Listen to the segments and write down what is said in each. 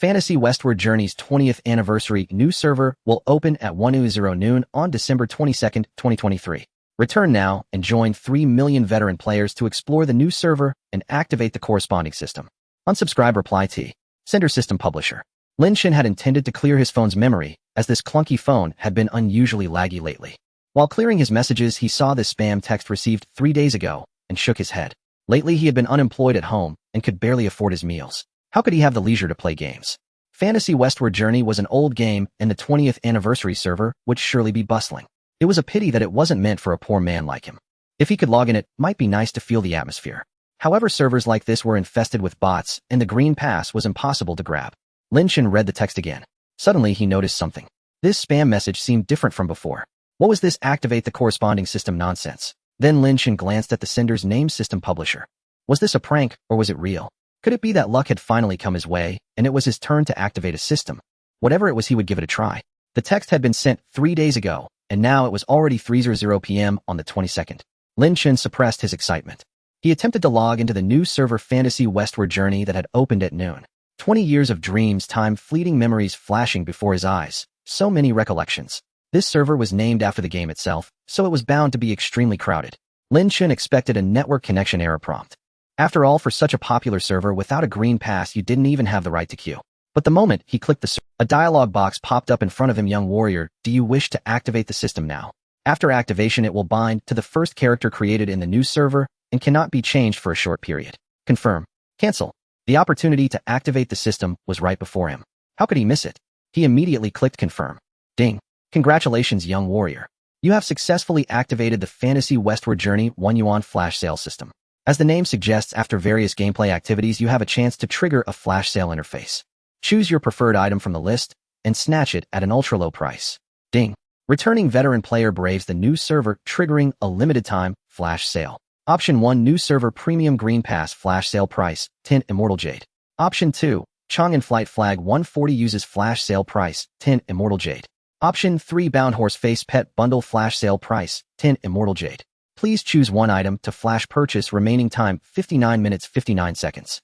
Fantasy Westward Journey's 20th anniversary new server will open at 1:00 noon on December 22, 2023. Return now and join 3 million veteran players to explore the new server and activate the corresponding system. Unsubscribe reply T. Sender system publisher. Lin Chen had intended to clear his phone's memory, as this clunky phone had been unusually laggy lately. While clearing his messages, he saw this spam text received 3 days ago and shook his head. Lately, he had been unemployed at home and could barely afford his meals. How could he have the leisure to play games? Fantasy Westward Journey was an old game, and the 20th anniversary server would surely be bustling. It was a pity that it wasn't meant for a poor man like him. If he could log in, it might be nice to feel the atmosphere. However, servers like this were infested with bots, and the green pass was impossible to grab. Lin Chen read the text again. Suddenly, he noticed something. This spam message seemed different from before. What was this activate the corresponding system nonsense? Then Lin Chen glanced at the sender's name system publisher. Was this a prank, or was it real? Could it be that luck had finally come his way, and it was his turn to activate a system? Whatever it was, he would give it a try. The text had been sent 3 days ago, and now it was already 3:00 p.m. on the 22nd. Lin Chen suppressed his excitement. He attempted to log into the new server Fantasy Westward Journey that had opened at noon. 20 years of dreams, time, fleeting memories flashing before his eyes. So many recollections. This server was named after the game itself, so it was bound to be extremely crowded. Lin Chen expected a network connection error prompt. After all, for such a popular server, without a green pass, you didn't even have the right to queue. But the moment he clicked the server, a dialog box popped up in front of him. Young warrior, do you wish to activate the system now? After activation, it will bind to the first character created in the new server and cannot be changed for a short period. Confirm. Cancel. The opportunity to activate the system was right before him. How could he miss it? He immediately clicked confirm. Ding. Congratulations, young warrior. You have successfully activated the Fantasy Westward Journey One-Yuan flash sale system. As the name suggests, after various gameplay activities, you have a chance to trigger a flash sale interface. Choose your preferred item from the list and snatch it at an ultra-low price. Ding. Returning veteran player braves the new server, triggering a limited-time flash sale. Option 1, new server premium green pass flash sale price, 10 immortal jade. Option 2, Chang'an flight flag 140 uses flash sale price, 10 immortal jade. Option 3, bound horse face pet bundle flash sale price, 10 immortal jade. Please choose one item to flash purchase. Remaining time, 59 minutes 59 seconds.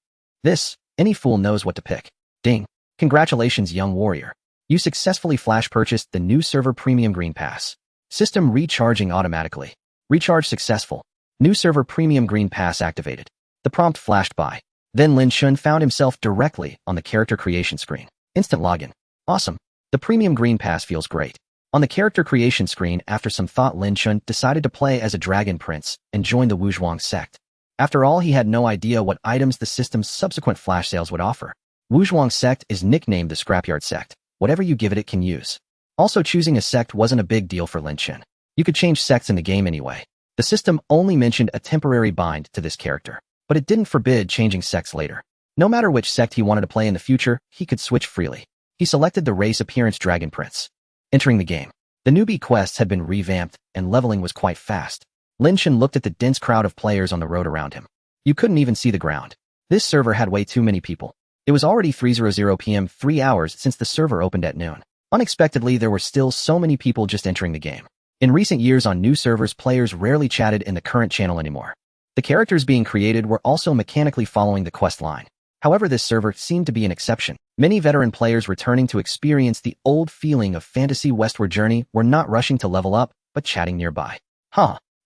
Any fool knows what to pick. Ding. Congratulations, young warrior. You successfully flash purchased the new server premium green pass. System recharging automatically. Recharge successful. New server premium green pass activated. The prompt flashed by. Then Lin Chen found himself directly on the character creation screen. Instant login. Awesome. The premium green pass feels great. On the character creation screen, after some thought, Lin Chen decided to play as a dragon prince and join the Wuzhuang sect. After all, he had no idea what items the system's subsequent flash sales would offer. Wuzhuang sect is nicknamed the Scrapyard sect. Whatever you give it, it can use. Also, choosing a sect wasn't a big deal for Lin Chen. You could change sects in the game anyway. The system only mentioned a temporary bind to this character, but it didn't forbid changing sects later. No matter which sect he wanted to play in the future, he could switch freely. He selected the race appearance Dragon Prince. Entering the game. The newbie quests had been revamped, and leveling was quite fast. Lin Chen looked at the dense crowd of players on the road around him. You couldn't even see the ground. This server had way too many people. It was already 3:00 p.m., 3 hours since the server opened at noon. Unexpectedly, there were still so many people just entering the game. In recent years on new servers, players rarely chatted in the current channel anymore. The characters being created were also mechanically following the quest line. However, this server seemed to be an exception. Many veteran players returning to experience the old feeling of Fantasy Westward Journey were not rushing to level up, but chatting nearby.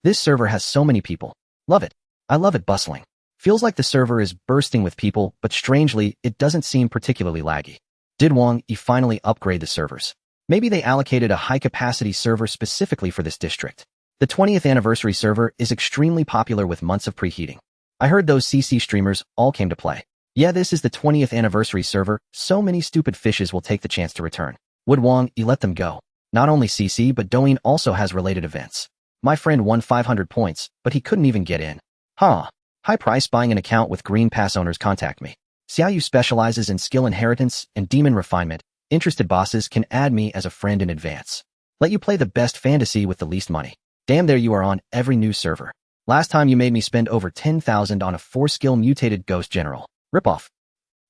This server has so many people. Love it. I love it bustling. Feels like the server is bursting with people, but strangely, it doesn't seem particularly laggy. Did Wang Yi finally upgrade the servers? Maybe they allocated a high-capacity server specifically for this district. The 20th anniversary server is extremely popular with months of preheating. I heard those CC streamers all came to play. Yeah, this is the 20th anniversary server, so many stupid fishes will take the chance to return. Would Wang Yi let them go? Not only CC, but Douyin also has related events. My friend won 500 points, but he couldn't even get in. High price buying an account with Green Pass owners. Contact me. Xiaoyu specializes in skill inheritance and demon refinement. Interested bosses can add me as a friend in advance. Let you play the best fantasy with the least money. Damn, there you are on every new server. Last time you made me spend over 10,000 on a 4-skill mutated ghost general. Ripoff.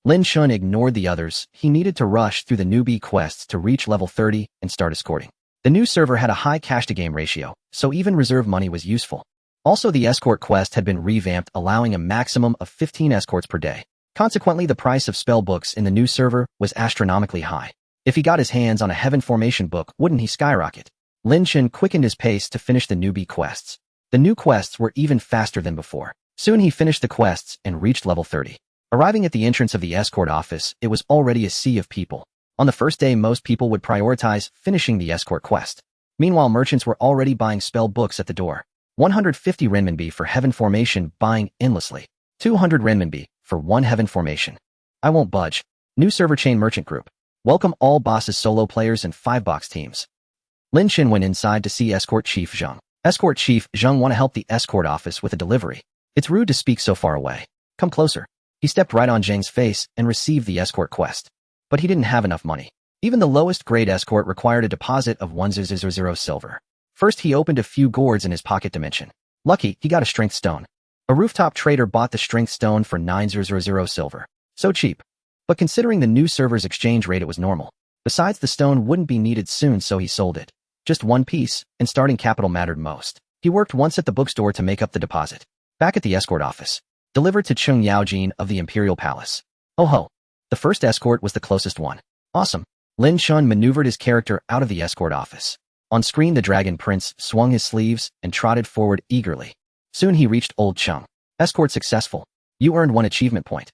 Lin Chen ignored the others. He needed to rush through the newbie quests to reach level 30 and start escorting. The new server had a high cash-to-game ratio, so even reserve money was useful. Also, the escort quest had been revamped, allowing a maximum of 15 escorts per day. Consequently, the price of spell books in the new server was astronomically high. If he got his hands on a Heaven Formation book, wouldn't he skyrocket? Lin Chen quickened his pace to finish the newbie quests. The new quests were even faster than before. Soon he finished the quests and reached level 30. Arriving at the entrance of the escort office, it was already a sea of people. On the first day, most people would prioritize finishing the escort quest. Meanwhile, merchants were already buying spell books at the door. 150 renminbi for Heaven Formation, buying endlessly. 200 renminbi for one Heaven Formation. I won't budge. New server chain merchant group. Welcome all bosses, solo players, and 5-box teams. Lin Chen went inside to see Escort Chief Zheng. Escort Chief Zheng want to help the escort office with a delivery. It's rude to speak so far away. Come closer. He stepped right on Zheng's face and received the escort quest. But he didn't have enough money. Even the lowest grade escort required a deposit of 1,000 silver. First, he opened a few gourds in his pocket dimension. Lucky, he got a strength stone. A rooftop trader bought the strength stone for 9,000 silver. So cheap. But considering the new server's exchange rate, it was normal. Besides, the stone wouldn't be needed soon, so he sold it. Just one piece, and starting capital mattered most. He worked once at the bookstore to make up the deposit. Back at the escort office. Delivered to Chung Yaojin of the Imperial Palace. Oh ho. The first escort was the closest one. Awesome. Lin Chen maneuvered his character out of the escort office. On screen, the Dragon Prince swung his sleeves and trotted forward eagerly. Soon he reached Old Chung. Escort successful. You earned 1 achievement point.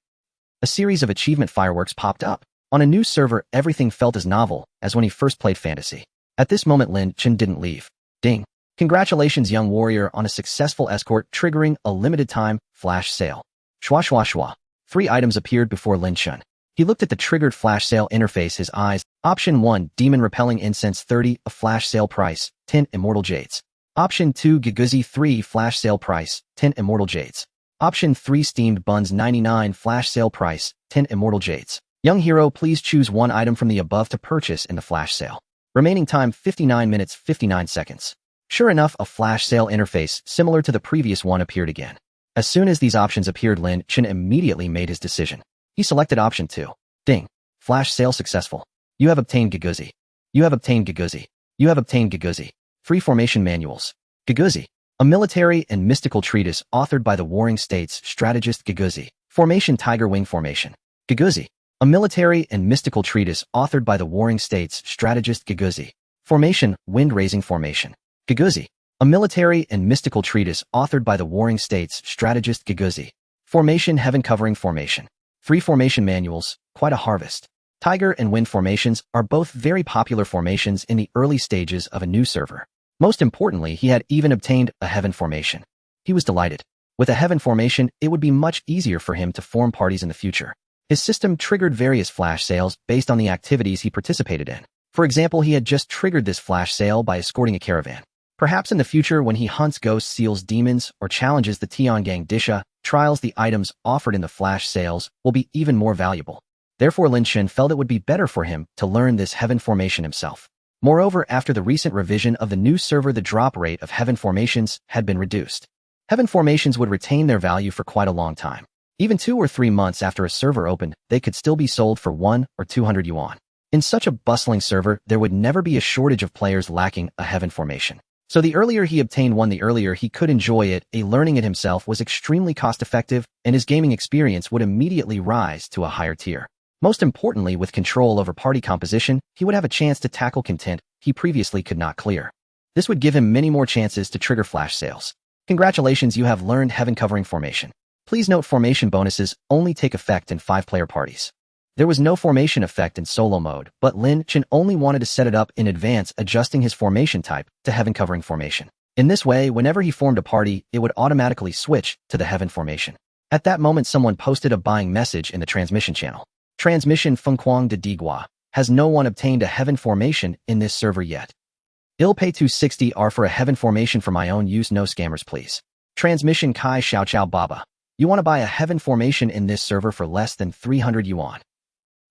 A series of achievement fireworks popped up. On a new server, everything felt as novel as when he first played Fantasy. At this moment, Lin Chen didn't leave. Ding. Congratulations, young warrior, on a successful escort, triggering a limited time flash sale. Shwa shwa shwa. 3 items appeared before Lin Chen. He looked at the triggered flash sale interface, his eyes. Option 1, Demon Repelling Incense 30, a flash sale price, 10 Immortal Jades. Option 2, Giguzi 3, flash sale price, 10 Immortal Jades. Option 3, Steamed Buns 99, flash sale price, 10 Immortal Jades. Young hero, please choose one item from the above to purchase in the flash sale. Remaining time 59 minutes 59 seconds. Sure enough, a flash sale interface similar to the previous one appeared again. As soon as these options appeared, Lin Chen immediately made his decision. He selected option 2. Ding. Flash sale successful. You have obtained Giguzi. You have obtained Giguzi. You have obtained Giguzi. 3 formation manuals. Giguzi. A military and mystical treatise authored by the Warring States strategist Giguzi. Formation Tiger Wing Formation. Giguzi. A military and mystical treatise authored by the Warring States strategist Giguzi. Formation Wind Raising Formation. Giguzi. A military and mystical treatise authored by the Warring States strategist Giguzi. Formation Heaven Covering Formation. 3 formation manuals, quite a harvest. Tiger and Wind formations are both very popular formations in the early stages of a new server. Most importantly, he had even obtained a Heaven Formation. He was delighted. With a Heaven Formation, it would be much easier for him to form parties in the future. His system triggered various flash sales based on the activities he participated in. For example, he had just triggered this flash sale by escorting a caravan. Perhaps in the future, when he hunts ghosts, seals demons, or challenges the Tiangang Disha trials, the items offered in the flash sales will be even more valuable. Therefore, Lin Chen felt it would be better for him to learn this Heaven Formation himself. Moreover, after the recent revision of the new server, the drop rate of Heaven Formations had been reduced. Heaven Formations would retain their value for quite a long time. Even 2 or 3 months after a server opened, they could still be sold for 1 or 200 yuan. In such a bustling server, there would never be a shortage of players lacking a Heaven Formation. So the earlier he obtained one, the earlier he could enjoy it. Learning it himself was extremely cost-effective, and his gaming experience would immediately rise to a higher tier. Most importantly, with control over party composition, he would have a chance to tackle content he previously could not clear. This would give him many more chances to trigger flash sales. Congratulations, you have learned Heaven Covering Formation. Please note, formation bonuses only take effect in 5-player parties. There was no formation effect in solo mode, but Lin Chen only wanted to set it up in advance, adjusting his formation type to Heaven Covering Formation. In this way, whenever he formed a party, it would automatically switch to the Heaven Formation. At that moment, someone posted a buying message in the transmission channel. Transmission Fengquang de Digua. Has no one obtained a Heaven Formation in this server yet? I'll pay 260 R for a Heaven Formation for my own use, no scammers please. Transmission Kai Xiao Xiao Baba. You want to buy a Heaven Formation in this server for less than 300 yuan.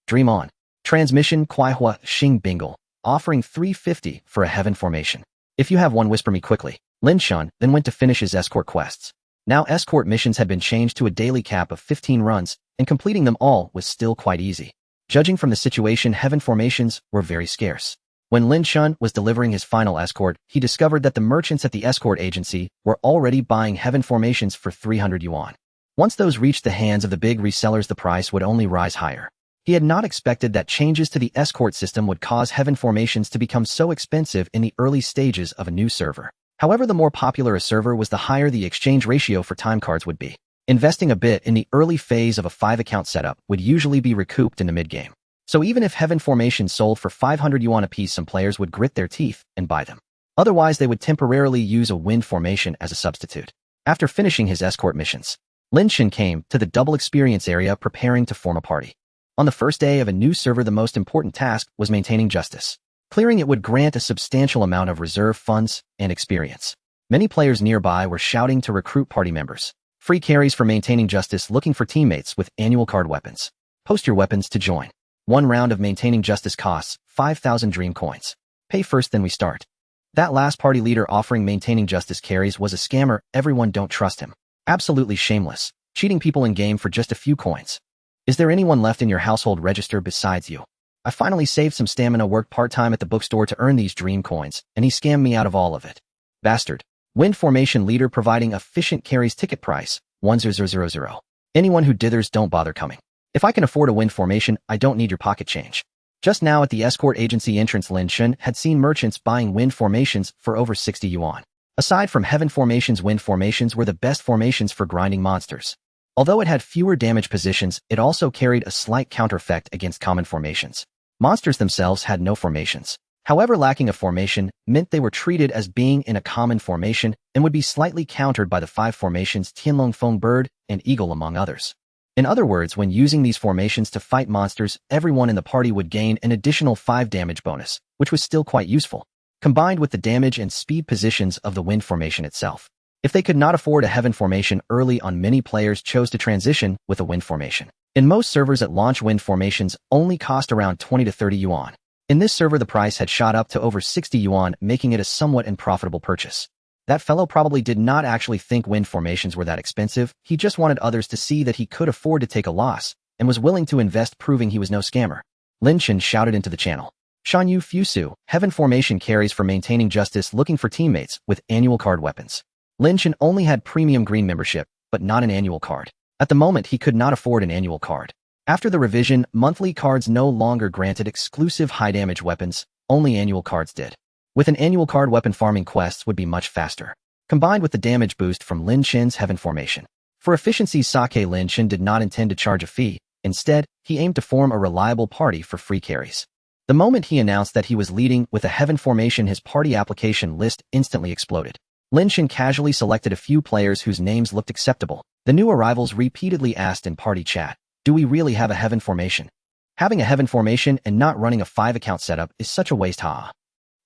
Dream on. Transmission Kuaihua Xing Bingle, offering 350 for a Heaven Formation. If you have one, whisper me quickly. Lin Chen then went to finish his escort quests. Now escort missions had been changed to a daily cap of 15 runs, and completing them all was still quite easy. Judging from the situation, Heaven Formations were very scarce. When Lin Chen was delivering his final escort, he discovered that the merchants at the escort agency were already buying Heaven Formations for 300 yuan. Once those reached the hands of the big resellers, the price would only rise higher. He had not expected that changes to the escort system would cause heaven formations to become so expensive in the early stages of a new server. However, the more popular a server was, the higher the exchange ratio for time cards would be. Investing a bit in the early phase of a 5-account setup would usually be recouped in the mid-game. So even if heaven formations sold for 500 yuan apiece, some players would grit their teeth and buy them. Otherwise, they would temporarily use a wind formation as a substitute. After finishing his escort missions, Lin Chen came to the double experience area preparing to form a party. On the first day of a new server, the most important task was maintaining justice. Clearing it would grant a substantial amount of reserve funds and experience. Many players nearby were shouting to recruit party members. Free carries for maintaining justice, looking for teammates with annual card weapons. Post your weapons to join. One round of maintaining justice costs 5,000 dream coins. Pay first, then we start. That last party leader offering maintaining justice carries was a scammer. Everyone don't trust him. Absolutely shameless, cheating people in game for just a few coins. Is there anyone left in your household register besides you? I finally saved some stamina, worked part-time at the bookstore to earn these dream coins, and he scammed me out of all of it. Bastard. Wind formation leader providing efficient carries, ticket price 10,000. Anyone who dithers, don't bother coming. If I can afford a wind formation, I don't need your pocket change. Just now at the escort agency entrance, Lin Chen had seen merchants buying wind formations for over 60 yuan. Aside from heaven formations, wind formations were the best formations for grinding monsters. Although it had fewer damage positions, it also carried a slight counter effect against common formations. Monsters themselves had no formations. However, lacking a formation meant they were treated as being in a common formation and would be slightly countered by the 5 formations Tianlong Feng Bird and Eagle, among others. In other words, when using these formations to fight monsters, everyone in the party would gain an additional 5 damage bonus, which was still quite useful, combined with the damage and speed positions of the wind formation itself. If they could not afford a heaven formation early on, many players chose to transition with a wind formation. In most servers at launch, wind formations only cost around 20 to 30 yuan. In this server, the price had shot up to over 60 yuan, making it a somewhat unprofitable purchase. That fellow probably did not actually think wind formations were that expensive. He just wanted others to see that he could afford to take a loss and was willing to invest, proving he was no scammer. Lin Chen shouted into the channel. Shanyu Fusu, heaven formation carries for maintaining justice, looking for teammates with annual card weapons. Lin Chen only had premium green membership, but not an annual card. At the moment, he could not afford an annual card. After the revision, monthly cards no longer granted exclusive high-damage weapons, only annual cards did. With an annual card, weapon farming quests would be much faster, combined with the damage boost from Lin Chen's heaven formation. For efficiency's sake, Lin Chen did not intend to charge a fee. Instead, he aimed to form a reliable party for free carries. The moment he announced that he was leading with a heaven formation, his party application list instantly exploded. Lin Chen casually selected a few players whose names looked acceptable. The new arrivals repeatedly asked in party chat, "Do we really have a heaven formation? Having a heaven formation and not running a 5-account setup is such a waste, ha.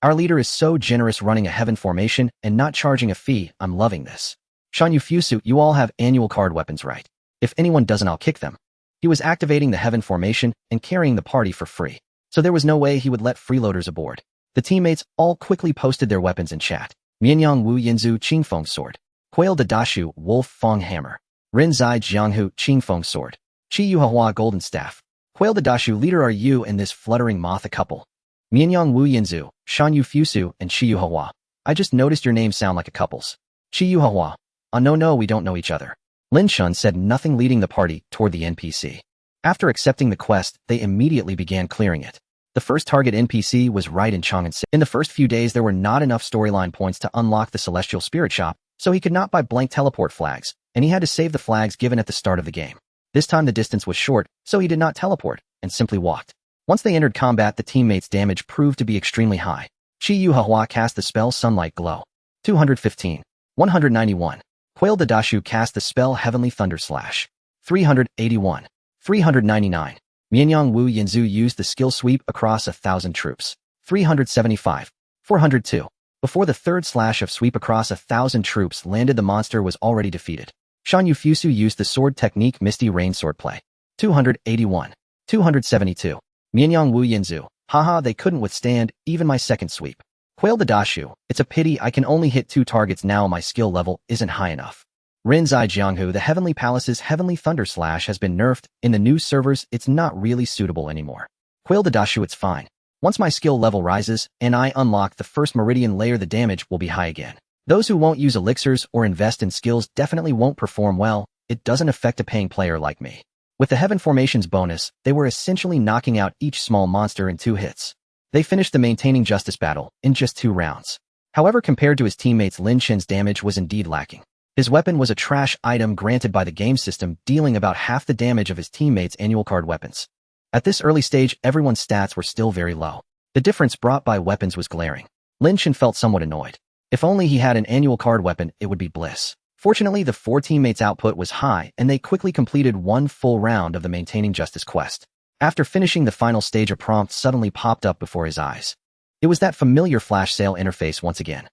Our leader is so generous, running a heaven formation and not charging a fee. I'm loving this. Shanyu Fusu, you all have annual card weapons, right? If anyone doesn't, I'll kick them." He was activating the heaven formation and carrying the party for free, so there was no way he would let freeloaders aboard. The teammates all quickly posted their weapons in chat. Mianyang Wu Yinzu Qingfeng Sword. Quail Dadashu Wolf Feng Hammer. Rin Zai Jianghu Qingfeng Sword. Qi Yuhua Golden Staff. Quail Dadashu, leader, are you and this fluttering moth a couple? Mianyang Wu Yinzu, Shanyu Fusu, and Qi Yuhua. I just noticed your names sound like a couple's. Qi Yuhua. Oh no, we don't know each other. Lin Chen said nothing, leading the party toward the NPC. After accepting the quest, they immediately began clearing it. The first target NPC was right in Chang'an City. In the first few days, there were not enough storyline points to unlock the Celestial Spirit Shop, so he could not buy blank teleport flags, and he had to save the flags given at the start of the game. This time the distance was short, so he did not teleport, and simply walked. Once they entered combat, the teammates' damage proved to be extremely high. Qi Yuhua cast the spell Sunlight Glow. 215. 191. Quail Dadashu cast the spell Heavenly Thunder Slash. 381. 399. Mianyang Wu Yinzu used the skill Sweep across 1,000 troops. 375. 402. Before the third slash of Sweep across 1,000 troops landed, the monster was already defeated. Shanyu Fusu used the sword technique Misty Rain Swordplay. 281. 272. Mianyang Wu Yinzu. Haha, they couldn't withstand even my second sweep. Quail Dadashu. It's a pity I can only hit 2 targets now, my skill level isn't high enough. Rin Zai Jianghu, the Heavenly Palace's Heavenly Thunder Slash has been nerfed. In the new servers, it's not really suitable anymore. Quail Dadashu, it's fine. Once my skill level rises and I unlock the first meridian layer, the damage will be high again. Those who won't use elixirs or invest in skills definitely won't perform well. it doesn't affect a paying player like me. With the Heaven Formations bonus, they were essentially knocking out each small monster in 2 hits. They finished the Maintaining Justice battle in just 2 rounds. However, compared to his teammates, Lin Chen's damage was indeed lacking. His weapon was a trash item granted by the game system, dealing about half the damage of his teammates' annual card weapons. At this early stage, everyone's stats were still very low. The difference brought by weapons was glaring. Lin Chen felt somewhat annoyed. If only he had an annual card weapon, it would be bliss. Fortunately, the 4 teammates' output was high, and they quickly completed 1 full round of the Maintaining Justice quest. After finishing the final stage, a prompt suddenly popped up before his eyes. It was that familiar flash sale interface once again.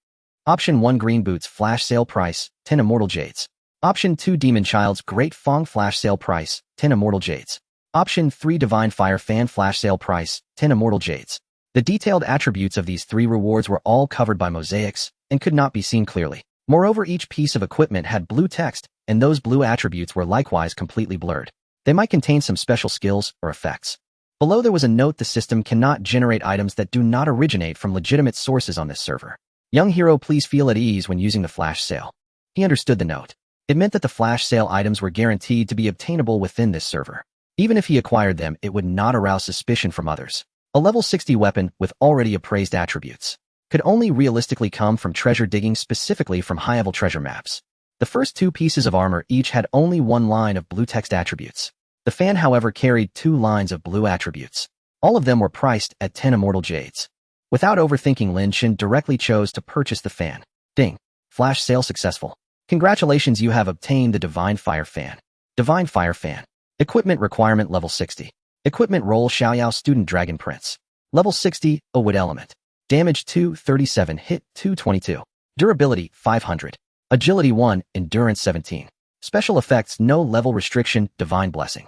Option 1 Green Boots flash sale price, 10 Immortal Jades. Option 2 Demon Child's Great Fong flash sale price, 10 Immortal Jades. Option 3 Divine Fire Fan flash sale price, 10 Immortal Jades. The detailed attributes of these 3 rewards were all covered by mosaics and could not be seen clearly. Moreover, each piece of equipment had blue text, and those blue attributes were likewise completely blurred. They might contain some special skills or effects. Below there was a note: the system cannot generate items that do not originate from legitimate sources on this server. Young hero, please feel at ease when using the flash sale. He understood the note. It meant that the flash sale items were guaranteed to be obtainable within this server. Even if he acquired them, it would not arouse suspicion from others. A level 60 weapon with already appraised attributes could only realistically come from treasure digging, specifically from high-level treasure maps. The first 2 pieces of armor each had only 1 line of blue text attributes. The fan, however, carried 2 lines of blue attributes. All of them were priced at 10 Immortal Jades. Without overthinking, Lin Chen directly chose to purchase the fan. Ding. Flash sale successful. Congratulations, you have obtained the Divine Fire Fan. Divine Fire Fan. Equipment requirement level 60. Equipment role Xiaoyao Student Dragon Prince. Level 60, a wood element. Damage 237, hit 222. Durability 500. Agility 1, endurance 17. Special effects, no level restriction, Divine Blessing.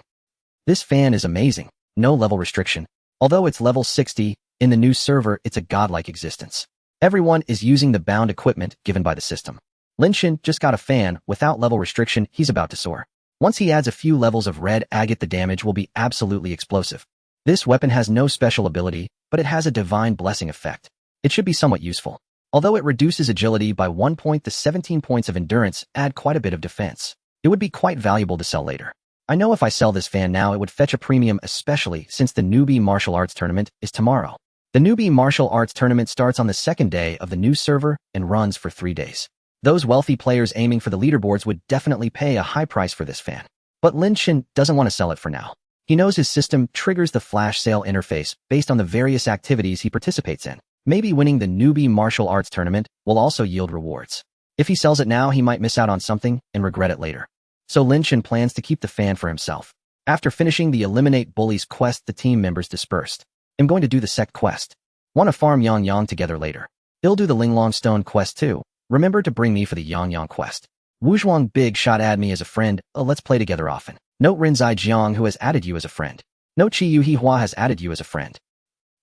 This fan is amazing. No level restriction. Although it's level 60, in the new server it's a godlike existence. Everyone is using the bound equipment given by the system. Lin Chen just got a fan without level restriction. He's about to soar. Once he adds a few levels of red agate, the damage will be absolutely explosive. This weapon has no special ability, but it has a Divine Blessing effect. It should be somewhat useful. Although it reduces agility by 1 point, the 17 points of endurance add quite a bit of defense. It would be quite valuable to sell later. I know if I sell this fan now, it would fetch a premium, especially since the newbie martial arts tournament is tomorrow. The newbie martial arts tournament starts on the 2nd day of the new server and runs for 3 days. Those wealthy players aiming for the leaderboards would definitely pay a high price for this fan. But Lin Chen doesn't want to sell it for now. He knows his system triggers the flash sale interface based on the various activities he participates in. Maybe winning the newbie martial arts tournament will also yield rewards. If he sells it now, he might miss out on something and regret it later. So Lin Chen plans to keep the fan for himself. After finishing the Eliminate Bullies quest, the team members dispersed. I'm going to do the sect quest. Want to farm Yang Yang together later. He'll do the Linglong Stone quest too. Remember to bring me for the Yang Yang quest. Wu Zhuang Big Shot add me as a friend. Let's play together often. Note Rinzai Jiang, who has added you as a friend. Note Chi Yu He Hua has added you as a friend.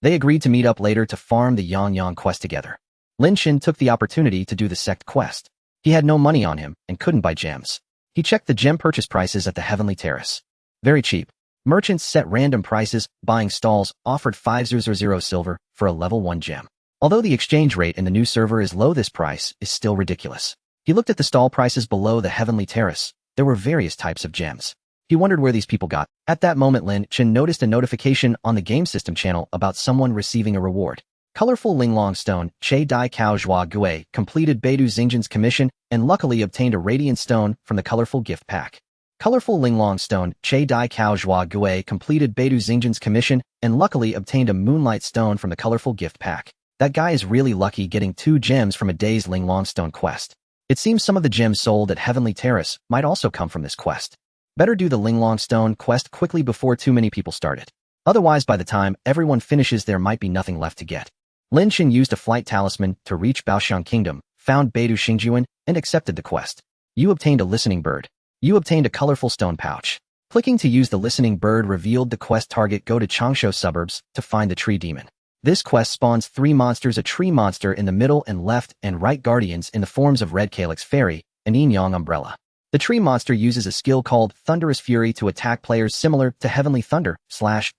They agreed to meet up later to farm the Yang Yang quest together. Lin Chen took the opportunity to do the sect quest. He had no money on him and couldn't buy gems. He checked the gem purchase prices at the Heavenly Terrace. Very cheap. Merchants set random prices. Buying stalls offered 500 silver for a level 1 gem. Although the exchange rate in the new server is low, this price is still ridiculous. He looked at the stall prices below the Heavenly Terrace. There were various types of gems. He wondered where these people got. At that moment, Lin Chen noticed a notification on the game system channel about someone receiving a reward. Colorful Linglong Stone, Che Dai Kao Zhua Gui, completed Beidou Xingjin's commission and luckily obtained a Radiant Stone from the colorful gift pack. Colorful Linglong Stone, Che Dai Kao Zhua Gui, completed Beidou Xingjin's commission and luckily obtained a Moonlight Stone from the colorful gift pack. That guy is really lucky getting 2 gems from a day's Linglong Stone quest. It seems some of the gems sold at Heavenly Terrace might also come from this quest. Better do the Linglong Stone quest quickly before too many people start it. Otherwise, by the time everyone finishes, there might be nothing left to get. Lin Chen used a flight talisman to reach Baoxiang Kingdom, found Beidou Xingjuan, and accepted the quest. You obtained a listening bird. You obtained a colorful stone pouch. Clicking to use the listening bird revealed the quest target. Go to Changsho suburbs to find the tree demon. This quest spawns 3 monsters, a tree monster in the middle and left and right guardians in the forms of Red Calyx Fairy and Yin Yang Umbrella. The tree monster uses a skill called Thunderous Fury to attack players similar to Heavenly Thunder,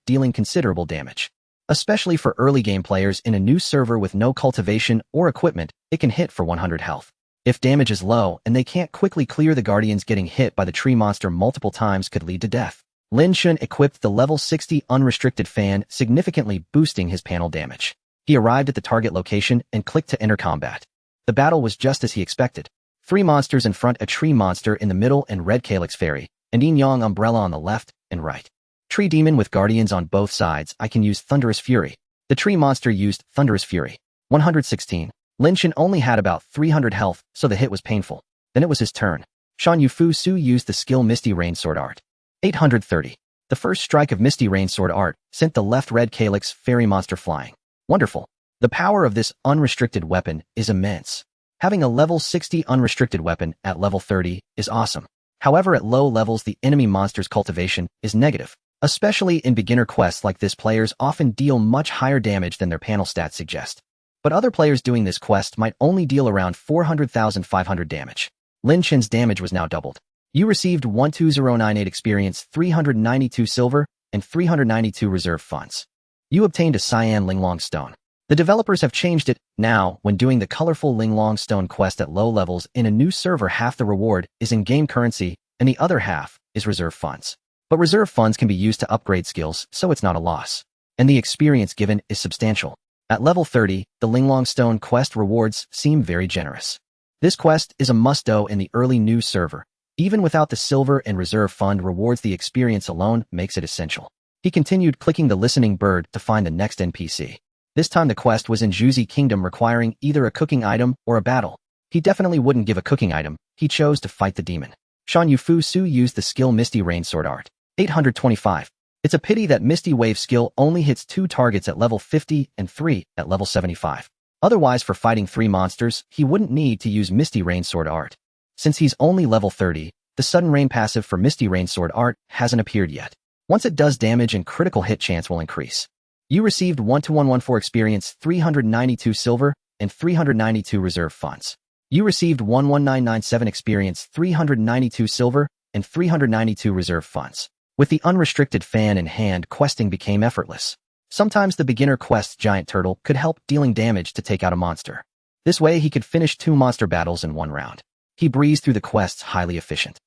dealing considerable damage. Especially for early game players in a new server with no cultivation or equipment, it can hit for 100 health. If damage is low and they can't quickly clear the guardians, getting hit by the tree monster multiple times could lead to death. Lin Chen equipped the level 60 unrestricted fan, significantly boosting his panel damage. He arrived at the target location and clicked to enter combat. The battle was just as he expected. 3 monsters in front, a tree monster in the middle and red calyx fairy, and yin yang umbrella on the left and right. Tree demon with guardians on both sides. I can use thunderous fury. The tree monster used thunderous fury. 116. Lin Chen only had about 300 health, so the hit was painful. Then it was his turn. Shan Yufu Su used the skill Misty Rain Sword Art. 830. The first strike of Misty Rain Sword Art sent the left red calyx fairy monster flying. Wonderful. The power of this unrestricted weapon is immense. Having a level 60 unrestricted weapon at level 30 is awesome. However, at low levels the enemy monster's cultivation is negative. Especially in beginner quests like this, players often deal much higher damage than their panel stats suggest. But other players doing this quest might only deal around 400,500 damage. Lin Chen's damage was now doubled. You received 12098 experience, 392 silver, and 392 reserve funds. You obtained a cyan Linglong stone. The developers have changed it. Now, when doing the colorful Linglong stone quest at low levels in a new server, half the reward is in-game currency, and the other half is reserve funds. But reserve funds can be used to upgrade skills, so it's not a loss. And the experience given is substantial. At level 30, the Linglong stone quest rewards seem very generous. This quest is a must-do in the early new server. Even without the silver and reserve fund rewards, the experience alone makes it essential. He continued clicking the listening bird to find the next NPC. This time the quest was in Juzi Kingdom, requiring either a cooking item or a battle. He definitely wouldn't give a cooking item. He chose to fight the demon. Shan Yufu Su used the skill Misty Rain Sword Art. 825. It's a pity that Misty Wave skill only hits 2 targets at level 50 and 3 at level 75. Otherwise, for fighting 3 monsters, he wouldn't need to use Misty Rain Sword Art. Since he's only level 30, the Sudden Rain passive for Misty Rain Sword Art hasn't appeared yet. Once it does, damage and critical hit chance will increase. You received 12114 experience, 392 silver, and 392 reserve funds. You received 11997 experience, 392 silver, and 392 reserve funds. With the unrestricted fan in hand, questing became effortless. Sometimes the beginner quest Giant Turtle could help dealing damage to take out a monster. This way he could finish 2 monster battles in 1 round. He breezed through the quests, highly efficient.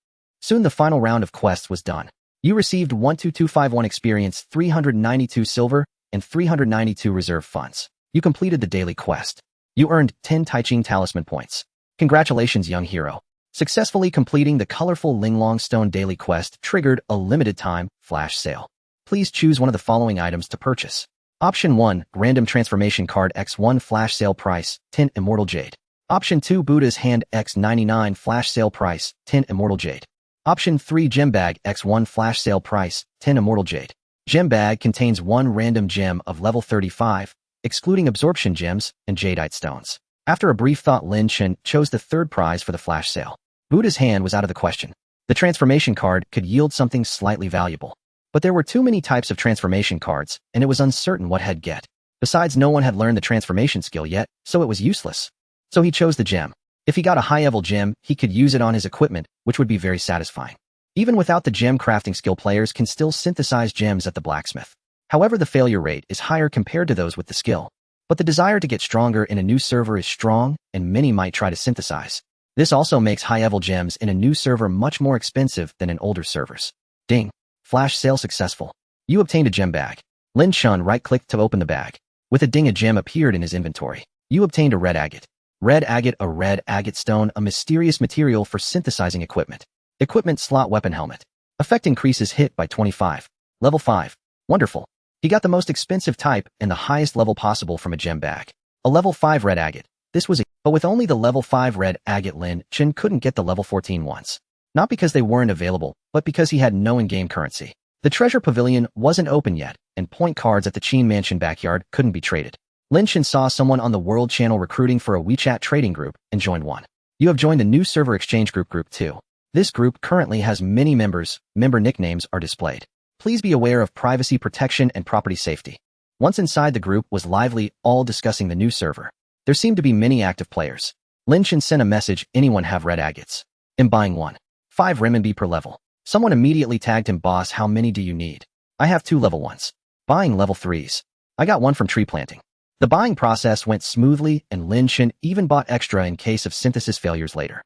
Soon the final round of quests was done. You received 12251 experience, 392 silver, and 392 reserve funds. You completed the daily quest. You earned 10 Taiching Talisman points. Congratulations, young hero. Successfully completing the colorful Linglong Stone daily quest triggered a limited time flash sale. Please choose one of the following items to purchase. Option 1, Random Transformation Card X1 Flash Sale Price, 10 Immortal Jade. Option 2, Buddha's Hand X99 Flash Sale Price, 10 Immortal Jade. Option 3, Gem Bag X1 Flash Sale Price, 10 Immortal Jade. Gem Bag contains 1 random gem of level 35, excluding absorption gems and jadeite stones. After a brief thought, Lin Chen chose the 3rd prize for the flash sale. Buddha's Hand was out of the question. The transformation card could yield something slightly valuable. But there were too many types of transformation cards, and it was uncertain what he'd get. Besides, no one had learned the transformation skill yet, so it was useless. So he chose the gem. If he got a high-level gem, he could use it on his equipment, which would be very satisfying. Even without the gem crafting skill, players can still synthesize gems at the blacksmith. However, the failure rate is higher compared to those with the skill. But the desire to get stronger in a new server is strong, and many might try to synthesize. This also makes high-level gems in a new server much more expensive than in older servers. Ding. Flash sale successful. You obtained a gem bag. Lin Chen right-clicked to open the bag. With a ding, a gem appeared in his inventory. You obtained a red agate. Red agate, a red agate stone, a mysterious material for synthesizing equipment. Equipment slot weapon helmet. Effect increases hit by 25. Level 5. Wonderful. He got the most expensive type and the highest level possible from a gem bag. A level 5 red agate. This was but with only the level 5 red agate, Lin Chen couldn't get the level 14 ones. Not because they weren't available, but because he had no in-game currency. The treasure pavilion wasn't open yet, and point cards at the Qin Mansion backyard couldn't be traded. Lin Chen saw someone on the World Channel recruiting for a WeChat trading group and joined one. You have joined the new server exchange group 2. This group currently has many members. Member nicknames are displayed. Please be aware of privacy protection and property safety. Once inside, the group was lively, all discussing the new server. There seemed to be many active players. Lin Chen sent a message, anyone have red agates? I'm buying one. 5 renminbi per level. Someone immediately tagged him, boss, how many do you need? I have 2 level 1s. Buying level 3s. I got one from tree planting. The buying process went smoothly, and Lin Chen even bought extra in case of synthesis failures later.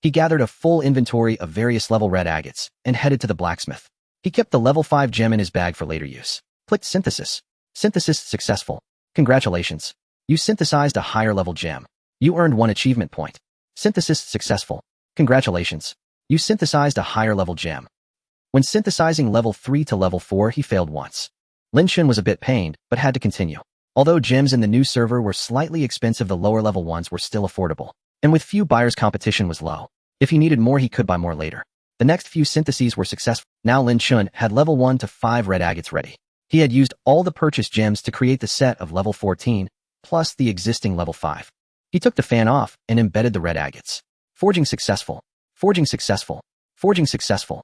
He gathered a full inventory of various level red agates and headed to the blacksmith. He kept the level 5 gem in his bag for later use. Clicked synthesis. Synthesis successful. Congratulations. You synthesized a higher level gem. You earned 1 achievement point. Synthesis successful. Congratulations. You synthesized a higher level gem. When synthesizing level 3 to level 4, he failed once. Lin Chen was a bit pained, but had to continue. Although gems in the new server were slightly expensive, the lower level ones were still affordable. And with few buyers, competition was low. If he needed more, he could buy more later. The next few syntheses were successful. Now Lin Chen had level 1 to 5 red agates ready. He had used all the purchased gems to create the set of level 14, plus the existing level 5. He took the fan off and embedded the red agates. Forging successful. Forging successful. Forging successful.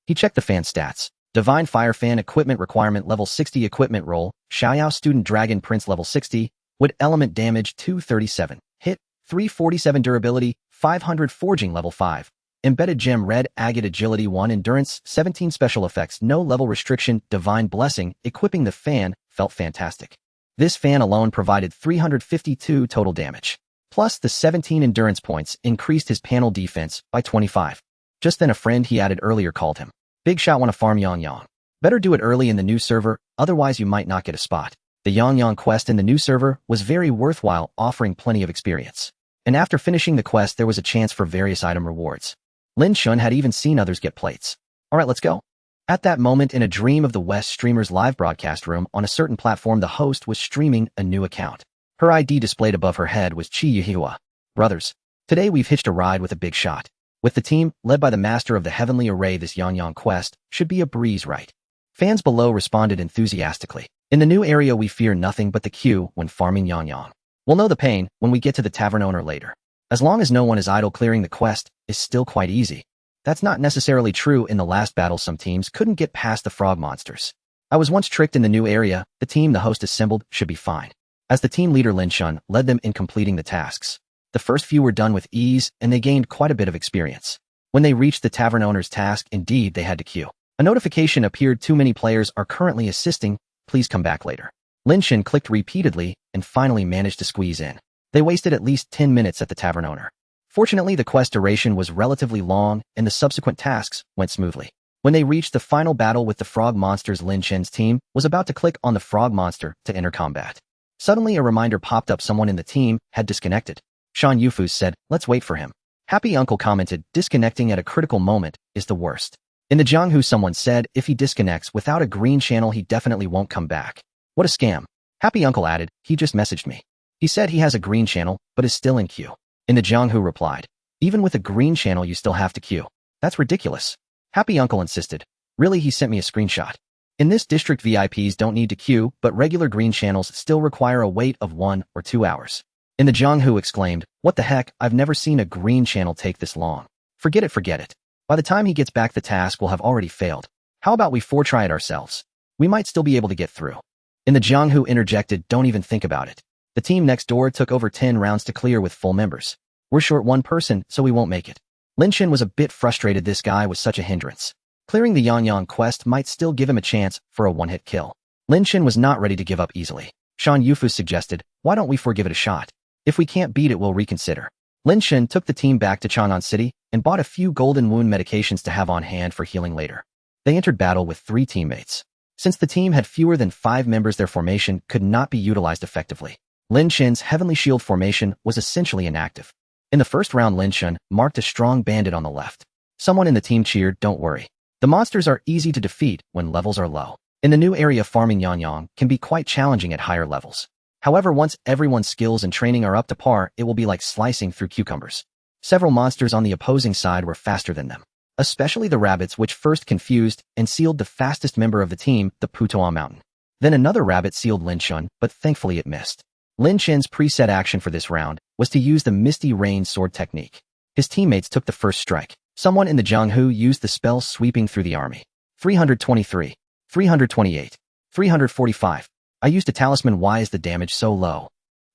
He checked the fan stats. Divine Fire Fan Equipment Requirement Level 60 Equipment Roll, Xiaoyao Student Dragon Prince Level 60, Wood Element Damage 237, Hit, 347 Durability, 500 Forging Level 5, Embedded Gem Red Agate Agility 1 Endurance, 17 Special Effects, No Level Restriction, Divine Blessing, Equipping the fan, felt fantastic. This fan alone provided 352 total damage. Plus the 17 endurance points increased his panel defense by 25. Just then a friend he added earlier called him. Big shot, wanna farm Yang. Better do it early in the new server, otherwise you might not get a spot. The Yang quest in the new server was very worthwhile, offering plenty of experience. And after finishing the quest, there was a chance for various item rewards. Lin Chen had even seen others get plates. Alright, let's go. At that moment, in a dream of the West streamer's live broadcast room on a certain platform, the host was streaming a new account. Her ID displayed above her head was Chi Yuhua. Brothers, today we've hitched a ride with a big shot. With the team, led by the master of the heavenly array, this Yang quest should be a breeze, right? Fans below responded enthusiastically. In the new area, we fear nothing but the queue when farming Yang. We'll know the pain when we get to the tavern owner later. As long as no one is idle, clearing the quest is still quite easy. That's not necessarily true. In the last battle, some teams couldn't get past the frog monsters. I was once tricked in the new area. The team the host assembled should be fine. As the team leader, Lin Chen led them in completing the tasks. The first few were done with ease, and they gained quite a bit of experience. When they reached the tavern owner's task, indeed, they had to queue. A notification appeared: too many players are currently assisting, please come back later. Lin Chen clicked repeatedly and finally managed to squeeze in. They wasted at least 10 minutes at the tavern owner. Fortunately, the quest duration was relatively long, and the subsequent tasks went smoothly. When they reached the final battle with the frog monsters, Lin Chen's team was about to click on the frog monster to enter combat. Suddenly, a reminder popped up: someone in the team had disconnected. Shan Yufus said, "Let's wait for him." Happy Uncle commented, "Disconnecting at a critical moment is the worst." In the Jianghu, someone said, "If he disconnects without a green channel, he definitely won't come back." What a scam. Happy Uncle added, "He just messaged me. He said he has a green channel, but is still in queue." In the Jianghu replied, "Even with a green channel, you still have to queue. That's ridiculous." Happy Uncle insisted, "Really, he sent me a screenshot. In this district, VIPs don't need to queue, but regular green channels still require a wait of 1 or 2 hours. In the Jianghu exclaimed, "What the heck, I've never seen a green channel take this long. Forget it, forget it. By the time he gets back, the task will have already failed. How about we try it ourselves? We might still be able to get through." In the Jianghu interjected, "Don't even think about it. The team next door took over 10 rounds to clear with full members. We're short 1 person, so we won't make it." Lin Chen was a bit frustrated. This guy was such a hindrance. Clearing the Yang quest might still give him a chance for a one-hit kill. Lin Chen was not ready to give up easily. Shan Yufus suggested, "Why don't we give it a shot? If we can't beat it, we'll reconsider." Lin Chen took the team back to Chang'an City and bought a few golden wound medications to have on hand for healing later. They entered battle with 3 teammates. Since the team had fewer than 5 members, their formation could not be utilized effectively. Lin Chen's Heavenly Shield formation was essentially inactive. In the first round, Lin Chen marked a strong bandit on the left. Someone in the team cheered, "Don't worry. The monsters are easy to defeat when levels are low." In the new area, farming Yang can be quite challenging at higher levels. However, once everyone's skills and training are up to par, it will be like slicing through cucumbers. Several monsters on the opposing side were faster than them, especially the rabbits, which first confused and sealed the fastest member of the team, the Putoa Mountain. Then another rabbit sealed Lin Chen, but thankfully it missed. Lin Chen's preset action for this round was to use the Misty Rain sword technique. His teammates took the first strike. Someone in the Jianghu used the spell sweeping through the army. 323, 328, 345. I used a talisman. Why is the damage so low?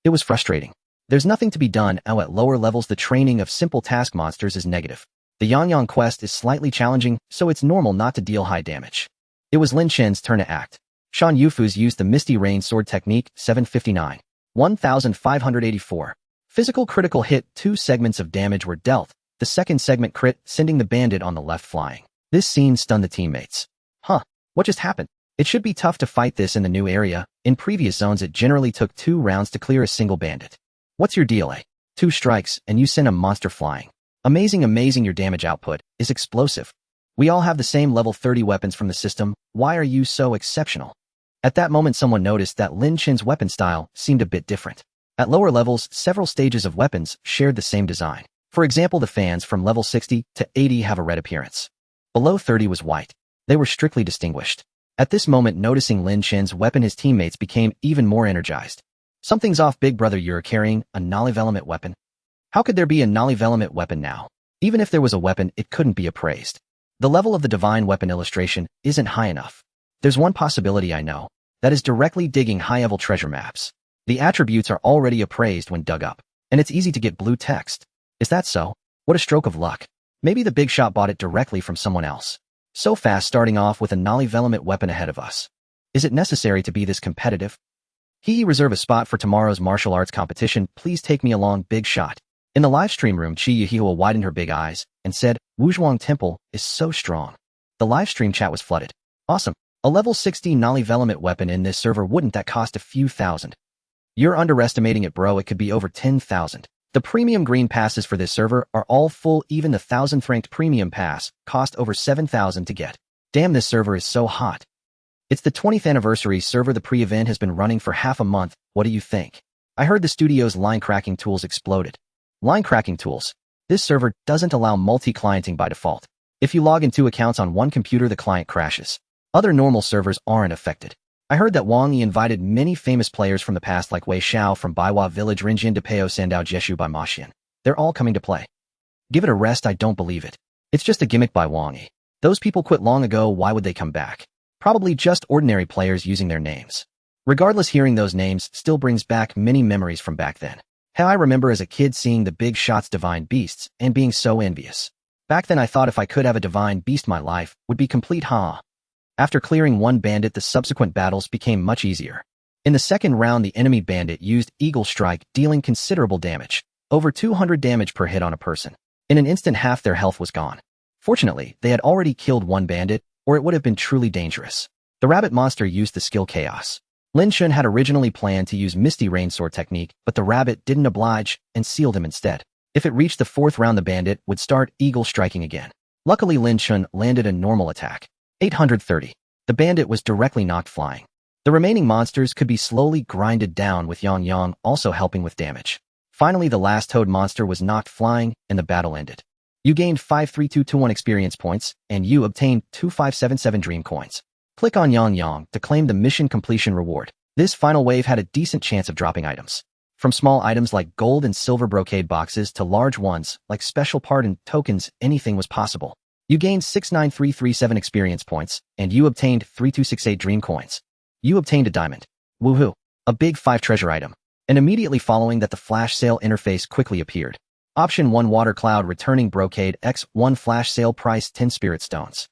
It was frustrating. There's nothing to be done. At lower levels, the training of simple task monsters is negative. The Yang quest is slightly challenging, so it's normal not to deal high damage. It was Lin Chen's turn to act. Shan Yufus used the Misty Rain sword technique, 759. 1584. Physical critical hit. 2 segments of damage were dealt. The second segment crit, sending the bandit on the left flying. This scene stunned the teammates. Huh, what just happened? It should be tough to fight this in the new area. In previous zones it generally took 2 rounds to clear a single bandit. What's your deal, eh? 2 strikes, and you send a monster flying. Amazing, your damage output is explosive. We all have the same level 30 weapons from the system. Why are you so exceptional? At that moment someone noticed that Lin Chen's weapon style seemed a bit different. At lower levels, several stages of weapons shared the same design. For example, the fans from level 60 to 80 have a red appearance. Below 30 was white. They were strictly distinguished. At this moment, noticing Lin Chen's weapon, his teammates became even more energized. Something's off, big brother, you're carrying a non-element weapon. How could there be a non-element weapon now? Even if there was a weapon, it couldn't be appraised. The level of the divine weapon illustration isn't high enough. There's one possibility I know. That is directly digging high-level treasure maps. The attributes are already appraised when dug up, and it's easy to get blue text. Is that so? What a stroke of luck. Maybe the big shot bought it directly from someone else. So fast, starting off with a non-element weapon ahead of us. Is it necessary to be this competitive? Reserve a spot for tomorrow's martial arts competition. Please take me along, big shot. In the live stream room, Chi Yihua widened her big eyes and said, Wuzhuang Temple is so strong. The live stream chat was flooded. Awesome. A level 60 non-element weapon in this server, wouldn't that cost a few thousand? You're underestimating it, bro. It could be over 10,000. The premium green passes for this server are all full. Even the 1000th ranked premium pass cost over 7,000 to get. Damn, this server is so hot. It's the 20th anniversary server. The pre-event has been running for half a month. What do you think? I heard the studio's line cracking tools exploded. Line cracking tools. This server doesn't allow multi-clienting by default. If you log in 2 accounts on one computer, the client crashes. Other normal servers aren't affected. I heard that Wang Yi invited many famous players from the past like Wei Xiao from Baiwa Village, Rinjin de Peo Sandao Jeshu by Ma Xian. They're all coming to play. Give it a rest, I don't believe it. It's just a gimmick by Wang Yi. Those people quit long ago, why would they come back? Probably just ordinary players using their names. Regardless, hearing those names still brings back many memories from back then. How I remember as a kid seeing the big shots divine beasts and being so envious. Back then I thought if I could have a divine beast, my life would be complete, huh? After clearing one bandit, the subsequent battles became much easier. In the second round, the enemy bandit used Eagle Strike, dealing considerable damage, over 200 damage per hit on a person. In an instant, half their health was gone. Fortunately, they had already killed one bandit, or it would have been truly dangerous. The rabbit monster used the skill Chaos. Lin Chen had originally planned to use Misty Rain Sword technique, but the rabbit didn't oblige and sealed him instead. If it reached the 4th round, the bandit would start Eagle Striking again. Luckily, Lin Chen landed a normal attack. 830. The bandit was directly knocked flying. The remaining monsters could be slowly grinded down, with Yang also helping with damage. Finally, the last toad monster was knocked flying, and the battle ended. You gained 53221 experience points, and you obtained 2577 dream coins. Click on Yang to claim the mission completion reward. This final wave had a decent chance of dropping items. From small items like gold and silver brocade boxes to large ones like special pardon tokens, anything was possible. You gained 69337 experience points, and you obtained 3268 dream coins. You obtained a diamond. Woohoo! A big 5 treasure item. And immediately following that, the flash sale interface quickly appeared. Option 1, Water Cloud Returning Brocade X1 Flash Sale Price 10 Spirit Stones.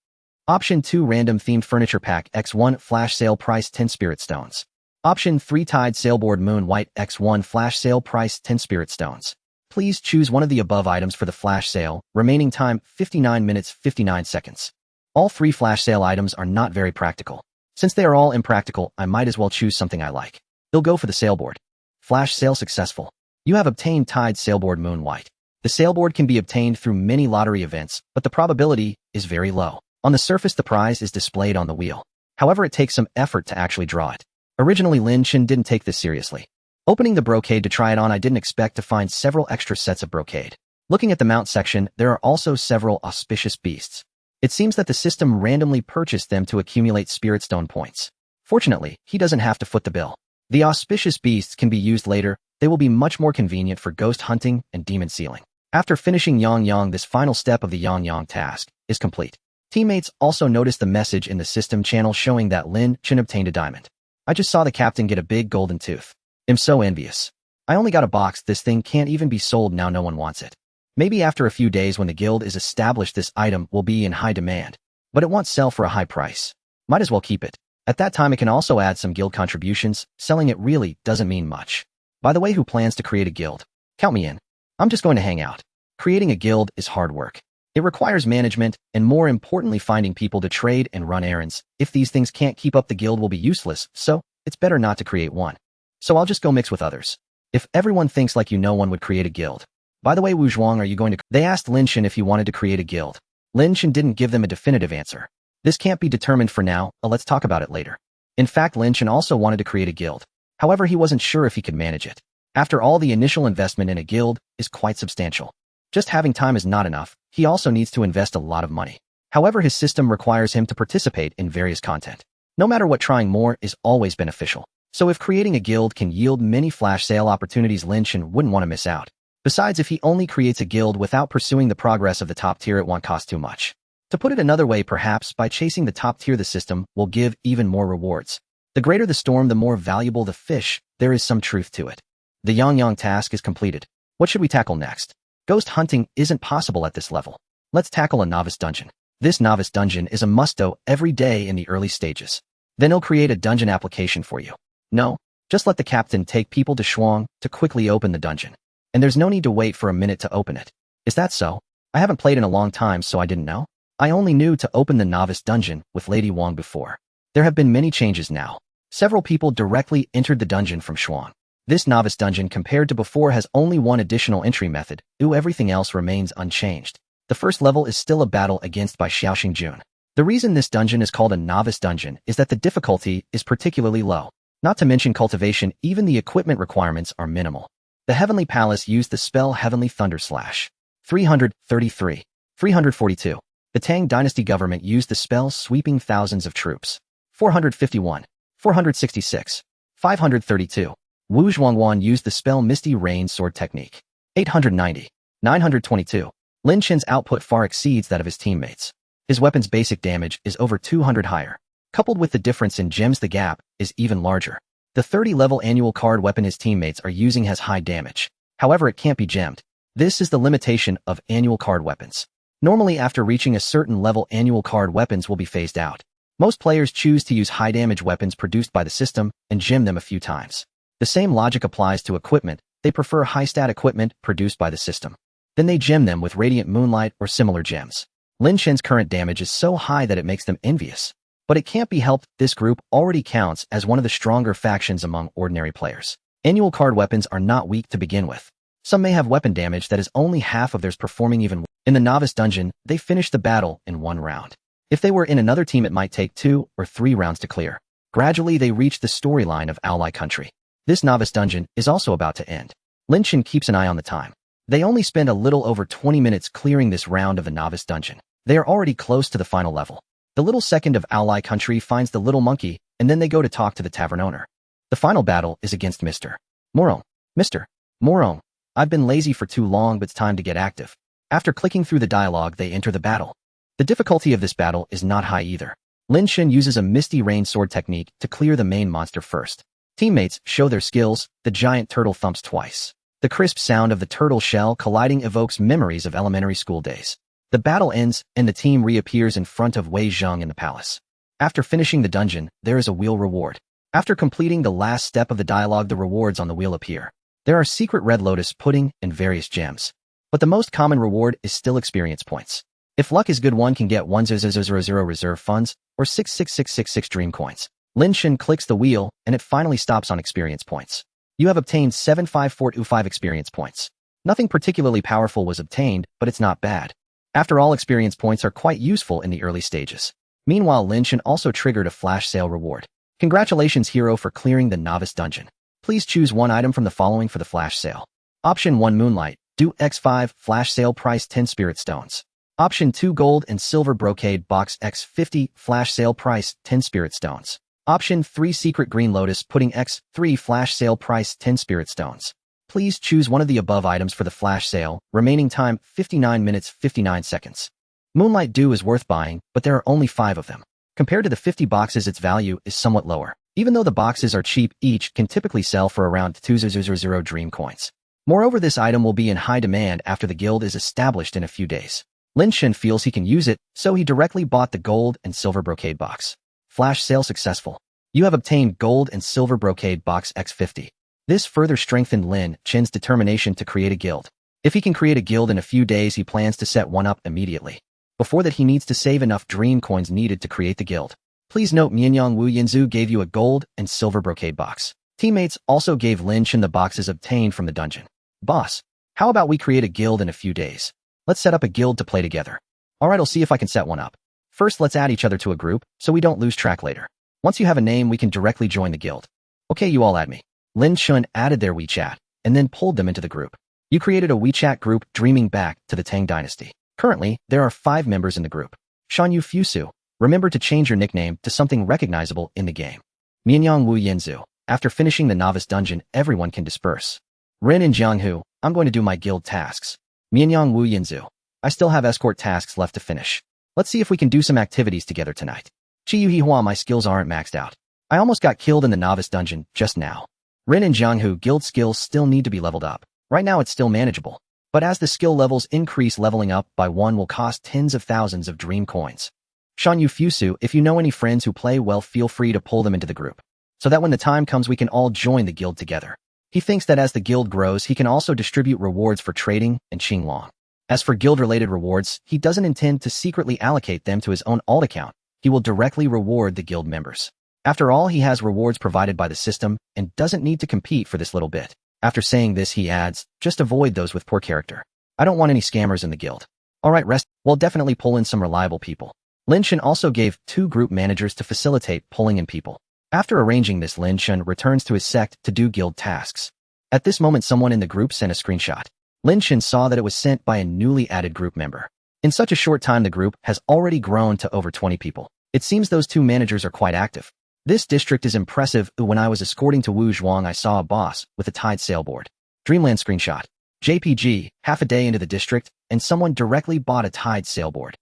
Option 2, Random Themed Furniture Pack X1 Flash Sale Price 10 Spirit Stones. Option 3, Tide Sailboard Moon White X1 Flash Sale Price 10 Spirit Stones. Please choose one of the above items for the flash sale. Remaining time 59 minutes 59 seconds. All 3 flash sale items are not very practical. Since they are all impractical, I might as well choose something I like. They'll go for the sailboard. Flash sale successful. You have obtained Tide Sailboard Moon White. The sailboard can be obtained through many lottery events, but the probability is very low. On the surface, the prize is displayed on the wheel. However, it takes some effort to actually draw it. Originally, Lin Chen didn't take this seriously. Opening the brocade to try it on, I didn't expect to find several extra sets of brocade. Looking at the mount section, there are also several auspicious beasts. It seems that the system randomly purchased them to accumulate spirit stone points. Fortunately, he doesn't have to foot the bill. The auspicious beasts can be used later. They will be much more convenient for ghost hunting and demon sealing. After finishing Yang, this final step of the Yang task is complete. Teammates also noticed the message in the system channel showing that Lin Chen obtained a diamond. I just saw the captain get a big golden tooth. I'm so envious. I only got a box. This thing can't even be sold now, no one wants it. Maybe after a few days when the guild is established, this item will be in high demand, but it won't sell for a high price. Might as well keep it. At that time, it can also add some guild contributions. Selling it really doesn't mean much. By the way, who plans to create a guild? Count me in. I'm just going to hang out. Creating a guild is hard work. It requires management and, more importantly, finding people to trade and run errands. If these things can't keep up, the guild will be useless, so it's better not to create one. So I'll just go mix with others. If everyone thinks like you, no one would create a guild. By the way, Wu, are you going to... They asked Lin Chen if he wanted to create a guild. Lin Chen didn't give them a definitive answer. This can't be determined for now, let's talk about it later. In fact, Lin Chen also wanted to create a guild. However, he wasn't sure if he could manage it. After all, the initial investment in a guild is quite substantial. Just having time is not enough, he also needs to invest a lot of money. However, his system requires him to participate in various content. No matter what, trying more is always beneficial. So if creating a guild can yield many flash sale opportunities, Lin Chen wouldn't want to miss out. Besides, if he only creates a guild without pursuing the progress of the top tier, it won't cost too much. To put it another way, perhaps by chasing the top tier, the system will give even more rewards. The greater the storm, the more valuable the fish. There is some truth to it. The Yang task is completed. What should we tackle next? Ghost hunting isn't possible at this level. Let's tackle a novice dungeon. This novice dungeon is a must-do every day in the early stages. Then he'll create a dungeon application for you. No, just let the captain take people to Shuang to quickly open the dungeon. And there's no need to wait for a minute to open it. Is that so? I haven't played in a long time, so I didn't know. I only knew to open the novice dungeon with Lady Wang before. There have been many changes now. Several people directly entered the dungeon from Shuang. This novice dungeon compared to before has only one additional entry method. Everything else remains unchanged. The first level is still a battle against by Xiaoxing Jun. The reason this dungeon is called a novice dungeon is that the difficulty is particularly low. Not to mention cultivation, even the equipment requirements are minimal. The Heavenly Palace used the spell Heavenly Thunder Slash. 333. 342. The Tang Dynasty government used the spell Sweeping Thousands of Troops. 451. 466. 532. Wu Zhuangwan used the spell Misty Rain Sword Technique. 890. 922. Lin Chen's output far exceeds that of his teammates. His weapon's basic damage is over 200 higher. Coupled with the difference in gems, the gap is even larger. The 30-level annual card weapon his teammates are using has high damage. However, it can't be gemmed. This is the limitation of annual card weapons. Normally, after reaching a certain level, annual card weapons will be phased out. Most players choose to use high-damage weapons produced by the system and gem them a few times. The same logic applies to equipment. They prefer high-stat equipment produced by the system. Then they gem them with Radiant Moonlight or similar gems. Lin Chen's current damage is so high that it makes them envious. But it can't be helped, this group already counts as one of the stronger factions among ordinary players. Annual card weapons are not weak to begin with. Some may have weapon damage that is only half of theirs, performing even worse. In the novice dungeon, they finish the battle in one round. If they were in another team, it might take 2 or 3 rounds to clear. Gradually, they reach the storyline of Ally Country. This novice dungeon is also about to end. Lin Chen keeps an eye on the time. They only spend a little over 20 minutes clearing this round of the novice dungeon. They are already close to the final level. The little second of Ally Country finds the little monkey, and then they go to talk to the tavern owner. The final battle is against Mr. Morong. Mr. Morong, I've been lazy for too long, but it's time to get active. After clicking through the dialogue, they enter the battle. The difficulty of this battle is not high either. Lin Chen uses a Misty Rain Sword technique to clear the main monster first. Teammates show their skills. The giant turtle thumps twice. The crisp sound of the turtle shell colliding evokes memories of elementary school days. The battle ends, and the team reappears in front of Wei Zheng in the palace. After finishing the dungeon, there is a wheel reward. After completing the last step of the dialogue, the rewards on the wheel appear. There are secret red lotus pudding and various gems. But the most common reward is still experience points. If luck is good, one can get 1000 reserve funds or 66666 dream coins. Lin Chen clicks the wheel, and it finally stops on experience points. You have obtained 75425 experience points. Nothing particularly powerful was obtained, but it's not bad. After all, experience points are quite useful in the early stages. Meanwhile, Lin Chen also triggered a flash sale reward. Congratulations, hero, for clearing the novice dungeon. Please choose one item from the following for the flash sale. Option 1, Moonlight. Do X5, flash sale price 10 spirit stones. Option 2, Gold and Silver Brocade Box X50, flash sale price 10 spirit stones. Option 3, Secret Green Lotus Pudding X3, flash sale price 10 spirit stones. Please choose one of the above items for the flash sale. Remaining time 59 minutes 59 seconds. Moonlight Dew is worth buying, but there are only 5 of them. Compared to the 50 boxes, its value is somewhat lower. Even though the boxes are cheap, each can typically sell for around 200 dream coins. Moreover, this item will be in high demand after the guild is established in a few days. Lin Chen feels he can use it, so he directly bought the Gold and Silver Brocade box. Flash sale successful. You have obtained Gold and Silver Brocade box X50. This further strengthened Lin Chen's determination to create a guild. If he can create a guild in a few days, he plans to set one up immediately. Before that, he needs to save enough dream coins needed to create the guild. Please note Mianyang Wu Yinzu gave you a gold and silver brocade box. Teammates also gave Lin Chen the boxes obtained from the dungeon. Boss, how about we create a guild in a few days? Let's set up a guild to play together. Alright, I'll see if I can set one up. First, let's add each other to a group, so we don't lose track later. Once you have a name, we can directly join the guild. Okay, you all add me. Lin Chen added their WeChat, and then pulled them into the group. You created a WeChat group dreaming back to the Tang Dynasty. Currently, there are 5 members in the group. Shanyu Fusu, remember to change your nickname to something recognizable in the game. Mianyang Wu Yinzu, after finishing the novice dungeon, everyone can disperse. Ren and Jianghu, I'm going to do my guild tasks. Mianyang Wu Yinzu, I still have escort tasks left to finish. Let's see if we can do some activities together tonight. Chiyu Hua, my skills aren't maxed out. I almost got killed in the novice dungeon just now. Ren and Jianghu, guild skills still need to be leveled up. Right now it's still manageable. But as the skill levels increase, leveling up by 1 will cost tens of thousands of dream coins. Shanyu Fusu, if you know any friends who play well, feel free to pull them into the group, so that when the time comes we can all join the guild together. He thinks that as the guild grows, he can also distribute rewards for trading and Qinglong. As for guild-related rewards, he doesn't intend to secretly allocate them to his own alt account. He will directly reward the guild members. After all, he has rewards provided by the system and doesn't need to compete for this little bit. After saying this, he adds, just avoid those with poor character. I don't want any scammers in the guild. Alright, rest. We'll definitely pull in some reliable people. Lin Chen also gave 2 group managers to facilitate pulling in people. After arranging this, Lin Chen returns to his sect to do guild tasks. At this moment, someone in the group sent a screenshot. Lin Chen saw that it was sent by a newly added group member. In such a short time, the group has already grown to over 20 people. It seems those 2 managers are quite active. This district is impressive. When I was escorting to Wu Zhuang, I saw a boss with a tide sailboard. Dreamland screenshot. JPG, half a day into the district, and someone directly bought a tide sailboard.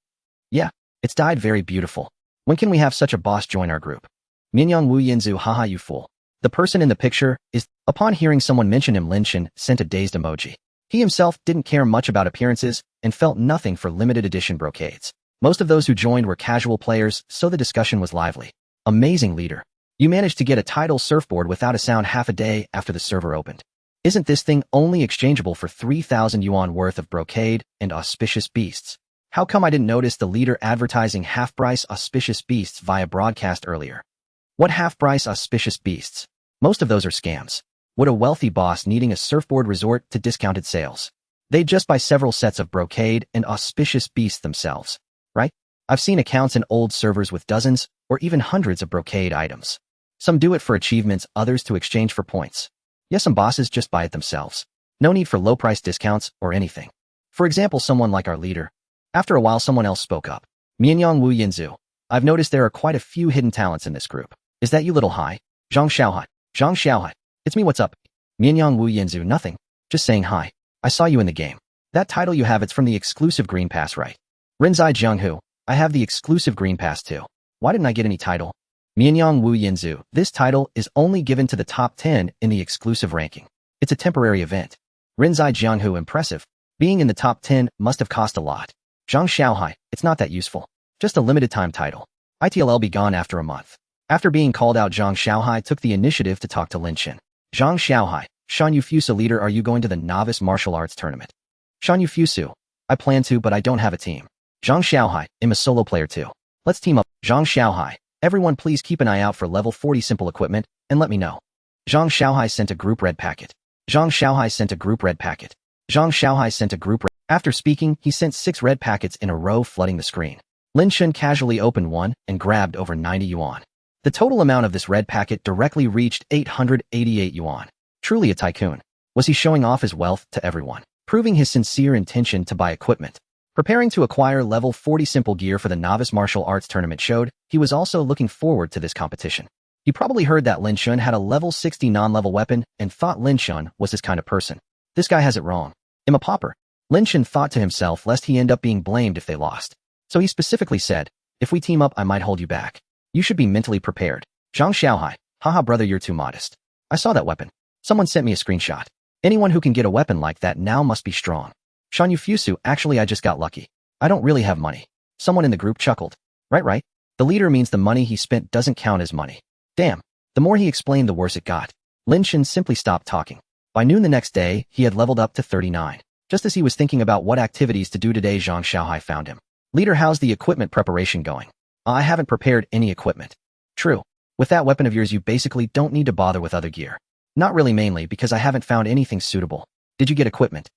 Yeah, it's dyed very beautiful. When can we have such a boss join our group? Mianyang Wu Yinzu, haha, you fool. The person in the picture is... Upon hearing someone mention him, Lin Chen sent a dazed emoji. He himself didn't care much about appearances and felt nothing for limited edition brocades. Most of those who joined were casual players, so the discussion was lively. Amazing leader. You managed to get a tidal surfboard without a sound half a day after the server opened. Isn't this thing only exchangeable for 3,000 yuan worth of brocade and auspicious beasts? How come I didn't notice the leader advertising half-price auspicious beasts via broadcast earlier? What half-price auspicious beasts? Most of those are scams. Would a wealthy boss needing a surfboard resort to discounted sales? They'd just buy several sets of brocade and auspicious beasts themselves, right? I've seen accounts in old servers with dozens or even hundreds of brocade items. Some do it for achievements, others to exchange for points. Yes, some bosses just buy it themselves. No need for low-price discounts or anything. For example, someone like our leader. After a while, someone else spoke up. Mianyang Wu Yinzu. I've noticed there are quite a few hidden talents in this group. Is that you, little Hai? Zhang Xiaohai. Zhang Xiaohai. It's me, what's up? Mianyang Wu Yinzu, nothing. Just saying hi. I saw you in the game. That title you have, it's from the exclusive Green Pass, right? Rinzai Jianghu. I have the exclusive Green Pass too. Why didn't I get any title? Mianyang Wu Yinzu. This title is only given to the top 10 in the exclusive ranking. It's a temporary event. Rinzai Jianghu, impressive. Being in the top 10 must have cost a lot. Zhang Xiaohai. It's not that useful. Just a limited time title. ITLL be gone after a month. After being called out, Zhang Xiaohai took the initiative to talk to Lin Chen. Zhang Xiaohai. Shanyu Fusu, leader, are you going to the novice martial arts tournament? Shanyu Fusu. I plan to, but I don't have a team. Zhang Xiaohai. I'm a solo player too. Let's team up. Zhang Xiaohai. Everyone please keep an eye out for level 40 simple equipment and let me know. Zhang Xiaohai sent a group red packet. Zhang Xiaohai sent a group red packet. Zhang Xiaohai sent a group red. After speaking, he sent 6 red packets in a row, flooding the screen. Lin Chen casually opened one and grabbed over 90 yuan. The total amount of this red packet directly reached 888 yuan. Truly a tycoon. Was he showing off his wealth to everyone, proving his sincere intention to buy equipment? Preparing to acquire level 40 simple gear for the novice martial arts tournament showed he was also looking forward to this competition. He probably heard that Lin Chen had a level 60 non-level weapon and thought Lin Chen was his kind of person. This guy has it wrong. I'm a pauper. Lin Chen thought to himself lest he end up being blamed if they lost. So he specifically said, if we team up, I might hold you back. You should be mentally prepared. Zhang Xiaohai. Haha, brother, you're too modest. I saw that weapon. Someone sent me a screenshot. Anyone who can get a weapon like that now must be strong. Shanyu Fusu, actually I just got lucky. I don't really have money. Someone in the group chuckled. Right. The leader means the money he spent doesn't count as money. Damn. The more he explained, the worse it got. Lin Chen simply stopped talking. By noon the next day, he had leveled up to 39. Just as he was thinking about what activities to do today, Zhang Xiaohai found him. Leader, how's the equipment preparation going? I haven't prepared any equipment. True. With that weapon of yours, you basically don't need to bother with other gear. Not really, mainly because I haven't found anything suitable. Did you get equipment?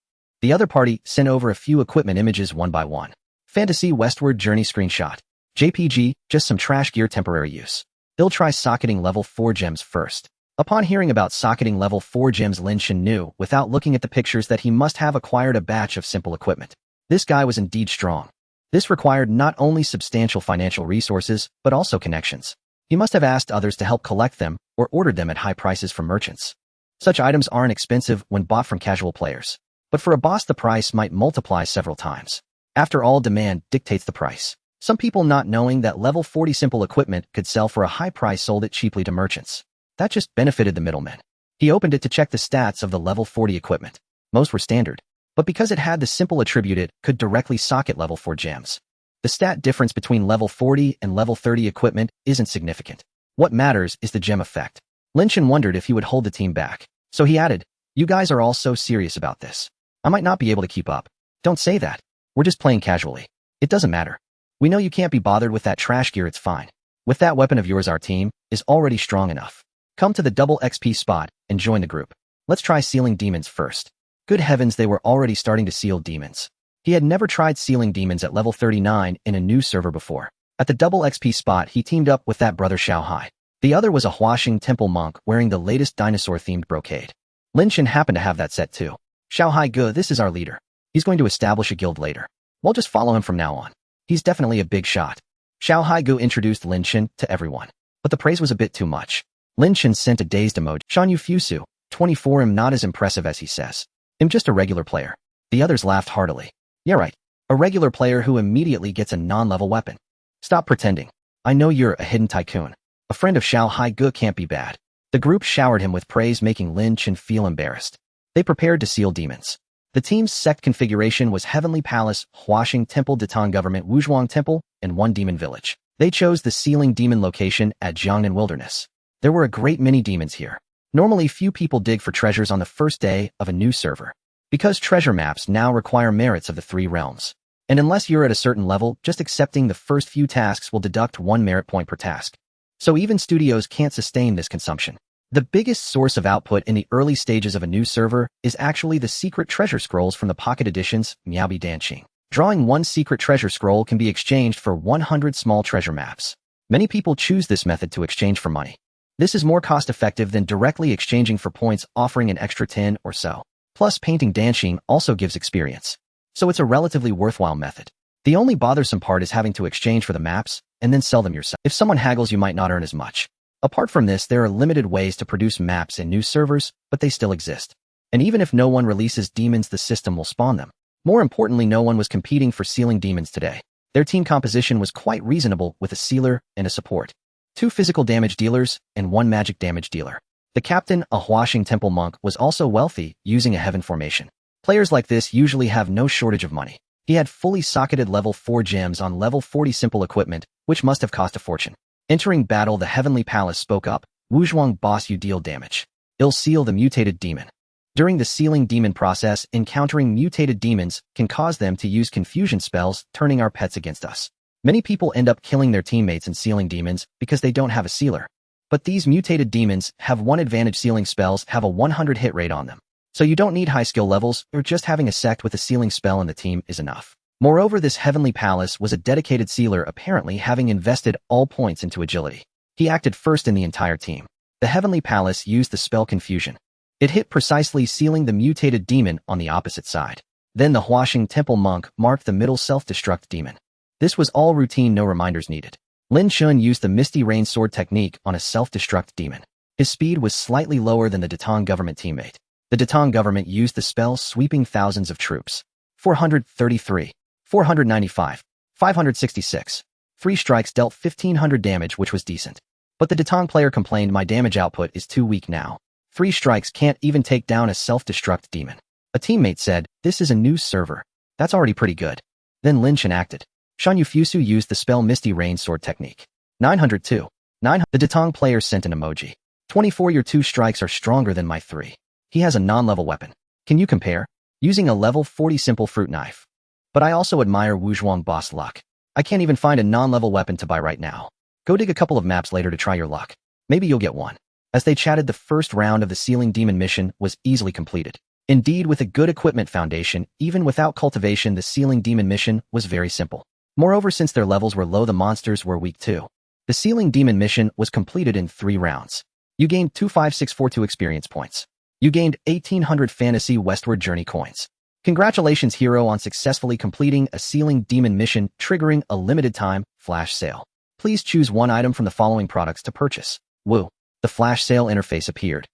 The other party sent over a few equipment images one by one. Fantasy Westward Journey Screenshot. JPG, just some trash gear, temporary use. They'll try socketing level 4 gems first. Upon hearing about socketing level 4 gems, Lin Chen knew, without looking at the pictures, that he must have acquired a batch of simple equipment. This guy was indeed strong. This required not only substantial financial resources, but also connections. He must have asked others to help collect them, or ordered them at high prices from merchants. Such items aren't expensive when bought from casual players. But for a boss, the price might multiply several times. After all, demand dictates the price. Some people, not knowing that level 40 simple equipment could sell for a high price, sold it cheaply to merchants. That just benefited the middlemen. He opened it to check the stats of the level 40 equipment. Most were standard. But because it had the simple attribute, it could directly socket level 4 gems. The stat difference between level 40 and level 30 equipment isn't significant. What matters is the gem effect. Lin Chen wondered if he would hold the team back. So he added, "You guys are all so serious about this. I might not be able to keep up." "Don't say that. We're just playing casually. It doesn't matter. We know you can't be bothered with that trash gear, it's fine. With that weapon of yours, our team is already strong enough. Come to the double XP spot and join the group. Let's try sealing demons first." Good heavens, they were already starting to seal demons. He had never tried sealing demons at level 39 in a new server before. At the double XP spot, he teamed up with that brother Xiaohai. The other was a Huaxing temple monk wearing the latest dinosaur-themed brocade. Lin Chen happened to have that set too. "Xiaohai Ge, this is our leader. He's going to establish a guild later. We'll just follow him from now on. He's definitely a big shot." Xiaohai Ge introduced Lin Chen to everyone. But the praise was a bit too much. Lin Chen sent a dazed emoji. "Shanyu Fusu, 24, am not as impressive as he says. I'm just a regular player." The others laughed heartily. "Yeah, right. A regular player who immediately gets a non-level weapon. Stop pretending. I know you're a hidden tycoon. A friend of Xiaohai Ge can't be bad." The group showered him with praise, making Lin Chen feel embarrassed. They prepared to seal demons. The team's sect configuration was Heavenly Palace, Huaxing Temple, Datang Government, Wuzhuang Temple, and one demon village. They chose the sealing demon location at Jiangnan Wilderness. There were a great many demons here. Normally, few people dig for treasures on the first day of a new server, because treasure maps now require merits of the 3 realms. And unless you're at a certain level, just accepting the first few tasks will deduct 1 merit point per task. So even studios can't sustain this consumption. The biggest source of output in the early stages of a new server is actually the secret treasure scrolls from the pocket editions, Miaobi Danqing. Drawing 1 secret treasure scroll can be exchanged for 100 small treasure maps. Many people choose this method to exchange for money. This is more cost-effective than directly exchanging for points, offering an extra 10 or so. Plus, painting Danqing also gives experience. So it's a relatively worthwhile method. The only bothersome part is having to exchange for the maps and then sell them yourself. If someone haggles, you might not earn as much. Apart from this, there are limited ways to produce maps in new servers, but they still exist. And even if no one releases demons, the system will spawn them. More importantly, no one was competing for sealing demons today. Their team composition was quite reasonable, with a sealer and a support. 2 physical damage dealers and 1 magic damage dealer. The captain, a Huaxing temple monk, was also wealthy, using a heaven formation. Players like this usually have no shortage of money. He had fully socketed level 4 gems on level 40 simple equipment, which must have cost a fortune. Entering battle, the Heavenly Palace spoke up. "Wuzhuang boss, you deal damage. I'll seal the mutated demon." During the sealing demon process, encountering mutated demons can cause them to use confusion spells, turning our pets against us. Many people end up killing their teammates in sealing demons because they don't have a sealer. But these mutated demons have one advantage: sealing spells have a 100 hit rate on them. So you don't need high skill levels, or just having a sect with a sealing spell in the team is enough. Moreover, this Heavenly Palace was a dedicated sealer, apparently having invested all points into agility. He acted first in the entire team. The Heavenly Palace used the spell Confusion. It hit precisely, sealing the mutated demon on the opposite side. Then the Huaxing Temple monk marked the middle self-destruct demon. This was all routine, no reminders needed. Lin Chen used the Misty Rain Sword technique on a self-destruct demon. His speed was slightly lower than the Datang government teammate. The Datang government used the spell sweeping thousands of troops. 433, 495, 566. 3 strikes dealt 1500 damage, which was decent. But the Datang player complained, "My damage output is too weak now. 3 strikes can't even take down a self-destruct demon." A teammate said, "This is a new server. That's already pretty good." Then Lin Chen acted. Shanyu Fusu used the spell Misty Rain Sword technique. 902. 900. The Datang player sent an emoji. 24. Your 2 strikes are stronger than my 3. He has a non-level weapon. Can you compare? Using a level 40 simple fruit knife. But I also admire One-Yuan boss luck. I can't even find a non-level weapon to buy right now. Go dig a couple of maps later to try your luck. Maybe you'll get one. As they chatted, the first round of the Ceiling Demon mission was easily completed. Indeed, with a good equipment foundation, even without cultivation, the Ceiling Demon mission was very simple. Moreover, since their levels were low, the monsters were weak too. The Ceiling Demon mission was completed in 3 rounds. You gained 25642 experience points. You gained 1800 Fantasy Westward Journey coins. Congratulations, hero, on successfully completing a Ceiling Demon mission, triggering a limited time flash sale. Please choose one item from the following products to purchase. Woo! The flash sale interface appeared.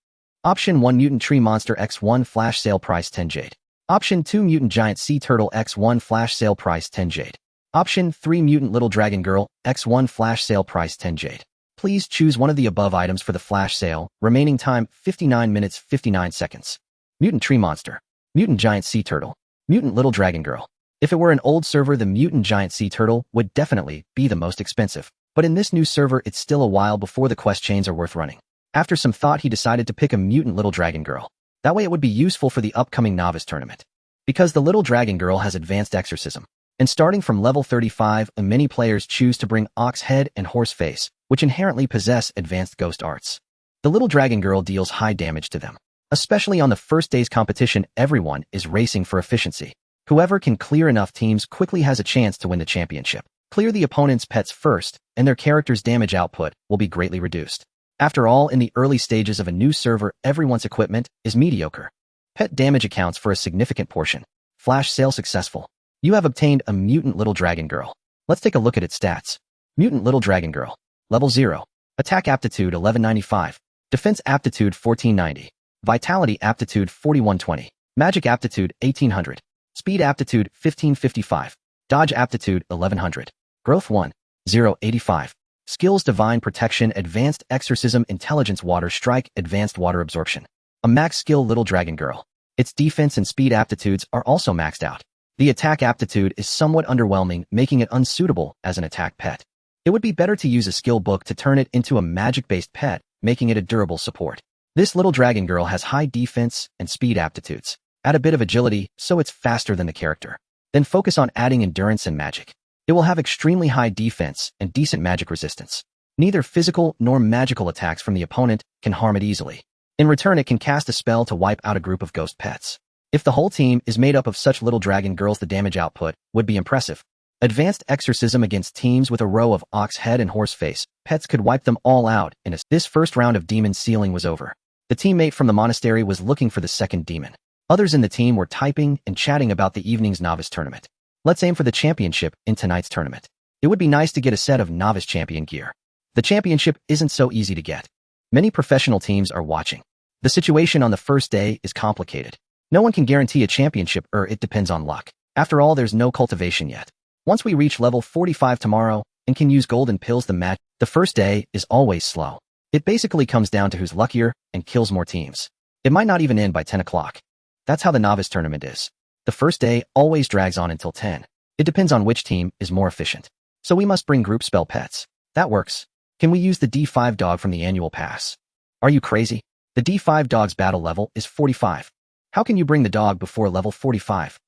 Option 1, Mutant Tree Monster X1 flash sale price 10 Jade. Option 2, Mutant Giant Sea Turtle X1 flash sale price 10 Jade. Option 3, Mutant Little Dragon Girl X1 flash sale price 10 Jade. Please choose one of the above items for the flash sale. Remaining time 59 minutes 59 seconds. Mutant Tree Monster. Mutant Giant Sea Turtle. Mutant Little Dragon Girl. If it were an old server, the Mutant Giant Sea Turtle would definitely be the most expensive. But in this new server, it's still a while before the quest chains are worth running. After some thought, he decided to pick a Mutant Little Dragon Girl. That way it would be useful for the upcoming novice tournament. Because the Little Dragon Girl has advanced exorcism. And starting from level 35, many players choose to bring Ox Head and Horse Face, which inherently possess advanced ghost arts. The Little Dragon Girl deals high damage to them. Especially on the first day's competition, everyone is racing for efficiency. Whoever can clear enough teams quickly has a chance to win the championship. Clear the opponent's pets first, and their character's damage output will be greatly reduced. After all, in the early stages of a new server, everyone's equipment is mediocre. Pet damage accounts for a significant portion. Flash sale successful. You have obtained a Mutant Little Dragon Girl. Let's take a look at its stats. Mutant Little Dragon Girl. Level 0. Attack Aptitude 1195. Defense Aptitude 1490. Vitality Aptitude 4120. Magic Aptitude 1800. Speed Aptitude 1555. Dodge Aptitude 1100. Growth 1. 085. Skills Divine Protection, Advanced Exorcism, Intelligence, Water Strike, Advanced Water Absorption. A max skill Little Dragon Girl. Its defense and speed aptitudes are also maxed out. The attack aptitude is somewhat underwhelming, making it unsuitable as an attack pet. It would be better to use a skill book to turn it into a magic-based pet, making it a durable support. This Little Dragon Girl has high defense and speed aptitudes. Add a bit of agility, so it's faster than the character. Then focus on adding endurance and magic. It will have extremely high defense and decent magic resistance. Neither physical nor magical attacks from the opponent can harm it easily. In return, it can cast a spell to wipe out a group of ghost pets. If the whole team is made up of such Little Dragon Girls, the damage output would be impressive. Advanced Exorcism against teams with a row of Ox Head and Horse Face pets could wipe them all out in this first round of Demon Sealing was over. The teammate from the monastery was looking for the second demon. Others in the team were typing and chatting about the evening's novice tournament. Let's aim for the championship in tonight's tournament. It would be nice to get a set of novice champion gear. The championship isn't so easy to get. Many professional teams are watching. The situation on the first day is complicated. No one can guarantee a championship, or it depends on luck. After all, there's no cultivation yet. Once we reach level 45 tomorrow and can use golden pills to match, the first day is always slow. It basically comes down to who's luckier and kills more teams. It might not even end by 10 o'clock. That's how the novice tournament is. The first day always drags on until 10. It depends on which team is more efficient. So we must bring group spell pets. That works. Can we use the D5 dog from the annual pass? Are you crazy? The D5 dog's battle level is 45. How can you bring the dog before level 45?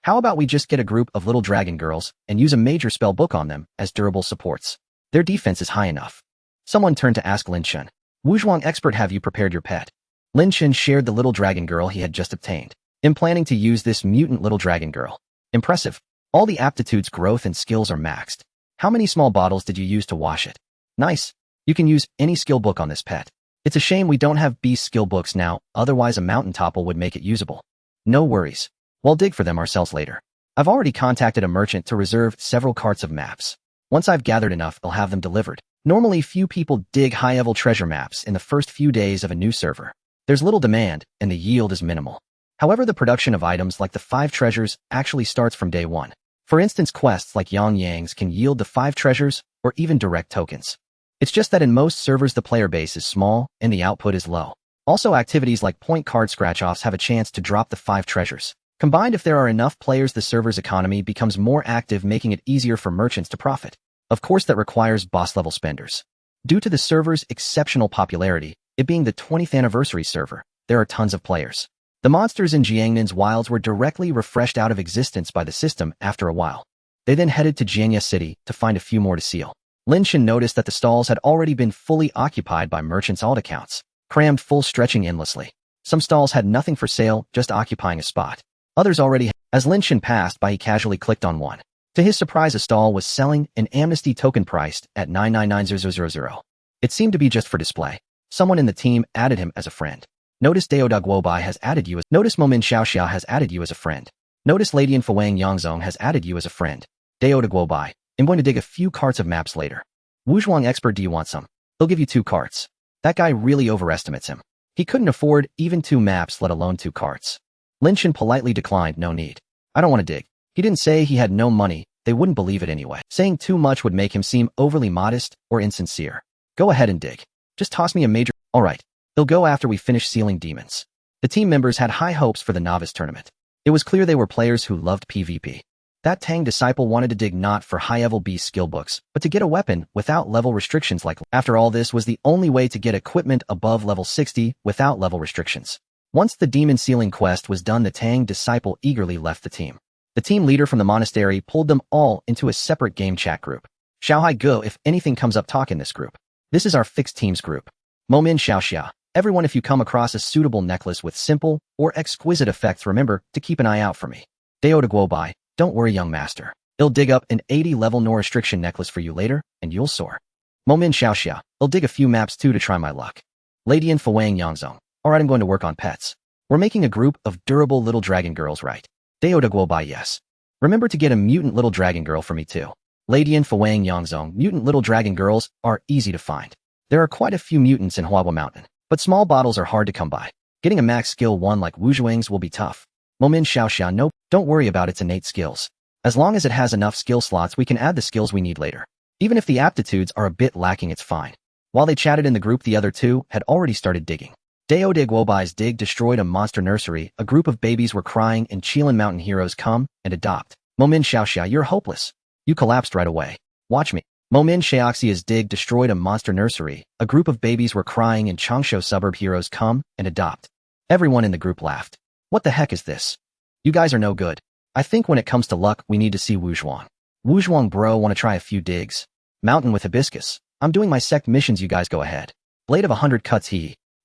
How about we just get a group of Little Dragon Girls and use a major spell book on them as durable supports? Their defense is high enough. Someone turned to ask Lin Chen. Wuzhuang expert, have you prepared your pet? Lin Chen shared the Little Dragon Girl he had just obtained. I'm planning to use this Mutant Little Dragon Girl. Impressive. All the aptitudes, growth, and skills are maxed. How many small bottles did you use to wash it? Nice. You can use any skill book on this pet. It's a shame we don't have beast skill books now, otherwise a mountain topple would make it usable. No worries. We'll dig for them ourselves later. I've already contacted a merchant to reserve several carts of maps. Once I've gathered enough, I'll have them delivered. Normally, few people dig high-level treasure maps in the first few days of a new server. There's little demand, and the yield is minimal. However, the production of items like the 5 treasures actually starts from day 1. For instance, quests like Yang Yang's can yield the 5 treasures or even direct tokens. It's just that in most servers the player base is small and the output is low. Also, activities like point card scratch-offs have a chance to drop the 5 treasures. Combined, if there are enough players, the server's economy becomes more active, making it easier for merchants to profit. Of course, that requires boss-level spenders. Due to the server's exceptional popularity, it being the 20th anniversary server, there are tons of players. The monsters in Jiangnin's wilds were directly refreshed out of existence by the system after a while. They then headed to Jianya City to find a few more to seal. Lin Chen noticed that the stalls had already been fully occupied by merchants' alt accounts, crammed full stretching endlessly. Some stalls had nothing for sale, just occupying a spot. Others already had. As Lin Chen passed by, he casually clicked on one. To his surprise, a stall was selling an amnesty token priced at 999,000. It seemed to be just for display. Someone in the team added him as a friend. Notice Dao Guobai has added you as. Notice Momin Xiaoxia has added you as a friend. Notice Lady Fuang Yangzong has added you as a friend. Dao Guobai. I'm going to dig a few carts of maps later. Wuzhuang expert, do you want some? He'll give you 2 carts. That guy really overestimates him. He couldn't afford even 2 maps, let alone 2 carts. Lin Chen politely declined, no need. I don't want to dig. He didn't say he had no money, they wouldn't believe it anyway. Saying too much would make him seem overly modest or insincere. Go ahead and dig. Just toss me a major. Alright. He'll go after we finish sealing demons. The team members had high hopes for the novice tournament. It was clear they were players who loved PvP. That Tang disciple wanted to dig not for high-level B skill books, but to get a weapon without level restrictions like. After all, this was the only way to get equipment above level 60 without level restrictions. Once the demon sealing quest was done, the Tang disciple eagerly left the team. The team leader from the monastery pulled them all into a separate game chat group. Xiaohai go, if anything comes up, talk in this group. This is our fixed teams group. Momin Xiaoxia. Everyone, if you come across a suitable necklace with simple or exquisite effects, remember to keep an eye out for me. Dao Guobai. Don't worry, young master. I'll dig up an 80-level no restriction necklace for you later, and you'll soar. Momin Xiaoxia. I'll dig a few maps too to try my luck. Lady Fuang Yangzong. Alright, I'm going to work on pets. We're making a group of durable little dragon girls, right? Dao Guobai, yes. Remember to get a mutant little dragon girl for me too. Lady Fuang Yangzong. Mutant little dragon girls are easy to find. There are quite a few mutants in Huaba Mountain, but small bottles are hard to come by. Getting a max skill 1 like Wuzhuang's will be tough. Momin Xiaoxia. Nope, don't worry about its innate skills. As long as it has enough skill slots, we can add the skills we need later. Even if the aptitudes are a bit lacking, it's fine. While they chatted in the group, the other 2 had already started digging. Dao Guobai's dig destroyed a monster nursery. A group of babies were crying, and Qilin mountain heroes come and adopt. Momin Xiaoxia, you're hopeless. You collapsed right away. Watch me. Momin Xiaoxia's dig destroyed a monster nursery. A group of babies were crying, and Changshu suburb heroes come and adopt. Everyone in the group laughed. What the heck is this? You guys are no good. I think when it comes to luck, we need to see Wuzhuang. Wuzhuang bro, wanna try a few digs? Mountain with hibiscus. I'm doing my sect missions, you guys go ahead. Blade of 100 cuts,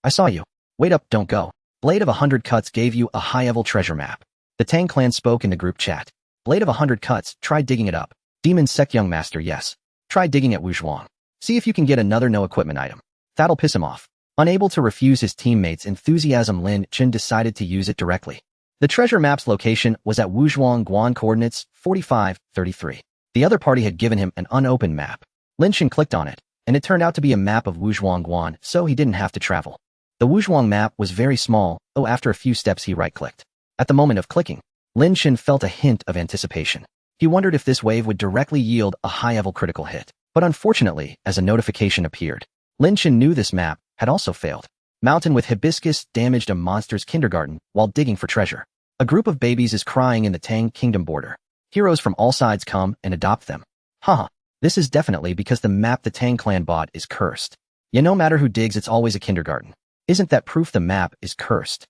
I saw you. Wait up, don't go. Blade of 100 cuts gave you a high-level treasure map. The Tang clan spoke in the group chat. Blade of 100 cuts, try digging it up. Demon sect young master, yes. Try digging at Wuzhuang. See if you can get another no equipment item. That'll piss him off. Unable to refuse his teammates' enthusiasm, Lin Chen decided to use it directly. The treasure map's location was at Wuzhuang Guan, coordinates 4533. The other party had given him an unopened map. Lin Chen clicked on it, and it turned out to be a map of Wuzhuang Guan, so he didn't have to travel. The Wuzhuang map was very small, though after a few steps he right-clicked. At the moment of clicking, Lin Chen felt a hint of anticipation. He wondered if this wave would directly yield a high-level critical hit. But unfortunately, as a notification appeared, Lin Chen knew this map had also failed. Mountain with hibiscus damaged a monster's kindergarten while digging for treasure. A group of babies is crying in the Tang Kingdom border. Heroes from all sides come and adopt them. Haha, this is definitely because the map the Tang clan bought is cursed. Yeah, no matter who digs, it's always a kindergarten. Isn't that proof the map is cursed?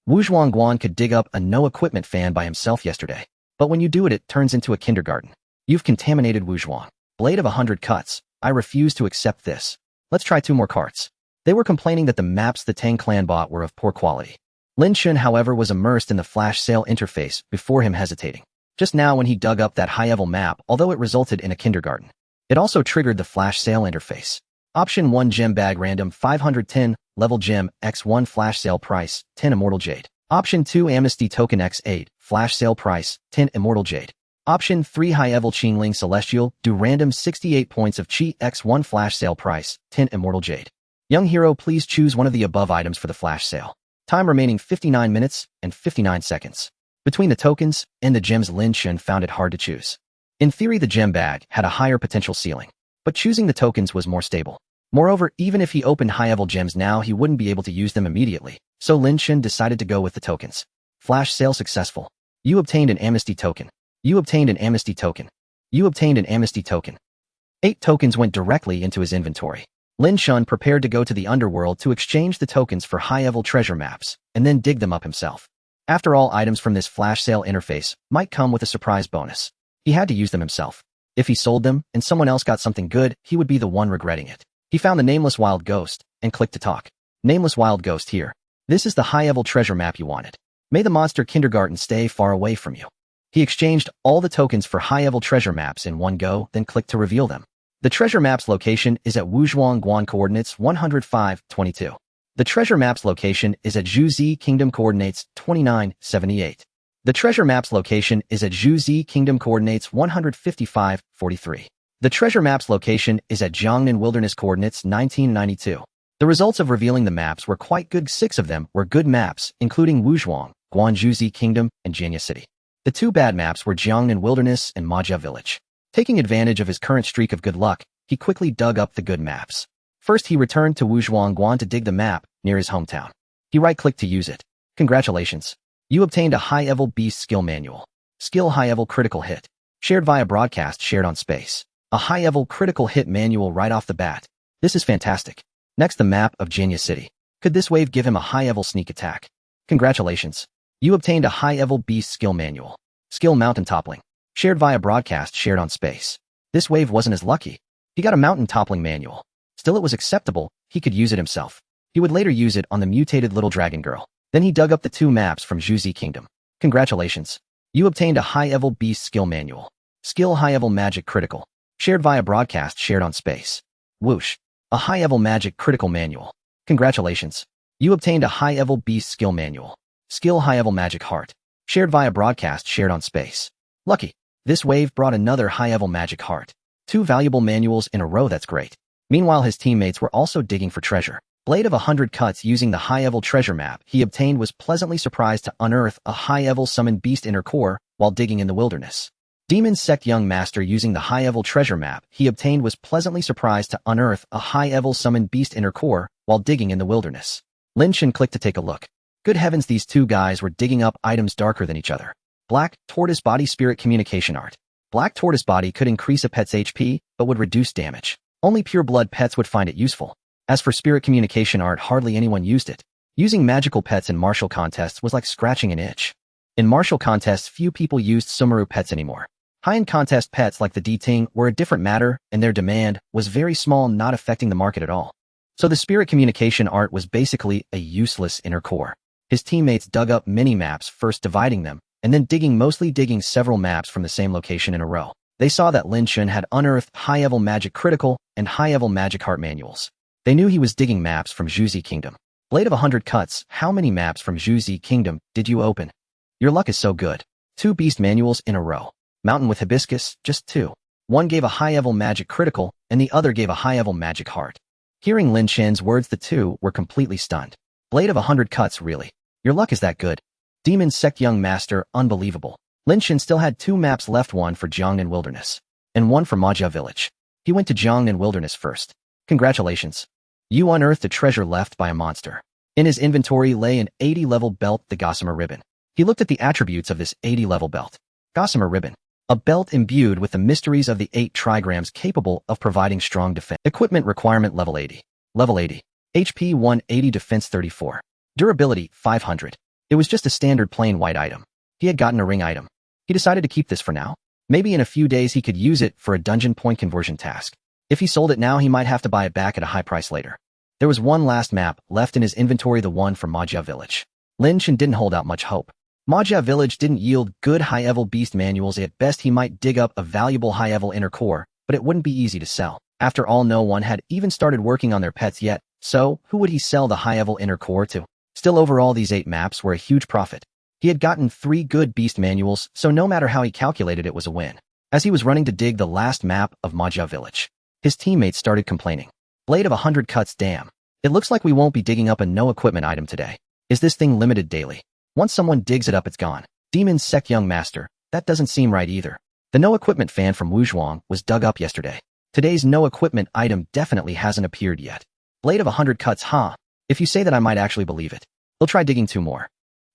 Wuzhuang Guan could dig up a no-equipment fan by himself yesterday, but when you do it, it turns into a kindergarten. You've contaminated Wuzhuang. Blade of 100 cuts. I refuse to accept this. Let's try 2 more carts. They were complaining that the maps the Tang clan bought were of poor quality. Lin Chen, however, was immersed in the flash sale interface before him hesitating. Just now when he dug up that high-level map, although it resulted in a kindergarten, it also triggered the flash sale interface. Option 1 gem bag random 510 level gem X1 flash sale price 10 immortal jade. Option 2 amnesty token X8 flash sale price 10 immortal jade. Option 3 high-level Qingling celestial do random 68 points of chi X1 flash sale price 10 immortal jade. Young hero, please choose one of the above items for the flash sale. Time remaining 59 minutes and 59 seconds. Between the tokens and the gems, Lin Chen found it hard to choose. In theory, the gem bag had a higher potential ceiling, but choosing the tokens was more stable. Moreover, even if he opened high-level gems now, he wouldn't be able to use them immediately, so Lin Chen decided to go with the tokens. Flash sale successful. You obtained an amnesty token. You obtained an amnesty token. You obtained an amnesty token. 8 tokens went directly into his inventory. Lin Chen prepared to go to the underworld to exchange the tokens for high-level treasure maps, and then dig them up himself. After all, items from this flash sale interface might come with a surprise bonus. He had to use them himself. If he sold them and someone else got something good, he would be the one regretting it. He found the Nameless Wild Ghost and clicked to talk. Nameless Wild Ghost here. This is the high-level treasure map you wanted. May the monster kindergarten stay far away from you. He exchanged all the tokens for high-level treasure maps in one go, then clicked to reveal them. The treasure map's location is at Wuzhuang Guan coordinates 105.22. The treasure map's location is at Zhuzi Kingdom coordinates 29.78. The treasure map's location is at Zhuzi Kingdom coordinates 155.43. The treasure map's location is at Jiangnan Wilderness coordinates 1992. The results of revealing the maps were quite good. 6 of them were good maps, including Wuzhuang, Guanzhouzi Kingdom, and Jianya City. The 2 bad maps were Jiangnan Wilderness and Majia Village. Taking advantage of his current streak of good luck, he quickly dug up the good maps. First, he returned to Wuzhuang Guan to dig the map near his hometown. He right-clicked to use it. Congratulations. You obtained a high-level beast skill manual. Skill high-level critical hit. Shared via broadcast shared on space. A high-level critical hit manual right off the bat. This is fantastic. Next, the map of Jianya City. Could this wave give him a high-level sneak attack? Congratulations. You obtained a high-level beast skill manual. Skill mountain toppling. Shared via broadcast shared on space. This wave wasn't as lucky. He got a mountain toppling manual. Still, it was acceptable. He could use it himself. He would later use it on the mutated little dragon girl. Then he dug up the 2 maps from Zhuzi Kingdom. Congratulations. You obtained a high-level beast skill manual. Skill high-level magic critical. Shared via broadcast shared on space. Whoosh. A high-level magic critical manual. Congratulations. You obtained a high-level beast skill manual. Skill high-level magic heart. Shared via broadcast shared on space. Lucky. This wave brought another high-level magic heart. 2 valuable manuals in a row, that's great. Meanwhile, his teammates were also digging for treasure. Blade of 100 Cuts using the high-level treasure map he obtained was pleasantly surprised to unearth a high-level summoned beast inner core while digging in the wilderness. Demon Sect Young Master using the high-level treasure map he obtained was pleasantly surprised to unearth a high-level summoned beast inner core while digging in the wilderness. Lin Chen clicked to take a look. Good heavens, these 2 guys were digging up items darker than each other. Black Tortoise Body Spirit Communication Art. Black Tortoise Body could increase a pet's HP, but would reduce damage. Only pure blood pets would find it useful. As for Spirit Communication Art, hardly anyone used it. Using magical pets in martial contests was like scratching an itch. In martial contests, few people used Sumeru pets anymore. High-end contest pets like the D-Ting were a different matter, and their demand was very small, not affecting the market at all. So the Spirit Communication Art was basically a useless inner core. His teammates dug up many maps, first dividing them, and then mostly digging several maps from the same location in a row. They saw that Lin Chen had unearthed high-level magic critical and high-level magic heart manuals. They knew he was digging maps from Zhuzi Kingdom. Blade of 100 Cuts, how many maps from Zhuzi Kingdom did you open? Your luck is so good. 2 beast manuals in a row. Mountain with hibiscus, just 2. One gave a high-level magic critical, and the other gave a high-level magic heart. Hearing Lin Chen's words, the 2 were completely stunned. Blade of 100 Cuts, really? Your luck is that good? Demon Sect Young Master, unbelievable. Lin Chen still had 2 maps left, one for Jiangnan Wilderness, and one for Majia Village. He went to Jiangnan Wilderness first. Congratulations. You unearthed a treasure left by a monster. In his inventory lay an 80-level belt, the Gossamer Ribbon. He looked at the attributes of this 80-level belt. Gossamer Ribbon. A belt imbued with the mysteries of the 8 trigrams capable of providing strong defense. Equipment requirement level 80. Level 80. HP 180, defense 34. Durability 500. It was just a standard plain white item. He had gotten a ring item. He decided to keep this for now. Maybe in a few days he could use it for a dungeon point conversion task. If he sold it now, he might have to buy it back at a high price later. There was one last map left in his inventory, the one from Majia Village. Lin Chen didn't hold out much hope. Majia Village didn't yield good high-level beast manuals. At best, he might dig up a valuable high-level inner core, but it wouldn't be easy to sell. After all, no one had even started working on their pets yet, so who would he sell the high-level inner core to? Still, overall, these 8 maps were a huge profit. He had gotten 3 good beast manuals, so no matter how he calculated, it was a win. As he was running to dig the last map of Majia Village, his teammates started complaining. Blade of 100 Cuts, damn. It looks like we won't be digging up a no-equipment item today. Is this thing limited daily? Once someone digs it up, it's gone. Demon Sect Young Master, that doesn't seem right either. The no-equipment fan from Wuzhuang was dug up yesterday. Today's no-equipment item definitely hasn't appeared yet. Blade of 100 Cuts, huh? If you say that, I might actually believe it. We'll try digging 2 more.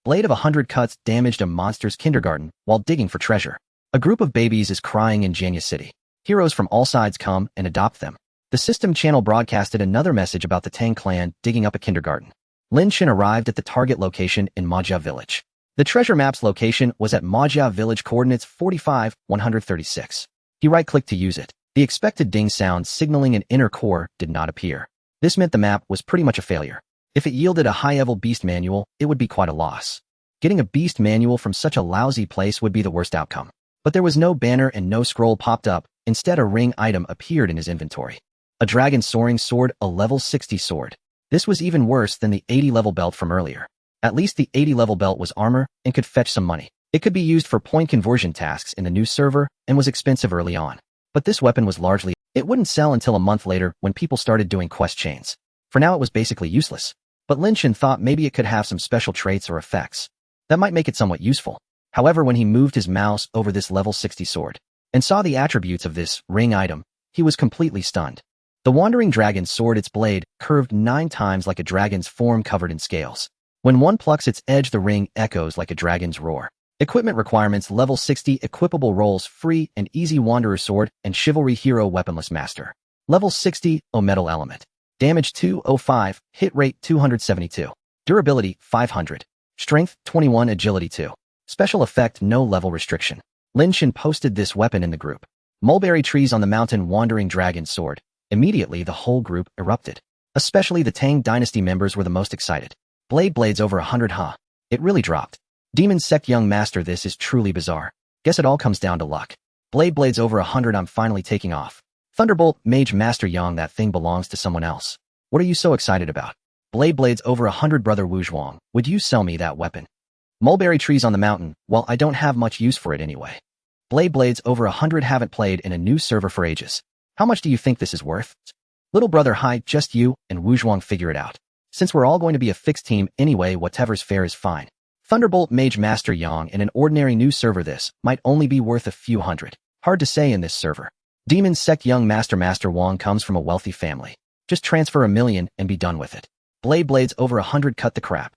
Blade of 100 Cuts damaged a monster's kindergarten while digging for treasure. A group of babies is crying in Jianya City. Heroes from all sides come and adopt them. The system channel broadcasted another message about the Tang clan digging up a kindergarten. Lin Chen arrived at the target location in Majia Village. The treasure map's location was at Majia Village coordinates 45-136. He right-clicked to use it. The expected ding sound signaling an inner core did not appear. This meant the map was pretty much a failure. If it yielded a high-level beast manual, it would be quite a loss. Getting a beast manual from such a lousy place would be the worst outcome. But there was no banner and no scroll popped up. Instead, a ring item appeared in his inventory. A dragon soaring sword, a level 60 sword. This was even worse than the 80-level belt from earlier. At least the 80-level belt was armor and could fetch some money. It could be used for point conversion tasks in the new server and was expensive early on. But this weapon was largely, it wouldn't sell until a month later when people started doing quest chains. For now, it was basically useless. But Lin Chen thought maybe it could have some special traits or effects that might make it somewhat useful. However, when he moved his mouse over this level 60 sword and saw the attributes of this ring item, he was completely stunned. The wandering dragon's sword, its blade, curved 9 times like a dragon's form covered in scales. When one plucks its edge, the ring echoes like a dragon's roar. Equipment requirements: level 60 equipable rolls, free and easy wanderer sword and chivalry hero weaponless master. Level 60 metal element. Damage 205, hit rate 272. Durability 500. Strength 21, agility 2. Special effect: no level restriction. Lin Chen posted this weapon in the group. Mulberry trees on the mountain, wandering dragon sword. Immediately, the whole group erupted. Especially the Tang Dynasty members were the most excited. Blades over 100, huh? It really dropped. Demon Sect Young Master, this is truly bizarre. Guess it all comes down to luck. Blades over 100, I'm finally taking off. Thunderbolt, Mage Master Young, that thing belongs to someone else. What are you so excited about? Blades over 100, Brother Wu Zhuang, would you sell me that weapon? Mulberry trees on the mountain, well, I don't have much use for it anyway. Blades over 100, haven't played in a new server for ages. How much do you think this is worth? Little brother, hi, just you and Wu Zhuang, figure it out. Since we're all going to be a fixed team anyway, whatever's fair is fine. Thunderbolt, Mage Master Yang, in an ordinary new server this might only be worth a few hundred. Hard to say in this server. Demon Sect Young Master Wang comes from a wealthy family. Just transfer 1 million and be done with it. Blades over 100, cut the crap.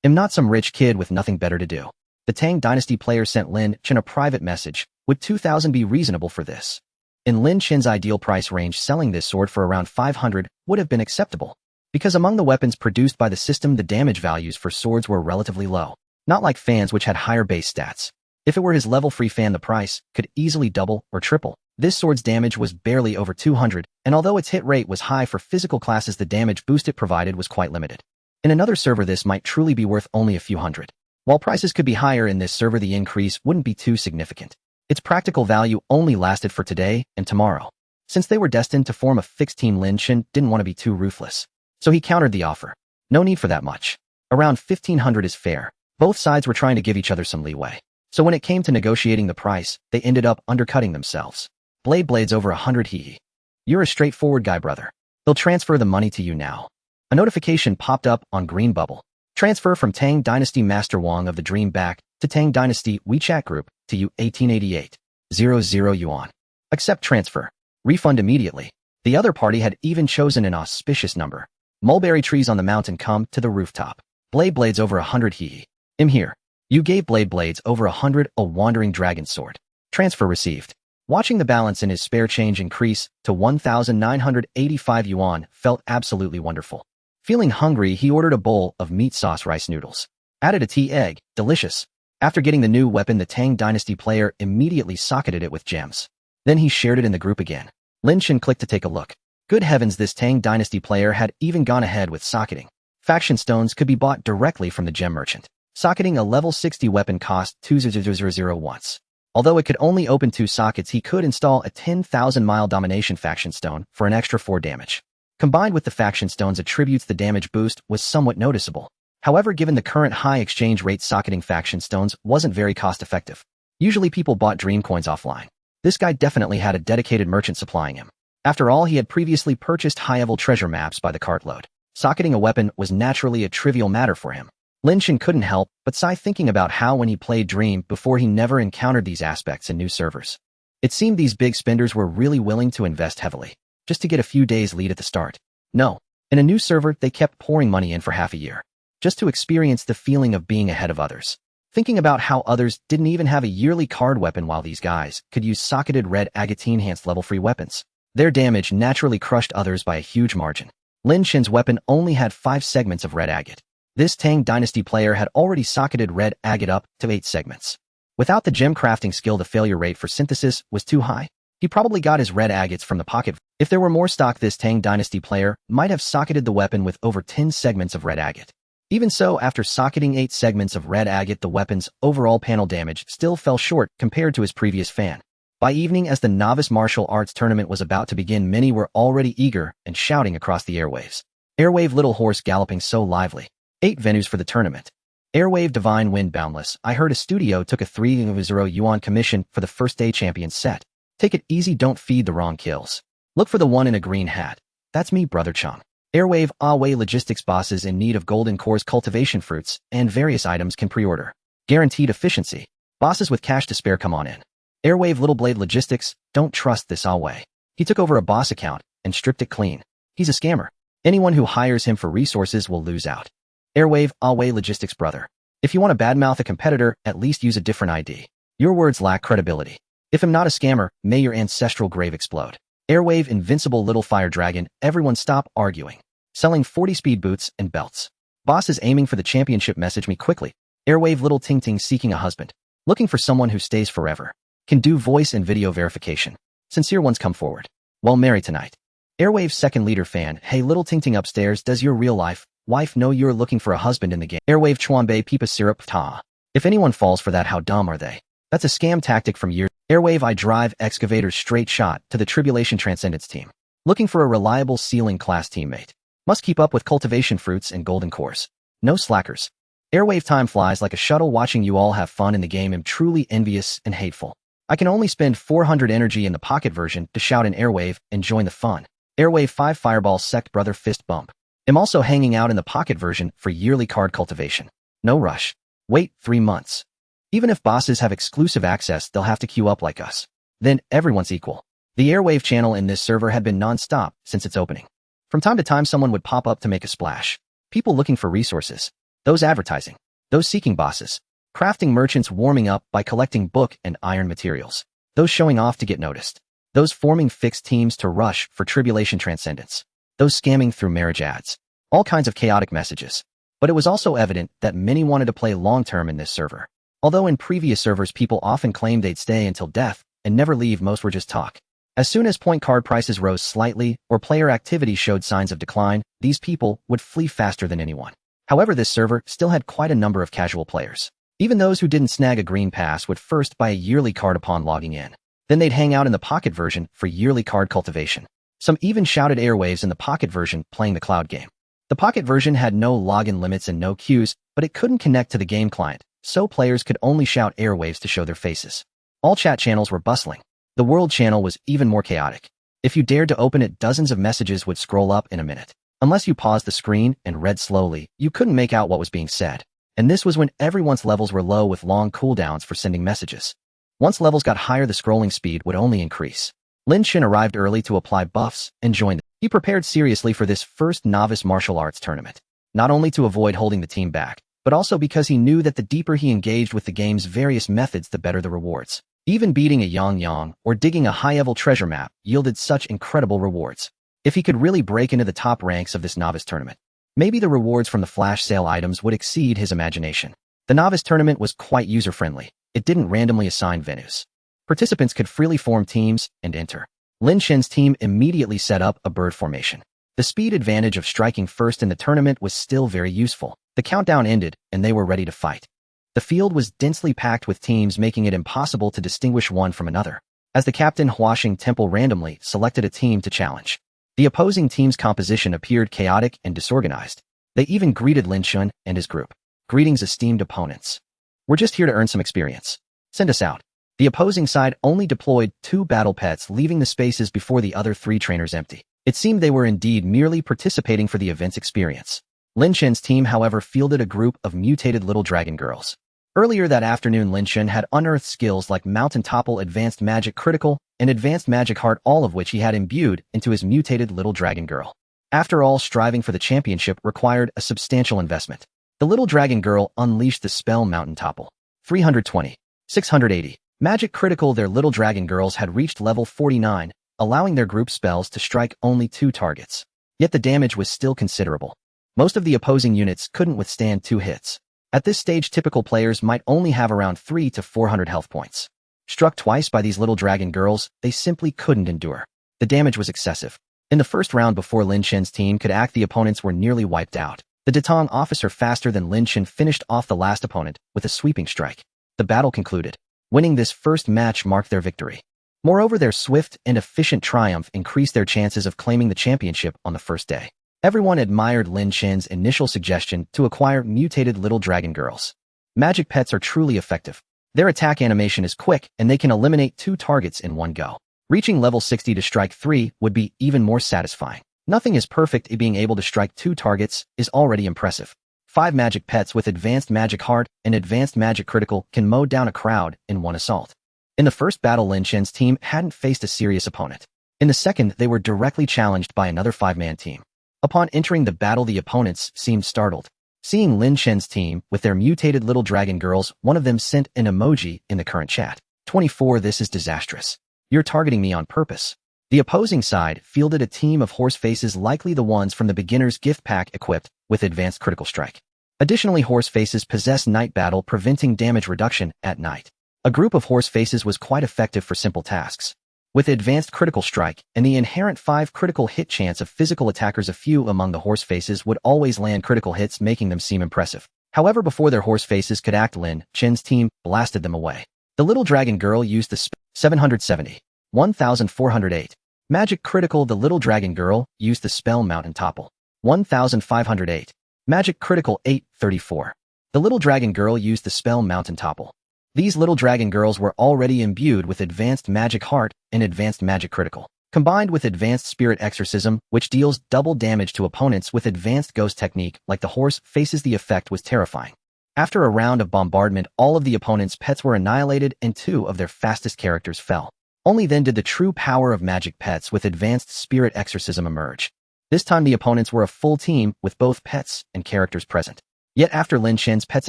I'm not some rich kid with nothing better to do. The Tang Dynasty player sent Lin Chen a private message. Would 2,000 be reasonable for this? In Lin Chen's ideal price range, selling this sword for around 500 would have been acceptable. Because among the weapons produced by the system, the damage values for swords were relatively low. Not like fans, which had higher base stats. If it were his level-free fan, the price could easily double or triple. This sword's damage was barely over 200, and although its hit rate was high for physical classes, the damage boost it provided was quite limited. In another server, this might truly be worth only a few hundred. While prices could be higher in this server, the increase wouldn't be too significant. Its practical value only lasted for today and tomorrow. Since they were destined to form a fixed team, Lin Chen didn't want to be too ruthless. So he countered the offer. No need for that much. Around 1,500 is fair. Both sides were trying to give each other some leeway. So when it came to negotiating the price, they ended up undercutting themselves. Blades over 100, hee. You're a straightforward guy, brother. They'll transfer the money to you now. A notification popped up on green bubble. Transfer from Tang Dynasty Master Wang of the Dream back to Tang Dynasty WeChat group to you 1888. 00 yuan. Accept transfer. Refund immediately. The other party had even chosen an auspicious number. Mulberry trees on the mountain, come to the rooftop. Blades over 100, hee. I'm here. You gave Blades over 100 a wandering dragon sword. Transfer received. Watching the balance in his spare change increase to 1,985 yuan felt absolutely wonderful. Feeling hungry, he ordered a bowl of meat sauce rice noodles. Added a tea egg, delicious. After getting the new weapon, the Tang Dynasty player immediately socketed it with gems. Then he shared it in the group again. Lin Chen clicked to take a look. Good heavens, this Tang Dynasty player had even gone ahead with socketing. Faction stones could be bought directly from the gem merchant. Socketing a level 60 weapon cost 2,000 once. Although it could only open 2 sockets, he could install a 10,000-mile domination faction stone for an extra 4 damage. Combined with the faction stone's attributes, the damage boost was somewhat noticeable. However, given the current high exchange rate, socketing faction stones wasn't very cost-effective. Usually people bought dream coins offline. This guy definitely had a dedicated merchant supplying him. After all, he had previously purchased high-level treasure maps by the cartload. Socketing a weapon was naturally a trivial matter for him. Lin Chen couldn't help but sigh, thinking about how when he played Dream before, he never encountered these aspects in new servers. It seemed these big spenders were really willing to invest heavily, just to get a few days lead at the start. No, in a new server, they kept pouring money in for half a year, just to experience the feeling of being ahead of others. Thinking about how others didn't even have a yearly card weapon while these guys could use socketed red agate enhanced level-free weapons. Their damage naturally crushed others by a huge margin. Lin Chen's weapon only had 5 segments of red agate. This Tang Dynasty player had already socketed red agate up to 8 segments. Without the gem crafting skill, the failure rate for synthesis was too high. He probably got his red agates from the pocket. If there were more stock, this Tang Dynasty player might have socketed the weapon with over 10 segments of red agate. Even so, after socketing 8 segments of red agate, the weapon's overall panel damage still fell short compared to his previous fan. By evening, as the novice martial arts tournament was about to begin, many were already eager and shouting across the airwaves. Airwave little horse galloping so lively. 8 venues for the tournament. Airwave divine wind boundless. I heard a studio took a 3-0 yuan commission for the first day champion set. Take it easy, don't feed the wrong kills. Look for the one in a green hat. That's me, Brother Chong. Airwave Away logistics bosses in need of golden cores, cultivation fruits, and various items can pre-order. Guaranteed efficiency. Bosses with cash to spare, come on in. Airwave Little Blade Logistics, don't trust this Away. He took over a boss account and stripped it clean. He's a scammer. Anyone who hires him for resources will lose out. Airwave Away Logistics brother. If you want to badmouth a competitor, at least use a different ID. Your words lack credibility. If I'm not a scammer, may your ancestral grave explode. Airwave Invincible Little Fire Dragon, everyone stop arguing. Selling 40 speed boots and belts. Bosses aiming for the championship, message me quickly. Airwave Little Ting Ting seeking a husband. Looking for someone who stays forever. Can do voice and video verification. Sincere ones come forward. Well, marry tonight. Airwave second leader fan. Hey Little Ting Ting upstairs, does your real life wife know you're looking for a husband in the game? Airwave Chuanbei Peepa Syrup Ta. If anyone falls for that, how dumb are they? That's a scam tactic from years. Airwave I drive excavator straight shot to the Tribulation Transcendence team. Looking for a reliable ceiling class teammate. Must keep up with cultivation fruits and golden cores. No slackers. Airwave time flies like a shuttle, watching you all have fun in the game. I'm truly envious and hateful. I can only spend 400 energy in the pocket version to shout in Airwave and join the fun. Airwave 5 Fireball Sect Brother Fist Bump. I'm also hanging out in the pocket version for yearly card cultivation. No rush. Wait 3 months. Even if bosses have exclusive access, they'll have to queue up like us. Then everyone's equal. The Airwave channel in this server had been non-stop since its opening. From time to time, someone would pop up to make a splash. People looking for resources. Those advertising. Those seeking bosses. Crafting merchants warming up by collecting book and iron materials. Those showing off to get noticed. Those forming fixed teams to rush for Tribulation Transcendence. Those scamming through marriage ads. All kinds of chaotic messages. But it was also evident that many wanted to play long-term in this server. Although in previous servers people often claimed they'd stay until death and never leave, most were just talk. As soon as point card prices rose slightly or player activity showed signs of decline, these people would flee faster than anyone. However, this server still had quite a number of casual players. Even those who didn't snag a green pass would first buy a yearly card upon logging in. Then they'd hang out in the pocket version for yearly card cultivation. Some even shouted Airwaves in the pocket version, playing the cloud game. The pocket version had no login limits and no queues, but it couldn't connect to the game client, so players could only shout Airwaves to show their faces. All chat channels were bustling. The world channel was even more chaotic. If you dared to open it, dozens of messages would scroll up in a minute. Unless you paused the screen and read slowly, you couldn't make out what was being said. And this was when everyone's levels were low, with long cooldowns for sending messages. Once levels got higher, the scrolling speed would only increase. Lin Chen arrived early to apply buffs and joined them. He prepared seriously for this first novice martial arts tournament, not only to avoid holding the team back, but also because he knew that the deeper he engaged with the game's various methods, the better the rewards. Even beating a Yang or digging a high-level treasure map yielded such incredible rewards. If he could really break into the top ranks of this novice tournament, maybe the rewards from the flash sale items would exceed his imagination. The novice tournament was quite user-friendly. It didn't randomly assign venues. Participants could freely form teams and enter. Lin Chen's team immediately set up a bird formation. The speed advantage of striking first in the tournament was still very useful. The countdown ended, and they were ready to fight. The field was densely packed with teams, making it impossible to distinguish one from another. As the captain, Huashing Temple randomly selected a team to challenge. The opposing team's composition appeared chaotic and disorganized. They even greeted Lin Chen and his group. Greetings, esteemed opponents. We're just here to earn some experience. Send us out. The opposing side only deployed 2 battle pets, leaving the spaces before the other 3 trainers empty. It seemed they were indeed merely participating for the event's experience. Lin Chen's team, however, fielded a group of mutated little dragon girls. Earlier that afternoon, Lin Chen had unearthed skills like Mountain Topple, Advanced Magic Critical, and Advanced Magic Heart, all of which he had imbued into his mutated little dragon girl. After all, striving for the championship required a substantial investment. The little dragon girl unleashed the spell Mountain Topple. 320. 680. Magic Critical. Their little dragon girls had reached level 49, allowing their group spells to strike only 2 targets. Yet the damage was still considerable. Most of the opposing units couldn't withstand 2 hits. At this stage, typical players might only have around 300 to 400 health points. Struck twice by these little dragon girls, they simply couldn't endure. The damage was excessive. In the first round, before Lin Chen's team could act, the opponents were nearly wiped out. The Datong officer, faster than Lin Chen, finished off the last opponent with a sweeping strike. The battle concluded. Winning this first match marked their victory. Moreover, their swift and efficient triumph increased their chances of claiming the championship on the first day. Everyone admired Lin Chen's initial suggestion to acquire mutated little dragon girls. Magic pets are truly effective. Their attack animation is quick, and they can eliminate 2 targets in one go. Reaching level 60 to strike 3 would be even more satisfying. Nothing is perfect, and being able to strike 2 targets is already impressive. 5 magic pets with advanced magic heart and advanced magic critical can mow down a crowd in one assault. In the first battle, Lin Chen's team hadn't faced a serious opponent. In the second, they were directly challenged by another 5-man team. Upon entering the battle, the opponents seemed startled. Seeing Lin Chen's team with their mutated little dragon girls, one of them sent an emoji in the current chat. 24. This is disastrous. You're targeting me on purpose. The opposing side fielded a team of horse faces, likely the ones from the beginner's gift pack, equipped with advanced critical strike. Additionally, horse faces possess night battle, preventing damage reduction at night. A group of horse faces was quite effective for simple tasks. With advanced critical strike and the inherent 5 critical hit chance of physical attackers, a few among the horse faces would always land critical hits, making them seem impressive. However, before their horse faces could act, Lin Chen's team blasted them away. The little dragon girl used the 770. 1408. Magic critical. The little dragon girl used the spell Mountain Topple. 1508. Magic critical. 834. The little dragon girl used the spell Mountain Topple. These little dragon girls were already imbued with advanced magic heart and advanced magic critical, combined with advanced spirit exorcism, which deals double damage to opponents with advanced ghost technique like the horse faces. The effect was terrifying. After a round of bombardment, all of the opponents' pets were annihilated and 2 of their fastest characters fell. Only then did the true power of magic pets with advanced spirit exorcism emerge. This time the opponents were a full team with both pets and characters present. Yet after Lin Chen's pets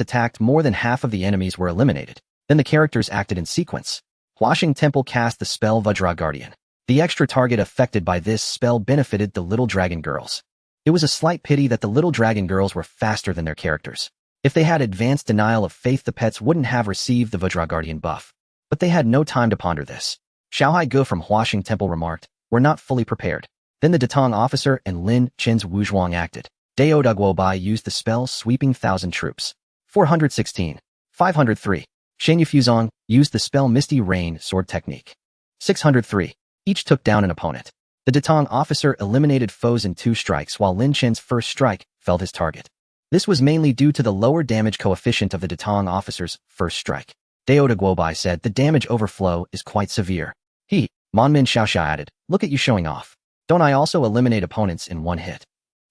attacked, more than half of the enemies were eliminated. Then the characters acted in sequence. Huashing Temple cast the spell Vajra Guardian. The extra target affected by this spell benefited the little dragon girls. It was a slight pity that the little dragon girls were faster than their characters. If they had advanced denial of faith, the pets wouldn't have received the Vajra Guardian buff. But they had no time to ponder this. Xiaohai Ge from Huashing Temple remarked, "We're not fully prepared." Then the Datong officer and Lin Chen's Wuzhuang acted. Dao Duguo Bai used the spell Sweeping 1,000 Troops. 416. 503. Shen Yufuzong used the spell Misty Rain Sword Technique. 603. Each took down an opponent. The Datong officer eliminated foes in 2 strikes, while Lin Chen's first strike felled his target. This was mainly due to the lower damage coefficient of the Datong officer's first strike. Dao Guobai said the damage overflow is quite severe. Monmin Xiaoxia added, "Look at you showing off. Don't I also eliminate opponents in 1 hit?"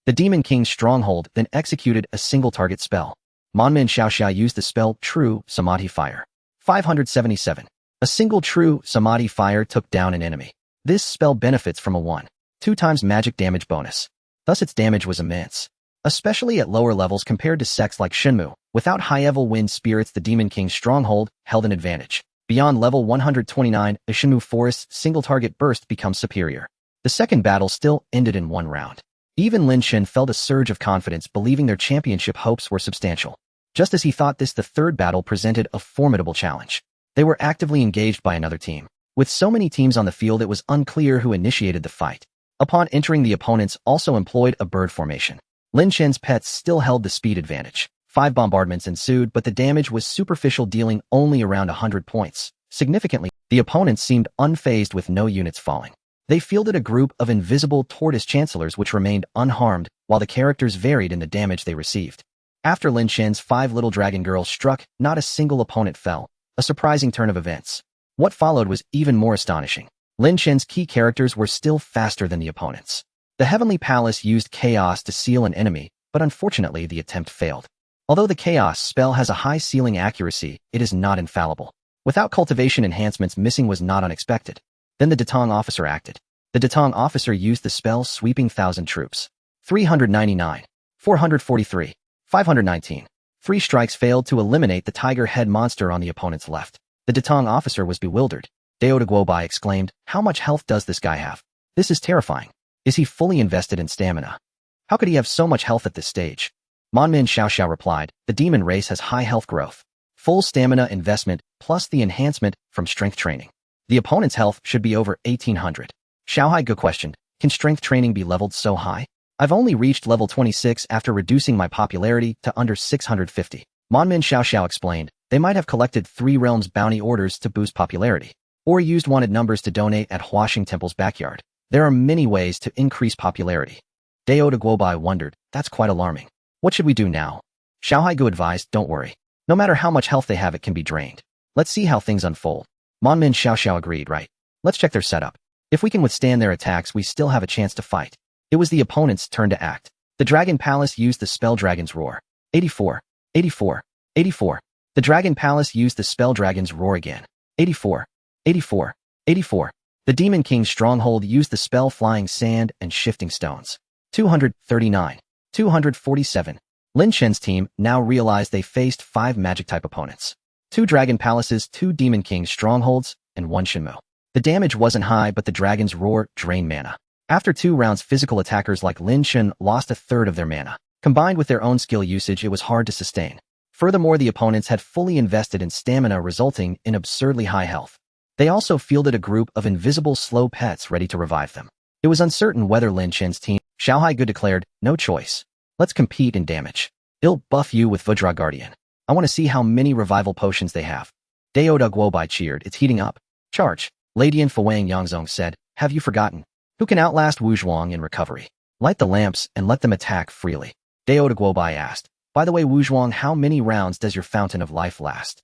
The Demon King's stronghold then executed a single target spell. Monmin Xiaoxia used the spell True Samadhi Fire. 577. A single True Samadhi Fire took down an enemy. This spell benefits from a 1/2 times magic damage bonus. Thus its damage was immense. Especially at lower levels compared to sects like Shenmu, without high-level wind spirits, the Demon King's stronghold held an advantage. Beyond level 129, the Shenmu Forest's single-target burst becomes superior. The second battle still ended in 1 round. Even Lin Chen felt a surge of confidence, believing their championship hopes were substantial. Just as he thought this, the third battle presented a formidable challenge. They were actively engaged by another team. With so many teams on the field, it was unclear who initiated the fight. Upon entering, the opponents also employed a bird formation. Lin Chen's pets still held the speed advantage. 5 bombardments ensued, but the damage was superficial, dealing only around 100 points. Significantly, the opponents seemed unfazed, with no units falling. They fielded a group of invisible tortoise chancellors which remained unharmed, while the characters varied in the damage they received. After Lin Chen's 5 little dragon girls struck, not a single opponent fell. A surprising turn of events. What followed was even more astonishing. Lin Chen's key characters were still faster than the opponents. The Heavenly Palace used Chaos to seal an enemy, but unfortunately the attempt failed. Although the Chaos spell has a high sealing accuracy, it is not infallible. Without cultivation enhancements, missing was not unexpected. Then the Datong officer acted. The Datong officer used the spell Sweeping 1,000 Troops. 399. 443. 519. 3 strikes failed to eliminate the tiger head monster on the opponent's left. The Datong officer was bewildered. Guobai exclaimed, "How much health does this guy have? This is terrifying. Is he fully invested in stamina? How could he have so much health at this stage?" Monmin Xiaoxiao replied, "The demon race has high health growth. Full stamina investment plus the enhancement from strength training. The opponent's health should be over 1800. Xiaohaigu questioned, "Can strength training be leveled so high? I've only reached level 26 after reducing my popularity to under 650. Monmin Xiaoxiao explained, "They might have collected 3 realms bounty orders to boost popularity, or used wanted numbers to donate at Huaxing Temple's backyard. There are many ways to increase popularity." Guobai wondered, "That's quite alarming. What should we do now?" Xiaohaigu advised, "Don't worry. No matter how much health they have, it can be drained. Let's see how things unfold." Monmin Xiaoxiao agreed, "Right. Let's check their setup. If we can withstand their attacks, we still have a chance to fight." It was the opponent's turn to act. The Dragon Palace used the spell Dragon's Roar. 84, 84, 84. The Dragon Palace used the spell Dragon's Roar again. 84, 84, 84. The Demon King's Stronghold used the spell Flying Sand and Shifting Stones. 239, 247. Lin Chen's team now realized they faced 5 magic-type opponents. 2 Dragon Palaces, 2 Demon King's Strongholds, and 1 Shenmue. The damage wasn't high, but the Dragon's Roar drained mana. After 2 rounds, physical attackers like Lin Chen lost a third of their mana. Combined with their own skill usage, it was hard to sustain. Furthermore, the opponents had fully invested in stamina, resulting in absurdly high health. They also fielded a group of invisible slow pets ready to revive them. It was uncertain whether Lin Chen's team. Xiaohaigu declared, "No choice. Let's compete in damage. I'll buff you with Vajra Guardian. I want to see how many revival potions they have." Guobai cheered, "It's heating up. Charge." Lady in Fuwang Yangzong said, "Have you forgotten? Who can outlast Wu Zhuang in recovery? Light the lamps and let them attack freely." Guobai asked, "By the way, Wu Zhuang, how many rounds does your Fountain of Life last?"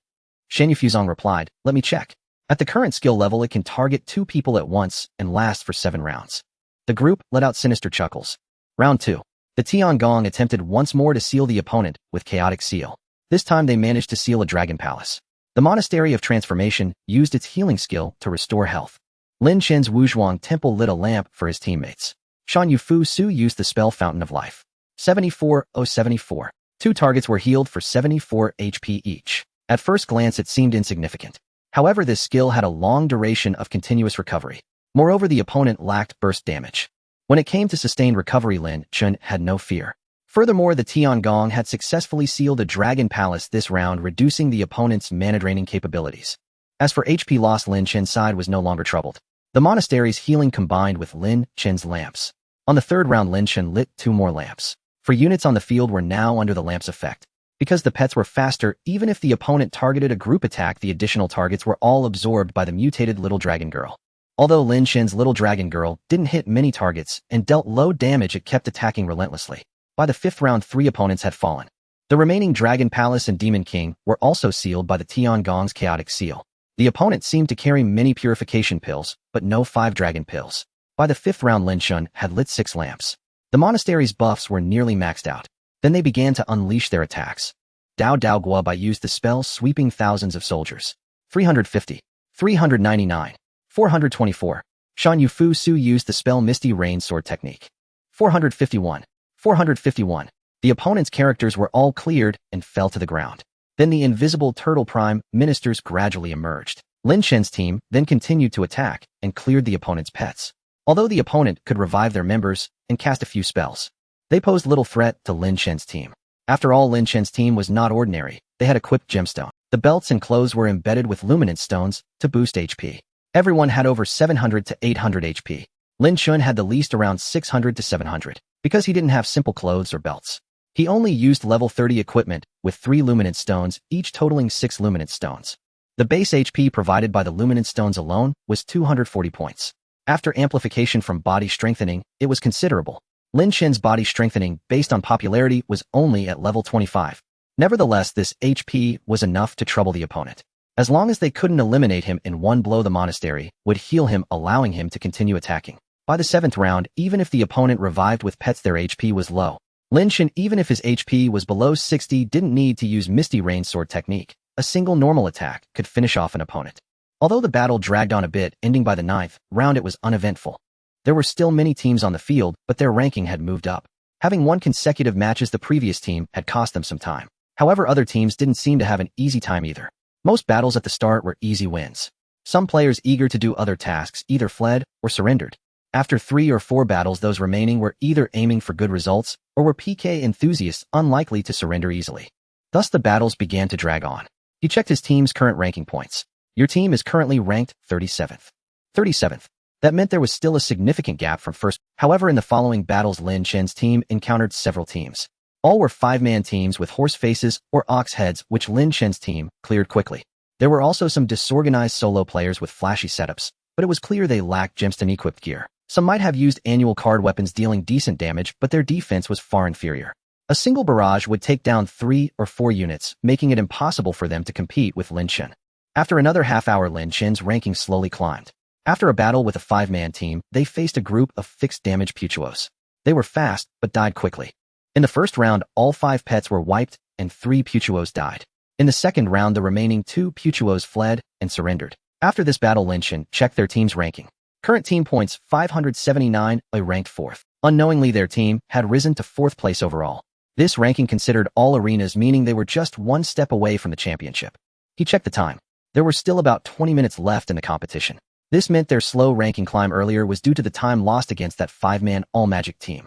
Shen Yufuzong replied, "Let me check. At the current skill level, it can target 2 people at once and last for 7 rounds. The group let out sinister chuckles. Round 2. The Tiangong attempted once more to seal the opponent with Chaotic Seal. This time they managed to seal a Dragon Palace. The Monastery of Transformation used its healing skill to restore health. Lin Chen's Wuzhuang Temple lit a lamp for his teammates. Shan Yufu Su used the spell Fountain of Life. 74-074. 2 targets were healed for 74 HP each. At first glance, it seemed insignificant. However, this skill had a long duration of continuous recovery. Moreover, the opponent lacked burst damage. When it came to sustained recovery, Lin Chen had no fear. Furthermore, the Tiangong had successfully sealed a Dragon Palace this round, reducing the opponent's mana-draining capabilities. As for HP loss, Lin Chen's side was no longer troubled. The monastery's healing combined with Lin Chen's lamps. On the 3rd round, Lin Chen lit 2 more lamps. For units on the field were now under the lamp's effect. Because the pets were faster, even if the opponent targeted a group attack, the additional targets were all absorbed by the mutated Little Dragon Girl. Although Lin Chen's Little Dragon Girl didn't hit many targets and dealt low damage, it kept attacking relentlessly. By the 5th round, 3 opponents had fallen. The remaining Dragon Palace and Demon King were also sealed by the Tiangong's Chaotic Seal. The opponent seemed to carry many purification pills, but no 5 dragon pills. By the 5th round, Lin Chen had lit 6 lamps. The monastery's buffs were nearly maxed out. Then they began to unleash their attacks. Dao Guobai used the spell Sweeping Thousands of Soldiers. 350, 399, 424. Shan Yufu Su used the spell Misty Rain Sword Technique. 451, 451. The opponent's characters were all cleared and fell to the ground. Then the invisible Turtle Prime ministers gradually emerged. Lin Chen's team then continued to attack and cleared the opponent's pets. Although the opponent could revive their members and cast a few spells, they posed little threat to Lin Chen's team. After all, Lin Chen's team was not ordinary. They had equipped gemstone. The belts and clothes were embedded with luminance stones to boost HP. Everyone had over 700 to 800 HP. Lin Chen had the least, around 600 to 700, because he didn't have simple clothes or belts. He only used level 30 equipment with 3 luminance stones, each totaling 6 luminance stones. The base HP provided by the luminance stones alone was 240 points. After amplification from body strengthening, it was considerable. Lin Chen's body strengthening, based on popularity, was only at level 25. Nevertheless, this HP was enough to trouble the opponent. As long as they couldn't eliminate him in one blow, the monastery would heal him, allowing him to continue attacking. By the 7th round, even if the opponent revived with pets, their HP was low. Lin Chen, even if his HP was below 60, didn't need to use Misty Rain Sword Technique. A single normal attack could finish off an opponent. Although the battle dragged on a bit, ending by the 9th round, it was uneventful. There were still many teams on the field, but their ranking had moved up. Having won consecutive matches the previous team had cost them some time. However, other teams didn't seem to have an easy time either. Most battles at the start were easy wins. Some players eager to do other tasks either fled or surrendered. After 3 or 4 battles, those remaining were either aiming for good results or were PK enthusiasts unlikely to surrender easily. Thus the battles began to drag on. He checked his team's current ranking points. Your team is currently ranked 37th. 37th. That meant there was still a significant gap from first. However, in the following battles, Lin Chen's team encountered several teams. All were 5-man teams with horse faces or ox heads, which Lin Chen's team cleared quickly. There were also some disorganized solo players with flashy setups, but it was clear they lacked gemstone-equipped gear. Some might have used annual card weapons dealing decent damage, but their defense was far inferior. A single barrage would take down 3 or 4 units, making it impossible for them to compete with Lin Chen. After another half-hour, Lin Chen's ranking slowly climbed. After a battle with a 5-man team, they faced a group of fixed-damage Puchuos. They were fast, but died quickly. In the first round, all 5 pets were wiped, and 3 Puchuos died. In the second round, the remaining 2 Puchuos fled and surrendered. After this battle, Lin Chen checked their team's ranking. Current team points 579, a ranked 4th. Unknowingly, their team had risen to 4th place overall. This ranking considered all arenas, meaning they were just 1 step away from the championship. He checked the time. There were still about 20 minutes left in the competition. This meant their slow ranking climb earlier was due to the time lost against that 5-man all-magic team.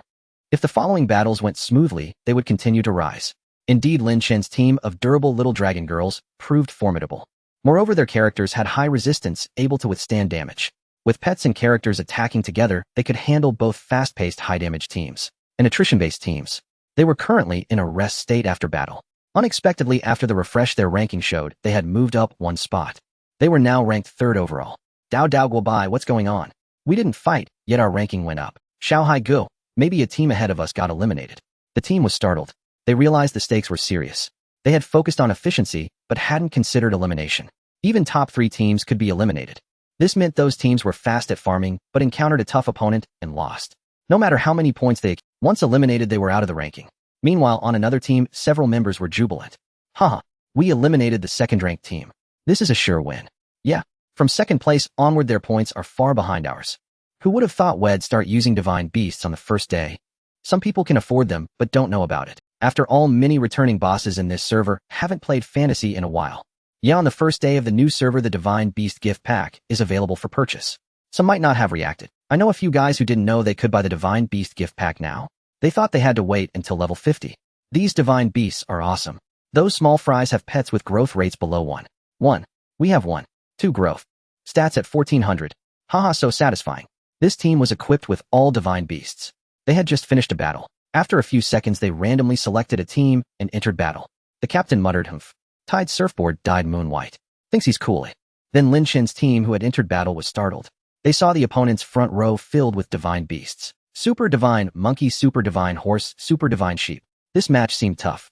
If the following battles went smoothly, they would continue to rise. Indeed, Lin Chen's team of durable little dragon girls proved formidable. Moreover, their characters had high resistance, able to withstand damage. With pets and characters attacking together, they could handle both fast-paced high-damage teams and attrition-based teams. They were currently in a rest state after battle. Unexpectedly, after the refresh, their ranking showed they had moved up 1 spot. They were now ranked 3rd overall. Dao Dao Guobai, what's going on? We didn't fight, yet our ranking went up. Xiaohai Gu, maybe a team ahead of us got eliminated. The team was startled. They realized the stakes were serious. They had focused on efficiency, but hadn't considered elimination. Even top 3 teams could be eliminated. This meant those teams were fast at farming, but encountered a tough opponent and lost. No matter how many points once eliminated, they were out of the ranking. Meanwhile, on another team, several members were jubilant. Haha, we eliminated the 2nd-ranked team. This is a sure win. Yeah, from 2nd place onward, their points are far behind ours. Who would have thought we'd start using divine beasts on the first day? Some people can afford them, but don't know about it. After all, many returning bosses in this server haven't played fantasy in a while. Yeah, on the first day of the new server, the Divine Beast gift pack is available for purchase. Some might not have reacted. I know a few guys who didn't know they could buy the Divine Beast gift pack now. They thought they had to wait until level 50. These Divine Beasts are awesome. Those small fries have pets with growth rates below 1. 1. We have 1. 2 growth. Stats at 1400. Haha, so satisfying. This team was equipped with all Divine Beasts. They had just finished a battle. After a few seconds, they randomly selected a team and entered battle. The captain muttered, "Humph. Tide surfboard dyed moon white. Thinks he's cool." Then Lin Chen's team, who had entered battle, was startled. They saw the opponent's front row filled with divine beasts. Super divine monkey, super divine horse, super divine sheep. This match seemed tough.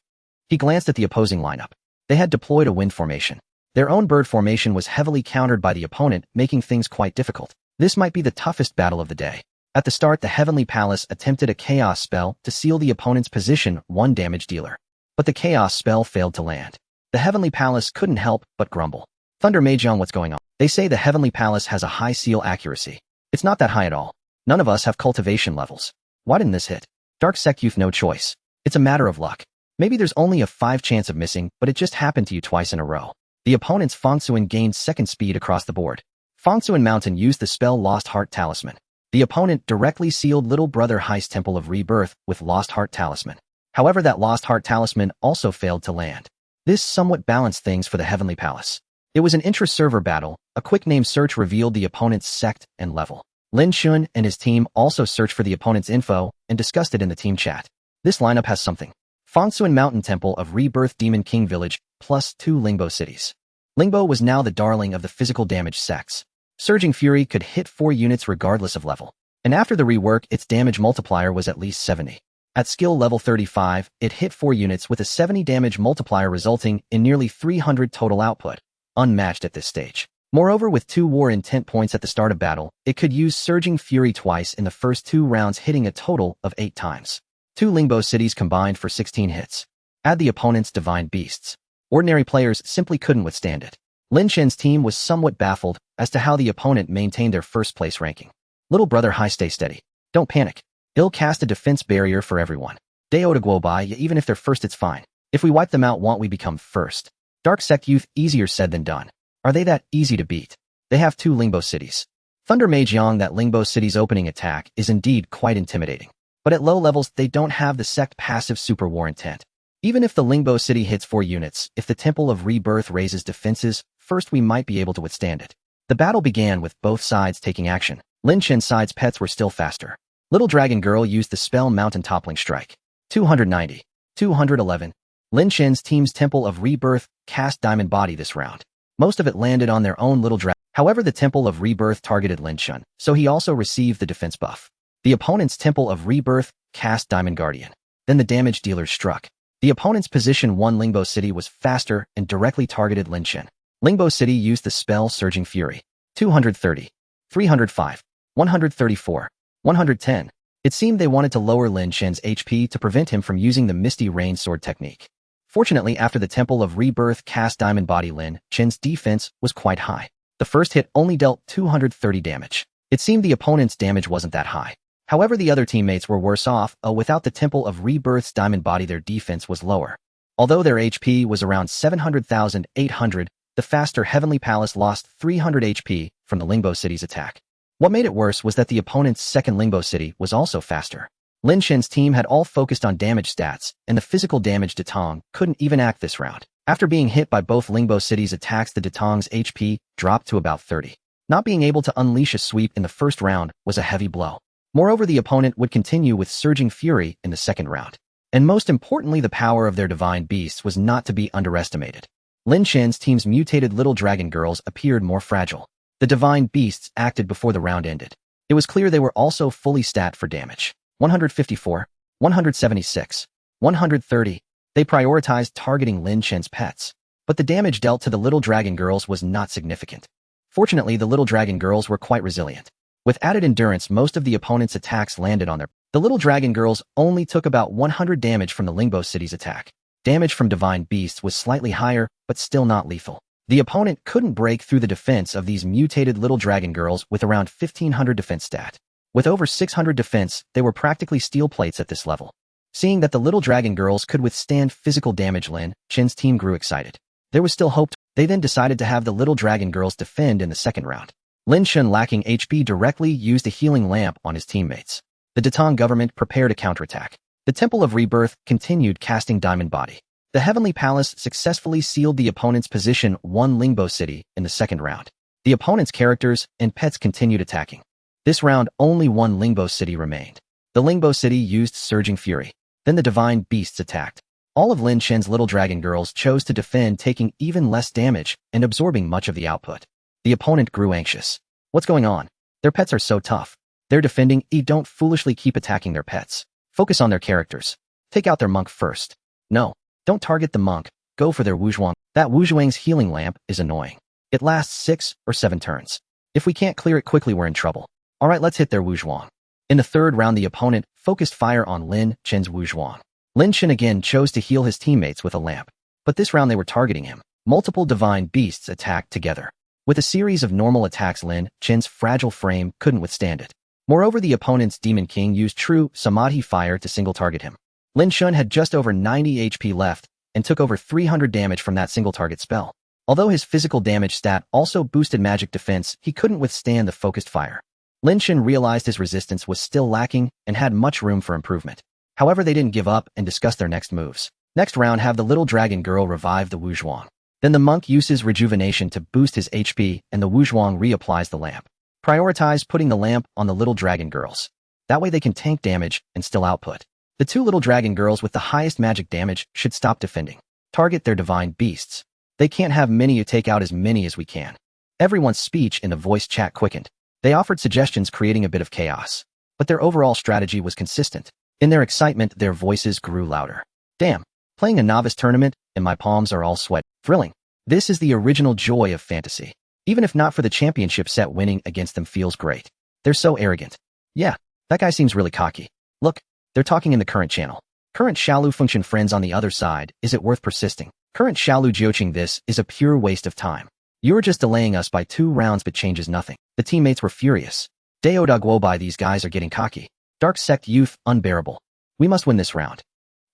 He glanced at the opposing lineup. They had deployed a wind formation. Their own bird formation was heavily countered by the opponent, making things quite difficult. This might be the toughest battle of the day. At the start, the Heavenly Palace attempted a chaos spell to seal the opponent's position, 1 damage dealer. But the chaos spell failed to land. The Heavenly Palace couldn't help but grumble. Thunder Mahjong, what's going on? They say the Heavenly Palace has a high seal accuracy. It's not that high at all. None of us have cultivation levels. Why didn't this hit? Dark Sect Youth, no choice. It's a matter of luck. Maybe there's only a 5 chance of missing, but it just happened to you twice in a row. The opponent's Fongsuan gained 2nd speed across the board. Fongsuan Mountain used the spell Lost Heart Talisman. The opponent directly sealed Little Brother Heist Temple of Rebirth with Lost Heart Talisman. However, that Lost Heart Talisman also failed to land. This somewhat balanced things for the Heavenly Palace. It was an intra-server battle. A quick name search revealed the opponent's sect and level. Lin Chen and his team also searched for the opponent's info and discussed it in the team chat. This lineup has something. Fongsuan Mountain Temple of Rebirth, Demon King Village, plus 2 Lingbo cities. Lingbo was now the darling of the physical damage sects. Surging Fury could hit 4 units regardless of level. And after the rework, its damage multiplier was at least 70. At skill level 35, it hit 4 units with a 70 damage multiplier, resulting in nearly 300 total output, unmatched at this stage. Moreover, with 2 war intent points at the start of battle, it could use Surging Fury twice in the first 2 rounds, hitting a total of 8 times. 2 Lingbo cities combined for 16 hits. Add the opponent's divine beasts. Ordinary players simply couldn't withstand it. Lin Chen's team was somewhat baffled as to how the opponent maintained their first place ranking. Little Brother High, stay steady. Don't panic. He'll cast a defense barrier for everyone. Dao to Guobai, even if they're first, it's fine. If we wipe them out, won't we become first? Dark Sect Youth, easier said than done. Are they that easy to beat? They have 2 Lingbo cities. Thunder Mage Yang, that Lingbo city's opening attack is indeed quite intimidating. But at low levels, they don't have the sect passive super war intent. Even if the Lingbo city hits 4 units, if the Temple of Rebirth raises defenses, first we might be able to withstand it. The battle began with both sides taking action. Lin Chen's side's pets were still faster. Little Dragon Girl used the spell Mountain Toppling Strike. 290. 211. Lin Chen's team's Temple of Rebirth cast Diamond Body this round. Most of it landed on their own little dragon. However, the Temple of Rebirth targeted Lin Chen, so he also received the defense buff. The opponent's Temple of Rebirth cast Diamond Guardian. Then the damage dealers struck. The opponent's Position 1 Lingbo City was faster and directly targeted Lin Chen. Lingbo City used the spell Surging Fury. 230. 305. 134. 110. It seemed they wanted to lower Lin Chen's HP to prevent him from using the Misty Rain Sword technique. Fortunately, after the Temple of Rebirth cast Diamond Body, Lin Chen's defense was quite high. The first hit only dealt 230 damage. It seemed the opponent's damage wasn't that high. However, the other teammates were worse off. Without the Temple of Rebirth's Diamond Body, their defense was lower. Although their HP was around 700,800, the faster Heavenly Palace lost 300 HP from the Lingbo City's attack. What made it worse was that the opponent's second Lingbo City was also faster. Lin Chen's team had all focused on damage stats, and the physical damage Datong couldn't even act this round. After being hit by both Lingbo City's attacks, the Datong's HP dropped to about 30. Not being able to unleash a sweep in the first round was a heavy blow. Moreover, the opponent would continue with Surging Fury in the second round. And most importantly, the power of their Divine Beasts was not to be underestimated. Lin Chen's team's mutated Little Dragon Girls appeared more fragile. The Divine Beasts acted before the round ended. It was clear they were also fully stat for damage. 154, 176, 130. They prioritized targeting Lin Chen's pets. But the damage dealt to the Little Dragon Girls was not significant. Fortunately, the Little Dragon Girls were quite resilient. With added endurance, most of the opponent's attacks landed on their. The Little Dragon Girls only took about 100 damage from the Lingbo City's attack. Damage from Divine Beasts was slightly higher, but still not lethal. The opponent couldn't break through the defense of these mutated Little Dragon Girls with around 1500 defense stat. With over 600 defense, they were practically steel plates at this level. Seeing that the Little Dragon Girls could withstand physical damage, Lin Chen's team grew excited. There was still hope. They then decided to have the Little Dragon Girls defend in the second round. Lin Chen, lacking HP, directly used a healing lamp on his teammates. The Datong government prepared a counterattack. The Temple of Rebirth continued casting Diamond Body. The Heavenly Palace successfully sealed the opponent's Position 1 Lingbo City in the second round. The opponent's characters and pets continued attacking. This round, only one Lingbo City remained. The Lingbo City used Surging Fury. Then the Divine Beasts attacked. All of Lin Chen's Little Dragon Girls chose to defend, taking even less damage and absorbing much of the output. The opponent grew anxious. What's going on? Their pets are so tough. They're defending. Don't foolishly keep attacking their pets. Focus on their characters. Take out their monk first. No. Don't target the monk, go for their Wuzhuang. That Wuzhuang's healing lamp is annoying. It lasts 6 or 7 turns. If we can't clear it quickly, we're in trouble. Alright, let's hit their Wuzhuang. In the third round, the opponent focused fire on Lin Chen's Wuzhuang. Lin Chen again chose to heal his teammates with a lamp. But this round they were targeting him. Multiple Divine Beasts attacked together. With a series of normal attacks, Lin Chen's fragile frame couldn't withstand it. Moreover, the opponent's Demon King used true Samadhi fire to single target him. Lin Chen had just over 90 HP left and took over 300 damage from that single target spell. Although his physical damage stat also boosted magic defense, he couldn't withstand the focused fire. Lin Chen realized his resistance was still lacking and had much room for improvement. However, they didn't give up and discussed their next moves. Next round, have the Little Dragon Girl revive the Wuzhuang. Then the monk uses rejuvenation to boost his HP and the Wuzhuang reapplies the lamp. Prioritize putting the lamp on the Little Dragon Girls. That way they can tank damage and still output. The 2 Little Dragon Girls with the highest magic damage should stop defending. Target their Divine Beasts. They can't have many. You take out as many as we can. Everyone's speech in the voice chat quickened. They offered suggestions, creating a bit of chaos. But their overall strategy was consistent. In their excitement, their voices grew louder. Damn, playing a novice tournament and my palms are all sweat. Thrilling. This is the original joy of fantasy. Even if not for the championship set, winning against them feels great. They're so arrogant. Yeah, that guy seems really cocky. Look. They're talking in the current channel. Current Xiaolu function friends on the other side. Is it worth persisting? Current Xiaolu Jioqing, this is a pure waste of time. You're just delaying us by 2 rounds but changes nothing. The teammates were furious. Dao Da Guo, by these guys are getting cocky. Dark Sect Youth, unbearable. We must win this round.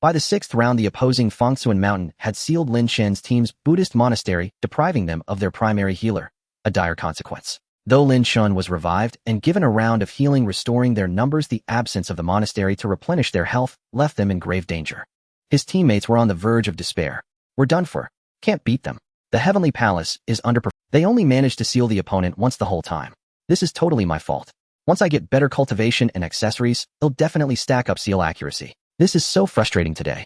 By the 6th round, the opposing Fangsuan Mountain had sealed Lin Chen's team's Buddhist monastery, depriving them of their primary healer. a dire consequence. Though Lin Chen was revived and given a round of healing restoring their numbers, the absence of the monastery to replenish their health left them in grave danger. His teammates were on the verge of despair. We're done for. Can't beat them. The Heavenly Palace is underperforming. They only managed to seal the opponent once the whole time. This is totally my fault. Once I get better cultivation and accessories, they'll definitely stack up seal accuracy. This is so frustrating today.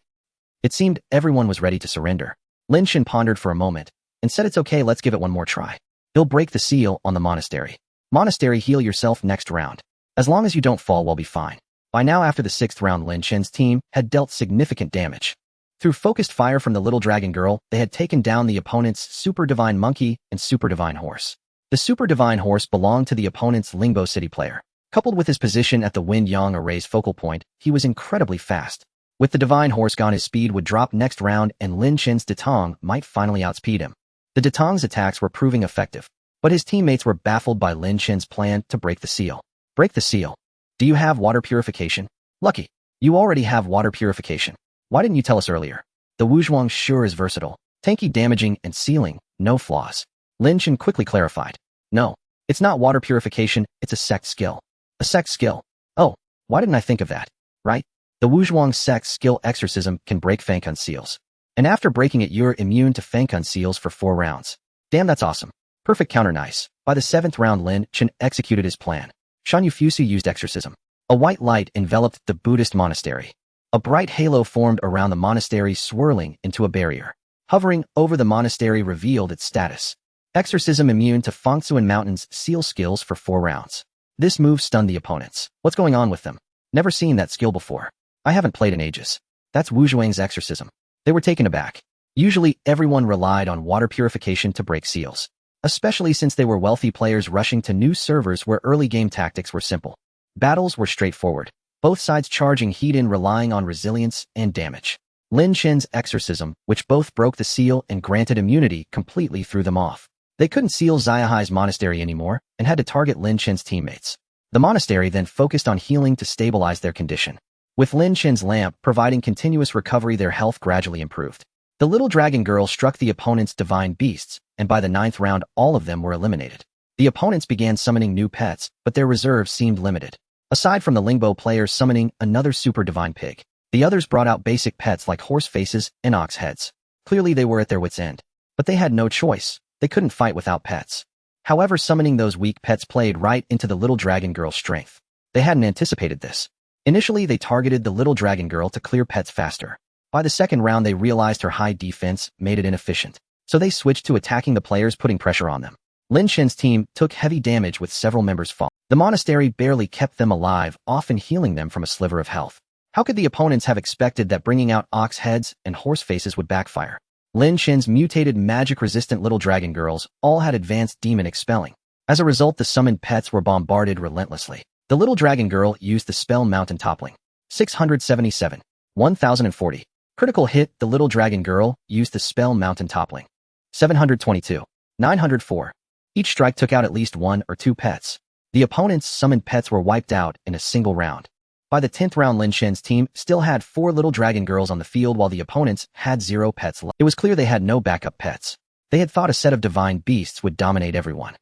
It seemed everyone was ready to surrender. Lin Chen pondered for a moment and said, it's okay, let's give it one more try. He'll break the seal on the monastery. Monastery, heal yourself next round. As long as you don't fall, we'll be fine. By now, after the 6th round, Lin Chen's team had dealt significant damage. Through focused fire from the little dragon girl, they had taken down the opponent's Super Divine Monkey and Super Divine Horse. The Super Divine Horse belonged to the opponent's Lingbo City player. Coupled with his position at the One-Yuan array's focal point, he was incredibly fast. With the Divine Horse gone, his speed would drop next round and Lin Chen's Datong might finally outspeed him. The Datong's attacks were proving effective, but his teammates were baffled by Lin Chen's plan to break the seal. Break the seal. Do you have water purification? Lucky. You already have water purification. Why didn't you tell us earlier? The Wuzhuang sure is versatile. Tanky, damaging, and sealing, no flaws. Lin Chen quickly clarified. No, it's not water purification, it's a sect skill. A sect skill? Oh, why didn't I think of that? Right? The Wuzhuang sect skill exorcism can break Fangkun seals. And after breaking it, you're immune to Fangkun seals for 4 rounds. Damn, that's awesome. Perfect counter, nice. By the 7th round, Lin Chen executed his plan. Shan-Yu-Fusu used exorcism. A white light enveloped the Buddhist monastery. A bright halo formed around the monastery, swirling into a barrier. Hovering over the monastery revealed its status. Exorcism, immune to Fangsuan Mountain's seal skills for 4 rounds. This move stunned the opponents. What's going on with them? Never seen that skill before. I haven't played in ages. That's Wuzhuang's exorcism. They were taken aback. Usually, everyone relied on water purification to break seals, especially since they were wealthy players rushing to new servers where early game tactics were simple. Battles were straightforward, both sides charging heat in, relying on resilience and damage. Lin Chen's exorcism, which both broke the seal and granted immunity, completely threw them off. They couldn't seal Xiahai's monastery anymore and had to target Lin Chen's teammates. The monastery then focused on healing to stabilize their condition. With Lin Chen's lamp providing continuous recovery, their health gradually improved. The little dragon girl struck the opponent's divine beasts, and by the 9th round, all of them were eliminated. The opponents began summoning new pets, but their reserves seemed limited. Aside from the Lingbo players summoning another super divine pig, the others brought out basic pets like horse faces and ox heads. Clearly they were at their wits' end, but they had no choice. They couldn't fight without pets. However, summoning those weak pets played right into the little dragon girl's strength. They hadn't anticipated this. Initially, they targeted the little dragon girl to clear pets faster. By the 2nd round, they realized her high defense made it inefficient, so they switched to attacking the players, putting pressure on them. Lin Chen's team took heavy damage with several members falling. The monastery barely kept them alive, often healing them from a sliver of health. How could the opponents have expected that bringing out ox heads and horse faces would backfire? Lin Chen's mutated magic-resistant little dragon girls all had advanced demon expelling. As a result, the summoned pets were bombarded relentlessly. The little dragon girl used the spell Mountain Toppling. 677. 1040. Critical hit. The little dragon girl used the spell Mountain Toppling. 722. 904. Each strike took out at least 1 or 2 pets. The opponent's summoned pets were wiped out in a single round. By the 10th round, Lin Chen's team still had 4 little dragon girls on the field while the opponents had 0 pets left. It was clear they had no backup pets. They had thought a set of divine beasts would dominate everyone.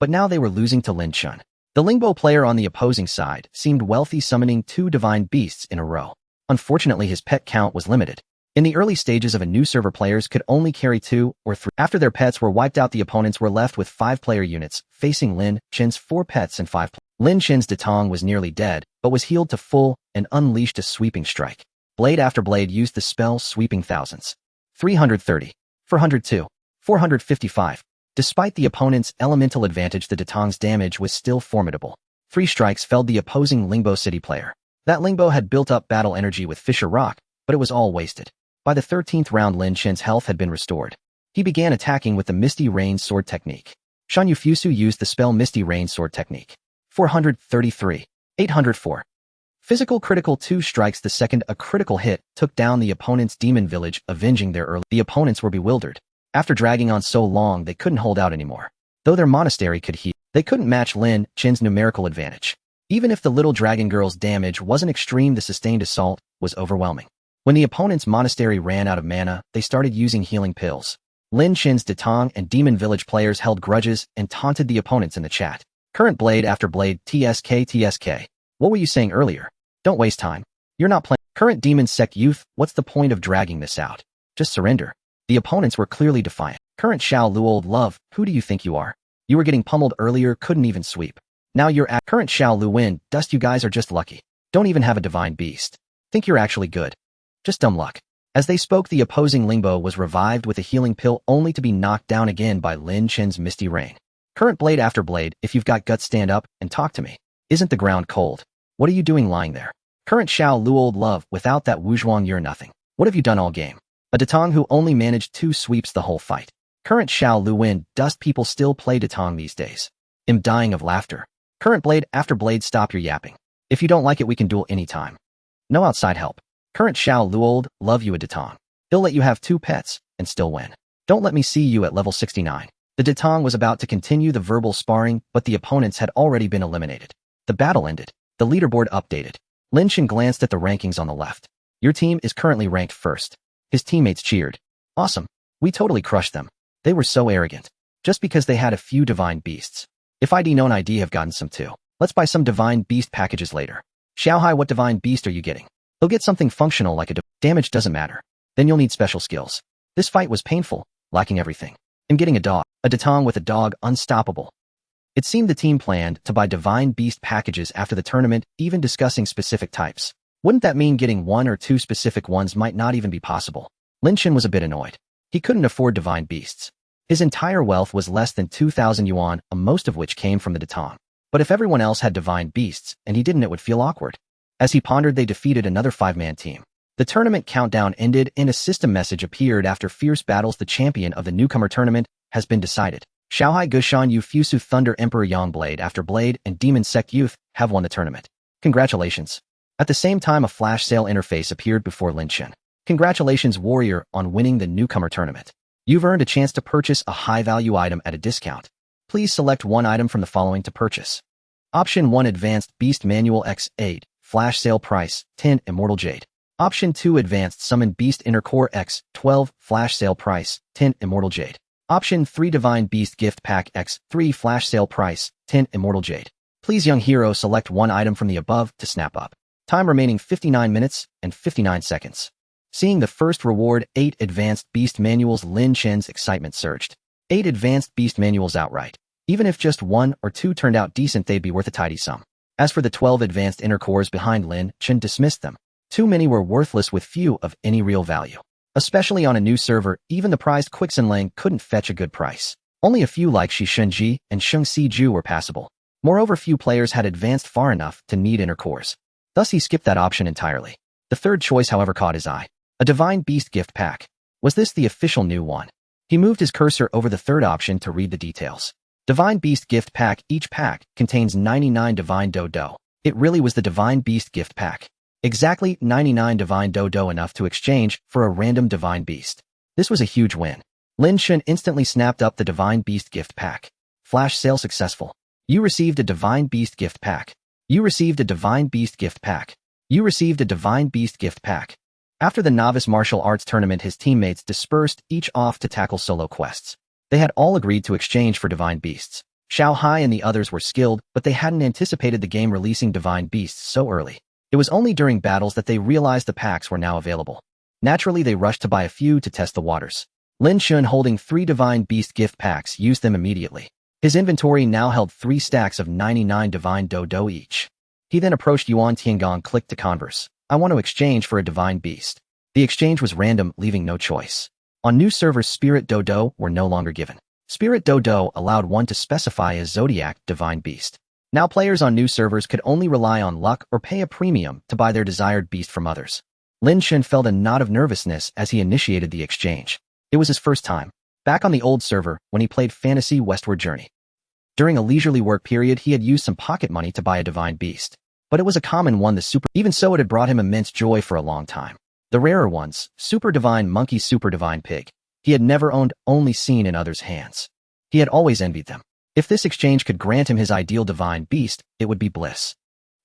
But now they were losing to Lin Chen. The Lingbo player on the opposing side seemed wealthy, summoning 2 divine beasts in a row. Unfortunately, his pet count was limited. In the early stages of a new server, players could only carry 2 or 3. After their pets were wiped out, the opponents were left with 5 player units, facing Lin Chen's 4 pets and 5 players. Lin Chen's Datong was nearly dead, but was healed to full and unleashed a sweeping strike. Blade after blade used the spell Sweeping Thousands. 330. 402. 455. Despite the opponent's elemental advantage, the Datong's damage was still formidable. 3 strikes felled the opposing Lingbo City player. That Lingbo had built up battle energy with Fisher Rock, but it was all wasted. By the 13th round, Lin Chen's health had been restored. He began attacking with the Misty Rain Sword technique. Shan-Yu-Fusu used the spell Misty Rain Sword technique. 433. 804. Physical critical 2 strikes. The second, a critical hit, took down the opponent's demon village, avenging their early. The opponents were bewildered. After dragging on so long, they couldn't hold out anymore. Though their monastery could heal, they couldn't match Lin Chen's numerical advantage. Even if the little dragon girl's damage wasn't extreme, the sustained assault was overwhelming. When the opponent's monastery ran out of mana, they started using healing pills. Lin Chen's Datong and Demon Village players held grudges and taunted the opponents in the chat. Current Blade after Blade TSK. What were you saying earlier? Don't waste time. You're not playing. Current Demon Sect youth, what's the point of dragging this out? Just surrender. The opponents were clearly defiant. Current Xiao Lu old love, who do you think you are? You were getting pummeled earlier, couldn't even sweep. Now you're at current Xiao Lu win, dust you guys are just lucky. Don't even have a divine beast. Think you're actually good. Just dumb luck. As they spoke, the opposing Lingbo was revived with a healing pill only to be knocked down again by Lin Chen's Misty Rain. Current Blade after Blade, if you've got guts stand up and talk to me. Isn't the ground cold? What are you doing lying there? Current Xiao Lu old love, without that Wuzhuang you're nothing. What have you done all game? A Datong who only managed 2 sweeps the whole fight. Current Xiao Lu win, dust people still play Datong these days. I'm dying of laughter. Current Blade after Blade, stop your yapping. If you don't like it we can duel anytime. No outside help. Current Xiao Lu old, love you a Datong. He'll let you have 2 pets and still win. Don't let me see you at level 69. The Datong was about to continue the verbal sparring, but the opponents had already been eliminated. The battle ended. The leaderboard updated. Lin Chen glanced at the rankings on the left. Your team is currently ranked first. His teammates cheered. Awesome. We totally crushed them. They were so arrogant. Just because they had a few divine beasts. If I'd known I'd have gotten some too. Let's buy some divine beast packages later. Xiaohai, what divine beast are you getting? He'll get something functional like a damage doesn't matter. Then you'll need special skills. This fight was painful, lacking everything. I'm getting a dog. A Datong with a dog, unstoppable. It seemed the team planned to buy divine beast packages after the tournament, even discussing specific types. Wouldn't that mean getting 1 or 2 specific ones might not even be possible? Lin Chen was a bit annoyed. He couldn't afford divine beasts. His entire wealth was less than 2,000 yuan, most of which came from the Datong. But if everyone else had divine beasts, and he didn't, it would feel awkward. As he pondered, they defeated another 5-man team. The tournament countdown ended and a system message appeared after fierce battles. The champion of the newcomer tournament has been decided. Xiaohai Gushan Yu Fusu Thunder Emperor Yang Blade after Blade and Demon Sect Youth have won the tournament. Congratulations. At the same time, a flash sale interface appeared before Lin Chen. Congratulations, warrior, on winning the newcomer tournament. You've earned a chance to purchase a high-value item at a discount. Please select one item from the following to purchase. Option 1, Advanced Beast Manual X8, Flash Sale Price, 10, Immortal Jade. Option 2, Advanced Summon Beast Inner Core X12, Flash Sale Price, 10, Immortal Jade. Option 3, Divine Beast Gift Pack X3, Flash Sale Price, 10, Immortal Jade. Please, young hero, select one item from the above to snap up. Time remaining 59 minutes and 59 seconds. Seeing the first reward, 8 Advanced Beast Manuals, Lin Chen's excitement surged. 8 Advanced Beast Manuals outright. Even if just 1 or 2 turned out decent, they'd be worth a tidy sum. As for the 12 Advanced Inner Cores behind, Lin Chen dismissed them. Too many were worthless with few of any real value. Especially on a new server, even the prized Quixinlang couldn't fetch a good price. Only a few like Shi Shunji and Sheng Siju were passable. Moreover, few players had advanced far enough to need inner cores. Thus he skipped that option entirely. The third choice, however, caught his eye. A Divine Beast Gift Pack. Was this the official new one? He moved his cursor over the third option to read the details. Divine Beast Gift Pack. Each pack contains 99 Divine Dodo. It really was the Divine Beast Gift Pack. Exactly 99 Divine Dodo, enough to exchange for a random Divine Beast. This was a huge win. Lin Chen instantly snapped up the Divine Beast Gift Pack. Flash sale successful. You received a Divine Beast Gift Pack. You received a Divine Beast Gift Pack. You received a Divine Beast Gift Pack. After the novice martial arts tournament, his teammates dispersed, each off to tackle solo quests. They had all agreed to exchange for divine beasts. Xiao Hai and the others were skilled, but they hadn't anticipated the game releasing divine beasts so early. It was only during battles that they realized the packs were now available. Naturally, they rushed to buy a few to test the waters. Lin Chen, holding 3 divine beast gift packs, used them immediately. His inventory now held 3 stacks of 99 divine dodo each. He then approached Yuan Tiangong, clicked to converse. I want to exchange for a divine beast. The exchange was random, leaving no choice. On new servers, Spirit Dodo were no longer given. Spirit Dodo allowed one to specify a Zodiac divine beast. Now players on new servers could only rely on luck or pay a premium to buy their desired beast from others. Lin Chen felt a knot of nervousness as he initiated the exchange. It was his first time back on the old server when he played Fantasy Westward Journey. During a leisurely work period, he had used some pocket money to buy a divine beast. But it was a common one, the super. Even so, it had brought him immense joy for a long time. The rarer ones, Super Divine Monkey, Super Divine Pig, he had never owned, only seen in others' hands. He had always envied them. If this exchange could grant him his ideal divine beast, it would be bliss.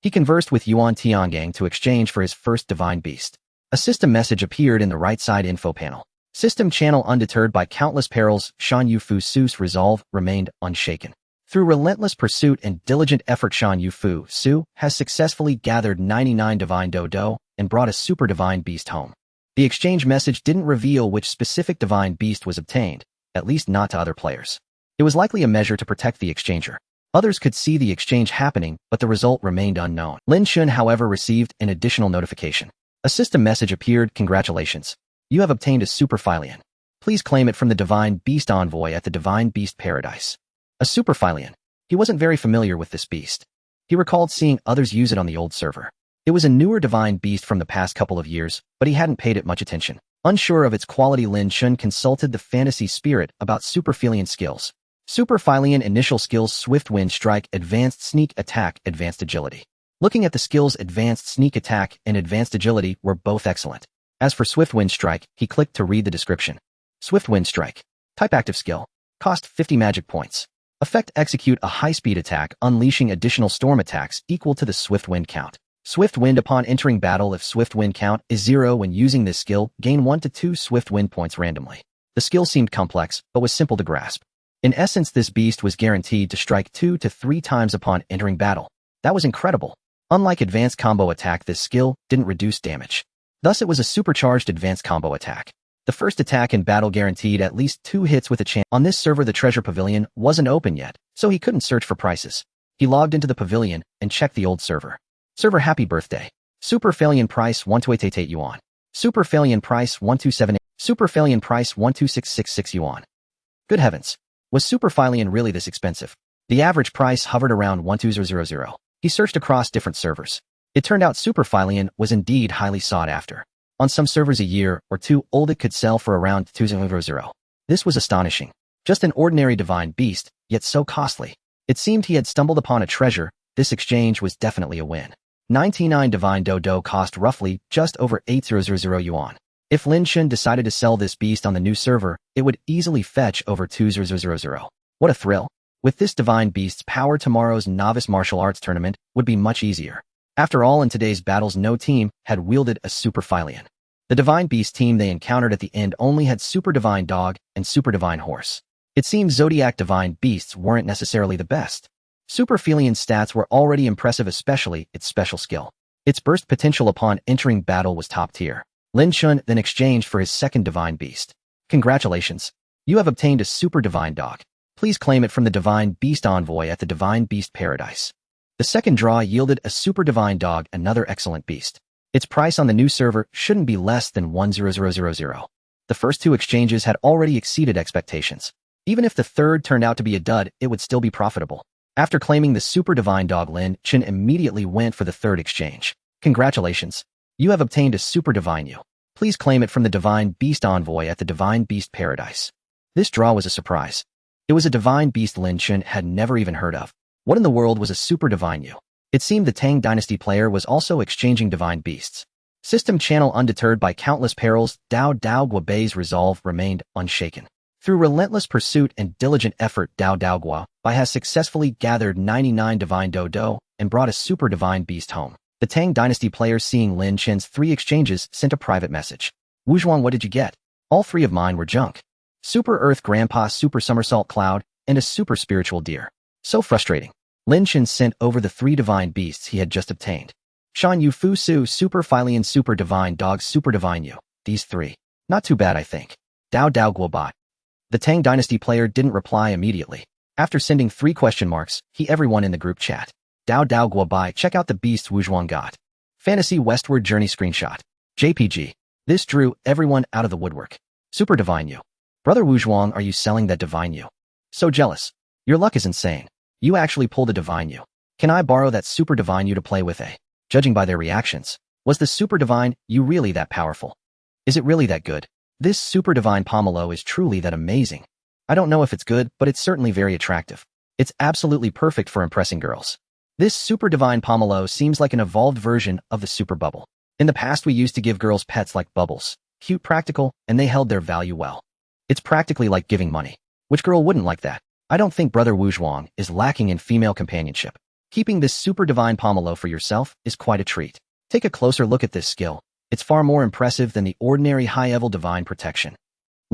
He conversed with Yuan Tiangong to exchange for his first divine beast. A system message appeared in the right side info panel. System channel undeterred by countless perils, Shan Yufu's resolve remained unshaken. Through relentless pursuit and diligent effort, Shan Yufu has successfully gathered 99 divine dodo and brought a super divine beast home. The exchange message didn't reveal which specific divine beast was obtained, at least not to other players. It was likely a measure to protect the exchanger. Others could see the exchange happening, but the result remained unknown. Lin Chen, however, received an additional notification. A system message appeared. Congratulations. You have obtained a Superphilion. Please claim it from the Divine Beast Envoy at the Divine Beast Paradise. A Superphilion. He wasn't very familiar with this beast. He recalled seeing others use it on the old server. It was a newer divine beast from the past couple of years, but he hadn't paid it much attention. Unsure of its quality, Lin Chen consulted the fantasy spirit about Superphilion skills. Superphilion initial skills: Swift Wind Strike, Advanced Sneak Attack, Advanced Agility. Looking at the skills, Advanced Sneak Attack and Advanced Agility were both excellent. As for Swift Wind Strike, he clicked to read the description. Swift Wind Strike. Type active skill. Cost 50 magic points. Effect: execute a high-speed attack, unleashing additional storm attacks equal to the Swift Wind count. Swift Wind upon entering battle. If Swift Wind count is 0 when using this skill, gain 1 to 2 Swift Wind points randomly. The skill seemed complex, but was simple to grasp. In essence, this beast was guaranteed to strike 2 to 3 times upon entering battle. That was incredible. Unlike Advanced Combo Attack, this skill didn't reduce damage. Thus, it was a supercharged Advanced Combo Attack. The first attack in battle guaranteed at least 2 hits with a chance. On this server, the treasure pavilion wasn't open yet, so he couldn't search for prices. He logged into the pavilion and checked the old server. Server: happy birthday. Superphilion price 1288 yuan. Superphilion price 1278. Superphilion price 12666 yuan. Good heavens. Was Superphilion really this expensive? The average price hovered around 12000. He searched across different servers. It turned out Superphilion was indeed highly sought after. On some servers a year or two old, it could sell for around 200. This was astonishing. Just an ordinary divine beast, yet so costly. It seemed he had stumbled upon a treasure. This exchange was definitely a win. 99 divine dodo cost roughly just over 800 yuan. If Lin Chen decided to sell this beast on the new server, it would easily fetch over 2000. What a thrill. With this divine beast's power, tomorrow's novice martial arts tournament would be much easier. After all, in today's battles, no team had wielded a Superphilion. The divine beast team they encountered at the end only had Super Divine Dog and Super Divine Horse. It seems Zodiac divine beasts weren't necessarily the best. Superphilion's stats were already impressive, especially its special skill. Its burst potential upon entering battle was top tier. Lin Chen then exchanged for his second divine beast. Congratulations. You have obtained a Super Divine Dog. Please claim it from the Divine Beast Envoy at the Divine Beast Paradise. The second draw yielded a Super Divine Dog, another excellent beast. Its price on the new server shouldn't be less than 10000. The first 2 exchanges had already exceeded expectations. Even if the third turned out to be a dud, it would still be profitable. After claiming the Super Divine Dog, Lin Chen immediately went for the third exchange. Congratulations. You have obtained a Super Divine U. Please claim it from the Divine Beast Envoy at the Divine Beast Paradise. This draw was a surprise. It was a divine beast Lin Chen had never even heard of. What in the world was a Super Divine U? It seemed the Tang Dynasty player was also exchanging divine beasts. System channel undeterred by countless perils, Dao Guo's resolve remained unshaken. Through relentless pursuit and diligent effort, Dao Guo has successfully gathered 99 divine dodo and brought a super divine beast home. The Tang Dynasty player, seeing Lin Chen's 3 exchanges, sent a private message. Wuzhuang, what did you get? All 3 of mine were junk. Super Earth Grandpa, Super Somersault Cloud, and a Super Spiritual Deer. So frustrating. Lin Chen sent over the 3 divine beasts he had just obtained. Shan Yufu Superphilion, Super Divine Dog, Super Divine U. These 3. Not too bad, I think. Dao Guo. The Tang Dynasty player didn't reply immediately. After sending 3 question marks, everyone in the group chat. Dao Guo, check out the beasts Wuzhuang got. Fantasy Westward Journey screenshot. JPG. This drew everyone out of the woodwork. Super Divine U. Brother Wuzhuang, are you selling that Divine U? So jealous. Your luck is insane. You actually pulled a Divine U. Can I borrow that Super Divine U to play with? Judging by their reactions, was the Super Divine U really that powerful? Is it really that good? This Super Divine Pomelo is truly that amazing. I don't know if it's good, but it's certainly very attractive. It's absolutely perfect for impressing girls. This Super Divine Pomelo seems like an evolved version of the Super Bubble. In the past, we used to give girls pets like bubbles. Cute, practical, and they held their value well. It's practically like giving money. Which girl wouldn't like that? I don't think Brother Wuzhuang is lacking in female companionship. Keeping this Super Divine Pomelo for yourself is quite a treat. Take a closer look at this skill. It's far more impressive than the ordinary high-level divine protection.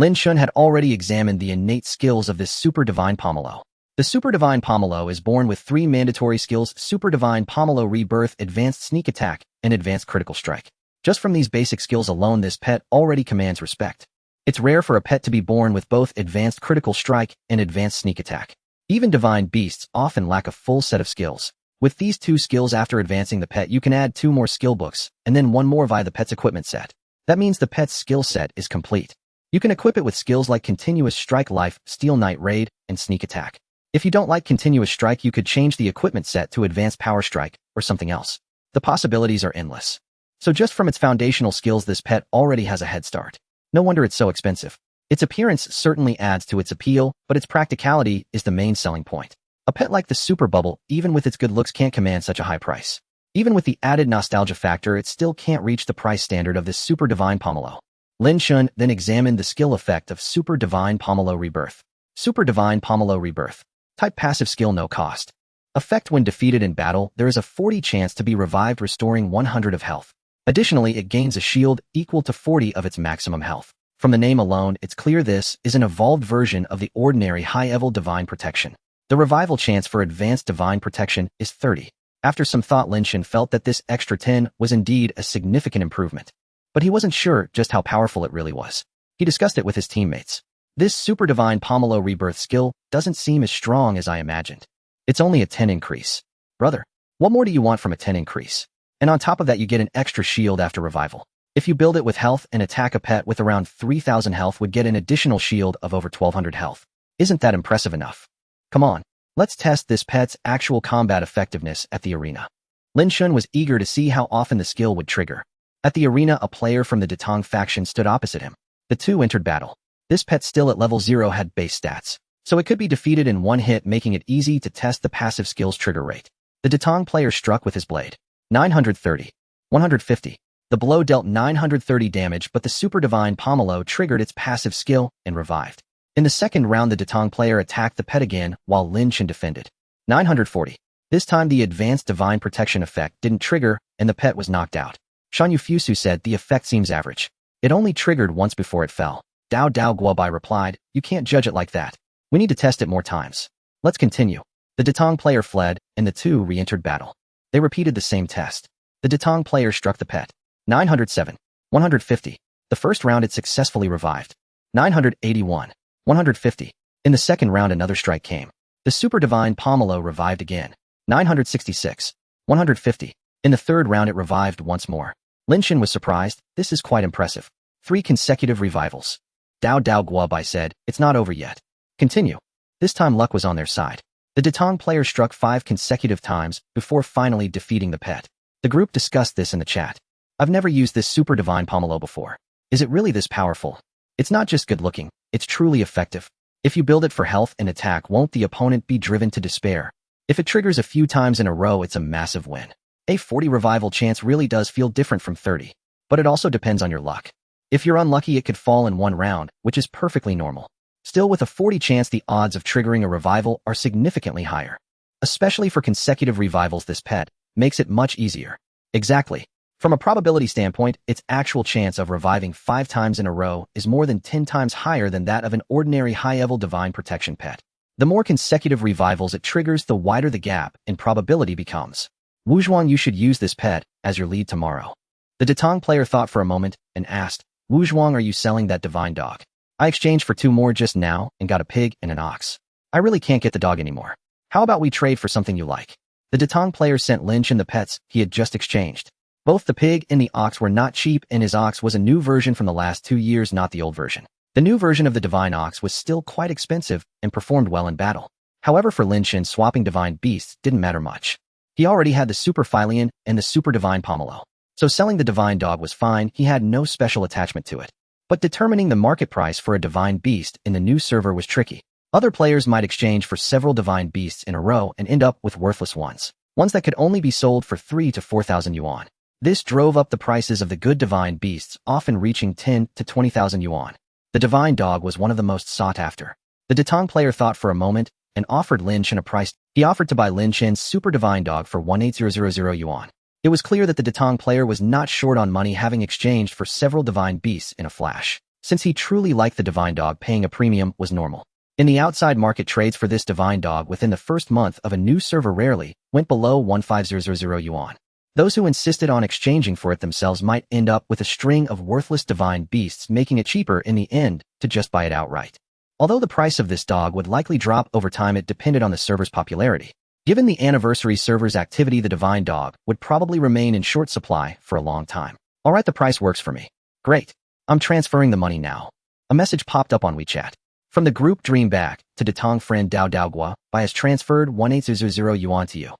Lin Chen had already examined the innate skills of this Super Divine Pomelo. The Super Divine Pomelo is born with 3 mandatory skills: Super Divine Pomelo Rebirth, Advanced Sneak Attack, and Advanced Critical Strike. Just from these basic skills alone, this pet already commands respect. It's rare for a pet to be born with both Advanced Critical Strike and Advanced Sneak Attack. Even divine beasts often lack a full set of skills. With these 2 skills after advancing the pet, you can add 2 more skill books, and then 1 more via the pet's equipment set. That means the pet's skill set is complete. You can equip it with skills like Continuous Strike, Life, Steel Knight Raid, and Sneak Attack. If you don't like Continuous Strike, you could change the equipment set to Advanced Power Strike or something else. The possibilities are endless. So just from its foundational skills, this pet already has a head start. No wonder it's so expensive. Its appearance certainly adds to its appeal, but its practicality is the main selling point. A pet like the Super Bubble, even with its good looks, can't command such a high price. Even with the added nostalgia factor, it still can't reach the price standard of this Super Divine Pomelo. Lin Chen then examined the skill effect of Super Divine Pomelo Rebirth. Super Divine Pomelo Rebirth. Type passive skill, no cost. Effect: when defeated in battle, there is a 40 chance to be revived, restoring 100 of health. Additionally, it gains a shield equal to 40 of its maximum health. From the name alone, it's clear this is an evolved version of the ordinary high-level Divine Protection. The revival chance for Advanced Divine Protection is 30. After some thought, Lin Chen felt that this extra 10 was indeed a significant improvement. But he wasn't sure just how powerful it really was. He discussed it with his teammates. This Super Divine Pomelo Rebirth skill doesn't seem as strong as I imagined. It's only a 10 increase. Brother, what more do you want from a 10 increase? And on top of that, you get an extra shield after revival. If you build it with health and attack, a pet with around 3,000 health would get an additional shield of over 1,200 health. Isn't that impressive enough? Come on, let's test this pet's actual combat effectiveness at the arena. Lin Chen was eager to see how often the skill would trigger. At the arena, a player from the Detong faction stood opposite him. The 2 entered battle. This pet, still at level 0, had base stats, so it could be defeated in 1 hit, making it easy to test the passive skill's trigger rate. The Detong player struck with his blade. 930. 150. The blow dealt 930 damage, but the Super Divine Pomelo triggered its passive skill and revived. In the second round, the Detong player attacked the pet again, while Lin Chen defended. 940. This time, the Advanced Divine Protection effect didn't trigger, and the pet was knocked out. Shan Yufusu said, the effect seems average. It only triggered once before it fell. Dao Dao Guobai replied, you can't judge it like that. We need to test it more times. Let's continue. The Detong player fled, and the 2 re-entered battle. They repeated the same test. The Detong player struck the pet. 907. 150. The first round, it successfully revived. 981. 150. In the second round, another strike came. The Super Divine Pomelo revived again. 966. 150. In the third round, it revived once more. Lin Chen was surprised. This is quite impressive. 3 consecutive revivals. Dao Dao Guobai said, it's not over yet. Continue. This time, luck was on their side. The Detong player struck 5 consecutive times before finally defeating the pet. The group discussed this in the chat. I've never used this Super Divine Pomelo before. Is it really this powerful? It's not just good looking, it's truly effective. If you build it for health and attack, won't the opponent be driven to despair? If it triggers a few times in a row, it's a massive win. A 40 revival chance really does feel different from 30. But it also depends on your luck. If you're unlucky, it could fall in 1 round, which is perfectly normal. Still, with a 40 chance, the odds of triggering a revival are significantly higher. Especially for consecutive revivals, this pet makes it much easier. Exactly. From a probability standpoint, its actual chance of reviving 5 times in a row is more than 10 times higher than that of an ordinary high-level Divine Protection pet. The more consecutive revivals it triggers, the wider the gap in probability becomes. Wuzhuang, you should use this pet as your lead tomorrow. The Detong player thought for a moment and asked, Wuzhuang, are you selling that divine dog? I exchanged for 2 more just now and got a pig and an ox. I really can't get the dog anymore. How about we trade for something you like? The Detong player sent Lin Chen the pets he had just exchanged. Both the pig and the ox were not cheap, and his ox was a new version from the last 2 years, not the old version. The new version of the divine ox was still quite expensive and performed well in battle. However, for Lin Chen, swapping divine beasts didn't matter much. He already had the Super Philian and the Super Divine Pomelo. So selling the divine dog was fine, he had no special attachment to it. But determining the market price for a divine beast in the new server was tricky. Other players might exchange for several divine beasts in a row and end up with worthless ones that could only be sold for 3,000 to 4,000 yuan. This drove up the prices of the good divine beasts, often reaching 10,000 to 20,000 yuan. The divine dog was one of the most sought after. The Detong player thought for a moment and offered Lin Chen a price. He offered to buy Lin Chen's super divine dog for 18,000 yuan. It was clear that the Detong player was not short on money, having exchanged for several divine beasts in a flash. Since he truly liked the divine dog, paying a premium was normal. In the outside market, trades for this divine dog within the first month of a new server rarely went below 15,000 yuan. Those who insisted on exchanging for it themselves might end up with a string of worthless divine beasts, making it cheaper in the end to just buy it outright. Although the price of this dog would likely drop over time, it depended on the server's popularity. Given the anniversary server's activity, the divine dog would probably remain in short supply for a long time. Alright, the price works for me. Great. I'm transferring the money now. A message popped up on WeChat. From the group Dream Back to Datong friend Dao Daogua, Bai has transferred 1800 yuan to you.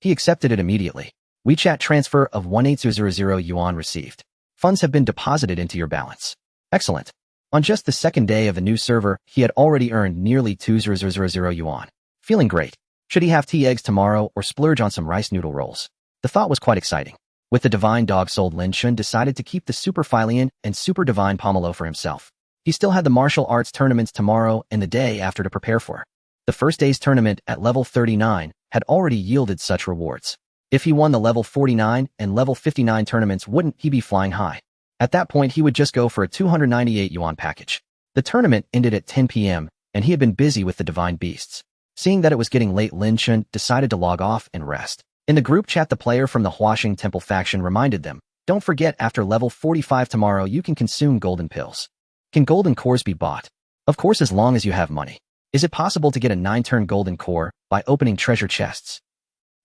He accepted it immediately. WeChat transfer of 1800 yuan received. Funds have been deposited into your balance. Excellent. On just the second day of the new server, he had already earned nearly 2000 yuan. Feeling great. Should he have tea eggs tomorrow or splurge on some rice noodle rolls? The thought was quite exciting. With the divine dog sold, Lin Chen decided to keep the Super Philian and Super Divine Pomelo for himself. He still had the martial arts tournaments tomorrow and the day after to prepare for. The first day's tournament at level 39 had already yielded such rewards. If he won the level 49 and level 59 tournaments, wouldn't he be flying high? At that point, he would just go for a 298 yuan package. The tournament ended at 10 p.m., and he had been busy with the divine beasts. Seeing that it was getting late, Lin Chen decided to log off and rest. In the group chat, the player from the Huaxing Temple faction reminded them, don't forget, after level 45 tomorrow you can consume golden pills. Can golden cores be bought? Of course, as long as you have money. Is it possible to get a 9-turn golden core by opening treasure chests?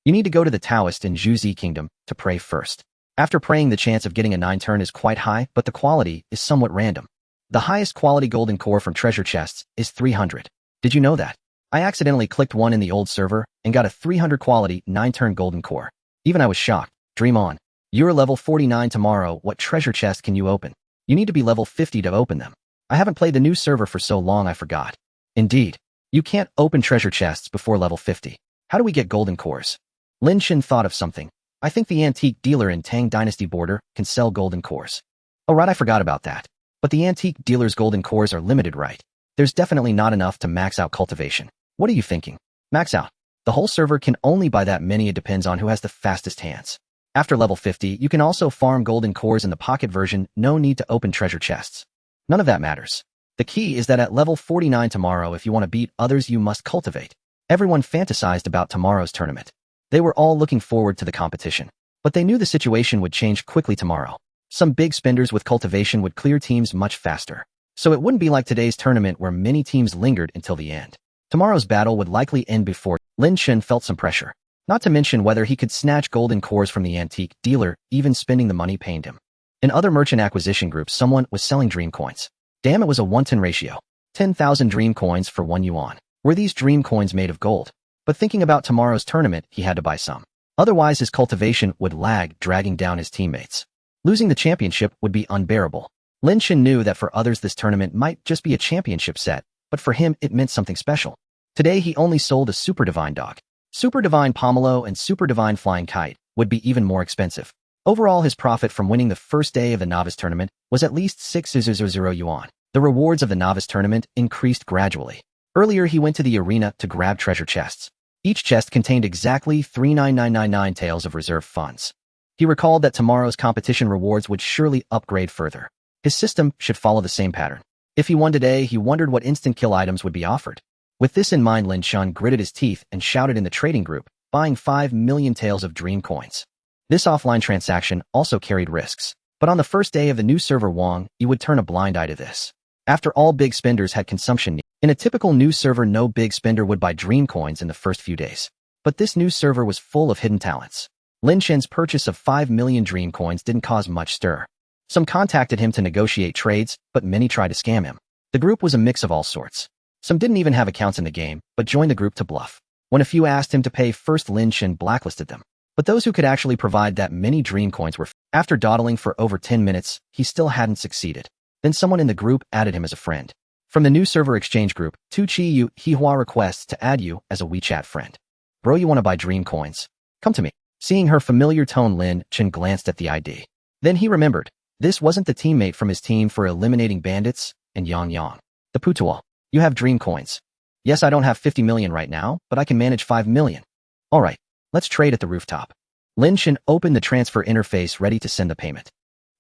You need to go to the Taoist in Zhuzi Kingdom to pray first. After praying, the chance of getting a 9-turn is quite high, but the quality is somewhat random. The highest quality golden core from treasure chests is 300. Did you know that? I accidentally clicked one in the old server and got a 300 quality 9-turn golden core. Even I was shocked. Dream on. You're level 49 tomorrow. What treasure chest can you open? You need to be level 50 to open them. I haven't played the new server for so long I forgot. Indeed. You can't open treasure chests before level 50. How do we get golden cores? Lin Chen thought of something. I think the antique dealer in Tang Dynasty border can sell golden cores. Oh right, I forgot about that. But the antique dealer's golden cores are limited, right? There's definitely not enough to max out cultivation. What are you thinking? Max out. The whole server can only buy that many. It depends on who has the fastest hands. After level 50, you can also farm golden cores in the pocket version. No need to open treasure chests. None of that matters. The key is that at level 49 tomorrow, if you want to beat others, you must cultivate. Everyone fantasized about tomorrow's tournament. They were all looking forward to the competition. But they knew the situation would change quickly tomorrow. Some big spenders with cultivation would clear teams much faster. So it wouldn't be like today's tournament where many teams lingered until the end. Tomorrow's battle would likely end before. Lin Chen felt some pressure. Not to mention whether he could snatch golden cores from the antique dealer. Even spending the money pained him. In other merchant acquisition groups, someone was selling dream coins. Damn, it was a 1-10 ratio. 10,000 dream coins for 1 yuan. Were these dream coins made of gold? But thinking about tomorrow's tournament, he had to buy some. Otherwise, his cultivation would lag, dragging down his teammates. Losing the championship would be unbearable. Lin Chen knew that for others this tournament might just be a championship set, but for him it meant something special. Today he only sold a Super Divine Dog. Super Divine Pomelo and Super Divine Flying Kite would be even more expensive. Overall, his profit from winning the first day of the novice tournament was at least 6,000 yuan. The rewards of the novice tournament increased gradually. Earlier he went to the arena to grab treasure chests. Each chest contained exactly 39999 taels of reserve funds. He recalled that tomorrow's competition rewards would surely upgrade further. His system should follow the same pattern. If he won today, he wondered what instant kill items would be offered. With this in mind, Lin Chen gritted his teeth and shouted in the trading group, buying 5 million taels of dream coins. This offline transaction also carried risks, but on the first day of the new server, Wang Yi would turn a blind eye to this. After all, big spenders had consumption needs. In a typical new server, no big spender would buy dream coins in the first few days. But this new server was full of hidden talents. Lin Chen's purchase of 5 million dream coins didn't cause much stir. Some contacted him to negotiate trades, but many tried to scam him. The group was a mix of all sorts. Some didn't even have accounts in the game, but joined the group to bluff. When a few asked him to pay first, Lin Chen blacklisted them. But those who could actually provide that many dream coins were. After dawdling for over 10 minutes, he still hadn't succeeded. Then someone in the group added him as a friend. From the new server exchange group, Tu Chi Yu Hihua requests to add you as a WeChat friend. Bro, you want to buy dream coins? Come to me. Seeing her familiar tone, Lin Chen glanced at the ID. Then he remembered. This wasn't the teammate from his team for eliminating bandits and Yang. The Putual. You have dream coins. Yes, I don't have 50 million right now, but I can manage 5 million. Alright, let's trade at the rooftop. Lin Chen opened the transfer interface ready to send the payment.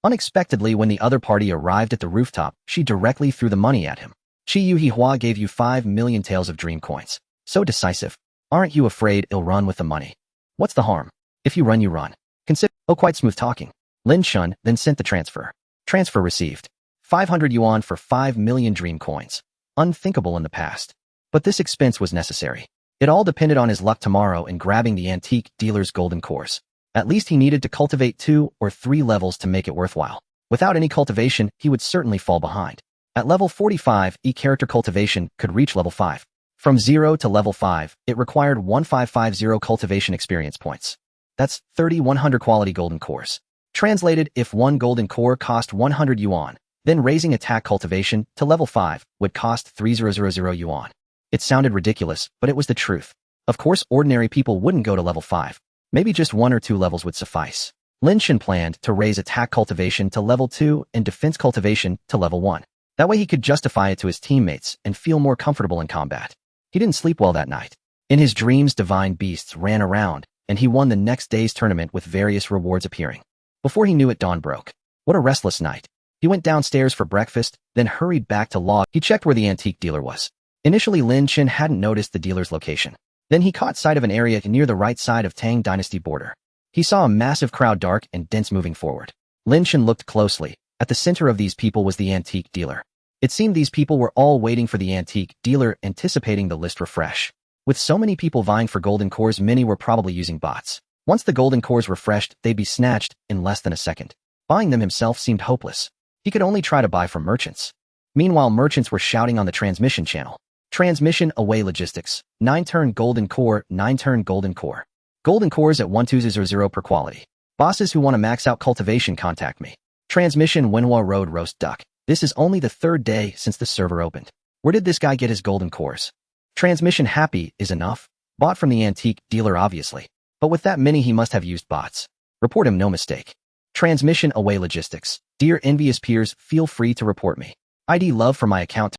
Unexpectedly, when the other party arrived at the rooftop, she directly threw the money at him. Qi Yu Hua gave you 5 million taels of dream coins. So decisive. Aren't you afraid he'll run with the money? What's the harm? If you run, you run. Consider. Oh, quite smooth talking. Lin Chen then sent the transfer. Transfer received. 500 yuan for 5 million dream coins. Unthinkable in the past. But this expense was necessary. It all depended on his luck tomorrow in grabbing the antique dealer's golden cores. At least he needed to cultivate 2 or 3 levels to make it worthwhile. Without any cultivation, he would certainly fall behind. At level 45, character cultivation could reach level 5. From 0 to level 5, it required 1550 cultivation experience points. That's 3100 quality golden cores. Translated, if one golden core cost 100 yuan, then raising attack cultivation to level 5 would cost 3000 yuan. It sounded ridiculous, but it was the truth. Of course, ordinary people wouldn't go to level 5. Maybe just 1 or 2 levels would suffice. Lin Chen planned to raise attack cultivation to level 2 and defense cultivation to level 1. That way he could justify it to his teammates and feel more comfortable in combat. He didn't sleep well that night. In his dreams, divine beasts ran around, and he won the next day's tournament with various rewards appearing. Before he knew it, dawn broke. What a restless night. He went downstairs for breakfast, then hurried back to log. He checked where the antique dealer was. Initially, Lin Chen hadn't noticed the dealer's location. Then he caught sight of an area near the right side of Tang Dynasty border. He saw a massive crowd, dark and dense, moving forward. Lin Chen looked closely. At the center of these people was the antique dealer. It seemed these people were all waiting for the antique dealer, anticipating the list refresh. With so many people vying for golden cores, many were probably using bots. Once the golden cores refreshed, they'd be snatched in less than a second. Buying them himself seemed hopeless. He could only try to buy from merchants. Meanwhile, merchants were shouting on the transmission channel. Transmission away logistics. 9-turn golden core, 9-turn golden core. Golden cores at 1200 per quality. Bosses who want to max out cultivation, contact me. Transmission Wenhua Road roast duck. This is only the 3rd day since the server opened. Where did this guy get his golden cores? Transmission happy is enough. Bought from the antique dealer, obviously. But with that many, he must have used bots. Report him, no mistake. Transmission away logistics. Dear envious peers, feel free to report me. ID love for my account.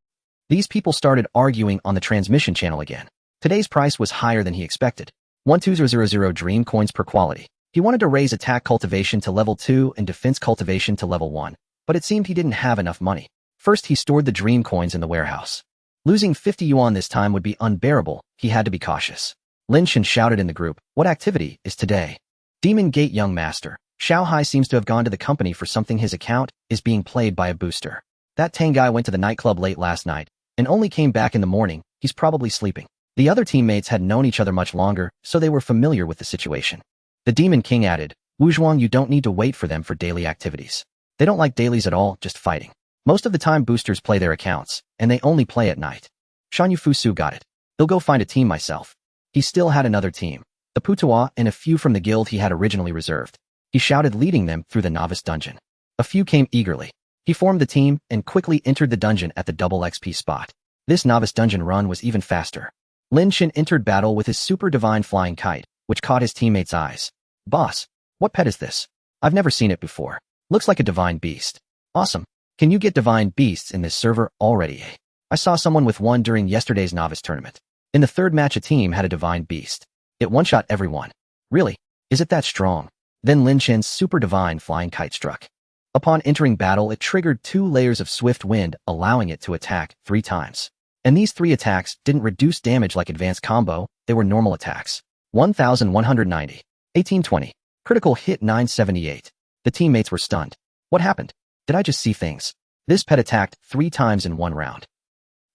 These people started arguing on the transmission channel again. Today's price was higher than he expected. 1200 dream coins per quality. He wanted to raise attack cultivation to level 2 and defense cultivation to level 1, but it seemed he didn't have enough money. First, he stored the dream coins in the warehouse. Losing 50 yuan this time would be unbearable. He had to be cautious. Lin Chen shouted in the group, "What activity is today?" Demon Gate young master. Xiao Hai seems to have gone to the company for something. His account is being played by a booster. That Tang guy went to the nightclub late last night and only came back in the morning. He's probably sleeping. The other teammates had known each other much longer, so they were familiar with the situation. The Demon King added, "Wuzhuang, you don't need to wait for them for daily activities. They don't like dailies at all, just fighting. Most of the time boosters play their accounts, and they only play at night." Shan Yufusu got it. "He'll go find a team myself." He still had another team, the Putua and a few from the guild he had originally reserved. He shouted, leading them through the novice dungeon. A few came eagerly. He formed the team and quickly entered the dungeon at the double XP spot. This novice dungeon run was even faster. Lin Chen entered battle with his super divine flying kite, which caught his teammates' eyes. "Boss, what pet is this? I've never seen it before. Looks like a divine beast. Awesome. Can you get divine beasts in this server already? I saw someone with one during yesterday's novice tournament. In the 3rd match, a team had a divine beast. It one-shot everyone. Really? Is it that strong?" Then Lin Chen's super divine flying kite struck. Upon entering battle, it triggered 2 layers of swift wind, allowing it to attack 3 times. And these 3 attacks didn't reduce damage like advanced combo, they were normal attacks. 1190. 1820. Critical hit 978. The teammates were stunned. What happened? Did I just see things? This pet attacked 3 times in 1 round.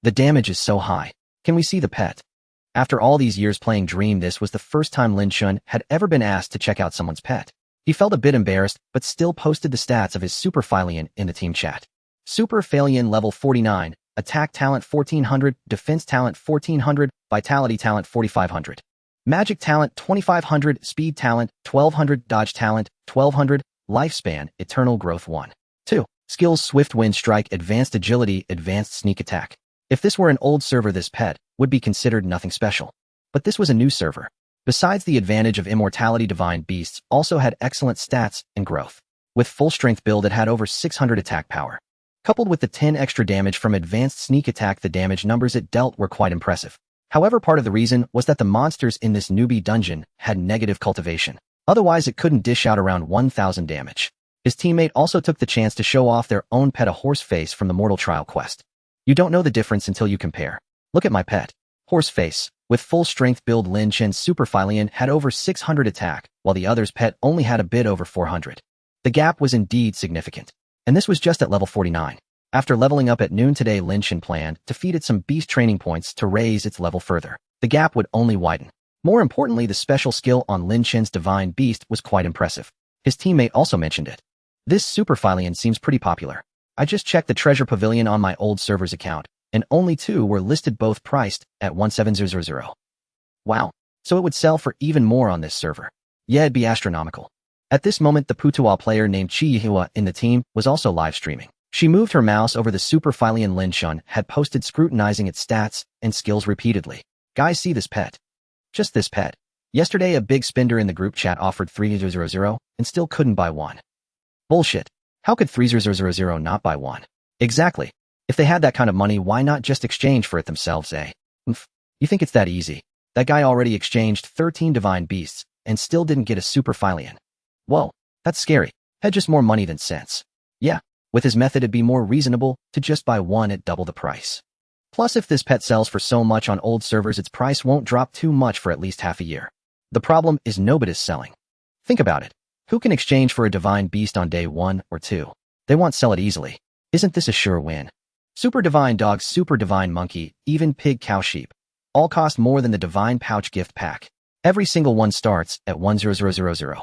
The damage is so high. Can we see the pet? After all these years playing Dream, this was the first time Lin Chen had ever been asked to check out someone's pet. He felt a bit embarrassed, but still posted the stats of his Super Phalian in the team chat. Super Phalian level 49, Attack Talent 1400, Defense Talent 1400, Vitality Talent 4500. Magic Talent 2500, Speed Talent 1200, Dodge Talent 1200, Lifespan, Eternal Growth 1. 2. Skills Swift Wind Strike, Advanced Agility, Advanced Sneak Attack. If this were an old server, this pet would be considered nothing special. But this was a new server. Besides the advantage of immortality, divine beasts also had excellent stats and growth. With full strength build, it had over 600 attack power. Coupled with the 10 extra damage from advanced sneak attack, the damage numbers it dealt were quite impressive. However, part of the reason was that the monsters in this newbie dungeon had negative cultivation. Otherwise, it couldn't dish out around 1000 damage. His teammate also took the chance to show off their own pet, a horse face from the Mortal Trial quest. You don't know the difference until you compare. Look at my pet. Horse face. With full strength build, Lin Chen's Superphilian had over 600 attack, while the other's pet only had a bit over 400. The gap was indeed significant. And this was just at level 49. After leveling up at noon today, Lin Chen planned to feed it some beast training points to raise its level further. The gap would only widen. More importantly, the special skill on Lin Chen's Divine Beast was quite impressive. His teammate also mentioned it. This Superphilian seems pretty popular. I just checked the treasure pavilion on my old server's account, and only 2 were listed, both priced at 17,000. Wow. So it would sell for even more on this server. Yeah, it'd be astronomical. At this moment, the Putuo player named Chihua in the team was also live streaming. She moved her mouse over the Superphilian. Lin Chen had posted scrutinizing its stats and skills repeatedly. Guys, see this pet. Just this pet. Yesterday, a big spender in the group chat offered 3,000 and still couldn't buy one. Bullshit. How could 3,000 not buy one? Exactly. If they had that kind of money, why not just exchange for it themselves, eh? You think it's that easy? That guy already exchanged 13 divine beasts and still didn't get a Superphilian. Whoa, that's scary. Had just more money than sense. Yeah, with his method it'd be more reasonable to just buy one at double the price. Plus, if this pet sells for so much on old servers, its price won't drop too much for at least half a year. The problem is nobody's selling. Think about it. Who can exchange for a divine beast on day 1 or 2? They won't sell it easily. Isn't this a sure win? Super divine dog, super divine monkey, even pig, cow, sheep. All cost more than the divine pouch gift pack. Every single one starts at 10000.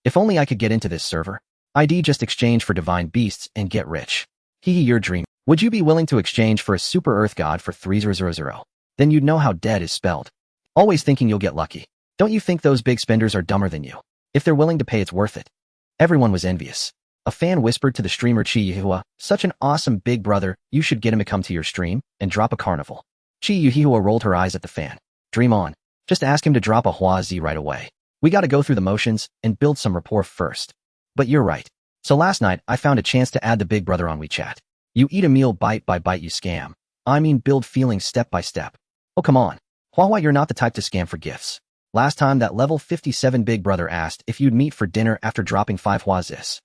If only I could get into this server. I'd just exchange for divine beasts and get rich. Hee, your dream. Would you be willing to exchange for a super earth god for 3,000? Then you'd know how dead is spelled. Always thinking you'll get lucky. Don't you think those big spenders are dumber than you? If they're willing to pay, it's worth it. Everyone was envious. A fan whispered to the streamer Chihua, such an awesome big brother, you should get him to come to your stream and drop a carnival. Chihua rolled her eyes at the fan. Dream on. Just ask him to drop a Huazi right away. We gotta go through the motions and build some rapport first. But you're right. So last night, I found a chance to add the big brother on WeChat. You eat a meal bite by bite, you scam. I mean build feelings step by step. Oh come on. Huahua, you're not the type to scam for gifts. Last time that level 57 big brother asked if you'd meet for dinner after dropping 5 Huazis.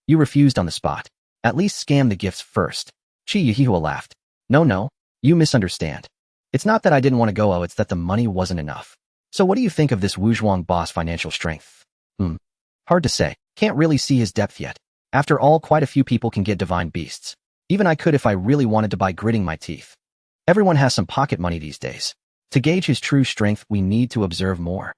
You refused on the spot. At least scam the gifts first. Chihua laughed. No, you misunderstand. It's not that I didn't want to go, it's that the money wasn't enough. So what do you think of this Wuzhuang boss financial strength? Hard to say. Can't really see his depth yet. After all, quite a few people can get divine beasts. Even I could if I really wanted to by gritting my teeth. Everyone has some pocket money these days. To gauge his true strength, we need to observe more.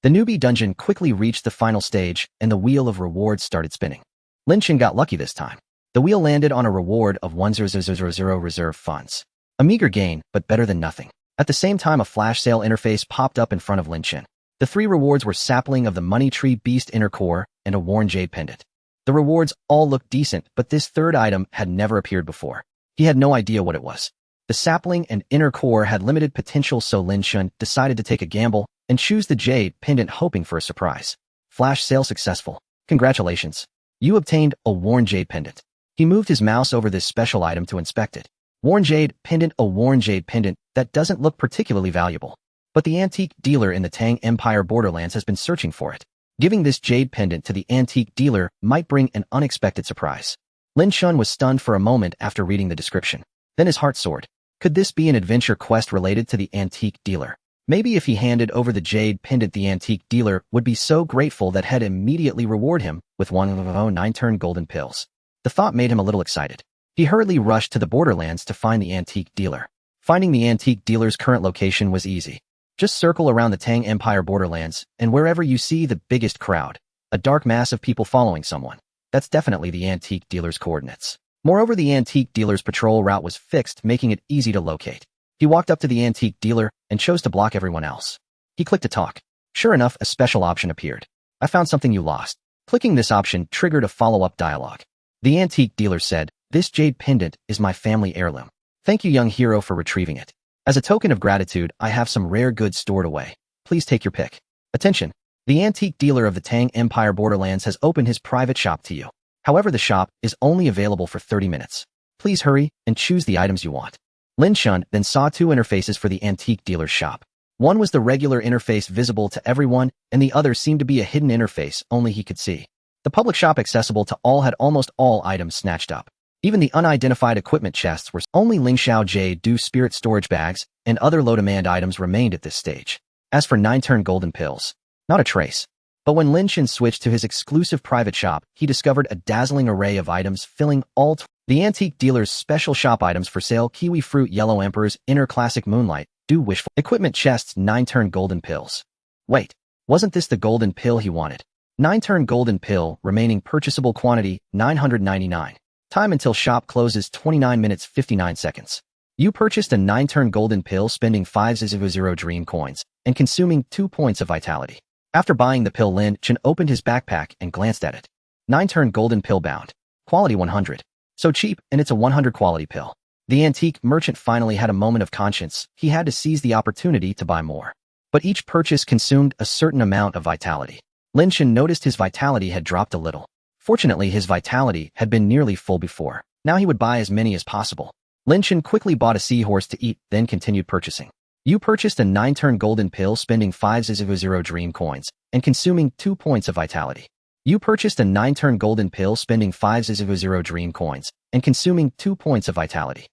The newbie dungeon quickly reached the final stage, and the wheel of rewards started spinning. Lin Chen got lucky this time. The wheel landed on a reward of 1,000 reserve funds. A meager gain, but better than nothing. At the same time, a flash sale interface popped up in front of Lin Chen. The 3 rewards were sapling of the money tree beast inner core and a worn jade pendant. The rewards all looked decent, but this third item had never appeared before. He had no idea what it was. The sapling and inner core had limited potential, so Lin Chen decided to take a gamble and choose the jade pendant, hoping for a surprise. Flash sale successful. Congratulations. You obtained a worn jade pendant. He moved his mouse over this special item to inspect it. Worn jade pendant, a worn jade pendant that doesn't look particularly valuable. But the antique dealer in the Tang Empire borderlands has been searching for it. Giving this jade pendant to the antique dealer might bring an unexpected surprise. Lin Chen was stunned for a moment after reading the description. Then his heart soared. Could this be an adventure quest related to the antique dealer? Maybe if he handed over the jade pendant, the antique dealer would be so grateful that he'd immediately reward him with 9 golden pills. The thought made him a little excited. He hurriedly rushed to the borderlands to find the antique dealer. Finding the antique dealer's current location was easy. Just circle around the Tang Empire borderlands, and wherever you see the biggest crowd, a dark mass of people following someone, that's definitely the antique dealer's coordinates. Moreover, the antique dealer's patrol route was fixed, making it easy to locate. He walked up to the antique dealer and chose to block everyone else. He clicked to talk. Sure enough, a special option appeared. I found something you lost. Clicking this option triggered a follow-up dialogue. The antique dealer said, this jade pendant is my family heirloom. Thank you, young hero, for retrieving it. As a token of gratitude, I have some rare goods stored away. Please take your pick. Attention! The antique dealer of the Tang Empire borderlands has opened his private shop to you. However, the shop is only available for 30 minutes. Please hurry and choose the items you want. Lin Chen then saw 2 interfaces for the antique dealer's shop. One was the regular interface visible to everyone, and the other seemed to be a hidden interface only he could see. The public shop accessible to all had almost all items snatched up. Even the unidentified equipment chests were only Ling Xiao Jade Do Spirit storage bags and other low-demand items remained at this stage. As for 9-turn golden pills, not a trace. But when Lin Chen switched to his exclusive private shop, he discovered a dazzling array of items filling all the antique dealer's special shop items for sale: kiwi fruit, yellow emperors, inner classic moonlight, do wishful equipment chests, 9-turn golden pills. Wait, wasn't this the golden pill he wanted? 9-turn golden pill, remaining purchasable quantity, 999. Time until shop closes 29 minutes 59 seconds. You purchased a 9-turn golden pill spending 500 dream coins and consuming 2 points of vitality. After buying the pill, Lin Chen opened his backpack and glanced at it. 9-turn golden pill bound. Quality 100. So cheap, and it's a 100 quality pill. The antique merchant finally had a moment of conscience. He had to seize the opportunity to buy more. But each purchase consumed a certain amount of vitality. Lin Chen noticed his vitality had dropped a little. Fortunately, his vitality had been nearly full before. Now he would buy as many as possible. Lin Chen quickly bought a seahorse to eat, then continued purchasing. You purchased a 9-turn golden pill spending 500 dream coins and consuming 2 points of vitality. You purchased a 9-turn golden pill spending 500 dream coins and consuming 2 points of vitality.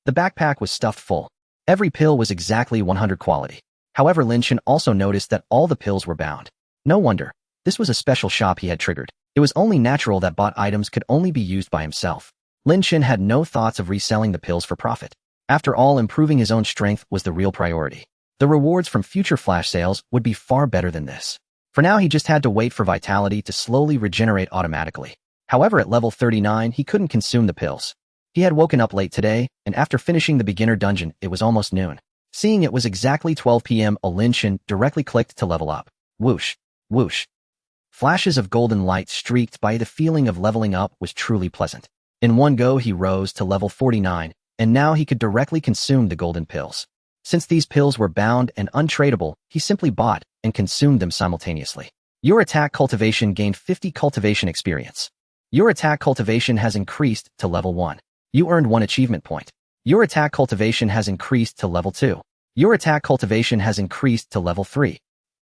The backpack was stuffed full. Every pill was exactly 100 quality. However, Lin Chen also noticed that all the pills were bound. No wonder. This was a special shop he had triggered. It was only natural that bought items could only be used by himself. Lin Chen had no thoughts of reselling the pills for profit. After all, improving his own strength was the real priority. The rewards from future flash sales would be far better than this. For now, he just had to wait for vitality to slowly regenerate automatically. However, at level 39, he couldn't consume the pills. He had woken up late today, and after finishing the beginner dungeon, it was almost noon. Seeing it was exactly 12 p.m., Lin Chen directly clicked to level up. Whoosh, whoosh. Flashes of golden light streaked by. The feeling of leveling up was truly pleasant. In one go, he rose to level 49, and now he could directly consume the golden pills. Since these pills were bound and untradeable, he simply bought and consumed them simultaneously. Your attack cultivation gained 50 cultivation experience. Your attack cultivation has increased to level 1. You earned 1 achievement point. Your attack cultivation has increased to level 2. Your attack cultivation has increased to level 3.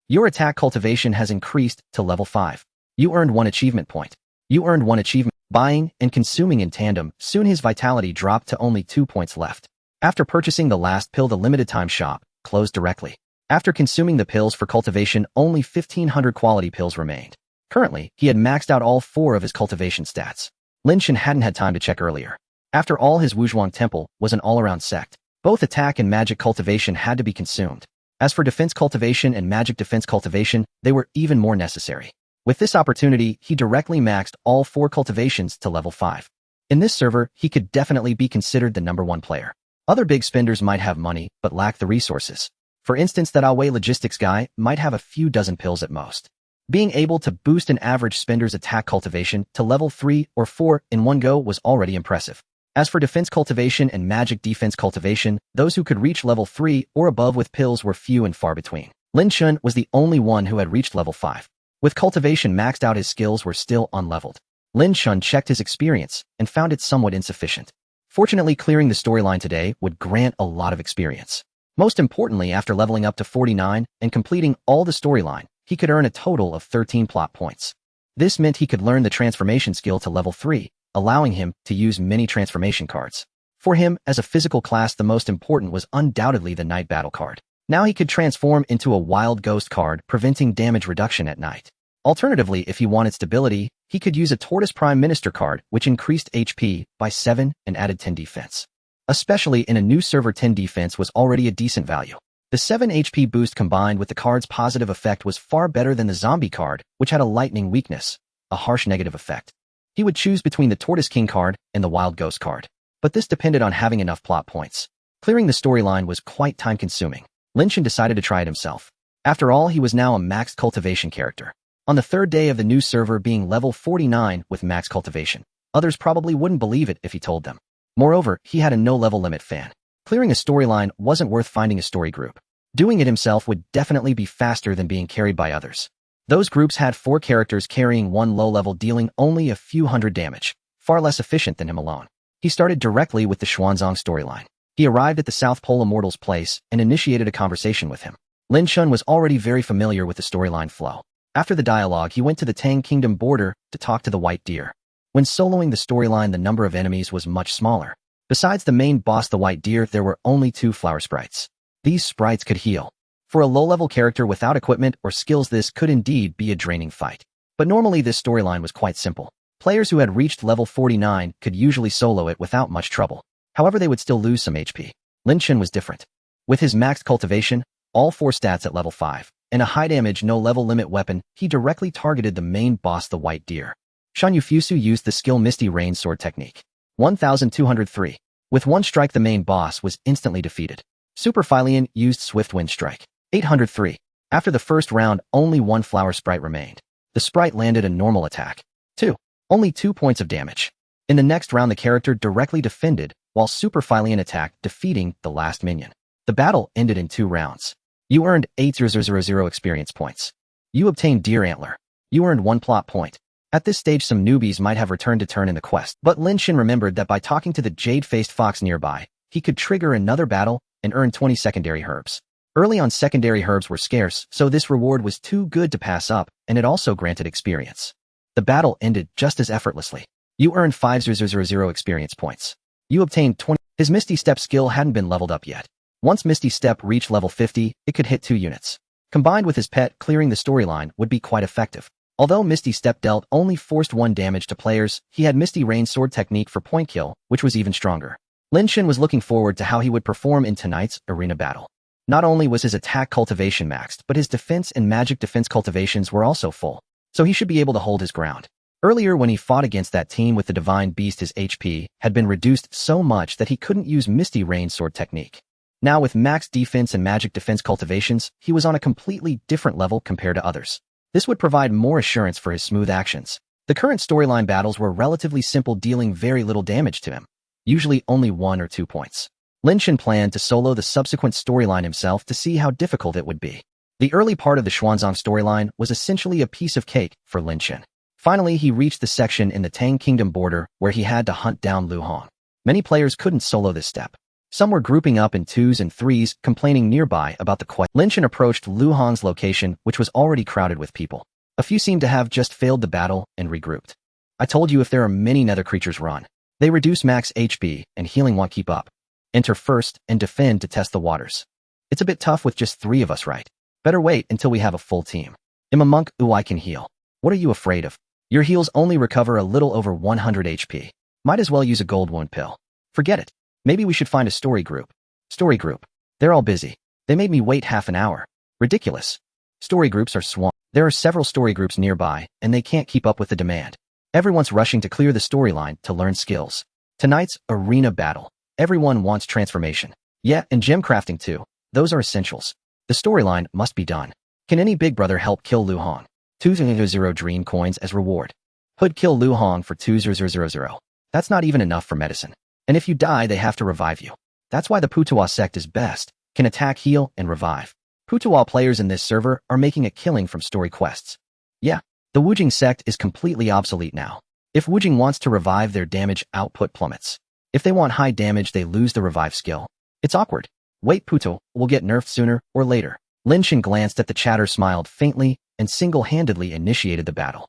Your attack cultivation has increased to level 5. You earned 1 achievement point. You earned 1 achievement. Buying and consuming in tandem, soon his vitality dropped to only 2 points left. After purchasing the last pill, the limited time shop closed directly. After consuming the pills for cultivation, only 1,500 quality pills remained. Currently, he had maxed out all 4 of his cultivation stats. Lin Chen hadn't had time to check earlier. After all, his Wuzhuang Temple was an all-around sect. Both attack and magic cultivation had to be consumed. As for defense cultivation and magic defense cultivation, they were even more necessary. With this opportunity, he directly maxed all 4 cultivations to level 5. In this server, he could definitely be considered the #1 player. Other big spenders might have money, but lack the resources. For instance, that Away logistics guy might have a few dozen pills at most. Being able to boost an average spender's attack cultivation to level 3 or 4 in one go was already impressive. As for defense cultivation and magic defense cultivation, those who could reach level 3 or above with pills were few and far between. Lin Chen was the only one who had reached level 5. With cultivation maxed out, his skills were still unleveled. Lin Chen checked his experience and found it somewhat insufficient. Fortunately, clearing the storyline today would grant a lot of experience. Most importantly, after leveling up to 49 and completing all the storyline, he could earn a total of 13 plot points. This meant he could learn the transformation skill to level 3, allowing him to use many transformation cards. For him, as a physical class, the most important was undoubtedly the Night Battle card. Now he could transform into a Wild Ghost card, preventing damage reduction at night. Alternatively, if he wanted stability, he could use a Tortoise Prime Minister card, which increased HP by 7 and added 10 defense. Especially in a new server, 10 defense was already a decent value. The 7 HP boost combined with the card's positive effect was far better than the Zombie card, which had a lightning weakness, a harsh negative effect. He would choose between the Tortoise King card and the Wild Ghost card. But this depended on having enough plot points. Clearing the storyline was quite time-consuming. Lin Chen decided to try it himself. After all, he was now a maxed cultivation character. On the 3rd day of the new server being level 49 with max cultivation, others probably wouldn't believe it if he told them. Moreover, he had a no-level limit fan. Clearing a storyline wasn't worth finding a story group. Doing it himself would definitely be faster than being carried by others. Those groups had 4 characters carrying 1 low-level, dealing only a few hundred damage, far less efficient than him alone. He started directly with the Xuanzang storyline. He arrived at the South Pole Immortal's place and initiated a conversation with him. Lin Chen was already very familiar with the storyline flow. After the dialogue, he went to the Tang Kingdom border to talk to the white deer. When soloing the storyline, the number of enemies was much smaller. Besides the main boss, the white deer, there were only 2 flower sprites. These sprites could heal. For a low-level character without equipment or skills, this could indeed be a draining fight. But normally this storyline was quite simple. Players who had reached level 49 could usually solo it without much trouble. However, they would still lose some HP. Lin Chen was different. With his maxed cultivation, all 4 stats at level 5, and a high damage no level limit weapon, he directly targeted the main boss, the white deer. Shan Yufusu used the skill Misty Rain Sword technique. 1203. With one strike, the main boss was instantly defeated. Super Philian used Swift Wind Strike. 803. After the first round, only 1 flower sprite remained. The sprite landed a normal attack. 2. Only 2 points of damage. In the next round, the character directly defended, while Super Philian attacked, defeating the last minion. The battle ended in 2 rounds. You earned 8,000 experience points. You obtained Deer Antler. You earned 1 plot point. At this stage, some newbies might have returned to turn in the quest, but Lin Chen remembered that by talking to the jade-faced fox nearby, he could trigger another battle and earn 20 secondary herbs. Early on, secondary herbs were scarce, so this reward was too good to pass up, and it also granted experience. The battle ended just as effortlessly. You earned 5,000 experience points. You obtained 20. His Misty Step skill hadn't been leveled up yet. Once Misty Step reached level 50, it could hit 2 units. Combined with his pet, clearing the storyline would be quite effective. Although Misty Step dealt only forced 1 damage to players, he had Misty Rain Sword technique for point kill, which was even stronger. Lin Chen was looking forward to how he would perform in tonight's arena battle. Not only was his attack cultivation maxed, but his defense and magic defense cultivations were also full, so he should be able to hold his ground. Earlier when he fought against that team with the Divine Beast, his HP had been reduced so much that he couldn't use Misty Rain Sword technique. Now with max defense and magic defense cultivations, he was on a completely different level compared to others. This would provide more assurance for his smooth actions. The current storyline battles were relatively simple, dealing very little damage to him, usually only 1 or 2 points. Lin Chen planned to solo the subsequent storyline himself to see how difficult it would be. The early part of the Xuanzang storyline was essentially a piece of cake for Lin Chen. Finally, he reached the section in the Tang Kingdom border where he had to hunt down Lu Hong. Many players couldn't solo this step. Some were grouping up in 2s and 3s, complaining nearby about the quest. Lin Chen approached Lu Hong's location, which was already crowded with people. A few seemed to have just failed the battle and regrouped. I told you, if there are many nether creatures, run. They reduce max HP and healing won't keep up. Enter first and defend to test the waters. It's a bit tough with just 3 of us, right? Better wait until we have a full team. I'm a monk, ooh, I can heal. What are you afraid of? Your heals only recover a little over 100 HP. Might as well use a gold wound pill. Forget it. Maybe we should find a story group. Story group. They're all busy. They made me wait half an hour. Ridiculous. Story groups are swamped. There are several story groups nearby, and they can't keep up with the demand. Everyone's rushing to clear the storyline to learn skills. Tonight's arena battle. Everyone wants transformation. Yeah, and gem crafting too. Those are essentials. The storyline must be done. Can any big brother help kill Lu Hong? 2,000 dream coins as reward. Hood kill Lu Hong for 2,000. That's not even enough for medicine. And if you die, they have to revive you. That's why the Putuwa sect is best. Can attack, heal, and revive. Putuwa players in this server are making a killing from story quests. Yeah, the Wujing sect is completely obsolete now. If Wujing wants to revive, their damage output plummets. If they want high damage, they lose the revive skill. It's awkward. Wait, Puto will get nerfed sooner or later. Lin Chen glanced at the chatter, smiled faintly, and single-handedly initiated the battle.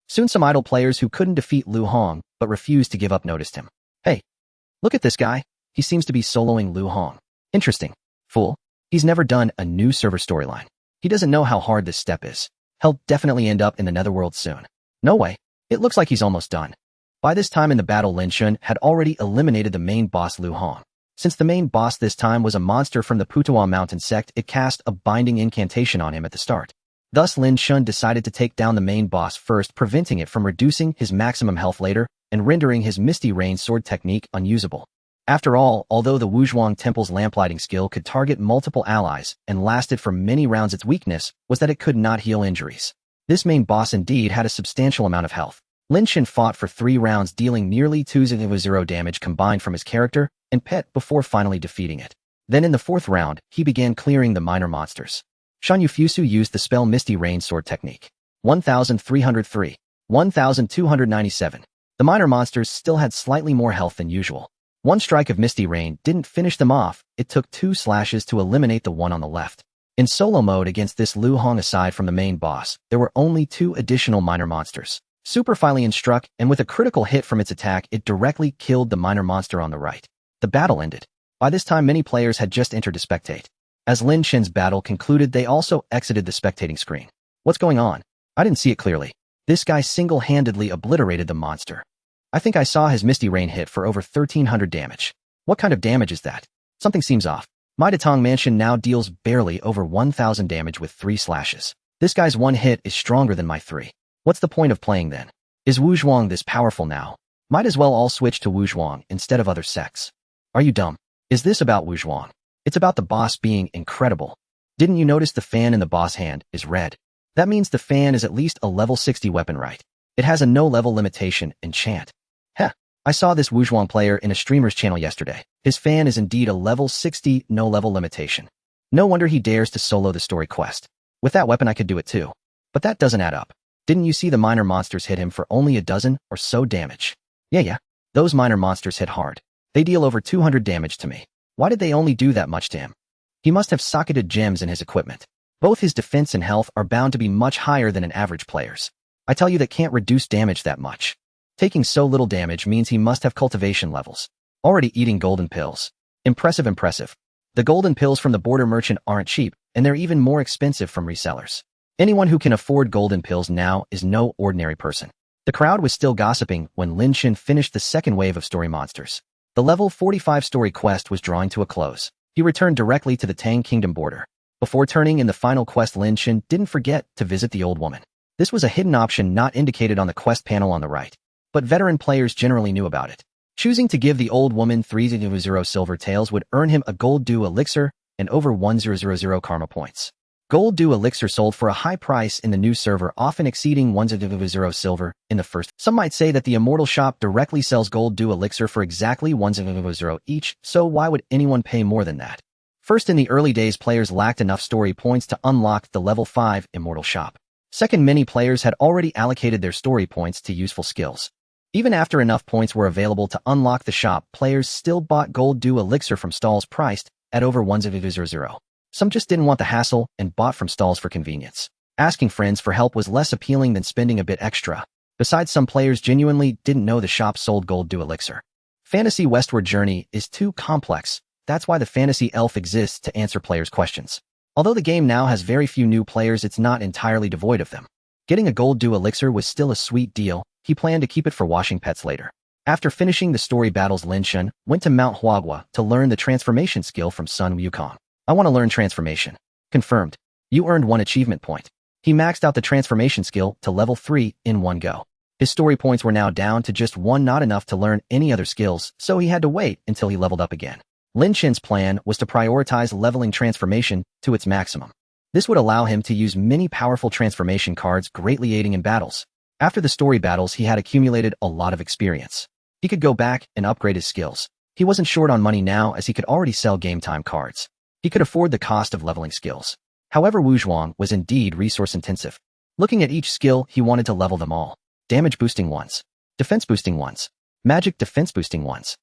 Soon some idle players who couldn't defeat Lu Hong but refused to give up noticed him. Hey, look at this guy. He seems to be soloing Lu Hong. Interesting. Fool. He's never done a new server storyline. He doesn't know how hard this step is. He'll definitely end up in the netherworld soon. No way. It looks like he's almost done. By this time in the battle, Lin Chen had already eliminated the main boss Lu Hong. Since the main boss this time was a monster from the Putuwa mountain sect, it cast a binding incantation on him at the start. Thus, Lin Chen decided to take down the main boss first, preventing it from reducing his maximum health later and rendering his Misty Rain Sword technique unusable. After all, although the Wuzhuang Temple's lamplighting skill could target multiple allies and lasted for many rounds, its weakness was that it could not heal injuries. This main boss indeed had a substantial amount of health. Lin Chen fought for 3 rounds, dealing nearly 2,000 damage combined from his character and pet before finally defeating it. Then in the 4th round, he began clearing the minor monsters. Shan Yufusu used the spell Misty Rain Sword technique. 1,303. 1,297. The minor monsters still had slightly more health than usual. One strike of Misty Rain didn't finish them off. It took 2 slashes to eliminate the one on the left. In solo mode against this Lu Hong, aside from the main boss, there were only 2 additional minor monsters. Super Fylian struck, and with a critical hit from its attack, it directly killed the minor monster on the right. The battle ended. By this time, many players had just entered to spectate. As Lin Chen's battle concluded, they also exited the spectating screen. What's going on? I didn't see it clearly. This guy single-handedly obliterated the monster. I think I saw his Misty Rain hit for over 1300 damage. What kind of damage is that? Something seems off. My Datong Mansion now deals barely over 1000 damage with 3 slashes. This guy's one hit is stronger than my 3. What's the point of playing then? Is Wu Zhuang this powerful now? Might as well all switch to Wu Zhuang instead of other sects. Are you dumb? Is this about Wu Zhuang? It's about the boss being incredible. Didn't you notice the fan in the boss hand is red? That means the fan is at least a level 60 weapon, right? It has a no-level limitation, enchant. Heh, I saw this Wu Zhuang player in a streamer's channel yesterday. His fan is indeed a level 60 no-level limitation. No wonder he dares to solo the story quest. With that weapon I could do it too. But that doesn't add up. Didn't you see the minor monsters hit him for only a dozen or so damage? Yeah. Those minor monsters hit hard. They deal over 200 damage to me. Why did they only do that much to him? He must have socketed gems in his equipment. Both his defense and health are bound to be much higher than an average player's. I tell you, that can't reduce damage that much. Taking so little damage means he must have cultivation levels. Already eating golden pills. Impressive. The golden pills from the border merchant aren't cheap, and they're even more expensive from resellers. Anyone who can afford golden pills now is no ordinary person. The crowd was still gossiping when Lin Chen finished the second wave of story monsters. The level 45 story quest was drawing to a close. He returned directly to the Tang Kingdom border. Before turning in the final quest, Lin Chen didn't forget to visit the old woman. This was a hidden option not indicated on the quest panel on the right, but veteran players generally knew about it. Choosing to give the old woman 300 silver taels would earn him a gold dew elixir and over 1000 karma points. Gold dew elixir sold for a high price in the new server, often exceeding 1000 silver in the first. Some might say that the Immortal Shop directly sells gold dew elixir for exactly 1000 each, so why would anyone pay more than that? First, in the early days, players lacked enough story points to unlock the level 5 Immortal Shop. Second, many players had already allocated their story points to useful skills. Even after enough points were available to unlock the shop, players still bought gold dew elixir from stalls priced at over 1000. Some just didn't want the hassle and bought from stalls for convenience. Asking friends for help was less appealing than spending a bit extra. Besides, some players genuinely didn't know the shop sold gold dew elixir. Fantasy Westward journey is too complex. That's why the fantasy elf exists, to answer players' questions. Although the game now has very few new players, it's not entirely devoid of them. Getting a gold dew elixir was still a sweet deal. He planned to keep it for washing pets later. After finishing the story battles, Lin Chen went to Mount Huagua to learn the transformation skill from Sun Wukong. I want to learn transformation. Confirmed. You earned 1 achievement point. He maxed out the transformation skill to level 3 in one go. His story points were now down to just 1, not enough to learn any other skills, so he had to wait until he leveled up again. Lin Chen's plan was to prioritize leveling transformation to its maximum. This would allow him to use many powerful transformation cards, greatly aiding in battles. After the story battles, he had accumulated a lot of experience. He could go back and upgrade his skills. He wasn't short on money now, as he could already sell game time cards. He could afford the cost of leveling skills. However, Wu Zhuang was indeed resource-intensive. Looking at each skill, he wanted to level them all. Damage-boosting ones. Defense-boosting ones. Magic defense-boosting ones.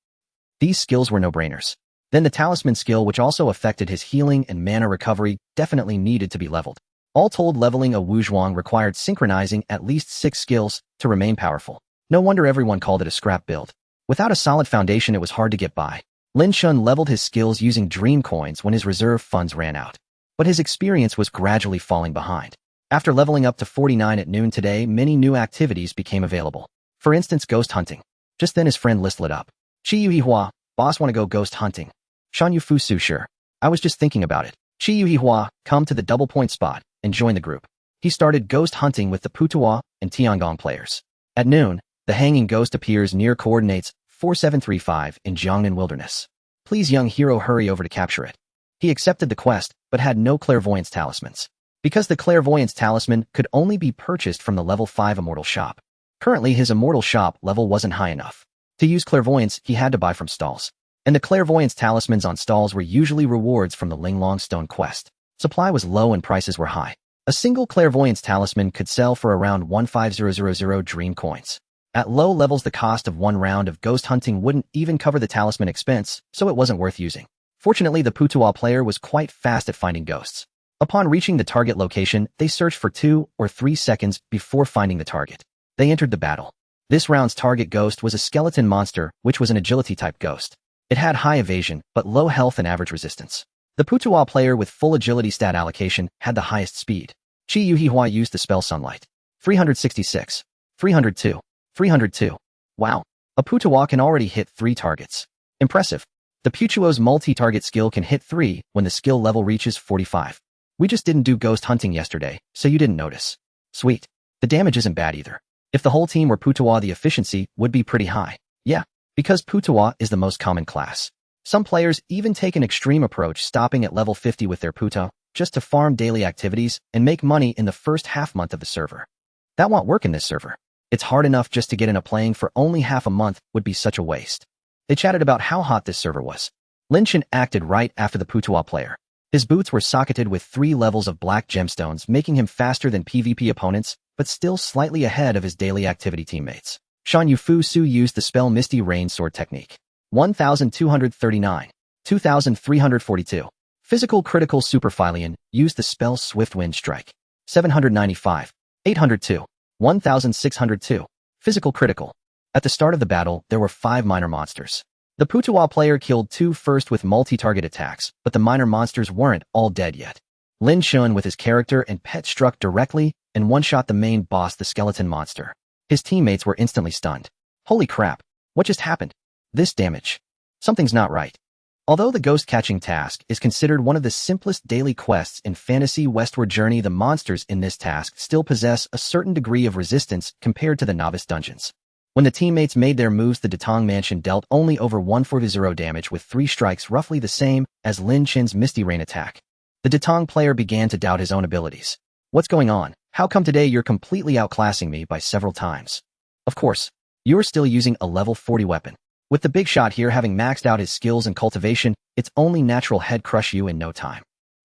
These skills were no-brainers. Then the talisman skill, which also affected his healing and mana recovery, definitely needed to be leveled. All told, leveling a Wu Zhuang required synchronizing at least 6 skills to remain powerful. No wonder everyone called it a scrap build. Without a solid foundation, it was hard to get by. Lin Chen leveled his skills using dream coins when his reserve funds ran out. But his experience was gradually falling behind. After leveling up to 49 at noon today, many new activities became available. For instance, ghost hunting. Just then his friend list lit up. Chi Yu Hua, boss, wanna go ghost hunting? Shan Yu Fu Su, sure. I was just thinking about it. Chi Yu Hua, come to the double point spot and join the group. He started ghost hunting with the Putuo and Tiangong players. At noon, the hanging ghost appears near coordinates 4735 in Jiangnan Wilderness. Please, young hero, hurry over to capture it. He accepted the quest, but had no clairvoyance talismans. Because the clairvoyance talisman could only be purchased from the level 5 Immortal Shop. Currently, his Immortal Shop level wasn't high enough. To use clairvoyance, he had to buy from stalls. And the clairvoyance talismans on stalls were usually rewards from the Linglong Stone quest. Supply was low and prices were high. A single clairvoyance talisman could sell for around 15000 dream coins. At low levels, the cost of 1 round of ghost hunting wouldn't even cover the talisman expense, so it wasn't worth using. Fortunately, the Putuo player was quite fast at finding ghosts. Upon reaching the target location, they searched for 2 or 3 seconds before finding the target. They entered the battle. This round's target ghost was a skeleton monster, which was an agility-type ghost. It had high evasion, but low health and average resistance. The Putuo player with full agility stat allocation had the highest speed. Qi Yuhihua used the spell Sunlight. 366. 302. 302. Wow. A Putuo can already hit 3 targets. Impressive. The Putuo's multi-target skill can hit 3 when the skill level reaches 45. We just didn't do ghost hunting yesterday, so you didn't notice. Sweet. The damage isn't bad either. If the whole team were Putuo, the efficiency would be pretty high. Yeah, because Putuo is the most common class. Some players even take an extreme approach, stopping at level 50 with their Putuo, just to farm daily activities and make money in the first half month of the server. That won't work in this server. It's hard enough just to get in a playing for only half a month would be such a waste. They chatted about how hot this server was. Lin Chen acted right after the Putuo player. His boots were socketed with 3 levels of black gemstones, making him faster than PvP opponents, but still slightly ahead of his daily activity teammates. Shan Yufu Su used the spell Misty Rain Sword technique. 1239. 2342. Physical Critical Superphilion used the spell Swift Wind Strike. 795. 802. 1602. Physical Critical. At the start of the battle, there were 5 minor monsters. The Putuo player killed 2 first with multi-target attacks, but the minor monsters weren't all dead yet. Lin Chen with his character and pet struck directly and one-shot the main boss, the skeleton monster. His teammates were instantly stunned. Holy crap, what just happened? This damage. Something's not right. Although the ghost-catching task is considered one of the simplest daily quests in Fantasy Westward Journey, the monsters in this task still possess a certain degree of resistance compared to the novice dungeons. When the teammates made their moves, the Datong Mansion dealt only over 140 damage with 3 strikes, roughly the same as Lin Chen's Misty Rain attack. The Datong player began to doubt his own abilities. What's going on? How come today you're completely outclassing me by several times? Of course, you're still using a level 40 weapon. With the big shot here having maxed out his skills and cultivation, it's only natural head crush you in no time.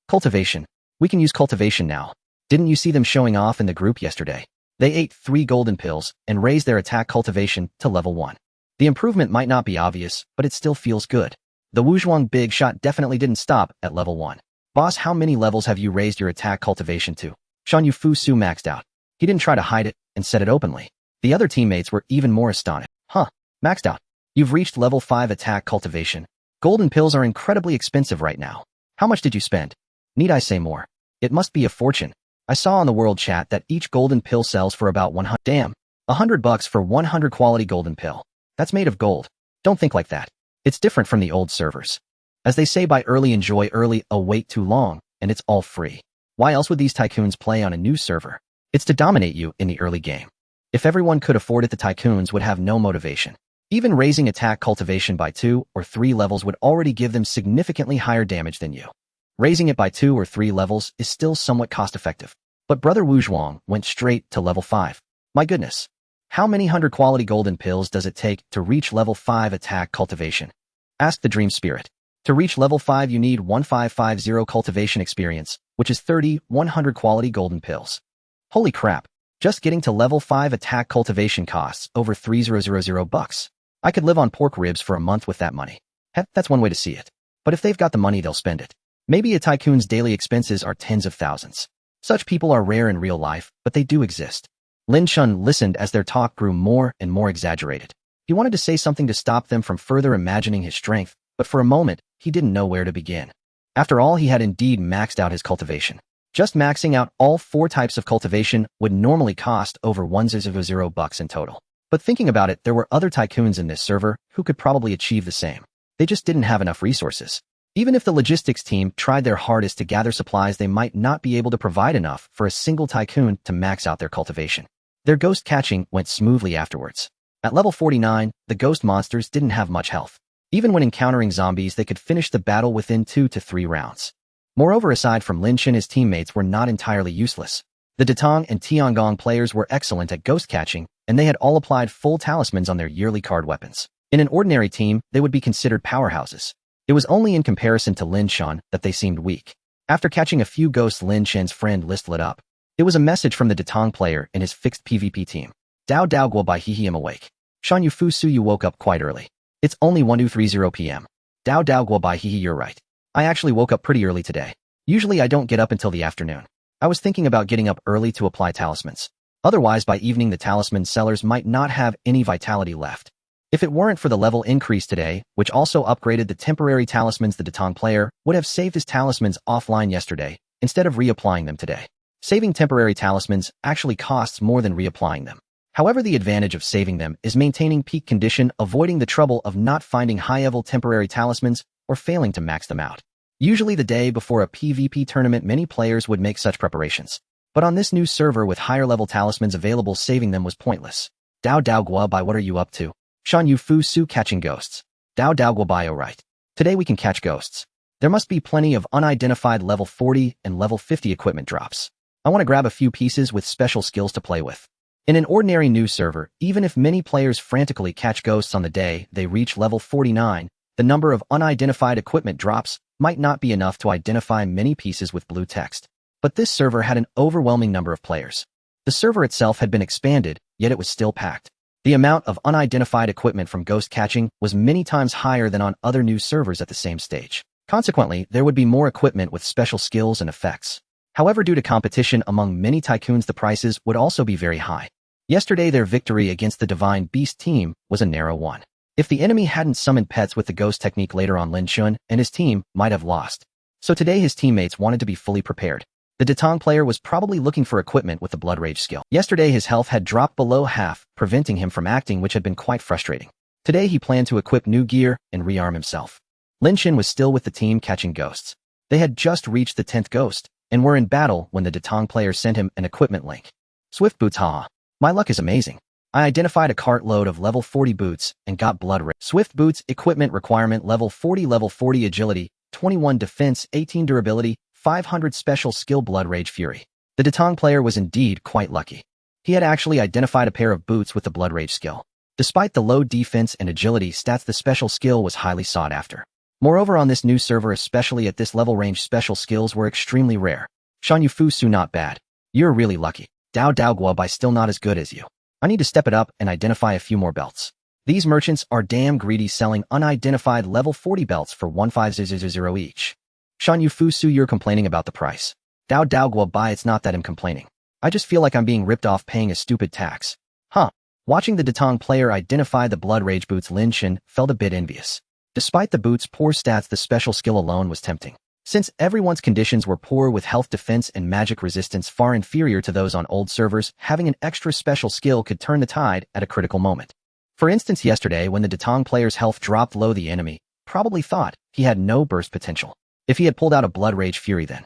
Cultivation. We can use cultivation now. Didn't you see them showing off in the group yesterday? They ate 3 golden pills and raised their attack cultivation to level 1. The improvement might not be obvious, but it still feels good. The Wuzhuang big shot definitely didn't stop at level 1. Boss, how many levels have you raised your attack cultivation to? Shan Yufu Su maxed out. He didn't try to hide it and said it openly. The other teammates were even more astonished. Huh, maxed out. You've reached level 5 attack cultivation. Golden pills are incredibly expensive right now. How much did you spend? Need I say more? It must be a fortune. I saw on the world chat that each golden pill sells for about 100. Damn, $100 for 100 quality golden pill. That's made of gold. Don't think like that. It's different from the old servers. As they say, buy early, enjoy early, wait too long, and it's all free. Why else would these tycoons play on a new server? It's to dominate you in the early game. If everyone could afford it, the tycoons would have no motivation. Even raising attack cultivation by 2 or 3 levels would already give them significantly higher damage than you. Raising it by 2 or 3 levels is still somewhat cost-effective. But Brother Wuzhuang went straight to level 5. My goodness. How many 100 quality golden pills does it take to reach level 5 attack cultivation? Ask the Dream Spirit. To reach level 5 you need 1550 cultivation experience, which is 100 quality golden pills. Holy crap. Just getting to level 5 attack cultivation costs over $3,000 I could live on pork ribs for a month with that money. Heck, that's one way to see it. But if they've got the money, they'll spend it. Maybe a tycoon's daily expenses are tens of thousands. Such people are rare in real life, but they do exist. Lin Chen listened as their talk grew more and more exaggerated. He wanted to say something to stop them from further imagining his strength, but for a moment, he didn't know where to begin. After all, he had indeed maxed out his cultivation. Just maxing out all 4 types of cultivation would normally cost over $1,000 in total. But thinking about it, there were other tycoons in this server who could probably achieve the same. They just didn't have enough resources. Even if the logistics team tried their hardest to gather supplies, they might not be able to provide enough for a single tycoon to max out their cultivation. Their ghost catching went smoothly afterwards. At level 49, the ghost monsters didn't have much health. Even when encountering zombies, they could finish the battle within 2 to 3 rounds. Moreover, aside from Lin Chen, his teammates were not entirely useless. The Datong and Tiangong players were excellent at ghost catching, and they had all applied full talismans on their yearly card weapons. In an ordinary team, they would be considered powerhouses. It was only in comparison to Lin Chen that they seemed weak. After catching a few ghosts, Lin Chen's friend list lit up. It was a message from the Datong player in his fixed PvP team. Dao Dao Guo Bai Hihi am awake. Shan Yufu Su, you woke up quite early. It's only 1230 p.m. Dao Dao Guo Bai Hihi, you're right. I actually woke up pretty early today. Usually I don't get up until the afternoon. I was thinking about getting up early to apply talismans. Otherwise, by evening the talisman sellers might not have any vitality left. If it weren't for the level increase today, which also upgraded the temporary talismans, the Datang player would have saved his talismans offline yesterday, instead of reapplying them today. Saving temporary talismans actually costs more than reapplying them. However, the advantage of saving them is maintaining peak condition, avoiding the trouble of not finding high-level temporary talismans or failing to max them out. Usually the day before a PvP tournament, many players would make such preparations. But on this new server with higher-level talismans available, saving them was pointless. Dao Dao Gua Bai, what are you up to? Shan Yu Fu Su catching ghosts. Dao Dao Gua Bai, right. Today we can catch ghosts. There must be plenty of unidentified level 40 and level 50 equipment drops. I want to grab a few pieces with special skills to play with. In an ordinary new server, even if many players frantically catch ghosts on the day they reach level 49, the number of unidentified equipment drops might not be enough to identify many pieces with blue text. But this server had an overwhelming number of players. The server itself had been expanded, yet it was still packed. The amount of unidentified equipment from ghost catching was many times higher than on other new servers at the same stage. Consequently, there would be more equipment with special skills and effects. However, due to competition among many tycoons, the prices would also be very high. Yesterday, their victory against the Divine Beast team was a narrow one. If the enemy hadn't summoned pets with the ghost technique later on, Lin Chen and his team might have lost. So today his teammates wanted to be fully prepared. The Datang player was probably looking for equipment with the Blood Rage skill. Yesterday his health had dropped below half, preventing him from acting, which had been quite frustrating. Today he planned to equip new gear and rearm himself. Lin Chen was still with the team catching ghosts. They had just reached the 10th ghost and were in battle when the Datang player sent him an equipment link. Swift boots, haha. My luck is amazing. I identified a cartload of level 40 boots and got Blood Rage. Swift boots equipment requirement level 40 agility, 21 defense, 18 durability, 500 special skill Blood Rage Fury. The Datang player was indeed quite lucky. He had actually identified a pair of boots with the Blood Rage skill. Despite the low defense and agility stats, the special skill was highly sought after. Moreover, on this new server, especially at this level range, special skills were extremely rare. Shan Yu Fu Su, not bad. You're really lucky. Dao Dao Gua Bai, still not as good as you. I need to step it up and identify a few more belts. These merchants are damn greedy, selling unidentified level 40 belts for 1500 each. Shan Yu Fu Su, you're complaining about the price. Dao Dao Gua Bai, it's not that I'm complaining. I just feel like I'm being ripped off paying a stupid tax. Huh. Watching the Datang player identify the Blood Rage boots, Lin Chen felt a bit envious. Despite the boots' poor stats, the special skill alone was tempting. Since everyone's conditions were poor with health, defense, and magic resistance far inferior to those on old servers, having an extra special skill could turn the tide at a critical moment. For instance, yesterday when the Datang player's health dropped low, the enemy probably thought he had no burst potential. If he had pulled out a Blood Rage Fury then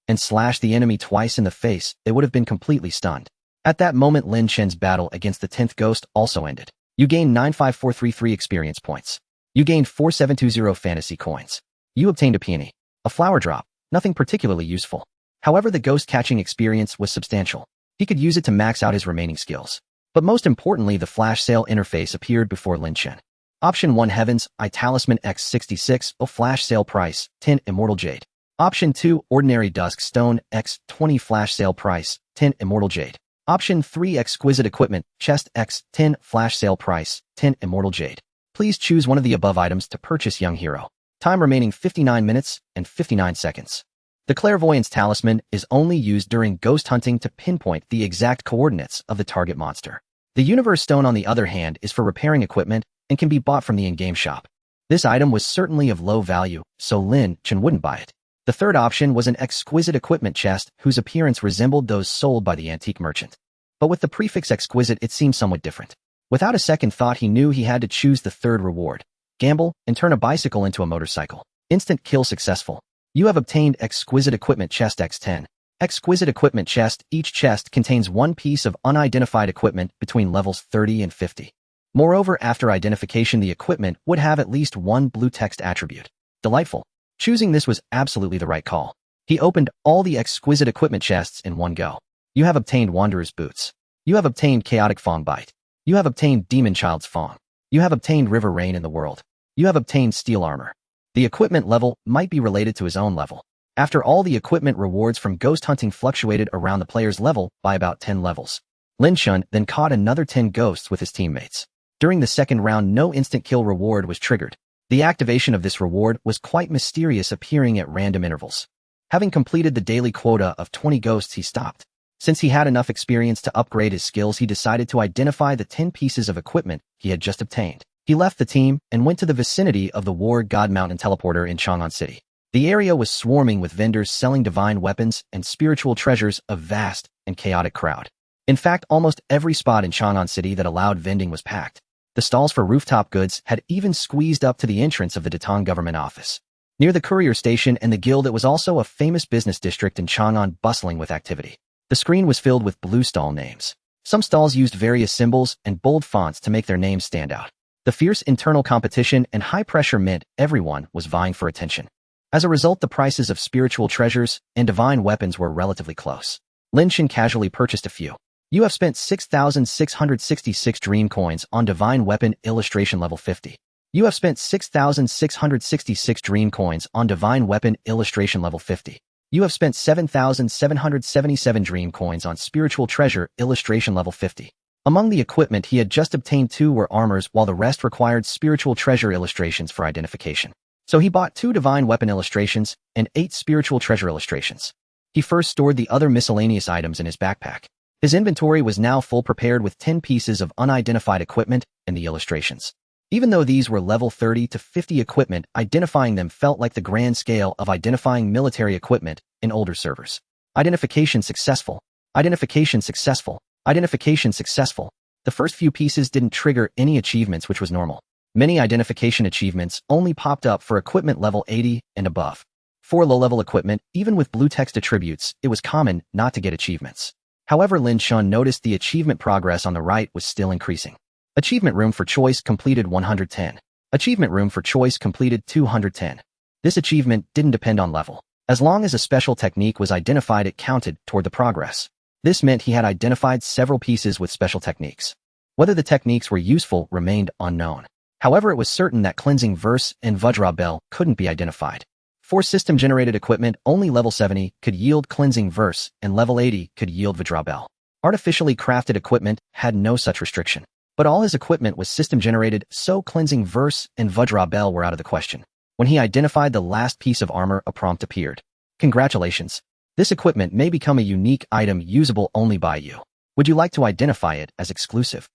and slashed the enemy twice in the face, they would have been completely stunned. At that moment, Lin Chen's battle against the 10th ghost also ended. You gained 95433 experience points. You gained 4720 fantasy coins. You obtained a peony. A flower drop, nothing particularly useful. However, the ghost catching experience was substantial. He could use it to max out his remaining skills. But most importantly, the flash sale interface appeared before Lin Chen. Option 1, Heavens, I Talisman X66, a flash sale price, 10 Immortal Jade. Option 2, Ordinary Dusk Stone X20, flash sale price, 10 Immortal Jade. Option 3, Exquisite Equipment Chest X10, flash sale price, 10 Immortal Jade. Please choose one of the above items to purchase, young hero. Time remaining 59 minutes and 59 seconds. The Clairvoyance Talisman is only used during ghost hunting to pinpoint the exact coordinates of the target monster. The Universe Stone, on the other hand, is for repairing equipment and can be bought from the in-game shop. This item was certainly of low value, so Lin Chen wouldn't buy it. The third option was an Exquisite Equipment Chest whose appearance resembled those sold by the antique merchant. But with the prefix exquisite, it seemed somewhat different. Without a second thought, he knew he had to choose the third reward. Gamble and turn a bicycle into a motorcycle. Instant kill successful. You have obtained Exquisite Equipment Chest X10. Exquisite Equipment Chest. Each chest contains one piece of unidentified equipment between levels 30 and 50. Moreover, after identification, the equipment would have at least one blue text attribute. Delightful. Choosing this was absolutely the right call. He opened all the Exquisite Equipment chests in one go. You have obtained Wanderer's Boots. You have obtained Chaotic Fong Bite. You have obtained Demon Child's Fong. You have obtained River Rain in the World. You have obtained Steel Armor. The equipment level might be related to his own level. After all, the equipment rewards from ghost hunting fluctuated around the player's level by about 10 levels. Lin Chen then caught another 10 ghosts with his teammates. During the second round, no instant kill reward was triggered. The activation of this reward was quite mysterious, appearing at random intervals. Having completed the daily quota of 20 ghosts, he stopped. Since he had enough experience to upgrade his skills, he decided to identify the 10 pieces of equipment he had just obtained. He left the team and went to the vicinity of the War God Mountain teleporter in Chang'an City. The area was swarming with vendors selling divine weapons and spiritual treasures, a vast and chaotic crowd. In fact, almost every spot in Chang'an City that allowed vending was packed. The stalls for rooftop goods had even squeezed up to the entrance of the Datong government office. Near the courier station and the guild, it was also a famous business district in Chang'an, bustling with activity. The screen was filled with blue stall names. Some stalls used various symbols and bold fonts to make their names stand out. The fierce internal competition and high pressure meant everyone was vying for attention. As a result, the prices of spiritual treasures and divine weapons were relatively close. Lin Chen casually purchased a few. You have spent 6,666 dream coins on divine weapon illustration level 50. You have spent 6,666 dream coins on divine weapon illustration level 50. You have spent 7,777 dream coins on spiritual treasure illustration level 50. Among the equipment he had just obtained, 2 were armors, while the rest required spiritual treasure illustrations for identification. So he bought 2 divine weapon illustrations and 8 spiritual treasure illustrations. He first stored the other miscellaneous items in his backpack. His inventory was now full, prepared with 10 pieces of unidentified equipment and the illustrations. Even though these were level 30 to 50 equipment, identifying them felt like the grand scale of identifying military equipment in older servers. Identification successful. Identification successful. Identification successful. The first few pieces didn't trigger any achievements, which was normal. Many identification achievements only popped up for equipment level 80 and above. For low-level equipment, even with blue text attributes, it was common not to get achievements. However, Lin Chen noticed the achievement progress on the right was still increasing. Achievement room for choice completed 110. Achievement room for choice completed 210. This achievement didn't depend on level. As long as a special technique was identified, it counted toward the progress. This meant he had identified several pieces with special techniques. Whether the techniques were useful remained unknown. However, it was certain that cleansing verse and Vajra Bell couldn't be identified. For system-generated equipment, only level 70 could yield cleansing verse and level 80 could yield Vajra Bell. Artificially crafted equipment had no such restriction. But all his equipment was system-generated, so cleansing verse and Vajra Bell were out of the question. When he identified the last piece of armor, a prompt appeared. Congratulations. This equipment may become a unique item usable only by you. Would you like to identify it as exclusive?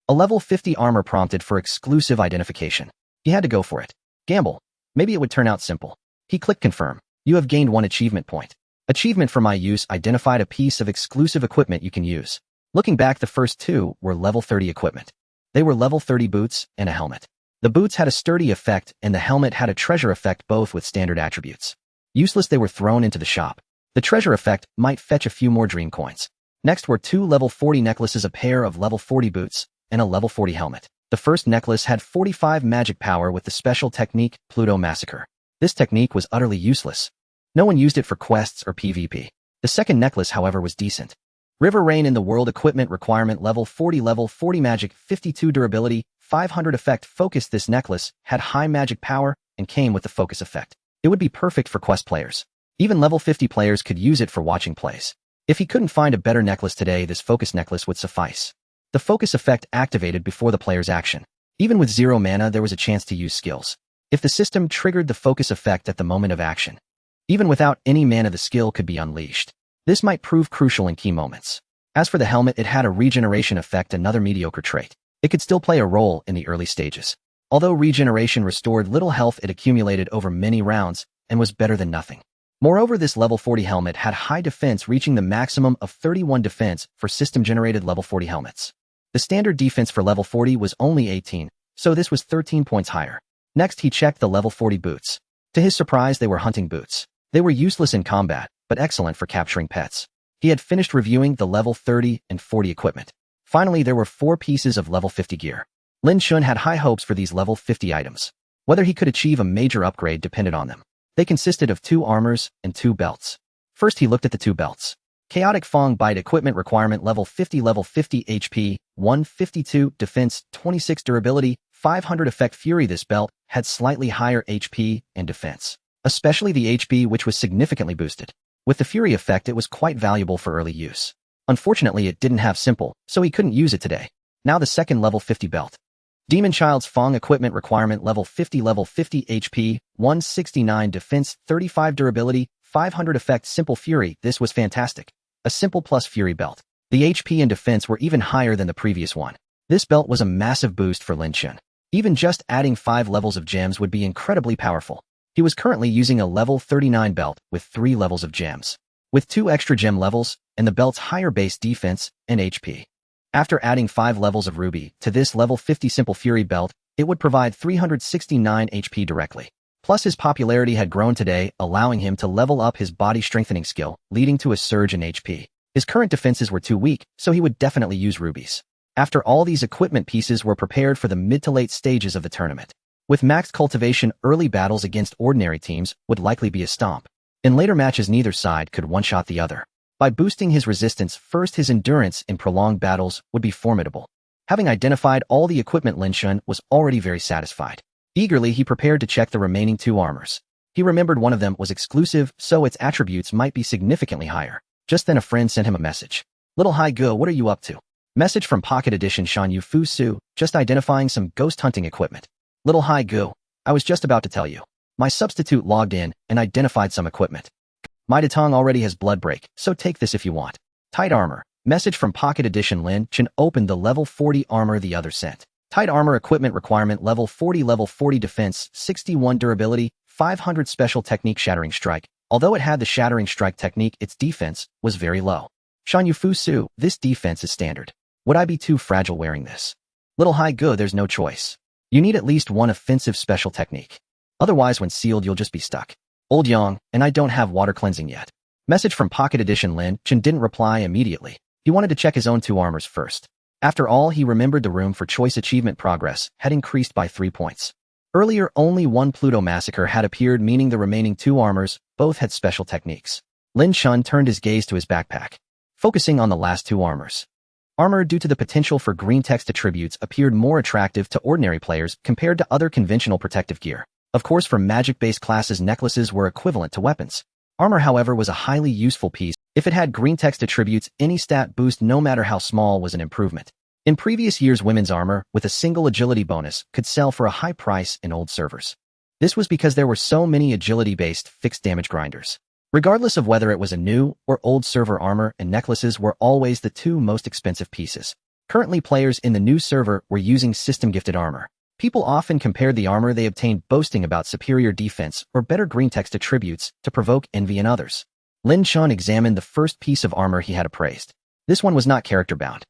A level 50 armor prompted for exclusive identification. He had to go for it. Gamble. Maybe it would turn out simple. He clicked confirm. You have gained 1 achievement point. Achievement for my use identified a piece of exclusive equipment you can use. Looking back, the first 2 were level 30 equipment. They were level 30 boots and a helmet. The boots had a sturdy effect and the helmet had a treasure effect, both with standard attributes. Useless, they were thrown into the shop. The treasure effect might fetch a few more dream coins. Next were 2 level 40 necklaces, a pair of level 40 boots, and a level 40 helmet. The first necklace had 45 magic power with the special technique Pluto Massacre. This technique was utterly useless. No one used it for quests or PvP. The second necklace, however, was decent. River Rain in the World equipment requirement level 40 magic, 52 durability, 500 effect focus. This necklace had high magic power and came with the focus effect. It would be perfect for quest players. Even level 50 players could use it for watching plays. If he couldn't find a better necklace today, this focus necklace would suffice. The focus effect activated before the player's action. Even with 0 mana, there was a chance to use skills. If the system triggered the focus effect at the moment of action, even without any mana, the skill could be unleashed. This might prove crucial in key moments. As for the helmet, it had a regeneration effect, another mediocre trait. It could still play a role in the early stages. Although regeneration restored little health, it accumulated over many rounds and was better than nothing. Moreover, this level 40 helmet had high defense, reaching the maximum of 31 defense for system-generated level 40 helmets. The standard defense for level 40 was only 18, so this was 13 points higher. Next, he checked the level 40 boots. To his surprise, they were hunting boots. They were useless in combat, but excellent for capturing pets. He had finished reviewing the level 30 and 40 equipment. Finally, there were 4 pieces of level 50 gear. Lin Chen had high hopes for these level 50 items. Whether he could achieve a major upgrade depended on them. They consisted of 2 armors and 2 belts. First, he looked at the 2 belts. Chaotic Fong Bite equipment requirement level 50 HP, 152 defense, 26 durability, 500 effect fury. This belt had slightly higher HP and defense, especially the HP, which was significantly boosted. With the fury effect, it was quite valuable for early use. Unfortunately, it didn't have simple, so he couldn't use it today. Now the second level 50 belt. Demon Child's Fong equipment requirement level 50 HP, 169 defense, 35 durability, 500 effect simple fury. This was fantastic. A simple plus fury belt. The HP and defense were even higher than the previous one. This belt was a massive boost for Lin Chen. Even just adding 5 levels of gems would be incredibly powerful. He was currently using a level 39 belt with 3 levels of gems, with 2 extra gem levels and the belt's higher base defense and HP. After adding 5 levels of ruby to this level 50 simple fury belt, it would provide 369 HP directly. Plus his popularity had grown today, allowing him to level up his body strengthening skill, leading to a surge in HP. His current defenses were too weak, so he would definitely use rubies. After all these equipment pieces were prepared for the mid to late stages of the tournament. With maxed cultivation, early battles against ordinary teams would likely be a stomp. In later matches, neither side could one-shot the other. By boosting his resistance first, his endurance in prolonged battles would be formidable. Having identified all the equipment, Lin Chen was already very satisfied. Eagerly, he prepared to check the remaining 2 armors. He remembered one of them was exclusive, so its attributes might be significantly higher. Just then a friend sent him a message. Little Hai Go, what are you up to? Message from Pocket Edition Shan Yu Fu Su, just identifying some ghost hunting equipment. Little Hai Go, I was just about to tell you. My substitute logged in and identified some equipment. My Datong already has blood break, so take this if you want. Tight armor. Message from Pocket Edition Lin Chen opened the level 40 armor the other sent. Tight armor equipment requirement level 40 defense, 61 durability, 500 special technique shattering strike. Although it had the shattering strike technique, its defense was very low. Shan Yu Fu Su, this defense is standard. Would I be too fragile wearing this? Little Hai Go, there's no choice. You need at least one offensive special technique. Otherwise, when sealed, you'll just be stuck. Old Yang, and I don't have water cleansing yet. Message from Pocket Edition Lin Chen didn't reply immediately. He wanted to check his own 2 armors first. After all, he remembered the room for choice achievement progress had increased by 3 points. Earlier, only 1 Pluto Massacre had appeared, meaning the remaining 2 armors both had special techniques. Lin Chen turned his gaze to his backpack, focusing on the last 2 armors. Armor, due to the potential for green text attributes, appeared more attractive to ordinary players compared to other conventional protective gear. Of course, for magic-based classes, necklaces were equivalent to weapons. Armor, however, was a highly useful piece. If it had green text attributes, any stat boost, no matter how small, was an improvement. In previous years, women's armor, with a single agility bonus, could sell for a high price in old servers. This was because there were so many agility-based fixed damage grinders. Regardless of whether it was a new or old server, armor and necklaces were always the 2 most expensive pieces. Currently, players in the new server were using system-gifted armor. People often compared the armor they obtained, boasting about superior defense or better green text attributes to provoke envy in others. Lin Chen examined the first piece of armor he had appraised. This one was not character-bound.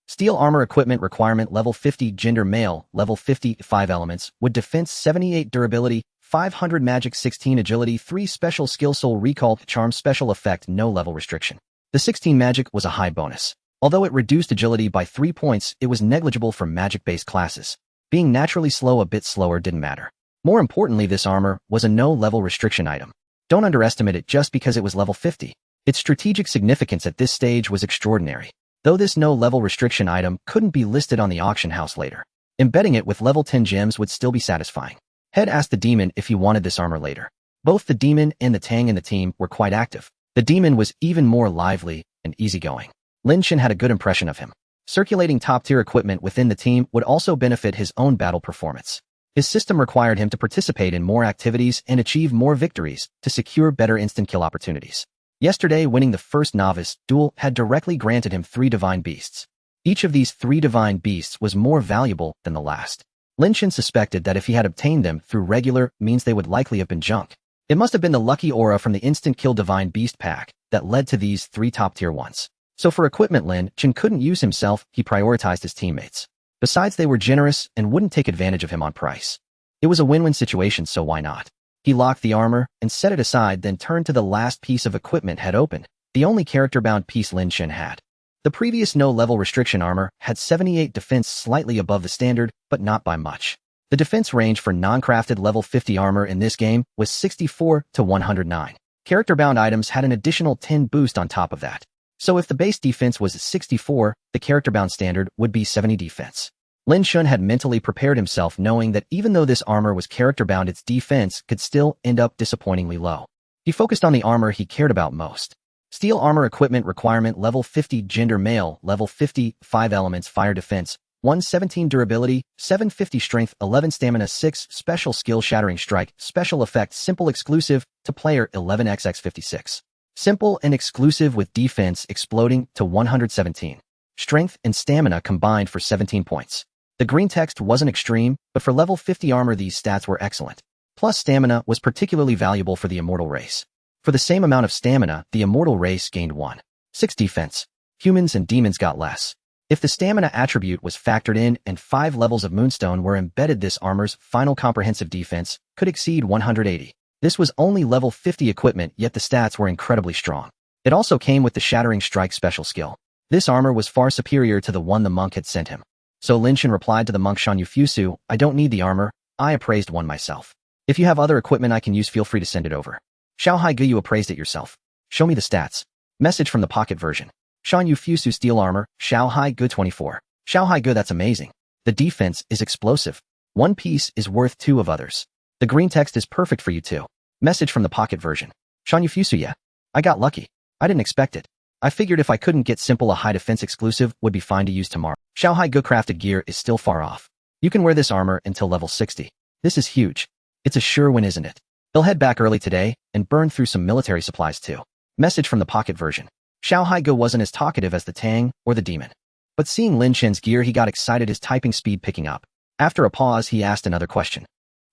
Steel armor equipment requirement level 50 gender male, level 50 5 elements, would defense 78 durability, 500 magic 16 agility, 3 special skill soul recall charm special effect, no level restriction. The 16 magic was a high bonus. Although it reduced agility by 3 points, it was negligible for magic-based classes. Being naturally slow, a bit slower, didn't matter. More importantly, this armor was a no-level restriction item. Don't underestimate it just because it was level 50. Its strategic significance at this stage was extraordinary. Though this no-level restriction item couldn't be listed on the auction house later, embedding it with level 10 gems would still be satisfying. Head asked the demon if he wanted this armor later. Both the demon and the Tang in the team were quite active. The demon was even more lively and easygoing. Lin Chen had a good impression of him. Circulating top-tier equipment within the team would also benefit his own battle performance. His system required him to participate in more activities and achieve more victories to secure better instant kill opportunities. Yesterday, winning the first novice duel had directly granted him 3 divine beasts. Each of these 3 divine beasts was more valuable than the last. Lin Chen suspected that if he had obtained them through regular means, they would likely have been junk. It must have been the lucky aura from the instant kill divine beast pack that led to these 3 top-tier ones. So for equipment, Lin Chen couldn't use himself, he prioritized his teammates. Besides, they were generous and wouldn't take advantage of him on price. It was a win-win situation, so why not? He locked the armor and set it aside, then turned to the last piece of equipment had opened, the only character-bound piece Lin Chen had. The previous no-level restriction armor had 78 defense, slightly above the standard, but not by much. The defense range for non-crafted level 50 armor in this game was 64 to 109. Character-bound items had an additional 10 boost on top of that. So if the base defense was 64, the character-bound standard would be 70 defense. Lin Chen had mentally prepared himself, knowing that even though this armor was character-bound, its defense could still end up disappointingly low. He focused on the armor he cared about most. Steel armor equipment requirement level 50 gender male, level 50 5 elements fire defense, 117 durability, 750 strength, 11 stamina, 6 special skill shattering strike, special effect simple exclusive to player 11xx56. Simple and exclusive with defense exploding to 117. Strength and stamina combined for 17 points. The green text wasn't extreme, but for level 50 armor these stats were excellent. Plus stamina was particularly valuable for the immortal race. For the same amount of stamina, the immortal race gained 1.6 defense. Humans and demons got less. If the stamina attribute was factored in and 5 levels of moonstone were embedded, this armor's final comprehensive defense could exceed 180. This was only level 50 equipment, yet the stats were incredibly strong. It also came with the Shattering Strike special skill. This armor was far superior to the one the monk had sent him. So Lin Chen replied to the monk Shan Yufusu, "I don't need the armor, I appraised one myself. If you have other equipment I can use, feel free to send it over." Xiao Haigu, you appraised it yourself. Show me the stats. Message from the pocket version. Shan Yufusu steel armor, Xiao Haigu 24. Xiao Haigu, that's amazing. The defense is explosive. One piece is worth 2 of others. The green text is perfect for you too. Message from the pocket version. Shan Yufusu, yeah. I got lucky. I didn't expect it. I figured if I couldn't get simple, a high defense exclusive would be fine to use tomorrow. Xiao Haigu crafted gear is still far off. You can wear this armor until level 60. This is huge. It's a sure win, isn't it? He'll head back early today and burn through some military supplies too. Message from the pocket version. Xiao Haigu wasn't as talkative as the Tang or the demon. But seeing Lin Chen's gear, he got excited, his typing speed picking up. After a pause, he asked another question.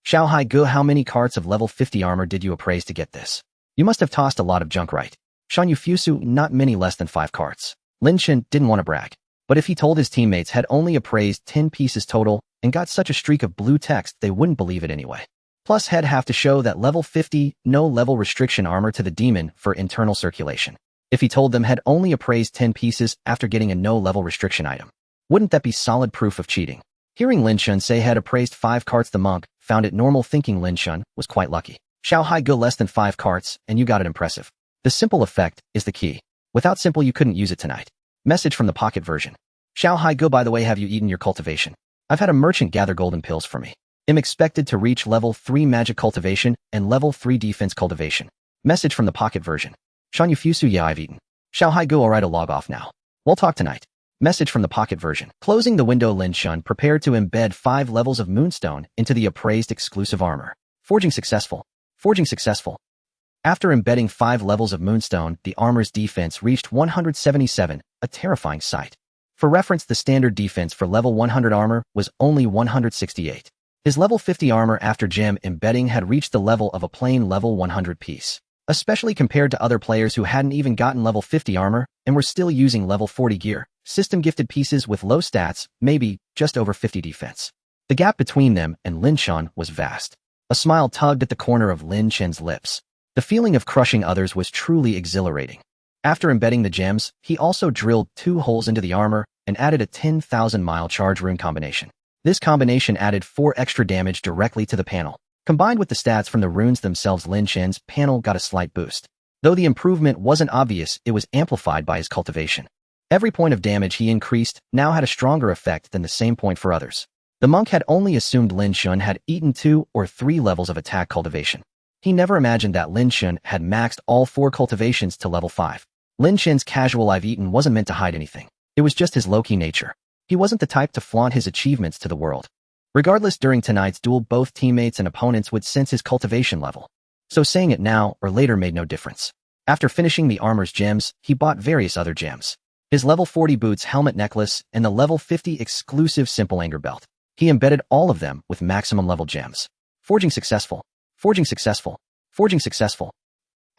Xiao Haigu, how many carts of level 50 armor did you appraise to get this? You must have tossed a lot of junk, right? Shan Yufusu, not many, less than 5 carts. Lin Chen didn't want to brag. But if he told his teammates had only appraised 10 pieces total and got such a streak of blue text, they wouldn't believe it anyway. Plus, he'd have to show that level 50, no level restriction armor to the demon for internal circulation. If he told them had only appraised 10 pieces after getting a no level restriction item, wouldn't that be solid proof of cheating? Hearing Lin Chen say had appraised 5 carts, the monk found it normal, thinking Lin Chen was quite lucky. Xiao Haigu, less than 5 carts, and you got it impressive. The simple effect is the key. Without simple, you couldn't use it tonight. Message from the pocket version. Xiao Haigu, by the way, have you eaten your cultivation? I've had a merchant gather golden pills for me. Am expected to reach level 3 magic cultivation and level 3 defense cultivation. Message from the pocket version. Shan Yufusu, yeah, I've eaten. Xiao Haigu, alright, I'll log off now. We'll talk tonight. Message from the pocket version. Closing the window, Lin Chen prepared to embed 5 levels of moonstone into the appraised exclusive armor. Forging successful. Forging successful. After embedding 5 levels of moonstone, the armor's defense reached 177, a terrifying sight. For reference, the standard defense for level 100 armor was only 168. His level 50 armor after gem embedding had reached the level of a plain level 100 piece. Especially compared to other players who hadn't even gotten level 50 armor and were still using level 40 gear, system-gifted pieces with low stats, maybe just over 50 defense. The gap between them and Lin Chen was vast. A smile tugged at the corner of Lin Chen's lips. The feeling of crushing others was truly exhilarating. After embedding the gems, he also drilled 2 holes into the armor and added a 10,000-mile charge rune combination. This combination added 4 extra damage directly to the panel. Combined with the stats from the runes themselves, Lin Chen's panel got a slight boost. Though the improvement wasn't obvious, it was amplified by his cultivation. Every point of damage he increased now had a stronger effect than the same point for others. The monk had only assumed Lin Chen had eaten 2 or 3 levels of attack cultivation. He never imagined that Lin Chen had maxed all 4 cultivations to level 5. Lin Chen's casual "I've eaten" wasn't meant to hide anything. It was just his low-key nature. He wasn't the type to flaunt his achievements to the world. Regardless, during tonight's duel, both teammates and opponents would sense his cultivation level. So saying it now or later made no difference. After finishing the armor's gems, he bought various other gems. His level 40 boots, helmet, necklace, and the level 50 exclusive simple anger belt. He embedded all of them with maximum level gems. Forging successful. Forging successful. Forging successful.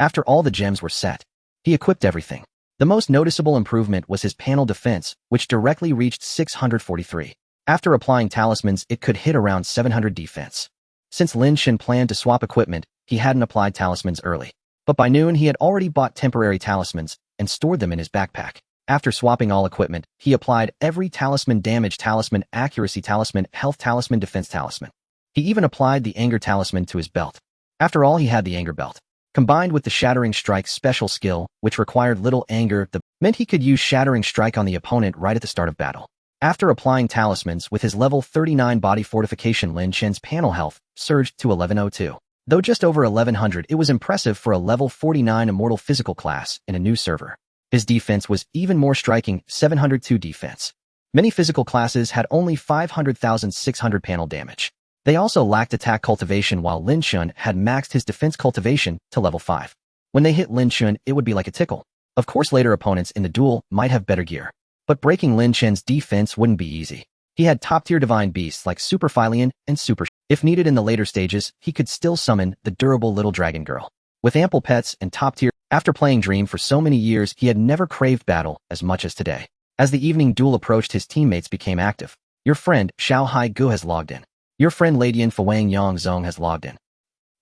After all the gems were set, he equipped everything. The most noticeable improvement was his panel defense, which directly reached 643. After applying talismans, it could hit around 700 defense. Since Lin Chen planned to swap equipment, he hadn't applied talismans early. But by noon, he had already bought temporary talismans and stored them in his backpack. After swapping all equipment, he applied every talisman: damage talisman, accuracy talisman, health talisman, defense talisman. He even applied the anger talisman to his belt. After all, he had the anger belt. Combined with the Shattering Strike special skill, which required little anger, that meant he could use Shattering Strike on the opponent right at the start of battle. After applying talismans with his level 39 body fortification, Lin Chen's panel health surged to 1102. Though just over 1100, it was impressive for a level 49 immortal physical class in a new server. His defense was even more striking, 702 defense. Many physical classes had only 500,600 panel damage. They also lacked attack cultivation while Lin Chen had maxed his defense cultivation to level 5. When they hit Lin Chen, it would be like a tickle. Of course, later opponents in the duel might have better gear. But breaking Lin Chen's defense wouldn't be easy. He had top-tier divine beasts like Super Philian and Super. If needed in the later stages, he could still summon the durable little dragon girl. With ample pets and top-tier, after playing Dream for so many years, he had never craved battle as much as today. As the evening duel approached, his teammates became active. Your friend, Xiao Hai Gu, has logged in. Your friend Ladian Fuang Yongzong has logged in.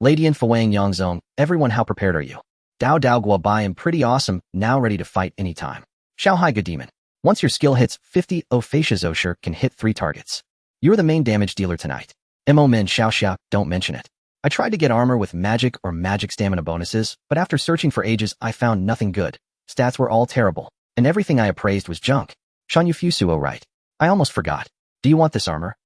Ladian Fuang Yongzong, everyone, how prepared are you? Dao Dao Guobai, am pretty awesome, now ready to fight anytime. Xiao Hai Gu Demon. Once your skill hits 50, Ophasia Zosher can hit 3 targets. You're the main damage dealer tonight. Mo Min Xiao Xia, don't mention it. I tried to get armor with magic or magic stamina bonuses, but after searching for ages, I found nothing good. Stats were all terrible, and everything I appraised was junk. Shan Yu Fusuo, right. I almost forgot. Do you want this armor?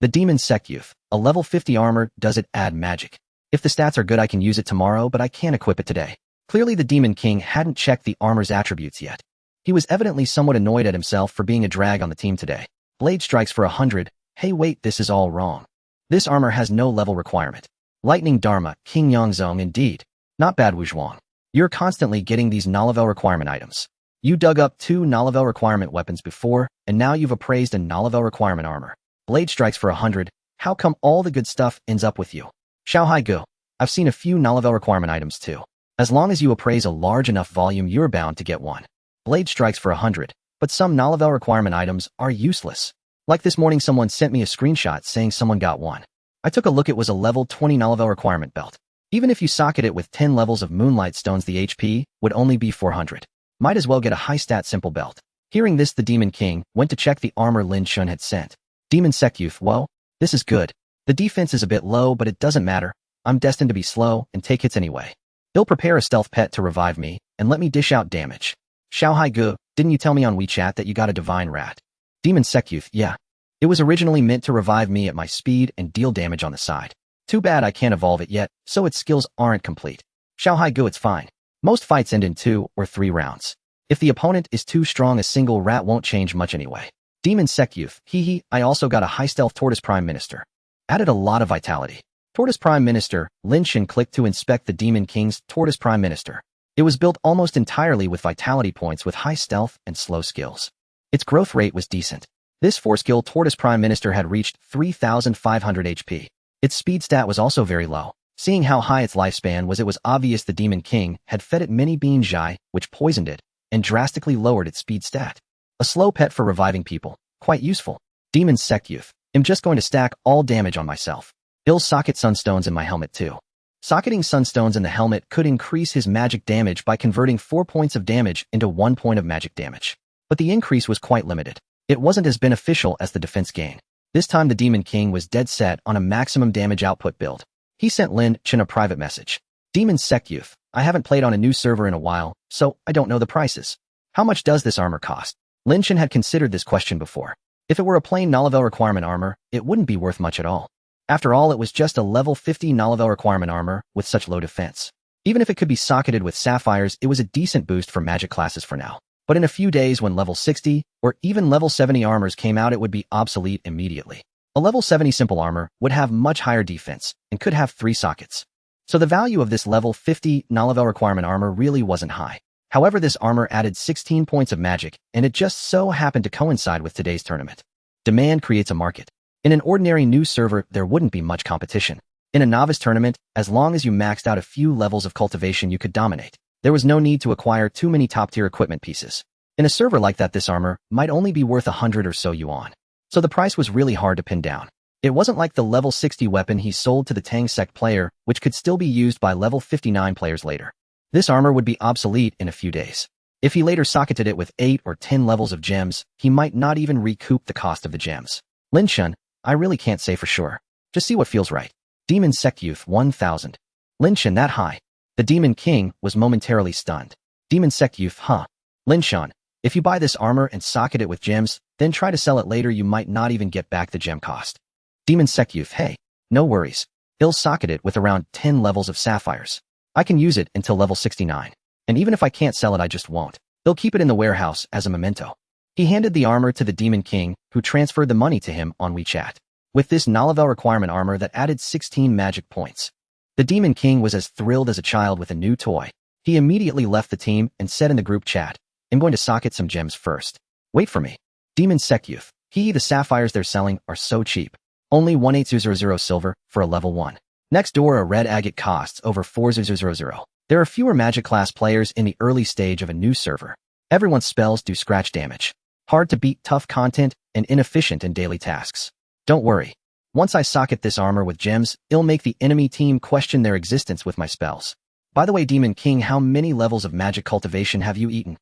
The Demon Sect Youth. A level 50 armor, does it add magic? If the stats are good, I can use it tomorrow, but I can't equip it today. Clearly the Demon King hadn't checked the armor's attributes yet. He was evidently somewhat annoyed at himself for being a drag on the team today. Blade strikes for 100. Hey wait, this is all wrong. This armor has no level requirement. Lightning Dharma, King Yongzong, indeed. Not bad, Wuzhuang. You're constantly getting these non-level requirement items. You dug up 2 non-level requirement weapons before, and now you've appraised a non-level requirement armor. Blade strikes for 100. How come all the good stuff ends up with you? Xiao Hai Gu. I've seen a few non-level requirement items too. As long as you appraise a large enough volume, you're bound to get one. Blade strikes for 100. But some non-level requirement items are useless. Like this morning, someone sent me a screenshot saying someone got one. I took a look, it was a level 20 non-level requirement belt. Even if you socket it with 10 levels of Moonlight Stones, the HP would only be 400. Might as well get a high stat simple belt. Hearing this, the Demon King went to check the armor Lin Chen had sent. Demon Sect Youth, whoa, this is good. The defense is a bit low, but it doesn't matter. I'm destined to be slow and take hits anyway. He'll prepare a stealth pet to revive me and let me dish out damage. Xiao Hai Gu, didn't you tell me on WeChat that you got a divine rat? Demon Sect Youth, yeah. It was originally meant to revive me at my speed and deal damage on the side. Too bad I can't evolve it yet, so its skills aren't complete. Xiao Hai Gu, it's fine. Most fights end in 2 or 3 rounds. If the opponent is too strong, a single rat won't change much anyway. Demon Sect Youth, hee. I also got a high stealth Tortoise Prime Minister. Added a lot of vitality. Tortoise Prime Minister, Lin Chen clicked to inspect the Demon King's Tortoise Prime Minister. It was built almost entirely with vitality points with high stealth and slow skills. Its growth rate was decent. This 4-skill Tortoise Prime Minister had reached 3,500 HP. Its speed stat was also very low. Seeing how high its lifespan was, it was obvious the Demon King had fed it many bean jai, which poisoned it, and drastically lowered its speed stat. A slow pet for reviving people. Quite useful. Demon Sect Youth. I'm just going to stack all damage on myself. He'll socket Sunstones in my helmet too. Socketing Sunstones in the helmet could increase his magic damage by converting 4 points of damage into 1 point of magic damage. But the increase was quite limited. It wasn't as beneficial as the defense gain. This time the Demon King was dead set on a maximum damage output build. He sent Lin Chen a private message. Demon Sect Youth, I haven't played on a new server in a while, so I don't know the prices. How much does this armor cost? Lin Chen had considered this question before. If it were a plain non-level requirement armor, it wouldn't be worth much at all. After all, it was just a level 50 non-level requirement armor with such low defense. Even if it could be socketed with sapphires, it was a decent boost for magic classes for now. But in a few days, when level 60 or even level 70 armors came out, it would be obsolete immediately. A level 70 simple armor would have much higher defense and could have 3 sockets. So the value of this level 50 non-level requirement armor really wasn't high. However, this armor added 16 points of magic, and it just so happened to coincide with today's tournament. Demand creates a market. In an ordinary new server, there wouldn't be much competition. In a novice tournament, as long as you maxed out a few levels of cultivation, you could dominate. There was no need to acquire too many top-tier equipment pieces. In a server like that, this armor might only be worth 100 or so yuan. So the price was really hard to pin down. It wasn't like the level 60 weapon he sold to the Tang Sect player, which could still be used by level 59 players later. This armor would be obsolete in a few days. If he later socketed it with 8 or 10 levels of gems, he might not even recoup the cost of the gems. Lin Chen, I really can't say for sure. Just see what feels right. Demon Sect Youth 1000. Lin Chen, that high? The Demon King was momentarily stunned. Demon Sect Youth, huh? Lin Chen, if you buy this armor and socket it with gems, then try to sell it later, you might not even get back the gem cost. Demon Sect Youth, hey, no worries. He'll socket it with around 10 levels of sapphires. I can use it until level 69. And even if I can't sell it, I just won't. They'll keep it in the warehouse as a memento. He handed the armor to the Demon King, who transferred the money to him on WeChat. With this non-level requirement armor that added 16 magic points. The Demon King was as thrilled as a child with a new toy. He immediately left the team and said in the group chat, "I'm going to socket some gems first. Wait for me. Demon Sect Youth. The sapphires they're selling are so cheap. Only 18000 silver for a level 1. Next door a red agate costs over 4000. There are fewer magic class players in the early stage of a new server. Everyone's spells do scratch damage. Hard to beat, tough content, and inefficient in daily tasks. Don't worry. Once I socket this armor with gems, it'll make the enemy team question their existence with my spells. By the way, Demon King, how many levels of magic cultivation have you eaten?"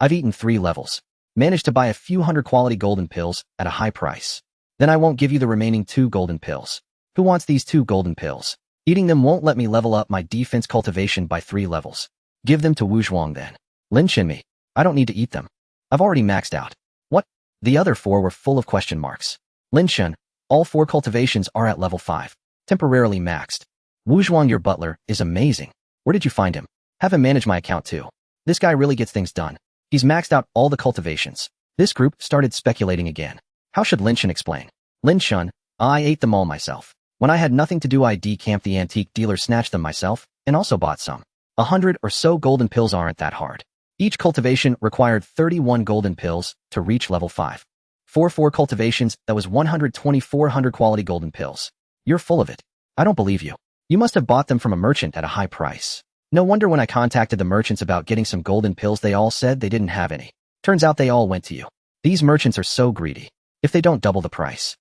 I've eaten 3 levels. Managed to buy a few hundred quality golden pills at a high price. Then I won't give you the remaining 2 golden pills. Who wants these 2 golden pills? Eating them won't let me level up my defense cultivation by 3 levels. Give them to Wuzhuang then. Lin Chen me. I don't need to eat them. I've already maxed out. What? The other 4 were full of question marks. Lin Chen, all 4 cultivations are at level 5. Temporarily maxed. Wuzhuang, your butler, is amazing. Where did you find him? Have him manage my account too. This guy really gets things done. He's maxed out all the cultivations. This group started speculating again. How should Lin Chen explain? Lin Chen, I ate them all myself. When I had nothing to do, I decamped the antique dealer, snatched them myself, and also bought some. 100 or so golden pills aren't that hard. Each cultivation required 31 golden pills to reach level 5. 4 cultivations, that was 12400 quality golden pills. You're full of it. I don't believe you. You must have bought them from a merchant at a high price. No wonder when I contacted the merchants about getting some golden pills, they all said they didn't have any. Turns out they all went to you. These merchants are so greedy. If they don't double the price,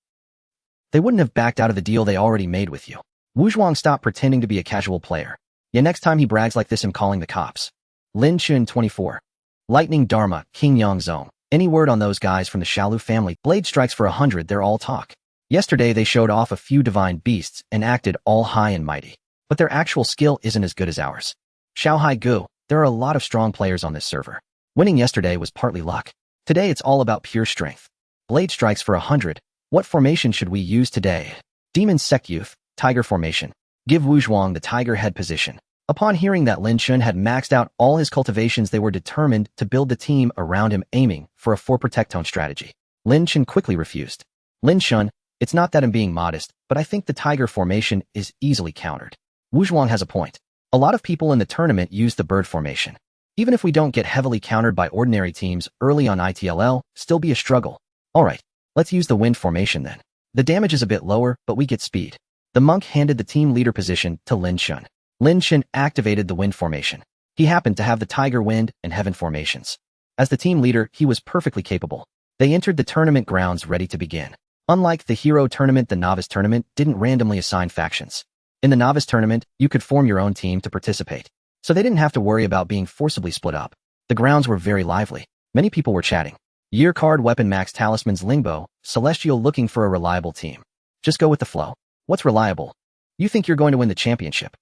they wouldn't have backed out of the deal they already made with you. Wuzhuang, stop pretending to be a casual player. Yeah, next time he brags like this, I'm calling the cops. Lin Chen 24. Lightning Dharma, King Yangzong. Any word on those guys from the Shaolu family? Blade strikes for 100, they're all talk. Yesterday they showed off a few divine beasts and acted all high and mighty. But their actual skill isn't as good as ours. Xiaohai Gu, there are a lot of strong players on this server. Winning yesterday was partly luck. Today it's all about pure strength. Blade strikes for 100. What formation should we use today? Demon Sect Youth, Tiger formation. Give Wuzhuang the tiger head position. Upon hearing that Lin Chen had maxed out all his cultivations, they were determined to build the team around him, aiming for a 4 protectone strategy. Lin Chen quickly refused. Lin Chen, it's not that I'm being modest, but I think the tiger formation is easily countered. Wuzhuang has a point. A lot of people in the tournament use the bird formation. Even if we don't get heavily countered by ordinary teams early on, ITLL still be a struggle. Alright, let's use the wind formation then. The damage is a bit lower, but we get speed. The monk handed the team leader position to Lin Chen. Lin Chen activated the wind formation. He happened to have the tiger, wind, and heaven formations. As the team leader, he was perfectly capable. They entered the tournament grounds ready to begin. Unlike the hero tournament, the novice tournament didn't randomly assign factions. In the novice tournament, you could form your own team to participate. So they didn't have to worry about being forcibly split up. The grounds were very lively. Many people were chatting. Year card, weapon, max talismans, Lingbo, Celestial, looking for a reliable team. Just go with the flow. What's reliable? You think you're going to win the championship?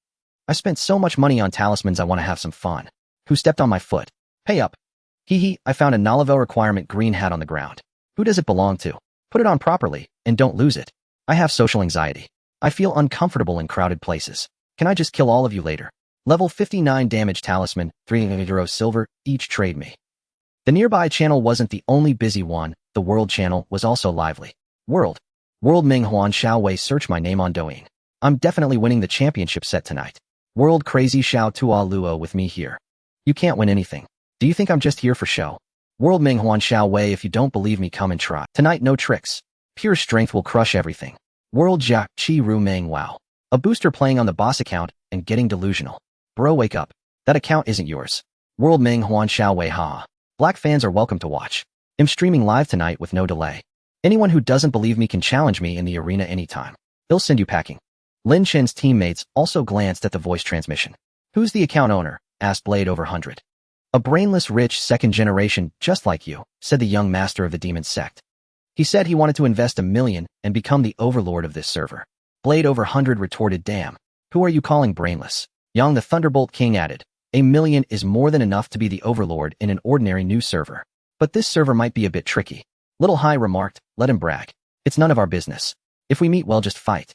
I spent so much money on talismans, I want to have some fun. Who stepped on my foot? Pay up. I found a non-level requirement green hat on the ground. Who does it belong to? Put it on properly, and don't lose it. I have social anxiety. I feel uncomfortable in crowded places. Can I just kill all of you later? Level 59 damage talisman, 300 silver, each trade me. The nearby channel wasn't the only busy one, the world channel was also lively. World Ming Huan Xiao Wei, search my name on Douyin. I'm definitely winning the championship set tonight. World Crazy Xiao Tua Luo with me here. You can't win anything. Do you think I'm just here for show? World Ming Huan Xiao Wei, if you don't believe me, come and try. Tonight no tricks. Pure strength will crush everything. World Jia Chi Ru Meng Wow. A booster playing on the boss account and getting delusional. Bro, wake up. That account isn't yours. World Ming Huan Xiao Wei ha. Black fans are welcome to watch. I'm streaming live tonight with no delay. Anyone who doesn't believe me can challenge me in the arena anytime. They'll send you packing. Lin Chen's teammates also glanced at the voice transmission. Who's the account owner? Asked Blade over 100. A brainless, rich, second generation, just like you, said the young master of the demon sect. He said he wanted to invest $1 million and become the overlord of this server. Blade over 100 retorted, damn. Who are you calling brainless? Yang the Thunderbolt King added, $1 million is more than enough to be the overlord in an ordinary new server. But this server might be a bit tricky. Little High remarked, let him brag. It's none of our business. If we meet, well, just fight.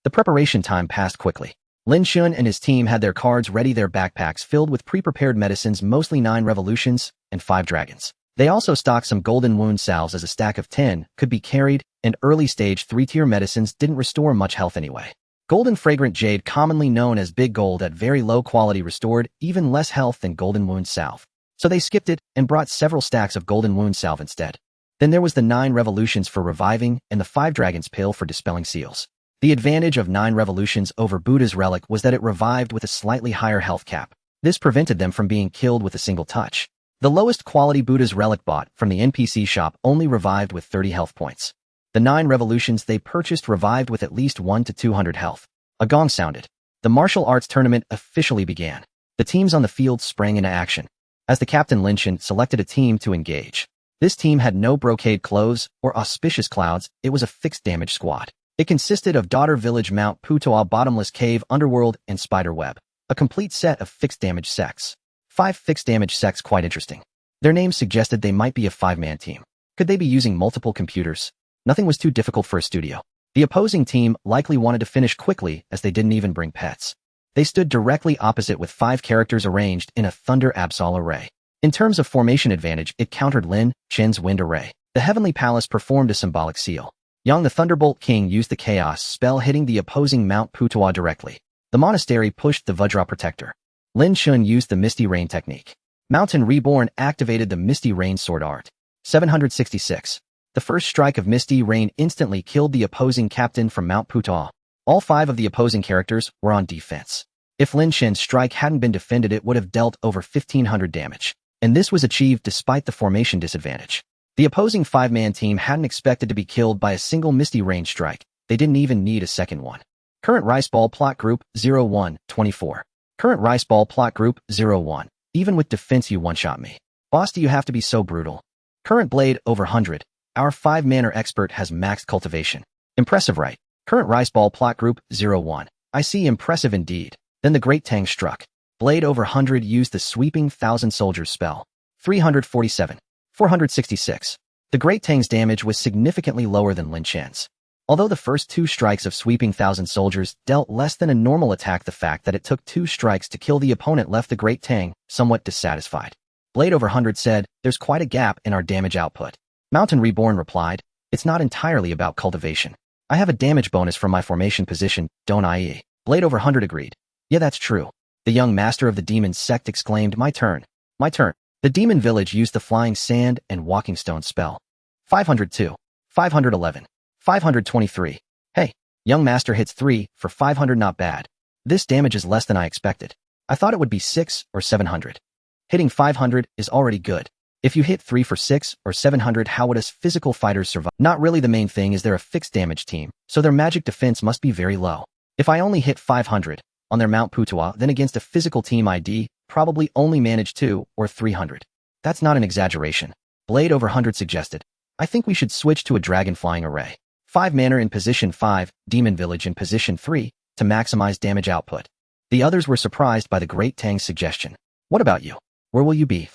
The preparation time passed quickly. Lin Chen and his team had their cards ready, their backpacks filled with pre-prepared medicines, mostly 9 revolutions and 5 dragons. They also stocked some golden wound salves as a stack of 10 could be carried, and early-stage 3-tier medicines didn't restore much health anyway. Golden fragrant jade, commonly known as big gold, at very low quality, restored even less health than golden wound salve. So they skipped it and brought several stacks of golden wound salve instead. Then there was the 9 revolutions for reviving and the 5 dragons pill for dispelling seals. The advantage of 9 revolutions over Buddha's relic was that it revived with a slightly higher health cap. This prevented them from being killed with a single touch. The lowest quality Buddha's relic bought from the NPC shop only revived with 30 health points. The 9 revolutions they purchased revived with at least 1 to 200 health. A gong sounded. The martial arts tournament officially began. The teams on the field sprang into action. As the captain, Lin Chen selected a team to engage. This team had no brocade clothes or auspicious clouds. It was a fixed damage squad. It consisted of Daughter Village, Mount Putois, Bottomless Cave, Underworld, and Spider Web. A complete set of fixed damage sects. 5 fixed damage sects, quite interesting. Their names suggested they might be a 5-man team. Could they be using multiple computers? Nothing was too difficult for a studio. The opposing team likely wanted to finish quickly, as they didn't even bring pets. They stood directly opposite with 5 characters arranged in a Thunder Absol array. In terms of formation advantage, it countered Lin Chen's Wind array. The Heavenly Palace performed a symbolic seal. Yang the Thunderbolt King used the Chaos spell, hitting the opposing Mount Putois directly. The Monastery pushed the Vajra Protector. Lin Chen used the Misty Rain technique. Mountain Reborn activated the Misty Rain sword art. 766. The first strike of Misty Rain instantly killed the opposing captain from Mount Putois. All 5 of the opposing characters were on defense. If Lin Chen's strike hadn't been defended, it would have dealt over 1,500 damage. And this was achieved despite the formation disadvantage. The opposing 5-man team hadn't expected to be killed by a single Misty Rain strike. They didn't even need a second one. Current Rice Ball Plot Group 0124. Current Rice Ball Plot Group 01. Even with defense you one-shot me. Boss, do you have to be so brutal? Current Blade over 100. Our 5-manner expert has maxed cultivation. Impressive, right? Current Rice Ball Plot Group 01. I see, impressive indeed. Then the Great Tang struck. Blade over 100 used the Sweeping 1,000 Soldiers spell. 347. 466. The Great Tang's damage was significantly lower than Lin Chen's. Although the first 2 strikes of Sweeping 1,000 Soldiers dealt less than a normal attack, the fact that it took 2 strikes to kill the opponent left the Great Tang somewhat dissatisfied. Blade over 100 said, "There's quite a gap in our damage output." Mountain Reborn replied, "It's not entirely about cultivation. I have a damage bonus from my formation position, don't I?" Blade over 100 agreed. "Yeah, that's true." The young master of the demon sect exclaimed, "My turn. My turn." The demon village used the Flying Sand and Walking Stone spell. 502. 511. 523. Hey, young master hits 3 for 500, not bad. This damage is less than I expected. I thought it would be 6 or 700. Hitting 500 is already good. If you hit 3 for 6 or 700, how would us physical fighters survive? Not really. The main thing is they're a fixed damage team, so their magic defense must be very low. If I only hit 500 on their Mount Putois, then against a physical team I'd probably only manage 2 or 300. That's not an exaggeration. Blade over 100 suggested, "I think we should switch to a dragon flying array. 5-manner in position 5, demon village in position 3, to maximize damage output." The others were surprised by the Great Tang's suggestion. "What about you? Where will you be?"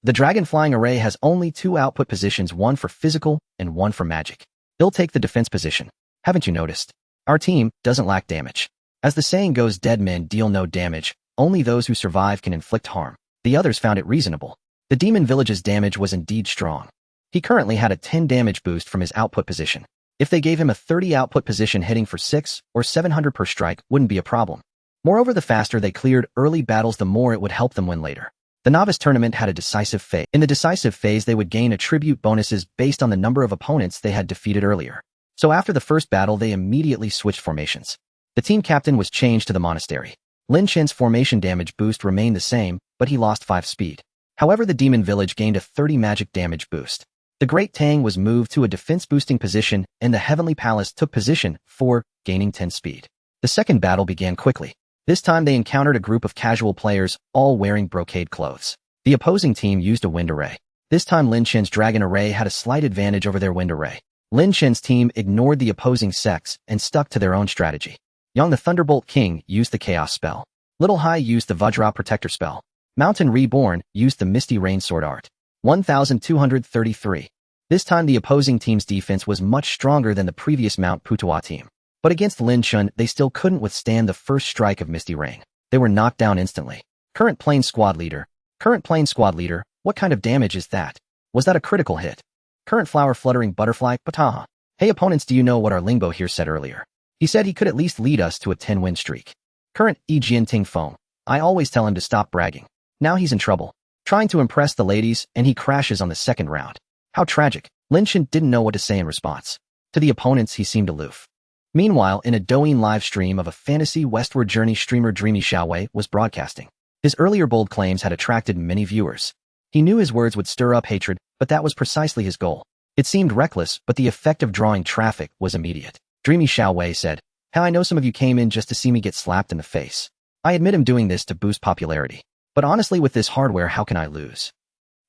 The dragon flying array has only 2 output positions, 1 for physical and 1 for magic. He'll take the defense position. Haven't you noticed? Our team doesn't lack damage. As the saying goes, dead men deal no damage. Only those who survive can inflict harm. The others found it reasonable. The demon village's damage was indeed strong. He currently had a 10 damage boost from his output position. If they gave him a 30 output position, hitting for 6 or 700 per strike wouldn't be a problem. Moreover, the faster they cleared early battles, the more it would help them win later. The novice tournament had a decisive phase. In the decisive phase, they would gain attribute bonuses based on the number of opponents they had defeated earlier. So after the first battle, they immediately switched formations. The team captain was changed to the monastery. Lin Chen's formation damage boost remained the same, but he lost 5 speed. However, the demon village gained a 30 magic damage boost. The Great Tang was moved to a defense-boosting position, and the Heavenly Palace took position 4, gaining 10 speed. The second battle began quickly. This time they encountered a group of casual players, all wearing brocade clothes. The opposing team used a wind array. This time Lin Chen's dragon array had a slight advantage over their wind array. Lin Chen's team ignored the opposing sects and stuck to their own strategy. Yang the Thunderbolt King used the Chaos spell. Little Hai used the Vajra Protector spell. Mountain Reborn used the Misty Rain sword art. 1233. This time the opposing team's defense was much stronger than the previous Mount Putois team. But against Lin Chen, they still couldn't withstand the first strike of Misty Rain. They were knocked down instantly. Current Plane Squad Leader. Current Plane Squad Leader, what kind of damage is that? Was that a critical hit? Current flower fluttering butterfly, pataha. Hey opponents, do you know what our Lingbo here said earlier? He said he could at least lead us to a 10-win streak. Current Jian Ting Feng. I always tell him to stop bragging. Now he's in trouble. Trying to impress the ladies, and he crashes on the second round. How tragic. Lin Chen didn't know what to say in response. To the opponents, he seemed aloof. Meanwhile, in a Douyin live stream of a fantasy Westward journey, streamer Dreamy Xiaowei was broadcasting. His earlier bold claims had attracted many viewers. He knew his words would stir up hatred, but that was precisely his goal. It seemed reckless, but the effect of drawing traffic was immediate. Dreamy Xiaowei said, "Hey, I know some of you came in just to see me get slapped in the face. I admit I'm doing this to boost popularity. But honestly, with this hardware, how can I lose?"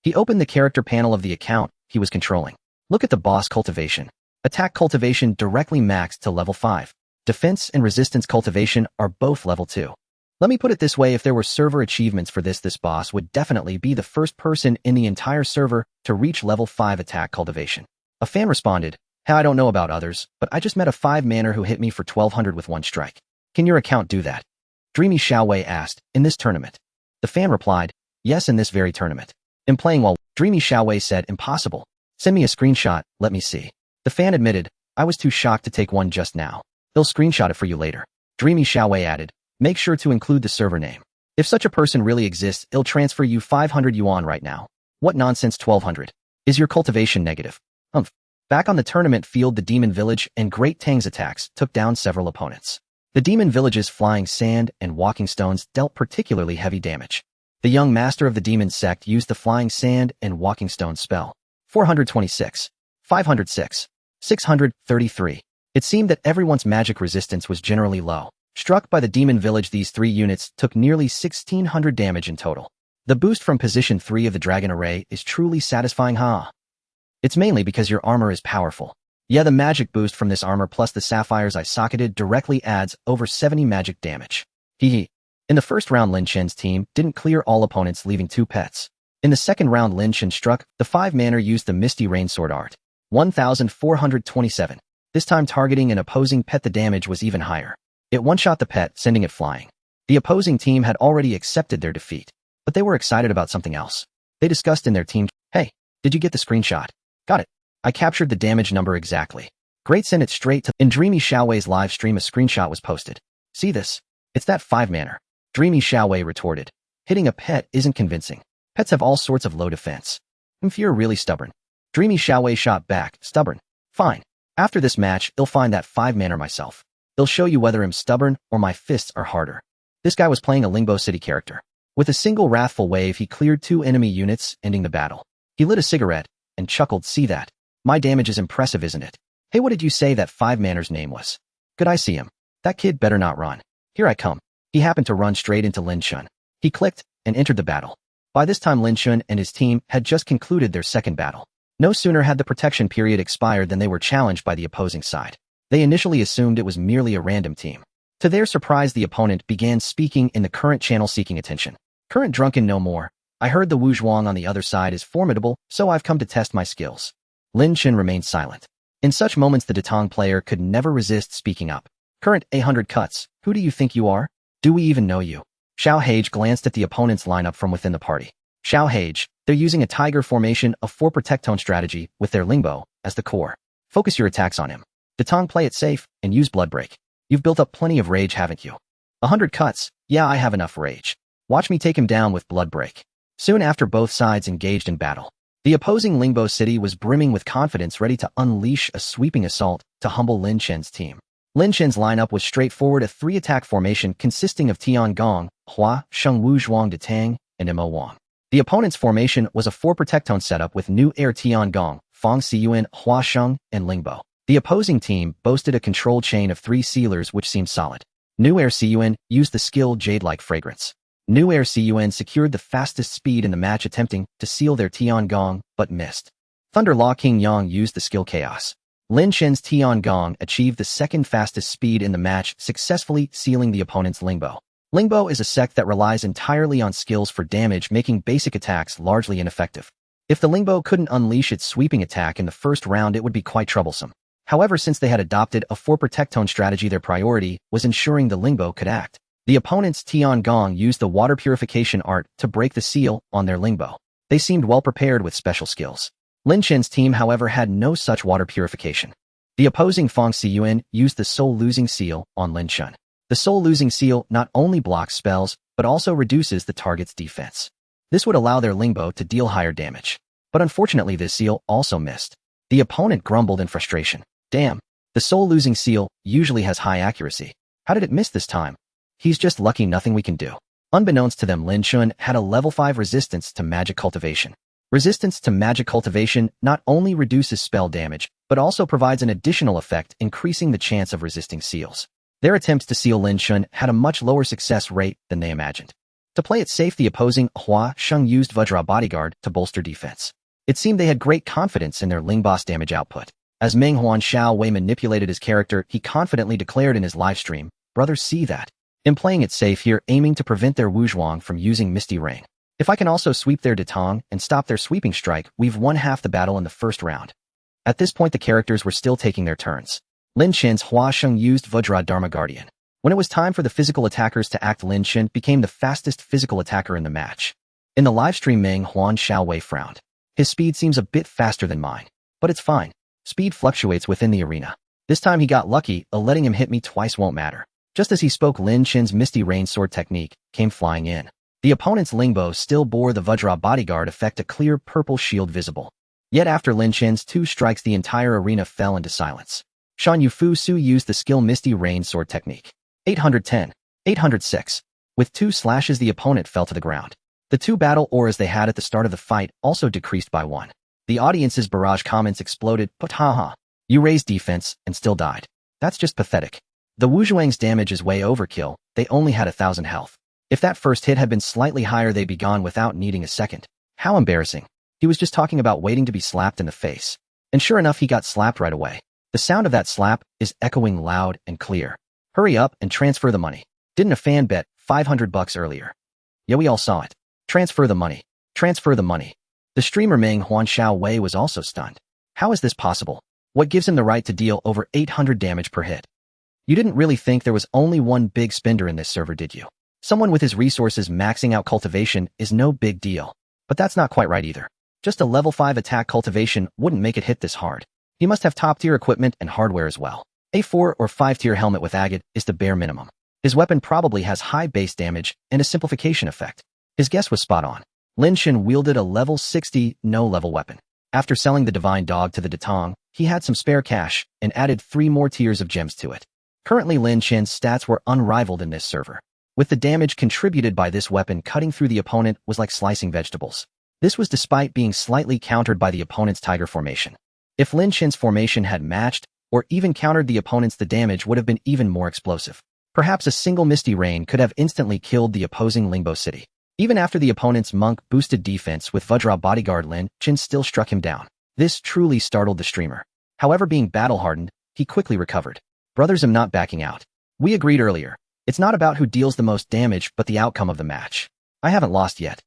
He opened the character panel of the account he was controlling. Look at the boss cultivation. Attack cultivation directly maxed to level 5. Defense and resistance cultivation are both level 2. Let me put it this way, if there were server achievements for this boss would definitely be the first person in the entire server to reach level 5 attack cultivation. A fan responded, "Hey, I don't know about others, but I just met a 5-manner who hit me for 1200 with one strike. Can your account do that?" Dreamy Xiaowei asked, "In this tournament?" The fan replied, "Yes, in this very tournament. I'm playing while..." Dreamy Xiaowei said, "Impossible. Send me a screenshot, let me see." The fan admitted, "I was too shocked to take one just now. They'll screenshot it for you later." Dreamy Xiaowei added, "Make sure to include the server name. If such a person really exists, it'll transfer you 500 yuan right now." What nonsense, 1200. Is your cultivation negative? Humph. Back on the tournament field, the Demon Village and Great Tang's attacks took down several opponents. The Demon Village's flying sand and walking stones dealt particularly heavy damage. The young master of the Demon Sect used the flying sand and walking stone spell. 426. 506. 633. It seemed that everyone's magic resistance was generally low. Struck by the Demon Village, these 3 units took nearly 1600 damage in total. The boost from position 3 of the Dragon Array is truly satisfying, huh? It's mainly because your armor is powerful. Yeah, the magic boost from this armor plus the sapphires I socketed directly adds over 70 magic damage. Hehe. In the first round, Lin Chen's team didn't clear all opponents, leaving 2 pets. In the second round, Lin Chen struck. The 5-manner used the Misty Rain Sword art. 1427. This time targeting an opposing pet, the damage was even higher. It one-shot the pet, sending it flying. The opposing team had already accepted their defeat, but they were excited about something else. They discussed in their team, "Hey, did you get the screenshot?" "Got it. I captured the damage number exactly." "Great, send it straight to..." In Dreamy Xiaowei's live stream, a screenshot was posted. "See this? It's that 5-manner." Dreamy Xiaowei retorted, "Hitting a pet isn't convincing. Pets have all sorts of low defense. If you're really stubborn." Dreamy Xiaowei shot back, "Stubborn? Fine. After this match, I'll find that 5-manner myself. I'll show you whether I'm stubborn or my fists are harder." This guy was playing a Lingbo City character. With a single wrathful wave, he cleared 2 enemy units, ending the battle. He lit a cigarette and chuckled, "See that? My damage is impressive, isn't it? Hey, what did you say that 5-manner's name was?" "Could I see him? That kid better not run. Here I come." He happened to run straight into Lin Chen. He clicked and entered the battle. By this time, Lin Chen and his team had just concluded their second battle. No sooner had the protection period expired than they were challenged by the opposing side. They initially assumed it was merely a random team. To their surprise, the opponent began speaking in the current channel, seeking attention. "Current drunken no more. I heard the Wu Zhuang on the other side is formidable, so I've come to test my skills." Lin Chen remained silent. In such moments, the Datong player could never resist speaking up. "Current 800 cuts. Who do you think you are? Do we even know you?" Xiao Hage glanced at the opponent's lineup from within the party. Xiao Hage, they're using a tiger formation, a 4 protectone strategy with their Lingbo as the core. Focus your attacks on him. Datong, play it safe and use Blood Break. You've built up plenty of rage, haven't you? 100 cuts. Yeah, I have enough rage. Watch me take him down with Blood Break. Soon after, both sides engaged in battle. The opposing Lingbo City was brimming with confidence, ready to unleash a sweeping assault to humble Lin Chen's team. Lin Chen's lineup was straightforward, a 3-attack formation consisting of Tian Gong, Hua, Sheng Wu Zhuang de Tang, and Mo Wang. The opponent's formation was a 4 protectone setup with New Air Tian Gong, Fong Siyuan, Hua Sheng, and Lingbo. The opposing team boasted a control chain of 3 sealers which seemed solid. New Air Siyuan used the skill Jade-like fragrance. New Air Siyuan secured the fastest speed in the match, attempting to seal their Tian Gong, but missed. Thunder Law King Yang used the skill Chaos. Lin Chen's Tian Gong achieved the second fastest speed in the match, successfully sealing the opponent's Lingbo. Lingbo is a sect that relies entirely on skills for damage, making basic attacks largely ineffective. If the Lingbo couldn't unleash its sweeping attack in the first round, it would be quite troublesome. However, since they had adopted a 4 protectone strategy, their priority was ensuring the Lingbo could act. The opponent's Tian Gong used the water purification art to break the seal on their Lingbo. They seemed well prepared with special skills. Lin Chen's team, however, had no such water purification. The opposing Fang Xiyuan used the soul-losing seal on Lin Chen. The soul-losing seal not only blocks spells, but also reduces the target's defense. This would allow their Lingbo to deal higher damage. But unfortunately, this seal also missed. The opponent grumbled in frustration. Damn, the soul-losing seal usually has high accuracy. How did it miss this time? He's just lucky, nothing we can do. Unbeknownst to them, Lin Chen had a level 5 resistance to magic cultivation. Resistance to magic cultivation not only reduces spell damage, but also provides an additional effect, increasing the chance of resisting seals. Their attempts to seal Lin Chen had a much lower success rate than they imagined. To play it safe, the opposing Hua Sheng used Vajra Bodyguard to bolster defense. It seemed they had great confidence in their Ling Boss damage output. As Menghuan Xiao Wei manipulated his character, he confidently declared in his livestream, "Brothers, see that? I'm playing it safe here, aiming to prevent their Wu Zhuang from using Misty Rain. If I can also sweep their Detong and stop their sweeping strike, we've won half the battle in the first round." At this point, the characters were still taking their turns. Lin Chen's Hua Sheng used Vajra Dharma Guardian. When it was time for the physical attackers to act, Lin Chen became the fastest physical attacker in the match. In the livestream, Menghuan Xiao Wei frowned. His speed seems a bit faster than mine, but it's fine. Speed fluctuates within the arena. This time he got lucky, letting him hit me twice won't matter. Just as he spoke, Lin Chen's Misty Rain sword technique came flying in. The opponent's Lingbo still bore the Vajra Bodyguard effect, a clear purple shield visible. Yet after Lin Chen's 2 strikes, the entire arena fell into silence. Shan Yufu Su used the skill Misty Rain sword technique. 810, 806. With 2 slashes, the opponent fell to the ground. The 2 battle auras they had at the start of the fight also decreased by 1. The audience's barrage comments exploded, "But haha, you raised defense and still died. That's just pathetic. The Wu Zhuang's damage is way overkill, they only had 1,000 health. If that first hit had been slightly higher, they'd be gone without needing a second. How embarrassing. He was just talking about waiting to be slapped in the face. And sure enough, he got slapped right away. The sound of that slap is echoing loud and clear. Hurry up and transfer the money. Didn't a fan bet $500 earlier? Yeah, we all saw it. Transfer the money. Transfer the money." The streamer Menghuan Xiao Wei was also stunned. How is this possible? What gives him the right to deal over 800 damage per hit? You didn't really think there was only one big spender in this server, did you? Someone with his resources maxing out cultivation is no big deal. But that's not quite right either. Just a level 5 attack cultivation wouldn't make it hit this hard. He must have top-tier equipment and hardware as well. A 4 or 5-tier helmet with agate is the bare minimum. His weapon probably has high base damage and a simplification effect. His guess was spot on. Lin Chen wielded a level 60 no-level weapon. After selling the Divine Dog to the Detong, he had some spare cash and added 3 more tiers of gems to it. Currently, Lin Chen's stats were unrivaled in this server. With the damage contributed by this weapon, cutting through the opponent was like slicing vegetables. This was despite being slightly countered by the opponent's Tiger formation. If Lin Chen's formation had matched, or even countered the opponent's, the damage would have been even more explosive. Perhaps a single Misty Rain could have instantly killed the opposing Lingbo city. Even after the opponent's monk boosted defense with Vajra Bodyguard, Lin Chen still struck him down. This truly startled the streamer. However, being battle-hardened, he quickly recovered. "Brothers, I'm not backing out. We agreed earlier. It's not about who deals the most damage, but the outcome of the match. I haven't lost yet."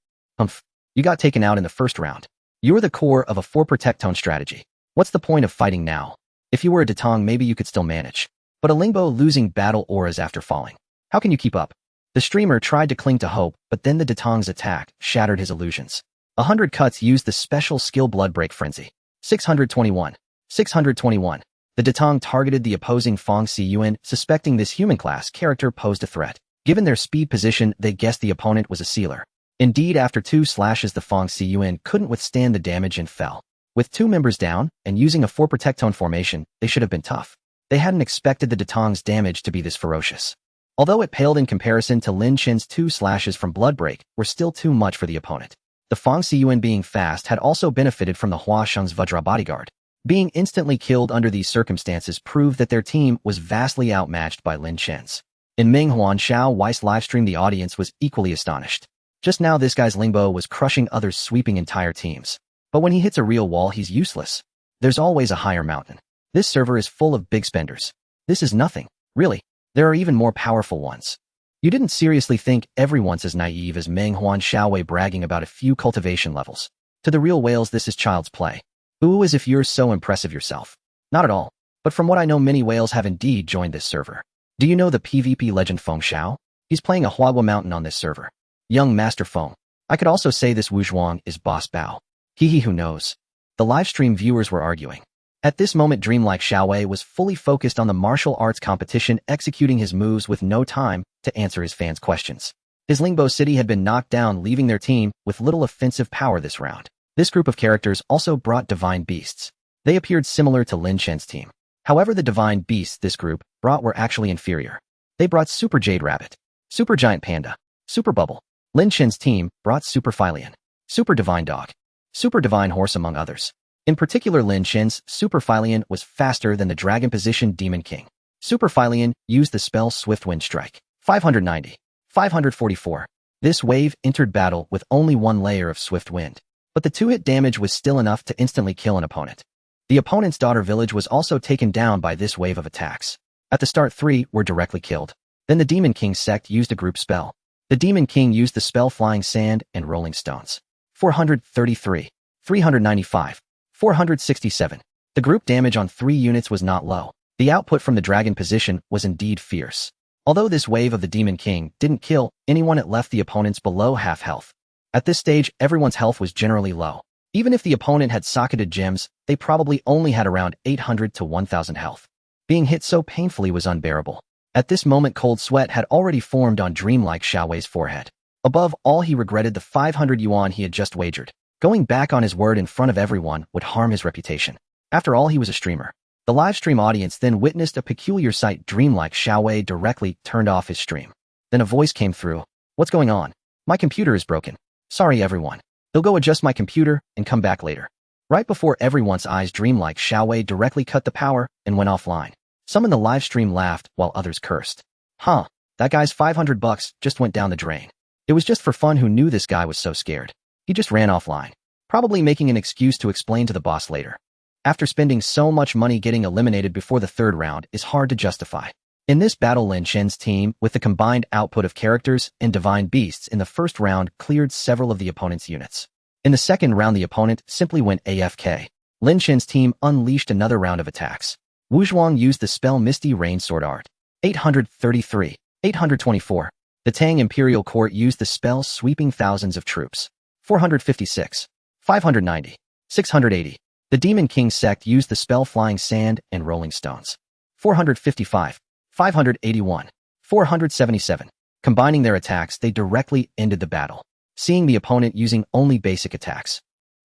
You got taken out in the first round. You're the core of a 4 protect tone strategy. What's the point of fighting now? If you were a Detong, maybe you could still manage. But a Lingbo losing battle auras after falling. How can you keep up? The streamer tried to cling to hope, but then the Detong's attack shattered his illusions. 100 cuts used the special skill Blood Break Frenzy. 621. 621. The Detong targeted the opposing Fang Xiyuan, suspecting this human class character posed a threat. Given their speed position, they guessed the opponent was a sealer. Indeed, after 2 slashes, the Fang Xiyuan couldn't withstand the damage and fell. With 2 members down, and using a 4 Protectone formation, they should have been tough. They hadn't expected the Detong's damage to be this ferocious. Although it paled in comparison to Lin Chen's 2 slashes from Blood Break, were still too much for the opponent. The Fang Xiyuan being fast had also benefited from the Hua Sheng's Vajra Bodyguard. Being instantly killed under these circumstances proved that their team was vastly outmatched by Lin Chen's. In Menghuan Xiao Wei's livestream, the audience was equally astonished. Just now, this guy's Lingbo was crushing others, sweeping entire teams. But when he hits a real wall, he's useless. There's always a higher mountain. This server is full of big spenders. This is nothing. Really. There are even more powerful ones. You didn't seriously think everyone's as naive as Menghuan Xiaowei bragging about a few cultivation levels. To the real whales, this is child's play. Ooh, as if you're so impressive yourself. Not at all. But from what I know, many whales have indeed joined this server. Do you know the PvP legend Feng Xiao? He's playing a Huagua Mountain on this server. Young Master Feng. I could also say this Wuzhuang is boss Bao. Hehe, who knows? The livestream viewers were arguing. At this moment, dreamlike Xiaowei was fully focused on the martial arts competition, executing his moves with no time to answer his fans' questions. His Lingbo city had been knocked down, leaving their team with little offensive power this round. This group of characters also brought divine beasts. They appeared similar to Lin Chen's team. However, the divine beasts this group brought were actually inferior. They brought Super Jade Rabbit, Super Giant Panda, Super Bubble. Lin Chen's team brought Super Philian, Super Divine Dog, Super Divine Horse, among others. In particular, Lin Chen's Super Philian was faster than the Dragon Position Demon King. Super Philian used the spell Swift Wind Strike. 590. 544. This wave entered battle with only one layer of Swift Wind, but the 2-hit damage was still enough to instantly kill an opponent. The opponent's daughter village was also taken down by this wave of attacks. At the start, 3 were directly killed. Then the Demon King sect used a group spell. The Demon King used the spell Flying Sand and Rolling Stones. 433. 395. 467. The group damage on 3 units was not low. The output from the Dragon Position was indeed fierce. Although this wave of the Demon King didn't kill anyone, it left the opponents below half health. At this stage, everyone's health was generally low. Even if the opponent had socketed gems, they probably only had around 800 to 1000 health. Being hit so painfully was unbearable. At this moment, cold sweat had already formed on dreamlike Xiaowei's forehead. Above all, he regretted the 500 yuan he had just wagered. Going back on his word in front of everyone would harm his reputation. After all, he was a streamer. The livestream audience then witnessed a peculiar sight. Dreamlike Xiaowei directly turned off his stream. Then a voice came through. What's going on? My computer is broken. Sorry everyone. He'll go adjust my computer and come back later. Right before everyone's eyes, dreamlike Xiaowei directly cut the power and went offline. Some in the livestream laughed while others cursed. Huh, that guy's $500 just went down the drain. It was just for fun. Who knew this guy was so scared? He just ran offline, probably making an excuse to explain to the boss later. After spending so much money, getting eliminated before the 3rd round is hard to justify. In this battle, Lin Chen's team, with the combined output of characters and divine beasts in the 1st round, cleared several of the opponent's units. In the 2nd round, the opponent simply went AFK. Lin Chen's team unleashed another round of attacks. Wuzhuang used the spell Misty Rain Sword Art. 833. 824. The Tang Imperial Court used the spell Sweeping Thousands of Troops. 456. 590. 680. The Demon King sect used the spell Flying Sand and Rolling Stones. 455. 581. 477. Combining their attacks, they directly ended the battle, seeing the opponent using only basic attacks.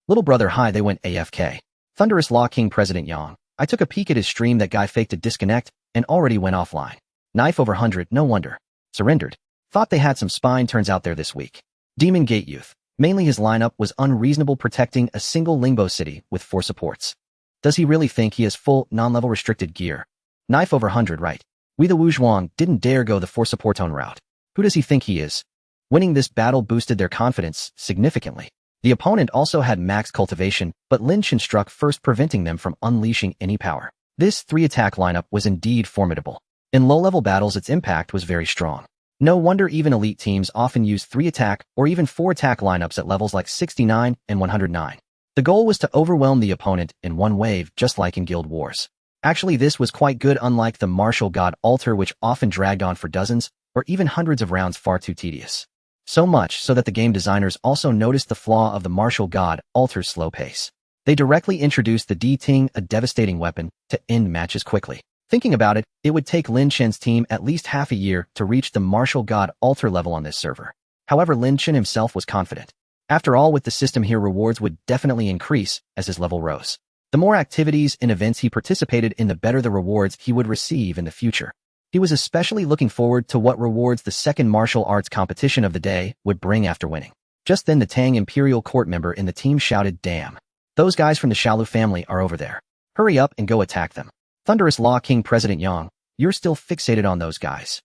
Little brother, hi, they went AFK. Thunderous Law King President Yang. I took a peek at his stream. That guy faked a disconnect and already went offline. Knife over 100, no wonder. Surrendered. Thought they had some spine, turns out they're this weak. Demon Gate Youth. Mainly his lineup was unreasonable, protecting a single Lingbo city with 4 supports. Does he really think he has full, non-level restricted gear? Knife over 100, right? We the Wuzhuang didn't dare go the 4 support tone route. Who does he think he is? Winning this battle boosted their confidence significantly. The opponent also had max cultivation, but Lin Chen struck first, preventing them from unleashing any power. This 3-attack lineup was indeed formidable. In low-level battles, its impact was very strong. No wonder even elite teams often use 3-attack or even 4-attack lineups at levels like 69 and 109. The goal was to overwhelm the opponent in one wave, just like in Guild Wars. Actually, this was quite good, unlike the Martial God Altar, which often dragged on for dozens or even hundreds of rounds, far too tedious. So much so that the game designers also noticed the flaw of the Martial God Altar's slow pace. They directly introduced the D-Ting, a devastating weapon, to end matches quickly. Thinking about it, it would take Lin Chen's team at least half a year to reach the Martial God Altar level on this server. However, Lin Chen himself was confident. After all, with the system here, rewards would definitely increase as his level rose. The more activities and events he participated in, the better the rewards he would receive in the future. He was especially looking forward to what rewards the 2nd martial arts competition of the day would bring after winning. Just then, the Tang Imperial Court member in the team shouted, "Damn! Those guys from the Shalu family are over there. Hurry up and go attack them." Thunderous Law King President Yang, you're still fixated on those guys.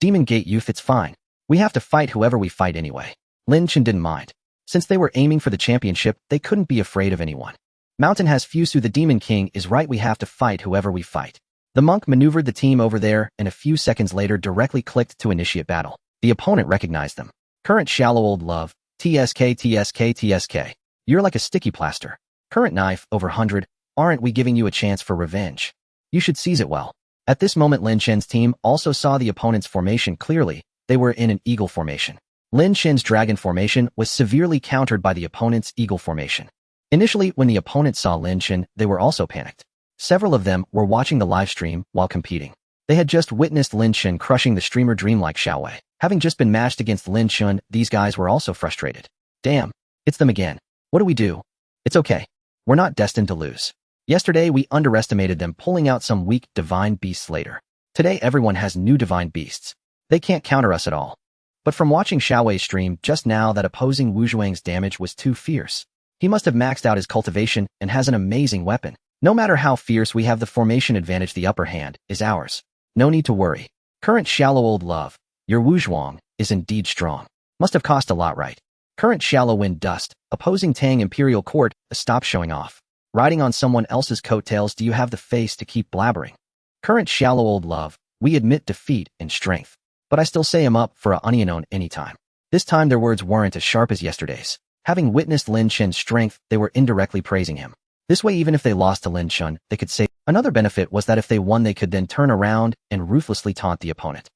Demon Gate Youth, it's fine. We have to fight whoever we fight anyway. Lin Chen didn't mind. Since they were aiming for the championship, they couldn't be afraid of anyone. Mountain has Fusu, the Demon King is right, we have to fight whoever we fight. The monk maneuvered the team over there and a few seconds later directly clicked to initiate battle. The opponent recognized them. Current Shallow Old Love, TSK TSK TSK. You're like a sticky plaster. Current Knife over 100, aren't we giving you a chance for revenge? You should seize it well. At this moment, Lin Chen's team also saw the opponent's formation clearly. They were in an eagle formation. Lin Chen's dragon formation was severely countered by the opponent's eagle formation. Initially, when the opponent saw Lin Chen, they were also panicked. Several of them were watching the live stream while competing. They had just witnessed Lin Chen crushing the streamer dreamlike Xiaowei. Having just been matched against Lin Chen, these guys were also frustrated. Damn, it's them again. What do we do? It's okay. We're not destined to lose. Yesterday, we underestimated them pulling out some weak divine beasts later. Today, everyone has new divine beasts. They can't counter us at all. But from watching Xiaowei's stream just now, that opposing Wu Zhuang's damage was too fierce. He must have maxed out his cultivation and has an amazing weapon. No matter how fierce we have, the formation advantage, the upper hand, is ours. No need to worry. Current shallow old love, your Wu Zhuang, is indeed strong. Must have cost a lot, right? Current shallow wind dust, opposing Tang Imperial Court, stop showing off. Riding on someone else's coattails, do you have the face to keep blabbering? Current shallow old love, we admit defeat and strength. But I still say I'm up for a onion anytime. This time their words weren't as sharp as yesterday's. Having witnessed Lin Chen's strength, they were indirectly praising him. This way, even if they lost to Lin Chen, they could say. Another benefit was that if they won, they could then turn around and ruthlessly taunt the opponent.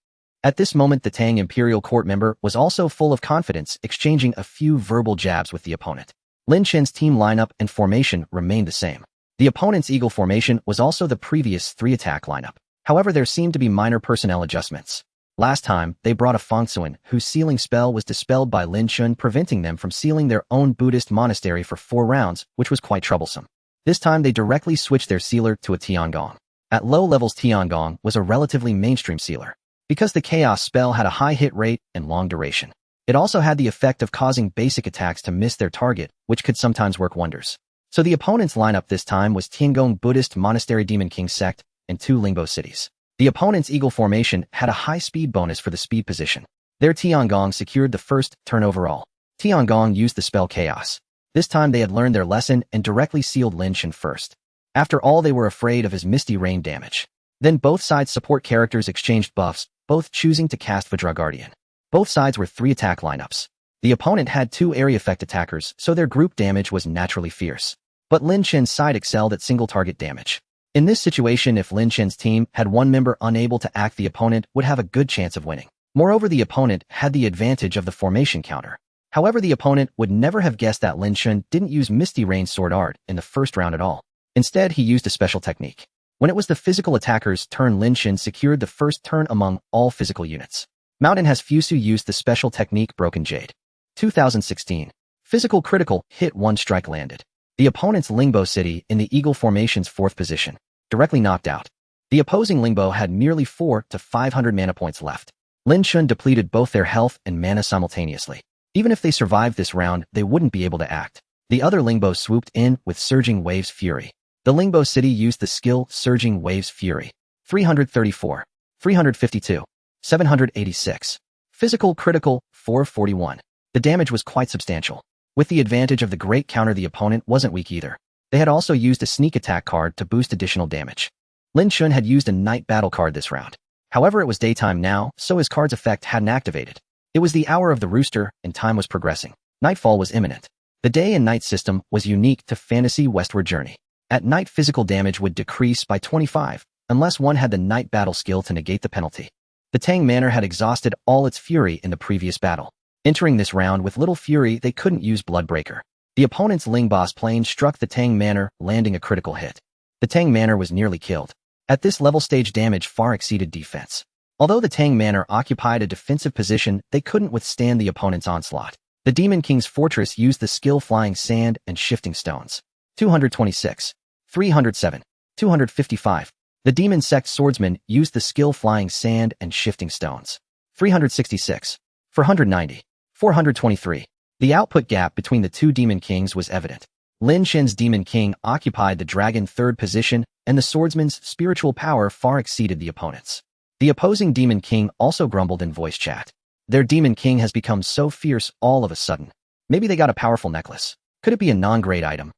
At this moment, the Tang Imperial Court member was also full of confidence, exchanging a few verbal jabs with the opponent. Lin Chen's team lineup and formation remained the same. The opponent's eagle formation was also the previous 3-attack lineup. However, there seemed to be minor personnel adjustments. Last time, they brought a Fengsuan, whose sealing spell was dispelled by Lin Chen, preventing them from sealing their own Buddhist monastery for 4 rounds, which was quite troublesome. This time, they directly switched their sealer to a Tiangong. At low levels, Tiangong was a relatively mainstream sealer. Because the chaos spell had a high hit rate and long duration. It also had the effect of causing basic attacks to miss their target, which could sometimes work wonders. So the opponent's lineup this time was Tiangong Buddhist Monastery Demon King Sect and 2 Lingbo cities. The opponent's eagle formation had a high speed bonus for the speed position. Their Tiangong secured the first turn overall. Tiangong used the spell Chaos. This time they had learned their lesson and directly sealed Lin Chen first. After all, they were afraid of his Misty Rain damage. Then both sides' support characters exchanged buffs, both choosing to cast Vajra Guardian. Both sides were 3-attack lineups. The opponent had 2 area effect attackers, so their group damage was naturally fierce. But Lin Chen's side excelled at single target damage. In this situation, if Lin Chen's team had one member unable to act, the opponent would have a good chance of winning. Moreover, the opponent had the advantage of the formation counter. However, the opponent would never have guessed that Lin Chen didn't use Misty Rain Sword Art in the first round at all. Instead, he used a special technique. When it was the physical attacker's turn, Lin Chen secured the first turn among all physical units. Mountain has Fusu used the special technique Broken Jade. 2016. Physical critical hit, 1 strike landed. The opponent's Lingbo city in the eagle formation's 4th position. Directly knocked out. The opposing Lingbo had merely 4 to 500 mana points left. Lin Chen depleted both their health and mana simultaneously. Even if they survived this round, they wouldn't be able to act. The other Lingbo swooped in with Surging Waves Fury. The Lingbo city used the skill Surging Waves Fury. 334. 352. 786. Physical critical, 441. The damage was quite substantial. With the advantage of the great counter, the opponent wasn't weak either. They had also used a sneak attack card to boost additional damage. Lin Chen had used a night battle card this round. However, it was daytime now, so his card's effect hadn't activated. It was the hour of the rooster, and time was progressing. Nightfall was imminent. The day and night system was unique to Fantasy Westward Journey. At night, physical damage would decrease by 25, unless one had the night battle skill to negate the penalty. The Tang Manor had exhausted all its fury in the previous battle. Entering this round with little fury, they couldn't use Bloodbreaker. The opponent's Ling Boss plane struck the Tang Manor, landing a critical hit. The Tang Manor was nearly killed. At this level, stage damage far exceeded defense. Although the Tang Manor occupied a defensive position, they couldn't withstand the opponent's onslaught. The Demon King's fortress used the skill Flying Sand and Shifting Stones. 226. 307. 255. The Demon Sect Swordsman used the skill Flying Sand and Shifting Stones. 366. 490. 423. The output gap between the 2 Demon Kings was evident. Lin Chen's Demon King occupied the Dragon 3rd position, and the Swordsman's spiritual power far exceeded the opponent's. The opposing Demon King also grumbled in voice chat. Their Demon King has become so fierce all of a sudden. Maybe they got a powerful necklace. Could it be a non-grade item?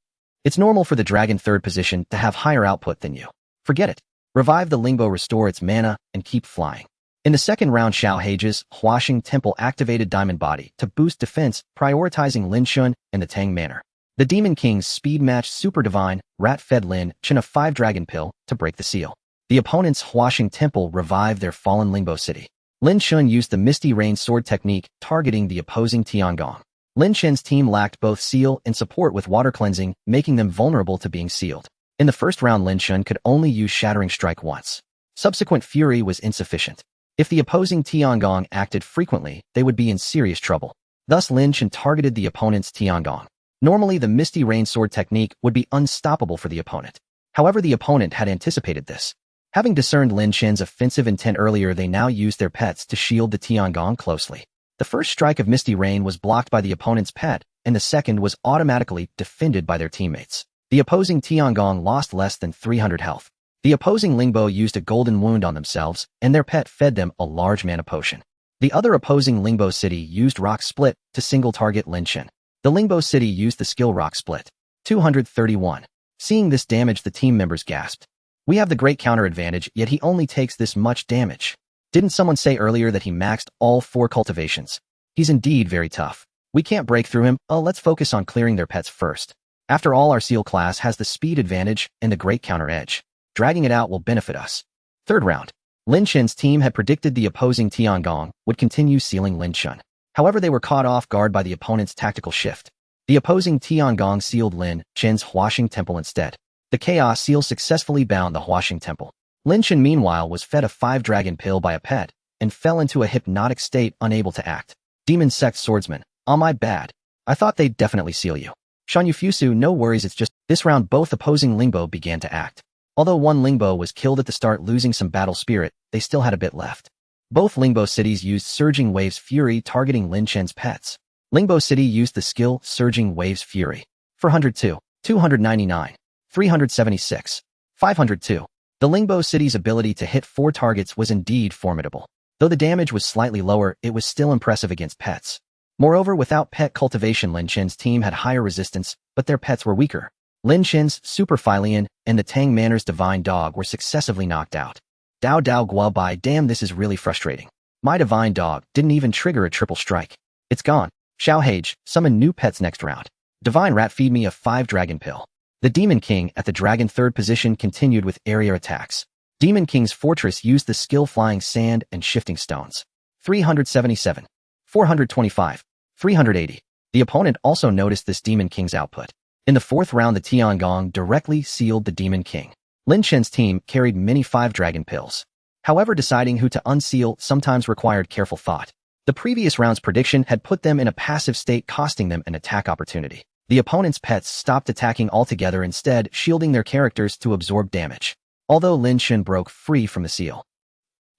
It's normal for the Dragon 3rd position to have higher output than you. Forget it. Revive the Lingbo, restore its mana, and keep flying. In the second round, Xiao Hage's Huaxing Temple activated Diamond Body to boost defense, prioritizing Lin Chen and the Tang Manor. The Demon King's speed match Super Divine Rat fed Lin Chen a 5 Dragon Pill to break the seal. The opponent's Huaxing Temple revived their fallen Lingbo city. Lin Chen used the Misty Rain sword technique, targeting the opposing Tiangong. Lin Chen's team lacked both seal and support with water cleansing, making them vulnerable to being sealed. In the first round, Lin Chen could only use Shattering Strike once. Subsequent fury was insufficient. If the opposing Tiangong acted frequently, they would be in serious trouble. Thus, Lin Chen targeted the opponent's Tiangong. Normally, the Misty Rain sword technique would be unstoppable for the opponent. However, the opponent had anticipated this. Having discerned Lin Chen's offensive intent earlier, they now used their pets to shield the Tiangong closely. The first strike of Misty Rain was blocked by the opponent's pet, and the second was automatically defended by their teammates. The opposing Tiangong lost less than 300 health. The opposing Lingbo used a golden wound on themselves, and their pet fed them a large mana potion. The other opposing Lingbo city used Rock Split to single-target Lin Chen. The Lingbo city used the skill Rock Split. 231. Seeing this damage, the team members gasped. We have the great counter advantage, yet he only takes this much damage. Didn't someone say earlier that he maxed all 4 cultivations? He's indeed very tough. We can't break through him. Let's focus on clearing their pets first. After all, our seal class has the speed advantage and the great counter edge. Dragging it out will benefit us. Third round. Lin Chen's team had predicted the opposing Tiangong would continue sealing Lin Chen. However, they were caught off guard by the opponent's tactical shift. The opposing Tiangong sealed Lin Chen's Huaxing Temple instead. The Chaos Seal successfully bound the Huaxing Temple. Lin Chen, meanwhile, was fed a 5-dragon pill by a pet and fell into a hypnotic state, unable to act. Demon Sect Swordsman. Oh, my bad. I thought they'd definitely seal you. Shanyu, no worries, it's just... This round, both opposing Lingbo began to act. Although one Lingbo was killed at the start, losing some battle spirit, they still had a bit left. Both Lingbo cities used Surging Waves Fury, targeting Lin Chen's pets. Lingbo City used the skill Surging Waves Fury. 402, 299, 376, 502. The Lingbo City's ability to hit 4 targets was indeed formidable. Though the damage was slightly lower, it was still impressive against pets. Moreover, without pet cultivation, Lin Chen's team had higher resistance, but their pets were weaker. Lin Chen's Super Philian and the Tang Manor's Divine Dog were successively knocked out. Dao Dao Gua Bai, damn, this is really frustrating. My Divine Dog didn't even trigger a triple strike. It's gone. Xiao Hage, summon new pets next round. Divine Rat, feed me a 5-dragon pill. The Demon King at the Dragon 3rd position continued with area attacks. Demon King's fortress used the skill Flying Sand and Shifting Stones. 377, 425, 380. The opponent also noticed this Demon King's output. In the 4th round, the Tiangong directly sealed the Demon King. Lin Chen's team carried many 5-dragon pills. However, deciding who to unseal sometimes required careful thought. The previous round's prediction had put them in a passive state, costing them an attack opportunity. The opponent's pets stopped attacking altogether, instead shielding their characters to absorb damage. Although Lin Chen broke free from the seal,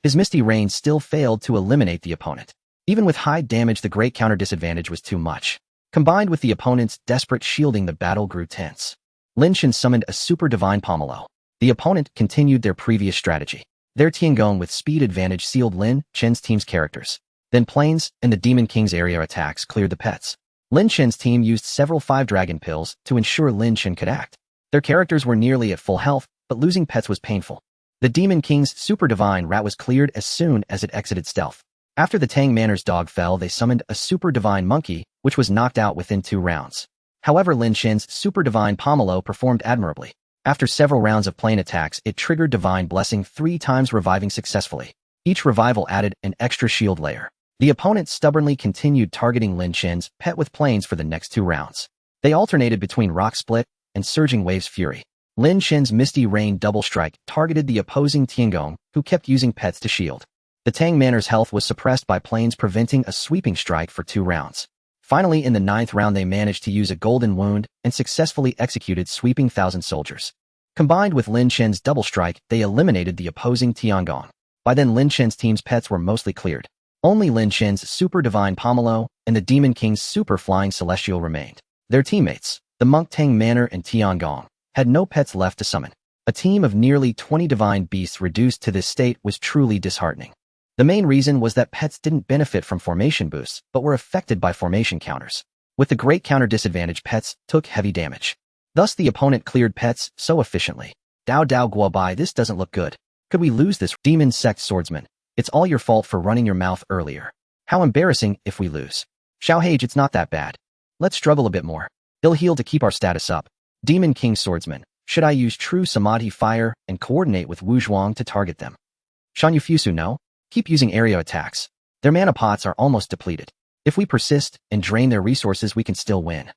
his Misty Rain still failed to eliminate the opponent. Even with high damage, the great counter disadvantage was too much. Combined with the opponent's desperate shielding, the battle grew tense. Lin Chen summoned a Super Divine Pomelo. The opponent continued their previous strategy. Their Tiangong with speed advantage sealed Lin Chen's team's characters. Then Plains and the Demon King's area attacks cleared the pets. Lin Chen's team used several 5-dragon pills to ensure Lin Chen could act. Their characters were nearly at full health, but losing pets was painful. The Demon King's Super Divine Rat was cleared as soon as it exited stealth. After the Tang Manor's dog fell, they summoned a Super Divine Monkey, which was knocked out within 2 rounds. However, Lin Chen's Super Divine Pomelo performed admirably. After several rounds of plain attacks, it triggered Divine Blessing 3 times, reviving successfully. Each revival added an extra shield layer. The opponent stubbornly continued targeting Lin Chen's pet with planes for the next 2 rounds. They alternated between Rock Split and Surging Waves Fury. Lin Chen's Misty Rain Double Strike targeted the opposing Tiangong, who kept using pets to shield. The Tang Manor's health was suppressed by planes, preventing a sweeping strike for 2 rounds. Finally, in the 9th round, they managed to use a Golden Wound and successfully executed Sweeping Thousand Soldiers. Combined with Lin Chen's Double Strike, they eliminated the opposing Tiangong. By then, Lin Chen's team's pets were mostly cleared. Only Lin Chen's Super Divine Pomelo and the Demon King's Super Flying Celestial remained. Their teammates, the Monk Tang Manor and Tiangong, had no pets left to summon. A team of nearly 20 divine beasts reduced to this state was truly disheartening. The main reason was that pets didn't benefit from formation boosts, but were affected by formation counters. With the great counter disadvantage, pets took heavy damage. Thus, the opponent cleared pets so efficiently. Dao Dao Gua Bai, this doesn't look good. Could we lose this? Demon Sect Swordsman. It's all your fault for running your mouth earlier. How embarrassing if we lose. Xiao Hage, it's not that bad. Let's struggle a bit more. Ill heal to keep our status up. Demon King Swordsman. Should I use True Samadhi Fire and coordinate with Wu Zhuang to target them? Shanyu, no? Keep using area attacks. Their mana pots are almost depleted. If we persist and drain their resources, we can still win.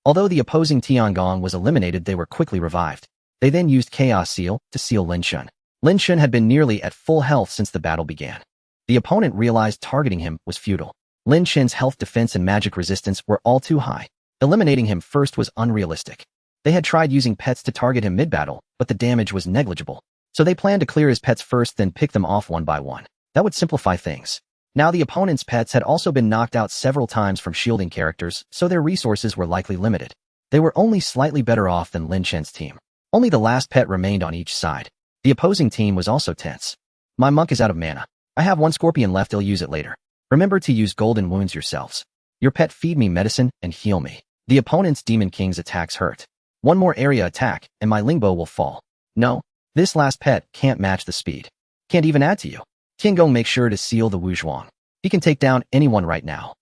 Although the opposing Tiangong was eliminated, they were quickly revived. They then used Chaos Seal to seal Lin Chen. Lin Chen had been nearly at full health since the battle began. The opponent realized targeting him was futile. Lin Chen's health defense and magic resistance were all too high. Eliminating him first was unrealistic. They had tried using pets to target him mid-battle, but the damage was negligible. So they planned to clear his pets first, then pick them off one by one. That would simplify things. Now the opponent's pets had also been knocked out several times from shielding characters, so their resources were likely limited. They were only slightly better off than Lin Chen's team. Only the last pet remained on each side. The opposing team was also tense. My monk is out of mana. I have one scorpion left, I'll use it later. Remember to use golden wounds yourselves. Your pet feed me medicine and heal me. The opponent's Demon King's attacks hurt. One more area attack, and my Lingbo will fall. No, this last pet can't match the speed. Can't even add to you. Tiangong, make sure to seal the One-Yuan. He can take down anyone right now.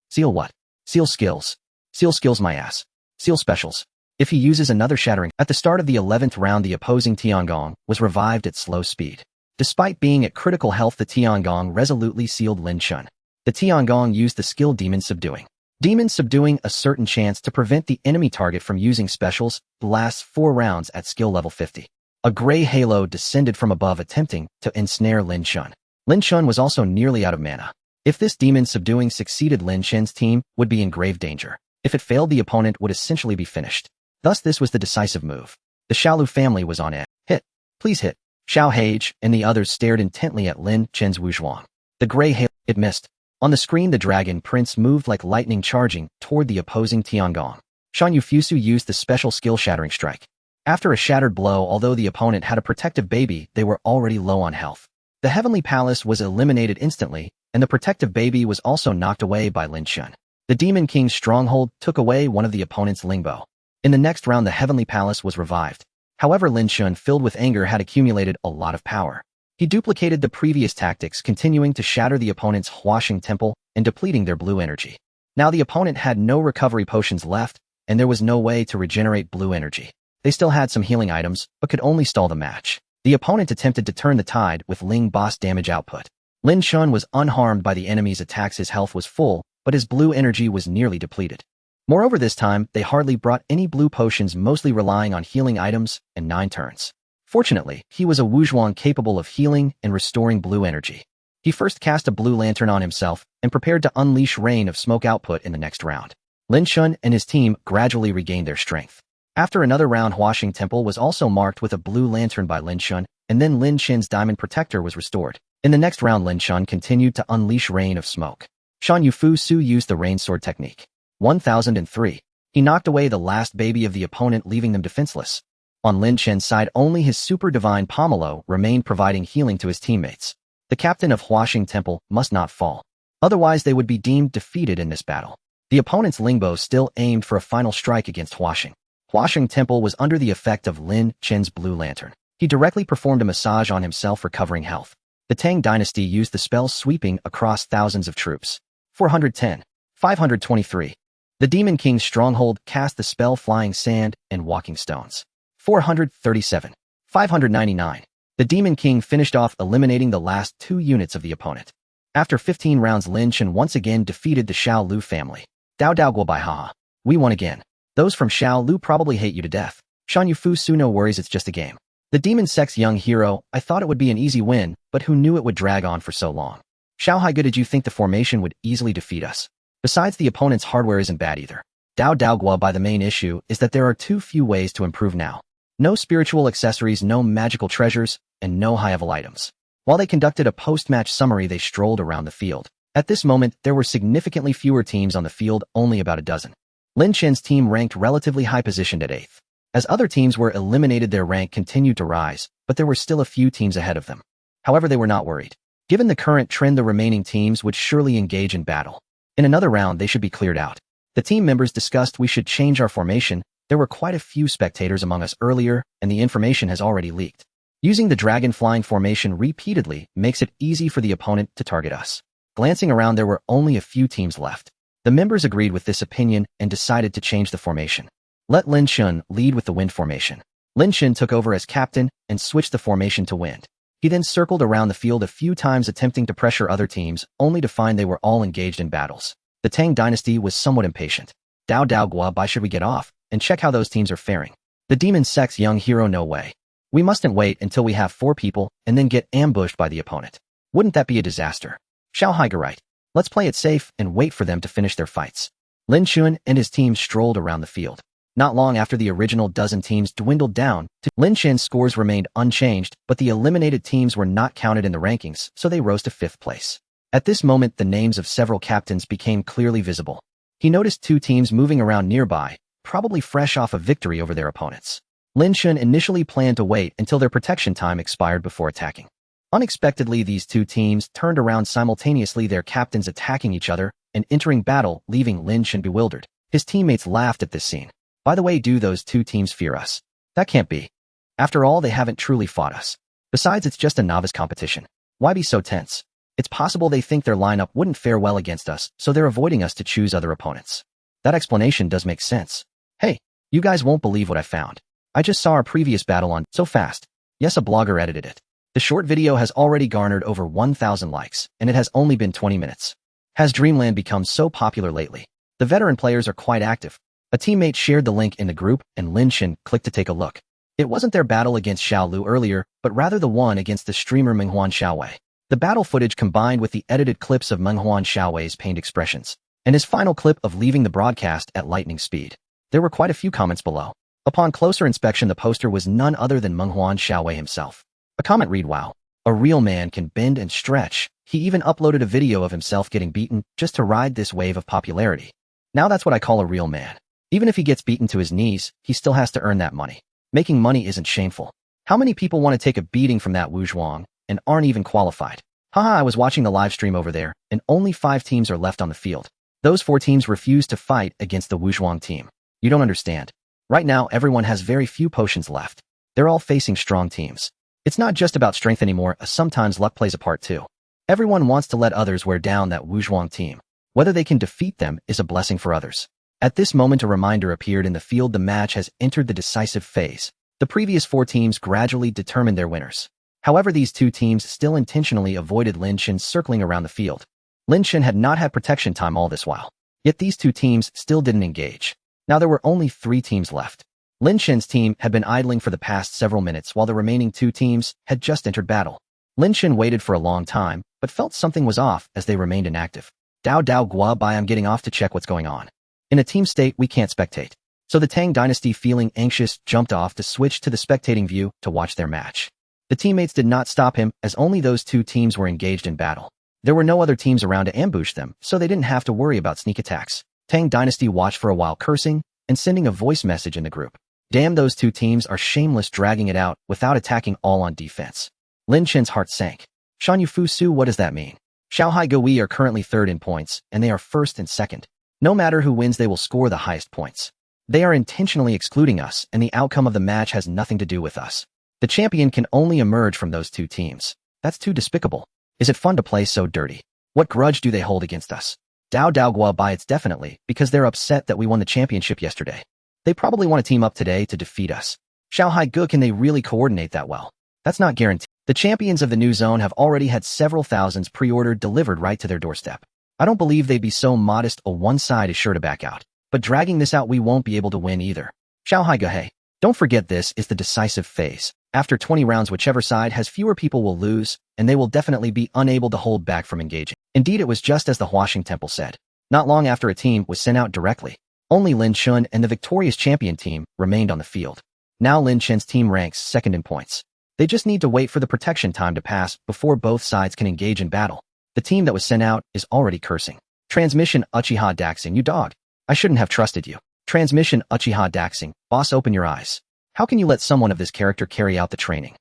Seal what? Seal skills. Seal skills my ass. Seal specials. If he uses another shattering, at the start of the 11th round the opposing Tiangong was revived at slow speed. Despite being at critical health, the Tiangong resolutely sealed Lin Chen. The Tiangong used the skill Demon Subduing. Demon Subduing a certain chance to prevent the enemy target from using specials, lasts 4 rounds at skill level 50. A gray halo descended from above attempting to ensnare Lin Chen. Lin Chen was also nearly out of mana. If this Demon Subduing succeeded, Lin Chen's team would be in grave danger. If it failed, the opponent would essentially be finished. Thus this was the decisive move. The Xiaolu family was on edge. Hit. Please hit. Xiao Hage and the others stared intently at Lin Chen's One-Yuan. The gray halo, it missed. On the screen the Dragon Prince moved like lightning, charging toward the opposing Tiangong. Shan Yufusu used the special skill Shattering Strike. After a shattered blow, although the opponent had a protective baby, they were already low on health. The Heavenly Palace was eliminated instantly, and the protective baby was also knocked away by Lin Chen. The Demon King's stronghold took away one of the opponent's Lingbo. In the next round the Heavenly Palace was revived. However, Lin Chen, filled with anger, had accumulated a lot of power. He duplicated the previous tactics, continuing to shatter the opponent's Huashing Temple and depleting their blue energy. Now the opponent had no recovery potions left, and there was no way to regenerate blue energy. They still had some healing items, but could only stall the match. The opponent attempted to turn the tide with Ling boss damage output. Lin Chen was unharmed by the enemy's attacks. His health was full, but his blue energy was nearly depleted. Moreover, this time, they hardly brought any blue potions, mostly relying on healing items and 9 turns. Fortunately, he was a One-Yuan capable of healing and restoring blue energy. He first cast a blue lantern on himself and prepared to unleash rain of smoke output in the next round. Lin Chen and his team gradually regained their strength. After another round, Huashing Temple was also marked with a blue lantern by Lin Chen, and then Lin Chen's Diamond Protector was restored. In the next round, Lin Chen continued to unleash rain of smoke. Shan Yufusu used the rain sword technique. 1003. He knocked away the last baby of the opponent, leaving them defenseless. On Lin Chen's side, only his super divine Pomelo remained, providing healing to his teammates. The captain of Huashing Temple must not fall. Otherwise, they would be deemed defeated in this battle. The opponent's Lingbo still aimed for a final strike against Huashing. Huashing Temple was under the effect of Lin Chen's blue lantern. He directly performed a massage on himself, recovering health. The Tang dynasty used the spell sweeping across thousands of troops. 410. 523. The Demon King's stronghold cast the spell Flying Sand and Walking Stones. 437. 599. The Demon King finished off, eliminating the last 2 units of the opponent. After 15 rounds, Lin Chen once again defeated the Xiaolu family. Dao Dao Guo Bai haha. We won again. Those from Xiaolu probably hate you to death. Shan Yufusu, no worries, it's just a game. The Demon Sect's young hero, I thought it would be an easy win, but who knew it would drag on for so long. Xiao Haigu, did you think the formation would easily defeat us? Besides, the opponent's hardware isn't bad either. Dao Dao Guo Bai, the main issue is that there are too few ways to improve now. No spiritual accessories, no magical treasures, and no high-level items. While they conducted a post-match summary, they strolled around the field. At this moment, there were significantly fewer teams on the field, only about a dozen. Lin Chen's team ranked relatively high, positioned at 8th. As other teams were eliminated, their rank continued to rise, but there were still a few teams ahead of them. However, they were not worried. Given the current trend, the remaining teams would surely engage in battle. In another round, they should be cleared out. The team members discussed, we should change our formation. There were quite a few spectators among us earlier, and the information has already leaked. Using the dragon flying formation repeatedly makes it easy for the opponent to target us. Glancing around, there were only a few teams left. The members agreed with this opinion and decided to change the formation. Let Lin Chen lead with the wind formation. Lin Chen took over as captain and switched the formation to wind. He then circled around the field a few times attempting to pressure other teams, only to find they were all engaged in battles. The Tang dynasty was somewhat impatient. Dao Dao Gua, why should we get off and check how those teams are faring? The demon sect's young hero, no way. We mustn't wait until we have 4 people and then get ambushed by the opponent. Wouldn't that be a disaster? Xiao Haiga, right. Let's play it safe and wait for them to finish their fights. Lin Chen and his team strolled around the field. Not long after the original dozen teams dwindled down to Lin Chen's scores remained unchanged, but the eliminated teams were not counted in the rankings, so they rose to 5th place. At this moment, the names of several captains became clearly visible. He noticed 2 teams moving around nearby, probably fresh off a victory over their opponents. Lin Chen initially planned to wait until their protection time expired before attacking. Unexpectedly, these 2 teams turned around simultaneously, their captains attacking each other and entering battle, leaving Lin Chen bewildered. His teammates laughed at this scene. By the way, do those 2 teams fear us? That can't be. After all, they haven't truly fought us. Besides, it's just a novice competition. Why be so tense? It's possible they think their lineup wouldn't fare well against us, so they're avoiding us to choose other opponents. That explanation does make sense. Hey, you guys won't believe what I found. I just saw our previous battle on so fast. Yes, a blogger edited it. The short video has already garnered over 1,000 likes, and it has only been 20 minutes. Has Dreamland become so popular lately? The veteran players are quite active. A teammate shared the link in the group, and Lin Chen clicked to take a look. It wasn't their battle against Xiao Lu earlier, but rather the one against the streamer Menghuan Xiaowei. The battle footage combined with the edited clips of Menghuan Xiaowei's pained expressions, and his final clip of leaving the broadcast at lightning speed. There were quite a few comments below. Upon closer inspection, the poster was none other than Menghuan Xiaowei himself. A comment read, "Wow, a real man can bend and stretch." He even uploaded a video of himself getting beaten just to ride this wave of popularity. Now that's what I call a real man. Even if he gets beaten to his knees, he still has to earn that money. Making money isn't shameful. How many people want to take a beating from that Wu Zhuang and aren't even qualified? Haha, I was watching the live stream over there, and only 5 teams are left on the field. Those 4 teams refused to fight against the Wu Zhuang team. You don't understand. Right now, everyone has very few potions left. They're all facing strong teams. It's not just about strength anymore, sometimes luck plays a part too. Everyone wants to let others wear down that Wu Zhuang team. Whether they can defeat them is a blessing for others. At this moment, a reminder appeared in the field. The match has entered the decisive phase. The previous 4 teams gradually determined their winners. However, these 2 teams still intentionally avoided Lin Chen circling around the field. Lin Chen had not had protection time all this while. Yet these 2 teams still didn't engage. Now there were only 3 teams left. Lin Chen's team had been idling for the past several minutes while the remaining 2 teams had just entered battle. Lin Chen waited for a long time, but felt something was off as they remained inactive. Dao Dao Gua, bye, I'm getting off to check what's going on. In a team state, we can't spectate. So the Tang dynasty, feeling anxious, jumped off to switch to the spectating view to watch their match. The teammates did not stop him, as only those 2 teams were engaged in battle. There were no other teams around to ambush them, so they didn't have to worry about sneak attacks. Tang dynasty watched for a while, cursing and sending a voice message in the group. Damn, those 2 teams are shameless, dragging it out without attacking, all on defense. Lin Chen's heart sank. Shan Yufu Su, what does that mean? Xiaohai Gui are currently 3rd in points, and they are 1st and 2nd. No matter who wins, they will score the highest points. They are intentionally excluding us, and the outcome of the match has nothing to do with us. The champion can only emerge from those 2 teams. That's too despicable. Is it fun to play so dirty? What grudge do they hold against us? Dao Dao Gua, by it's definitely because they're upset that we won the championship yesterday. They probably want to team up today to defeat us. Xiaohai Gu, can they really coordinate that well? That's not guaranteed. The champions of the new zone have already had several thousands pre-ordered delivered right to their doorstep. I don't believe they'd be so modest. One side is sure to back out. But dragging this out, we won't be able to win either. Xiaohai Gu, hey, don't forget this is the decisive phase. After 20 rounds, whichever side has fewer people will lose, and they will definitely be unable to hold back from engaging. Indeed, it was just as the Huaxing Temple said. Not long after, a team was sent out directly. Only Lin Chen and the victorious champion team remained on the field. Now Lin Chen's team ranks 2nd in points. They just need to wait for the protection time to pass before both sides can engage in battle. The team that was sent out is already cursing. Transmission Uchiha Daxing, you dog. I shouldn't have trusted you. Transmission Uchiha Daxing, boss, open your eyes. How can you let someone of this character carry out the training?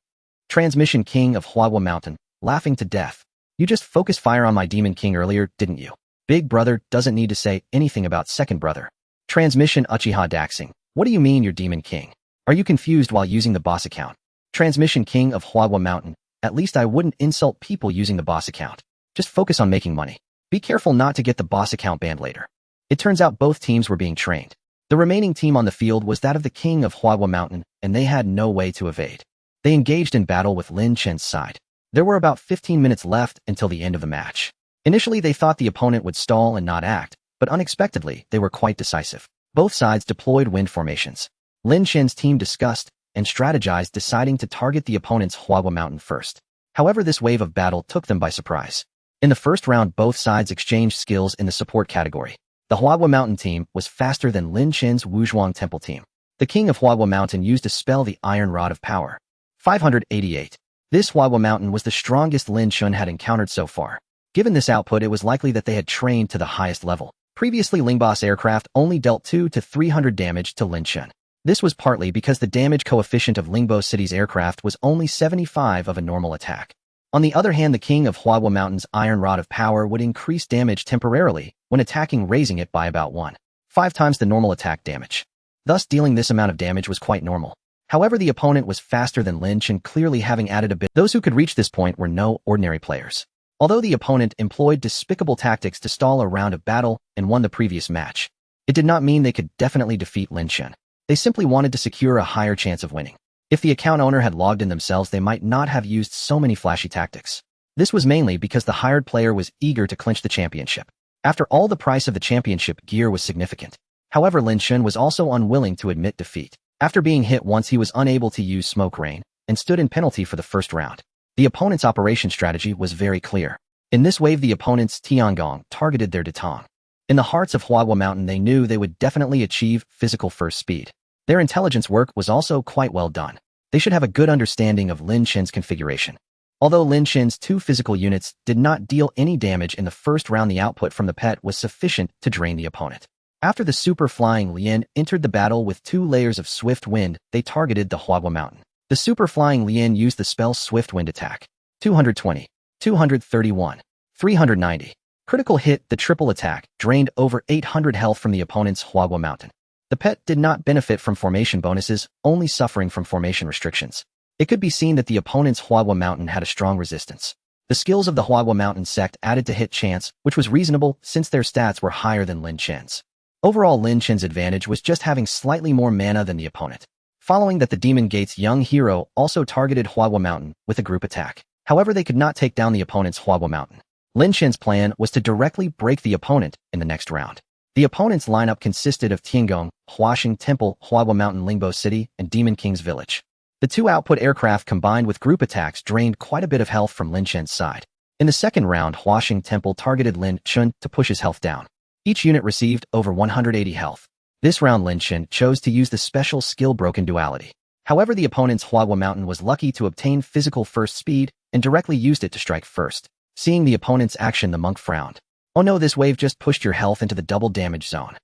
Transmission King of Huawa Mountain, laughing to death. You just focused fire on my Demon King earlier, didn't you? Big brother doesn't need to say anything about second brother. Transmission Uchiha Daxing, what do you mean you're Demon King? Are you confused while using the boss account? Transmission King of Huawa Mountain, at least I wouldn't insult people using the boss account. Just focus on making money. Be careful not to get the boss account banned later. It turns out both teams were being trained. The remaining team on the field was that of the King of Huawa Mountain, and they had no way to evade. They engaged in battle with Lin Chen's side. There were about 15 minutes left until the end of the match. Initially, they thought the opponent would stall and not act, but unexpectedly, they were quite decisive. Both sides deployed wind formations. Lin Chen's team discussed and strategized, deciding to target the opponent's Huagua Mountain first. However, this wave of battle took them by surprise. In the first round, both sides exchanged skills in the support category. The Huagua Mountain team was faster than Lin Chen's Wuzhuang Temple team. The king of Huagua Mountain used a spell, the Iron Rod of Power. 588. This Huagua Mountain was the strongest Lin Chen had encountered so far. Given this output, it was likely that they had trained to the highest level. Previously, Lingbo's aircraft only dealt 200 to 300 damage to Lin Chen. This was partly because the damage coefficient of Lingbo City's aircraft was only 75 of a normal attack. On the other hand, the king of Huagua Mountain's Iron Rod of Power would increase damage temporarily when attacking, raising it by about 1.5 times the normal attack damage. Thus, dealing this amount of damage was quite normal. However, the opponent was faster than Lin Chen, clearly having added a bit. Those who could reach this point were no ordinary players. Although the opponent employed despicable tactics to stall a round of battle and won the previous match, it did not mean they could definitely defeat Lin Chen. They simply wanted to secure a higher chance of winning. If the account owner had logged in themselves, they might not have used so many flashy tactics. This was mainly because the hired player was eager to clinch the championship. After all, the price of the championship gear was significant. However, Lin Chen was also unwilling to admit defeat. After being hit once, he was unable to use Smoke Rain and stood in penalty for the first round. The opponent's operation strategy was very clear. In this wave, the opponent's Tiangong targeted their Datong. In the hearts of Huagua Mountain, they knew they would definitely achieve physical first speed. Their intelligence work was also quite well done. They should have a good understanding of Lin Chen's configuration. Although Lin Chen's 2 physical units did not deal any damage in the first round, the output from the pet was sufficient to drain the opponent. After the super flying Lien entered the battle with 2 layers of swift wind, they targeted the Huagua Mountain. The super flying Lien used the spell Swift Wind Attack. 220, 231, 390. Critical hit. The triple attack drained over 800 health from the opponent's Huagua Mountain. The pet did not benefit from formation bonuses, only suffering from formation restrictions. It could be seen that the opponent's Huagua Mountain had a strong resistance. The skills of the Huagua Mountain sect added to hit chance, which was reasonable since their stats were higher than Lin Chen's. Overall, Lin Chen's advantage was just having slightly more mana than the opponent. Following that, the Demon Gate's young hero also targeted Huagua Mountain with a group attack. However, they could not take down the opponent's Huagua Mountain. Lin Chen's plan was to directly break the opponent in the next round. The opponent's lineup consisted of Tiangong, Huaxing Temple, Huagua Mountain, Lingbo City, and Demon King's Village. The 2 output aircraft combined with group attacks drained quite a bit of health from Lin Chen's side. In the second round, Huaxing Temple targeted Lin Chen to push his health down. Each unit received over 180 health. This round, Lin Chen chose to use the special skill Broken Duality. However, the opponent's Huagua Mountain was lucky to obtain physical first speed and directly used it to strike first. Seeing the opponent's action, the monk frowned. Oh no, this wave just pushed your health into the double damage zone.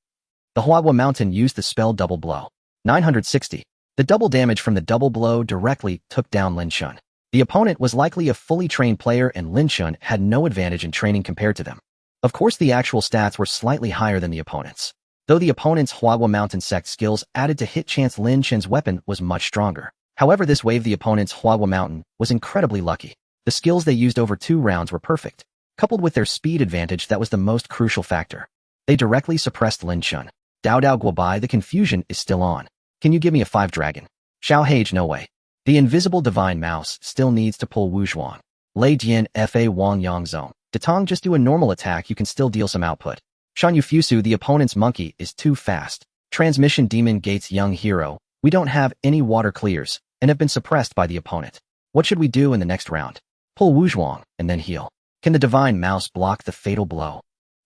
The Huagua Mountain used the spell Double Blow. 960. The double damage from the double blow directly took down Lin Chen. The opponent was likely a fully trained player, and Lin Chen had no advantage in training compared to them. Of course, the actual stats were slightly higher than the opponent's. Though the opponent's Huagua Mountain sect skills added to hit chance, Lin Chen's weapon was much stronger. However, this wave, the opponent's Huagua Mountain was incredibly lucky. The skills they used over 2 rounds were perfect. Coupled with their speed advantage, that was the most crucial factor. They directly suppressed Lin Chen. Dao Dao Guobai, the confusion is still on. Can you give me a 5 dragon? Xiao Hage, no way. The invisible divine mouse still needs to pull Wuzhuang. Lei Jian Fa Wang Yang Zong. Datong, just do a normal attack, you can still deal some output. Shan Yufusu, the opponent's monkey is too fast. Transmission Demon Gate's young hero. We don't have any water clears and have been suppressed by the opponent. What should we do in the next round? Pull Wuzhuang and then heal. Can the divine mouse block the fatal blow?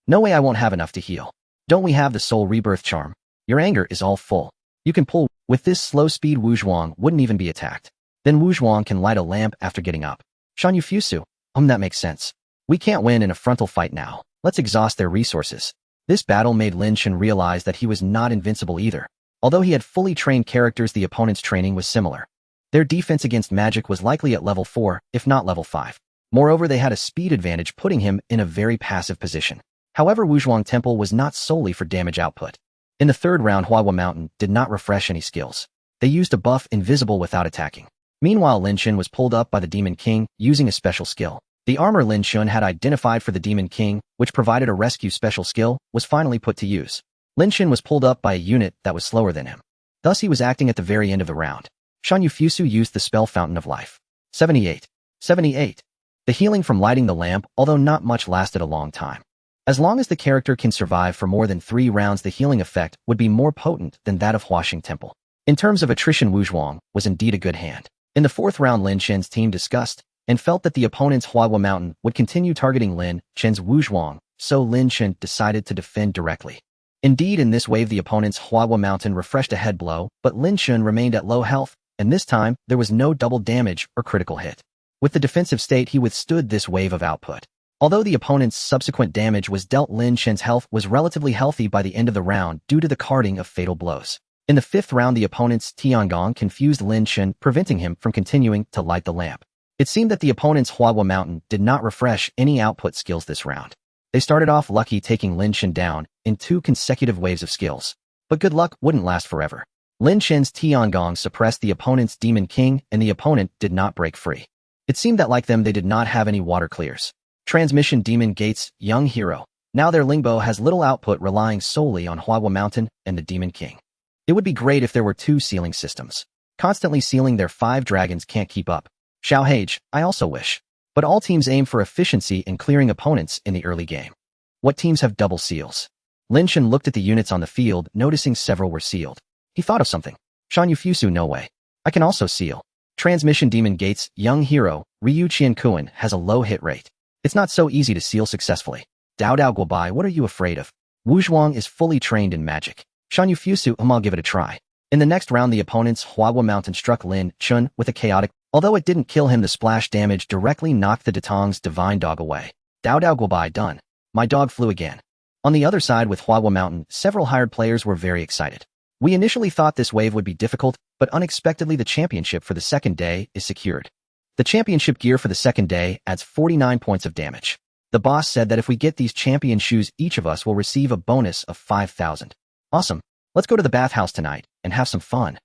No way, I won't have enough to heal. Don't we have the soul rebirth charm? Your anger is all full. You can pull. With this slow speed, Wuzhuang wouldn't even be attacked. Then Wuzhuang can light a lamp after getting up. Shan Yufusu. That makes sense. We can't win in a frontal fight now. Let's exhaust their resources. This battle made Lin Chen realize that he was not invincible either. Although he had fully trained characters, the opponent's training was similar. Their defense against magic was likely at level 4, if not level 5. Moreover, they had a speed advantage, putting him in a very passive position. However, Wuzhuang Temple was not solely for damage output. In the third round, Huagua Mountain did not refresh any skills. They used a buff invisible without attacking. Meanwhile, Lin Chen was pulled up by the Demon King using a special skill. The armor Lin Chen had identified for the Demon King, which provided a rescue special skill, was finally put to use. Lin Chen was pulled up by a unit that was slower than him. Thus, he was acting at the very end of the round. Shan Yufusu used the spell Fountain of Life. 78. 78. The healing from lighting the lamp, although not much, lasted a long time. As long as the character can survive for more than 3 rounds, the healing effect would be more potent than that of Huashing Temple. In terms of attrition, Wuzhuang was indeed a good hand. In the 4th round, Lin Chen's team discussed and felt that the opponent's Huayue Mountain would continue targeting Lin Chen's Wuzhuang, so Lin Chen decided to defend directly. Indeed, in this wave, the opponent's Huayue Mountain refreshed a head blow, but Lin Chen remained at low health, and this time, there was no double damage or critical hit. With the defensive state, he withstood this wave of output. Although the opponent's subsequent damage was dealt, Lin Chen's health was relatively healthy by the end of the round due to the carding of fatal blows. In the 5th round, the opponent's Tiangong confused Lin Chen, preventing him from continuing to light the lamp. It seemed that the opponent's Huayue Mountain did not refresh any output skills this round. They started off lucky, taking Lin Chen down in 2 consecutive waves of skills. But good luck wouldn't last forever. Lin Chen's Tiangong suppressed the opponent's Demon King, and the opponent did not break free. It seemed that like them, they did not have any water clears. Transmission Demon Gates, Young Hero. Now their Lingbo has little output, relying solely on Huayue Mountain and the Demon King. It would be great if there were 2 sealing systems. Constantly sealing their 5 dragons can't keep up. Xiaohage, I also wish. But all teams aim for efficiency in clearing opponents in the early game. What teams have double seals? Lin Chen looked at the units on the field, noticing several were sealed. He thought of something. Shan Yufusu, no way. I can also seal. Transmission Demon Gates, Young Hero, Ryu Qiankuan has a low hit rate. It's not so easy to seal successfully. Dao Dao Guobai, what are you afraid of? Wuzhuang is fully trained in magic. Shan Yufusu, I'll give it a try. In the next round, the opponent's Huayue Mountain struck Lin Chen with a chaotic. Although it didn't kill him, the splash damage directly knocked the Datong's divine dog away. Dao Dao Guobai, done. My dog flew again. On the other side, with Huayue Mountain, several hired players were very excited. We initially thought this wave would be difficult, but unexpectedly the championship for the 2nd day is secured. The championship gear for the 2nd day adds 49 points of damage. The boss said that if we get these champion shoes, each of us will receive a bonus of 5,000. Awesome. Let's go to the bathhouse tonight and have some fun.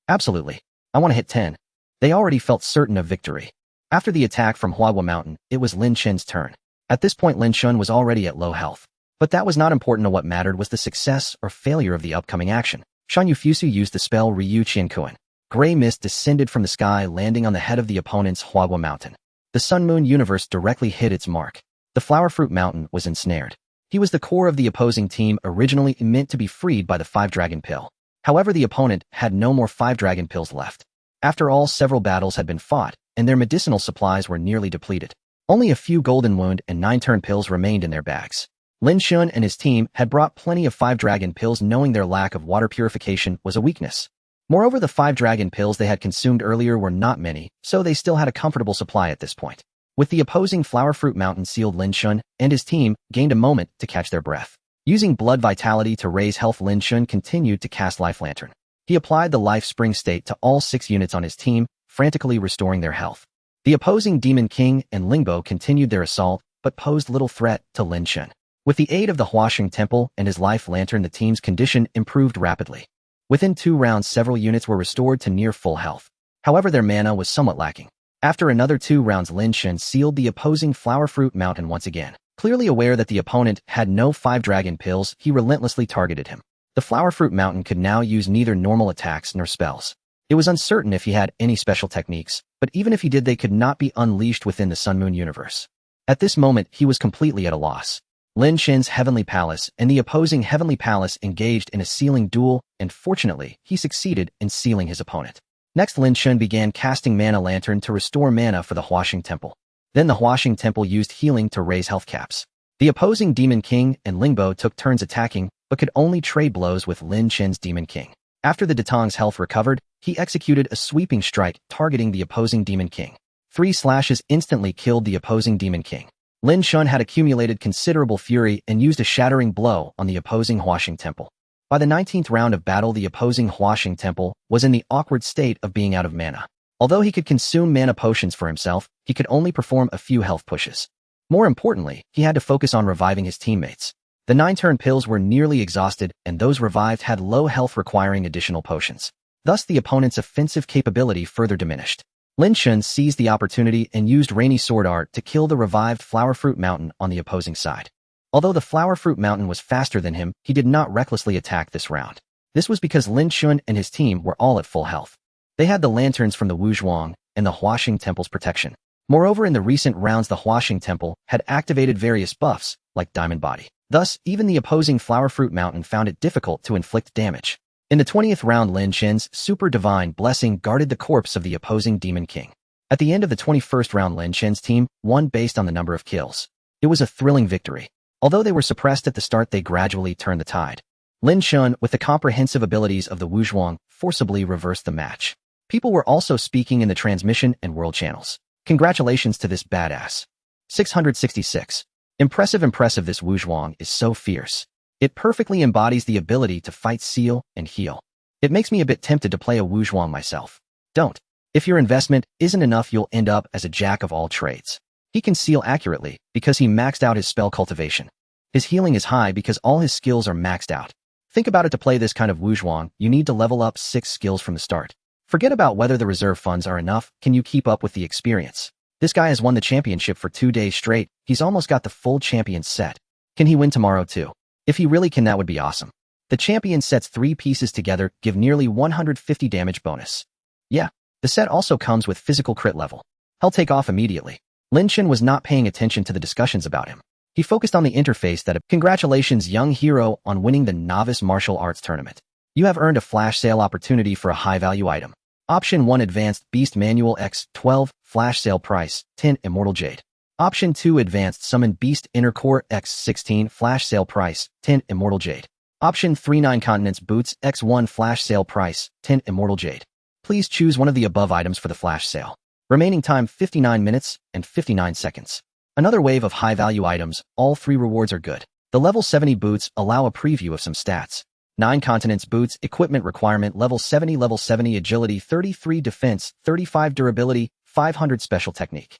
Absolutely. I want to hit 10. They already felt certain of victory. After the attack from Huayue Mountain, it was Lin Chen's turn. At this point, Lin Chen was already at low health. But that was not important. What mattered was the success or failure of the upcoming action. Shan Yufusu used the spell Ryu Qiankuan. Gray mist descended from the sky, landing on the head of the opponent's Huayue Mountain. The Sun-Moon universe directly hit its mark. The Flower Fruit Mountain was ensnared. He was the core of the opposing team, originally meant to be freed by the 5-dragon pill. However, the opponent had no more 5-dragon pills left. After all, several battles had been fought, and their medicinal supplies were nearly depleted. Only a few golden wound and 9-turn pills remained in their bags. Lin Chen and his team had brought plenty of 5-dragon pills, knowing their lack of water purification was a weakness. Moreover, the 5-dragon pills they had consumed earlier were not many, so they still had a comfortable supply at this point. With the opposing Flower Fruit Mountain sealed, Lin Chen and his team gained a moment to catch their breath. Using blood vitality to raise health, Lin Chen continued to cast Life Lantern. He applied the Life Spring state to all 6 units on his team, frantically restoring their health. The opposing Demon King and Lingbo continued their assault, but posed little threat to Lin Chen. With the aid of the Huashing Temple and his Life Lantern, the team's condition improved rapidly. Within 2 rounds, several units were restored to near full health. However, their mana was somewhat lacking. After another 2 rounds, Lin Chen sealed the opposing Flower Fruit Mountain once again. Clearly aware that the opponent had no 5-dragon pills, he relentlessly targeted him. The Flower Fruit Mountain could now use neither normal attacks nor spells. It was uncertain if he had any special techniques, but even if he did, they could not be unleashed within the Sun-Moon universe. At this moment, he was completely at a loss. Lin Chen's Heavenly Palace and the opposing Heavenly Palace engaged in a sealing duel, and fortunately, he succeeded in sealing his opponent. Next, Lin Chen began casting Mana Lantern to restore mana for the Huashing Temple. Then the Huashing Temple used healing to raise health caps. The opposing Demon King and Lingbo took turns attacking, but could only trade blows with Lin Chen's Demon King. After the Datong's health recovered, he executed a sweeping strike targeting the opposing Demon King. 3 slashes instantly killed the opposing Demon King. Lin Chen had accumulated considerable fury and used a shattering blow on the opposing Huashing Temple. By the 19th round of battle, the opposing Huashing Temple was in the awkward state of being out of mana. Although he could consume mana potions for himself, he could only perform a few health pushes. More importantly, he had to focus on reviving his teammates. The 9-turn pills were nearly exhausted, and those revived had low health, requiring additional potions. Thus, the opponent's offensive capability further diminished. Lin Chen seized the opportunity and used Rainy Sword Art to kill the revived Flower Fruit Mountain on the opposing side. Although the Flower Fruit Mountain was faster than him, he did not recklessly attack this round. This was because Lin Chen and his team were all at full health. They had the lanterns from the Wuzhuang and the Huashing Temple's protection. Moreover, in the recent rounds the Huaxing Temple had activated various buffs, like Diamond Body. Thus, even the opposing Flower Fruit Mountain found it difficult to inflict damage. In the 20th round, Lin Chen's Super Divine Blessing guarded the corpse of the opposing Demon King. At the end of the 21st round, Lin Chen's team won based on the number of kills. It was a thrilling victory. Although they were suppressed at the start, they gradually turned the tide. Lin Chen, with the comprehensive abilities of the Wuzhuang, forcibly reversed the match. People were also speaking in the transmission and world channels. Congratulations to this badass. 666. Impressive. This Wuzhuang is so fierce. It perfectly embodies the ability to fight, seal, and heal. It makes me a bit tempted to play a Wuzhuang myself. Don't. If your investment isn't enough, you'll end up as a jack of all trades. He can seal accurately because he maxed out his spell cultivation. His healing is high because all his skills are maxed out. Think about it, to play this kind of Wuzhuang, you need to level up 6 skills from the start. Forget about whether the reserve funds are enough, can you keep up with the experience? This guy has won the championship for 2 days straight, he's almost got the full champion set. Can he win tomorrow too? If he really can, that would be awesome. The champion sets 3 pieces together give nearly 150 damage bonus. Yeah, the set also comes with physical crit level. He'll take off immediately. Lin Chen was not paying attention to the discussions about him. He focused on the interface that congratulations young hero on winning the Novice Martial Arts Tournament. You have earned a flash sale opportunity for a high-value item. Option 1 Advanced Beast Manual X12, Flash Sale Price, 10 Immortal Jade. Option 2 Advanced Summon Beast Inner Core X16, Flash Sale Price, 10 Immortal Jade. Option 3 9 Continents Boots X1, Flash Sale Price, 10 Immortal Jade. Please choose one of the above items for the flash sale. Remaining time 59 minutes and 59 seconds. Another wave of high-value items, all 3 rewards are good. The level 70 boots allow a preview of some stats. 9 Continents Boots Equipment Requirement Level 70 Agility 33 Defense 35 Durability 500 Special Technique.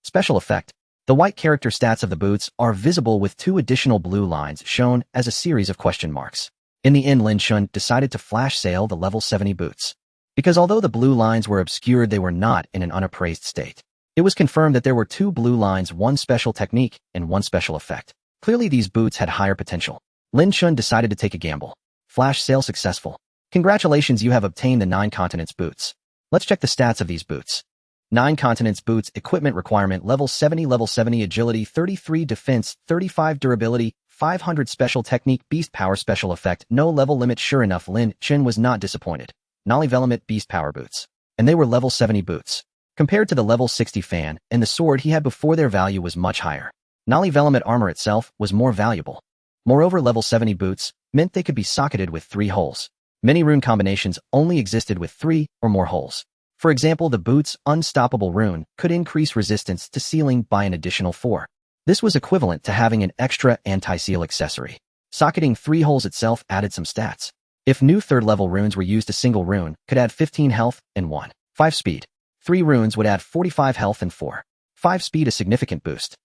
Special Effect. The white character stats of the boots are visible with 2 additional blue lines shown as a series of question marks. In the end, Lin Chen decided to flash sale the level 70 boots. Because although the blue lines were obscured, they were not in an unappraised state. It was confirmed that there were 2 blue lines, 1 special technique, and 1 special effect. Clearly these boots had higher potential. Lin Chen decided to take a gamble. Flash sale successful. Congratulations, you have obtained the 9 Continents Boots. Let's check the stats of these boots. 9 Continents Boots Equipment Requirement Level 70 Agility 33 Defense 35 Durability 500 Special Technique Beast Power Special Effect No level limit. Sure enough, Lin Chen was not disappointed. Nolly Velomit Beast Power Boots. And they were level 70 boots. Compared to the level 60 fan and the sword he had before, their value was much higher. Nolly Velomit armor itself was more valuable. Moreover, level 70 boots meant they could be socketed with 3 holes. Many rune combinations only existed with 3 or more holes. For example, the boots' Unstoppable rune could increase resistance to sealing by an additional 4. This was equivalent to having an extra anti-seal accessory. Socketing 3 holes itself added some stats. If new 3rd level runes were used, a single rune could add 15 health and 5 speed. 3 runes would add 45 health and 5 speed, a significant boost.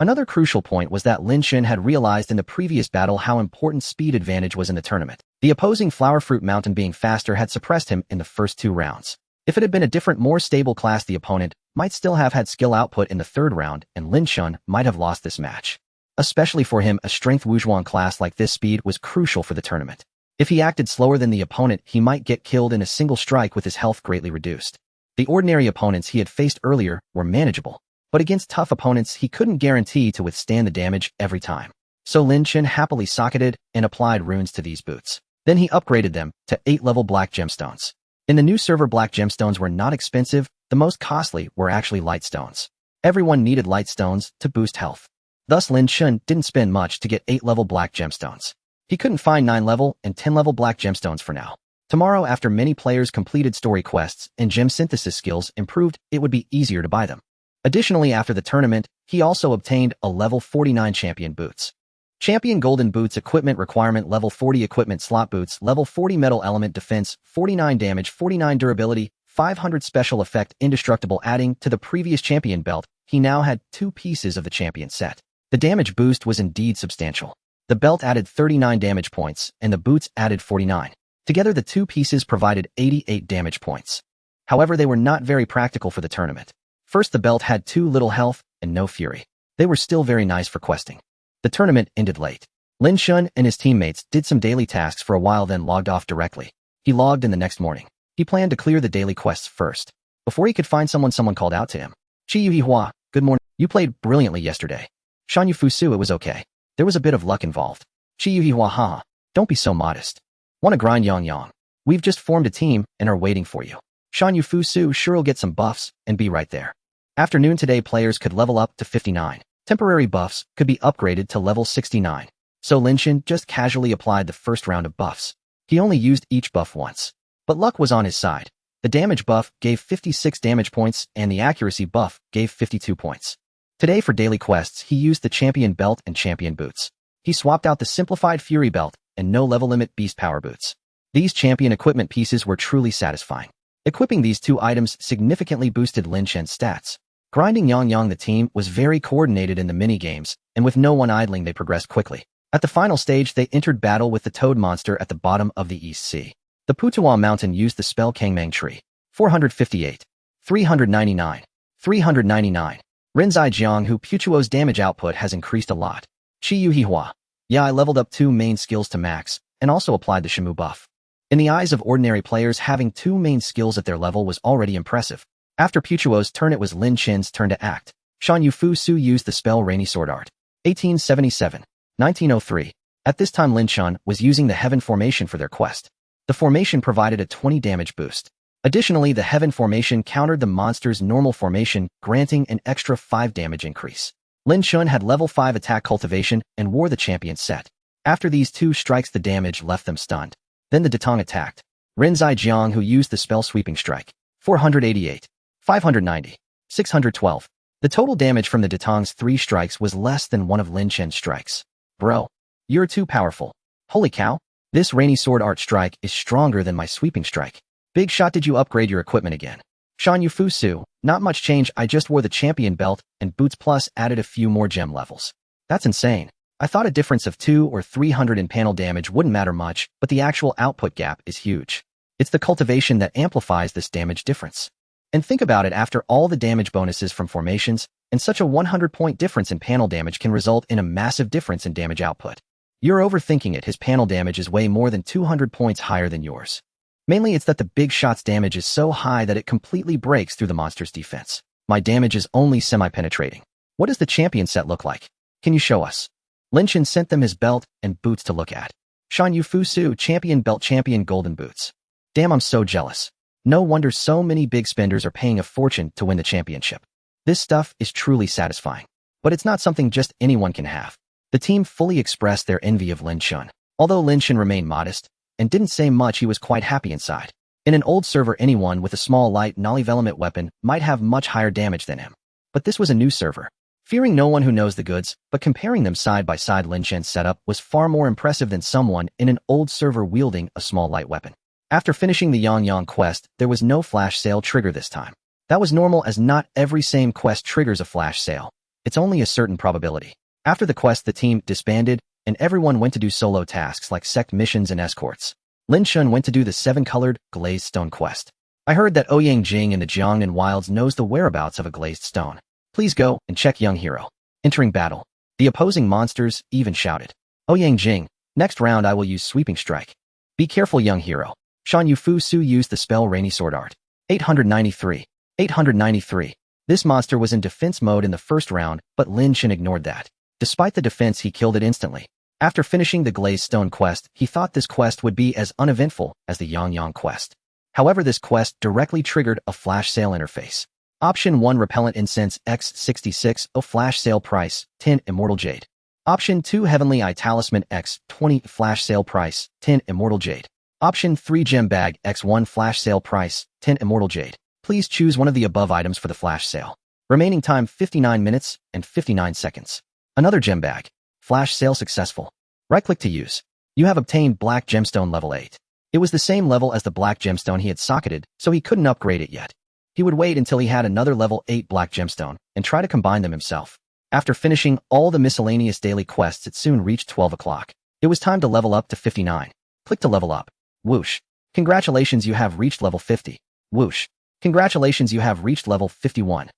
Another crucial point was that Lin Chen had realized in the previous battle how important speed advantage was in the tournament. The opposing Flower Fruit Mountain, being faster, had suppressed him in the first 2 rounds. If it had been a different, more stable class, the opponent might still have had skill output in the 3rd round, and Lin Chen might have lost this match. Especially for him, a strength Wuzhuang class like this, speed was crucial for the tournament. If he acted slower than the opponent, he might get killed in a single strike with his health greatly reduced. The ordinary opponents he had faced earlier were manageable, but against tough opponents he couldn't guarantee to withstand the damage every time. So Lin Chen happily socketed and applied runes to these boots. Then he upgraded them to 8-level black gemstones. In the new server, black gemstones were not expensive, the most costly were actually light stones. Everyone needed light stones to boost health. Thus Lin Chen didn't spend much to get 8-level black gemstones. He couldn't find 9-level and 10-level black gemstones for now. Tomorrow, after many players completed story quests and gem synthesis skills improved, it would be easier to buy them. Additionally, after the tournament, he also obtained a level 49 champion boots. Champion golden boots equipment requirement level 40 equipment slot boots level 40 metal element defense 49 damage 49 durability 500 special effect indestructible. Adding to the previous champion belt, he now had 2 pieces of the champion set. The damage boost was indeed substantial. The belt added 39 damage points and the boots added 49. Together the 2 pieces provided 88 damage points. However, they were not very practical for the tournament. First, the belt had too little health and no fury. They were still very nice for questing. The tournament ended late. Lin Chen and his teammates did some daily tasks for a while, then logged off directly. He logged in the next morning. He planned to clear the daily quests first. Before he could find someone called out to him. Hua, good morning. You played brilliantly yesterday. Shanyu Fusu, it was okay. There was a bit of luck involved. Hua, haha. Don't be so modest. Wanna grind Yang? We've just formed a team and are waiting for you. Shanyu Fusu sure'll get some buffs and be right there. Afternoon today players could level up to 59. Temporary buffs could be upgraded to level 69. So Lin Chen just casually applied the first round of buffs. He only used each buff once. But luck was on his side. The damage buff gave 56 damage points and the accuracy buff gave 52 points. Today for daily quests he used the champion belt and champion boots. He swapped out the simplified fury belt and no level limit beast power boots. These champion equipment pieces were truly satisfying. Equipping these two items significantly boosted Lin Chen's stats. Grinding Yang the team was very coordinated in the mini-games, and with no one idling they progressed quickly. At the final stage they entered battle with the toad monster at the bottom of the East Sea. The Putuwa mountain used the spell Kangmang tree. 458. 399. 399. Rinzai Jiang who Putuo's damage output has increased a lot. Hua. Yeah, I leveled up 2 main skills to max, and also applied the Shimu buff. In the eyes of ordinary players having 2 main skills at their level was already impressive. After Putuo's turn it was Lin Chen's turn to act. Shanyu Fusu used the spell Rainy Sword Art. 1877. 1903. At this time Lin Chen was using the Heaven Formation for their quest. The formation provided a 20 damage boost. Additionally, the Heaven Formation countered the monster's normal formation, granting an extra 5 damage increase. Lin Chen had level 5 attack cultivation and wore the champion set. After these 2 strikes the damage left them stunned. Then the Datong attacked. Rinzai Jiang who used the spell Sweeping Strike. 488. 590. 612. The total damage from the Datong's 3 strikes was less than one of Lin Chen's strikes. Bro, you're too powerful. Holy cow. This Rainy Sword Art strike is stronger than my Sweeping Strike. Big shot, did you upgrade your equipment again? Shanyu Fusu, not much change, I just wore the champion belt and boots plus added a few more gem levels. That's insane. I thought a difference of 2 or 300 in panel damage wouldn't matter much, but the actual output gap is huge. It's the cultivation that amplifies this damage difference. And think about it, after all the damage bonuses from formations, and such a 100-point difference in panel damage can result in a massive difference in damage output. You're overthinking it, his panel damage is way more than 200 points higher than yours. Mainly it's that the big shot's damage is so high that it completely breaks through the monster's defense. My damage is only semi-penetrating. What does the champion set look like? Can you show us? Lin Chen sent them his belt and boots to look at. Shanyu Fusu, champion belt, champion golden boots. Damn, I'm so jealous. No wonder so many big spenders are paying a fortune to win the championship. This stuff is truly satisfying. But it's not something just anyone can have. The team fully expressed their envy of Lin Chen. Although Lin Chen remained modest and didn't say much, he was quite happy inside. In an old server, anyone with a small light non-element weapon might have much higher damage than him. But this was a new server. Fearing no one who knows the goods, but comparing them side by side, Lin Chen's setup was far more impressive than someone in an old server wielding a small light weapon. After finishing the Yang quest, there was no flash sale trigger this time. That was normal as not every same quest triggers a flash sale. It's only a certain probability. After the quest the team disbanded, and everyone went to do solo tasks like sect missions and escorts. Lin Chen went to do the 7-colored glazed stone quest. I heard that Ouyang Jing in the Jiangnan wilds knows the whereabouts of a glazed stone. Please go and check, young hero. Entering battle. The opposing monsters even shouted. Ouyang Jing, next round I will use Sweeping Strike. Be careful, young hero. Shanyu Fusu used the spell Rainy Sword Art. 893. 893. This monster was in defense mode in the first round, but Lin Chen ignored that. Despite the defense, he killed it instantly. After finishing the Glazed Stone quest, he thought this quest would be as uneventful as the Yang quest. However, this quest directly triggered a flash sale interface. Option 1 Repellent Incense X66 of flash sale price 10 Immortal Jade. Option 2 Heavenly Eye Talisman X20 flash sale price 10 Immortal Jade. Option 3 Gem Bag X1 flash sale price 10 Immortal Jade. Please choose one of the above items for the flash sale. Remaining time 59 minutes and 59 seconds. Another gem bag. Flash sale successful. Right-click to use. You have obtained Black Gemstone level 8. It was the same level as the Black Gemstone he had socketed, so he couldn't upgrade it yet. He would wait until he had another level 8 Black Gemstone and try to combine them himself. After finishing all the miscellaneous daily quests, it soon reached 12 o'clock. It was time to level up to 59. Click to level up. Whoosh. Congratulations, you have reached level 50. Whoosh. Congratulations, you have reached level 51.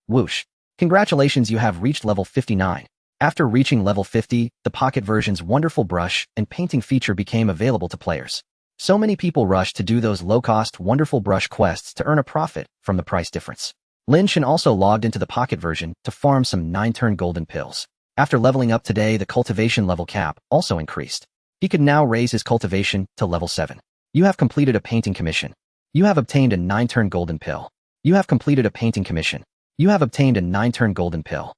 Whoosh. Congratulations, you have reached level 59. After reaching level 50, the Pocket version's wonderful brush and painting feature became available to players. So many people rushed to do those low-cost wonderful brush quests to earn a profit from the price difference. Lin Chen also logged into the pocket version to farm some 9-turn golden pills. After leveling up today, the cultivation level cap also increased. He could now raise his cultivation to level 7. You have completed a painting commission. You have obtained a 9-turn golden pill. You have completed a painting commission. You have obtained a 9-turn golden pill.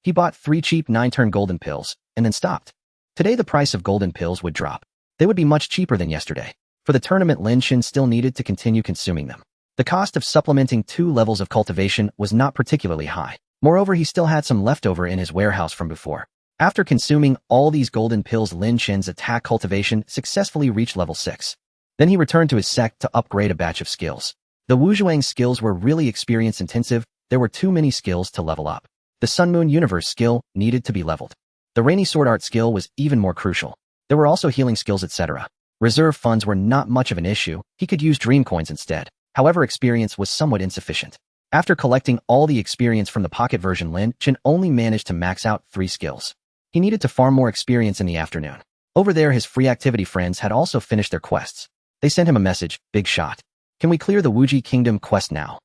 He bought 3 cheap 9-turn golden pills and then stopped. Today the price of golden pills would drop. They would be much cheaper than yesterday. For the tournament, Lin Chen still needed to continue consuming them. The cost of supplementing 2 levels of cultivation was not particularly high. Moreover, he still had some leftover in his warehouse from before. After consuming all these golden pills, Lin Chen's attack cultivation successfully reached level 6. Then he returned to his sect to upgrade a batch of skills. The Wuzhuang skills were really experience intensive. There were too many skills to level up. The Sun Moon Universe skill needed to be leveled. The Rainy Sword Art skill was even more crucial. There were also healing skills, etc. Reserve funds were not much of an issue. He could use dream coins instead. However, experience was somewhat insufficient. After collecting all the experience from the pocket version, Lin Chen only managed to max out 3 skills. He needed to farm more experience in the afternoon. Over there, his free activity friends had also finished their quests. They sent him a message, "Big shot. Can we clear the Wuji Kingdom quest now?"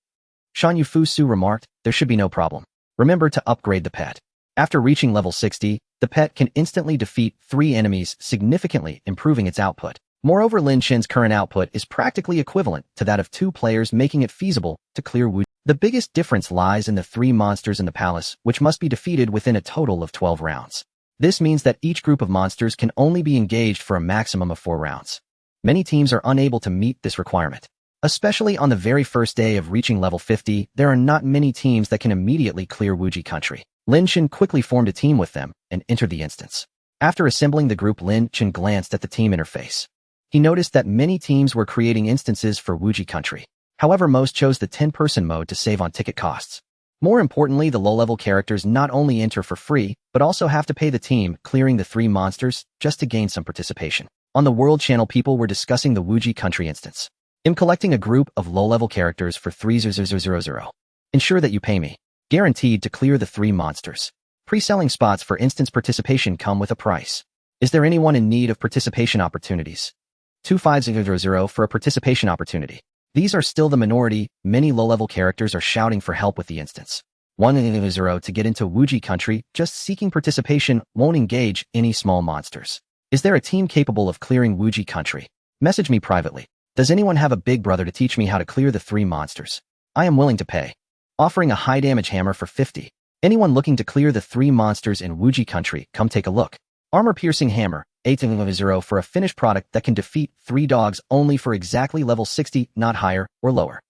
Shan Yufu Su remarked, "There should be no problem. Remember to upgrade the pet." After reaching level 60, the pet can instantly defeat 3 enemies, significantly improving its output. Moreover, Lin Chen's current output is practically equivalent to that of 2 players, making it feasible to clear Wuji. The biggest difference lies in the 3 monsters in the palace, which must be defeated within a total of 12 rounds. This means that each group of monsters can only be engaged for a maximum of 4 rounds. Many teams are unable to meet this requirement. Especially on the very first day of reaching level 50, there are not many teams that can immediately clear Wuji country. Lin Chen quickly formed a team with them and entered the instance. After assembling the group, Lin Chen glanced at the team interface. He noticed that many teams were creating instances for Wuji country. However, most chose the 10-person mode to save on ticket costs. More importantly, the low-level characters not only enter for free, but also have to pay the team clearing the 3 monsters just to gain some participation. On the World Channel, people were discussing the Wuji country instance. I'm collecting a group of low-level characters for 3,000. Ensure that you pay me. Guaranteed to clear the 3 monsters. Pre-selling spots for instance participation come with a price. Is there anyone in need of participation opportunities? 2,500 for a participation opportunity. These are still the minority. Many low-level characters are shouting for help with the instance. 1,000 to get into Wuji country. Just seeking participation won't engage any small monsters. Is there a team capable of clearing Wuji country? Message me privately. Does anyone have a big brother to teach me how to clear the 3 monsters? I am willing to pay. Offering a high damage hammer for 50. Anyone looking to clear the 3 monsters in Wuji country, come take a look. Armor piercing hammer, 8,000 for a finished product that can defeat 3 dogs only for exactly level 60, not higher or lower.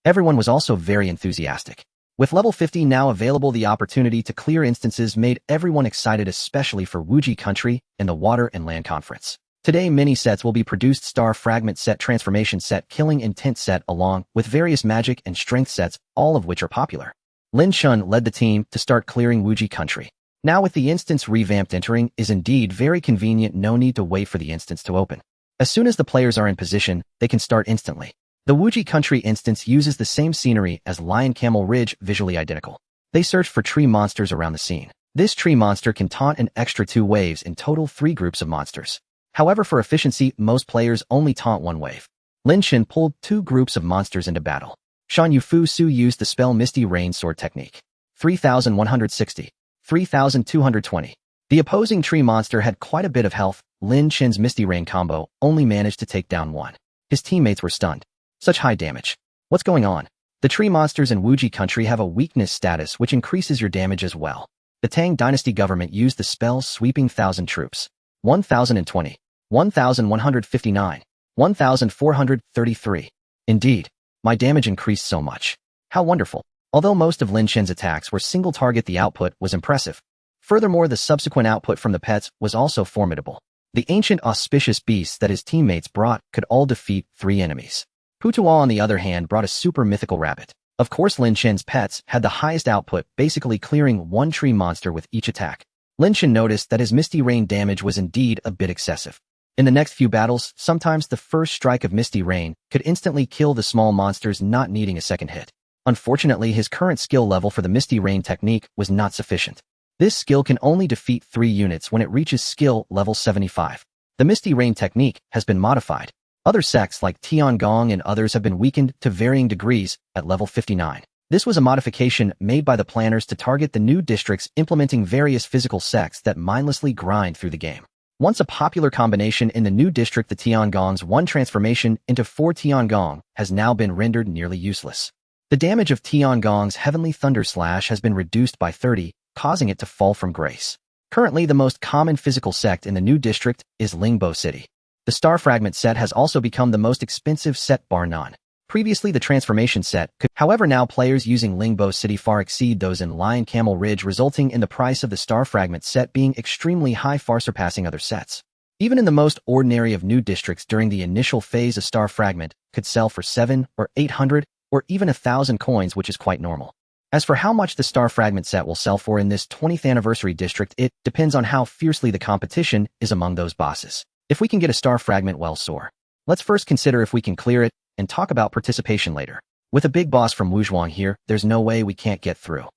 Everyone was also very enthusiastic. With level 50 now available, the opportunity to clear instances made everyone excited, especially for Wuji country and the Water and Land Conference. Today, mini sets will be produced: Star Fragment set, Transformation set, Killing Intent set, along with various magic and strength sets, all of which are popular. Lin Chen led the team to start clearing Wuji country. Now with the instance revamped, entering is indeed very convenient. No need to wait for the instance to open. As soon as the players are in position, they can start instantly. The Wuji country instance uses the same scenery as Lion Camel Ridge, visually identical. They search for tree monsters around the scene. This tree monster can taunt an extra 2 waves, in total 3 groups of monsters. However, for efficiency, most players only taunt 1 wave. Lin Chen pulled 2 groups of monsters into battle. Shan Yufu Su used the spell Misty Rain Sword technique. 3,160. 3,220. The opposing tree monster had quite a bit of health. Lin Chen's Misty Rain combo only managed to take down 1. His teammates were stunned. Such high damage. What's going on? The tree monsters in Wuji country have a weakness status which increases your damage as well. The Tang Dynasty government used the spell Sweeping 1,000 Troops. 1,020. 1,159. 1,433. Indeed, my damage increased so much. How wonderful. Although most of Lin Chen's attacks were single target, the output was impressive. Furthermore, the subsequent output from the pets was also formidable. The ancient auspicious beasts that his teammates brought could all defeat 3 enemies. Putua, on the other hand, brought a super mythical rabbit. Of course, Lin Chen's pets had the highest output, basically clearing 1 tree monster with each attack. Lin Chen noticed that his Misty Rain damage was indeed a bit excessive. In the next few battles, sometimes the first strike of Misty Rain could instantly kill the small monsters, not needing a second hit. Unfortunately, his current skill level for the Misty Rain technique was not sufficient. This skill can only defeat 3 units when it reaches skill level 75. The Misty Rain technique has been modified. Other sects like Tiangong and others have been weakened to varying degrees at level 59. This was a modification made by the planners to target the new districts implementing various physical sects that mindlessly grind through the game. Once a popular combination in the new district, the Tiangong's 1 transformation into 4 Tiangong has now been rendered nearly useless. The damage of Tiangong's Heavenly Thunder Slash has been reduced by 30, causing it to fall from grace. Currently, the most common physical sect in the new district is Lingbo City. The Star Fragment set has also become the most expensive set bar none. Previously, the transformation set could, however, now players using Lingbo City far exceed those in Lion Camel Ridge, resulting in the price of the Star Fragment set being extremely high, far surpassing other sets. Even in the most ordinary of new districts during the initial phase, a Star Fragment could sell for 700 or 800 or even 1,000 coins, which is quite normal. As for how much the Star Fragment set will sell for in this 20th anniversary district, it depends on how fiercely the competition is among those bosses. If we can get a Star Fragment, well, soar. Let's first consider if we can clear it, and talk about participation later. With a big boss from One-Yuan here, there's no way we can't get through.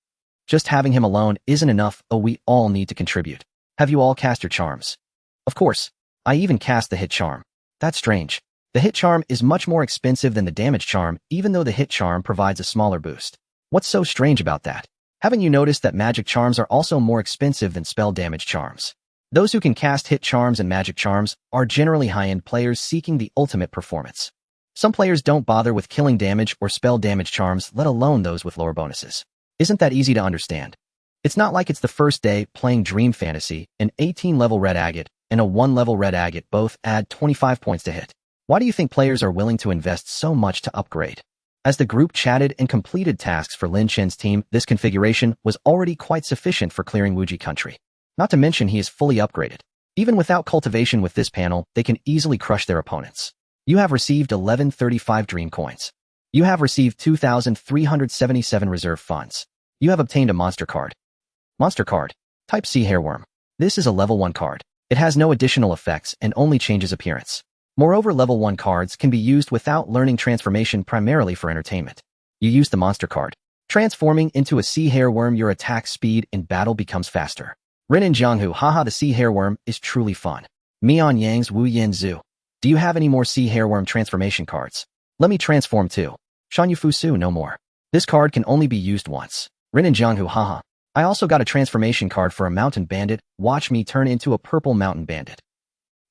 Just having him alone isn't enough, we all need to contribute. Have you all cast your charms? Of course. I even cast the hit charm. That's strange. The hit charm is much more expensive than the damage charm, even though the hit charm provides a smaller boost. What's so strange about that? Haven't you noticed that magic charms are also more expensive than spell damage charms? Those who can cast hit charms and magic charms are generally high-end players seeking the ultimate performance. Some players don't bother with killing damage or spell damage charms, let alone those with lower bonuses. Isn't that easy to understand? It's not like it's the first day playing Dream Fantasy. An 18-level red agate and a 1-level red agate both add 25 points to hit. Why do you think players are willing to invest so much to upgrade? As the group chatted and completed tasks for Lin Chen's team, this configuration was already quite sufficient for clearing Wuji country. Not to mention he is fully upgraded. Even without cultivation with this panel, they can easily crush their opponents. You have received 1135 dream coins. You have received 2,377 reserve funds. You have obtained a monster card. Monster card. Type C Hairworm. This is a level 1 card. It has no additional effects and only changes appearance. Moreover, level 1 cards can be used without learning transformation, primarily for entertainment. You use the monster card. Transforming into a sea hairworm, your attack speed in battle becomes faster. Ren and Jianghu, haha, the sea hairworm is truly fun. Mian Yang's Wu Yin Zhu. Do you have any more sea hairworm transformation cards? Let me transform too. Shanyu Fusu, no more. This card can only be used once. Ren and Jianghu, haha. I also got a transformation card for a mountain bandit. Watch me turn into a purple mountain bandit.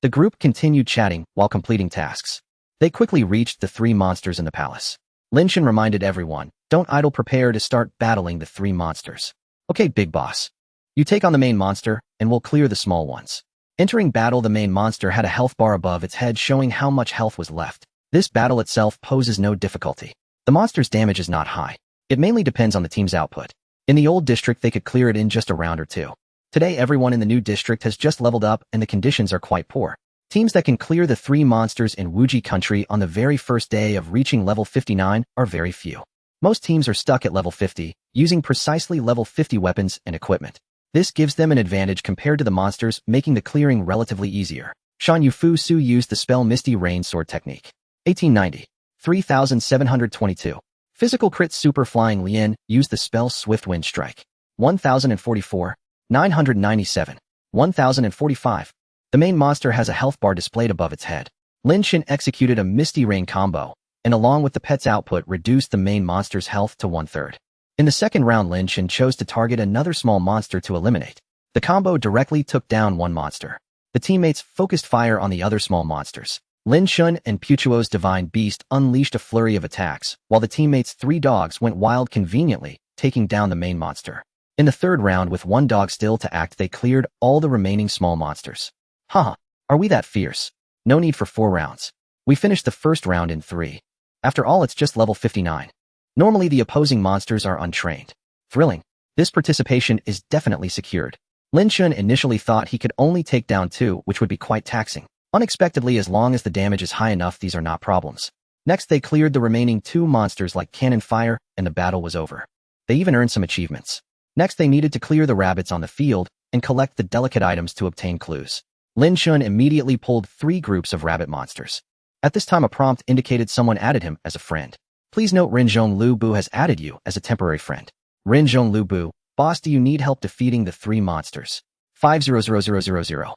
The group continued chatting while completing tasks. They quickly reached the 3 monsters in the palace. Lin Chen reminded everyone, don't idle, prepare to start battling the 3 monsters. Okay, big boss. You take on the main monster, and we'll clear the small ones. Entering battle, the main monster had a health bar above its head showing how much health was left. This battle itself poses no difficulty. The monster's damage is not high. It mainly depends on the team's output. In the old district, they could clear it in just a round or 2. Today, everyone in the new district has just leveled up and the conditions are quite poor. Teams that can clear the 3 monsters in Wuji country on the very first day of reaching level 59 are very few. Most teams are stuck at level 50, using precisely level 50 weapons and equipment. This gives them an advantage compared to the monsters, making the clearing relatively easier. Shan Yufu Su used the spell Misty Rain Sword technique. 1890. 3722. Physical crit Super Flying Lien used the spell Swift Wind Strike. 1044. 997. 1045. The main monster has a health bar displayed above its head. Lin Chen executed a Misty Rain combo, and along with the pet's output reduced the main monster's health to 1/3. In the second round, Lin Chen chose to target another small monster to eliminate. The combo directly took down one monster. The teammates focused fire on the other small monsters. Lin Chen and Puchuo's Divine Beast unleashed a flurry of attacks, while the teammates' 3 dogs went wild, conveniently taking down the main monster. In the third round, with 1 dog still to act, they cleared all the remaining small monsters. Haha, are we that fierce? No need for 4 rounds. We finished the first round in 3. After all, it's just level 59. Normally, the opposing monsters are untrained. Thrilling. This participation is definitely secured. Lin Chen initially thought he could only take down 2, which would be quite taxing. Unexpectedly, as long as the damage is high enough, these are not problems. Next, they cleared the remaining 2 monsters like Cannon Fire, and the battle was over. They even earned some achievements. Next, they needed to clear the rabbits on the field and collect the delicate items to obtain clues. Lin Chen immediately pulled 3 groups of rabbit monsters. At this time, a prompt indicated someone added him as a friend. Please note Renjong Lu Bu has added you as a temporary friend. Renjong Lu Bu, boss, do you need help defeating the 3 monsters? 500000.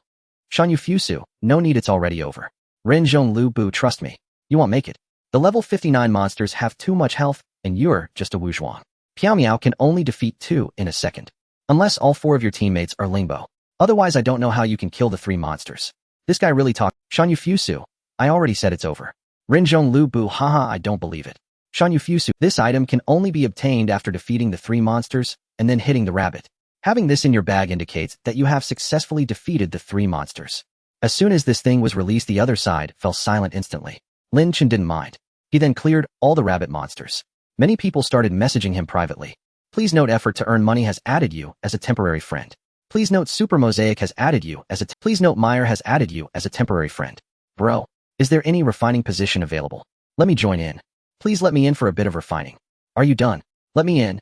Shanyu Fusu, no need, it's already over. Renjong Lu Bu, trust me. You won't make it. The level 59 monsters have too much health, and you're just a Wuzhuang. Piao Miao can only defeat 2 in a second. Unless all 4 of your teammates are Lingbo. Otherwise I don't know how you can kill the 3 monsters. This guy really talked. Shan Yu Fusu. I already said it's over. Rinzhong Lu Bu haha I don't believe it. Shan Yu Fusu. This item can only be obtained after defeating the 3 monsters and then hitting the rabbit. Having this in your bag indicates that you have successfully defeated the 3 monsters. As soon as this thing was released, the other side fell silent instantly. Lin Chen didn't mind. He then cleared all the rabbit monsters. Many people started messaging him privately. Please note effort to earn money has added you as a temporary friend. Please note Super Mosaic has added you as a Please note Meyer has added you as a temporary friend. Bro, is there any refining position available? Let me join in. Please let me in for a bit of refining. Are you done? Let me in.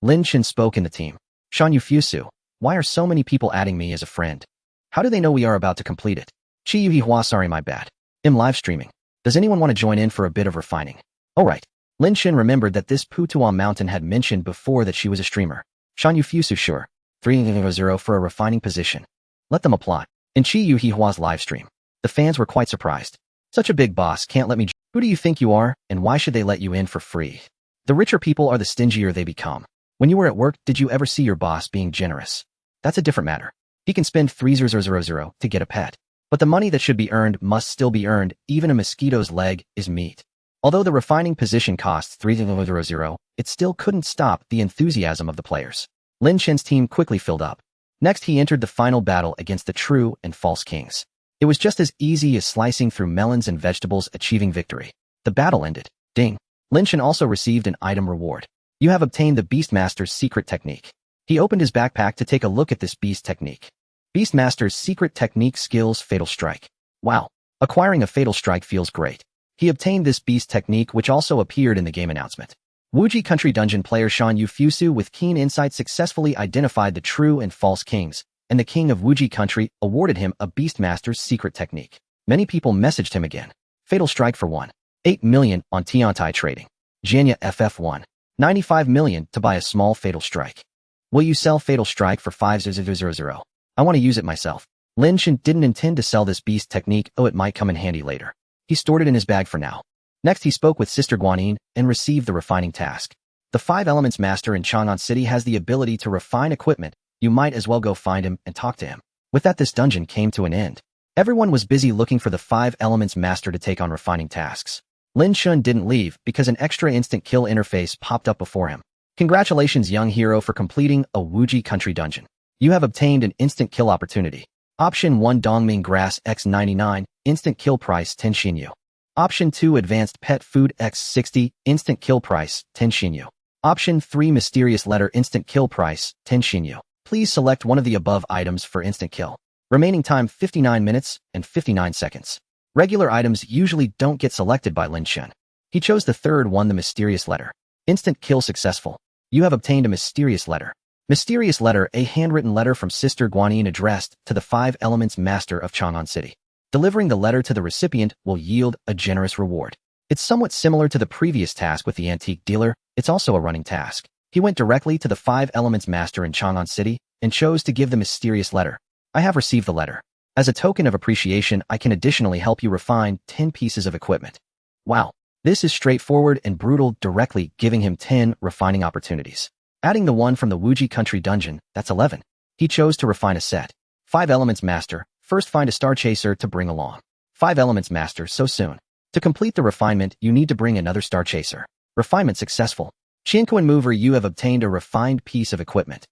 Lin Chen spoke in the team. Shan Yu Fusu, why are so many people adding me as a friend? How do they know we are about to complete it? Chi Yu Hua sorry my bad. I'm live streaming. Does anyone want to join in for a bit of refining? Alright. Lin Chen remembered that this Putuan Mountain had mentioned before that she was a streamer. Shan Yu Fusu sure. 3-0 for a refining position. Let them apply. In Chi Yu Hua's live stream, the fans were quite surprised. Such a big boss can't let me. Who do you think you are, and why should they let you in for free? The richer people are the stingier they become. When you were at work, did you ever see your boss being generous? That's a different matter. He can spend 3,000 to get a pet. But the money that should be earned must still be earned. Even a mosquito's leg is meat. Although the refining position costs 3,000, it still couldn't stop the enthusiasm of the players. Lin Chen's team quickly filled up. Next he entered the final battle against the true and false kings. It was just as easy as slicing through melons and vegetables achieving victory. The battle ended. Ding. Lin Chen also received an item reward. You have obtained the Beastmaster's secret technique. He opened his backpack to take a look at this beast technique. Beastmaster's secret technique skills Fatal Strike. Wow. Acquiring a Fatal Strike feels great. He obtained this beast technique which also appeared in the game announcement. Wuji Country Dungeon player Shan Yu Fusu with keen insight successfully identified the true and false kings, and the king of Wuji Country awarded him a Beastmaster's secret technique. Many people messaged him again. Fatal Strike for 1.8 million on Tiantai Trading. Janya FF1. 95 million to buy a small Fatal Strike. Will you sell Fatal Strike for 5,000? I want to use it myself. Lin Chen didn't intend to sell this beast technique, it might come in handy later. He stored it in his bag for now. Next he spoke with Sister Guanyin and received the refining task. The 5 Elements Master in Chang'an City has the ability to refine equipment. You might as well go find him and talk to him. With that this dungeon came to an end. Everyone was busy looking for the 5 Elements Master to take on refining tasks. Lin Chen didn't leave because an extra instant kill interface popped up before him. Congratulations young hero for completing a Wuji Country Dungeon. You have obtained an instant kill opportunity. Option 1 Dongming Grass X99, instant kill price 10 Xinyu. Option 2 Advanced Pet Food X60, instant kill price 10 Xinyu. Option 3 Mysterious Letter, instant kill price 10 Xinyu. Please select one of the above items for instant kill. Remaining time 59 minutes and 59 seconds. Regular items usually don't get selected by Lin Chen. He chose the third one, the Mysterious Letter. Instant kill successful. You have obtained a Mysterious Letter. Mysterious Letter, a handwritten letter from Sister Guanyin addressed to the 5 Elements Master of Chang'an City. Delivering the letter to the recipient will yield a generous reward. It's somewhat similar to the previous task with the antique dealer. It's also a running task. He went directly to the 5 Elements Master in Chang'an City and chose to give the mysterious letter. I have received the letter. As a token of appreciation, I can additionally help you refine 10 pieces of equipment. Wow. This is straightforward and brutal, directly giving him 10 refining opportunities. Adding the one from the Wuji Country Dungeon, that's 11. He chose to refine a set. 5 Elements Master, first find a Star Chaser to bring along. 5 Elements Master, so soon. To complete the refinement, you need to bring another Star Chaser. Refinement successful. Qianquan Mover, you have obtained a refined piece of equipment.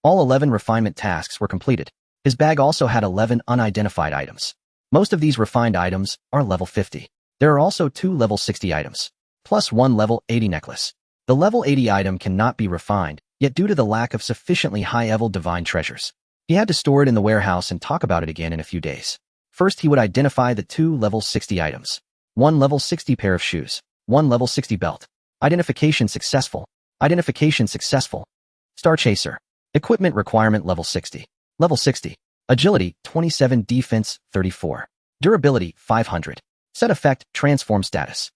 All 11 refinement tasks were completed. His bag also had 11 unidentified items. Most of these refined items are level 50. There are also 2 level 60 items, plus 1 level 80 necklace. The level 80 item cannot be refined, yet due to the lack of sufficiently high-level divine treasures, he had to store it in the warehouse and talk about it again in a few days. First, he would identify the 2 level 60 items. 1 level 60 pair of shoes. 1 level 60 belt. Identification successful. Identification successful. Star Chaser. Equipment requirement level 60. Level 60. Agility 27, defense 34. Durability 500. Set effect, transform status.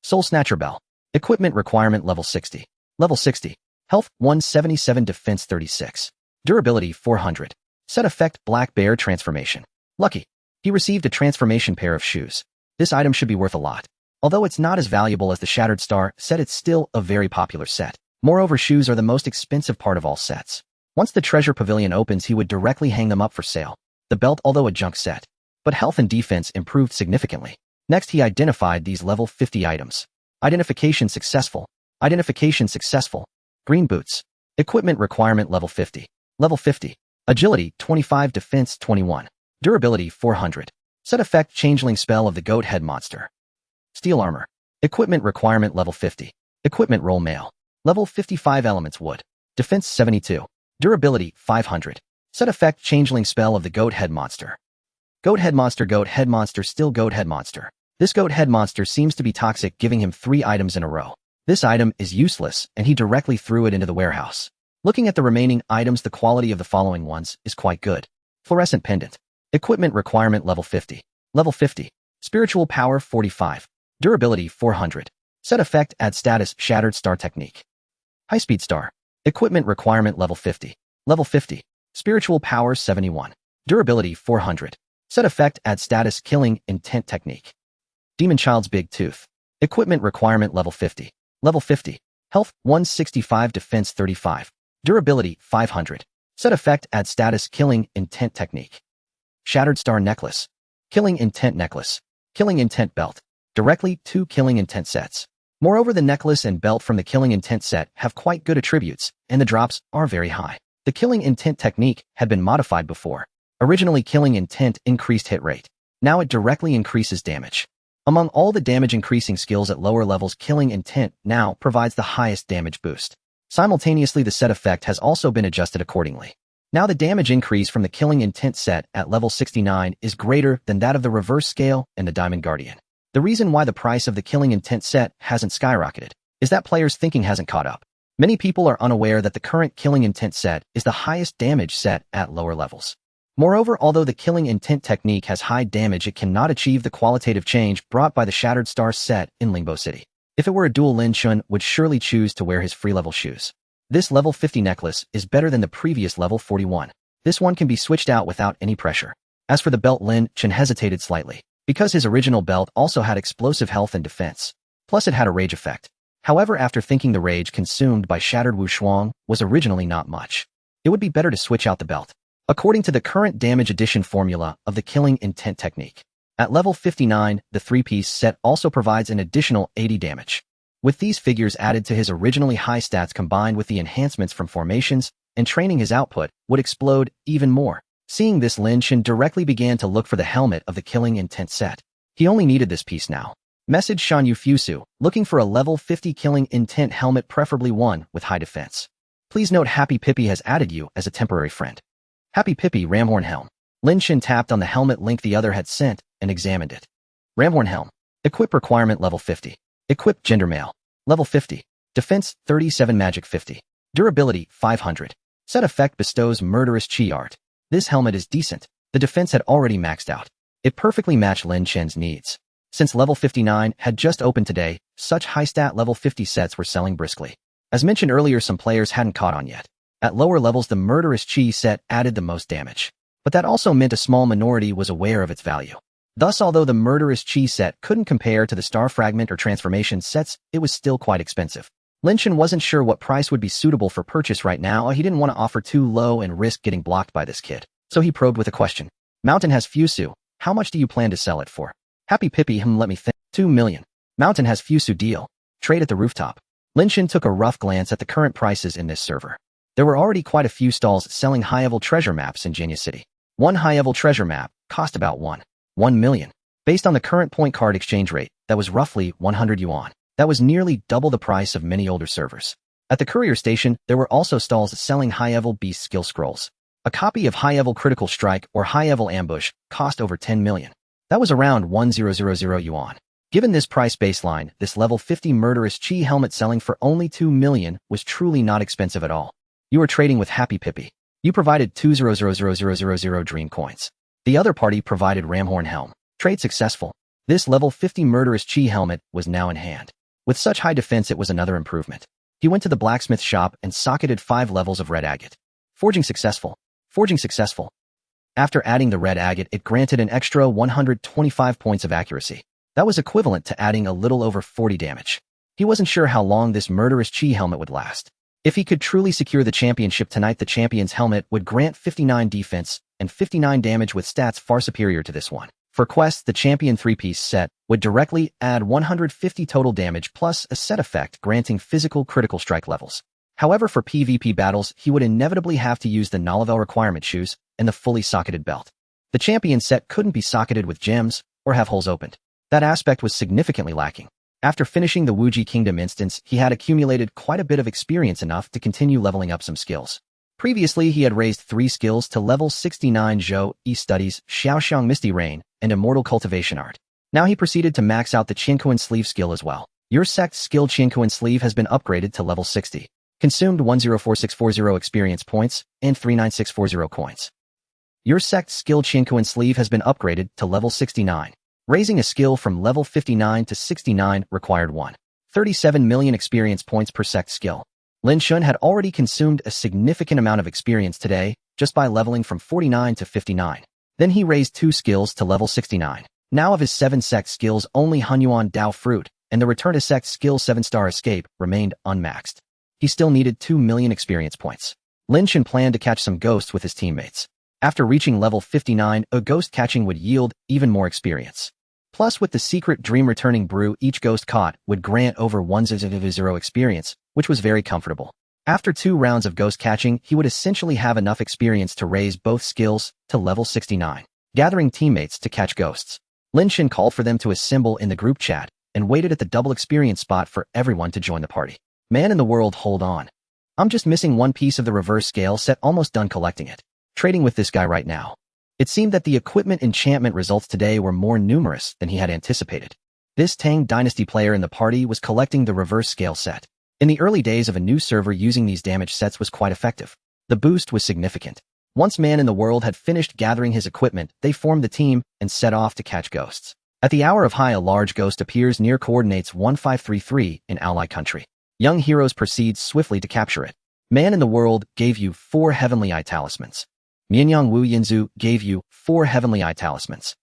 Soul Snatcher Bell. Equipment requirement level 60. Level 60. Health 177, defense 36. Durability 400. Set effect, Black Bear transformation. Lucky. He received a transformation pair of shoes. This item should be worth a lot. Although it's not as valuable as the Shattered Star set, it's still a very popular set. Moreover, shoes are the most expensive part of all sets. Once the treasure pavilion opens, he would directly hang them up for sale. The belt, although a junk set, but health and defense improved significantly. Next, he identified these level 50 items. Identification successful. Identification successful. Green boots. Equipment requirement level 50. Level 50. Agility 25, defense 21. Durability 400. Set effect changeling spell of the goat head monster. Steel armor. Equipment requirement level 50. Equipment roll mail. Level 55 elements wood. Defense 72. Durability 500. Set effect changeling spell of the goat head monster. Goat head monster, still goat head monster. This goat head monster seems to be toxic, giving him 3 items in a row. This item is useless, and he directly threw it into the warehouse. Looking at the remaining items, the quality of the following ones is quite good. Fluorescent pendant. Equipment requirement level 50. Level 50. Spiritual power 45. Durability 400. Set effect add status shattered star technique. High-speed star. Equipment requirement level 50. Level 50. Spiritual power 71. Durability 400. Set effect add status killing intent technique. Demon Child's Big Tooth. Equipment requirement level 50. Level 50. Health 165, defense 35. Durability 500. Set effect add status killing intent technique. Shattered Star Necklace. Killing intent necklace. Killing intent belt. Directly 2 killing intent sets. Moreover, the necklace and belt from the killing intent set have quite good attributes, and the drops are very high. The killing intent technique had been modified before. Originally, killing intent increased hit rate. Now it directly increases damage. Among all the damage increasing skills at lower levels, killing intent now provides the highest damage boost. Simultaneously, the set effect has also been adjusted accordingly. Now the damage increase from the killing intent set at level 69 is greater than that of the reverse scale and the Diamond Guardian. The reason why the price of the killing intent set hasn't skyrocketed is that players' thinking hasn't caught up. Many people are unaware that the current killing intent set is the highest damage set at lower levels. Moreover, although the killing intent technique has high damage, it cannot achieve the qualitative change brought by the Shattered Star set in Lingbo City. If it were a dual, Lin Chen would surely choose to wear his free level shoes. This level 50 necklace is better than the previous level 41. This one can be switched out without any pressure. As for the belt, Lin Chen hesitated slightly, because his original belt also had explosive health and defense. Plus it had a rage effect. However, after thinking, the rage consumed by Shattered Wu Shuang was originally not much. It would be better to switch out the belt. According to the current damage addition formula of the killing intent technique, at level 59, the 3-piece set also provides an additional 80 damage. With these figures added to his originally high stats combined with the enhancements from formations and training, his output would explode even more. Seeing this, Lin Chen directly began to look for the helmet of the killing intent set. He only needed this piece now. Message Shan Yu Fusu, looking for a level 50 killing intent helmet, preferably one with high defense. Please note Happy Pippi has added you as a temporary friend. Happy Pippi Ramhorn Helm. Lin Chen tapped on the helmet link the other had sent and examined it. Ramhorn Helm. Equip requirement level 50. Equip gender male. Level 50. Defense 37, magic 50. Durability 500. Set effect bestows murderous chi art. This helmet is decent. The defense had already maxed out. It perfectly matched Lin Chen's needs. Since level 59 had just opened today, such high stat level 50 sets were selling briskly. As mentioned earlier, some players hadn't caught on yet. At lower levels, the murderous chi set added the most damage. But that also meant a small minority was aware of its value. Thus, although the murderous chi set couldn't compare to the star fragment or transformation sets, it was still quite expensive. Lin Chen wasn't sure what price would be suitable for purchase right now. He didn't want to offer too low and risk getting blocked by this kid. So he probed with a question. Mountain has Fusu. How much do you plan to sell it for? Happy Pippi, let me think. 2 million. Mountain has Fusu deal. Trade at the rooftop. Lin Chen took a rough glance at the current prices in this server. There were already quite a few stalls selling high-level treasure maps in Genia City. One high-level treasure map cost about 1 million. Based on the current point card exchange rate, that was roughly 100 yuan. That was nearly double the price of many older servers. At the courier station, there were also stalls selling high-level beast skill scrolls. A copy of high-level critical strike or high-level ambush cost over 10 million. That was around 1000 yuan. Given this price baseline, this level 50 murderous chi helmet selling for only 2 million was truly not expensive at all. You were trading with Happy Pippi. You provided 200,000 dream coins. The other party provided Ramhorn Helm. Trade successful. This level 50 murderous chi helmet was now in hand. With such high defense, it was another improvement. He went to the blacksmith shop and socketed 5 levels of red agate. Forging successful. Forging successful. After adding the red agate, it granted an extra 125 points of accuracy. That was equivalent to adding a little over 40 damage. He wasn't sure how long this murderous chi helmet would last. If he could truly secure the championship tonight, the champion's helmet would grant 59 defense and 59 damage with stats far superior to this one. For quests, the champion 3-piece set would directly add 150 total damage plus a set effect granting physical critical strike levels. However, for PvP battles, he would inevitably have to use the Nalavel requirement shoes and the fully socketed belt. The champion set couldn't be socketed with gems or have holes opened. That aspect was significantly lacking. After finishing the Wuji Kingdom instance, he had accumulated quite a bit of experience enough to continue leveling up some skills. Previously, he had raised 3 skills to level 69 Zhou, E-Studies, Xiaoxiang Misty Rain, and Immortal Cultivation Art. Now he proceeded to max out the Qianquan Sleeve skill as well. Your sect skill Qianquan Sleeve has been upgraded to level 60. Consumed 104640 experience points and 39640 coins. Your sect skill Qianquan Sleeve has been upgraded to level 69. Raising a skill from level 59 to 69 required 1.37 million experience points per sect skill. Lin Chen had already consumed a significant amount of experience today just by leveling from 49 to 59. Then he raised 2 skills to level 69. Now of his 7 sect skills, only One-Yuan Dao Fruit and the Return to Sect skill 7-star Escape remained unmaxed. He still needed 2 million experience points. Lin Chen planned to catch some ghosts with his teammates. After reaching level 59, a ghost catching would yield even more experience. Plus, with the secret dream returning brew, each ghost caught would grant over 100 experience, which was very comfortable. After 2 rounds of ghost catching, he would essentially have enough experience to raise both skills to level 69. Gathering teammates to catch ghosts. Lin Chen called for them to assemble in the group chat and waited at the double experience spot for everyone to join the party. Man in the world, hold on. I'm just missing 1 piece of the reverse scale set, almost done collecting it. Trading with this guy right now. It seemed that the equipment enchantment results today were more numerous than he had anticipated. This Tang Dynasty player in the party was collecting the reverse scale set. In the early days of a new server, using these damage sets was quite effective. The boost was significant. Once Man in the World had finished gathering his equipment, they formed the team and set off to catch ghosts. At the hour of high, a large ghost appears near coordinates 1533 in ally country. Young heroes proceed swiftly to capture it. Man in the World gave you 4 heavenly eye talismans. Mianyang Wu Yinzu gave you 4 heavenly eye talismans.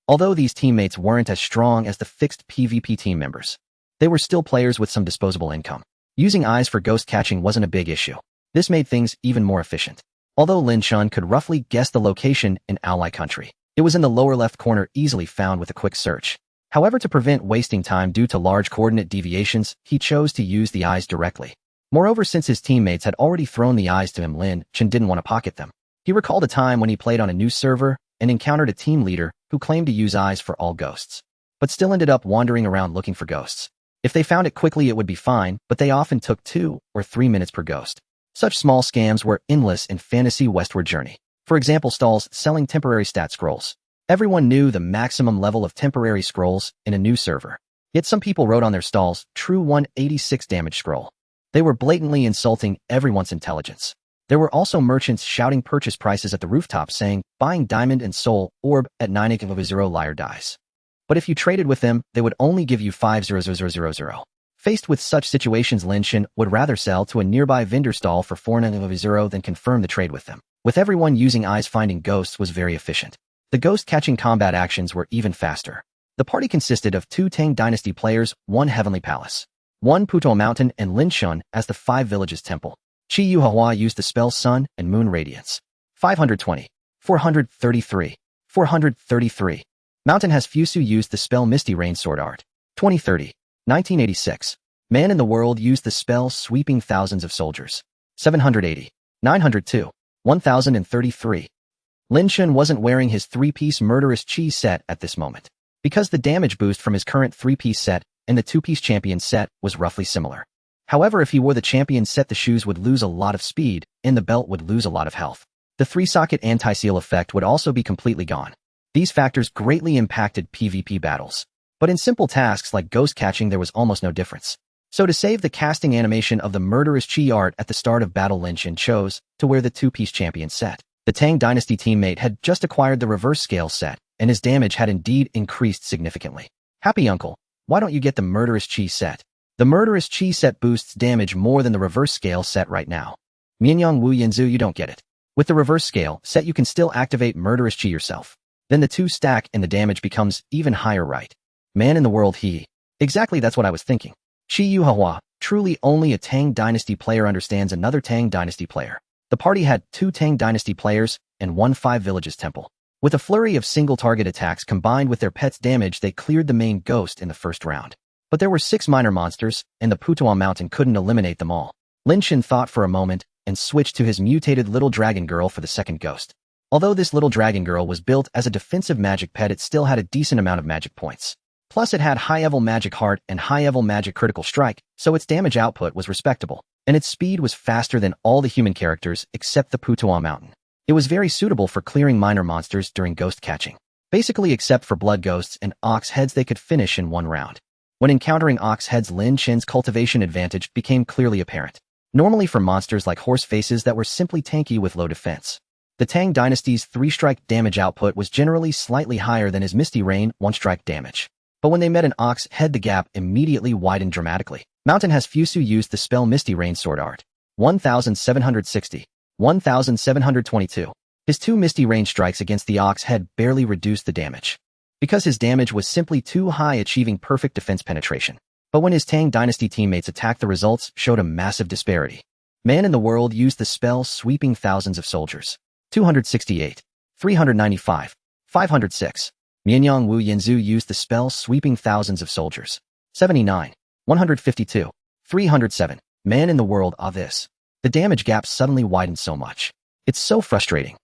Although these teammates weren't as strong as the fixed PvP team members, they were still players with some disposable income. Using eyes for ghost catching wasn't a big issue. This made things even more efficient. Although Lin Chen could roughly guess the location in ally country, it was in the lower left corner, easily found with a quick search. However, to prevent wasting time due to large coordinate deviations, he chose to use the eyes directly. Moreover, since his teammates had already thrown the eyes to him, Lin Chen didn't want to pocket them. He recalled a time when he played on a new server and encountered a team leader who claimed to use eyes for all ghosts, but still ended up wandering around looking for ghosts. If they found it quickly, it would be fine, but they often took 2 or 3 minutes per ghost. Such small scams were endless in fantasy Westward journey. For example, stalls selling temporary stat scrolls. Everyone knew the maximum level of temporary scrolls in a new server. Yet some people wrote on their stalls, true 186 damage scroll. They were blatantly insulting everyone's intelligence. There were also merchants shouting purchase prices at the rooftop saying, buying diamond and soul orb at 9.0 liar dice. But if you traded with them, they would only give you 5.00000. Faced with such situations, Lin Chen would rather sell to a nearby vendor stall for 4.0 than confirm the trade with them. With everyone using eyes, finding ghosts was very efficient. The ghost-catching combat actions were even faster. The party consisted of 2 Tang Dynasty players, 1 Heavenly Palace, 1 Puto Mountain, and Lin Chen as the 5 Villages Temple. Qi Yuhua used the spell Sun and Moon Radiance. 520, 433, 433. Mountain has Fusu used the spell Misty Rain Sword Art. 2030, 1986. Man in the World used the spell Sweeping Thousands of Soldiers. 780, 902, 1033. Lin Chen wasn't wearing his 3-piece Murderous Chi set at this moment, because the damage boost from his current 3-piece set and the 2-piece Champion set was roughly similar. However, if he wore the Champion set, the shoes would lose a lot of speed and the belt would lose a lot of health. The 3-socket anti-seal effect would also be completely gone. These factors greatly impacted PvP battles. But in simple tasks like ghost catching, there was almost no difference. So to save the casting animation of the Murderous Chi art at the start of battle, Lin Chen chose to wear the 2-piece Champion set. The Tang Dynasty teammate had just acquired the reverse scale set, and his damage had indeed increased significantly. Happy uncle, why don't you get the Murderous Chi set? The Murderous Chi set boosts damage more than the reverse scale set right now. Mianyang Wu Yinzu, you don't get it. With the reverse scale set, you can still activate Murderous Chi yourself. Then the 2 stack and the damage becomes even higher, right? Man in the World, he. Exactly, that's what I was thinking. Qi Yuhua, Truly only a Tang Dynasty player understands another Tang Dynasty player. The party had 2 Tang Dynasty players and 1 5 Villages temple. With a flurry of single-target attacks combined with their pet's damage, they cleared the main ghost in the first round. But there were 6 minor monsters, and the Putuan Mountain couldn't eliminate them all. Lin Chen thought for a moment and switched to his mutated little dragon girl for the second ghost. Although this little dragon girl was built as a defensive magic pet, it still had a decent amount of magic points. Plus, it had high-level magic heart and high-level magic critical strike, so its damage output was respectable, and its speed was faster than all the human characters except the Putuan Mountain. It was very suitable for clearing minor monsters during ghost catching. Basically, except for blood ghosts and ox heads, they could finish in 1 round. When encountering ox heads, Lin Chen's cultivation advantage became clearly apparent. Normally for monsters like horse faces that were simply tanky with low defense. The Tang Dynasty's 3-strike damage output was generally slightly higher than his Misty Rain 1-strike damage. But when they met an ox head, the gap immediately widened dramatically. Mountain has Fusu used the spell Misty Rain Sword Art. 1760. 1722. His 2 Misty Rain strikes against the ox head barely reduced the damage, because his damage was simply too high, achieving perfect defense penetration. But when his Tang Dynasty teammates attacked, the results showed a massive disparity. Man in the World used the spell sweeping thousands of soldiers. 268. 395. 506. Mianyang Wu Yanzu used the spell sweeping thousands of soldiers. 79. 152. 307. Man in the World, this. The damage gap suddenly widened so much. It's so frustrating.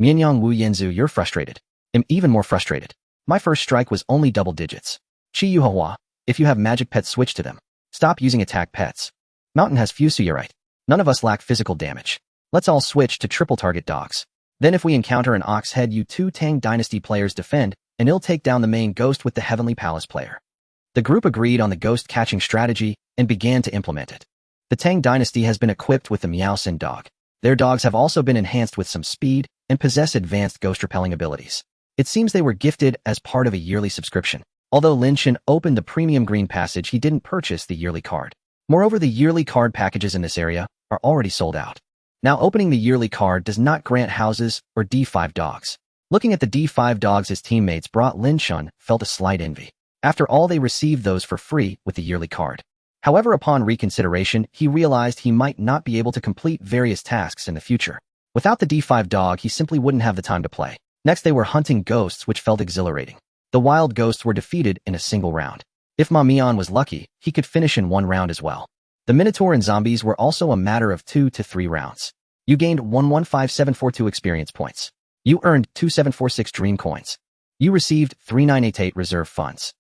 Mianyang Wu Yanzu, you're frustrated. I'm even more frustrated. My first strike was only double digits. Chi Yuhua, if you have magic pets, switch to them. Stop using attack pets. Mountain has Fusu, you're right. None of us lack physical damage. Let's all switch to triple target dogs. Then if we encounter an ox head, you 2 Tang Dynasty players defend, and it'll take down the main ghost with the Heavenly Palace player. The group agreed on the ghost catching strategy and began to implement it. The Tang Dynasty has been equipped with the Meow Sin dog. Their dogs have also been enhanced with some speed and possess advanced ghost repelling abilities. It seems they were gifted as part of a yearly subscription. Although Lin Chen opened the premium green passage, he didn't purchase the yearly card. Moreover, the yearly card packages in this area are already sold out. Now, opening the yearly card does not grant houses or D5 dogs. Looking at the D5 dogs his teammates brought, Lin Chen felt a slight envy. After all, they received those for free with the yearly card. However, upon reconsideration, he realized he might not be able to complete various tasks in the future. Without the D5 dog, he simply wouldn't have the time to play. Next, they were hunting ghosts, which felt exhilarating. The wild ghosts were defeated in a single round. If Ma Mian was lucky, he could finish in 1 round as well. The Minotaur and zombies were also a matter of 2 to 3 rounds. You gained 115742 experience points. You earned 2746 dream coins. You received 3988 reserve funds.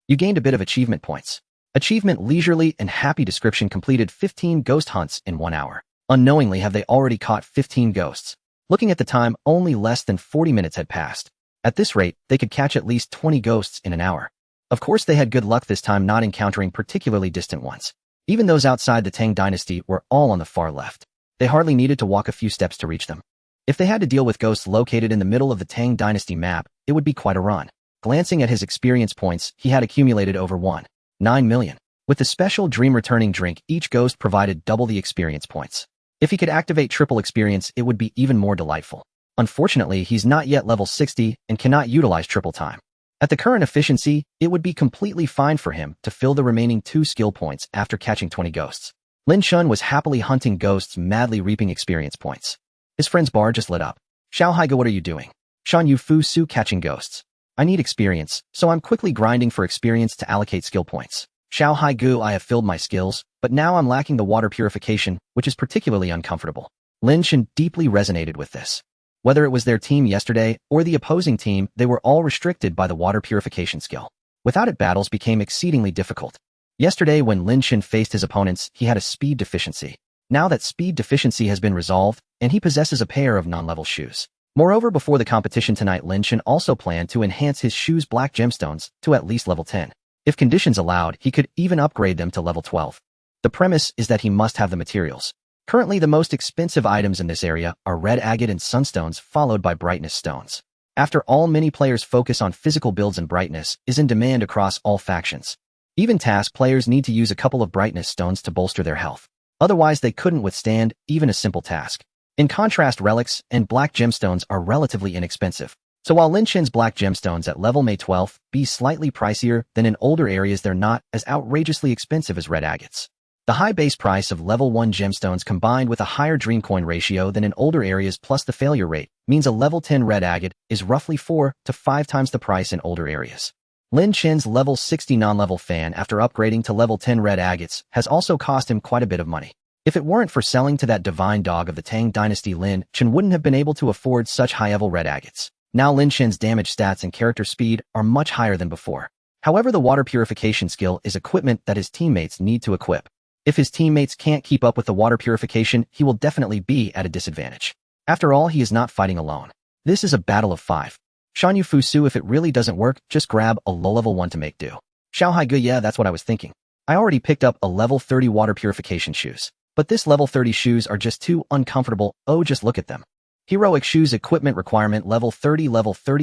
You gained a bit of achievement points. Achievement leisurely and happy description completed 15 ghost hunts in 1 hour. Unknowingly have they already caught 15 ghosts. Looking at the time, only less than 40 minutes had passed. At this rate, they could catch at least 20 ghosts in an hour. Of course, they had good luck this time, not encountering particularly distant ones. Even those outside the Tang Dynasty were all on the far left. They hardly needed to walk a few steps to reach them. If they had to deal with ghosts located in the middle of the Tang Dynasty map, it would be quite a run. Glancing at his experience points, he had accumulated over 1.9 million. With the special dream returning drink, each ghost provided double the experience points. If he could activate triple experience, it would be even more delightful. Unfortunately, he's not yet level 60 and cannot utilize triple time. At the current efficiency, it would be completely fine for him to fill the remaining 2 skill points after catching 20 ghosts. Lin Chen was happily hunting ghosts, madly reaping experience points. His friend's bar just lit up. Xiao Haiga, what are you doing? Shan Yu Fu Su catching ghosts. I need experience, so I'm quickly grinding for experience to allocate skill points. Xiao Haigu, I have filled my skills, but now I'm lacking the water purification, which is particularly uncomfortable. Lin Chen deeply resonated with this. Whether it was their team yesterday or the opposing team, they were all restricted by the water purification skill. Without it, battles became exceedingly difficult. Yesterday, when Lin Chen faced his opponents, he had a speed deficiency. Now that speed deficiency has been resolved, and he possesses a pair of non-level shoes. Moreover, before the competition tonight, Lin Chen also planned to enhance his shoes' black gemstones to at least level 10. If conditions allowed, he could even upgrade them to level 12. The premise is that he must have the materials. Currently, the most expensive items in this area are red agate and sunstones, followed by brightness stones. After all, many players focus on physical builds, and brightness is in demand across all factions. Even task players need to use a couple of brightness stones to bolster their health. Otherwise, they couldn't withstand even a simple task. In contrast, relics and black gemstones are relatively inexpensive. So while Lin Chen's black gemstones at level May 12 be slightly pricier than in older areas, they're not as outrageously expensive as red agates. The high base price of level 1 gemstones combined with a higher dream coin ratio than in older areas plus the failure rate means a level 10 red agate is roughly 4 to 5 times the price in older areas. Lin Chen's level 60 non-level fan after upgrading to level 10 red agates has also cost him quite a bit of money. If it weren't for selling to that divine dog of the Tang dynasty, Lin Chen wouldn't have been able to afford such high-level red agates. Now Lin Chen's damage stats and character speed are much higher than before. However, the water purification skill is equipment that his teammates need to equip. If his teammates can't keep up with the water purification, he will definitely be at a disadvantage. After all, he is not fighting alone. This is a battle of 5. Shan Yu Fusu, if it really doesn't work, just grab a low-level one to make do. Xiao Hai Gu, yeah, that's what I was thinking. I already picked up a level 30 water purification shoes. But this level 30 shoes are just too uncomfortable. Oh, just look at them. Heroic shoes equipment requirement level 30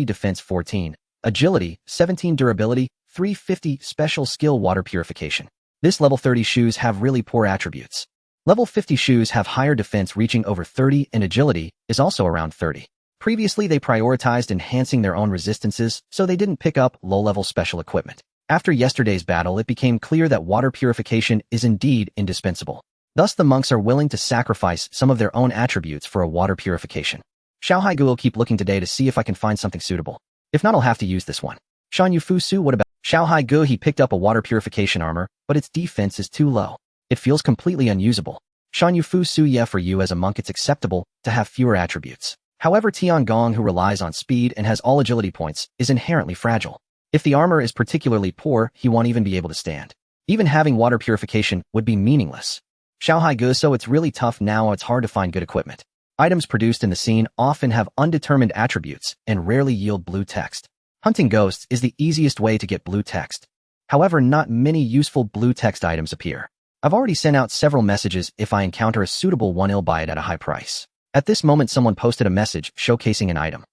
defense 14, agility 17 durability 350 special skill water purification. This level 30 shoes have really poor attributes. Level 50 shoes have higher defense reaching over 30 and agility is also around 30. Previously they prioritized enhancing their own resistances, so they didn't pick up low-level special equipment. After yesterday's battle, it became clear that water purification is indeed indispensable. Thus, the monks are willing to sacrifice some of their own attributes for a water purification. Xiao Hai Gu will keep looking today to see if I can find something suitable. If not, I'll have to use this one. Shan Yu Fusu, what about Xiao Hai Gu? He picked up a water purification armor, but its defense is too low. It feels completely unusable. Shan Yu Fusu, yeah, for you as a monk it's acceptable to have fewer attributes. However, Tiangong, who relies on speed and has all agility points, is inherently fragile. If the armor is particularly poor, he won't even be able to stand. Even having water purification would be meaningless. Xiao Hai Gu, so it's really tough now, it's hard to find good equipment. Items produced in the scene often have undetermined attributes and rarely yield blue text. Hunting ghosts is the easiest way to get blue text. However, not many useful blue text items appear. I've already sent out several messages if I encounter a suitable one, I'll buy it at a high price. At this moment, someone posted a message showcasing an item.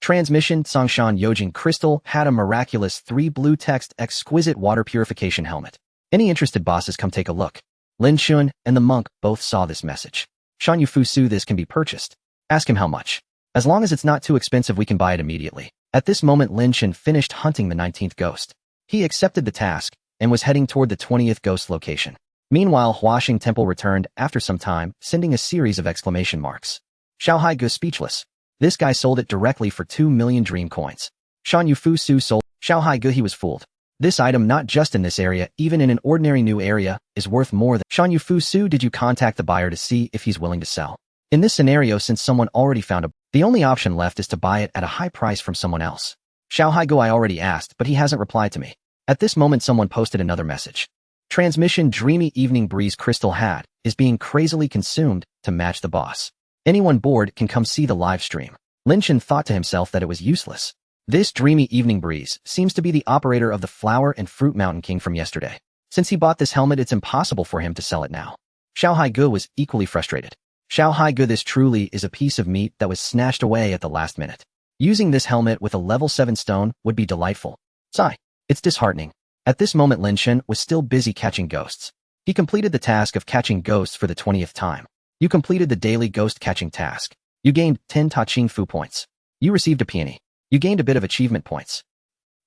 Transmission Songshan Yojing Crystal had a miraculous 3 blue text exquisite water purification helmet. Any interested bosses come take a look. Lin Chen and the monk both saw this message. Shan Yu Fusu, this can be purchased. Ask him how much. As long as it's not too expensive, we can buy it immediately. At this moment, Lin Chen finished hunting the 19th ghost. He accepted the task and was heading toward the 20th ghost location. Meanwhile, Huaxing Temple returned after some time, sending a series of exclamation marks. Xiao Hai Gu speechless. This guy sold it directly for 2 million dream coins. Shan Yu Fusu sold. Xiao Hai Gu, he was fooled. This item, not just in this area, even in an ordinary new area, is worth more than. Shan Yu Fusu, did you contact the buyer to see if he's willing to sell? In this scenario, since someone already found the only option left is to buy it at a high price from someone else. Xiao Hai Gu, I already asked, but he hasn't replied to me. At this moment, someone posted another message. Transmission Dreamy Evening Breeze Crystal Hat is being crazily consumed to match the boss. Anyone bored can come see the live stream. Lin Chen thought to himself that it was useless. This Dreamy Evening Breeze seems to be the operator of the Flower and Fruit Mountain King from yesterday. Since he bought this helmet, it's impossible for him to sell it now. Xiao Hai Gu was equally frustrated. Xiao Hai Gu, this truly is a piece of meat that was snatched away at the last minute. Using this helmet with a level 7 stone would be delightful. Sigh. It's disheartening. At this moment, Lin Chen was still busy catching ghosts. He completed the task of catching ghosts for the 20th time. You completed the daily ghost catching task. You gained 10 Ta Ching Fu points. You received a peony. You gained a bit of achievement points.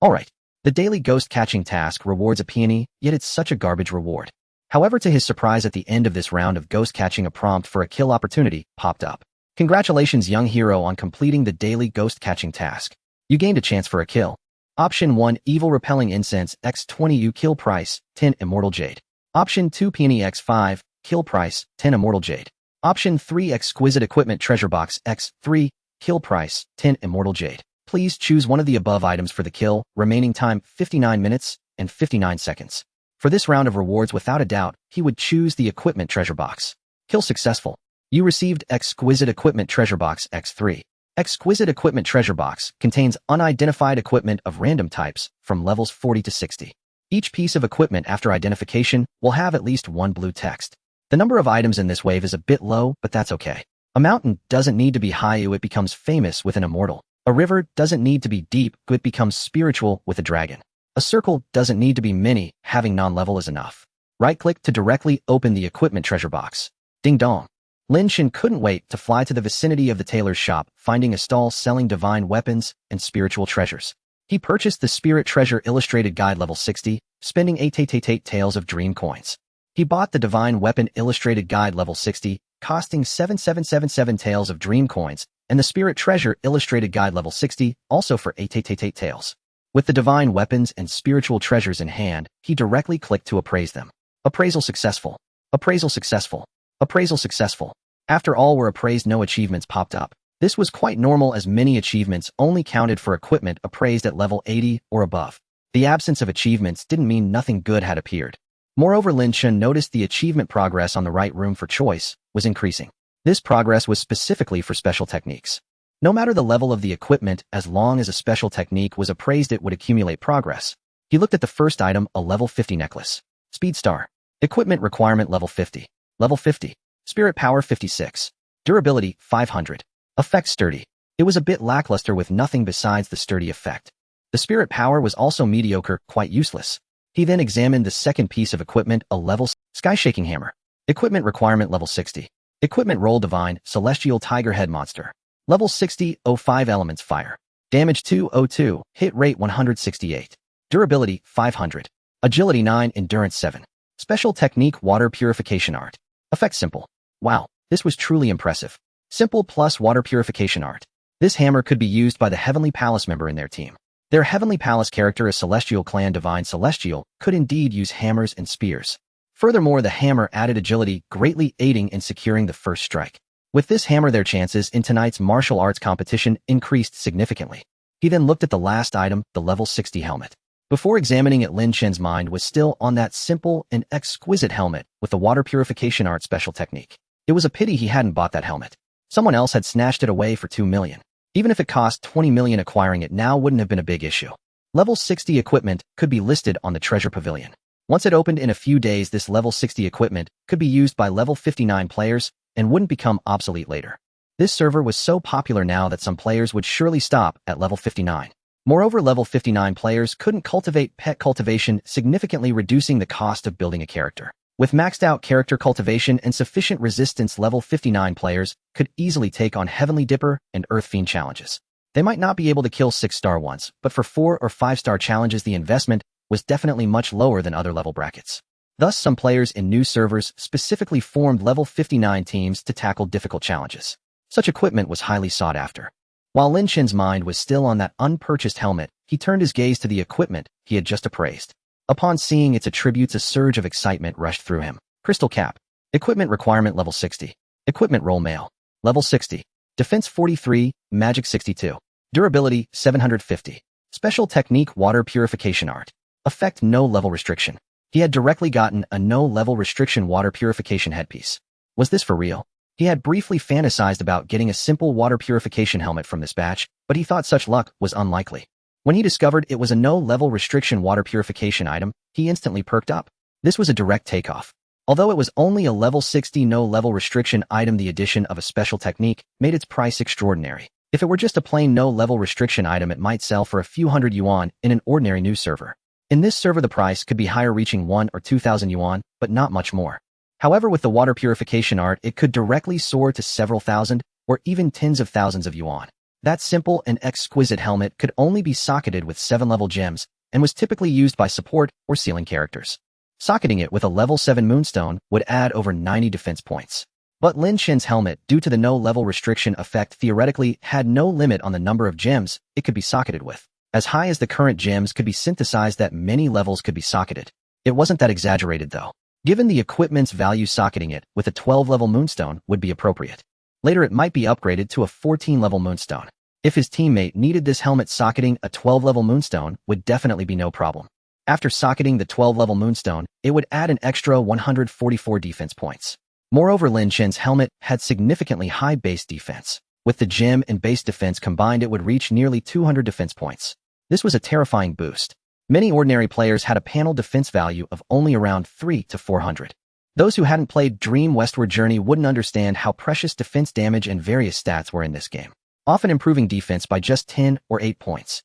Alright. The daily ghost catching task rewards a peony, yet it's such a garbage reward. However, to his surprise, at the end of this round of ghost catching, a prompt for a kill opportunity popped up. Congratulations, young hero, on completing the daily ghost catching task. You gained a chance for a kill. Option 1, Evil Repelling Incense X20 U kill price, 10 Immortal Jade. Option 2, Peony X5, kill price, 10 Immortal Jade. Option 3, Exquisite Equipment Treasure Box X3, kill price, 10 Immortal Jade. Please choose one of the above items for the kill, remaining time 59 minutes and 59 seconds. For this round of rewards, without a doubt, he would choose the Equipment Treasure Box. Kill successful. You received Exquisite Equipment Treasure Box X3. Exquisite Equipment Treasure Box contains unidentified equipment of random types from levels 40 to 60. Each piece of equipment after identification will have at least 1 blue text. The number of items in this wave is a bit low, but that's okay. A mountain doesn't need to be high, it becomes famous with an immortal. A river doesn't need to be deep, it becomes spiritual with a dragon. A circle doesn't need to be many, having non-level is enough. Right-click to directly open the equipment treasure box. Ding dong. Lin Chen couldn't wait to fly to the vicinity of the tailor's shop, finding a stall selling divine weapons and spiritual treasures. He purchased the Spirit Treasure Illustrated Guide level 60, spending 8 Tales of Dream coins. He bought the Divine Weapon Illustrated Guide level 60, costing 7777 taels of dream coins, and the Spirit Treasure Illustrated Guide level 60, also for 888 taels. With the divine weapons and spiritual treasures in hand, he directly clicked to appraise them. Appraisal successful. Appraisal successful. Appraisal successful. After all were appraised, no achievements popped up. This was quite normal as many achievements only counted for equipment appraised at level 80 or above. The absence of achievements didn't mean nothing good had appeared. Moreover, Lin Chen noticed the achievement progress on the right room for choice was increasing. This progress was specifically for special techniques. No matter the level of the equipment, as long as a special technique was appraised, it would accumulate progress. He looked at the first item, a level 50 necklace. Speed Star. Equipment requirement level 50. Level 50. Spirit power 56. Durability 500. Effect sturdy. It was a bit lackluster with nothing besides the sturdy effect. The spirit power was also mediocre, quite useless. He then examined the second piece of equipment, a level Sky Shaking Hammer. Equipment requirement level 60. Equipment roll Divine Celestial Tiger Head Monster. Level 60, 05 Elements Fire. Damage 202, Hit Rate 168. Durability 500. Agility 9, Endurance 7. Special Technique Water Purification Art. Effect simple. Wow, this was truly impressive. Simple plus Water Purification Art. This hammer could be used by the Heavenly Palace member in their team. Their Heavenly Palace character, a Celestial Clan Divine Celestial, could indeed use hammers and spears. Furthermore, the hammer added agility, greatly aiding in securing the first strike. With this hammer, their chances in tonight's martial arts competition increased significantly. He then looked at the last item, the level 60 helmet. Before examining it, Lin Chen's mind was still on that simple and exquisite helmet with the water purification art special technique. It was a pity he hadn't bought that helmet. Someone else had snatched it away for 2 million. Even if it cost 20 million, acquiring it now wouldn't have been a big issue. Level 60 equipment could be listed on the treasure pavilion. Once it opened in a few days, this level 60 equipment could be used by level 59 players and wouldn't become obsolete later. This server was so popular now that some players would surely stop at level 59. Moreover, level 59 players couldn't cultivate pet cultivation, significantly reducing the cost of building a character. With maxed out character cultivation and sufficient resistance, level 59 players could easily take on Heavenly Dipper and Earth Fiend challenges. They might not be able to kill 6-star ones, but for 4 or 5-star challenges the investment was definitely much lower than other level brackets. Thus, some players in new servers specifically formed level 59 teams to tackle difficult challenges. Such equipment was highly sought after. While Lin Chen's mind was still on that unpurchased helmet, he turned his gaze to the equipment he had just appraised. Upon seeing its attributes, a surge of excitement rushed through him. Crystal Cap. Equipment requirement level 60. Equipment roll mail. Level 60. Defense 43, Magic 62. Durability 750. Special Technique Water Purification Art. Effect no level restriction. He had directly gotten a no-level restriction water purification headpiece. Was this for real? He had briefly fantasized about getting a simple water purification helmet from this batch, but he thought such luck was unlikely. When he discovered it was a no-level restriction water purification item, he instantly perked up. This was a direct takeoff. Although it was only a level 60 no-level restriction item, the addition of a special technique made its price extraordinary. If it were just a plain no-level restriction item, it might sell for a few hundred yuan in an ordinary new server. In this server, the price could be higher, reaching 1 or 2,000 yuan, but not much more. However, with the water purification art, it could directly soar to several thousand or even tens of thousands of yuan. That simple and exquisite helmet could only be socketed with 7-level gems and was typically used by support or ceiling characters. Socketing it with a level 7 moonstone would add over 90 defense points. But Lin Chen's helmet, due to the no-level restriction effect, theoretically had no limit on the number of gems it could be socketed with. As high as the current gems could be synthesized, that many levels could be socketed. It wasn't that exaggerated though. Given the equipment's value, socketing it with a 12-level moonstone would be appropriate. Later it might be upgraded to a 14-level moonstone. If his teammate needed this helmet, socketing a 12-level moonstone would definitely be no problem. After socketing the 12-level moonstone, it would add an extra 144 defense points. Moreover, Lin Chen's helmet had significantly high base defense. With the gem and base defense combined, it would reach nearly 200 defense points. This was a terrifying boost. Many ordinary players had a panel defense value of only around 3 to 400. Those who hadn't played Dream Westward Journey wouldn't understand how precious defense damage and various stats were in this game, often improving defense by just 10 or 8 points.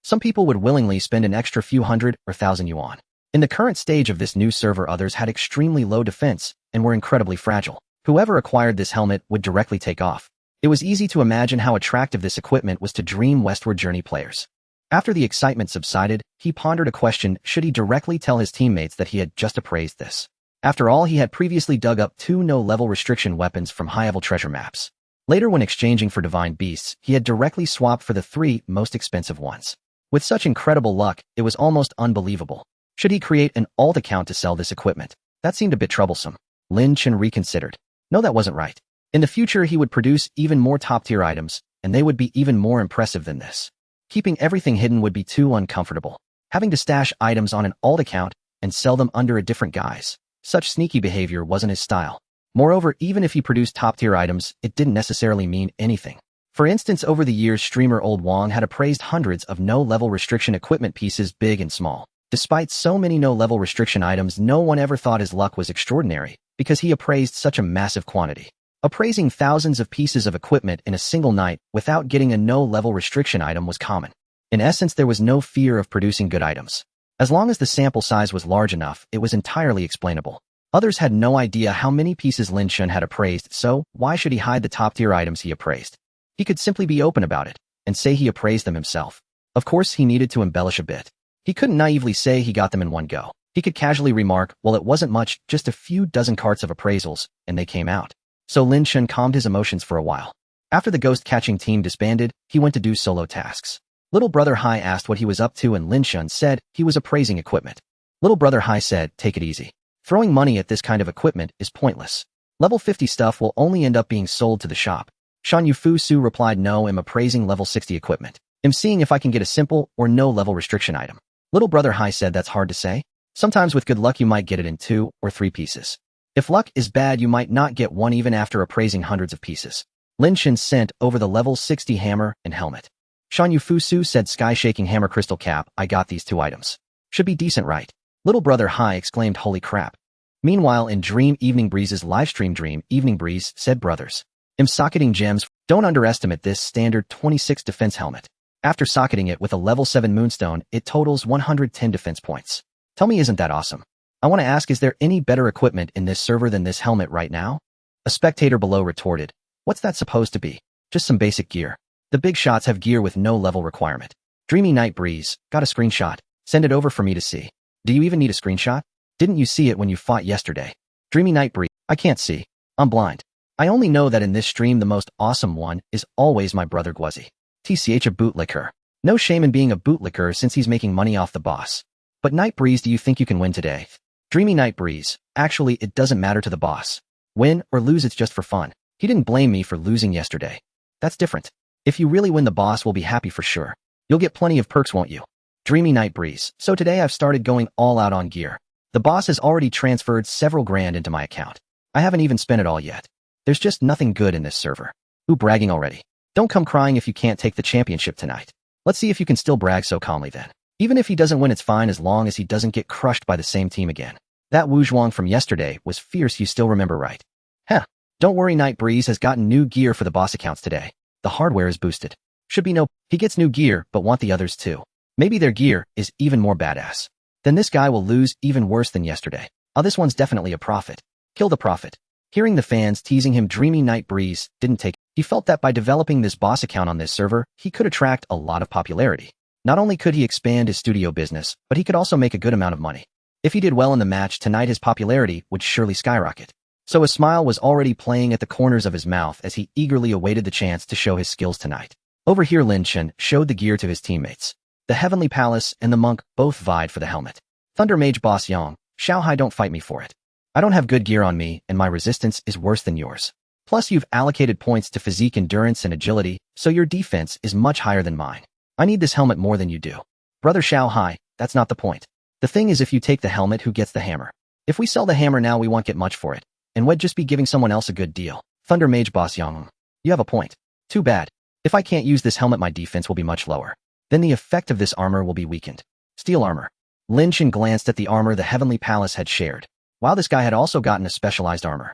Some people would willingly spend an extra few hundred or thousand yuan. In the current stage of this new server, others had extremely low defense and were incredibly fragile. Whoever acquired this helmet would directly take off. It was easy to imagine how attractive this equipment was to Dream Westward Journey players. After the excitement subsided, he pondered a question: should he directly tell his teammates that he had just appraised this? After all, he had previously dug up 2 no-level restriction weapons from high-level treasure maps. Later, when exchanging for divine beasts, he had directly swapped for the 3 most expensive ones. With such incredible luck, it was almost unbelievable. Should he create an alt account to sell this equipment? That seemed a bit troublesome. Lin Chen reconsidered. No, that wasn't right. In the future, he would produce even more top-tier items, and they would be even more impressive than this. Keeping everything hidden would be too uncomfortable. Having to stash items on an alt account and sell them under a different guise. Such sneaky behavior wasn't his style. Moreover, even if he produced top-tier items, it didn't necessarily mean anything. For instance, over the years, streamer Old Wong had appraised hundreds of no-level restriction equipment pieces, big and small. Despite so many no-level restriction items, no one ever thought his luck was extraordinary, because he appraised such a massive quantity. Appraising thousands of pieces of equipment in a single night without getting a no-level restriction item was common. In essence, there was no fear of producing good items. As long as the sample size was large enough, it was entirely explainable. Others had no idea how many pieces Lin Chen had appraised, so why should he hide the top-tier items he appraised? He could simply be open about it and say he appraised them himself. Of course, he needed to embellish a bit. He couldn't naively say he got them in one go. He could casually remark, well, it wasn't much, just a few dozen carts of appraisals, and they came out. So Lin Chen calmed his emotions for a while. After the ghost-catching team disbanded, he went to do solo tasks. Little Brother Hai asked what he was up to, and Lin Chen said he was appraising equipment. Little Brother Hai said, take it easy. Throwing money at this kind of equipment is pointless. Level 50 stuff will only end up being sold to the shop. Shan Yufu Su replied, no, I'm appraising level 60 equipment. I'm seeing if I can get a simple or no level restriction item. Little Brother Hai said, that's hard to say. Sometimes with good luck you might get it in 2 or 3 pieces. If luck is bad, you might not get one even after appraising hundreds of pieces. Lin Chen sent over the level 60 hammer and helmet. Shan Yufu Su said, sky-shaking hammer crystal cap, I got these 2 items. Should be decent, right? Little Brother Hai exclaimed, holy crap. Meanwhile, in Dream Evening Breeze's livestream, Dream Evening Breeze said, brothers, I'm socketing gems. Don't underestimate this standard 26 defense helmet. After socketing it with a level 7 moonstone, it totals 110 defense points. Tell me, isn't that awesome? I want to ask, is there any better equipment in this server than this helmet right now? A spectator below retorted, what's that supposed to be? Just some basic gear. The big shots have gear with no level requirement. Dreamy Night Breeze, got a screenshot. Send it over for me to see. Do you even need a screenshot? Didn't you see it when you fought yesterday? Dreamy Night Breeze, I can't see. I'm blind. I only know that in this stream the most awesome one is always my brother Guazi. TCH, a bootlicker. No shame in being a bootlicker since he's making money off the boss. But Night Breeze, do you think you can win today? Dreamy Night Breeze, actually it doesn't matter to the boss. Win or lose, it's just for fun. He didn't blame me for losing yesterday. That's different. If you really win, the boss will be happy for sure. You'll get plenty of perks, won't you? Dreamy Night Breeze, so today I've started going all out on gear. The boss has already transferred several grand into my account. I haven't even spent it all yet. There's just nothing good in this server. Ooh, bragging already. Don't come crying if you can't take the championship tonight. Let's see if you can still brag so calmly then. Even if he doesn't win, it's fine as long as he doesn't get crushed by the same team again. That Wu Zhuang from yesterday was fierce, you still remember, right? Heh. Don't worry, Night Breeze has gotten new gear for the boss accounts today. The hardware is boosted. Should be no... He gets new gear, but want the others too. Maybe their gear is even more badass. Then this guy will lose even worse than yesterday. Oh, this one's definitely a prophet. Kill the prophet. Hearing the fans teasing him, Dreamy Night Breeze didn't take... He felt that by developing this boss account on this server, he could attract a lot of popularity. Not only could he expand his studio business, but he could also make a good amount of money. If he did well in the match tonight, his popularity would surely skyrocket. So a smile was already playing at the corners of his mouth as he eagerly awaited the chance to show his skills tonight. Over here, Lin Chen showed the gear to his teammates. The Heavenly Palace and the Monk both vied for the helmet. Thunder Mage Boss Yang, Xiaohai, don't fight me for it. I don't have good gear on me, and my resistance is worse than yours. Plus, you've allocated points to physique, endurance, and agility, so your defense is much higher than mine. I need this helmet more than you do. Brother Xiaohai, that's not the point. The thing is, if you take the helmet, who gets the hammer? If we sell the hammer now, we won't get much for it, and we'd just be giving someone else a good deal. Thunder Mage Boss Yang, you have a point. Too bad. If I can't use this helmet, my defense will be much lower. Then the effect of this armor will be weakened. Steel armor. Lin Chen glanced at the armor the Heavenly Palace had shared. Wow, this guy had also gotten a specialized armor.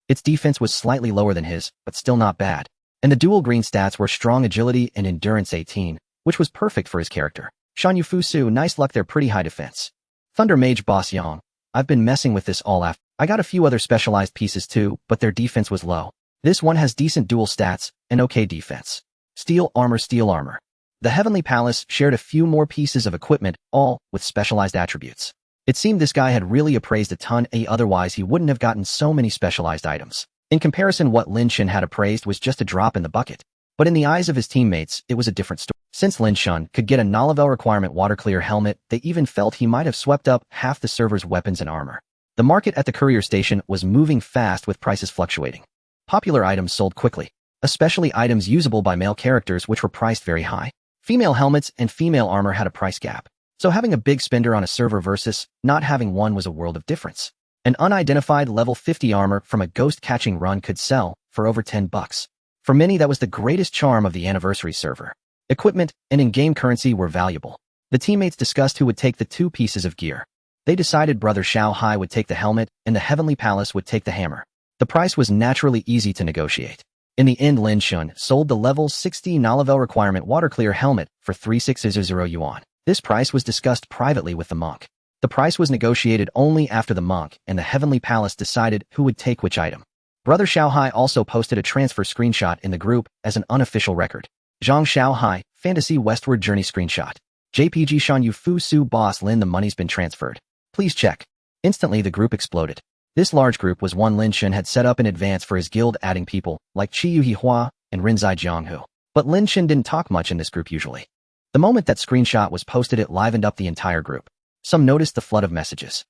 Its defense was slightly lower than his, but still not bad. And the dual green stats were strong agility and endurance 18, which was perfect for his character. Shan Yufu Su, nice luck there, pretty high defense. Thunder Mage Boss Yang, I've been messing with this all after. I got a few other specialized pieces too, but their defense was low. This one has decent dual stats and okay defense. Steel armor, steel armor. The Heavenly Palace shared a few more pieces of equipment, all with specialized attributes. It seemed this guy had really appraised a ton, otherwise he wouldn't have gotten so many specialized items. In comparison, what Lin Chen had appraised was just a drop in the bucket. But in the eyes of his teammates, it was a different story. Since Lin Chen could get a non-level requirement water-clear helmet, they even felt he might have swept up half the server's weapons and armor. The market at the courier station was moving fast with prices fluctuating. Popular items sold quickly, especially items usable by male characters which were priced very high. Female helmets and female armor had a price gap. So having a big spender on a server versus not having one was a world of difference. An unidentified level 50 armor from a ghost catching run could sell for over $10. For many, that was the greatest charm of the anniversary server. Equipment and in-game currency were valuable. The teammates discussed who would take the two pieces of gear. They decided Brother Xiao Hai would take the helmet and the Heavenly Palace would take the hammer. The price was naturally easy to negotiate. In the end, Lin Chen sold the level 60 non-level requirement water-clear helmet for 3600 yuan. This price was discussed privately with the monk. The price was negotiated only after the monk and the Heavenly Palace decided who would take which item. Brother Xiao Hai also posted a transfer screenshot in the group as an unofficial record. Zhang Xiao Hai, Fantasy Westward Journey screenshot. JPG Shan Yu Fu Su Boss Lin, the money's been transferred. Please check. Instantly the group exploded. This large group was one Lin Chen had set up in advance for his guild, adding people like Qiyu Hihua and Rinzai Jianghu. But Lin Chen didn't talk much in this group usually. The moment that screenshot was posted, it livened up the entire group. Some noticed the flood of messages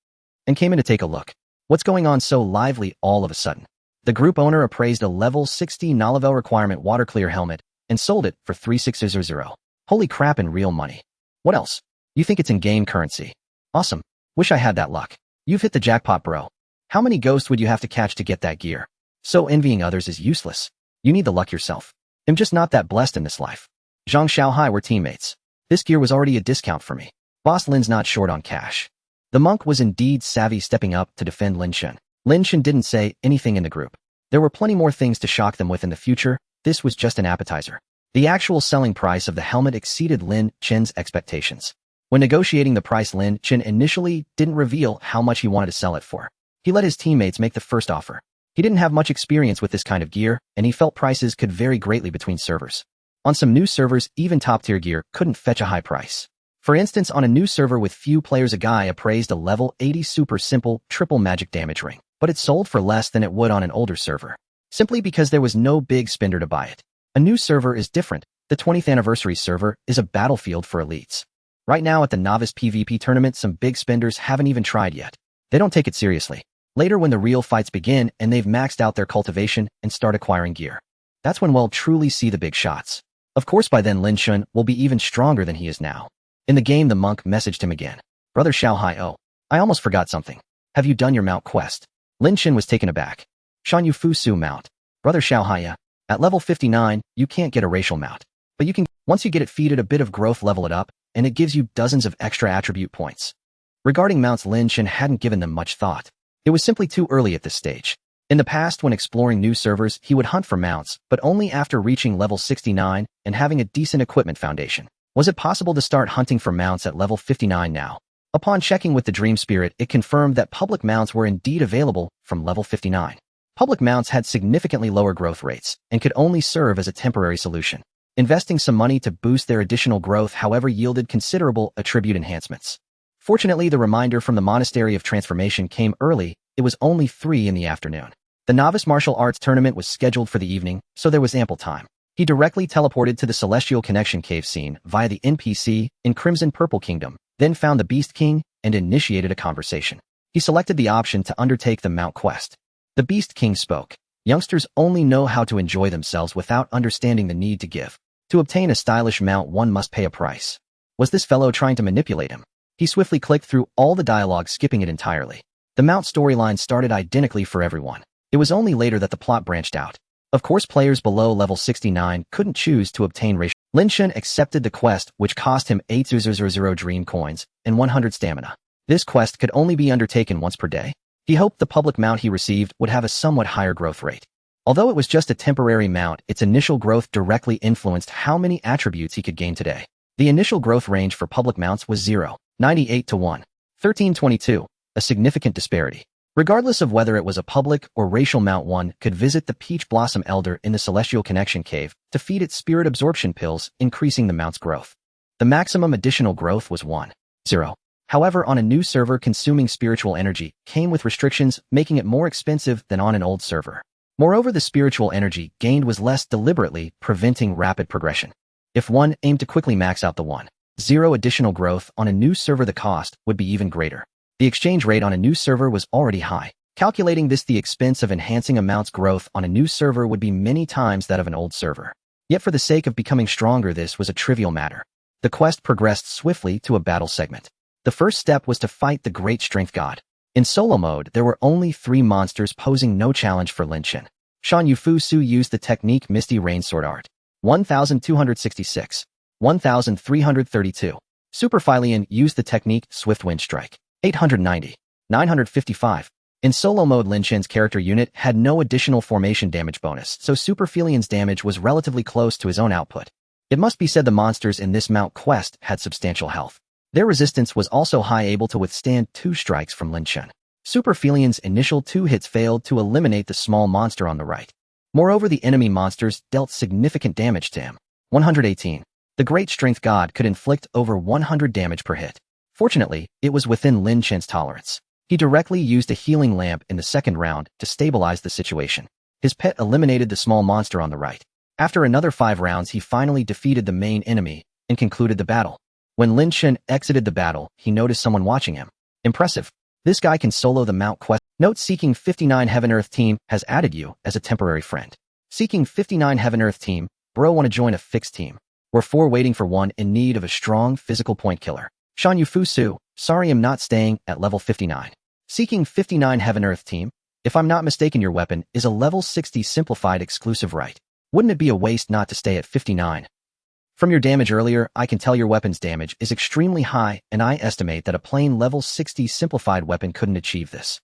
and came in to take a look. What's going on so lively all of a sudden? The group owner appraised a level 60 non-level requirement water clear helmet and sold it for 3600. Holy crap, in real money. What else? You think it's in-game currency? Awesome. Wish I had that luck. You've hit the jackpot, bro. How many ghosts would you have to catch to get that gear? So envying others is useless. You need the luck yourself. I'm just not that blessed in this life. Zhang Xiaohai were teammates. This gear was already a discount for me. Boss Lin's not short on cash. The monk was indeed savvy, stepping up to defend Lin Chen. Lin Chen didn't say anything in the group. There were plenty more things to shock them with in the future. This was just an appetizer. The actual selling price of the helmet exceeded Lin Chen's expectations. When negotiating the price, Lin Chen initially didn't reveal how much he wanted to sell it for. He let his teammates make the first offer. He didn't have much experience with this kind of gear, and he felt prices could vary greatly between servers. On some new servers, even top-tier gear couldn't fetch a high price. For instance, on a new server with few players, a guy appraised a level 80 super simple triple magic damage ring, but it sold for less than it would on an older server, simply because there was no big spender to buy it. A new server is different. The 20th anniversary server is a battlefield for elites. Right now at the novice PvP tournament, some big spenders haven't even tried yet. They don't take it seriously. Later, when the real fights begin and they've maxed out their cultivation and start acquiring gear, that's when we'll truly see the big shots. Of course, by then Lin Chen will be even stronger than he is now. In the game, the monk messaged him again. Brother Xiaohai, oh, I almost forgot something. Have you done your mount quest? Lin Chen was taken aback. Shan Yu Fu Su mount. Brother Xiaohai, at level 59, you can't get a racial mount. But you can, once you get it, feed it a bit of growth, level it up, and it gives you dozens of extra attribute points. Regarding mounts, Lin Chen hadn't given them much thought. It was simply too early at this stage. In the past, when exploring new servers, he would hunt for mounts, but only after reaching level 69 and having a decent equipment foundation. Was it possible to start hunting for mounts at level 59 now? Upon checking with the Dream Spirit, it confirmed that public mounts were indeed available from level 59. Public mounts had significantly lower growth rates and could only serve as a temporary solution. Investing some money to boost their additional growth, however, yielded considerable attribute enhancements. Fortunately, the reminder from the Monastery of Transformation came early. It was only 3 in the afternoon. The Novice Martial Arts Tournament was scheduled for the evening, so there was ample time. He directly teleported to the Celestial Connection cave scene via the NPC in Crimson Purple Kingdom, then found the Beast King and initiated a conversation. He selected the option to undertake the Mount quest. The Beast King spoke. Youngsters only know how to enjoy themselves without understanding the need to give. To obtain a stylish mount, one must pay a price. Was this fellow trying to manipulate him? He swiftly clicked through all the dialogue, skipping it entirely. The Mount storyline started identically for everyone. It was only later that the plot branched out. Of course, players below level 69 couldn't choose to obtain racial. Lin Chen accepted the quest, which cost him 8,000 dream coins and 100 stamina. This quest could only be undertaken once per day. He hoped the public mount he received would have a somewhat higher growth rate. Although it was just a temporary mount, its initial growth directly influenced how many attributes he could gain today. The initial growth range for public mounts was 0.98 to 1.1322, a significant disparity. Regardless of whether it was a public or racial mount, one could visit the Peach Blossom Elder in the Celestial Connection Cave to feed its spirit absorption pills, increasing the mount's growth. The maximum additional growth was 1.0. However, on a new server, consuming spiritual energy came with restrictions, making it more expensive than on an old server. Moreover, the spiritual energy gained was less deliberately, preventing rapid progression. If one aimed to quickly max out the 1.0 additional growth on a new server, the cost would be even greater. The exchange rate on a new server was already high. Calculating this, the expense of enhancing amount's growth on a new server would be many times that of an old server. Yet for the sake of becoming stronger, this was a trivial matter. The quest progressed swiftly to a battle segment. The first step was to fight the Great Strength God. In solo mode, there were only 3 monsters, posing no challenge for Lin Chen. Shan Yufu Su used the technique Misty Rain Sword Art. 1266. 1332. Super Lin used the technique Swift Wind Strike. 890. 955. In solo mode, Lin Chen's character unit had no additional formation damage bonus, so Super Lian's damage was relatively close to his own output. It must be said the monsters in this mount quest had substantial health. Their resistance was also high, able to withstand 2 strikes from Lin Chen. Super Lian's initial 2 hits failed to eliminate the small monster on the right. Moreover, the enemy monsters dealt significant damage to him. 118. The Great Strength God could inflict over 100 damage per hit. Fortunately, it was within Lin Chen's tolerance. He directly used a healing lamp in the second round to stabilize the situation. His pet eliminated the small monster on the right. After another 5 rounds, he finally defeated the main enemy and concluded the battle. When Lin Chen exited the battle, he noticed someone watching him. Impressive. This guy can solo the mount quest. Note: Seeking 59 Heaven Earth team has added you as a temporary friend. Seeking 59 Heaven Earth team, bro, want to join a fixed team? We're 4 waiting for one in need of a strong physical point killer. Shan Yufu Su, sorry I'm not staying at level 59. Seeking 59 Heaven Earth team, if I'm not mistaken, your weapon is a level 60 simplified exclusive, right? Wouldn't it be a waste not to stay at 59? From your damage earlier, I can tell your weapon's damage is extremely high, and I estimate that a plain level 60 simplified weapon couldn't achieve this.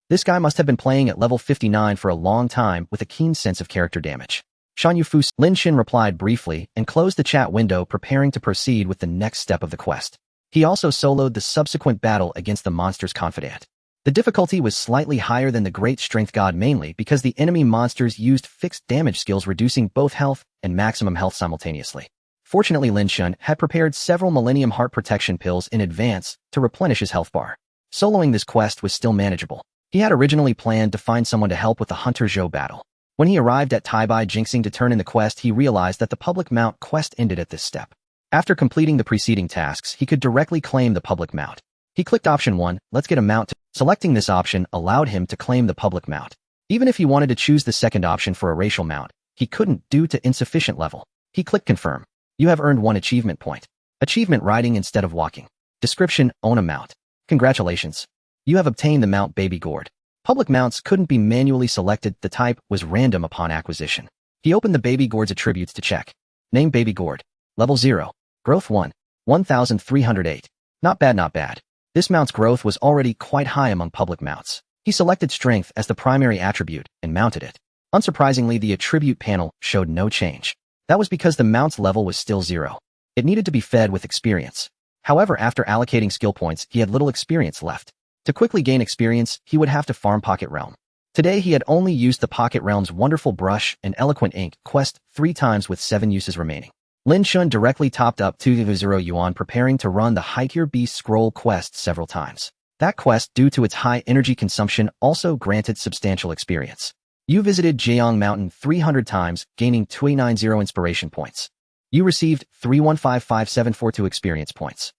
This guy must have been playing at level 59 for a long time with a keen sense of character damage. Shan Yufu. Lin Chen replied briefly and closed the chat window, preparing to proceed with the next step of the quest. He also soloed the subsequent battle against the monster's confidant. The difficulty was slightly higher than the Great Strength God, mainly because the enemy monsters used fixed damage skills, reducing both health and maximum health simultaneously. Fortunately, Lin Chen had prepared several Millennium Heart Protection pills in advance to replenish his health bar. Soloing this quest was still manageable. He had originally planned to find someone to help with the Hunter Zhou battle. When he arrived at Taibai jinxing to turn in the quest, he realized that the public mount quest ended at this step. After completing the preceding tasks, he could directly claim the public mount. He clicked option 1, let's get a mount. Selecting this option allowed him to claim the public mount. Even if he wanted to choose the second option for a racial mount, he couldn't due to insufficient level. He clicked confirm. You have earned 1 achievement point. Achievement: riding instead of walking. Description: own a mount. Congratulations. You have obtained the mount Baby Gourd. Public mounts couldn't be manually selected, the type was random upon acquisition. He opened the Baby Gourd's attributes to check. Name: Baby Gourd. Level 0. Growth 1. 1308. Not bad, not bad. This mount's growth was already quite high among public mounts. He selected strength as the primary attribute and mounted it. Unsurprisingly, the attribute panel showed no change. That was because the mount's level was still 0. It needed to be fed with experience. However, after allocating skill points, he had little experience left. To quickly gain experience, he would have to farm Pocket Realm. Today, he had only used the Pocket Realm's Wonderful Brush and Eloquent Ink quest 3 times with 7 uses remaining. Lin Chen directly topped up to One-Yuan, preparing to run the High-Tier Beast Scroll quest several times. That quest, due to its high energy consumption, also granted substantial experience. You visited Jiang Mountain 300 times, gaining 290 inspiration points. You received 3155,742 experience points.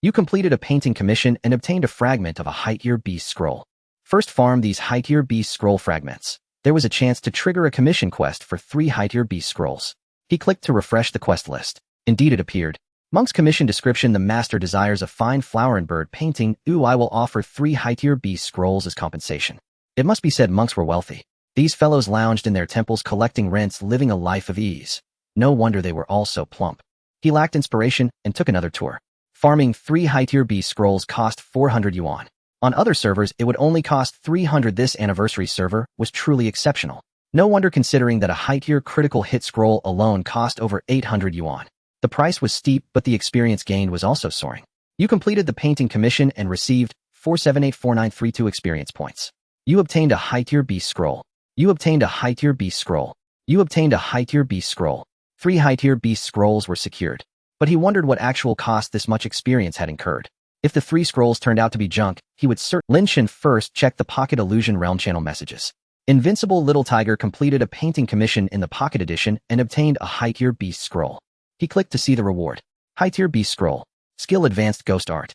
You completed a painting commission and obtained a fragment of a High-Tier Beast Scroll. First, farm these High-Tier Beast Scroll fragments. There was a chance to trigger a commission quest for 3 High-Tier Beast Scrolls. He clicked to refresh the quest list. Indeed, it appeared. Monk's commission description: the master desires a fine flower and bird painting. Ooh, I will offer 3 High-Tier Beast Scrolls as compensation. It must be said monks were wealthy. These fellows lounged in their temples collecting rents, living a life of ease. No wonder they were all so plump. He lacked inspiration and took another tour. Farming 3 High-Tier Beast Scrolls cost 400 yuan. On other servers, it would only cost 300. This anniversary server was truly exceptional. No wonder, considering that a high-tier critical hit scroll alone cost over 800 yuan. The price was steep, but the experience gained was also soaring. You completed the painting commission and received 4784932 experience points. You obtained a High-Tier Beast Scroll. You obtained a High-Tier Beast Scroll. You obtained a High-Tier Beast Scroll. 3 High-Tier Beast Scrolls were secured. But he wondered what actual cost this much experience had incurred. If the 3 scrolls turned out to be junk, he would Lin Chen first checked the Pocket Illusion Realm channel messages. Invincible Little Tiger completed a painting commission in the Pocket Edition and obtained a high-tier Beast Scroll. He clicked to see the reward. High-tier Beast Scroll. Skill Advanced Ghost Art.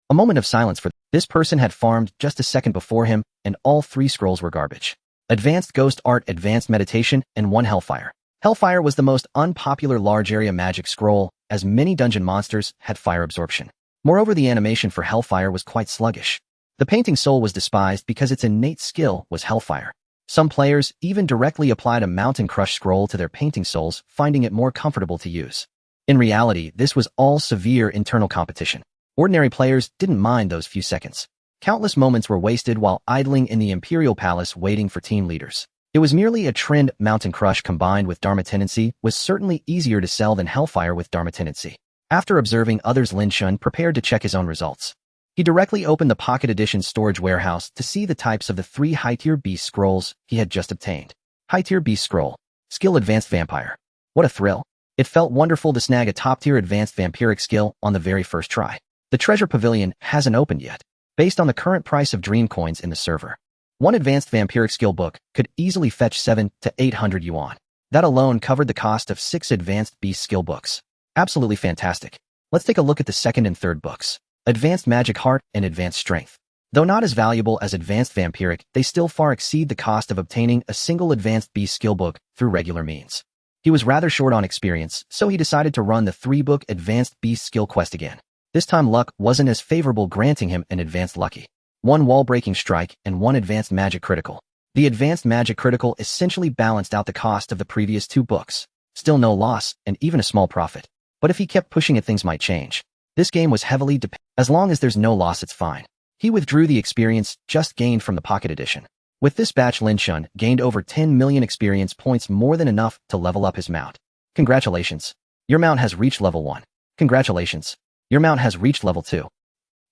A moment of silence for this person had farmed just a second before him, and all 3 scrolls were garbage. Advanced Ghost Art, Advanced Meditation, and 1 Hellfire. Hellfire was the most unpopular large-area magic scroll, as many dungeon monsters had fire absorption. Moreover, the animation for Hellfire was quite sluggish. The painting soul was despised because its innate skill was Hellfire. Some players even directly applied a Mountain Crush scroll to their painting souls, finding it more comfortable to use. In reality, this was all severe internal competition. Ordinary players didn't mind those few seconds. Countless moments were wasted while idling in the Imperial Palace waiting for team leaders. It was merely a trend. Mountain Crush combined with Dharma Tendency was certainly easier to sell than Hellfire with Dharma Tendency. After observing others, Lin Chen prepared to check his own results. He directly opened the Pocket Edition storage warehouse to see the types of the 3 high-tier Beast Scrolls he had just obtained. High-tier Beast Scroll. Skill Advanced Vampire. What a thrill. It felt wonderful to snag a top-tier Advanced Vampiric skill on the very first try. The Treasure Pavilion hasn't opened yet. Based on the current price of Dream Coins in the server, 1 Advanced Vampiric skill book could easily fetch 700 to 800 yuan. That alone covered the cost of 6 Advanced Beast skill books. Absolutely fantastic. Let's take a look at the second and third books. Advanced Magic Heart and Advanced Strength. Though not as valuable as Advanced Vampiric, they still far exceed the cost of obtaining a single Advanced Beast skill book through regular means. He was rather short on experience, so he decided to run the 3-book Advanced Beast skill quest again. This time luck wasn't as favorable, granting him an Advanced Lucky, 1 Wall-Breaking Strike, and 1 Advanced Magic Critical. The Advanced Magic Critical essentially balanced out the cost of the previous 2 books. Still no loss, and even a small profit. But if he kept pushing it, things might change. This game was heavily dependent. As long as there's no loss, it's fine. He withdrew the experience just gained from the Pocket Edition. With this batch, Lin Chen gained over 10 million experience points, more than enough to level up his mount. Congratulations. Your mount has reached level 1. Congratulations. Your mount has reached level 2.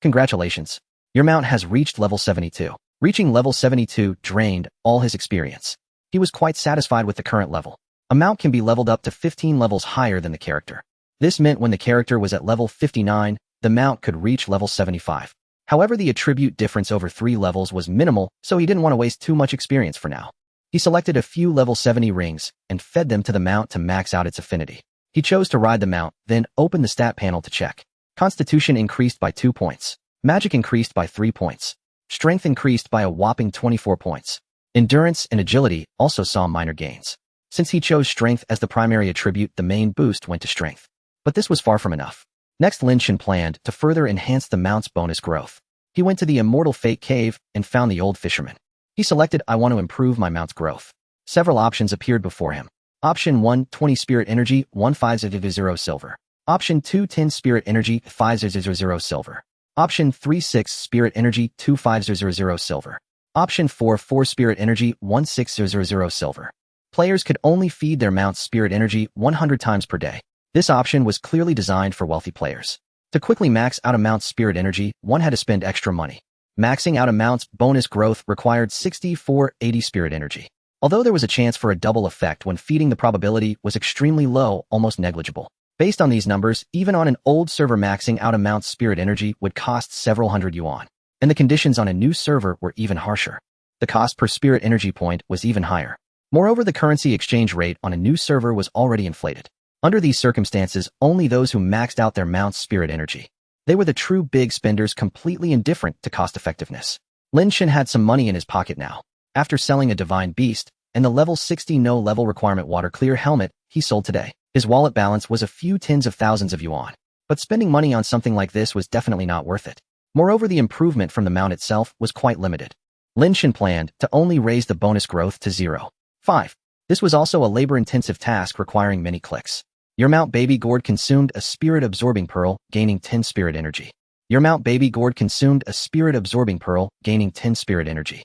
Congratulations. Your mount has reached level 72. Reaching level 72 drained all his experience. He was quite satisfied with the current level. A mount can be leveled up to 15 levels higher than the character. This meant when the character was at level 59, the mount could reach level 75. However, the attribute difference over 3 levels was minimal, so he didn't want to waste too much experience for now. He selected a few level 70 rings and fed them to the mount to max out its affinity. He chose to ride the mount, then opened the stat panel to check. Constitution increased by 2 points. Magic increased by 3 points. Strength increased by a whopping 24 points. Endurance and agility also saw minor gains. Since he chose strength as the primary attribute, the main boost went to strength. But this was far from enough. Next, Lin Chen planned to further enhance the mount's bonus growth. He went to the Immortal Fate Cave and found the Old Fisherman. He selected, I want to improve my mount's growth. Several options appeared before him. Option 1, 20 Spirit Energy, 1500 silver. Option 2, 10 Spirit Energy, 5000 silver. Option 3, 6 Spirit Energy, 2500 silver. Option 4, 4 Spirit Energy, 1600 silver. Players could only feed their mounts Spirit Energy 100 times per day. This option was clearly designed for wealthy players. To quickly max out a mount's Spirit Energy, one had to spend extra money. Maxing out a mount's bonus growth required 80 Spirit Energy. Although there was a chance for a double effect when feeding, the probability was extremely low, almost negligible. Based on these numbers, even on an old server, maxing out a mount's Spirit Energy would cost several hundred yuan. And the conditions on a new server were even harsher. The cost per Spirit Energy point was even higher. Moreover, the currency exchange rate on a new server was already inflated. Under these circumstances, only those who maxed out their mount's Spirit Energy. They were the true big spenders, completely indifferent to cost effectiveness. Lin Chen had some money in his pocket now. After selling a Divine Beast and the level 60 no level requirement Water Clear helmet he sold today, his wallet balance was a few tens of thousands of yuan. But spending money on something like this was definitely not worth it. Moreover, the improvement from the mount itself was quite limited. Lin Chen planned to only raise the bonus growth to 0.5. This was also a labor-intensive task requiring many clicks. Your mount Baby Gourd consumed a Spirit Absorbing Pearl, gaining 10 Spirit Energy. Your mount Baby Gourd consumed a Spirit Absorbing Pearl, gaining 10 Spirit Energy.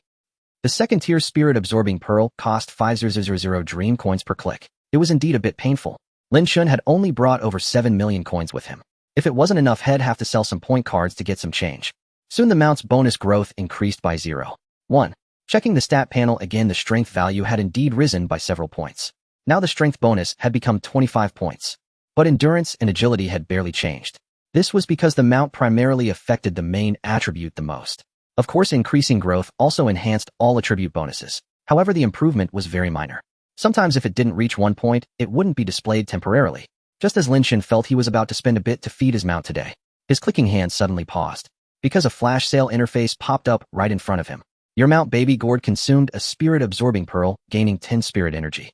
The second tier Spirit Absorbing Pearl cost 5,000 Dream Coins per click. It was indeed a bit painful. Lin Chen had only brought over 7 million coins with him. If it wasn't enough, he'd have to sell some point cards to get some change. Soon the mount's bonus growth increased by 0.1. Checking the stat panel again, the strength value had indeed risen by several points. Now the strength bonus had become 25 points. But endurance and agility had barely changed. This was because the mount primarily affected the main attribute the most. Of course, increasing growth also enhanced all attribute bonuses. However, the improvement was very minor. Sometimes if it didn't reach 1 point, it wouldn't be displayed temporarily. Just as Lin Chen felt he was about to spend a bit to feed his mount today, his clicking hand suddenly paused, because a flash sale interface popped up right in front of him. Your mount Baby Gourd consumed a spirit-absorbing pearl, gaining 10 spirit energy.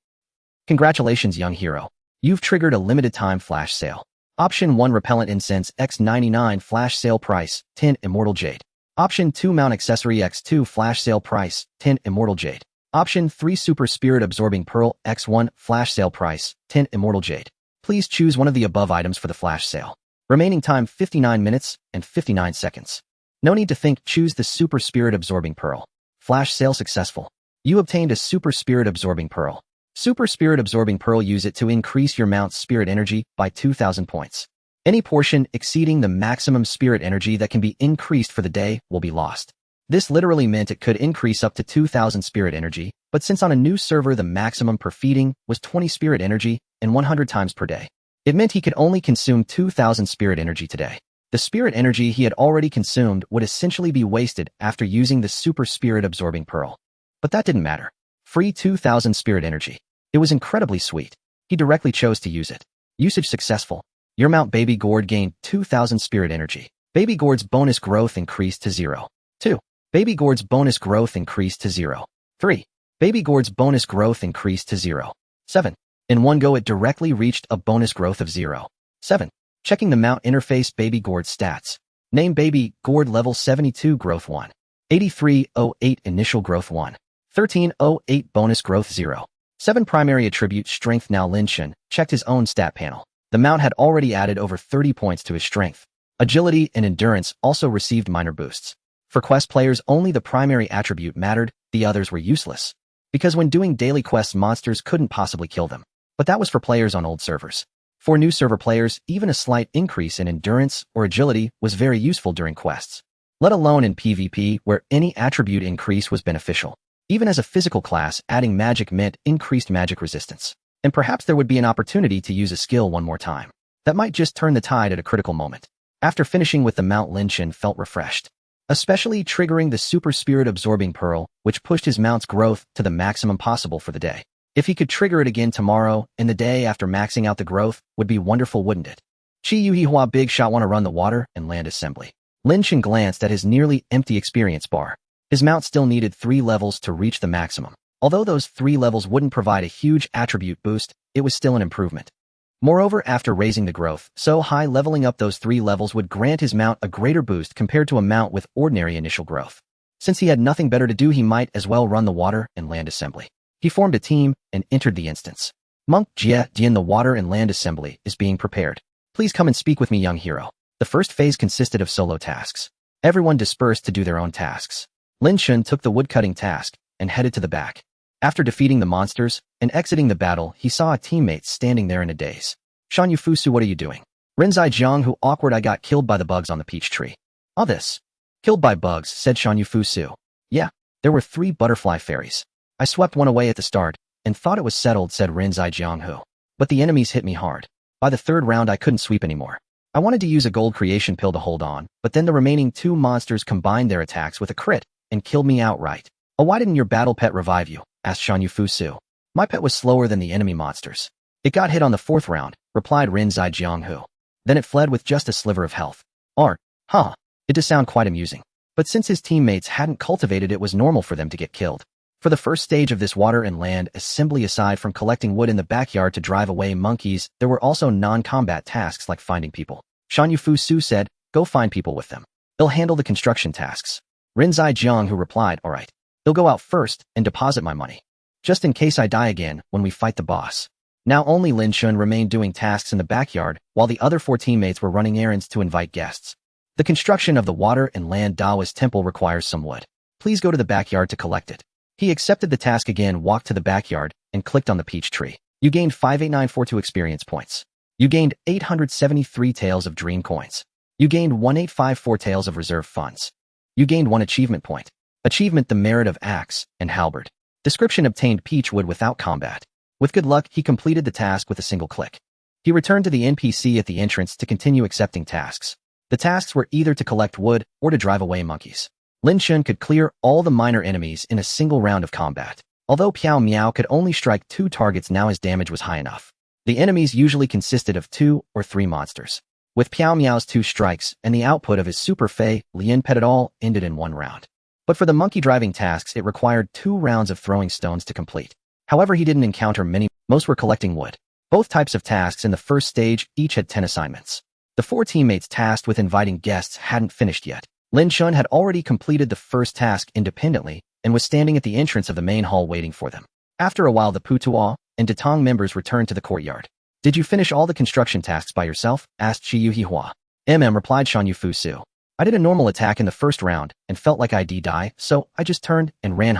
Congratulations, young hero. You've triggered a limited-time flash sale. Option 1 Repellent Incense X99 Flash Sale Price, 10 Immortal Jade. Option 2 Mount Accessory X2 Flash Sale Price, 10 Immortal Jade. Option 3 Super Spirit Absorbing Pearl X1 Flash Sale Price, 10 Immortal Jade. Please choose one of the above items for the flash sale. Remaining time 59 minutes and 59 seconds. No need to think, choose the Super Spirit Absorbing Pearl. Flash sale successful. You obtained a Super Spirit Absorbing Pearl. Super Spirit Absorbing Pearl, use it to increase your mount's spirit energy by 2,000 points. Any portion exceeding the maximum spirit energy that can be increased for the day will be lost. This literally meant it could increase up to 2,000 spirit energy, but since on a new server the maximum per feeding was 20 spirit energy and 100 times per day, it meant he could only consume 2,000 spirit energy today. The spirit energy he had already consumed would essentially be wasted after using the Super Spirit Absorbing Pearl. But that didn't matter. Free 2,000 spirit energy. It was incredibly sweet. He directly chose to use it. Usage successful. Your mount Baby Gourd gained 2,000 spirit energy. Baby Gourd's bonus growth increased to 0. 2. Baby Gourd's bonus growth increased to 0. 3. Baby Gourd's bonus growth increased to 0. 7. In one go it directly reached a bonus growth of 0. 7. Checking the mount interface Baby Gourd stats. Name Baby Gourd level 72 growth 1. 8308 initial growth 1. 1308 bonus growth 0. 7 primary attribute strength. Now Lin Chen checked his own stat panel. The mount had already added over 30 points to his strength. Agility and endurance also received minor boosts. For quest players, only the primary attribute mattered, the others were useless. Because when doing daily quests, monsters couldn't possibly kill them. But that was for players on old servers. For new server players, even a slight increase in endurance or agility was very useful during quests, let alone in PvP where any attribute increase was beneficial. Even as a physical class, adding magic meant increased magic resistance. And perhaps there would be an opportunity to use a skill one more time. That might just turn the tide at a critical moment. After finishing with the mount, Lin Chen felt refreshed, especially triggering the Super Spirit Absorbing Pearl, which pushed his mount's growth to the maximum possible for the day. If he could trigger it again tomorrow and the day after, maxing out the growth would be wonderful, wouldn't it? Chi Yu Hua Big Shot wanna run the water and land assembly. Lin Chen glanced at his nearly empty experience bar. His mount still needed 3 levels to reach the maximum. Although those 3 levels wouldn't provide a huge attribute boost, it was still an improvement. Moreover, after raising the growth so high, leveling up those 3 levels would grant his mount a greater boost compared to a mount with ordinary initial growth. Since he had nothing better to do, he might as well run the water and land assembly. He formed a team and entered the instance. Monk Jia Dian, the water and land assembly is being prepared. Please come and speak with me, young hero. The first phase consisted of solo tasks. Everyone dispersed to do their own tasks. Lin Chen took the woodcutting task and headed to the back. After defeating the monsters and exiting the battle, he saw a teammate standing there in a daze. Shan Yufusu, what are you doing? Rinzai Jiang, who awkward, I got killed by the bugs on the peach tree. All this. Killed by bugs, said Shan Yufusu. Yeah, there were 3 butterfly fairies. I swept one away at the start and thought it was settled, said Rinzai Jianghu. But the enemies hit me hard. By the 3rd round I couldn't sweep anymore. I wanted to use a gold creation pill to hold on, but then the remaining 2 monsters combined their attacks with a crit and killed me outright. Oh, why didn't your battle pet revive you? Asked Shan Yufusu. My pet was slower than the enemy monsters. It got hit on the 4th round, replied Rinzai Jianghu. Then it fled with just a sliver of health. It does sound quite amusing. But since his teammates hadn't cultivated, it was normal for them to get killed. For the first stage of this water and land assembly, aside from collecting wood in the backyard to drive away monkeys, there were also non-combat tasks like finding people. Shan Yufusu said, go find people with them. They'll handle the construction tasks. Rinzai Jianghu replied, alright. They'll go out first and deposit my money, just in case I die again when we fight the boss. Now only Lin Chen remained doing tasks in the backyard, while the other 4 teammates were running errands to invite guests. The construction of the water and land Taoist temple requires some wood. Please go to the backyard to collect it. He accepted the task again, walked to the backyard, and clicked on the peach tree. You gained 58942 experience points. You gained 873 Tales of Dream coins. You gained 1854 Tales of Reserve funds. You gained 1 achievement point. Achievement: the merit of axe and halberd. Description: obtained peach wood without combat. With good luck, he completed the task with a single click. He returned to the NPC at the entrance to continue accepting tasks. The tasks were either to collect wood or to drive away monkeys. Lin Chen could clear all the minor enemies in a single round of combat. Although Piao Miao could only strike 2 targets, now his damage was high enough. The enemies usually consisted of 2 or 3 monsters. With Piao Miao's 2 strikes and the output of his Super Fei, Lien Pet et al. Ended in 1 round. But for the monkey driving tasks, it required 2 rounds of throwing stones to complete. However, he didn't encounter many. Most were collecting wood. Both types of tasks in the first stage each had 10 assignments. The 4 teammates tasked with inviting guests hadn't finished yet. Lin Chen had already completed the first task independently and was standing at the entrance of the main hall waiting for them. After a while, the Putuo and Datong members returned to the courtyard. "Did you finish all the construction tasks by yourself?" asked Shi Yuhihua. Replied Shan Yufu Su. "I did a normal attack in the first round and felt like I'd die, so I just turned and ran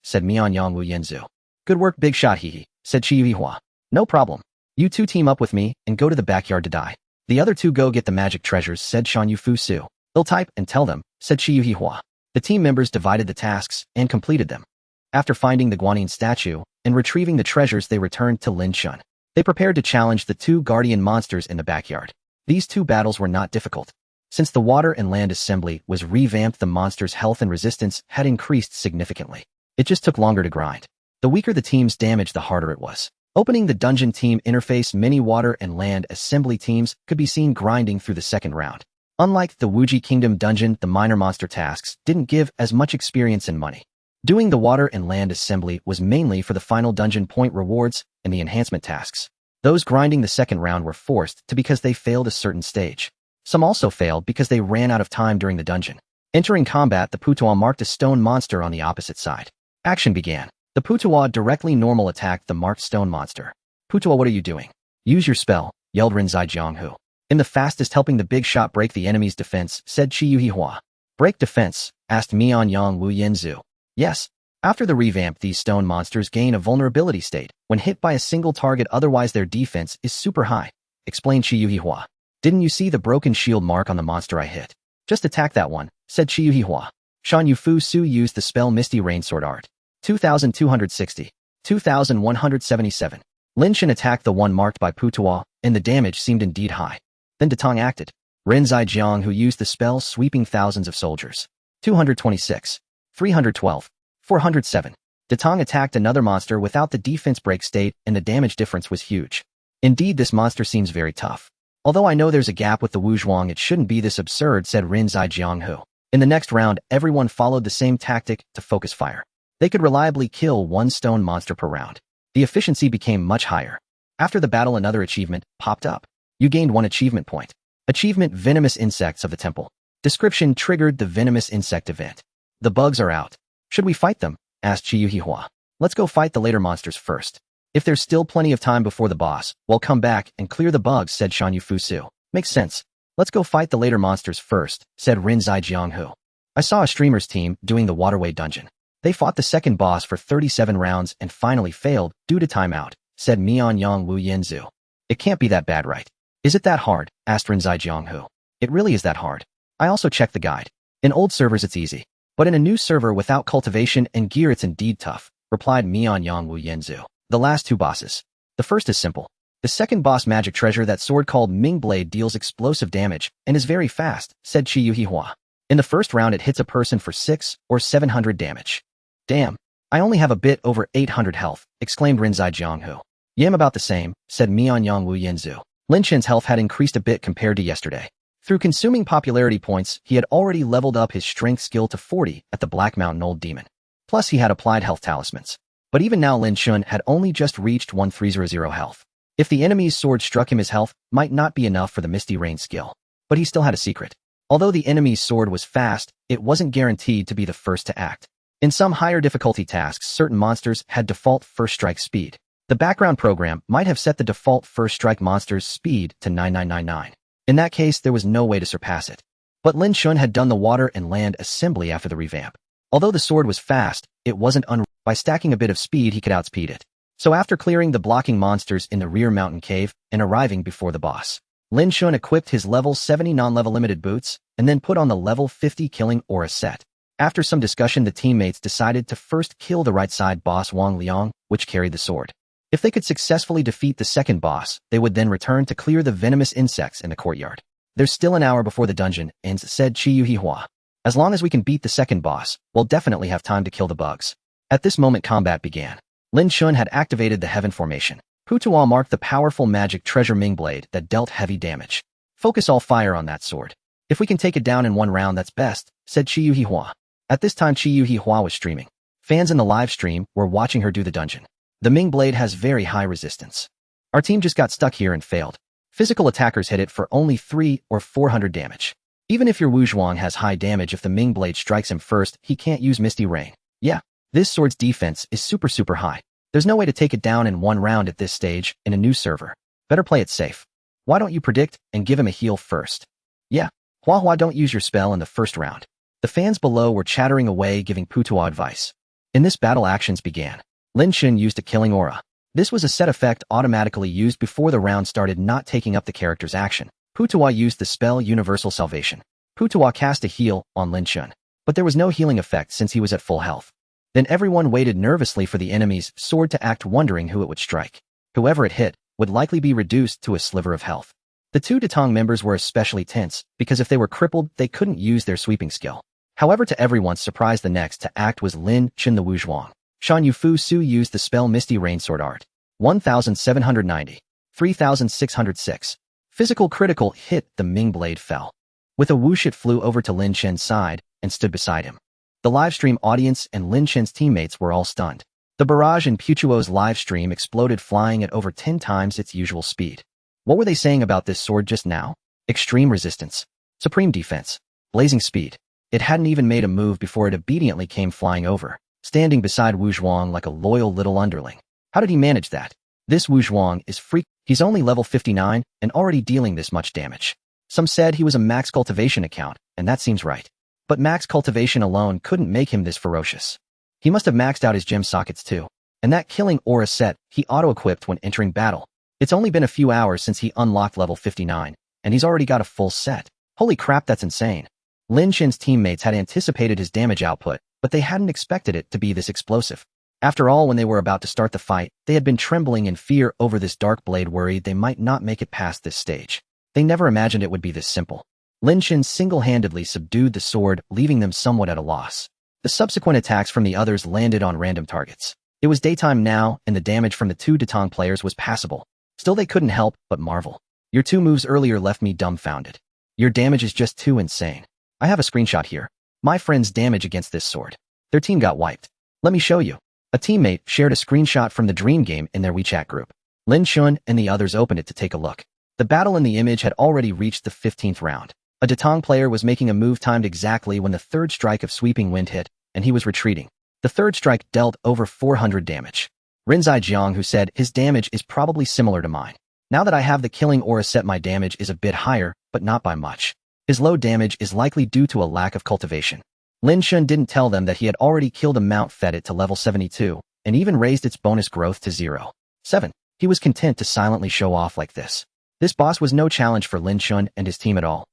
said Mianyang Wu Yenzu. "Good work, big shot, hehe," said Shi Yuhihua. "No problem. You 2 team up with me and go to the backyard to die. The other 2 go get the magic treasures," said Shan Yufu Su. "I'll type and tell them," said Shi Yuhihua. The team members divided the tasks and completed them. After finding the Guanyin statue and retrieving the treasures, they returned to Lin Chen. They prepared to challenge the 2 guardian monsters in the backyard. These 2 battles were not difficult. Since the water and land assembly was revamped, the monsters' health and resistance had increased significantly. It just took longer to grind. The weaker the team's damage, the harder it was. Opening the dungeon team interface, many water and land assembly teams could be seen grinding through the second round. Unlike the Wuji Kingdom dungeon, the minor monster tasks didn't give as much experience and money. Doing the water and land assembly was mainly for the final dungeon point rewards and the enhancement tasks. Those grinding the second round were forced to because they failed a certain stage. Some also failed because they ran out of time during the dungeon. Entering combat, the Putuo marked a stone monster on the opposite side. Action began. The Putuo directly normal attacked the marked stone monster. "Putuo, what are you doing? Use your spell," yelled Rinzai Jianghu. "In the fastest, helping the big shot break the enemy's defense," said Shi Yuhihua. "Break defense?" asked Mianyang Wu Yenzu. "Yes. After the revamp, these stone monsters gain a vulnerability state when hit by a single target, otherwise their defense is super high," explained Shi Yuhihua. "Didn't you see the broken shield mark on the monster I hit? Just attack that one," said Shi Yuhihua. Shan Yufu Su used the spell Misty Rainsword Art. 2260. 2177. Lin Chen attacked the one marked by Putuo, and the damage seemed indeed high. Then Datong acted. Rinzai Jiang, who used the spell sweeping thousands of soldiers. 226. 312. 407. Datong attacked another monster without the defense break state, and the damage difference was huge. "Indeed, this monster seems very tough. Although I know there's a gap with the Wuzhuang, it shouldn't be this absurd," said Rinzai Jianghu. In the next round, everyone followed the same tactic to focus fire. They could reliably kill 1 stone monster per round. The efficiency became much higher. After the battle, another achievement popped up. You gained 1 achievement point. Achievement: Venomous Insects of the Temple. Description: triggered the Venomous Insect event. The bugs are out. "Should we fight them?" asked Shi Yuhihua. "Let's go fight the later monsters first. If there's still plenty of time before the boss, we'll come back and clear the bugs," said Shan Yufu Su. "Makes sense. Let's go fight the later monsters first," said Rinzai Jianghu. "I saw a streamer's team doing the waterway dungeon. They fought the second boss for 37 rounds and finally failed due to timeout," said Mianyang Wu Yenzu. "It can't be that bad, right?" "Is it that hard?" asked Rinzai Jianghu. "It really is that hard. I also checked the guide. In old servers it's easy, but in a new server without cultivation and gear it's indeed tough," replied Mianyang Wu Yenzu. "The last 2 bosses. The first is simple. The second boss, magic treasure, that sword called Ming Blade, deals explosive damage and is very fast," said Shi Yuhihua. "In the first round it hits a person for 600 or 700 damage. "Damn, I only have a bit over 800 health," exclaimed Rinzai Jianghu. "Yam, about the same," said Mianyang Wu Yenzu. Lin Chen's health had increased a bit compared to yesterday. Through consuming popularity points, he had already leveled up his strength skill to 40 at the Black Mountain Old Demon. Plus he had applied health talismans. But even now Lin Chen had only just reached 1300 health. If the enemy's sword struck him, his health might not be enough for the Misty Rain skill. But he still had a secret. Although the enemy's sword was fast, it wasn't guaranteed to be the first to act. In some higher difficulty tasks, certain monsters had default first strike speed. The background program might have set the default first strike monster's speed to 9999. In that case, there was no way to surpass it. But Lin Chen had done the water and land assembly after the revamp. Although the sword was fast, it wasn't by stacking a bit of speed he could outspeed it. So after clearing the blocking monsters in the rear mountain cave and arriving before the boss, Lin Chen equipped his level 70 non-level limited boots and then put on the level 50 killing aura set. After some discussion, the teammates decided to first kill the right side boss Wang Liang, which carried the sword. If they could successfully defeat the second boss, they would then return to clear the venomous insects in the courtyard. There's still an hour before the dungeon ends, said Chi Yuhihua. As long as we can beat the second boss, we'll definitely have time to kill the bugs. At this moment combat began. Lin Chen had activated the Heaven Formation. Putuo marked the powerful magic treasure Ming Blade that dealt heavy damage. Focus all fire on that sword. If we can take it down in one round, that's best, said Chi Yuhihua. At this time Chi Yuhihua was streaming. Fans in the live stream were watching her do the dungeon. The Ming Blade has very high resistance. Our team just got stuck here and failed. Physical attackers hit it for only 300 or 400 damage. Even if your Wuzhuang has high damage, if the Ming Blade strikes him first, he can't use Misty Rain. Yeah, this sword's defense is super high. There's no way to take it down in one round at this stage in a new server. Better play it safe. Why don't you predict and give him a heal first? Yeah, Hua don't use your spell in the first round. The fans below were chattering away giving Putuo advice. In this battle actions began. Lin Chen used a killing aura. This was a set effect automatically used before the round started, not taking up the character's action. Putuo used the spell Universal Salvation. Putuo cast a heal on Lin Chen, but there was no healing effect since he was at full health. Then everyone waited nervously for the enemy's sword to act, wondering who it would strike. Whoever it hit would likely be reduced to a sliver of health. The two Datong members were especially tense, because if they were crippled, they couldn't use their sweeping skill. However, to everyone's surprise, the next to act was Lin Chen the Wuzhuang. Shan Yufu Su used the spell Misty Rain Sword Art. 1790. 3606. Physical critical hit, the Ming Blade fell. With a whoosh it flew over to Lin Chen's side and stood beside him. The livestream audience and Lin Chen's teammates were all stunned. The barrage in Putuo's livestream exploded, flying at over 10 times its usual speed. What were they saying about this sword just now? Extreme resistance. Supreme defense. Blazing speed. It hadn't even made a move before it obediently came flying over, standing beside Wuzhuang like a loyal little underling. How did he manage that? This Wuzhuang is freak. He's only level 59 and already dealing this much damage. Some said he was a max cultivation account, and that seems right. But max cultivation alone couldn't make him this ferocious. He must have maxed out his gem sockets too. And that killing aura set he auto-equipped when entering battle. It's only been a few hours since he unlocked level 59, and he's already got a full set. Holy crap, that's insane. Lin Chen's teammates had anticipated his damage output, but they hadn't expected it to be this explosive. After all, when they were about to start the fight, they had been trembling in fear over this dark blade, worried they might not make it past this stage. They never imagined it would be this simple. Lin Chen single-handedly subdued the sword, leaving them somewhat at a loss. The subsequent attacks from the others landed on random targets. It was daytime now, and the damage from the two Datong players was passable. Still, they couldn't help but marvel. Your two moves earlier left me dumbfounded. Your damage is just too insane. I have a screenshot here. My friend's damage against this sword. Their team got wiped. Let me show you. A teammate shared a screenshot from the Dream Game in their WeChat group. Lin Chen and the others opened it to take a look. The battle in the image had already reached the 15th round. A Datong player was making a move timed exactly when the third strike of Sweeping Wind hit, and he was retreating. The third strike dealt over 400 damage. Rinzai Jiang, who said his damage is probably similar to mine. Now that I have the killing aura set, my damage is a bit higher, but not by much. His low damage is likely due to a lack of cultivation. Lin Chen didn't tell them that he had already killed a mount, fed it to level 72, and even raised its bonus growth to 0.7. He was content to silently show off like this. This boss was no challenge for Lin Chen and his team at all.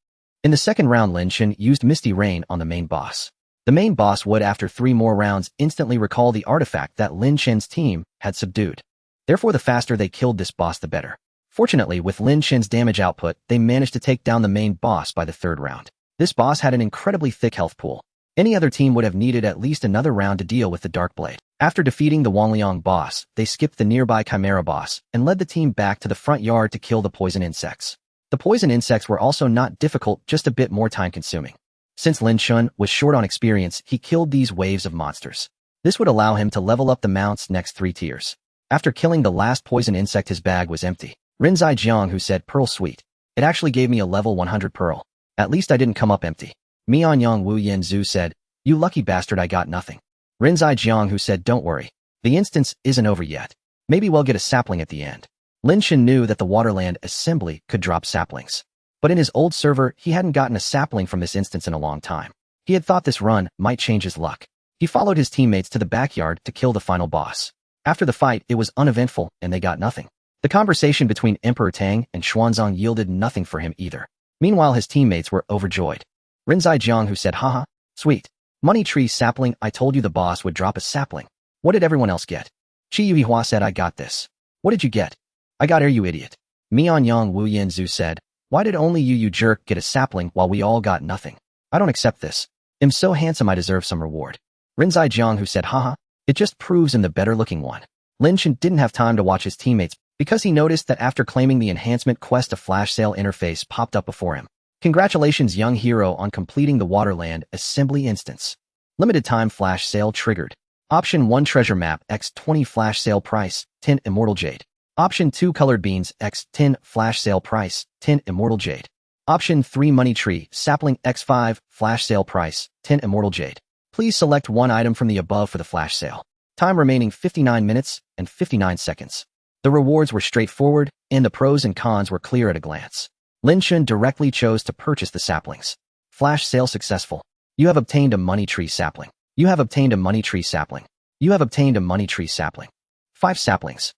In the second round, Lin Chen used Misty Rain on the main boss. The main boss would, after 3 more rounds, instantly recall the artifact that Lin Chen's team had subdued. Therefore, the faster they killed this boss, the better. Fortunately, with Lin Chen's damage output, they managed to take down the main boss by the 3rd round. This boss had an incredibly thick health pool. Any other team would have needed at least another round to deal with the Dark Blade. After defeating the One-Yuan boss, they skipped the nearby Chimera boss and led the team back to the front yard to kill the poison insects. The poison insects were also not difficult, just a bit more time-consuming. Since Lin Chen was short on experience, he killed these waves of monsters. This would allow him to level up the mount's next 3 tiers. After killing the last poison insect, his bag was empty. Rinzai Jiang, who said, "Pearl sweet. It actually gave me a level 100 pearl. At least I didn't come up empty." Mianyang Wu Yen Zhu said, "You lucky bastard, I got nothing." Rinzai Jiang, who said, "Don't worry. The instance isn't over yet. Maybe we'll get a sapling at the end." Lin Chen knew that the Waterland Assembly could drop saplings. But in his old server, he hadn't gotten a sapling from this instance in a long time. He had thought this run might change his luck. He followed his teammates to the backyard to kill the final boss. After the fight, it was uneventful, and they got nothing. The conversation between Emperor Tang and Xuanzang yielded nothing for him either. Meanwhile, his teammates were overjoyed. Rinzai Jiang, who said, "Haha, sweet. Money tree sapling, I told you the boss would drop a sapling. What did everyone else get?" Chi Yuhihua said, "I got this." What did you get? I got air, you idiot. Mian Yang Wu Yin Zhu said, why did only you jerk get a sapling while we all got nothing? I don't accept this. I'm so handsome I deserve some reward. Rinzai Jiang who said, haha, it just proves I'm the better looking one. Lin Chen didn't have time to watch his teammates because he noticed that after claiming the enhancement quest, a flash sale interface popped up before him. Congratulations, young hero, on completing the Waterland Assembly instance. Limited time flash sale triggered. Option 1 Treasure Map X 20 flash sale price 10 Immortal Jade. Option 2 Colored Beans X 10 flash sale price 10 Immortal Jade. Option 3 Money Tree Sapling X 5 flash sale price 10 Immortal Jade. Please select one item from the above for the flash sale. Time remaining 59 minutes and 59 seconds. The rewards were straightforward and the pros and cons were clear at a glance. Lin Chen directly chose to purchase the saplings. Flash sale successful. You have obtained a Money Tree sapling. You have obtained a Money Tree sapling. You have obtained a Money Tree sapling. 5 saplings.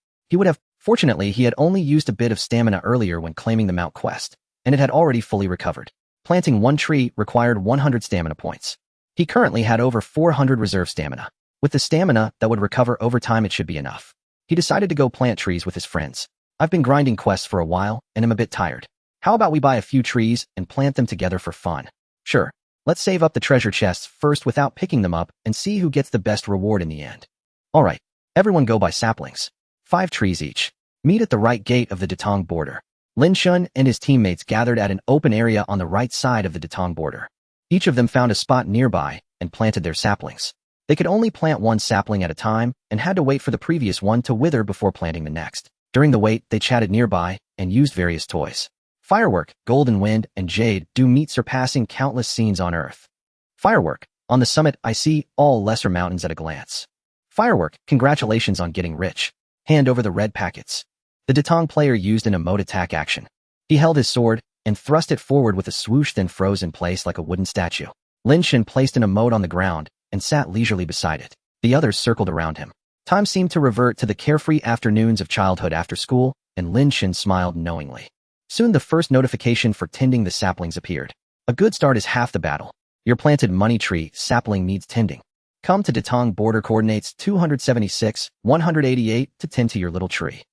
Fortunately, he had only used a bit of stamina earlier when claiming the Mount quest, and it had already fully recovered. Planting one tree required 100 stamina points. He currently had over 400 reserve stamina. With the stamina that would recover over time, it should be enough. He decided to go plant trees with his friends. I've been grinding quests for a while, and I'm a bit tired. How about we buy a few trees and plant them together for fun? Sure. Let's save up the treasure chests first without picking them up and see who gets the best reward in the end. Alright, everyone go buy saplings. 5 trees each. Meet at the right gate of the Datong border. Lin Chen and his teammates gathered at an open area on the right side of the Datong border. Each of them found a spot nearby and planted their saplings. They could only plant one sapling at a time and had to wait for the previous one to wither before planting the next. During the wait, they chatted nearby and used various toys. Firework, Golden Wind, and Jade do meet surpassing countless scenes on Earth. Firework, on the summit I see all lesser mountains at a glance. Firework, congratulations on getting rich. Hand over the red packets. The Datong player used an emote attack action. He held his sword and thrust it forward with a swoosh, then froze in place like a wooden statue. Lin Chen placed an emote on the ground and sat leisurely beside it. The others circled around him. Time seemed to revert to the carefree afternoons of childhood after school, and Lin Chen smiled knowingly. Soon the first notification for tending the saplings appeared. A good start is half the battle. Your planted Money Tree sapling needs tending. Come to Datong border coordinates 276, 188 to tend to your little tree.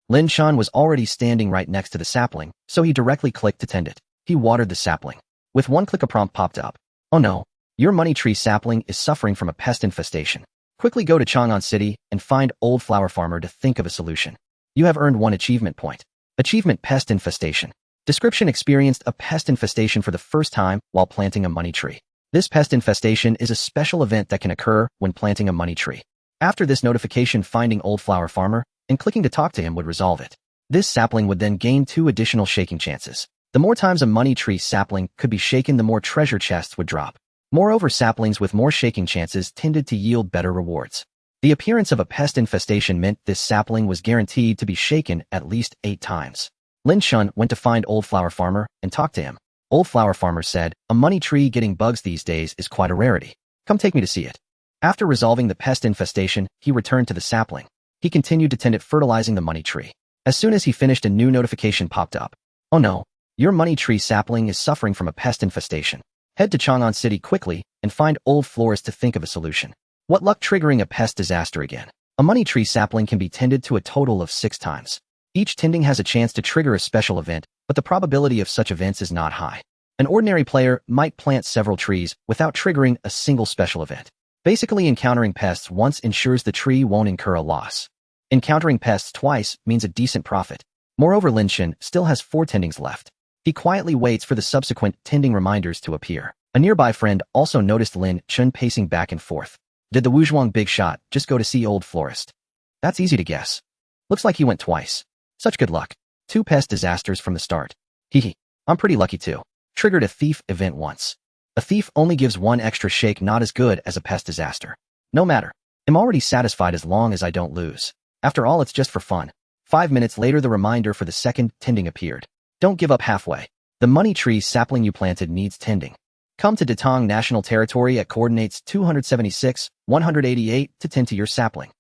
Lin Chen was already standing right next to the sapling, so he directly clicked to tend it. He watered the sapling. With one click, a prompt popped up. Oh no, your Money Tree sapling is suffering from a pest infestation. Quickly go to Chang'an City and find Old Flower Farmer to think of a solution. You have earned 1 achievement point. Achievement Pest Infestation. Description: experienced a pest infestation for the first time while planting a money tree. This pest infestation is a special event that can occur when planting a money tree. After this notification, finding Old Flower Farmer and clicking to talk to him would resolve it. This sapling would then gain 2 additional shaking chances. The more times a money tree sapling could be shaken, the more treasure chests would drop. Moreover, saplings with more shaking chances tended to yield better rewards. The appearance of a pest infestation meant this sapling was guaranteed to be shaken at least 8 times. Lin Chen went to find Old Flower Farmer and talked to him. Old Flower Farmer said, a money tree getting bugs these days is quite a rarity. Come take me to see it. After resolving the pest infestation, he returned to the sapling. He continued to tend it, fertilizing the money tree. As soon as he finished, a new notification popped up. Oh no, your money tree sapling is suffering from a pest infestation. Head to Chang'an City quickly and find Old Florist to think of a solution. What luck triggering a pest disaster again. A money tree sapling can be tended to a total of 6 times. Each tending has a chance to trigger a special event, but the probability of such events is not high. An ordinary player might plant several trees without triggering a single special event. Basically, encountering pests once ensures the tree won't incur a loss. Encountering pests twice means a decent profit. Moreover, Lin Chen still has 4 tendings left. He quietly waits for the subsequent tending reminders to appear. A nearby friend also noticed Lin Chen pacing back and forth. Did the Wuzhuang big shot just go to see Old Florist? That's easy to guess. Looks like he went twice. Such good luck. 2 pest disasters from the start. Hehe. I'm pretty lucky too. Triggered a thief event once. A thief only gives 1 extra shake, not as good as a pest disaster. No matter. I'm already satisfied as long as I don't lose. After all, it's just for fun. 5 minutes later, the reminder for the second tending appeared. Don't give up halfway. The money tree sapling you planted needs tending. Come to Datong National Territory at coordinates 276, 188 to tend to your sapling.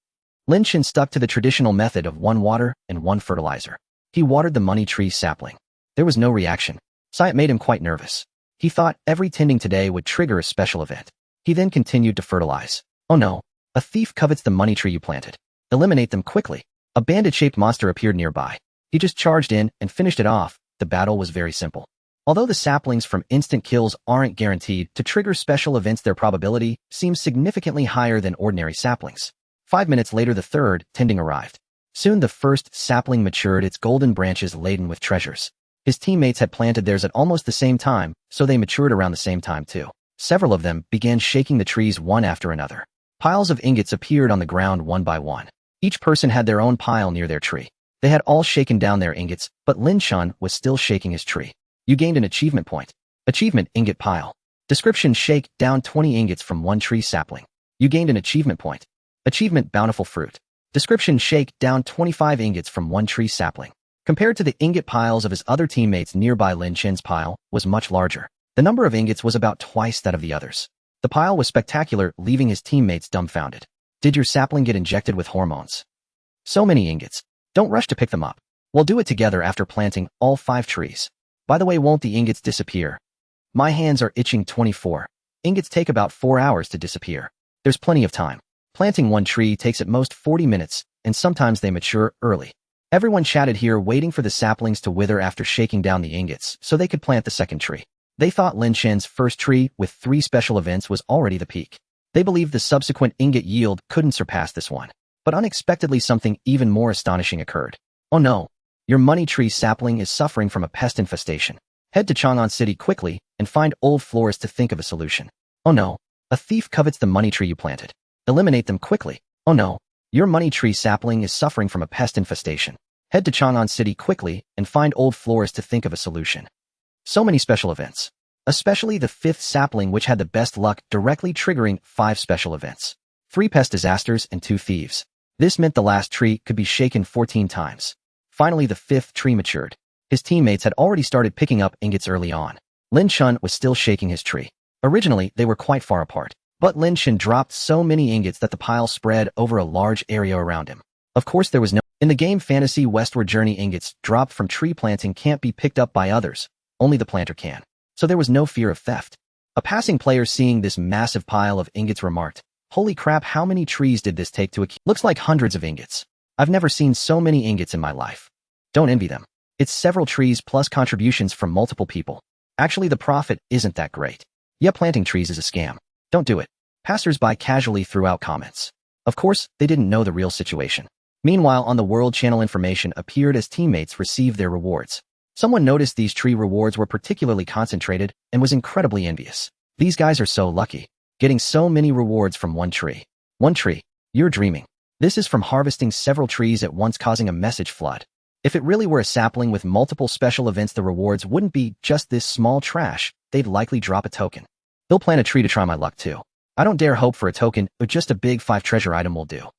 Lin Chen stuck to the traditional method of 1 water and 1 fertilizer. He watered the money tree sapling. There was no reaction. Sight made him quite nervous. He thought every tending today would trigger a special event. He then continued to fertilize. Oh no, a thief covets the money tree you planted. Eliminate them quickly. A bandit-shaped monster appeared nearby. He just charged in and finished it off. The battle was very simple. Although the saplings from instant kills aren't guaranteed to trigger special events, their probability seems significantly higher than ordinary saplings. 5 minutes later, the third tending arrived. Soon the first sapling matured, its golden branches laden with treasures. His teammates had planted theirs at almost the same time, so they matured around the same time too. Several of them began shaking the trees one after another. Piles of ingots appeared on the ground one by one. Each person had their own pile near their tree. They had all shaken down their ingots, but Lin Chen was still shaking his tree. You gained an achievement point. Achievement: Ingot Pile. Description: shake down 20 ingots from one tree sapling. You gained an achievement point. Achievement: Bountiful Fruit. Description: shake down 25 ingots from one tree sapling. Compared to the ingot piles of his other teammates, nearby Lin Chen's pile was much larger. The number of ingots was about twice that of the others. The pile was spectacular, leaving his teammates dumbfounded. Did your sapling get injected with hormones? So many ingots. Don't rush to pick them up. We'll do it together after planting all 5 trees. By the way, won't the ingots disappear? My hands are itching. 24. Ingots take about 4 hours to disappear. There's plenty of time. Planting one tree takes at most 40 minutes, and sometimes they mature early. Everyone chatted here, waiting for the saplings to wither after shaking down the ingots so they could plant the second tree. They thought Lin Chen's first tree with 3 special events was already the peak. They believed the subsequent ingot yield couldn't surpass this one. But unexpectedly, something even more astonishing occurred. Oh no! Your money tree sapling is suffering from a pest infestation. Head to Chang'an City quickly and find old florists to think of a solution. Oh no! A thief covets the money tree you planted. Eliminate them quickly. Oh no! Your money tree sapling is suffering from a pest infestation. Head to Chang'an City quickly and find old florists to think of a solution. So many special events. Especially the 5th sapling, which had the best luck, directly triggering 5 special events. 3 pest disasters and 2 thieves. This meant the last tree could be shaken 14 times. Finally, the 5th tree matured. His teammates had already started picking up ingots early on. Lin Chen was still shaking his tree. Originally, they were quite far apart, but Lin Chen dropped so many ingots that the pile spread over a large area around him. Of course, there was no... In the game Fantasy Westward Journey, ingots dropped from tree planting can't be picked up by others. Only the planter can. So there was no fear of theft. A passing player seeing this massive pile of ingots remarked, "Holy crap, how many trees did this take to accumulate? Looks like hundreds of ingots. I've never seen so many ingots in my life." Don't envy them. It's several trees plus contributions from multiple people. Actually, the profit isn't that great. Yeah, planting trees is a scam. Don't do it. Passers-by casually threw out comments. Of course, they didn't know the real situation. Meanwhile, on the World Channel, information appeared as teammates received their rewards. Someone noticed these tree rewards were particularly concentrated and was incredibly envious. These guys are so lucky, getting so many rewards from one tree. One tree? You're dreaming. This is from harvesting several trees at once, causing a message flood. If it really were a sapling with multiple special events, the rewards wouldn't be just this small trash. They'd likely drop a token. They'll plant a tree to try my luck too. I don't dare hope for a token, but just a big 5 treasure item will do.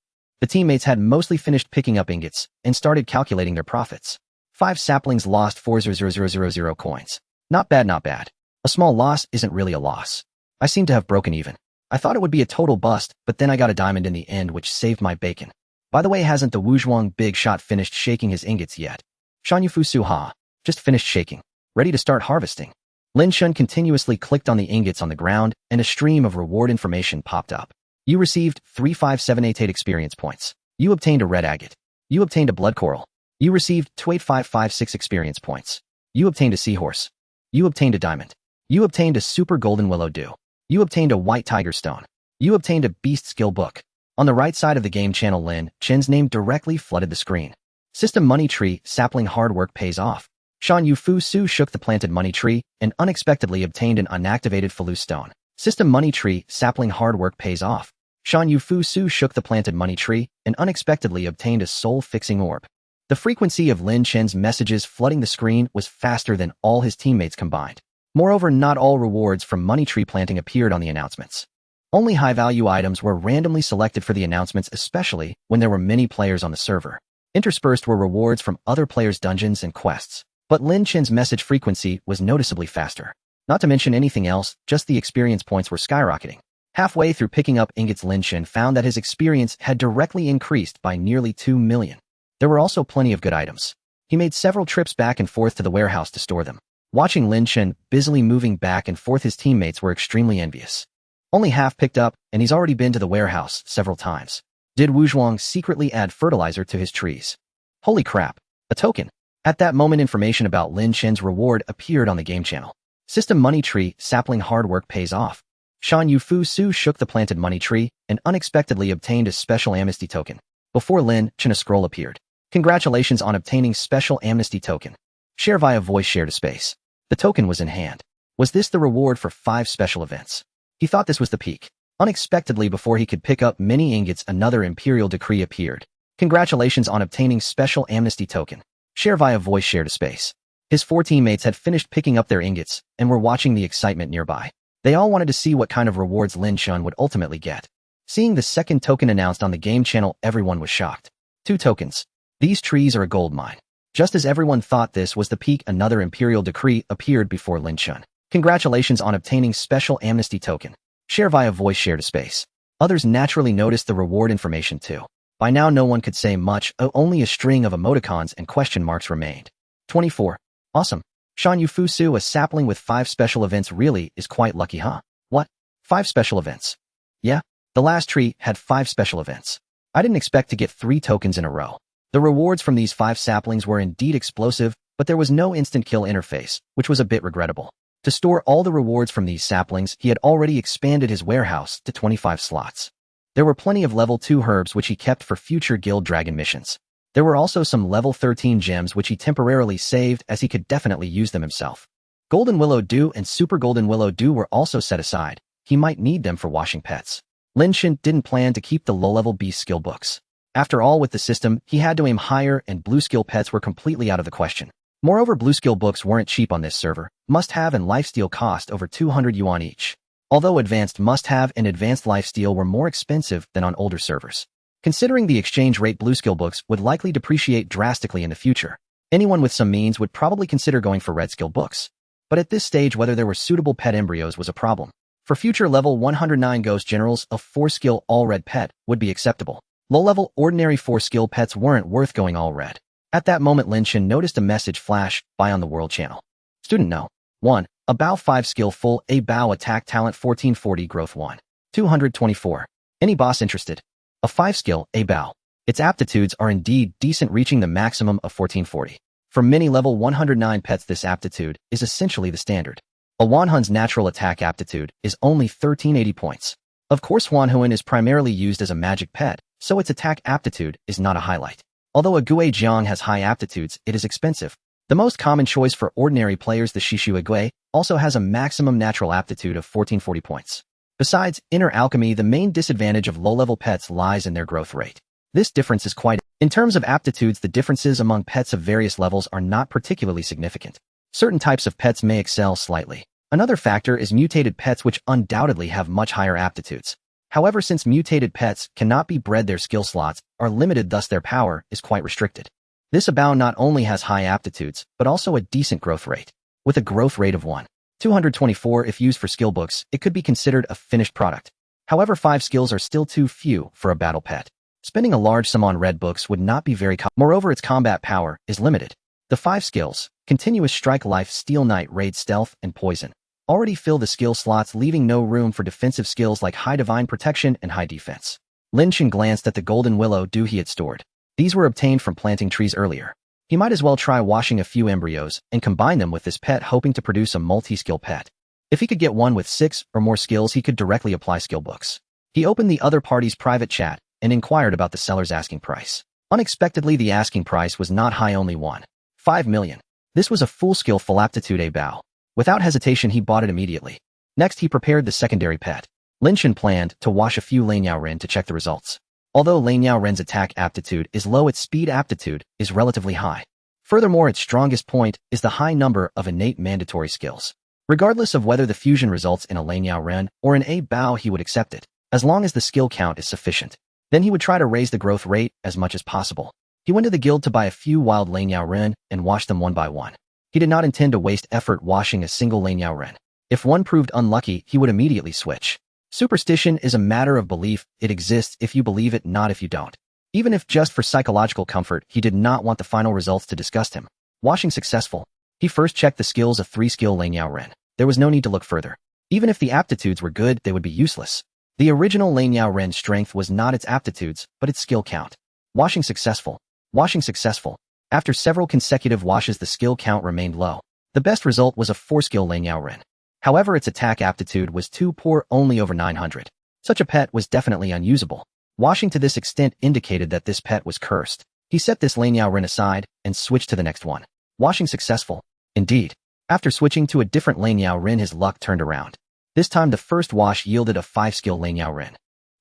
The teammates had mostly finished picking up ingots and started calculating their profits. 5 saplings lost 4,000,000 coins. Not bad, not bad. A small loss isn't really a loss. I seem to have broken even. I thought it would be a total bust, but then I got a diamond in the end, which saved my bacon. By the way, hasn't the Wuzhuang big shot finished shaking his ingots yet? Shanyufu Suha just finished shaking, ready to start harvesting. Lin Chen continuously clicked on the ingots on the ground, and a stream of reward information popped up. You received 35788 experience points. You obtained a red agate. You obtained a blood coral. You received 28556 experience points. You obtained a seahorse. You obtained a diamond. You obtained a super golden willow dew. You obtained a white tiger stone. You obtained a beast skill book. On the right side of the game channel, Lin Chen's name directly flooded the screen. System money tree, sapling hard work pays off. Shan Yufu Su shook the planted money tree and unexpectedly obtained an unactivated Falu stone. System money tree, sapling hard work pays off. Shan Yufu Su shook the planted money tree and unexpectedly obtained a soul-fixing orb. The frequency of Lin Chen's messages flooding the screen was faster than all his teammates combined. Moreover, not all rewards from money tree planting appeared on the announcements. Only high-value items were randomly selected for the announcements, especially when there were many players on the server. Interspersed were rewards from other players' dungeons and quests. But Lin Chen's message frequency was noticeably faster. Not to mention anything else, just the experience points were skyrocketing. Halfway through picking up ingots, Lin Chen found that his experience had directly increased by nearly 2 million. There were also plenty of good items. He made several trips back and forth to the warehouse to store them. Watching Lin Chen busily moving back and forth, his teammates were extremely envious. Only half picked up, and he's already been to the warehouse several times. Did Wuzhuang secretly add fertilizer to his trees? Holy crap, a token. At that moment, information about Lin Chen's reward appeared on the game channel. System money tree, sapling hard work pays off. Shan Yufu Su shook the planted money tree and unexpectedly obtained a special amnesty token. Before Lin Chen, a scroll appeared. Congratulations on obtaining special amnesty token. Share via voice share to space. The token was in hand. Was this the reward for 5 special events? He thought this was the peak. Unexpectedly, before he could pick up many ingots, another imperial decree appeared. Congratulations on obtaining special amnesty token. Share via voice share to space. His 4 teammates had finished picking up their ingots and were watching the excitement nearby. They all wanted to see what kind of rewards Lin Chen would ultimately get. Seeing the second token announced on the game channel, everyone was shocked. 2 tokens. These trees are a gold mine. Just as everyone thought this was the peak, another imperial decree appeared before Lin Chen. Congratulations on obtaining special amnesty token. Share via voice share to space. Others naturally noticed the reward information too. By now no one could say much, only a string of emoticons and question marks remained. 24. Awesome. Shan Yufu Su, a sapling with 5 special events, really is quite lucky, huh? What? 5 special events? Yeah, the last tree had 5 special events. I didn't expect to get 3 tokens in a row. The rewards from these 5 saplings were indeed explosive, but there was no instant kill interface, which was a bit regrettable. To store all the rewards from these saplings, he had already expanded his warehouse to 25 slots. There were plenty of level 2 herbs which he kept for future Guild Dragon missions. There were also some level 13 gems which he temporarily saved, as he could definitely use them himself. Golden Willow Dew and Super Golden Willow Dew were also set aside. He might need them for washing pets. Lin Chen didn't plan to keep the low-level beast skill books. After all, with the system, he had to aim higher, and blue skill pets were completely out of the question. Moreover, blue skill books weren't cheap on this server. Must-have and lifesteal cost over 200 yuan each. Although advanced must-have and advanced lifesteal were more expensive than on older servers. Considering the exchange rate, blue skill books would likely depreciate drastically in the future. Anyone with some means would probably consider going for red skill books. But at this stage, whether there were suitable pet embryos was a problem. For future level 109 ghost generals, a 4-skill all-red pet would be acceptable. Low-level ordinary 4-skill pets weren't worth going all-red. At that moment, Lin Chen noticed a message flash by on the world channel. Student no. 1. A bow 5 skill full A bow attack talent 1440 growth 1. 224. Any boss interested? A 5 skill A bow. Its aptitudes are indeed decent, reaching the maximum of 1440. For many level 109 pets, this aptitude is essentially the standard. A Wanhun's natural attack aptitude is only 1380 points. Of course, Wanhuan is primarily used as a magic pet, so its attack aptitude is not a highlight. Although a Gui Jiang has high aptitudes, it is expensive. The most common choice for ordinary players, the Shishu Gui, also has a maximum natural aptitude of 1440 points. Besides inner alchemy, the main disadvantage of low-level pets lies in their growth rate. This difference is quite... In terms of aptitudes, the differences among pets of various levels are not particularly significant. Certain types of pets may excel slightly. Another factor is mutated pets, which undoubtedly have much higher aptitudes. However, since mutated pets cannot be bred, their skill slots are limited, thus their power is quite restricted. This Abao not only has high aptitudes, but also a decent growth rate. With a growth rate of 1.224, if used for skill books, it could be considered a finished product. However, 5 skills are still too few for a battle pet. Spending a large sum on red books would not be very Moreover, its combat power is limited. The 5 skills, Continuous Strike, Life, Steel Knight, Raid, Stealth, and Poison, already fill the skill slots, leaving no room for defensive skills like High Divine Protection and High Defense. Lin Chen glanced at the Golden Willow Dew he had stored. These were obtained from planting trees earlier. He might as well try washing a few embryos and combine them with this pet, hoping to produce a multi-skill pet. If he could get one with 6 or more skills, he could directly apply skill books. He opened the other party's private chat and inquired about the seller's asking price. Unexpectedly, the asking price was not high, only 1.5 million. This was a full skill, full aptitude A bow. Without hesitation, he bought it immediately. Next, he prepared the secondary pet. Lin Chen planned to wash a few Lin Yao Ren to check the results. Although Lin Yao Ren's attack aptitude is low, its speed aptitude is relatively high. Furthermore, its strongest point is the high number of innate mandatory skills. Regardless of whether the fusion results in a Lin Yao Ren or an A bow, he would accept it, as long as the skill count is sufficient. Then he would try to raise the growth rate as much as possible. He went to the guild to buy a few wild Lin Yao Ren and wash them one by one. He did not intend to waste effort washing a single Lin Yao Ren. If one proved unlucky, he would immediately switch. Superstition is a matter of belief. It exists if you believe it, not if you don't. Even if just for psychological comfort, he did not want the final results to disgust him. Washing successful. He first checked the skills of 3 skill Lin Yao Ren. There was no need to look further. Even if the aptitudes were good, they would be useless. The original Lin Chen strength was not its aptitudes, but its skill count. Washing successful. Washing successful. After several consecutive washes, the skill count remained low. The best result was a 4-skill Lin Chen. However, its attack aptitude was too poor, only over 900. Such a pet was definitely unusable. Washing to this extent indicated that this pet was cursed. He set this Lin Chen aside and switched to the next one. Washing successful. Indeed. After switching to a different Lin Chen, his luck turned around. This time the first wash yielded a 5-skill Lin Chen.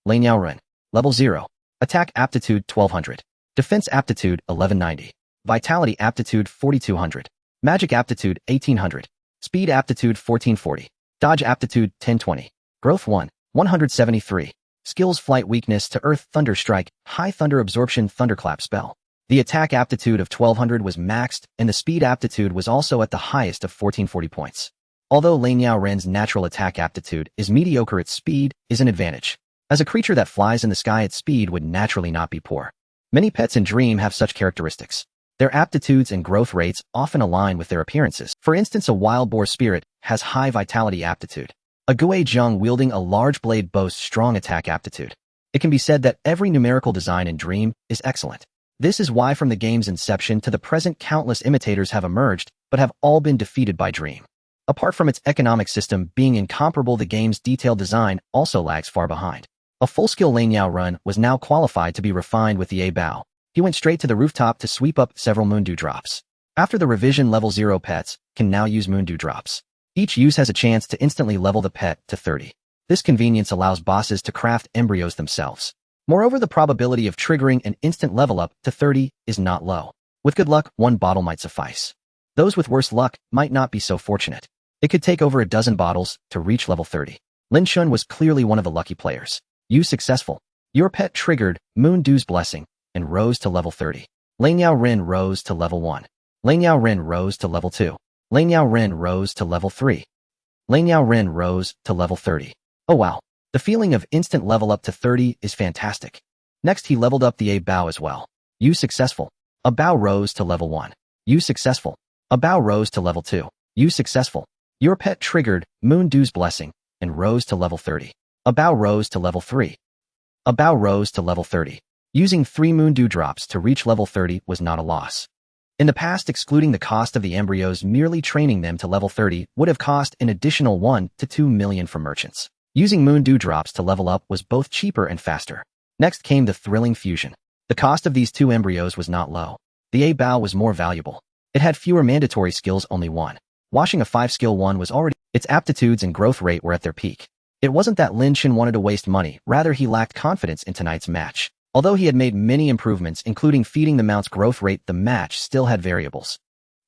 Lin Chen. Level 0. Attack aptitude 1200. Defense aptitude 1190. Vitality aptitude 4200. Magic aptitude 1800. Speed aptitude 1440. Dodge aptitude 1020. Growth 1. 173. Skills flight weakness to earth thunder strike, high thunder absorption thunderclap spell. The attack aptitude of 1200 was maxed, and the speed aptitude was also at the highest of 1440 points. Although Lin Chen's natural attack aptitude is mediocre, its speed is an advantage. As a creature that flies in the sky, its speed would naturally not be poor. Many pets in Dream have such characteristics. Their aptitudes and growth rates often align with their appearances. For instance, a wild boar spirit has high vitality aptitude. A Gui Zheng wielding a large blade boasts strong attack aptitude. It can be said that every numerical design in Dream is excellent. This is why from the game's inception to the present countless imitators have emerged, but have all been defeated by Dream. Apart from its economic system being incomparable, the game's detailed design also lags far behind. A full-skill Lin Chen was now qualified to be refined with the A Bao. He went straight to the rooftop to sweep up several moon dewdrops. After the revision, level 0 pets can now use moon dewdrops. Each use has a chance to instantly level the pet to 30. This convenience allows bosses to craft embryos themselves. Moreover, the probability of triggering an instant level up to 30 is not low. With good luck, 1 bottle might suffice. Those with worse luck might not be so fortunate. It could take over a dozen bottles to reach level 30. Lin Chen was clearly one of the lucky players. Use successful. Your pet triggered Moon Dew's Blessing and rose to level 30. Lin Chen rose to level 1. Lin Chen rose to level 2. Lin Chen rose to level 3. Lin Chen rose to level 30. Oh wow. The feeling of instant level up to 30 is fantastic. Next, he leveled up the A Bao as well. Use successful. A Bao rose to level 1. Use successful. A Bao rose to level 2. Use successful. Your pet triggered Moon Dew's Blessing and rose to level 30. A Bao rose to level 3. A Bao rose to level 30. Using 3 Moon Dew drops to reach level 30 was not a loss. In the past, excluding the cost of the embryos, merely training them to level 30 would have cost an additional 1 to 2 million for merchants. Using Moon Dew drops to level up was both cheaper and faster. Next came the thrilling fusion. The cost of these 2 embryos was not low. The A Bao was more valuable. It had fewer mandatory skills, only 1. Washing a 5-skill one was already... Its aptitudes and growth rate were at their peak. It wasn't that Lin Chen wanted to waste money, rather he lacked confidence in tonight's match. Although he had made many improvements, including feeding the mount's growth rate, the match still had variables.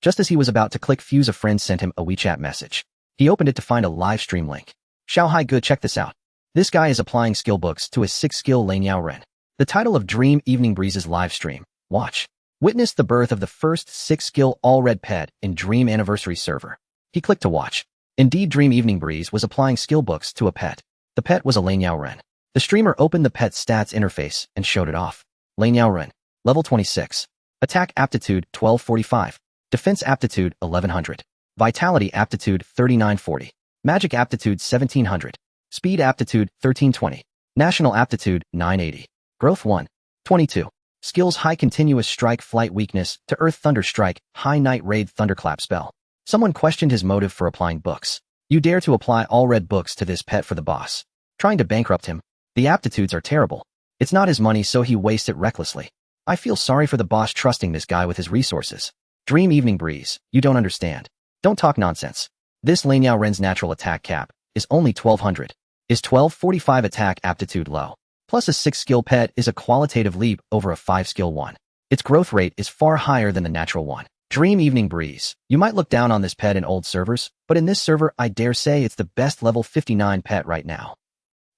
Just as he was about to click fuse, a friend sent him a WeChat message. He opened it to find a live stream link. Xiao Good, check this out. This guy is applying skill books to his 6-skill Lin Chen. The title of Dream Evening Breeze's live stream. Watch. Witness the birth of the first 6-skill all-red pet in Dream Anniversary server. He clicked to watch. Indeed, Dream Evening Breeze was applying skill books to a pet. The pet was a Lin Chen. The streamer opened the pet's stats interface and showed it off. Lin Chen. Level 26. Attack aptitude 1245. Defense aptitude 1100. Vitality aptitude 3940. Magic aptitude 1700. Speed aptitude 1320. National aptitude 980. Growth 1. 22. Skills high continuous strike flight weakness to earth thunder strike high night raid thunderclap spell. Someone questioned his motive for applying books. You dare to apply all red books to this pet for the boss. Trying to bankrupt him. The aptitudes are terrible. It's not his money, so he wastes it recklessly. I feel sorry for the boss trusting this guy with his resources. Dream Evening Breeze, you don't understand. Don't talk nonsense. This Lin Chen's natural attack cap is only 1200. Is 1245 attack aptitude low? Plus a 6-skill pet is a qualitative leap over a 5-skill one. Its growth rate is far higher than the natural one. Dream Evening Breeze, you might look down on this pet in old servers, but in this server I dare say it's the best level 59 pet right now.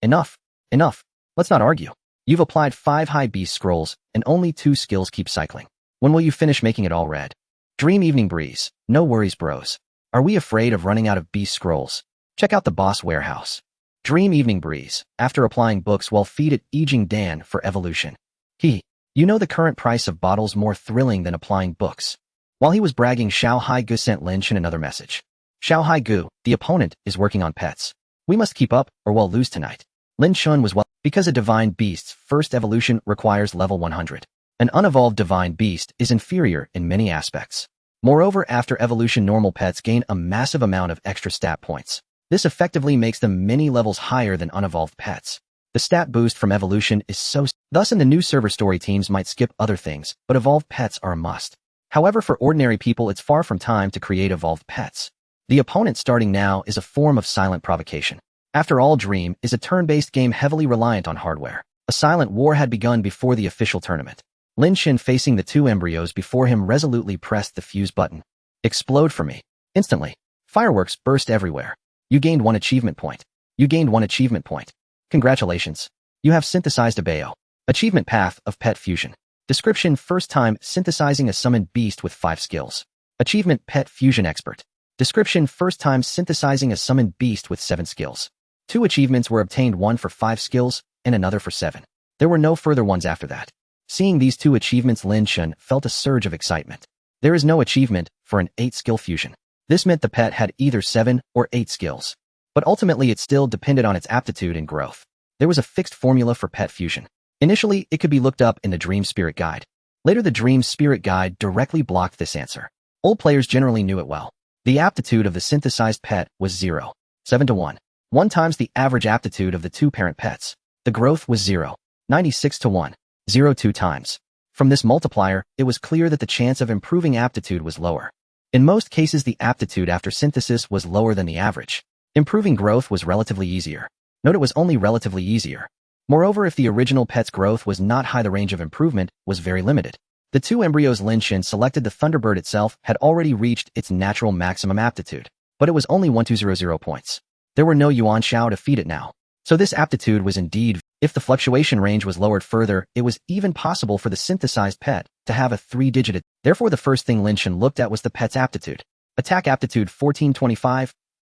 Enough. Enough. Let's not argue. You've applied 5 high beast scrolls, and only 2 skills keep cycling. When will you finish making it all red? Dream Evening Breeze, no worries bros. Are we afraid of running out of beast scrolls? Check out the boss warehouse. Dream Evening Breeze, after applying books, will feed it Yijing Dan for evolution. You know the current price of bottles more thrilling than applying books. While he was bragging, Xiao Gu sent Lin Chen another message. Xiao Gu, the opponent is working on pets. We must keep up or we'll lose tonight. Lin Chen was well because a divine beast's first evolution requires level 100. An unevolved divine beast is inferior in many aspects. Moreover, after evolution, normal pets gain a massive amount of extra stat points. This effectively makes them many levels higher than unevolved pets. The stat boost from evolution is thus in the new server story, teams might skip other things, but evolved pets are a must. However, for ordinary people, it's far from time to create evolved pets. The opponent starting now is a form of silent provocation. After all, Dream is a turn-based game heavily reliant on hardware. A silent war had begun before the official tournament. Lin Chen, facing the two embryos before him, resolutely pressed the fuse button. Explode for me. Instantly, fireworks burst everywhere. You gained 1 achievement point. You gained 1 achievement point. Congratulations. You have synthesized a Bayo. Achievement: Path of Pet Fusion. Description: first time synthesizing a summoned beast with 5 skills. Achievement: Pet Fusion Expert. Description: first time synthesizing a summoned beast with 7 skills. 2 achievements were obtained, one for 5 skills and another for 7. There were no further ones after that. Seeing these 2 achievements, Lin Chen felt a surge of excitement. There is no achievement for an 8-skill fusion. This meant the pet had either 7 or 8 skills. But ultimately it still depended on its aptitude and growth. There was a fixed formula for pet fusion. Initially, it could be looked up in the Dream Spirit Guide. Later, the Dream Spirit Guide directly blocked this answer. Old players generally knew it well. The aptitude of the synthesized pet was 0. 7 to 1. 1 times the average aptitude of the 2 parent pets. The growth was 0. 96 to 1. 0 2 times. From this multiplier, it was clear that the chance of improving aptitude was lower. In most cases, the aptitude after synthesis was lower than the average. Improving growth was relatively easier. Note, it was only relatively easier. Moreover, if the original pet's growth was not high, the range of improvement was very limited. The 2 embryos Lin Chen selected, the Thunderbird itself had already reached its natural maximum aptitude, but it was only 1200 points. There were no Yuan Xiao to feed it now. So this aptitude was indeed, if the fluctuation range was lowered further, it was even possible for the synthesized pet to have a 3-digit. Therefore, the first thing Lin Chen looked at was the pet's aptitude. Attack aptitude 1425.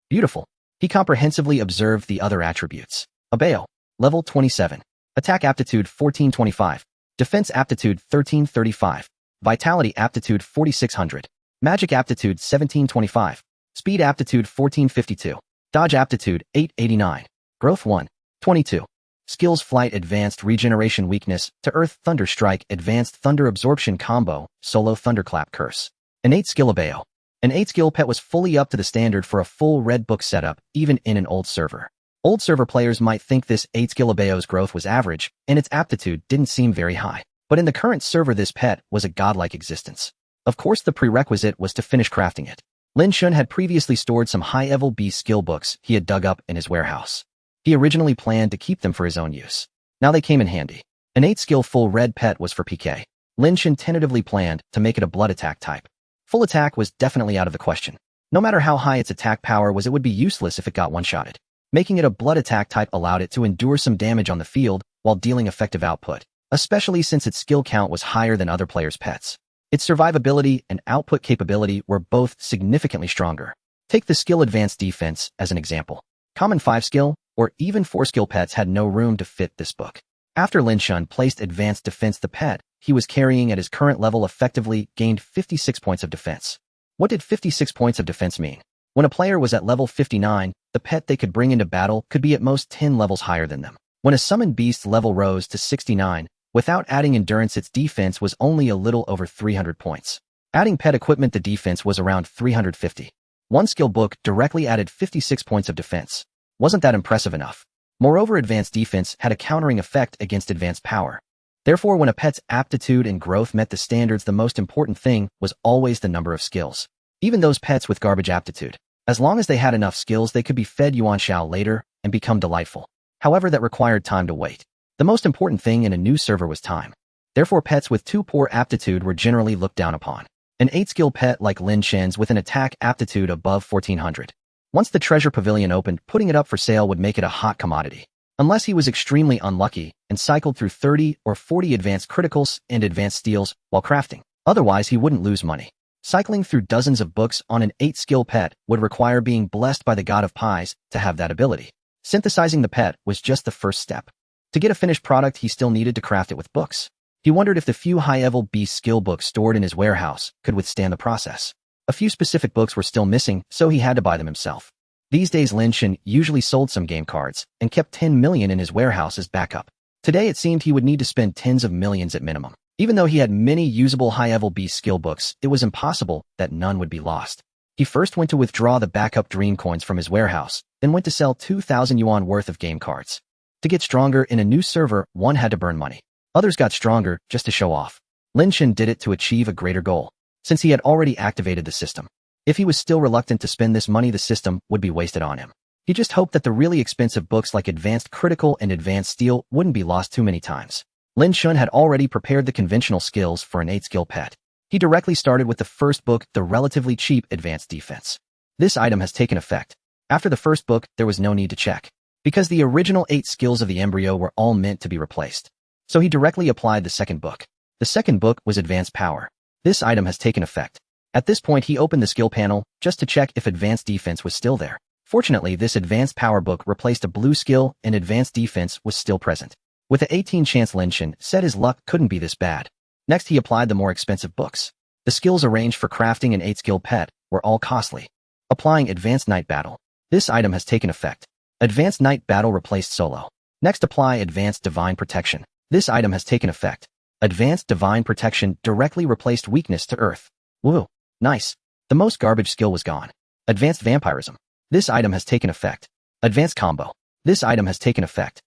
Beautiful. He comprehensively observed the other attributes. Abeo, level 27. Attack aptitude 1425. Defense aptitude 1335. Vitality aptitude 4600. Magic aptitude 1725. Speed aptitude 1452. Dodge aptitude 889. Growth 1. 22. Skills: Flight, Advanced Regeneration, Weakness to Earth, Thunder Strike, Advanced Thunder Absorption Combo, Solo Thunderclap, Curse. An 8-skill Abeo. An 8-skill pet was fully up to the standard for a full red book setup, even in an old server. Old server players might think this 8-skill Abeo's growth was average, and its aptitude didn't seem very high. But in the current server, this pet was a godlike existence. Of course, the prerequisite was to finish crafting it. Lin Chen had previously stored some high-level B skill books he had dug up in his warehouse. He originally planned to keep them for his own use. Now they came in handy. An 8-skill full red pet was for PK. Lin Chen tentatively planned to make it a blood attack type. Full attack was definitely out of the question. No matter how high its attack power was, it would be useless if it got one-shotted. Making it a blood attack type allowed it to endure some damage on the field while dealing effective output, especially since its skill count was higher than other players' pets. Its survivability and output capability were both significantly stronger. Take the skill Advanced Defense as an example. Common 5-skill or even 4-skill pets had no room to fit this book. After Lin Chen placed Advanced Defense, the pet he was carrying at his current level effectively gained 56 points of defense. What did 56 points of defense mean? When a player was at level 59, the pet they could bring into battle could be at most 10 levels higher than them. When a summoned beast's level rose to 69, without adding endurance, its defense was only a little over 300 points. Adding pet equipment, the defense was around 350. One skill book directly added 56 points of defense. Wasn't that impressive enough? Moreover, Advanced Defense had a countering effect against Advanced Power. Therefore, when a pet's aptitude and growth met the standards, the most important thing was always the number of skills. Even those pets with garbage aptitude, as long as they had enough skills, they could be fed Yuan Xiao later and become delightful. However, that required time to wait. The most important thing in a new server was time. Therefore, pets with too poor aptitude were generally looked down upon. An 8-skill pet like Lin Chen's with an attack aptitude above 1400. Once the treasure pavilion opened, putting it up for sale would make it a hot commodity. Unless he was extremely unlucky and cycled through 30 or 40 advanced criticals and advanced steals while crafting. Otherwise, he wouldn't lose money. Cycling through dozens of books on an 8-skill pet would require being blessed by the god of pies to have that ability. Synthesizing the pet was just the first step. To get a finished product, he still needed to craft it with books. He wondered if the few high-level beast skill books stored in his warehouse could withstand the process. A few specific books were still missing, so he had to buy them himself. These days Lin Chen usually sold some game cards and kept 10 million in his warehouse as backup. Today it seemed he would need to spend tens of millions at minimum. Even though he had many usable high-level beast skill books, it was impossible that none would be lost. He first went to withdraw the backup dream coins from his warehouse, then went to sell 2,000 yuan worth of game cards. To get stronger in a new server, one had to burn money. Others got stronger just to show off. Lin Chen did it to achieve a greater goal, since he had already activated the system. If he was still reluctant to spend this money, the system would be wasted on him. He just hoped that the really expensive books like Advanced Critical and Advanced Steel wouldn't be lost too many times. Lin Chen had already prepared the conventional skills for an 8-skill pet. He directly started with the first book, the relatively cheap Advanced Defense. This item has taken effect. After the first book, there was no need to check, because the original 8 skills of the embryo were all meant to be replaced. So he directly applied the second book. The second book was Advanced Power. This item has taken effect. At this point, he opened the skill panel just to check if Advanced Defense was still there. Fortunately, this Advanced Power book replaced a blue skill and Advanced Defense was still present. With an 18 chance, Lin Chen said his luck couldn't be this bad. Next, he applied the more expensive books. The skills arranged for crafting an 8-skill pet were all costly. Applying Advanced Night Battle. This item has taken effect. Advanced Night Battle replaced Solo. Next, apply Advanced Divine Protection. This item has taken effect. Advanced Divine Protection directly replaced Weakness to Earth. Woo. Nice. The most garbage skill was gone. Advanced Vampirism. This item has taken effect. Advanced Combo. This item has taken effect.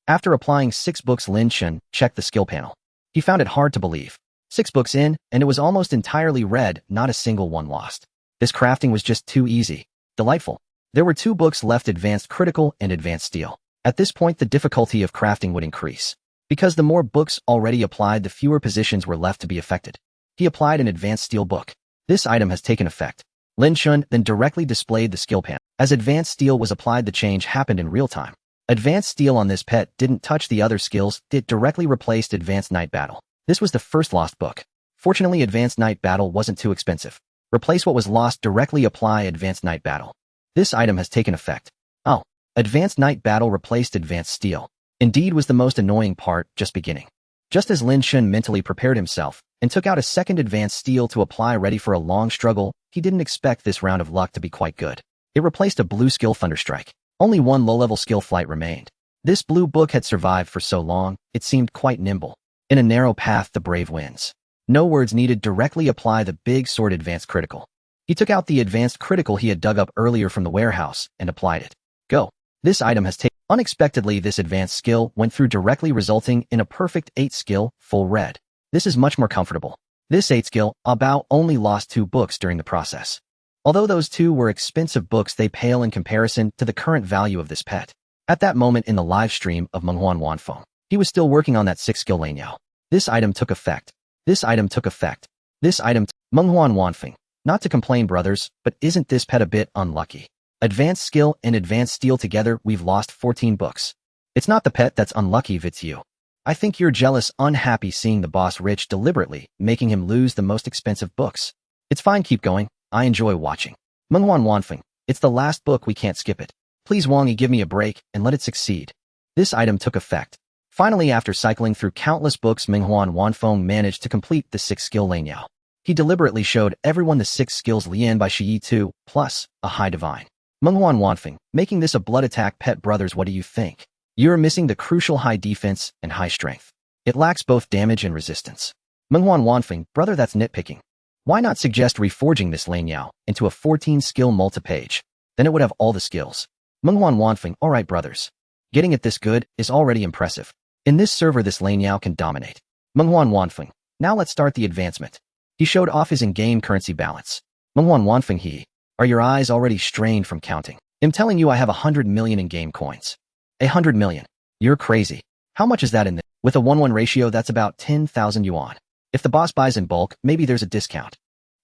After applying 6 books, Lin Chen checked the skill panel. He found it hard to believe. 6 books in, and it was almost entirely red, not a single one lost. This crafting was just too easy. Delightful. There were 2 books left, Advanced Critical and Advanced Steel. At this point, the difficulty of crafting would increase. Because the more books already applied, the fewer positions were left to be affected. He applied an Advanced Steel book. This item has taken effect. Lin Chen then directly displayed the skill panel. As Advanced Steel was applied, the change happened in real time. Advanced Steel on this pet didn't touch the other skills, it directly replaced Advanced Night Battle. This was the first lost book. Fortunately, Advanced Night Battle wasn't too expensive. Replace what was lost, directly apply Advanced Night Battle. This item has taken effect. Oh, Advanced Night Battle replaced Advanced Steel. Indeed was the most annoying part, just beginning. Just as Lin Chen mentally prepared himself and took out a second Advanced Steel to apply, ready for a long struggle, he didn't expect this round of luck to be quite good. It replaced a blue skill, Thunderstrike. Only one low-level skill, Flight, remained. This blue book had survived for so long, it seemed quite nimble. In a narrow path, the brave wins. No words needed, directly apply the big sword Advanced Critical. He took out the Advanced Critical he had dug up earlier from the warehouse and applied it. Go. This item has taken. Unexpectedly, this advanced skill went through directly, resulting in a perfect 8 skill, full red. This is much more comfortable. This 8 skill, Bao, only lost 2 books during the process. Although those 2 were expensive books, they pale in comparison to the current value of this pet. At that moment in the live stream of Menghuan Wanfeng, he was still working on that 6 skill Lin Yao. This item took effect. This item took effect. This item Menghuan Wanfeng. Not to complain, brothers, but isn't this pet a bit unlucky? Advanced Skill and Advanced Steel together, we've lost 14 books. It's not the pet that's unlucky, it's you. I think you're jealous, unhappy seeing the boss rich, deliberately making him lose the most expensive books. It's fine, keep going. I enjoy watching. Menghuan Wanfeng. It's the last book, we can't skip it. Please Wangi, give me a break and let it succeed. This item took effect. Finally, after cycling through countless books, Menghuan Wanfeng managed to complete the 6 skill Lin Yao. He deliberately showed everyone the 6 skills Lian by Shi Yi plus a high divine. Menghuan Wanfeng, making this a blood attack pet. Brothers, what do you think? You're missing the crucial high defense and high strength. It lacks both damage and resistance. Menghuan Wanfeng, brother, that's nitpicking. Why not suggest reforging this Lin Yao into a 14 skill multi-page? Then it would have all the skills. Menghuan Wanfeng, alright brothers. Getting it this good is already impressive. In this server, this Lin Yao can dominate. Menghuan Wanfeng, now let's start the advancement. He showed off his in-game currency balance. Menghuan Wanfeng, are your eyes already strained from counting? I'm telling you, I have 100 million in-game coins. 100 million. You're crazy. How much is that in this? With a 1-1 ratio, that's about 10,000 yuan. If the boss buys in bulk, maybe there's a discount.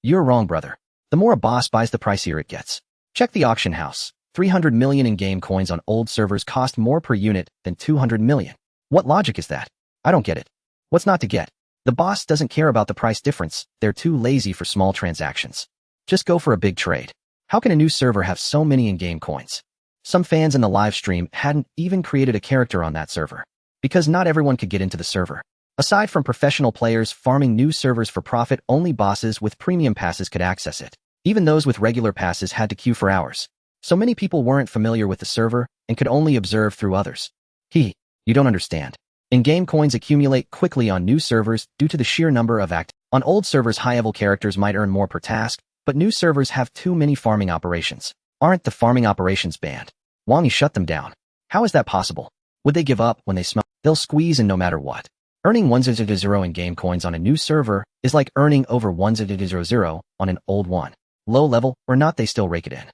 You're wrong, brother. The more a boss buys, the pricier it gets. Check the auction house. 300 million in-game coins on old servers cost more per unit than 200 million. What logic is that? I don't get it. What's not to get? The boss doesn't care about the price difference. They're too lazy for small transactions. Just go for a big trade. How can a new server have so many in-game coins? Some fans in the live stream hadn't even created a character on that server, because not everyone could get into the server. Aside from professional players farming new servers for profit, only bosses with premium passes could access it. Even those with regular passes had to queue for hours. So many people weren't familiar with the server and could only observe through others. You don't understand. In-game coins accumulate quickly on new servers due to the sheer number of On old servers, high-level characters might earn more per task, but new servers have too many farming operations. Aren't the farming operations banned? Wang Yi shut them down. How is that possible? Would they give up when they smell? They'll squeeze in no matter what. Earning 100 in-game coins on a new server is like earning over 100 on an old one. Low level or not, they still rake it in.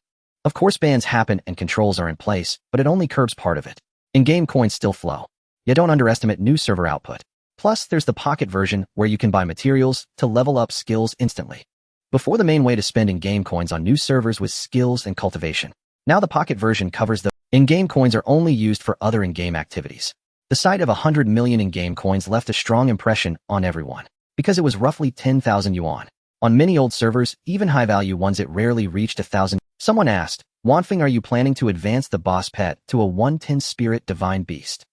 Of course bans happen and controls are in place, but it only curbs part of it. In-game coins still flow. You don't underestimate new server output. Plus, there's the pocket version where you can buy materials to level up skills instantly. Before, the main way to spend in-game coins on new servers was skills and cultivation. Now the pocket version covers the in-game coins are only used for other in-game activities. The sight of 100 million in-game coins left a strong impression on everyone, because it was roughly 10,000 yuan. On many old servers, even high-value ones, it rarely reached 1,000. Someone asked, Wanfeng, are you planning to advance the boss pet to a 110 spirit divine beast?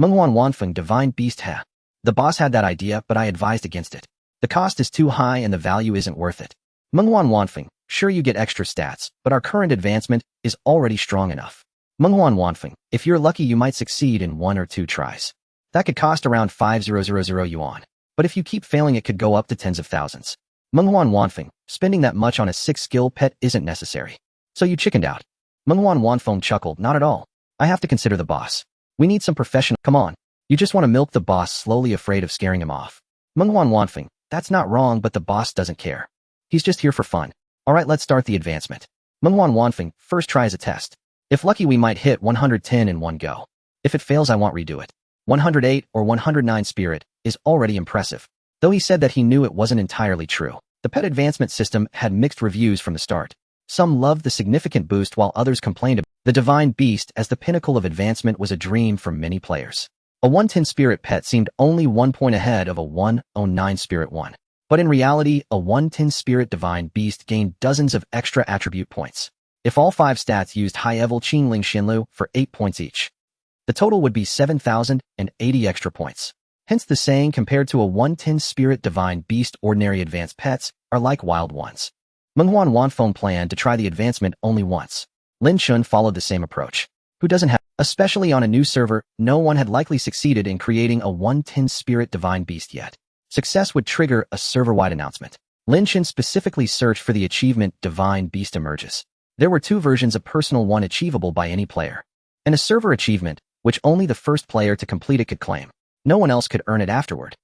Menghuan Wanfeng divine beast ha. The boss had that idea, but I advised against it. The cost is too high and the value isn't worth it. Menghuan Wanfeng, sure you get extra stats, but our current advancement is already strong enough. Menghuan Wanfeng, if you're lucky you might succeed in 1 or 2 tries. That could cost around 5,000 yuan. But if you keep failing it could go up to tens of thousands. Menghuan Wanfeng, spending that much on a 6-skill pet isn't necessary. So you chickened out. Menghuan Wanfeng chuckled, not at all. I have to consider the boss. We need some professional. Come on. You just want to milk the boss slowly, afraid of scaring him off. Menghuan Wanfeng, that's not wrong, but the boss doesn't care. He's just here for fun. Alright, let's start the advancement. Menghuan Wanfeng, first try as a test. If lucky we might hit 110 in one go. If it fails I won't redo it. 108 or 109 spirit is already impressive. Though he said that he knew it wasn't entirely true. The pet advancement system had mixed reviews from the start. Some loved the significant boost while others complained. The divine beast as the pinnacle of advancement was a dream for many players. A 110 spirit pet seemed only 1 point ahead of a 109 spirit one. But in reality, a 110 spirit divine beast gained dozens of extra attribute points. If all 5 stats used high-level Qingling Xianlu for 8 points each, the total would be 7,080 extra points. Hence the saying, compared to a 110 spirit divine beast, ordinary advanced pets are like wild ones. Menghuan Wanfeng planned to try the advancement only once. Lin Chen followed the same approach. Who doesn't have, especially on a new server, no one had likely succeeded in creating a 110 spirit divine beast yet. Success would trigger a server-wide announcement. Lin Chen specifically searched for the achievement Divine Beast Emerges. There were 2 versions, a personal one achievable by any player, and a server achievement, which only the first player to complete it could claim. No one else could earn it afterward.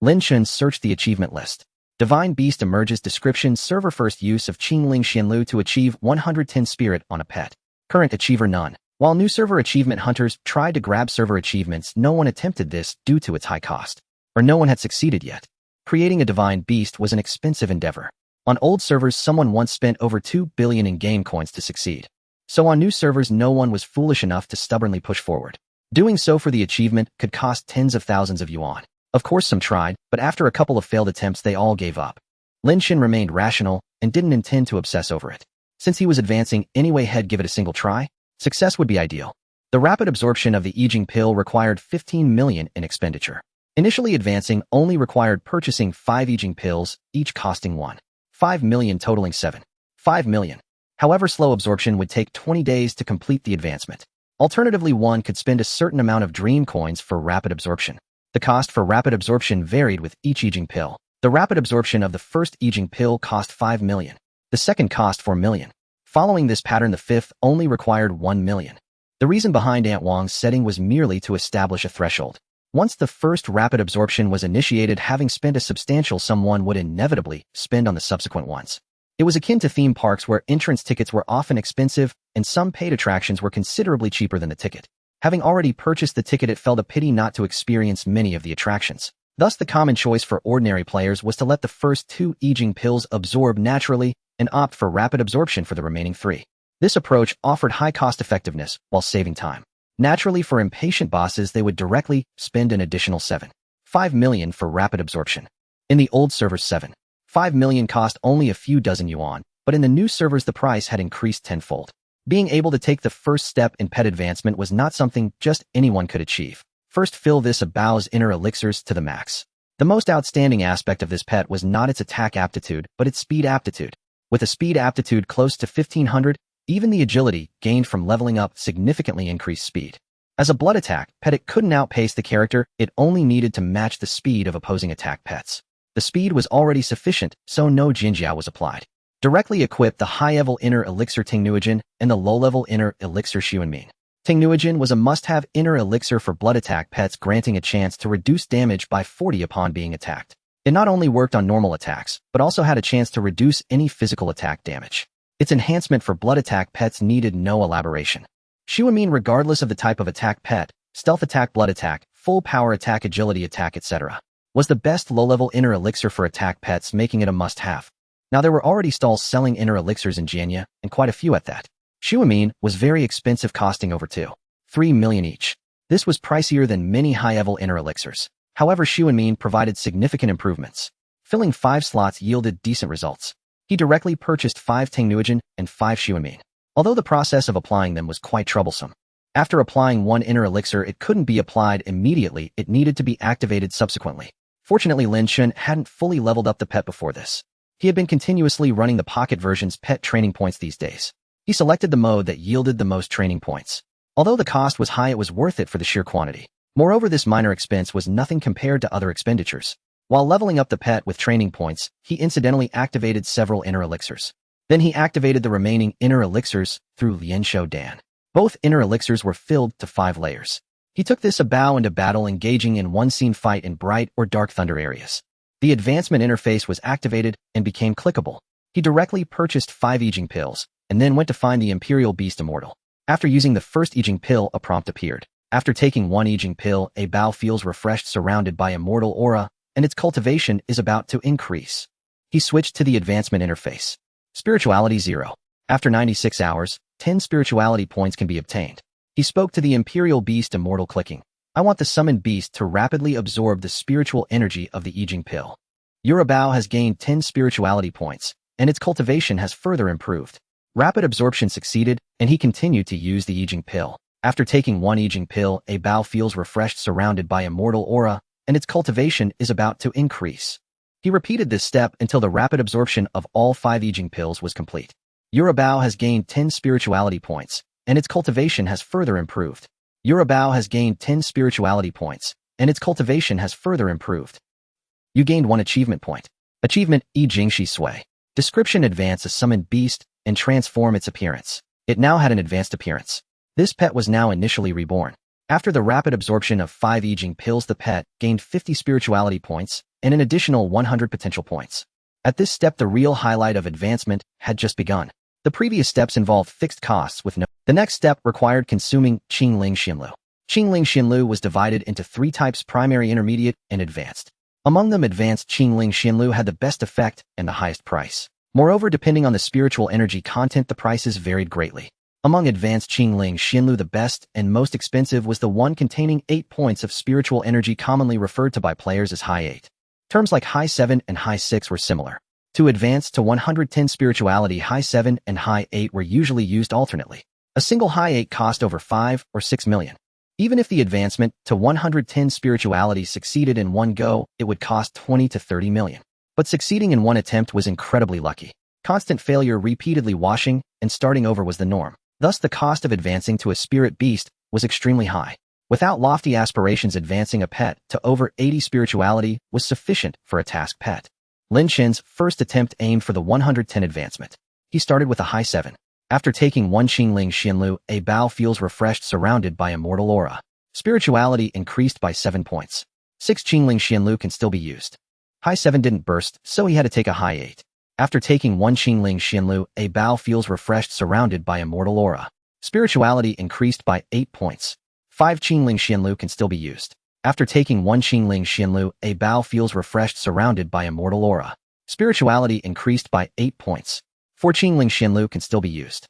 Lin Chen searched the achievement list. Divine Beast Emerges description: server first use of Qingling Xianlu to achieve 110 spirit on a pet. Current achiever none. While new server achievement hunters tried to grab server achievements, no one attempted this due to its high cost. Or no one had succeeded yet. Creating a divine beast was an expensive endeavor. On old servers, someone once spent over 2 billion in game coins to succeed. So on new servers, no one was foolish enough to stubbornly push forward. Doing so for the achievement could cost tens of thousands of yuan. Of course some tried, but after a couple of failed attempts they all gave up. Lin Chen remained rational and didn't intend to obsess over it. Since he was advancing anyway, he'd give it a single try. Success would be ideal. The rapid absorption of the Yijing pill required 15 million in expenditure. Initially advancing only required purchasing 5 Yijing pills, each costing 1.5 million, totaling 7.5 million. However, slow absorption would take 20 days to complete the advancement. Alternatively, one could spend a certain amount of dream coins for rapid absorption. The cost for rapid absorption varied with each Yijing pill. The rapid absorption of the first Yijing pill cost 5 million. The second cost 4 million. Following this pattern, the fifth only required 1 million. The reason behind Aunt Wang's setting was merely to establish a threshold. Once the first rapid absorption was initiated, having spent a substantial sum, one would inevitably spend on the subsequent ones. It was akin to theme parks where entrance tickets were often expensive and some paid attractions were considerably cheaper than the ticket. Having already purchased the ticket, it felt a pity not to experience many of the attractions. Thus, the common choice for ordinary players was to let the first 2 Yijing pills absorb naturally and opt for rapid absorption for the remaining 3. This approach offered high cost-effectiveness while saving time. Naturally, for impatient bosses, they would directly spend an additional 7.5 million for rapid absorption. In the old servers, 7.5 million cost only a few dozen yuan, but in the new servers the price had increased tenfold. Being able to take the first step in pet advancement was not something just anyone could achieve. First, fill this Abao's inner elixirs to the max. The most outstanding aspect of this pet was not its attack aptitude, but its speed aptitude. With a speed aptitude close to 1500, Even the agility gained from leveling up significantly increased speed. As a blood attack pet, it couldn't outpace the character, it only needed to match the speed of opposing attack pets. The speed was already sufficient, so no Jinjiao was applied. Directly equip the high-level inner elixir Tingnuijin and the low-level inner elixir Xuanming. Tingnuijin was a must-have inner elixir for blood attack pets, granting a chance to reduce damage by 40 upon being attacked. It not only worked on normal attacks, but also had a chance to reduce any physical attack damage. Its enhancement for blood attack pets needed no elaboration. Xuanming, regardless of the type of attack pet, stealth attack, blood attack, full power attack, agility attack, etc., was the best low-level inner elixir for attack pets, making it a must-have. Now there were already stalls selling inner elixirs in Jianya, and quite a few at that. Xuanming was very expensive, costing over 2-3 million each. This was pricier than many high-level inner elixirs. However, Xuanming provided significant improvements. Filling 5 slots yielded decent results. He directly purchased 5 Tingnuijin and 5 Xuanming. Although the process of applying them was quite troublesome. After applying one inner elixir, it couldn't be applied immediately, it needed to be activated subsequently. Fortunately, Lin Chen hadn't fully leveled up the pet before this. He had been continuously running the pocket version's pet training points these days. He selected the mode that yielded the most training points. Although the cost was high, it was worth it for the sheer quantity. Moreover, this minor expense was nothing compared to other expenditures. While leveling up the pet with training points, he incidentally activated several inner elixirs. Then he activated the remaining inner elixirs through Lianshou Dan. Both inner elixirs were filled to 5 layers. He took this about into battle, engaging in one-scene fight in bright or dark thunder areas. The advancement interface was activated and became clickable. He directly purchased 5 Yijing pills, and then went to find the Imperial Beast Immortal. After using the first Yijing pill, a prompt appeared. After taking 1 Yijing pill, a Bao feels refreshed, surrounded by immortal aura, and its cultivation is about to increase. He switched to the advancement interface. Spirituality 0. After 96 hours, 10 spirituality points can be obtained. He spoke to the Imperial Beast Immortal, clicking, "I want the summoned beast to rapidly absorb the spiritual energy of the Yijing pill." Your Bao has gained 10 spirituality points, and its cultivation has further improved. Rapid absorption succeeded, and he continued to use the Yijing pill. After taking 1 Yijing pill, a Bao feels refreshed, surrounded by immortal aura, and its cultivation is about to increase. He repeated this step until the rapid absorption of all 5 Yijing pills was complete. Your Bao has gained 10 spirituality points, and its cultivation has further improved. Your Bao has gained 10 spirituality points, and its cultivation has further improved. You gained 1 achievement point. Achievement Yi Jingshi Sui. Description: advance a summoned beast and transform its appearance. It now had an advanced appearance. This pet was now initially reborn. After the rapid absorption of 5 Yijing pills, the pet gained 50 spirituality points and an additional 100 potential points. At this step, the real highlight of advancement had just begun. The previous steps involved fixed costs with no. The next step required consuming Qingling Xinlu. Qingling Xinlu was divided into 3 types: primary, intermediate, and advanced. Among them, advanced Qingling Xinlu had the best effect and the highest price. Moreover, depending on the spiritual energy content, the prices varied greatly. Among advanced Qingling Xinlu, the best and most expensive was the one containing 8 points of spiritual energy, commonly referred to by players as High 8. Terms like High 7 and High 6 were similar. To advance to 110 spirituality, High 7 and High 8 were usually used alternately. A single High 8 cost over 5 or 6 million. Even if the advancement to 110 spirituality succeeded in one go, it would cost 20 to 30 million. But succeeding in one attempt was incredibly lucky. Constant failure, repeatedly washing, and starting over was the norm. Thus, the cost of advancing to a spirit beast was extremely high. Without lofty aspirations, advancing a pet to over 80 spirituality was sufficient for a task pet. Lin Chen's first attempt aimed for the 110 advancement. He started with a High 7. After taking 1 Qingling Xinlu, a Bao feels refreshed, surrounded by immortal aura. Spirituality increased by 7 points. 6 Qingling Xinlu can still be used. High 7 didn't burst, so he had to take a High 8. After taking 1 Qingling Xinlu, a Bao feels refreshed, surrounded by immortal aura. Spirituality increased by 8 points. 5 Qingling Xinlu can still be used. After taking 1 Qingling Xinlu, a Bao feels refreshed, surrounded by immortal aura. Spirituality increased by 8 points. 4 Qingling Xinlu can still be used.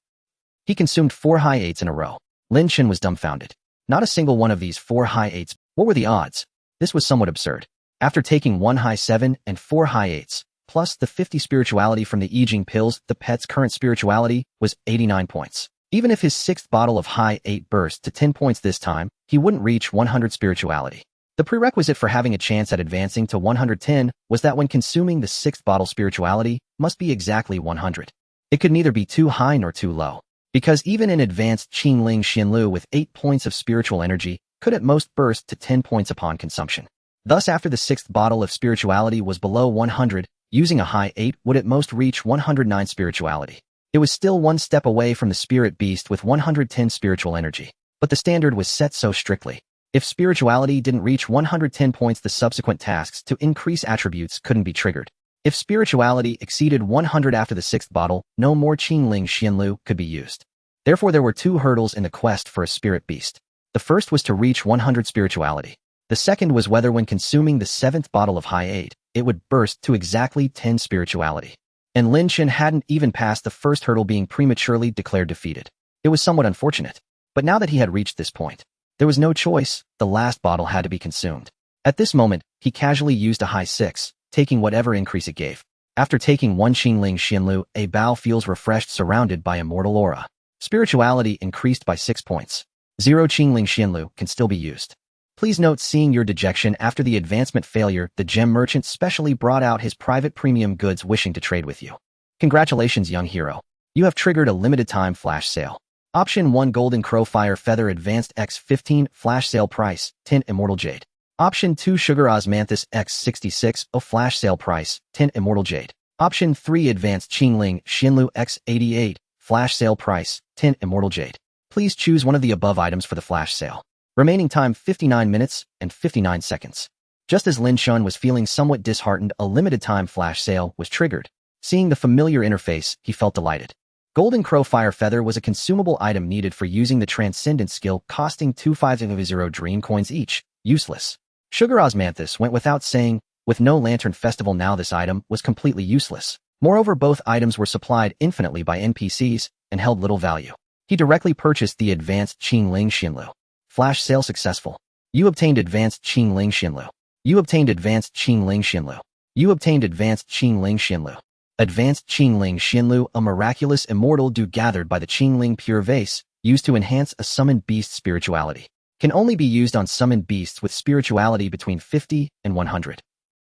He consumed 4 High 8s in a row. Lin Chen was dumbfounded. Not a single one of these 4 High 8s. What were the odds? This was somewhat absurd. After taking 1 High 7 and 4 High 8s, plus the 50 spirituality from the Yijing pills, the pet's current spirituality was 89 points. Even if his 6th bottle of High 8 burst to 10 points this time, he wouldn't reach 100 spirituality. The prerequisite for having a chance at advancing to 110 was that when consuming the 6th bottle, spirituality must be exactly 100. It could neither be too high nor too low. because even an advanced Qingling Xianlu with 8 points of spiritual energy could at most burst to 10 points upon consumption. Thus, after the 6th bottle of spirituality was below 100, using a high 8 would at most reach 109 spirituality. It was still one step away from the spirit beast with 110 spiritual energy, but the standard was set so strictly. If spirituality didn't reach 110 points, the subsequent tasks to increase attributes couldn't be triggered. If spirituality exceeded 100 after the 6th bottle, no more Qingling Xianlu could be used. Therefore, there were 2 hurdles in the quest for a spirit beast. The first was to reach 100 spirituality. The second was whether when consuming the 7th bottle of high 8, it would burst to exactly 10 spirituality. And Lin Chen hadn't even passed the first hurdle, being prematurely declared defeated. It was somewhat unfortunate. But now that he had reached this point, there was no choice. The last bottle had to be consumed. At this moment, he casually used a high 6, taking whatever increase it gave. After taking 1 Qingling Xianlu, a Bao feels refreshed, surrounded by immortal aura. Spirituality increased by 6 points. 0 Qingling Xianlu can still be used. Please note, seeing your dejection after the advancement failure, the gem merchant specially brought out his private premium goods wishing to trade with you. Congratulations, young hero. You have triggered a limited time flash sale. Option 1 Golden Crow Fire Feather Advanced X15 Flash Sale Price 10 Immortal Jade. Option 2 Sugar Osmanthus X66 A Flash Sale Price 10 Immortal Jade. Option 3 Advanced Qingling Xianlu X88 Flash Sale Price 10 Immortal Jade. Please choose one of the above items for the flash sale. Remaining time 59 minutes and 59 seconds. Just as Lin Chen was feeling somewhat disheartened, a limited time flash sale was triggered. Seeing the familiar interface, he felt delighted. Golden Crow Fire Feather was a consumable item needed for using the Transcendent skill, costing 250 dream coins each. Useless. Sugar Osmanthus went without saying. With no Lantern Festival now, this item was completely useless. Moreover, both items were supplied infinitely by NPCs and held little value. He directly purchased the Advanced Qingling Xianlu. Flash sale successful. You obtained Advanced Qingling Xianlu. You obtained Advanced Qingling Xianlu. You obtained Advanced Qingling Xianlu. Advanced Qingling Xianlu, a miraculous immortal dew gathered by the Qingling Pure Vase, used to enhance a summoned beast's spirituality. Can only be used on summoned beasts with spirituality between 50 and 100.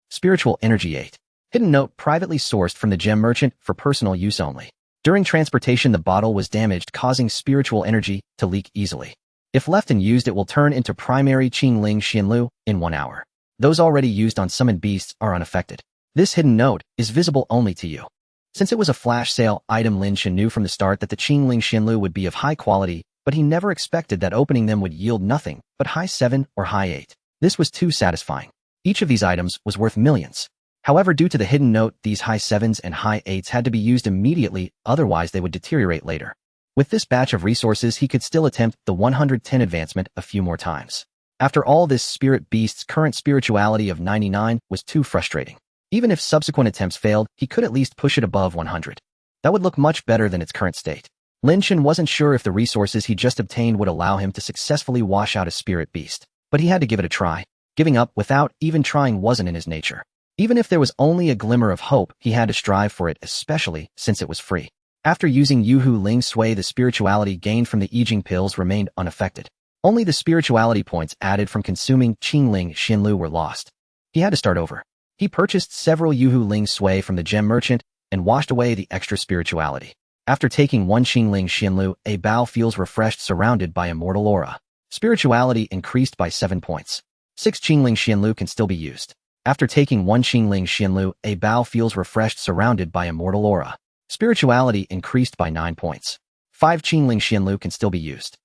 Spiritual Energy 8. Hidden note, privately sourced from the gem merchant for personal use only. During transportation, the bottle was damaged, causing spiritual energy to leak easily. If left unused, it will turn into primary Qingling Xianlu in 1 hour. Those already used on summoned beasts are unaffected. This hidden note is visible only to you. Since it was a flash sale item, Lin Chen knew from the start that the Qingling Xianlu would be of high quality, but he never expected that opening them would yield nothing but high 7 or high 8. This was too satisfying. Each of these items was worth millions. However, due to the hidden note, these high 7s and high 8s had to be used immediately, otherwise they would deteriorate later. With this batch of resources, he could still attempt the 110 advancement a few more times. After all, this spirit beast's current spirituality of 99 was too frustrating. Even if subsequent attempts failed, he could at least push it above 100. That would look much better than its current state. Lin Chen wasn't sure if the resources he just obtained would allow him to successfully wash out a spirit beast, but he had to give it a try. Giving up without even trying wasn't in his nature. Even if there was only a glimmer of hope, he had to strive for it, especially since it was free. After using Yuhu Ling Sui, the spirituality gained from the I Ching pills remained unaffected. Only the spirituality points added from consuming Qingling Xianlu were lost. He had to start over. He purchased several Yuhu Ling Sui from the gem merchant and washed away the extra spirituality. After taking 1 Qingling Xianlu, a Bao feels refreshed, surrounded by immortal aura. Spirituality increased by 7 points. 6 Qingling Xianlu can still be used. After taking 1 Qingling Xianlu, a Bao feels refreshed, surrounded by immortal aura. Spirituality increased by 9 points. 5 Qingling Xianlu can still be used.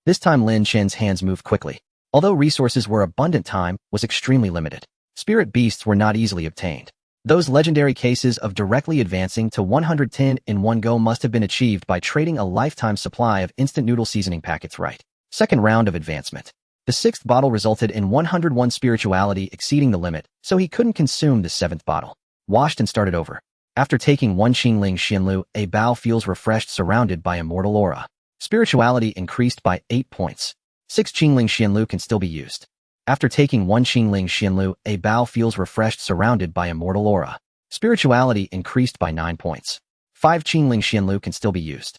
This time Lin Chen's hands moved quickly. Although resources were abundant, time was extremely limited. Spirit beasts were not easily obtained. Those legendary cases of directly advancing to 110 in one go must have been achieved by trading a lifetime supply of instant noodle seasoning packets right. Second round of advancement. The 6th bottle resulted in 101 spirituality, exceeding the limit, so he couldn't consume the 7th bottle. Washed and started over. After taking 1 Qingling Xianlu, a Bao feels refreshed, surrounded by immortal aura. Spirituality increased by 8 points. 6 Qingling Xianlu can still be used. After taking 1 Qingling Xianlu, a Bao feels refreshed, surrounded by immortal aura. Spirituality increased by 9 points. 5 Qingling Xianlu can still be used.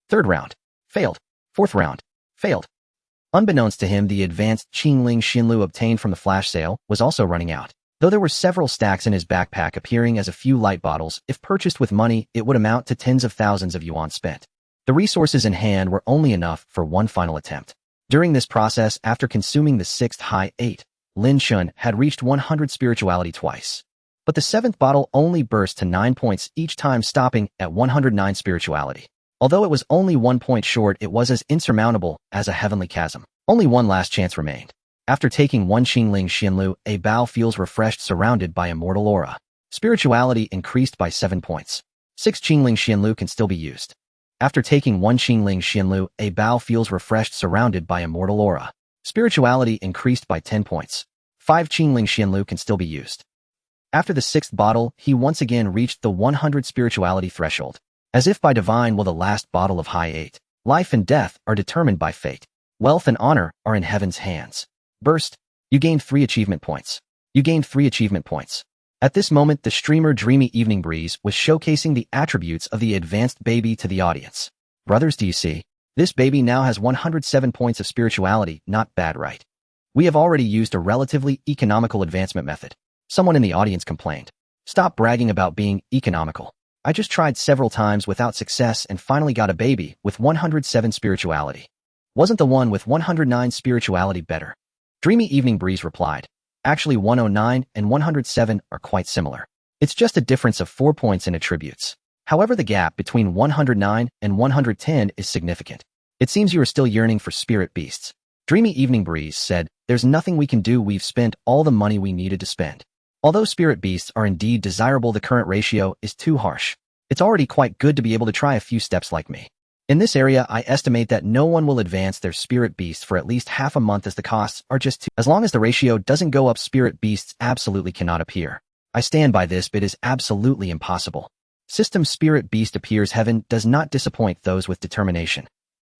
Third round. Failed. Fourth round. Failed. Unbeknownst to him, the advanced Qingling Xianlu obtained from the flash sale was also running out. Though there were several stacks in his backpack, appearing as a few light bottles, if purchased with money, it would amount to tens of thousands of yuan spent. The resources in hand were only enough for one final attempt. During this process, after consuming the 6th high 8, Lin Chen had reached 100 spirituality twice. But the 7th bottle only burst to 9 points each time, stopping at 109 spirituality. Although it was only 1 point short, it was as insurmountable as a heavenly chasm. Only one last chance remained. After taking 1 Qingling Xianlu, a Bao feels refreshed, surrounded by immortal aura. Spirituality increased by 7 points. 6 Qingling Xianlu can still be used. After taking 1 Qingling Xianlu, a Bao feels refreshed, surrounded by immortal aura. Spirituality increased by 10 points. 5 Qingling Xianlu can still be used. After the 6th bottle, he once again reached the 100 spirituality threshold. As if by divine will, the last bottle of high 8. Life and death are determined by fate. Wealth and honor are in heaven's hands. Burst. You gained 3 achievement points. You gained 3 achievement points. At this moment, the streamer Dreamy Evening Breeze was showcasing the attributes of the advanced baby to the audience. Brothers, do you see? This baby now has 107 points of spirituality. Not bad, right? We have already used a relatively economical advancement method. Someone in the audience complained. Stop bragging about being economical. I just tried several times without success and finally got a baby with 107 spirituality. Wasn't the one with 109 spirituality better? Dreamy Evening Breeze replied. Actually, 109 and 107 are quite similar. It's just a difference of 4 points in attributes. However, the gap between 109 and 110 is significant. It seems you are still yearning for spirit beasts. Dreamy Evening Breeze said, there's nothing we can do, we've spent all the money we needed to spend. Although spirit beasts are indeed desirable, the current ratio is too harsh. It's already quite good to be able to try a few steps like me. In this area, I estimate that no one will advance their spirit beast for at least half a month, as the costs are just too. As long as the ratio doesn't go up, spirit beasts absolutely cannot appear. I stand by this, but it is absolutely impossible. System spirit beast appears. Heaven does not disappoint those with determination.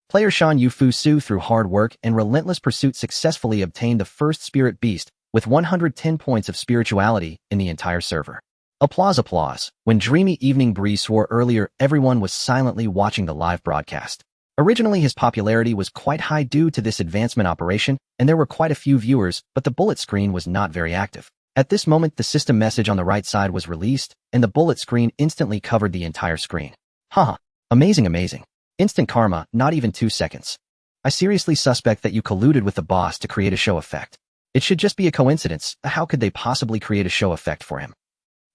Player Shan Yufu Su, through hard work and relentless pursuit, successfully obtained the first spirit beast with 110 points of spirituality in the entire server. Applause, applause. When Dreamy Evening Breeze swore earlier, everyone was silently watching the live broadcast. Originally, his popularity was quite high due to this advancement operation, and there were quite a few viewers, but the bullet screen was not very active. At this moment, the system message on the right side was released, and the bullet screen instantly covered the entire screen. Haha. Amazing, amazing. Instant karma, not even 2 seconds. I seriously suspect that you colluded with the boss to create a show effect. It should just be a coincidence. How could they possibly create a show effect for him?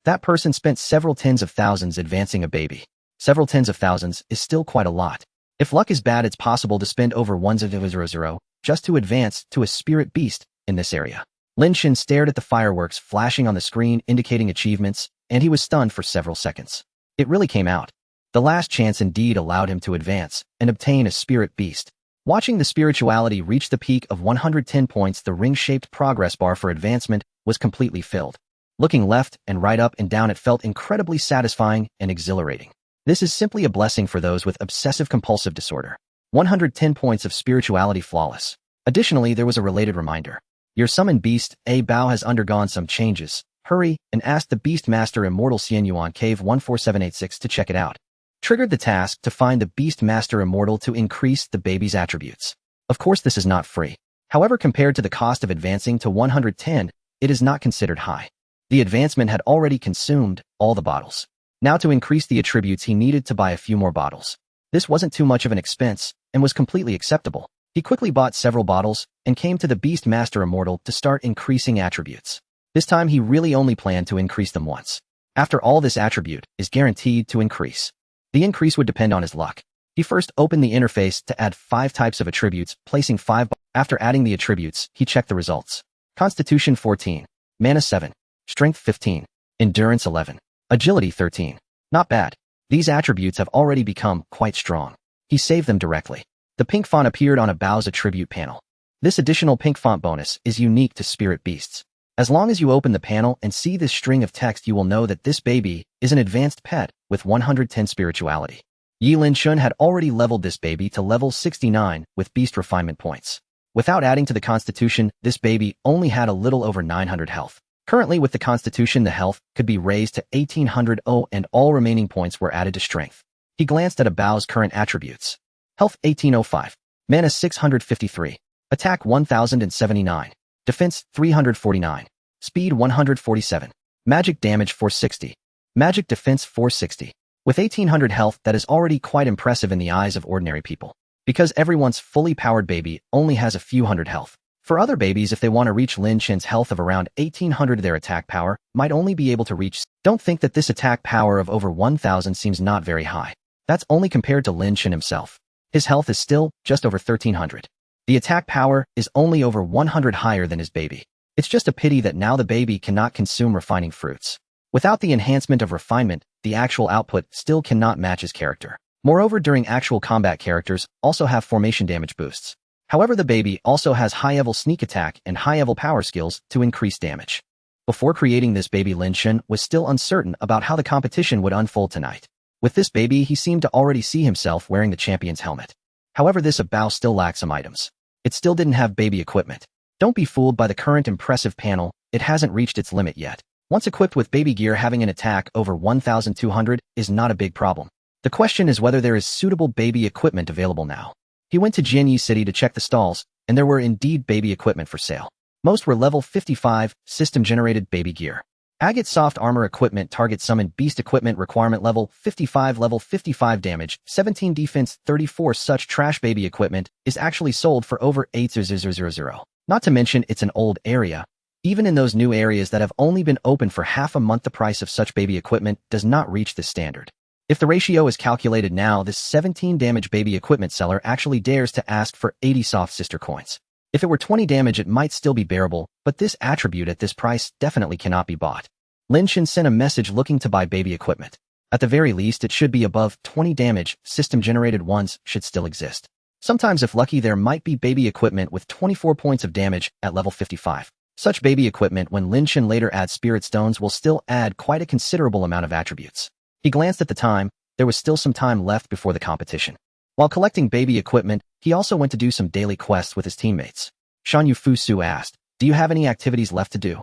That person spent several tens of thousands advancing a baby. Several tens of thousands is still quite a lot. If luck is bad, it's possible to spend over 1,000 just to advance to a spirit beast in this area. Lin Chen stared at the fireworks flashing on the screen indicating achievements, and he was stunned for several seconds. It really came out. The last chance indeed allowed him to advance and obtain a spirit beast. Watching the spirituality reach the peak of 110 points, the ring-shaped progress bar for advancement was completely filled. Looking left and right, up and down, it felt incredibly satisfying and exhilarating. This is simply a blessing for those with obsessive-compulsive disorder. 110 points of spirituality, flawless. Additionally, there was a related reminder. Your summon beast, A Bao, has undergone some changes. Hurry and ask the Beast Master Immortal One-Yuan Cave 14786 to check it out. Triggered the task to find the Beast Master Immortal to increase the baby's attributes. Of course, this is not free. However, compared to the cost of advancing to 110, it is not considered high. The advancement had already consumed all the bottles. Now, to increase the attributes, he needed to buy a few more bottles. This wasn't too much of an expense and was completely acceptable. He quickly bought several bottles and came to the Beast Master Immortal to start increasing attributes. This time, he really only planned to increase them once. After all, this attribute is guaranteed to increase. The increase would depend on his luck. He first opened the interface to add 5 types of attributes, placing 5. After adding the attributes, he checked the results. Constitution 14. Mana 7. Strength 15. Endurance 11. Agility 13. Not bad. These attributes have already become quite strong. He saved them directly. The pink font appeared on a Bao's attribute panel. This additional pink font bonus is unique to spirit beasts. As long as you open the panel and see this string of text, you will know that this baby is an advanced pet with 110 spirituality. Lin Chen had already leveled this baby to level 69 with beast refinement points. Without adding to the constitution, this baby only had a little over 900 health. Currently, with the constitution, the health could be raised to 1800 and all remaining points were added to strength. He glanced at a Bao's current attributes. Health 1805. Mana 653. Attack 1079. Defense 349. Speed 147. Magic damage 460. Magic defense 460. With 1800 health, that is already quite impressive in the eyes of ordinary people. Because everyone's fully powered baby only has a few hundred health. For other babies, if they want to reach Lin Chen's health of around 1800, their attack power might only be able to reach. Don't think that this attack power of over 1000 seems not very high. That's only compared to Lin Chen himself. His health is still just over 1300. The attack power is only over 100 higher than his baby. It's just a pity that now the baby cannot consume refining fruits. Without the enhancement of refinement, the actual output still cannot match his character. Moreover, during actual combat, characters also have formation damage boosts. However, the baby also has high-level sneak attack and high-level power skills to increase damage. Before creating this baby, Lin Chen was still uncertain about how the competition would unfold tonight. With this baby, he seemed to already see himself wearing the champion's helmet. However, this Bao still lacked some items. It still didn't have baby equipment. Don't be fooled by the current impressive panel, it hasn't reached its limit yet. Once equipped with baby gear, having an attack over 1200 is not a big problem. The question is whether there is suitable baby equipment available now. He went to Jianyi City to check the stalls, and there were indeed baby equipment for sale. Most were level 55, system-generated baby gear. Agate soft armor equipment, target summon beast equipment requirement level 55 damage, 17 defense, 34. Such trash baby equipment is actually sold for over 8,000. Not to mention it's an old area. Even in those new areas that have only been open for half a month, the price of such baby equipment does not reach this standard. If the ratio is calculated now, this 17 damage baby equipment seller actually dares to ask for 80 soft sister coins. If it were 20 damage, it might still be bearable, but this attribute at this price definitely cannot be bought. Lin Chen sent a message looking to buy baby equipment. At the very least, it should be above 20 damage, system-generated ones should still exist. Sometimes, if lucky, there might be baby equipment with 24 points of damage at level 55. Such baby equipment, when Lin Chen later adds spirit stones, will still add quite a considerable amount of attributes. He glanced at the time. There was still some time left before the competition. While collecting baby equipment, he also went to do some daily quests with his teammates. Shan Yu Su asked, "Do you have any activities left to do?"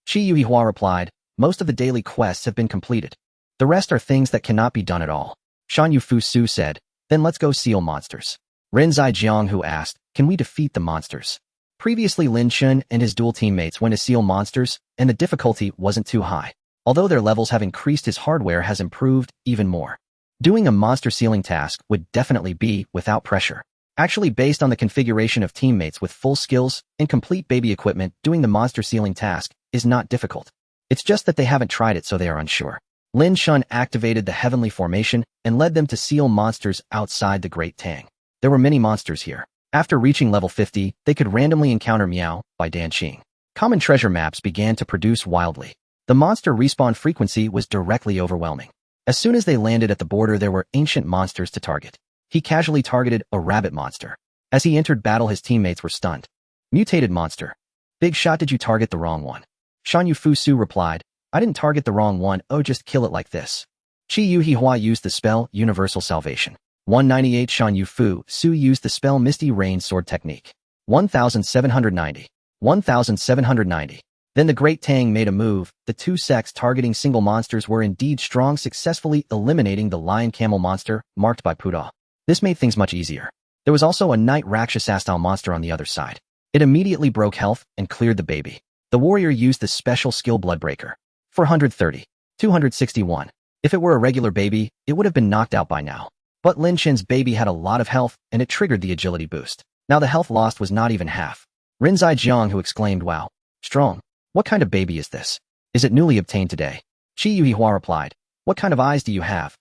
Chi Yuhua replied, "Most of the daily quests have been completed. The rest are things that cannot be done at all." Shan Yu Su said, "Then let's go seal monsters." Ren Zai Jiang asked, "Can we defeat the monsters?" Previously, Lin Chen and his dual teammates went to seal monsters, and the difficulty wasn't too high. Although their levels have increased, his hardware has improved even more. Doing a monster sealing task would definitely be without pressure. Actually, based on the configuration of teammates with full skills and complete baby equipment, doing the monster sealing task is not difficult. It's just that they haven't tried it, so they are unsure. Lin Chen activated the heavenly formation and led them to seal monsters outside the Great Tang. There were many monsters here. After reaching level 50, they could randomly encounter Meow by Dan Qing. Common treasure maps began to produce wildly. The monster respawn frequency was directly overwhelming. As soon as they landed at the border, there were ancient monsters to target. He casually targeted a rabbit monster. As he entered battle, his teammates were stunned. Mutated monster. Big shot, did you target the wrong one? Shan Yu Su replied, "I didn't target the wrong one, oh, just kill it like this." Chi Yuhua used the spell Universal Salvation. 198 Shan Yu Su used the spell Misty Rain Sword Technique. 1790. 1790. Then the Great Tang made a move. The two sects targeting single monsters were indeed strong, successfully eliminating the lion camel monster, marked by Puda. This made things much easier. There was also a Night Rakshasa-style monster on the other side. It immediately broke health and cleared the baby. The warrior used the special skill Bloodbreaker. 430. 261. If it were a regular baby, it would have been knocked out by now. But Lin Chen's baby had a lot of health, and it triggered the agility boost. Now the health lost was not even half. Ren Zai Jiang exclaimed, "Wow. Strong. What kind of baby is this? Is it newly obtained today?" Chi Yuhua replied, "What kind of eyes do you have?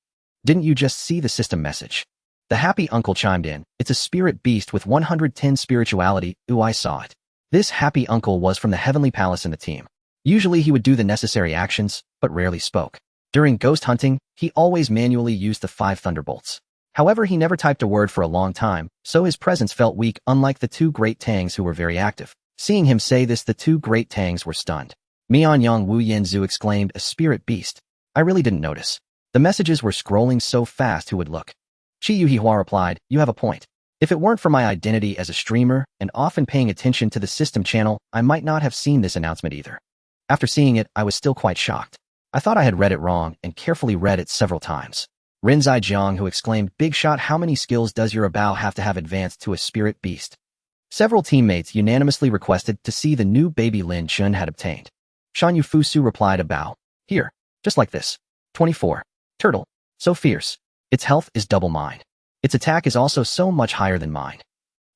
Didn't you just see the system message?" The happy uncle chimed in, "It's a spirit beast with 110 spirituality, ooh, I saw it." This happy uncle was from the Heavenly Palace in the team. Usually he would do the necessary actions, but rarely spoke. During ghost hunting, he always manually used the 5 thunderbolts. However, he never typed a word for a long time, so his presence felt weak, unlike the two Great Tangs who were very active. Seeing him say this, the two Great Tangs were stunned. Mian Yang Wu Yanzu exclaimed, "A spirit beast. I really didn't notice. The messages were scrolling so fast, who would look?" Chi Yuhua replied, "You have a point. If it weren't for my identity as a streamer and often paying attention to the system channel, I might not have seen this announcement either." After seeing it, I was still quite shocked. I thought I had read it wrong and carefully read it several times. Ren Zai Jiang exclaimed, "Big shot, how many skills does your Bao have to have advanced to a spirit beast?" Several teammates unanimously requested to see the new baby Lin Chen had obtained. Shan Yu Su replied, "A Bao. Here. Just like this. 24. Turtle. So fierce. Its health is double mine. Its attack is also so much higher than mine.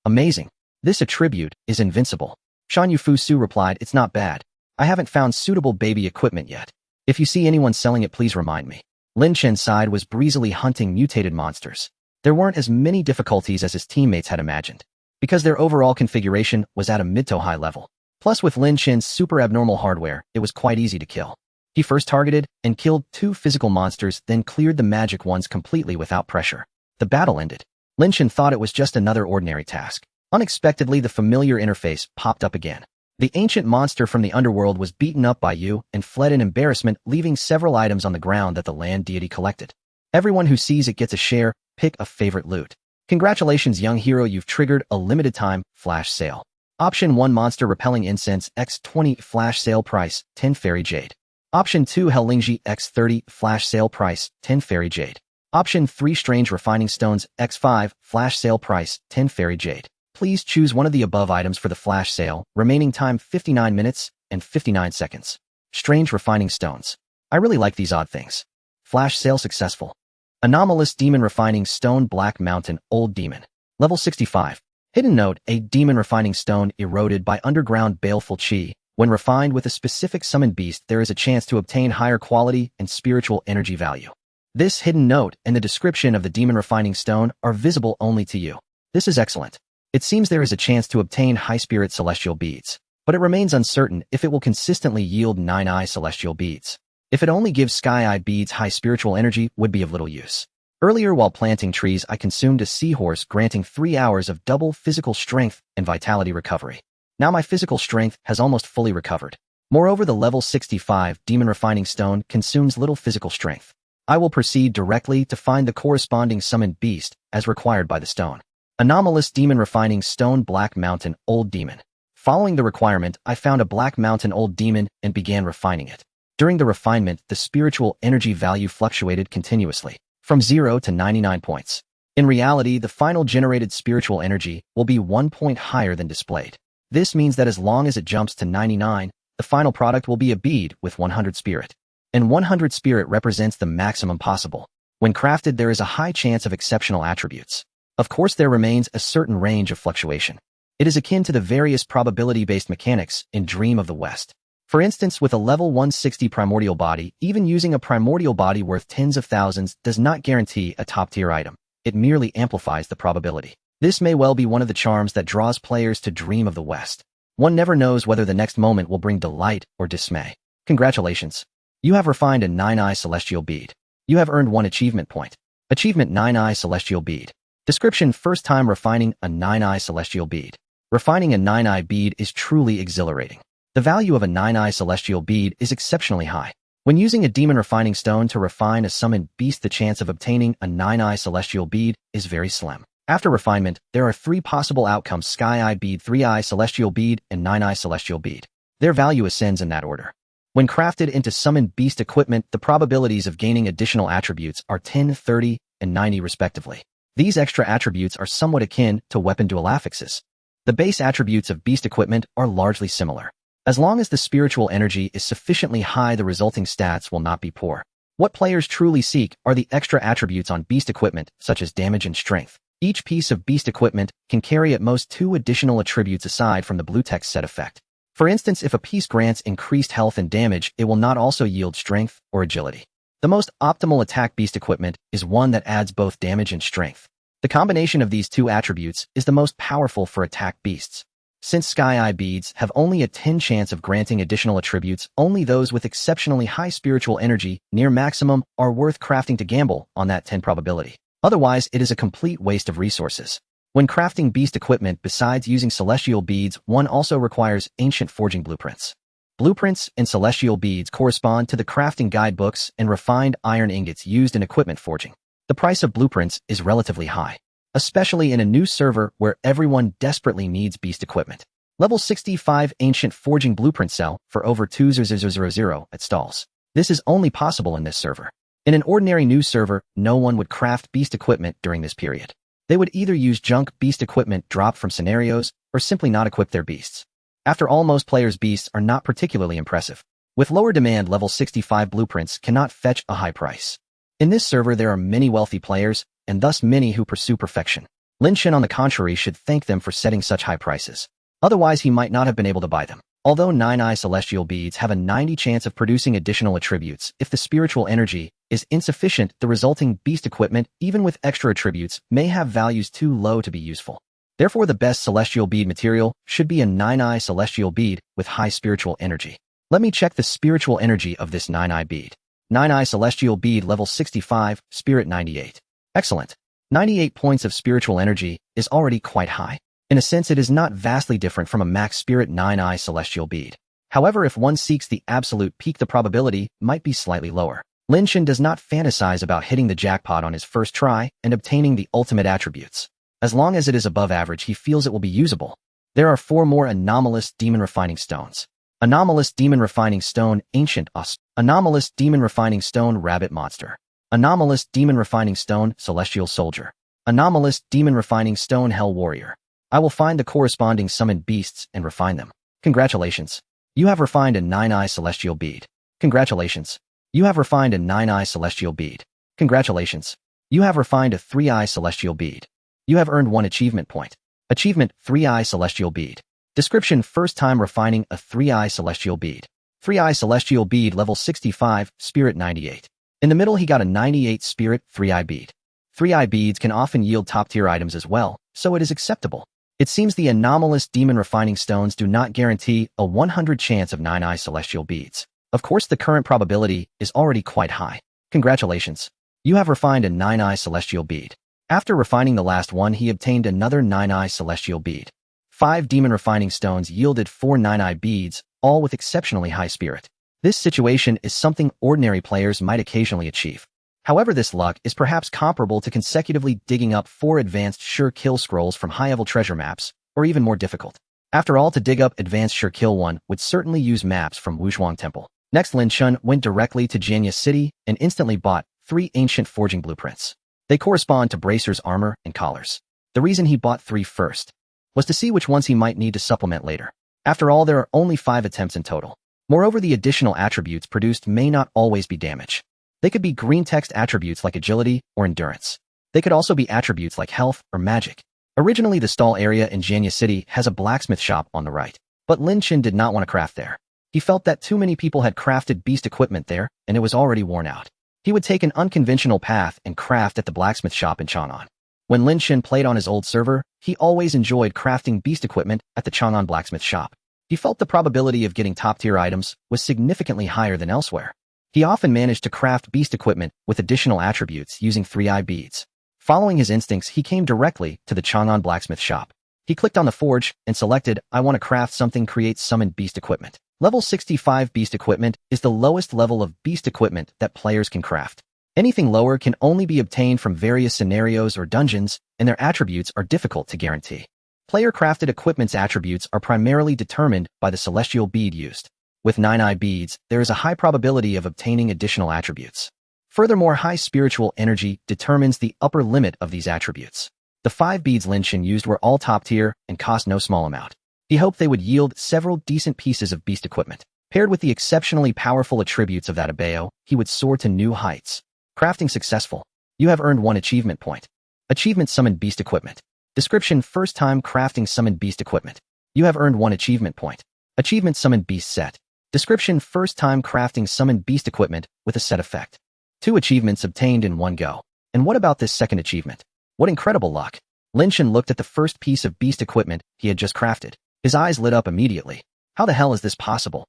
Amazing. This attribute is invincible. Shan Yufu Su replied, it's not bad. I haven't found suitable baby equipment yet. If you see anyone selling it, please remind me. Lin Chen's side was breezily hunting mutated monsters. There weren't as many difficulties as his teammates had imagined, because their overall configuration was at a mid to high level. Plus, with Lin Chen's super abnormal hardware, it was quite easy to kill. He first targeted and killed 2 physical monsters, then cleared the magic ones completely without pressure. The battle ended. Lin Chen thought it was just another ordinary task. Unexpectedly, the familiar interface popped up again. The ancient monster from the underworld was beaten up by you and fled in embarrassment, leaving several items on the ground that the land deity collected. Everyone who sees it gets a share. Pick a favorite loot. Congratulations, young hero, you've triggered a limited time flash sale. Option 1, Monster Repelling Incense X20 flash sale price 10 Fairy Jade. Option 2, Hellingji X30 flash sale price 10 Fairy Jade. Option 3, Strange Refining Stones X5 flash sale price 10 Fairy Jade. Please choose one of the above items for the flash sale. Remaining time 59 minutes and 59 seconds. Strange Refining Stones. I really like these odd things. Flash sale successful. Anomalous Demon Refining Stone Black Mountain Old Demon. Level 65. Hidden note, a demon refining stone eroded by underground baleful chi. When refined with a specific summoned beast, there is a chance to obtain higher quality and spiritual energy value. This hidden note and the description of the demon refining stone are visible only to you. This is excellent. It seems there is a chance to obtain high spirit celestial beads, but it remains uncertain if it will consistently yield 9-eye celestial beads. If it only gives sky-eye beads, high spiritual energy would be of little use. Earlier, while planting trees, I consumed a seahorse, granting 3 hours of double physical strength and vitality recovery. Now my physical strength has almost fully recovered. Moreover, the level 65 demon refining stone consumes little physical strength. I will proceed directly to find the corresponding summoned beast as required by the stone. Anomalous Demon Refining Stone Black Mountain Old Demon. Following the requirement, I found a Black Mountain Old Demon and began refining it. During the refinement, the spiritual energy value fluctuated continuously, from 0 to 99 points. In reality, the final generated spiritual energy will be 1 point higher than displayed. This means that as long as it jumps to 99, the final product will be a bead with 100 spirit. And 100 spirit represents the maximum possible. When crafted, there is a high chance of exceptional attributes. Of course, there remains a certain range of fluctuation. It is akin to the various probability-based mechanics in Dream of the West. For instance, with a level 160 primordial body, even using a primordial body worth tens of thousands does not guarantee a top-tier item. It merely amplifies the probability. This may well be one of the charms that draws players to Dream of the West. One never knows whether the next moment will bring delight or dismay. Congratulations. You have refined a 9-eye celestial bead. You have earned 1 achievement point. Achievement 9-eye celestial bead. Description: first time refining a 9-eye celestial bead. Refining a 9-eye bead is truly exhilarating. The value of a 9-eye celestial bead is exceptionally high. When using a demon refining stone to refine a summoned beast, the chance of obtaining a 9-eye celestial bead is very slim. After refinement, there are 3 possible outcomes: sky-eye bead, 3-eye celestial bead, and 9-eye celestial bead. Their value ascends in that order. When crafted into summoned beast equipment, the probabilities of gaining additional attributes are 10, 30, and 90 respectively. These extra attributes are somewhat akin to weapon dual affixes. The base attributes of beast equipment are largely similar. As long as the spiritual energy is sufficiently high, the resulting stats will not be poor. What players truly seek are the extra attributes on beast equipment, such as damage and strength. Each piece of beast equipment can carry at most 2 additional attributes aside from the blue text set effect. For instance, if a piece grants increased health and damage, it will not also yield strength or agility. The most optimal attack beast equipment is one that adds both damage and strength. The combination of these 2 attributes is the most powerful for attack beasts. Since sky-eye beads have only a 10 chance of granting additional attributes, only those with exceptionally high spiritual energy, near maximum, are worth crafting to gamble on that 10 probability. Otherwise, it is a complete waste of resources. When crafting beast equipment, besides using celestial beads, one also requires ancient forging blueprints. Blueprints and celestial beads correspond to the crafting guidebooks and refined iron ingots used in equipment forging. The price of blueprints is relatively high, especially in a new server where everyone desperately needs beast equipment. Level 65 ancient forging blueprint sell for over 2,000 at stalls. This is only possible in this server. In an ordinary new server, no one would craft beast equipment during this period. They would either use junk beast equipment dropped from scenarios or simply not equip their beasts. After all, most players' beasts are not particularly impressive. With lower demand, level 65 blueprints cannot fetch a high price. In this server, there are many wealthy players, and thus many who pursue perfection. Lin Chen, on the contrary, should thank them for setting such high prices. Otherwise, he might not have been able to buy them. Although 9-eye celestial beads have a 90 chance of producing additional attributes, if the spiritual energy is insufficient, the resulting beast equipment, even with extra attributes, may have values too low to be useful. Therefore, the best celestial bead material should be a 9-eye celestial bead with high spiritual energy. Let me check the spiritual energy of this 9-eye bead. 9-eye celestial bead level 65, spirit 98. Excellent. 98 points of spiritual energy is already quite high. In a sense, it is not vastly different from a max spirit 9-eye celestial bead. However, if one seeks the absolute peak, the probability might be slightly lower. Lin Chen does not fantasize about hitting the jackpot on his first try and obtaining the ultimate attributes. As long as it is above average, he feels it will be usable. There are 4 more anomalous demon refining stones. Anomalous demon refining stone, ancient os. Anomalous demon refining stone, rabbit monster. Anomalous demon refining stone, celestial soldier. Anomalous demon refining stone, hell warrior. I will find the corresponding summoned beasts and refine them. Congratulations. You have refined a 9-eye celestial bead. Congratulations. You have refined a 9-eye celestial bead. Congratulations. You have refined a 3-eye celestial bead. You have earned 1 achievement point. Achievement, 3-eye celestial bead. Description, first time refining a 3-eye celestial bead. 3-eye celestial bead level 65, spirit 98. In the middle, he got a 98 spirit 3-eye bead. 3-eye beads can often yield top-tier items as well, so it is acceptable. It seems the anomalous demon refining stones do not guarantee a 100 chance of 9-eye celestial beads. Of course, the current probability is already quite high. Congratulations. You have refined a 9-eye celestial bead. After refining the last one, he obtained another 9-eye celestial bead. 5 demon refining stones yielded 4 9-eye beads, all with exceptionally high spirit. This situation is something ordinary players might occasionally achieve. However, this luck is perhaps comparable to consecutively digging up 4 advanced sure kill scrolls from high-level treasure maps, or even more difficult. After all, to dig up advanced sure kill one would certainly use maps from Wushuang Temple. Next, Lin Chen went directly to Jianya City and instantly bought 3 ancient forging blueprints. They correspond to bracers, armor, and collars. The reason he bought 3 first was to see which ones he might need to supplement later. After all, there are only 5 attempts in total. Moreover, the additional attributes produced may not always be damage. They could be green text attributes like agility or endurance. They could also be attributes like health or magic. Originally, the stall area in Jianya City has a blacksmith shop on the right, but Lin Chen did not want to craft there. He felt that too many people had crafted beast equipment there, and it was already worn out. He would take an unconventional path and craft at the blacksmith shop in Chang'an. When Lin Chen played on his old server, he always enjoyed crafting beast equipment at the Chang'an blacksmith shop. He felt the probability of getting top-tier items was significantly higher than elsewhere. He often managed to craft beast equipment with additional attributes using 3-eye beads. Following his instincts, he came directly to the Chang'an blacksmith shop. He clicked on the forge and selected, I want to craft something, create summoned beast equipment. Level 65 beast equipment is the lowest level of beast equipment that players can craft. Anything lower can only be obtained from various scenarios or dungeons, and their attributes are difficult to guarantee. Player-crafted equipment's attributes are primarily determined by the celestial bead used. With 9-eye beads, there is a high probability of obtaining additional attributes. Furthermore, high spiritual energy determines the upper limit of these attributes. The 5 beads Lin Chen used were all top tier and cost no small amount. He hoped they would yield several decent pieces of beast equipment. Paired with the exceptionally powerful attributes of that Abeo, he would soar to new heights. Crafting successful. You have earned 1 achievement point. Achievement, summoned beast equipment. Description, first time crafting summoned beast equipment. You have earned 1 achievement point. Achievement, summoned beast set. Description, first time crafting summoned beast equipment with a set effect. 2 achievements obtained in one go. And what about this second achievement? What incredible luck. Lin Chen looked at the first piece of beast equipment he had just crafted. His eyes lit up immediately. How the hell is this possible?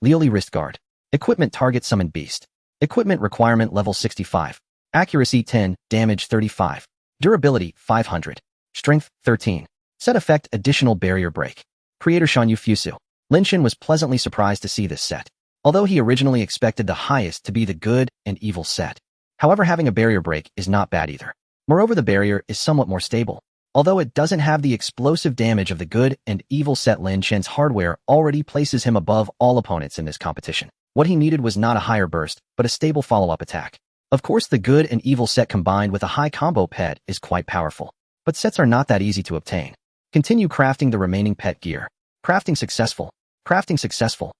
Liuli wrist guard. Equipment, target summoned beast. Equipment requirement level 65. Accuracy 10, damage 35. Durability 500. Strength 13. Set effect, additional barrier break. Creator Shanyu Fusu. Lin Chen was pleasantly surprised to see this set. Although he originally expected the highest to be the good and evil set. However, having a barrier break is not bad either. Moreover, the barrier is somewhat more stable. Although it doesn't have the explosive damage of the good and evil set, Lin Chen's hardware already places him above all opponents in this competition. What he needed was not a higher burst, but a stable follow-up attack. Of course, the good and evil set combined with a high combo pet is quite powerful. But sets are not that easy to obtain. Continue crafting the remaining pet gear. Crafting successful. Crafting successful.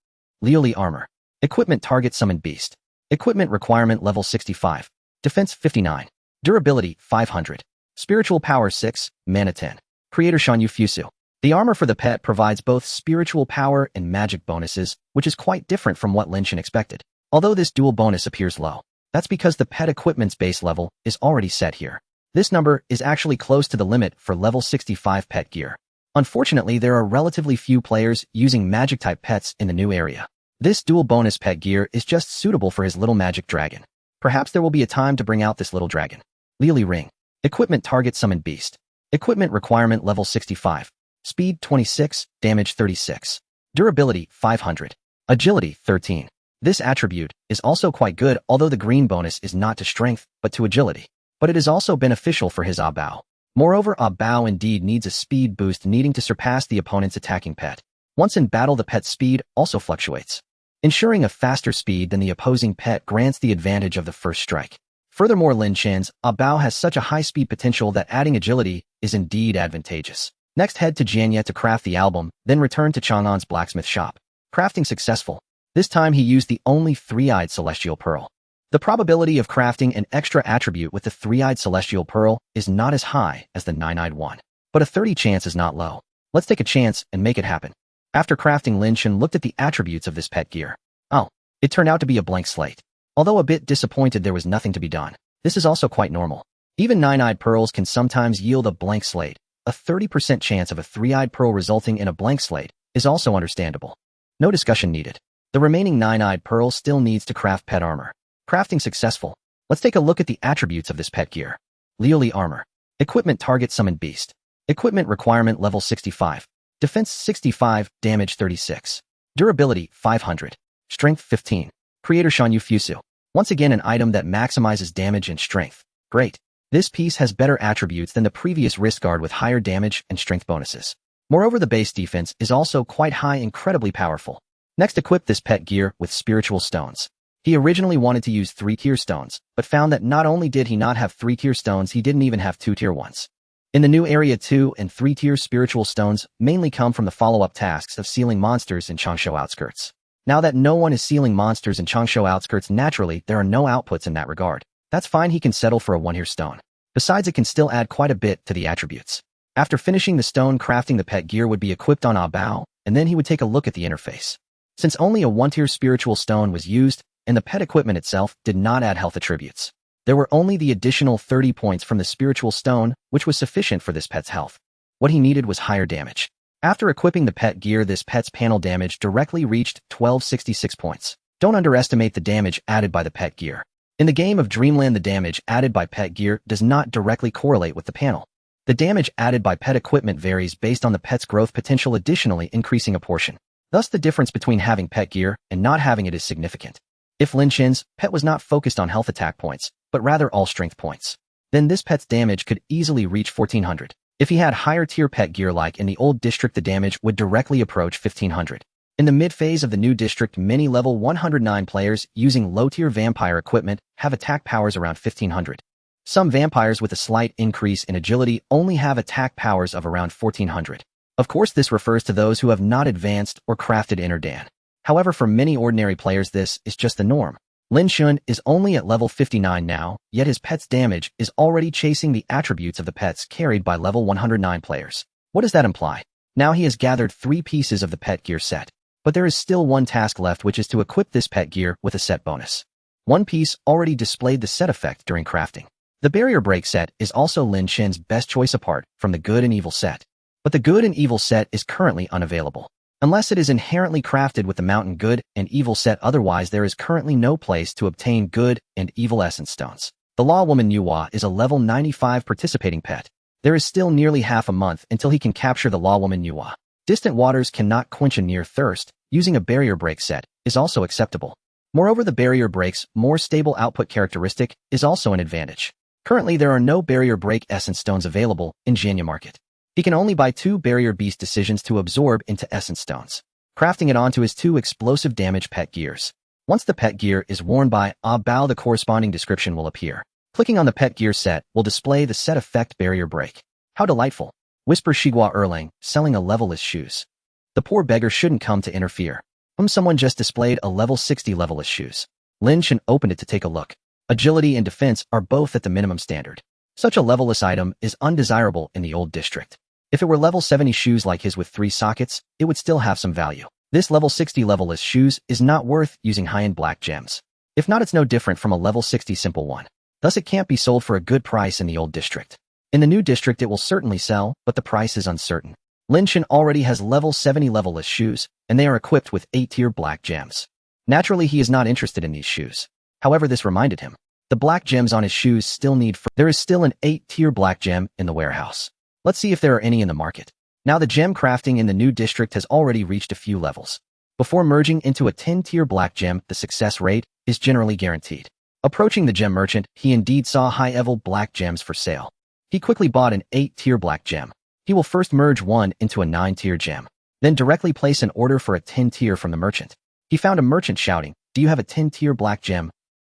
Liuli armor. Equipment, target summoned beast. Equipment requirement level 65. Defense 59. Durability 500. Spiritual power 6, mana 10. Creator Shanyu Fusu. The armor for the pet provides both spiritual power and magic bonuses, which is quite different from what Lin Chen expected. Although this dual bonus appears low, that's because the pet equipment's base level is already set here. This number is actually close to the limit for level 65 pet gear. Unfortunately, there are relatively few players using magic-type pets in the new area. This dual bonus pet gear is just suitable for his little magic dragon. Perhaps there will be a time to bring out this little dragon. Lily Ring. Equipment target summon beast. Equipment requirement level 65. Speed 26, damage 36. Durability 500. Agility 13. This attribute is also quite good, although the green bonus is not to strength, but to agility. But it is also beneficial for his Bao. Moreover, Bao indeed needs a speed boost, needing to surpass the opponent's attacking pet. Once in battle, the pet's speed also fluctuates. Ensuring a faster speed than the opposing pet grants the advantage of the first strike. Furthermore, Lin Chen's Bao has such a high speed potential that adding agility is indeed advantageous. Next, head to Jianye to craft the album, then return to Chang'an's blacksmith shop. Crafting successful. This time he used the only three-eyed celestial pearl. The probability of crafting an extra attribute with the three-eyed celestial pearl is not as high as the nine-eyed one, but a 30 chance is not low. Let's take a chance and make it happen. After crafting, Lin Chen looked at the attributes of this pet gear. Oh, it turned out to be a blank slate. Although a bit disappointed there was nothing to be done. This is also quite normal. Even nine-eyed pearls can sometimes yield a blank slate. A 30% chance of a three-eyed pearl resulting in a blank slate is also understandable. No discussion needed. The remaining nine-eyed pearl still needs to craft pet armor. Crafting successful. Let's take a look at the attributes of this pet gear. Lioli armor. Equipment target summon beast. Equipment requirement level 65. Defense 65, damage 36. Durability 500. Strength 15. Creator Shanyu Fusu. Once again an item that maximizes damage and strength. Great. This piece has better attributes than the previous wrist guard with higher damage and strength bonuses. Moreover, the base defense is also quite high, incredibly powerful. Next, equip this pet gear with spiritual stones. He originally wanted to use 3 tier stones, but found that not only did he not have 3 tier stones, he didn't even have 2 tier ones. In the new area, 2 and 3 tier spiritual stones mainly come from the follow-up tasks of sealing monsters in Changsha outskirts. Now that no one is sealing monsters in Changsha outskirts, naturally, there are no outputs in that regard. That's fine, he can settle for a 1 tier stone. Besides, it can still add quite a bit to the attributes. After finishing the stone, crafting the pet gear would be equipped on Bao, and then he would take a look at the interface. Since only a 1 tier spiritual stone was used, and the pet equipment itself did not add health attributes, there were only the additional 30 points from the spiritual stone, which was sufficient for this pet's health. What he needed was higher damage. After equipping the pet gear, this pet's panel damage directly reached 1266 points. Don't underestimate the damage added by the pet gear. In the game of Dreamland, the damage added by pet gear does not directly correlate with the panel. The damage added by pet equipment varies based on the pet's growth potential, additionally increasing a portion. Thus, the difference between having pet gear and not having it is significant. If Lin Chen's pet was not focused on health attack points, but rather all strength points, then this pet's damage could easily reach 1400. If he had higher tier pet gear like in the old district, the damage would directly approach 1500. In the mid-phase of the new district, many level 109 players using low-tier vampire equipment have attack powers around 1500. Some vampires with a slight increase in agility only have attack powers of around 1400. Of course, this refers to those who have not advanced or crafted Inner Dan. However, for many ordinary players, this is just the norm. Lin Chen is only at level 59 now, yet his pet's damage is already chasing the attributes of the pets carried by level 109 players. What does that imply? Now he has gathered 3 pieces of the pet gear set. But there is still one task left, which is to equip this pet gear with a set bonus. One piece already displayed the set effect during crafting. The barrier break set is also Lin Chen's best choice apart from the good and evil set. But the good and evil set is currently unavailable. Unless it is inherently crafted with the mountain good and evil set, otherwise there is currently no place to obtain good and evil essence stones. The Law Woman Yuhua is a level 95 participating pet. There is still nearly half a month until he can capture the Law Woman Yuhua. Distant waters cannot quench a near thirst. Using a barrier break set is also acceptable. Moreover, the barrier break's more stable output characteristic is also an advantage. Currently, there are no barrier break essence stones available in Jianye Market. He can only buy 2 barrier beast decisions to absorb into essence stones, crafting it onto his 2 explosive damage pet gears. Once the pet gear is worn by Bao, the corresponding description will appear. Clicking on the pet gear set will display the set effect barrier break. How delightful. Whisper Shigua Erlang, selling a levelless shoes. The poor beggar shouldn't come to interfere. Someone just displayed a level 60 levelless shoes. Lin Chen opened it to take a look. Agility and defense are both at the minimum standard. Such a levelless item is undesirable in the old district. If it were level 70 shoes like his with 3 sockets, it would still have some value. This level 60 levelless shoes is not worth using high-end black gems. If not, it's no different from a level 60 simple one. Thus, it can't be sold for a good price in the old district. In the new district, it will certainly sell, but the price is uncertain. Lin Chen already has level 70 levelless shoes, and they are equipped with 8-tier black gems. Naturally, he is not interested in these shoes. However, this reminded him. The black gems on his shoes still need there is still an 8-tier black gem in the warehouse. Let's see if there are any in the market. Now the gem crafting in the new district has already reached a few levels. Before merging into a 10-tier black gem, the success rate is generally guaranteed. Approaching the gem merchant, he indeed saw high-level black gems for sale. He quickly bought an 8-tier black gem. He will first merge one into a 9-tier gem, then directly place an order for a 10-tier from the merchant. He found a merchant shouting, "Do you have a 10-tier black gem?"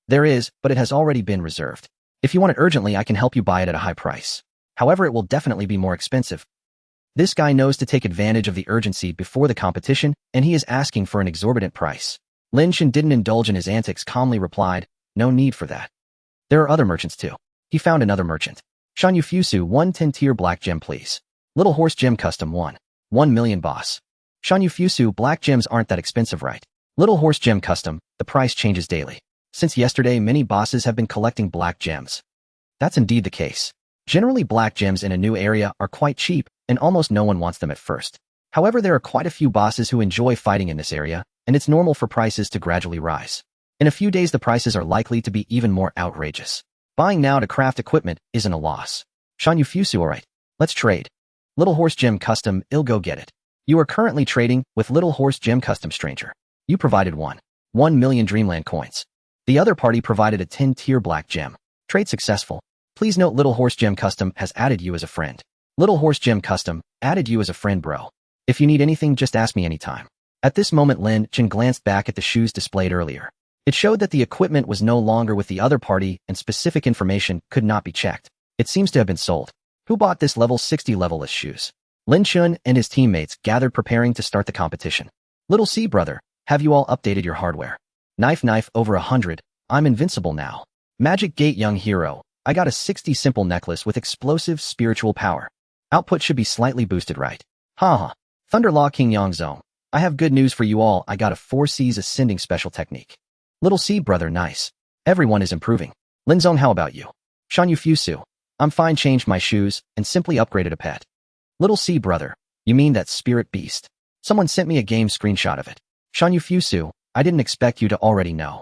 There is, but it has already been reserved. If you want it urgently, I can help you buy it at a high price. However, it will definitely be more expensive. This guy knows to take advantage of the urgency before the competition, and he is asking for an exorbitant price. Lin Chen didn't indulge in his antics, calmly replied, "No need for that. There are other merchants too." He found another merchant. "Shanyu Fusu, 1 10-tier black gem please. Little Horse Gem Custom 1 million boss." "Shanyu Fusu, black gems aren't that expensive, right?" "Little Horse Gem Custom, the price changes daily. Since yesterday, many bosses have been collecting black gems." That's indeed the case. Generally, black gems in a new area are quite cheap, and almost no one wants them at first. However, there are quite a few bosses who enjoy fighting in this area, and it's normal for prices to gradually rise. In a few days, the prices are likely to be even more outrageous. Buying now to craft equipment isn't a loss. "Shanyu Fusu, alright. Let's trade. Little Horse Gem Custom, I'll go get it." You are currently trading with Little Horse Gem Custom Stranger. You provided 1 million Dreamland coins. The other party provided a 10-tier black gem. Trade successful. Please note Little Horse Gem Custom has added you as a friend. Little Horse Gem Custom added you as a friend, bro. If you need anything, just ask me anytime. At this moment, Lin Chen glanced back at the shoes displayed earlier. It showed that the equipment was no longer with the other party and specific information could not be checked. It seems to have been sold. Who bought this level 60 levelless shoes? Lin Chen and his teammates gathered preparing to start the competition. "Little C brother, have you all updated your hardware? Knife over 100, I'm invincible now. Magic Gate young hero, I got a 60 simple necklace with explosive spiritual power. Output should be slightly boosted, right? Haha. Thunderlaw King Yongzong, I have good news for you all, I got a 4C's ascending special technique. Little C brother, nice. Everyone is improving. Linzong, how about you? Shanyu Fusu, I'm fine, changed my shoes and simply upgraded a pet. Little C brother, you mean that spirit beast? Someone sent me a game screenshot of it. Shanyu Fusu, I didn't expect you to already know.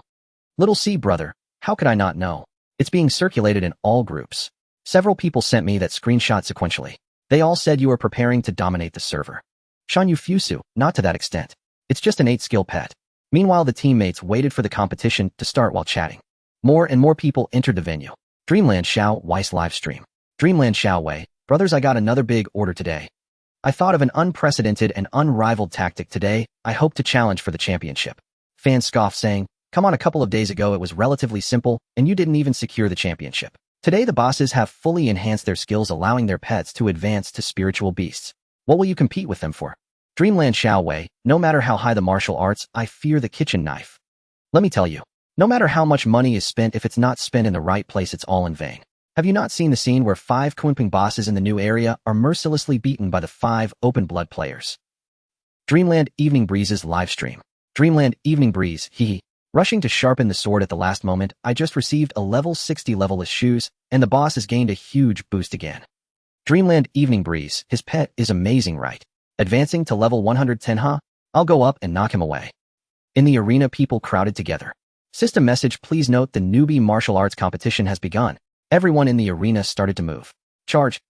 Little C brother, how could I not know? It's being circulated in all groups. Several people sent me that screenshot sequentially. They all said you are preparing to dominate the server. Shanyu Fusu, not to that extent. It's just an 8-skill pet. Meanwhile, the teammates waited for the competition to start while chatting. More and more people entered the venue. Dreamland Xiao Wei's livestream. Dreamland Xiao Wei, brothers, I got another big order today. I thought of an unprecedented and unrivaled tactic today. I hope to challenge for the championship. Fans scoffed, saying, "Come on, a couple of days ago it was relatively simple, and you didn't even secure the championship. Today the bosses have fully enhanced their skills, allowing their pets to advance to spiritual beasts. What will you compete with them for?" Dreamland Xiao Wei, no matter how high the martial arts, I fear the kitchen knife. Let me tell you, no matter how much money is spent, if it's not spent in the right place, it's all in vain. Have you not seen the scene where 5 Kunping bosses in the new area are mercilessly beaten by the 5 open blood players? Dreamland Evening Breeze's livestream. Dreamland Evening Breeze, hee. Rushing to sharpen the sword at the last moment, I just received a level 60 levelless shoes, and the boss has gained a huge boost again. Dreamland Evening Breeze, his pet is amazing, right? Advancing to level 110, huh? I'll go up and knock him away. In the arena, people crowded together. System message, please note the newbie martial arts competition has begun. Everyone in the arena started to move. Charge.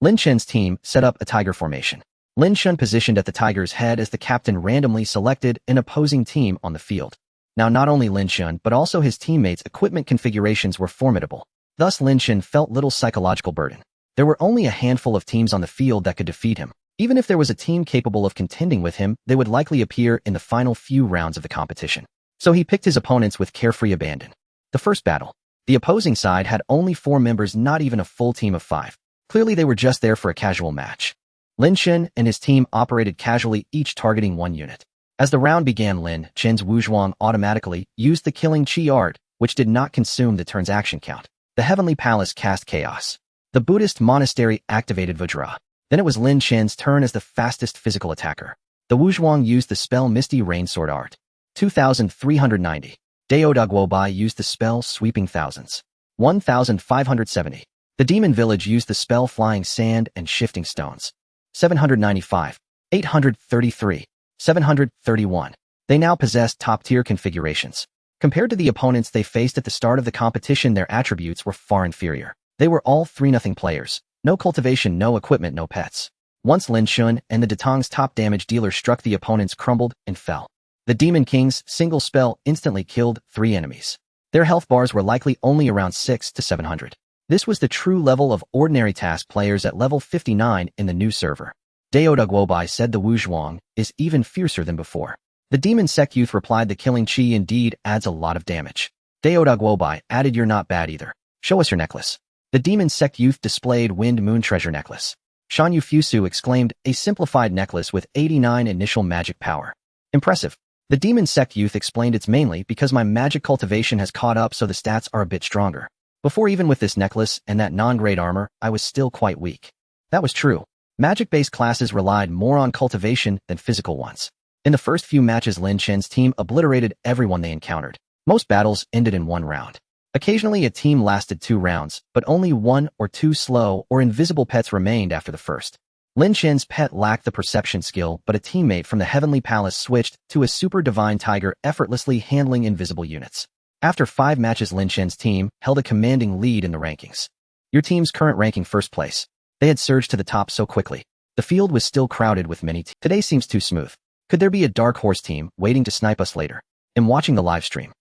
Lin Chen's team set up a tiger formation. Lin Chen positioned at the tiger's head as the captain randomly selected an opposing team on the field. Now not only Lin Chen but also his teammates' equipment configurations were formidable. Thus Lin Chen felt little psychological burden. There were only a handful of teams on the field that could defeat him. Even if there was a team capable of contending with him, they would likely appear in the final few rounds of the competition. So he picked his opponents with carefree abandon. The first battle. The opposing side had only 4 members, not even a full team of 5. Clearly they were just there for a casual match. Lin Chen and his team operated casually, each targeting one unit. As the round began, Lin Chen's Wuzhuang automatically used the killing chi art, which did not consume the turn's action count. The Heavenly Palace cast Chaos. The Buddhist monastery activated Vajra. Then it was Lin Chen's turn as the fastest physical attacker. The Wuzhuang used the spell Misty Rain Sword Art. 2,390. Daodaguobai used the spell Sweeping Thousands. 1,570. The Demon Village used the spell Flying Sand and Shifting Stones. 795. 833. 731. They now possessed top-tier configurations. Compared to the opponents they faced at the start of the competition, their attributes were far inferior. They were all 3-0 players. No cultivation, no equipment, no pets. Once Lin Chen and the Datang's top damage dealer struck, the opponents crumbled and fell. The Demon King's single spell instantly killed 3 enemies. Their health bars were likely only around 600 to 700. This was the true level of ordinary task players at level 59 in the new server. Daodaguobai said the Wuzhuang is even fiercer than before. The Demon Sect Youth replied, the killing chi indeed adds a lot of damage. Daodaguobai added, you're not bad either. Show us your necklace. The Demon Sect Youth displayed Wind Moon Treasure Necklace. Shan Yufusu exclaimed, a simplified necklace with 89 initial magic power. Impressive. The Demon Sect Youth explained, it's mainly because my magic cultivation has caught up, so the stats are a bit stronger. Before, even with this necklace and that non-grade armor, I was still quite weak. That was true. Magic-based classes relied more on cultivation than physical ones. In the first few matches, Lin Chen's team obliterated everyone they encountered. Most battles ended in 1 round. Occasionally a team lasted 2 rounds, but only 1 or 2 slow or invisible pets remained after the first. Lin Chen's pet lacked the perception skill, but a teammate from the Heavenly Palace switched to a super divine tiger, effortlessly handling invisible units. After 5 matches, Lin Chen's team held a commanding lead in the rankings. Your team's current ranking: first place. They had surged to the top so quickly. The field was still crowded with many teams. Today seems too smooth. Could there be a dark horse team waiting to snipe us later? I'm watching the live stream.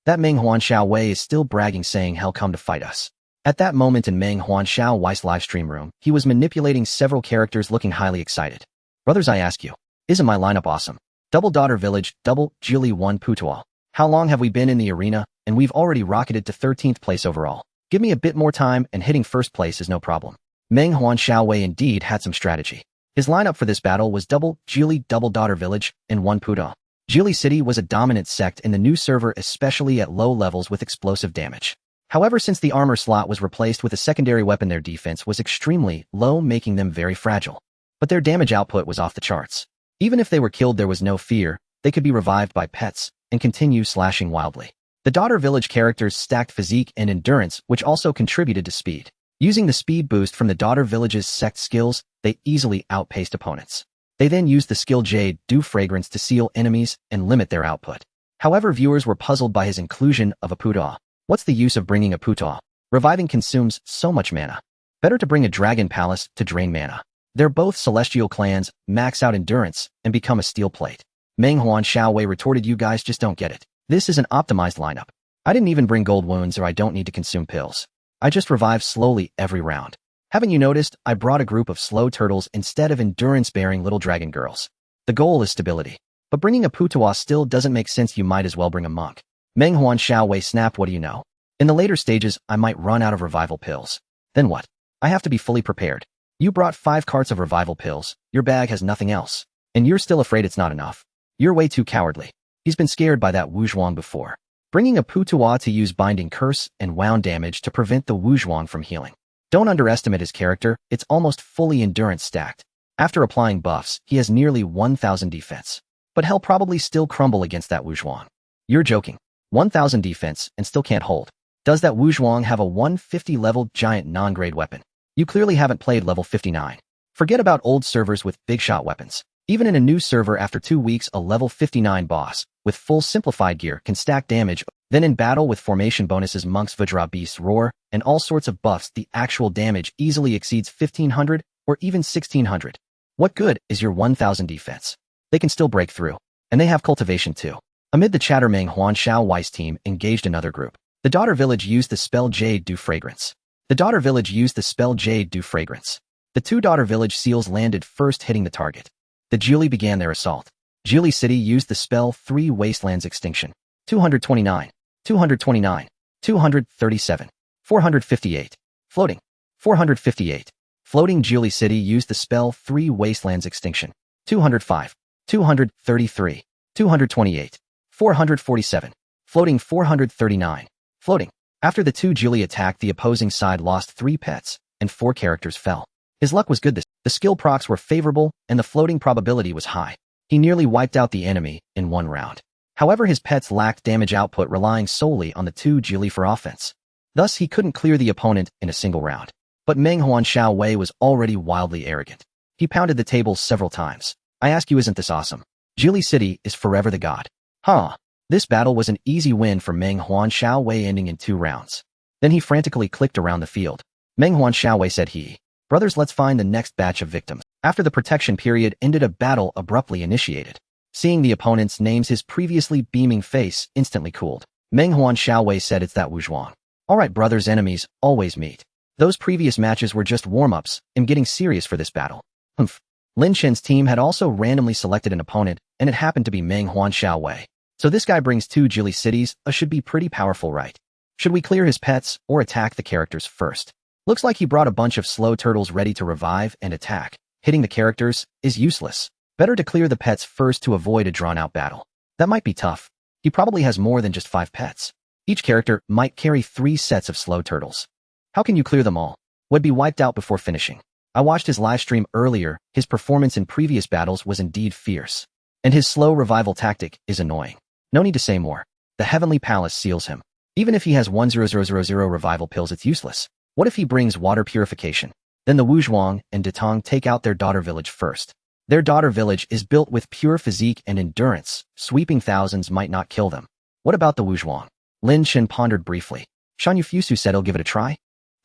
That Meng Huan Xiao Wei is still bragging, saying he'll come to fight us. At that moment in Meng Huan Xiao Wei's livestream room, he was manipulating several characters, looking highly excited. Brothers, I ask you, isn't my lineup awesome? Double Daughter Village, double Julie 1 Putual. How long have we been in the arena? And we've already rocketed to 13th place overall. Give me a bit more time and hitting first place is no problem. Meng Huan Xiao Wei indeed had some strategy. His lineup for this battle was double Julie, double Daughter Village, and 1 Putual. Julie City was a dominant sect in the new server, especially at low levels with explosive damage. However, since the armor slot was replaced with a secondary weapon, their defense was extremely low, making them very fragile. But their damage output was off the charts. Even if they were killed, there was no fear. They could be revived by pets and continue slashing wildly. The Daughter Village characters stacked physique and endurance, which also contributed to speed. Using the speed boost from the Daughter Village's sect skills, they easily outpaced opponents. They then used the skill Jade, Dew Fragrance, to seal enemies and limit their output. However, viewers were puzzled by his inclusion of a Putuo. What's the use of bringing a Putuo? Reviving consumes so much mana. Better to bring a Dragon Palace to drain mana. They're both celestial clans, max out endurance, and become a steel plate. Meng Huan Xiao Wei retorted, you guys just don't get it. This is an optimized lineup. I didn't even bring gold wounds, or I don't need to consume pills. I just revive slowly every round. Haven't you noticed? I brought a group of slow turtles instead of endurance-bearing little dragon girls. The goal is stability. But bringing a Putuo still doesn't make sense. You might as well bring a monk. Meng Huan Xiao Wei snapped, what do you know? In the later stages, I might run out of revival pills. Then what? I have to be fully prepared. You brought 5 carts of revival pills. Your bag has nothing else. And you're still afraid it's not enough. You're way too cowardly. He's been scared by that Wuzhuang before. Bringing a Putuo to use Binding Curse and Wound damage to prevent the Wuzhuang from healing. Don't underestimate his character, it's almost fully endurance stacked. After applying buffs, he has nearly 1000 defense. But he'll probably still crumble against that Wuzhuang. You're joking. 1000 defense and still can't hold. Does that Wuzhuang have a 150 level giant non-grade weapon? You clearly haven't played level 59. Forget about old servers with big shot weapons. Even in a new server after 2 weeks, a level 59 boss with full simplified gear can stack damage. Then in battle with formation bonuses, monks, Vajra, beasts, roar, and all sorts of buffs, the actual damage easily exceeds 1500 or even 1600. What good is your 1000 defense? They can still break through. And they have cultivation too. Amid the chatter, Meng Huan Xiao Wei's team engaged another group. The Daughter Village used the spell Jade, Dew Fragrance. The Daughter Village used the spell Jade, Dew Fragrance. The 2 Daughter Village seals landed first, hitting the target. The Julie began their assault. Julie City used the spell 3 Wastelands Extinction. 229, 229, 237, 458. Floating. 458. Floating. Julie City used the spell 3 Wastelands Extinction. 205, 233, 228, 447. Floating. 439, Floating. After the two Julie attacked, the opposing side lost 3 pets, and 4 characters fell. His luck was good. The skill procs were favorable, and the floating probability was high. He nearly wiped out the enemy in 1 round. However, his pets lacked damage output, relying solely on the two Julie for offense. Thus, he couldn't clear the opponent in a single round. But Menghuan Xiaowei was already wildly arrogant. He pounded the tables several times. I ask you, isn't this awesome? Julie City is forever the god. Huh. This battle was an easy win for Menghuan Xiaowei, ending in 2 rounds. Then he frantically clicked around the field. Menghuan Xiaowei said brothers, let's find the next batch of victims. After the protection period ended, a battle abruptly initiated. Seeing the opponent's names, his previously beaming face instantly cooled. Menghuan Xiaowei said, it's that Wuzhuang. Alright brothers, enemies always meet. Those previous matches were just warm-ups. I'm getting serious for this battle. Humph. Lin Chen's team had also randomly selected an opponent, and it happened to be Menghuan Xiaowei. So this guy brings 2 Julie cities, should be pretty powerful, right? Should we clear his pets or attack the characters first? Looks like he brought a bunch of slow turtles ready to revive and attack. Hitting the characters is useless. Better to clear the pets first to avoid a drawn-out battle. That might be tough. He probably has more than just 5 pets. Each character might carry 3 sets of slow turtles. How can you clear them all? Would be wiped out before finishing. I watched his live stream earlier. His performance in previous battles was indeed fierce. And his slow revival tactic is annoying. No need to say more. The Heavenly Palace seals him. Even if he has 10000 revival pills, it's useless. What if he brings water purification? Then the Wuzhuang and Detong take out their daughter village first. Their daughter village is built with pure physique and endurance. Sweeping thousands might not kill them. What about the Wuzhuang? Lin Chen pondered briefly. Shan Yufusu said he'll give it a try.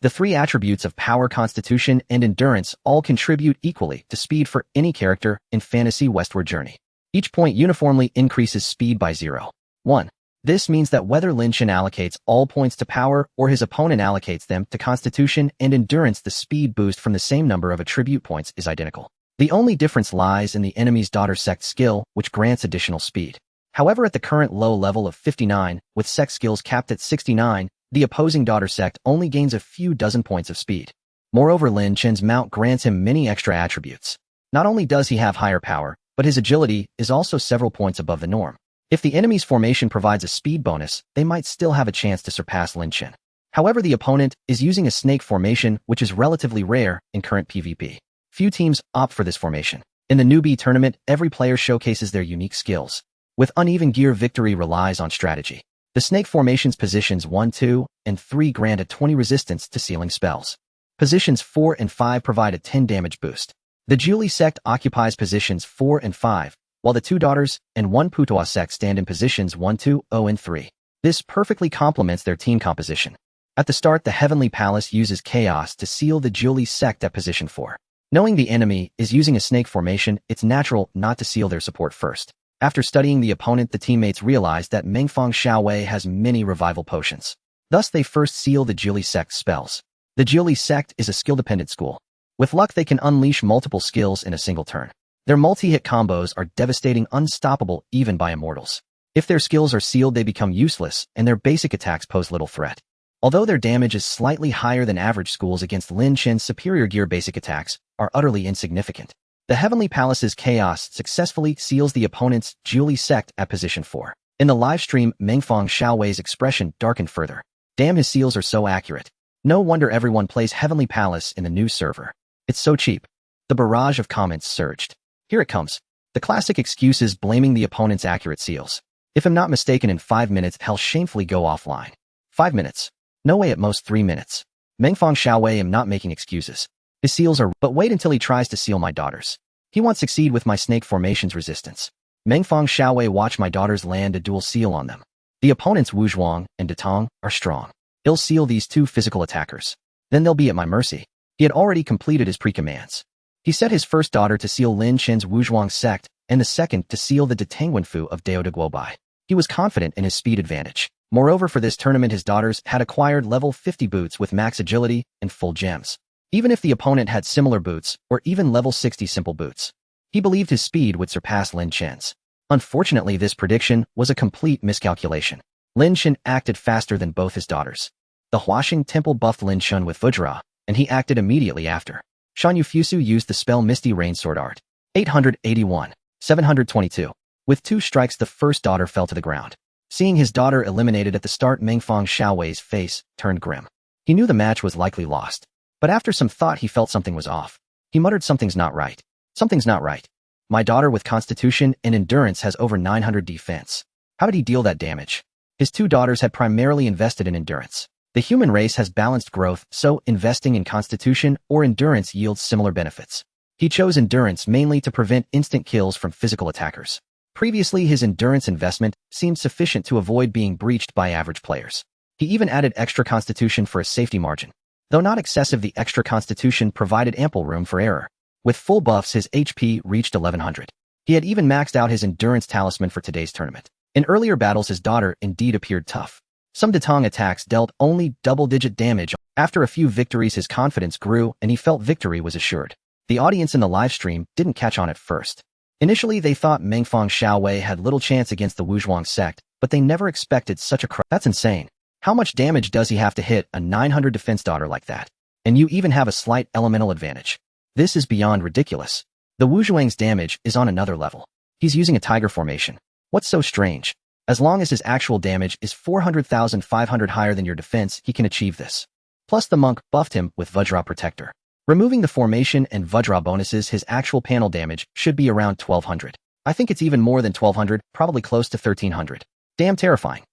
The 3 attributes of power, constitution, and endurance all contribute equally to speed for any character in Fantasy Westward Journey. Each point uniformly increases speed by 0.1. This means that whether Lin Chen allocates all points to power or his opponent allocates them to constitution and endurance, the speed boost from the same number of attribute points is identical. The only difference lies in the enemy's daughter sect skill, which grants additional speed. However, at the current low level of 59, with sect skills capped at 69, the opposing daughter sect only gains a few dozen points of speed. Moreover, Lin Chen's mount grants him many extra attributes. Not only does he have higher power, but his agility is also several points above the norm. If the enemy's formation provides a speed bonus, they might still have a chance to surpass Lin Chen. However, the opponent is using a snake formation, which is relatively rare in current PvP. Few teams opt for this formation. In the newbie tournament, every player showcases their unique skills. With uneven gear, victory relies on strategy. The snake formation's positions 1, 2, and 3 grant a 20 resistance to sealing spells. Positions 4 and 5 provide a 10 damage boost. The Julie sect occupies positions 4 and 5, while the 2 daughters and 1 Putois sect stand in positions 1, 2, 0, and 3. This perfectly complements their team composition. At the start, the Heavenly Palace uses Chaos to seal the Julie sect at position 4. Knowing the enemy is using a snake formation, it's natural not to seal their support first. After studying the opponent, the teammates realized that Menghuan Xiaowei has many revival potions. Thus, they first seal the Julie sect spells. The Julie sect is a skill-dependent school. With luck, they can unleash multiple skills in a single turn. Their multi-hit combos are devastating, unstoppable even by immortals. If their skills are sealed, they become useless, and their basic attacks pose little threat. Although their damage is slightly higher than average, schools against Lin Chen's superior gear basic attacks are utterly insignificant. The Heavenly Palace's Chaos successfully seals the opponent's Julie sect at position 4. In the live stream, Menghuan Xiaowei's expression darkened further. Damn, his seals are so accurate. No wonder everyone plays Heavenly Palace in the new server. It's so cheap. The barrage of comments surged. Here it comes. The classic excuses blaming the opponent's accurate seals. If I'm not mistaken, in 5 minutes, he'll shamefully go offline. 5 minutes. No way, at most 3 minutes. Menghuan Xiaowei, am not making excuses. His seals are, but wait until he tries to seal my daughters. He won't succeed with my snake formation's resistance. Menghuan Xiaowei, watch my daughters land a dual seal on them. The opponent's Wuzhuang and Detong are strong. He'll seal these 2 physical attackers. Then they'll be at my mercy. He had already completed his pre-commands. He set his first daughter to seal Lin Chen's Wuzhuang sect, and the second to seal the Detangwenfu of Dao de Guobai. He was confident in his speed advantage. Moreover, for this tournament, his daughters had acquired level 50 boots with max agility and full gems. Even if the opponent had similar boots, or even level 60 simple boots, he believed his speed would surpass Lin Chen's. Unfortunately, this prediction was a complete miscalculation. Lin Chen acted faster than both his daughters. The Huaxing Temple buffed Lin Chen with Vajra, and he acted immediately after. Shan Yufusu used the spell Misty Rain Sword Art. 881. 722. With 2 strikes, the first daughter fell to the ground. Seeing his daughter eliminated at the start, Mengfang Xiaowei's face turned grim. He knew the match was likely lost, but after some thought he felt something was off. He muttered, something's not right. Something's not right. My daughter with constitution and endurance has over 900 defense. How did he deal that damage? His two daughters had primarily invested in endurance. The human race has balanced growth, so investing in constitution or endurance yields similar benefits. He chose endurance mainly to prevent instant kills from physical attackers. Previously, his endurance investment seemed sufficient to avoid being breached by average players. He even added extra constitution for a safety margin. Though not excessive, the extra constitution provided ample room for error. With full buffs, his HP reached 1100. He had even maxed out his endurance talisman for today's tournament. In earlier battles, his daughter indeed appeared tough. Some Datang attacks dealt only double-digit damage. After a few victories, his confidence grew and he felt victory was assured. The audience in the live stream didn't catch on at first. Initially, they thought Mengfang Xiaowei had little chance against the Wuzhuang sect, but they never expected such a crush. That's insane. How much damage does he have to hit a 900 defense daughter like that? And you even have a slight elemental advantage. This is beyond ridiculous. The Wuzhuang's damage is on another level. He's using a tiger formation. What's so strange? As long as his actual damage is 400,500 higher than your defense, he can achieve this. Plus the monk buffed him with Vajra Protector. Removing the formation and Vajra bonuses, his actual panel damage should be around 1200. I think it's even more than 1200, probably close to 1300. Damn terrifying.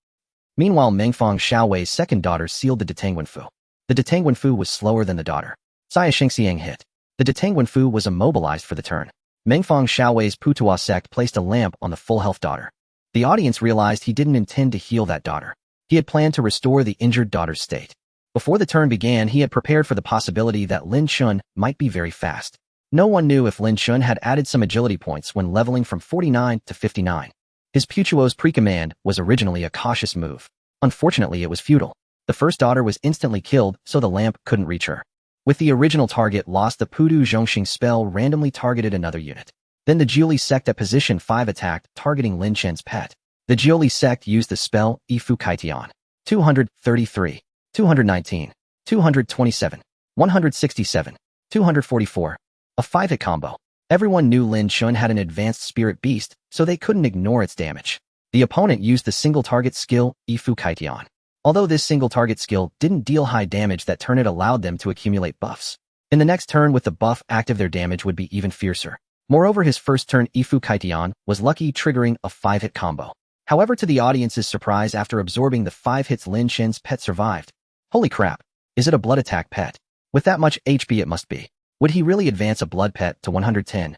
Meanwhile, Mengfang Xiaowei's second daughter sealed the Datang Wenfu. The Datang Wenfu was slower than the daughter. Xia Xingxiang hit. The Datang Wenfu was immobilized for the turn. Mengfang Xiaowei's Putua sect placed a lamp on the full health daughter. The audience realized he didn't intend to heal that daughter. He had planned to restore the injured daughter's state. Before the turn began, he had prepared for the possibility that Lin Chen might be very fast. No one knew if Lin Chen had added some agility points when leveling from 49 to 59. His Putuo's pre-command was originally a cautious move. Unfortunately, it was futile. The first daughter was instantly killed, so the lamp couldn't reach her. With the original target lost, the Pudu Zhongxing spell randomly targeted another unit. Then the Jiuli sect at position 5 attacked, targeting Lin Chen's pet. The Jiuli sect used the spell Ifu Kaitian. 233. 219, 227, 167, 244. A 5-hit combo. Everyone knew Lin Chen had an advanced spirit beast, so they couldn't ignore its damage. The opponent used the single target skill, Ifu Kaitian. Although this single target skill didn't deal high damage, that turn it allowed them to accumulate buffs. In the next turn with the buff active, their damage would be even fiercer. Moreover, his first turn Ifu Kaitian was lucky, triggering a 5-hit combo. However, to the audience's surprise, after absorbing the 5 hits, Lin Chen's pet survived. Holy crap, is it a blood attack pet? With that much HP it must be. Would he really advance a blood pet to 110?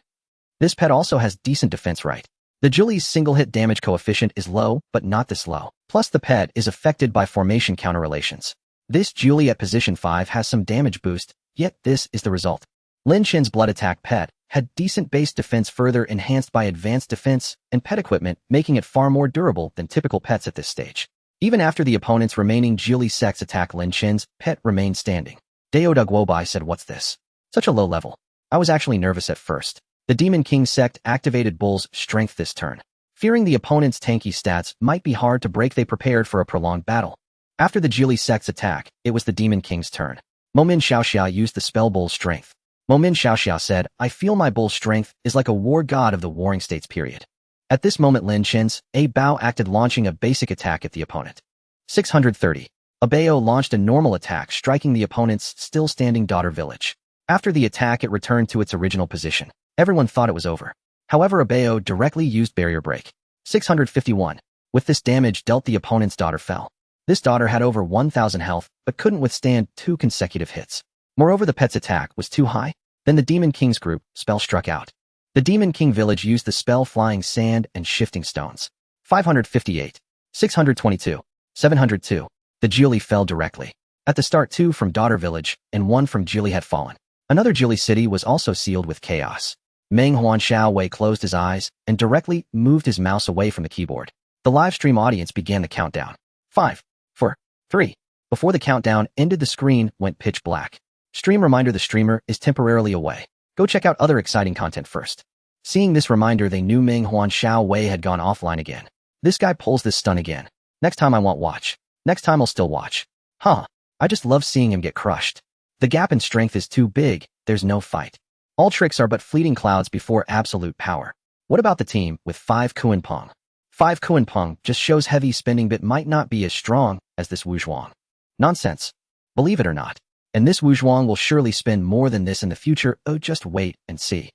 This pet also has decent defense, right? The Julie's single-hit damage coefficient is low, but not this low. Plus the pet is affected by formation counter relations. This Julie at position 5 has some damage boost, yet this is the result. Lin Chen's blood attack pet had decent base defense, further enhanced by advanced defense and pet equipment, making it far more durable than typical pets at this stage. Even after the opponent's remaining Jiuli sects attack, Lin Chen's pet remained standing. Dao Dugwobai said, "What's this? Such a low level. I was actually nervous at first." The Demon King sect activated Bull's strength this turn. Fearing the opponent's tanky stats might be hard to break, they prepared for a prolonged battle. After the Jiuli sect's attack, it was the Demon King's turn. Momin Xiaoxia used the spell Bull's strength. Momin Xiaoxia said, "I feel my Bull's strength is like a war god of the Warring States period." At this moment, Lin Chen's A Bao acted, launching a basic attack at the opponent. 630. Abao launched a normal attack, striking the opponent's still standing daughter village. After the attack, it returned to its original position. Everyone thought it was over. However, Abao directly used barrier break. 651. With this damage dealt, the opponent's daughter fell. This daughter had over 1000 health, but couldn't withstand 2 consecutive hits. Moreover, the pet's attack was too high. Then the Demon King's group spell struck out. The Demon King village used the spell Flying Sand and Shifting Stones. 558. 622. 702. The Jiuli fell directly. At the start, 2 from Daughter Village and 1 from Jiuli had fallen. Another Jiuli city was also sealed with chaos. Menghuan Xiaowei closed his eyes and directly moved his mouse away from the keyboard. The live stream audience began the countdown. 5, 4, 3. Before the countdown ended, the screen went pitch black. Stream reminder: the streamer is temporarily away. Go check out other exciting content first. Seeing this reminder, they knew Menghuan Xiaowei had gone offline again. This guy pulls this stunt again. Next time I won't watch. Next time I'll still watch. Huh. I just love seeing him get crushed. The gap in strength is too big, there's no fight. All tricks are but fleeting clouds before absolute power. What about the team with 5 Kuan Pong? 5 Kuan Peng just shows heavy spending but might not be as strong as this Wu Zhuang. Nonsense. Believe it or not. And this Wu Zhuang will surely spend more than this in the future. Oh, just wait and see.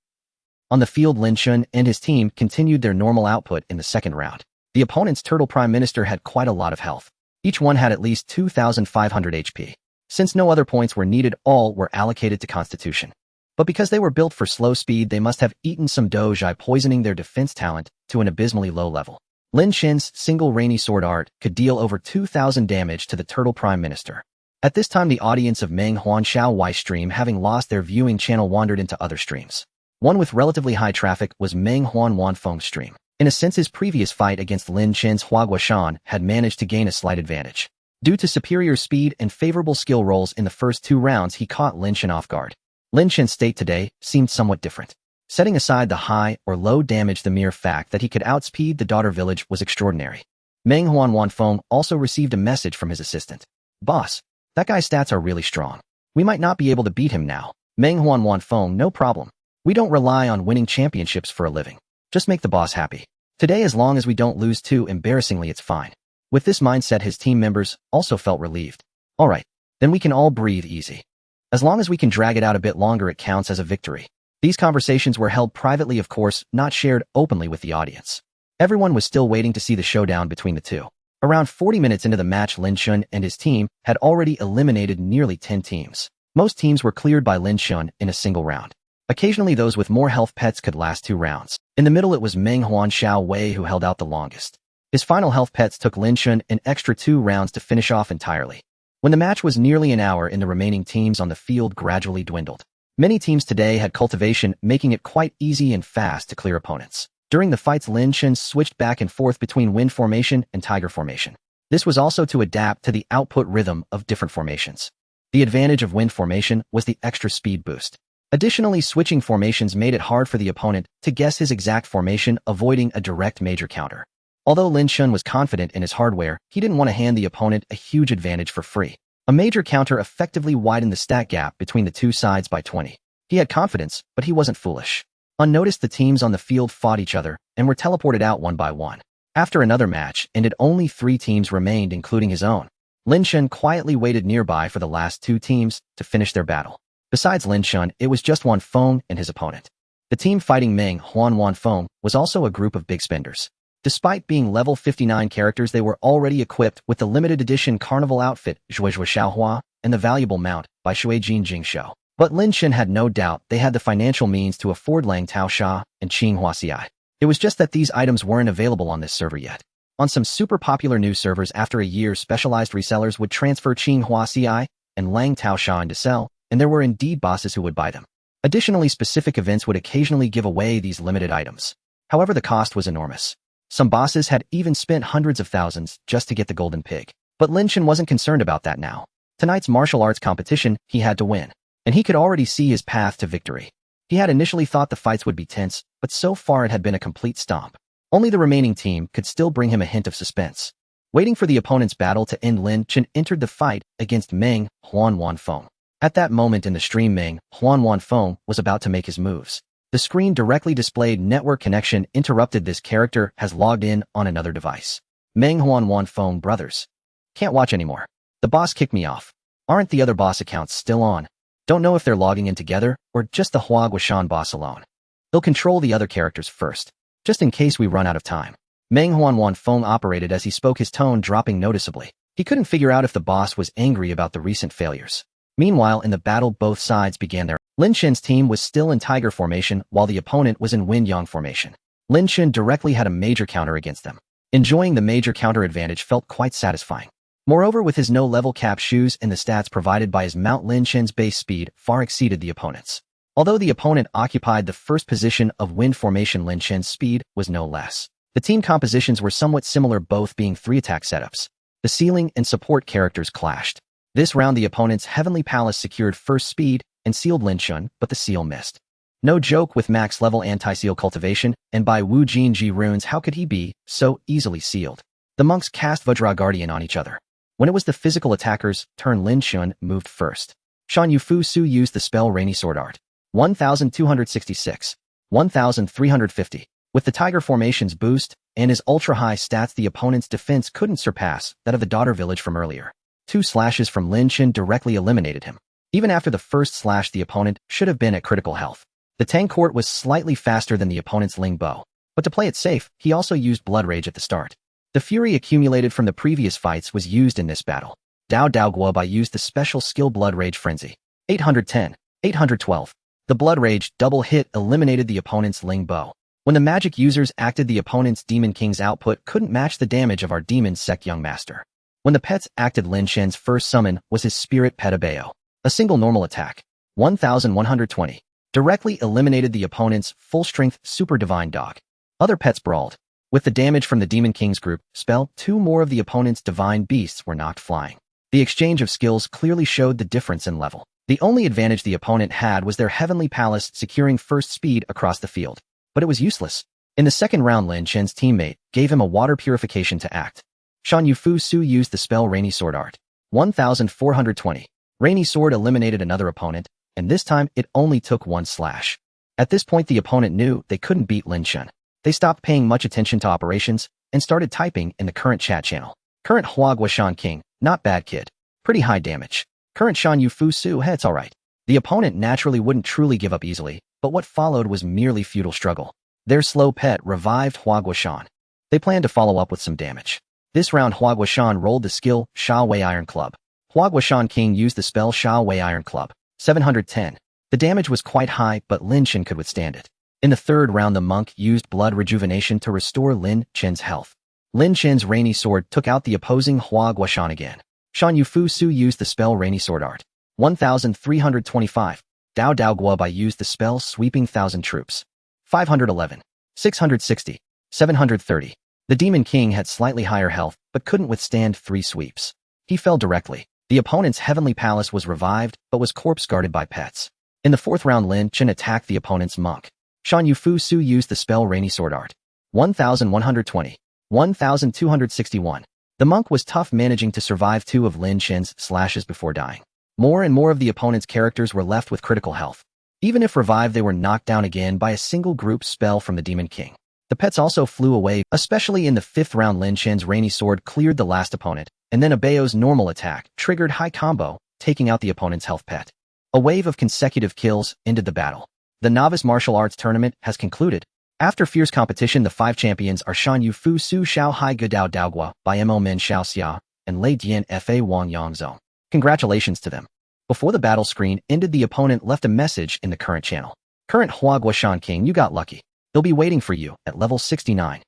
On the field, Lin Chen and his team continued their normal output in the second round. The opponent's Turtle Prime Minister had quite a lot of health. Each one had at least 2,500 HP. Since no other points were needed, all were allocated to Constitution. But because they were built for slow speed, they must have eaten some dojai, poisoning their defense talent to an abysmally low level. Lin Chen's single rainy sword art could deal over 2,000 damage to the Turtle Prime Minister. At this time, the audience of Meng Huan Xiao Wai stream, having lost their viewing channel, wandered into other streams. One with relatively high traffic was Meng Huan Wanfeng's stream. In a sense, his previous fight against Lin Chen's Hua Guoshan had managed to gain a slight advantage. Due to superior speed and favorable skill rolls in the first 2 rounds, he caught Lin Chen off guard. Lin Chen's state today seemed somewhat different. Setting aside the high or low damage, the mere fact that he could outspeed the daughter village was extraordinary. Meng Huan Wanfeng also received a message from his assistant. Boss, that guy's stats are really strong. We might not be able to beat him now. Meng Huan Wanfeng, no problem. We don't rely on winning championships for a living. Just make the boss happy. Today, as long as we don't lose too embarrassingly, it's fine. With this mindset, his team members also felt relieved. Alright, then we can all breathe easy. As long as we can drag it out a bit longer, it counts as a victory. These conversations were held privately, of course, not shared openly with the audience. Everyone was still waiting to see the showdown between the two. Around 40 minutes into the match, Lin Chen and his team had already eliminated nearly 10 teams. Most teams were cleared by Lin Chen in a single round. Occasionally, those with more health pets could last 2 rounds. In the middle, it was Meng Huan Xiao Wei who held out the longest. His final health pets took Lin Chen an extra 2 rounds to finish off entirely. When the match was nearly an hour in, the remaining teams on the field gradually dwindled. Many teams today had cultivation, making it quite easy and fast to clear opponents. During the fights, Lin Chen switched back and forth between Wind Formation and Tiger Formation. This was also to adapt to the output rhythm of different formations. The advantage of Wind Formation was the extra speed boost. Additionally, switching formations made it hard for the opponent to guess his exact formation, avoiding a direct major counter. Although Lin Chen was confident in his hardware, he didn't want to hand the opponent a huge advantage for free. A major counter effectively widened the stat gap between the two sides by 20. He had confidence, but he wasn't foolish. Unnoticed, the teams on the field fought each other and were teleported out one by one. After another match ended, only 3 teams remained, including his own. Lin Chen quietly waited nearby for the last 2 teams to finish their battle. Besides Lin Chen, it was just Wanfeng and his opponent. The team fighting Meng Huan Wanfeng was also a group of big spenders. Despite being level 59 characters, they were already equipped with the limited edition carnival outfit Zhuizhui Xiaohua and the valuable mount by Shui Jin Jingshou. But Lin Chen had no doubt they had the financial means to afford Lang Taosha and Qinghua Ci. It was just that these items weren't available on this server yet. On some super popular new servers, after a year, specialized resellers would transfer Qinghua Ci and Lang Taosha into sell, and there were indeed bosses who would buy them. Additionally, specific events would occasionally give away these limited items. However, the cost was enormous. Some bosses had even spent hundreds of thousands just to get the golden pig. But Lin Chen wasn't concerned about that now. Tonight's martial arts competition, he had to win. And he could already see his path to victory. He had initially thought the fights would be tense, but so far it had been a complete stomp. Only the remaining team could still bring him a hint of suspense. Waiting for the opponent's battle to end, Lin Chen entered the fight against Meng Huan Wanfeng. At that moment in the stream, Meng Huan Wanfeng was about to make his moves. The screen directly displayed network connection interrupted. This character has logged in on another device. Meng Huan Wanfeng brothers. Can't watch anymore. The boss kicked me off. Aren't the other boss accounts still on? Don't know if they're logging in together or just the Hua Guoshan boss alone. He'll control the other characters first, just in case we run out of time. Meng Huan Wanfeng operated as he spoke, his tone dropping noticeably. He couldn't figure out if the boss was angry about the recent failures. Meanwhile, in the battle, both sides began their. Lin Chen's team was still in Tiger Formation while the opponent was in Yin-Yang Formation. Lin Chen directly had a major counter against them. Enjoying the major counter advantage felt quite satisfying. Moreover, with his no-level cap shoes and the stats provided by his mount, Lin Chen's base speed far exceeded the opponent's. Although the opponent occupied the first position of Wind Formation, Lin Chen's speed was no less. The team compositions were somewhat similar, both being 3-attack setups. The ceiling and support characters clashed. This round, the opponent's Heavenly Palace secured first speed and sealed Lin Chen, but the seal missed. No joke, with max-level anti-seal cultivation, and by Wu Jinji runes, how could he be so easily sealed? The monks cast Vajra Guardian on each other. When it was the physical attacker's turn, Lin Chen moved first. Shan Yufu Su used the spell Rainy Sword Art. 1266. 1350. With the Tiger Formation's boost and his ultra-high stats, the opponent's defense couldn't surpass that of the Daughter Village from earlier. 2 slashes from Lin Chen directly eliminated him. Even after the first slash, the opponent should have been at critical health. The Tang Court was slightly faster than the opponent's Ling Bo, but to play it safe, he also used Blood Rage at the start. The fury accumulated from the previous fights was used in this battle. Dao Guobai used the special skill Blood Rage Frenzy. 810, 812. The Blood Rage double hit eliminated the opponent's Ling Bo. When the magic users acted, the opponent's Demon King's output couldn't match the damage of our Demon Sect Young Master. When the pets acted, Lin Chen's first summon was his Spirit Pet Abeo. A single normal attack, 1120, directly eliminated the opponent's full-strength Super Divine Dog. Other pets brawled. With the damage from the Demon King's group spell, 2 more of the opponent's Divine Beasts were knocked flying. The exchange of skills clearly showed the difference in level. The only advantage the opponent had was their Heavenly Palace securing first speed across the field. But it was useless. In the second round, Lin Chen's teammate gave him a water purification to act. Shan Yufu Su used the spell Rainy Sword Art. 1420. Rainy Sword eliminated another opponent, and this time it only took 1 slash. At this point, the opponent knew they couldn't beat Lin Chen. They stopped paying much attention to operations and started typing in the current chat channel. Current Huagua Shan King, not bad kid. Pretty high damage. Current Shan Yufu Su, hey, it's alright. The opponent naturally wouldn't truly give up easily, but what followed was merely futile struggle. Their slow pet revived Huagua Shan. They planned to follow up with some damage. This round, Huagua Shan rolled the skill Sha Wei Iron Club. Huagua Shan King used the spell Sha Wei Iron Club. 710. The damage was quite high, but Lin Chen could withstand it. In the third round, the monk used Blood Rejuvenation to restore Lin Chen's health. Lin Chen's Rainy Sword took out the opposing Huagua Shan again. Shan Yufu Su used the spell Rainy Sword Art. 1325. Dao Guobai used the spell Sweeping 1,000 Troops. 511. 660. 730. The Demon King had slightly higher health, but couldn't withstand 3 sweeps. He fell directly. The opponent's Heavenly Palace was revived, but was corpse guarded by pets. In the fourth round, Lin Chen attacked the opponent's monk. Shan Yufu Su used the spell Rainy Sword Art. 1120. 1261. The monk was tough, managing to survive 2 of Lin Chen's slashes before dying. More and more of the opponent's characters were left with critical health. Even if revived, they were knocked down again by a single group spell from the Demon King. The pets also flew away, especially in the 5th round. Lin Chen's Rainy Sword cleared the last opponent, and then Abeo's normal attack triggered high combo, taking out the opponent's health pet. A wave of consecutive kills ended the battle. The Novice Martial Arts Tournament has concluded. After fierce competition, the 5 champions are Shan Yufu Su Xiao Hai Gedao Daogua by Mo Men Xiao Xia and Lei Dian Fa Wang Yangzong. Congratulations to them. Before the battle screen ended, the opponent left a message in the current channel. Current Huagua Shan King, you got lucky. They'll be waiting for you at level 69.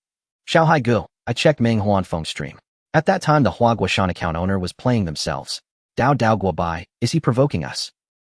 Xiao Hai Gu, I checked Meng Huan Feng's stream. At that time, the Huagua Shan account owner was playing themselves. Dao Guobai, is he provoking us?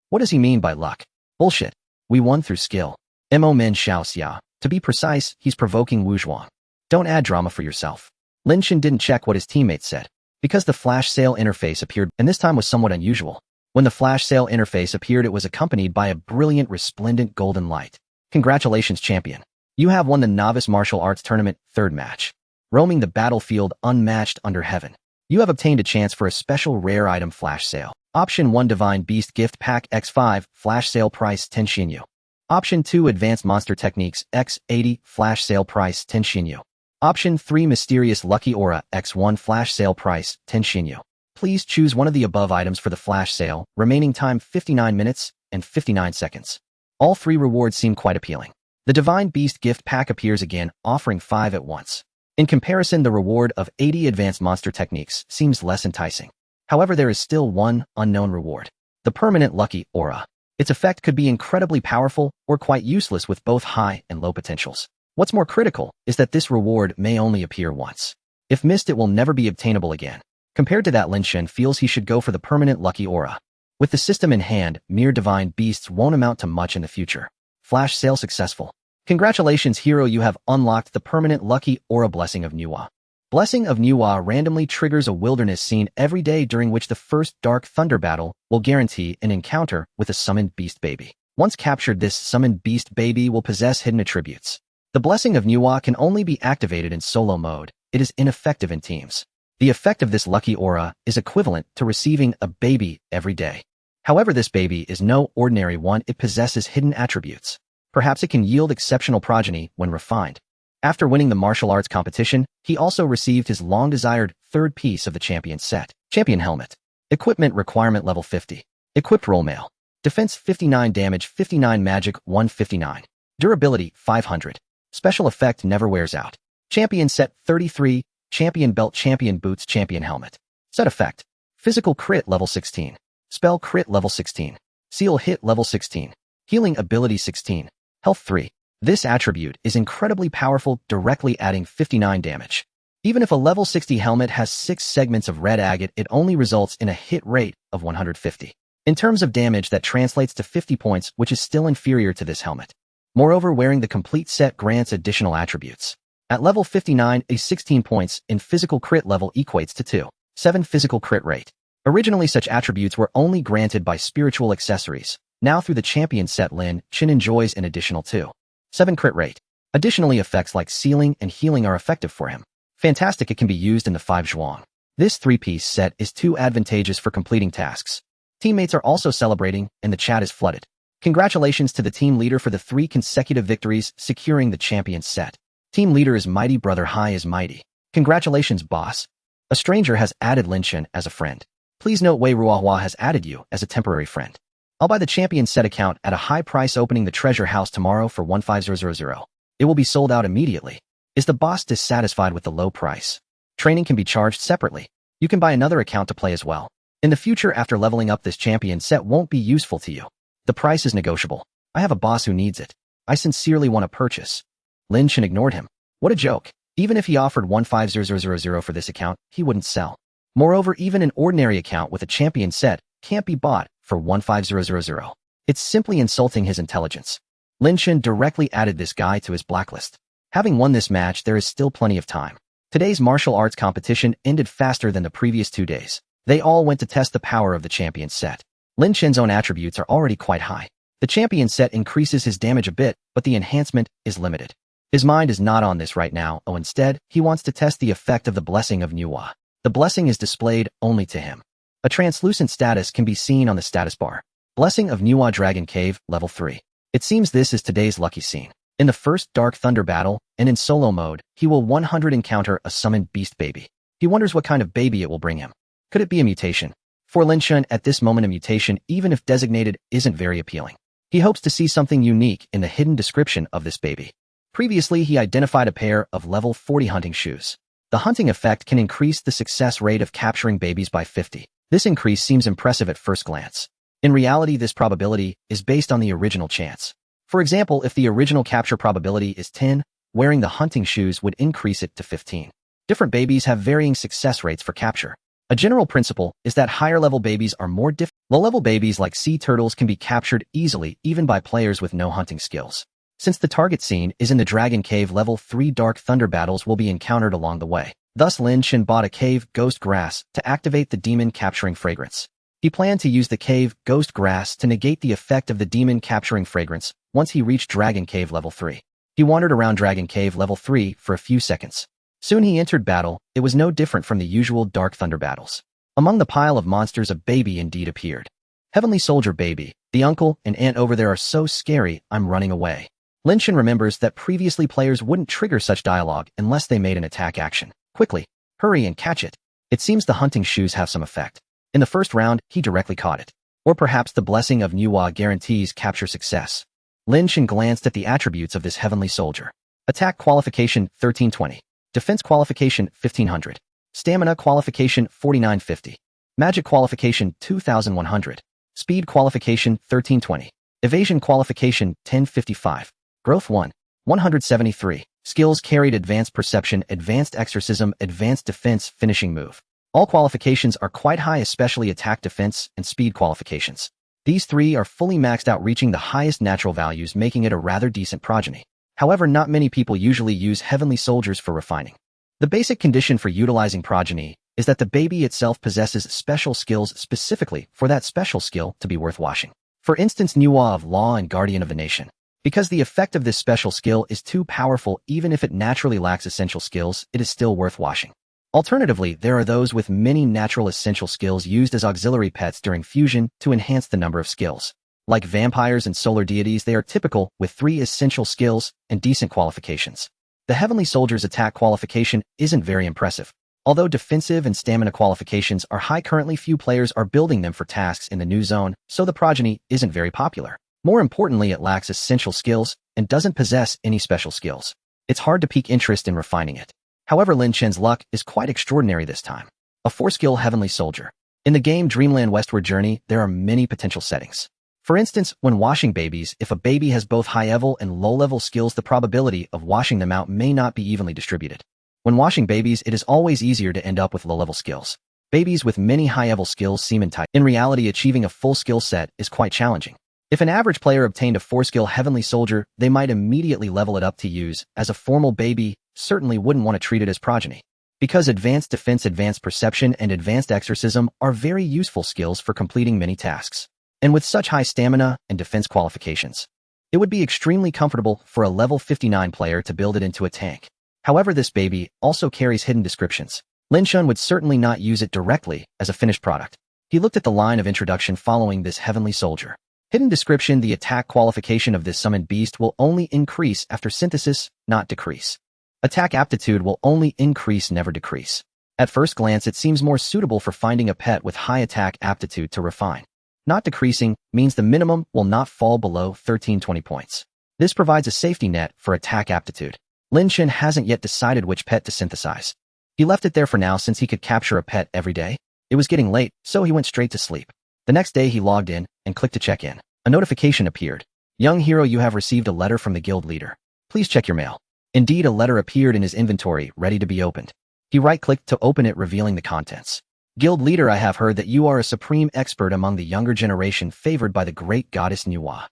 What does he mean by luck? Bullshit. We won through skill. Mo Men Xiao Xia. To be precise, he's provoking Wu Zhuang. Don't add drama for yourself. Lin Chen didn't check what his teammates said, because the flash sale interface appeared, and this time was somewhat unusual. When the flash sale interface appeared, it was accompanied by a brilliant, resplendent golden light. Congratulations, champion. You have won the Novice Martial Arts Tournament 3rd match. Roaming the battlefield unmatched under heaven. You have obtained a chance for a special rare item flash sale. Option 1 Divine Beast Gift Pack X5 Flash Sale Price 10 Xinyu. Option 2 Advanced Monster Techniques X80 Flash Sale Price 10 Xinyu. Option 3 Mysterious Lucky Aura X1 Flash Sale Price 10 Xinyu. Please choose one of the above items for the flash sale. Remaining time 59 minutes and 59 seconds. All 3 rewards seem quite appealing. The Divine Beast Gift Pack appears again, offering 5 at once. In comparison, the reward of 80 Advanced Monster Techniques seems less enticing. However, there is still one unknown reward. The Permanent Lucky Aura. Its effect could be incredibly powerful or quite useless with both high and low potentials. What's more critical is that this reward may only appear once. If missed, it will never be obtainable again. Compared to that, Lin Chen feels he should go for the Permanent Lucky Aura. With the system in hand, mere Divine Beasts won't amount to much in the future. Flash sale successful. Congratulations, hero, you have unlocked the Permanent Lucky Aura Blessing of Nuwa. Blessing of Nuwa randomly triggers a wilderness scene every day, during which the first Dark Thunder battle will guarantee an encounter with a summoned beast baby. Once captured, this summoned beast baby will possess hidden attributes. The Blessing of Nuwa can only be activated in solo mode. It is ineffective in teams. The effect of this lucky aura is equivalent to receiving a baby every day. However, this baby is no ordinary one. It possesses hidden attributes. Perhaps it can yield exceptional progeny when refined. After winning the martial arts competition, he also received his long-desired third piece of the champion set. Champion Helmet. Equipment requirement level 50. Equipped role mail. Defense 59, damage 59, magic 159. Durability 500. Special effect never wears out. Champion set 33. Champion belt, champion boots, champion helmet. Set effect. Physical crit level 16. Spell crit level 16. Seal hit level 16. Healing ability 16. Health 3. This attribute is incredibly powerful, directly adding 59 damage. Even if a level 60 helmet has 6 segments of red agate, it only results in a hit rate of 150. In terms of damage, that translates to 50 points, which is still inferior to this helmet. Moreover, wearing the complete set grants additional attributes. At level 59, a 16 points in physical crit level equates to 2.7 physical crit rate. Originally, such attributes were only granted by spiritual accessories. Now, through the champion set, Lin Chen enjoys an additional 2.7 crit rate. Additionally, effects like sealing and healing are effective for him. Fantastic, it can be used in the 5 zhuang. This 3-piece set is too advantageous for completing tasks. Teammates are also celebrating, and the chat is flooded. Congratulations to the team leader for the 3 consecutive victories, securing the champion set. Team leader is Mighty Brother High is Mighty. Congratulations, boss. A stranger has added Lin Chen as a friend. Please note Wei Ruohua has added you as a temporary friend. I'll buy the champion set account at a high price, opening the treasure house tomorrow for 15000. It will be sold out immediately. Is the boss dissatisfied with the low price? Training can be charged separately. You can buy another account to play as well. In the future, after leveling up, this champion set won't be useful to you. The price is negotiable. I have a boss who needs it. I sincerely want to purchase. Lin Chen ignored him. What a joke. Even if he offered 15000 for this account, he wouldn't sell. Moreover, even an ordinary account with a champion set can't be bought for 15000. It's simply insulting his intelligence. Lin Chen directly added this guy to his blacklist. Having won this match, there is still plenty of time. Today's martial arts competition ended faster than the previous 2 days. They all went to test the power of the champion set. Lin Chen's own attributes are already quite high. The champion set increases his damage a bit, but the enhancement is limited. His mind is not on this right now, instead, he wants to test the effect of the blessing of Nuwa. The blessing is displayed only to him. A translucent status can be seen on the status bar. Blessing of Nuwa Dragon Cave, level 3. It seems this is today's lucky scene. In the first Dark Thunder battle, and in solo mode, he will 100 encounter a summoned beast baby. He wonders what kind of baby it will bring him. Could it be a mutation? For Lin Chen, at this moment, a mutation, even if designated, isn't very appealing. He hopes to see something unique in the hidden description of this baby. Previously, he identified a pair of level 40 hunting shoes. The hunting effect can increase the success rate of capturing babies by 50. This increase seems impressive at first glance. In reality, this probability is based on the original chance. For example, if the original capture probability is 10, wearing the hunting shoes would increase it to 15. Different babies have varying success rates for capture. A general principle is that higher-level babies are more difficult. Low-level babies like sea turtles can be captured easily even by players with no hunting skills. Since the target scene is in the Dragon Cave, level 3 Dark Thunder battles will be encountered along the way. Thus, Lin Chen bought a Cave Ghost Grass to activate the demon capturing fragrance. He planned to use the Cave Ghost Grass to negate the effect of the demon capturing fragrance once he reached Dragon Cave level 3. He wandered around Dragon Cave level 3 for a few seconds. Soon he entered battle. It was no different from the usual Dark Thunder battles. Among the pile of monsters, a baby indeed appeared. Heavenly Soldier Baby, the uncle and aunt over there are so scary, I'm running away. Lin Chen remembers that previously players wouldn't trigger such dialogue unless they made an attack action. Quickly, hurry and catch it. It seems the hunting shoes have some effect. In the first round, he directly caught it. Or perhaps the blessing of Nuwa guarantees capture success. Lin Chen glanced at the attributes of this heavenly soldier. Attack qualification 1320. Defense qualification 1500. Stamina qualification 4950. Magic qualification 2100. Speed qualification 1320. Evasion qualification 1055. Growth 1. 173. Skills carried: Advanced Perception, Advanced Exorcism, Advanced Defense, Finishing Move. All qualifications are quite high, especially attack, defense, and speed qualifications. These 3 are fully maxed out, reaching the highest natural values, making it a rather decent progeny. However, not many people usually use heavenly soldiers for refining. The basic condition for utilizing progeny is that the baby itself possesses special skills specifically for that special skill to be worth washing. For instance, Nuwa of Law and Guardian of the Nation. Because the effect of this special skill is too powerful, even if it naturally lacks essential skills, it is still worth washing. Alternatively, there are those with many natural essential skills used as auxiliary pets during fusion to enhance the number of skills. Like vampires and solar deities, they are typical with 3 essential skills and decent qualifications. The Heavenly Soldier's attack qualification isn't very impressive. Although defensive and stamina qualifications are high, currently few players are building them for tasks in the new zone, so the progeny isn't very popular. More importantly, it lacks essential skills and doesn't possess any special skills. It's hard to pique interest in refining it. However, Lin Chen's luck is quite extraordinary this time. A 4-skill Heavenly Soldier. In the game Dreamland Westward Journey, there are many potential settings. For instance, when washing babies, if a baby has both high-level and low-level skills, the probability of washing them out may not be evenly distributed. When washing babies, it is always easier to end up with low-level skills. Babies with many high-level skills seem entitled. In reality, achieving a full skill set is quite challenging. If an average player obtained a 4-skill Heavenly Soldier, they might immediately level it up to use as a formal baby, certainly wouldn't want to treat it as progeny. Because advanced defense, advanced perception, and advanced exorcism are very useful skills for completing many tasks. And with such high stamina and defense qualifications, it would be extremely comfortable for a level 59 player to build it into a tank. However, this baby also carries hidden descriptions. Lin Chen would certainly not use it directly as a finished product. He looked at the line of introduction following this Heavenly Soldier. Hidden description: the attack qualification of this summoned beast will only increase after synthesis, not decrease. Attack aptitude will only increase, never decrease. At first glance, it seems more suitable for finding a pet with high attack aptitude to refine. Not decreasing means the minimum will not fall below 1320 points. This provides a safety net for attack aptitude. Lin Chen hasn't yet decided which pet to synthesize. He left it there for now since he could capture a pet every day. It was getting late, so he went straight to sleep. The next day he logged in and clicked to check in. A notification appeared. Young hero, you have received a letter from the guild leader. Please check your mail. Indeed, a letter appeared in his inventory, ready to be opened. He right-clicked to open it, revealing the contents. Guild leader, I have heard that you are a supreme expert among the younger generation, favored by the great goddess Nuwa.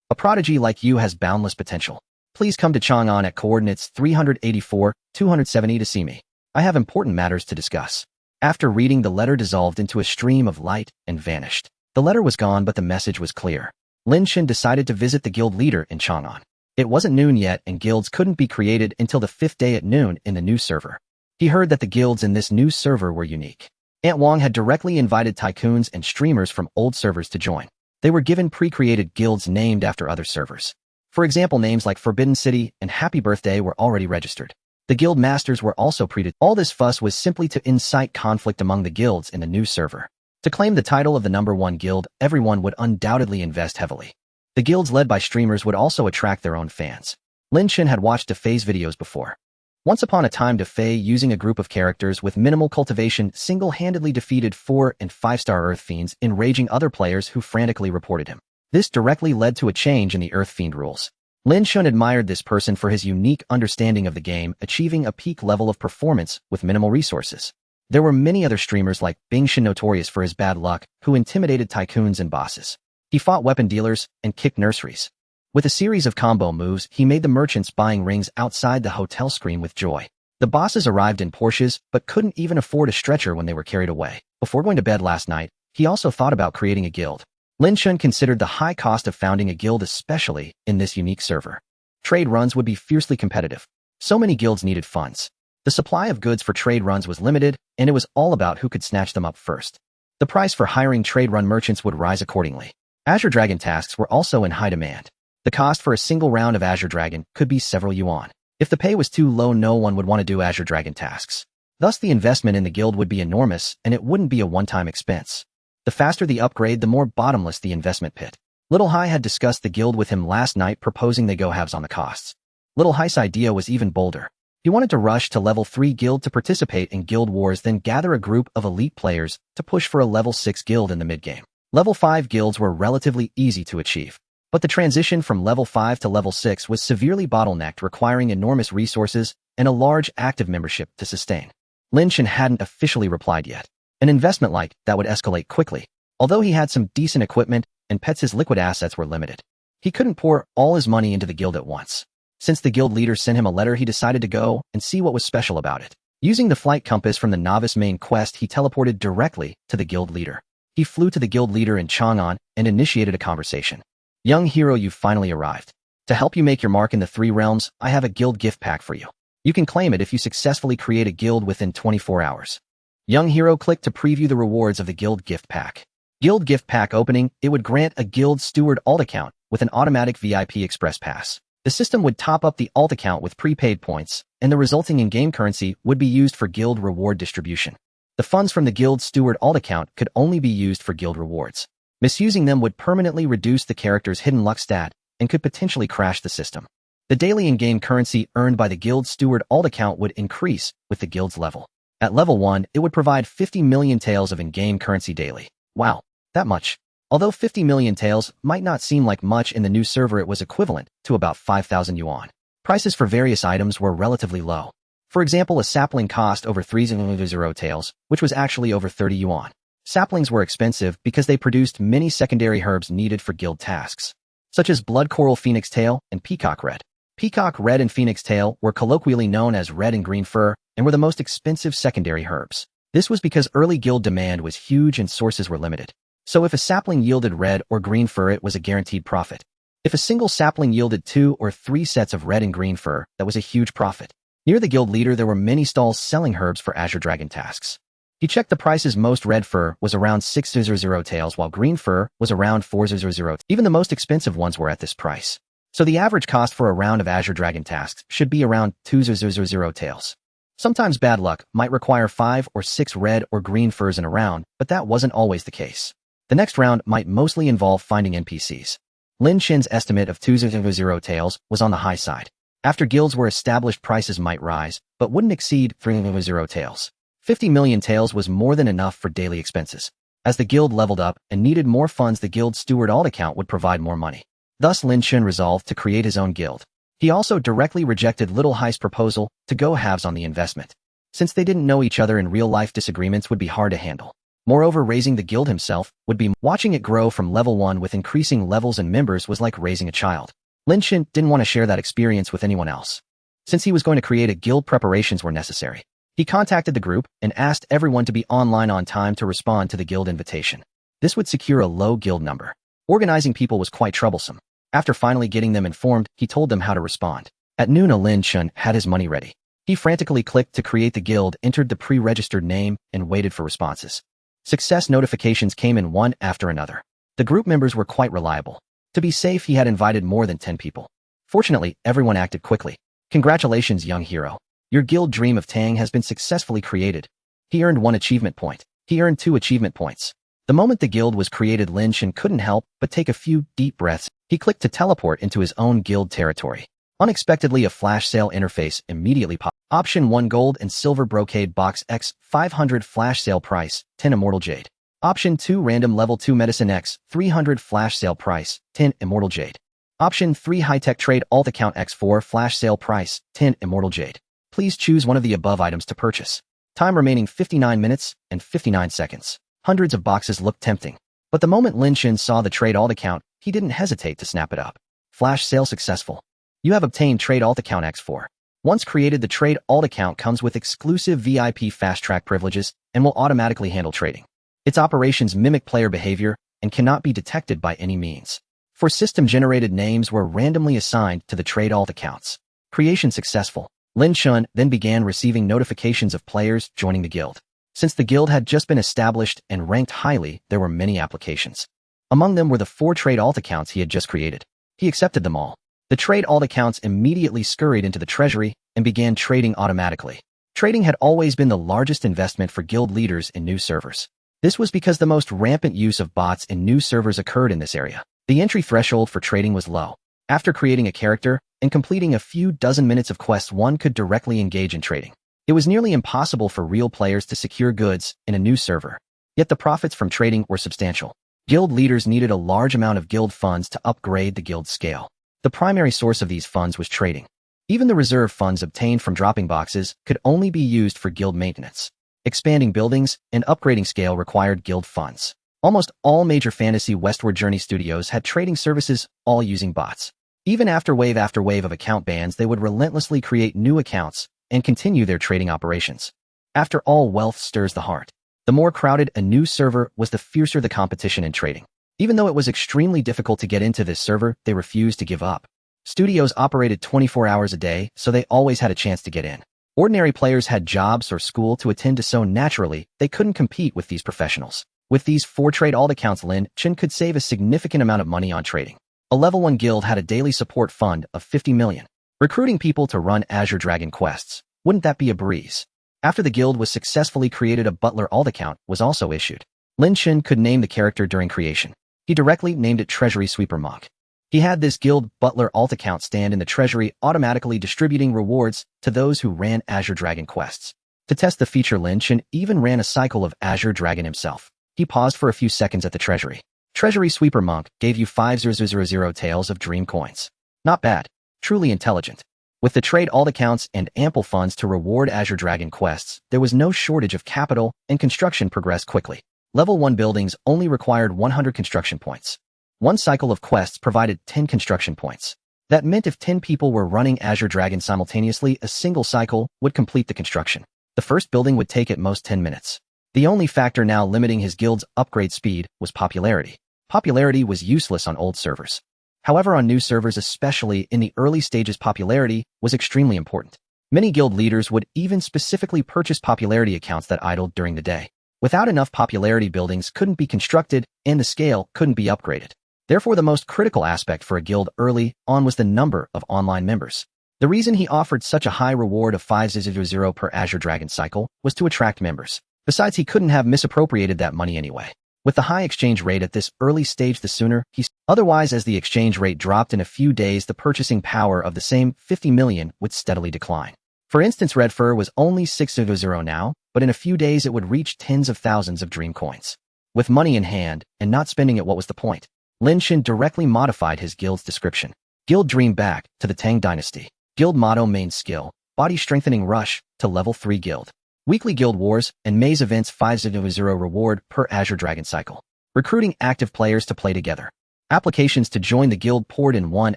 A prodigy like you has boundless potential. Please come to Chang'an at coordinates 384-270 to see me. I have important matters to discuss. After reading, the letter dissolved into a stream of light and vanished. The letter was gone, but the message was clear. Lin Chen decided to visit the guild leader in Chang'an. It wasn't noon yet, and guilds couldn't be created until the 5th day at noon in the new server. He heard that the guilds in this new server were unique. Aunt Wong had directly invited tycoons and streamers from old servers to join. They were given pre-created guilds named after other servers. For example, names like Forbidden City and Happy Birthday were already registered. The guild masters were also pre-determined. All this fuss was simply to incite conflict among the guilds in the new server. To claim the title of the #1 guild, everyone would undoubtedly invest heavily. The guilds led by streamers would also attract their own fans. Lin Chen had watched DeFei's videos before. Once upon a time, DeFei, using a group of characters with minimal cultivation, single-handedly defeated 4- and 5-star Earth Fiends, enraging other players who frantically reported him. This directly led to a change in the Earth Fiend rules. Lin Chen admired this person for his unique understanding of the game, achieving a peak level of performance with minimal resources. There were many other streamers like Bing Shen, notorious for his bad luck, who intimidated tycoons and bosses. He fought weapon dealers and kicked nurseries. With a series of combo moves, he made the merchants buying rings outside the hotel scream with joy. The bosses arrived in Porsches, but couldn't even afford a stretcher when they were carried away. Before going to bed last night, he also thought about creating a guild. Lin Chen considered the high cost of founding a guild, especially in this unique server. Trade runs would be fiercely competitive. So many guilds needed funds. The supply of goods for trade runs was limited, and it was all about who could snatch them up first. The price for hiring trade run merchants would rise accordingly. Azure Dragon tasks were also in high demand. The cost for a single round of Azure Dragon could be several yuan. If the pay was too low, no one would want to do Azure Dragon tasks. Thus, the investment in the guild would be enormous, and it wouldn't be a one-time expense. The faster the upgrade, the more bottomless the investment pit. Little Hai had discussed the guild with him last night, proposing they go halves on the costs. Little Hai's idea was even bolder. He wanted to rush to level 3 guild to participate in guild wars, then gather a group of elite players to push for a level 6 guild in the mid-game. Level 5 guilds were relatively easy to achieve. But the transition from level 5 to level 6 was severely bottlenecked, requiring enormous resources and a large active membership to sustain. Lin Chen hadn't officially replied yet. An investment like that would escalate quickly. Although he had some decent equipment and pets, his liquid assets were limited. He couldn't pour all his money into the guild at once. Since the guild leader sent him a letter, he decided to go and see what was special about it. Using the flight compass from the novice main quest, he teleported directly to the guild leader. He flew to the guild leader in Chang'an and initiated a conversation. Young hero, you've finally arrived. To help you make your mark in the 3 realms, I have a guild gift pack for you. You can claim it if you successfully create a guild within 24 hours. Young hero, click to preview the rewards of the guild gift pack. Guild gift pack opening, it would grant a guild steward alt account with an automatic VIP express pass. The system would top up the alt account with prepaid points, and the resulting in-game currency would be used for guild reward distribution. The funds from the guild steward alt account could only be used for guild rewards. Misusing them would permanently reduce the character's hidden luck stat and could potentially crash the system. The daily in-game currency earned by the guild steward alt account would increase with the guild's level. At level 1, it would provide 50 million taels of in-game currency daily. Wow, that much. Although 50 million taels might not seem like much in the new server, it was equivalent to about 5,000 yuan. Prices for various items were relatively low. For example, a sapling cost over 300 taels, which was actually over 30 yuan. Saplings were expensive because they produced many secondary herbs needed for guild tasks, such as blood coral phoenix tail and peacock red. Peacock red and phoenix tail were colloquially known as red and green fur and were the most expensive secondary herbs. This was because early guild demand was huge and sources were limited. So if a sapling yielded red or green fur, it was a guaranteed profit. If a single sapling yielded 2 or 3 sets of red and green fur, that was a huge profit. Near the guild leader, there were many stalls selling herbs for Azure Dragon tasks. He checked the prices. Most red fur was around 600 taels, while green fur was around 400. Even the most expensive ones were at this price. So the average cost for a round of Azure Dragon tasks should be around 200 taels. Sometimes bad luck might require 5 or 6 red or green furs in a round, but that wasn't always the case. The next round might mostly involve finding NPCs. Lin Chen's estimate of 200 taels was on the high side. After guilds were established, prices might rise, but wouldn't exceed 300 taels. 50 million taels was more than enough for daily expenses. As the guild leveled up and needed more funds, the guild steward alt account would provide more money. Thus, Lin Chen resolved to create his own guild. He also directly rejected Little High's proposal to go halves on the investment. Since they didn't know each other in real life, disagreements would be hard to handle. Moreover, raising the guild himself would be watching it grow from level 1 with increasing levels and members was like raising a child. Lin Chen didn't want to share that experience with anyone else. Since he was going to create a guild, preparations were necessary. He contacted the group and asked everyone to be online on time to respond to the guild invitation. This would secure a low guild number. Organizing people was quite troublesome. After finally getting them informed, he told them how to respond. At noon, Lin Chen had his money ready. He frantically clicked to create the guild, entered the pre-registered name, and waited for responses. Success notifications came in one after another. The group members were quite reliable. To be safe, he had invited more than 10 people. Fortunately, everyone acted quickly. Congratulations, young hero. Your guild dream of Tang has been successfully created. He earned 1 achievement point. He earned 2 achievement points. The moment the guild was created, Lin Chen couldn't help but take a few deep breaths. He clicked to teleport into his own guild territory. Unexpectedly, a flash sale interface immediately popped. Option 1 Gold and Silver Brocade Box X 500 Flash Sale Price 10 Immortal Jade. Option 2 Random Level 2 Medicine X 300 Flash Sale Price 10 Immortal Jade. Option 3 High Tech Trade Alt Account X4 Flash Sale Price 10 Immortal Jade. Please choose one of the above items to purchase. Time remaining 59 minutes and 59 seconds. Hundreds of boxes looked tempting. But the moment Lin Chen saw the Trade Alt Account, he didn't hesitate to snap it up. Flash sale successful. You have obtained Trade Alt Account X4. Once created, the Trade Alt Account comes with exclusive VIP Fast Track privileges and will automatically handle trading. Its operations mimic player behavior and cannot be detected by any means. For system-generated names were randomly assigned to the Trade Alt accounts. Creation successful. Lin Chen then began receiving notifications of players joining the guild. Since the guild had just been established and ranked highly, there were many applications. Among them were the 4 Trade Alt accounts he had just created. He accepted them all. The Trade Alt accounts immediately scurried into the treasury and began trading automatically. Trading had always been the largest investment for guild leaders in new servers. This was because the most rampant use of bots in new servers occurred in this area. The entry threshold for trading was low. After creating a character and completing a few dozen minutes of quests, one could directly engage in trading. It was nearly impossible for real players to secure goods in a new server. Yet the profits from trading were substantial. Guild leaders needed a large amount of guild funds to upgrade the guild's scale. The primary source of these funds was trading. Even the reserve funds obtained from dropping boxes could only be used for guild maintenance. Expanding buildings and upgrading scale required guild funds. Almost all major fantasy Westward Journey studios had trading services, all using bots. Even after wave of account bans, they would relentlessly create new accounts and continue their trading operations. After all, wealth stirs the heart. The more crowded a new server was, the fiercer the competition in trading. Even though it was extremely difficult to get into this server, they refused to give up. Studios operated 24 hours a day, so they always had a chance to get in. Ordinary players had jobs or school to attend to, so naturally, they couldn't compete with these professionals. With these 4 Trade Alt accounts, Lin Chen could save a significant amount of money on trading. A level 1 guild had a daily support fund of 50 million. Recruiting people to run Azure Dragon quests. Wouldn't that be a breeze? After the guild was successfully created, a butler alt account was also issued. Lin Chen could name the character during creation. He directly named it Treasury Sweeper Monk. He had this guild butler alt account stand in the treasury, automatically distributing rewards to those who ran Azure Dragon quests. To test the feature, Lin Chen even ran a cycle of Azure Dragon himself. He paused for a few seconds at the treasury. Treasury Sweeper Monk gave you 5000 taels of dream coins. Not bad. Truly intelligent. With the trade alt accounts and ample funds to reward Azure Dragon quests, there was no shortage of capital and construction progressed quickly. Level 1 buildings only required 100 construction points. One cycle of quests provided 10 construction points. That meant if 10 people were running Azure Dragon simultaneously, a single cycle would complete the construction. The first building would take at most 10 minutes. The only factor now limiting his guild's upgrade speed was popularity. Popularity was useless on old servers. However, on new servers, especially in the early stages, popularity was extremely important. Many guild leaders would even specifically purchase popularity accounts that idled during the day. Without enough popularity, buildings couldn't be constructed and the scale couldn't be upgraded. Therefore, the most critical aspect for a guild early on was the number of online members. The reason he offered such a high reward of 500 per Azure Dragon cycle was to attract members. Besides, he couldn't have misappropriated that money anyway. With the high exchange rate at this early stage, the sooner he... Otherwise, as the exchange rate dropped in a few days, the purchasing power of the same 50 million would steadily decline. For instance, Red Fur was only 600 now, but in a few days it would reach tens of thousands of dream coins. With money in hand and not spending it, what was the point? Lin Chen directly modified his guild's description. Guild Dream back to the Tang Dynasty. Guild motto main skill, body strengthening rush to level 3 guild. Weekly guild wars and maze events 500 reward per Azure Dragon cycle. Recruiting active players to play together. Applications to join the guild poured in one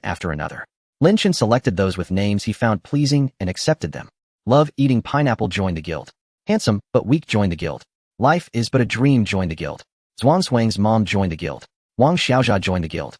after another. Lin Chen selected those with names he found pleasing and accepted them. Love eating pineapple joined the guild. Handsome but weak joined the guild. Life is but a dream joined the guild. Zhuangshuang's mom joined the guild. Wang Xiaojia joined the guild.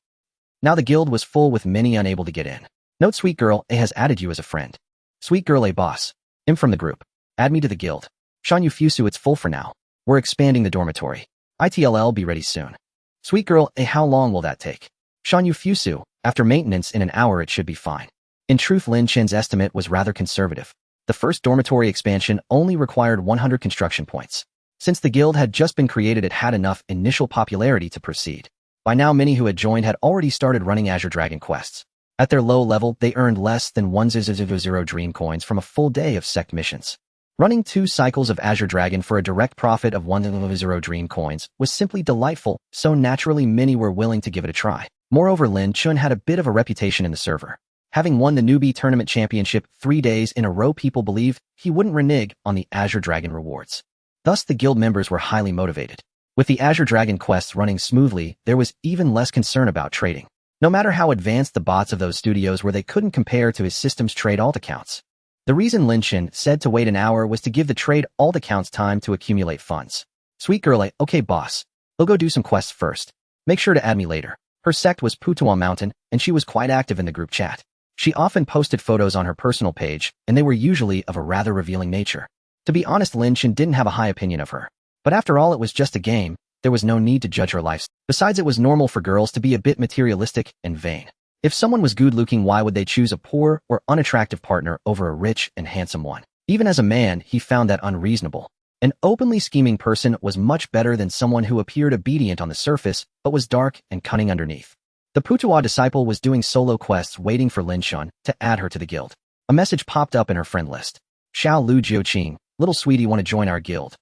Now the guild was full with many unable to get in. Note: Sweet Girl A has added you as a friend. Sweet Girl A boss. I'm from the group. Add me to the guild. Shanyu Fusu, it's full for now. We're expanding the dormitory. ITLL be ready soon. Sweet Girl A, how long will that take? Shanyu Fusu, after maintenance in an hour it should be fine. In truth, Lin Chen's estimate was rather conservative. The first dormitory expansion only required 100 construction points. Since the guild had just been created, it had enough initial popularity to proceed. By now, many who had joined had already started running Azure Dragon quests. At their low level, they earned less than 100 dream coins from a full day of sect missions. Running 2 cycles of Azure Dragon for a direct profit of 100 dream coins was simply delightful, so naturally many were willing to give it a try. Moreover, Lin Chen had a bit of a reputation in the server. Having won the newbie tournament championship 3 days in a row, people believed he wouldn't renege on the Azure Dragon rewards. Thus, the guild members were highly motivated. With the Azure Dragon quests running smoothly, there was even less concern about trading. No matter how advanced the bots of those studios were, they couldn't compare to his system's trade alt accounts. The reason Lin Chen said to wait an hour was to give the trade alt accounts time to accumulate funds. Sweet Girl A, okay boss. We'll go do some quests first. Make sure to add me later. Her sect was Putuan Mountain, and she was quite active in the group chat. She often posted photos on her personal page, and they were usually of a rather revealing nature. To be honest, Lin Chen didn't have a high opinion of her. But after all, it was just a game. There was no need to judge her life. Besides, it was normal for girls to be a bit materialistic and vain. If someone was good-looking, why would they choose a poor or unattractive partner over a rich and handsome one? Even as a man, he found that unreasonable. An openly scheming person was much better than someone who appeared obedient on the surface but was dark and cunning underneath. The Putuan disciple was doing solo quests, waiting for Lin Chen to add her to the guild. A message popped up in her friend list. Xiao Lu Jiuqing, little sweetie, want to join our guild?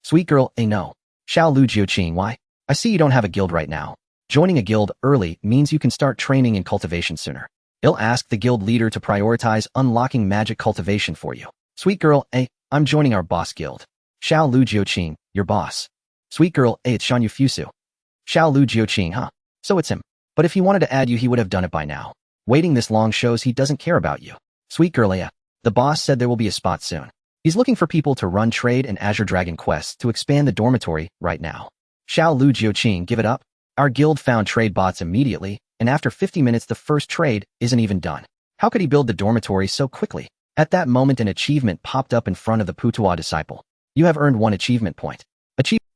Sweet Girl A, no. Xiao Lu Jiuqing, why? I see you don't have a guild right now. Joining a guild early means you can start training and cultivation sooner. I'll ask the guild leader to prioritize unlocking magic cultivation for you. Sweet Girl A, I'm joining our boss guild. Xiao Lu Jiuqing, your boss. Sweet Girl A, it's Shanyu Fusu. Xiao Lu Jiuqing, huh? So it's him. But if he wanted to add you, he would have done it by now. Waiting this long shows he doesn't care about you. Sweet Girl A, the boss said there will be a spot soon. He's looking for people to run trade and Azure Dragon quests to expand the dormitory right now. Xiao Lu Jiuqing, give it up. Our guild found trade bots immediately, and after 50 minutes the first trade isn't even done. How could he build the dormitory so quickly? At that moment, an achievement popped up in front of the Putuan disciple. You have earned 1 achievement point.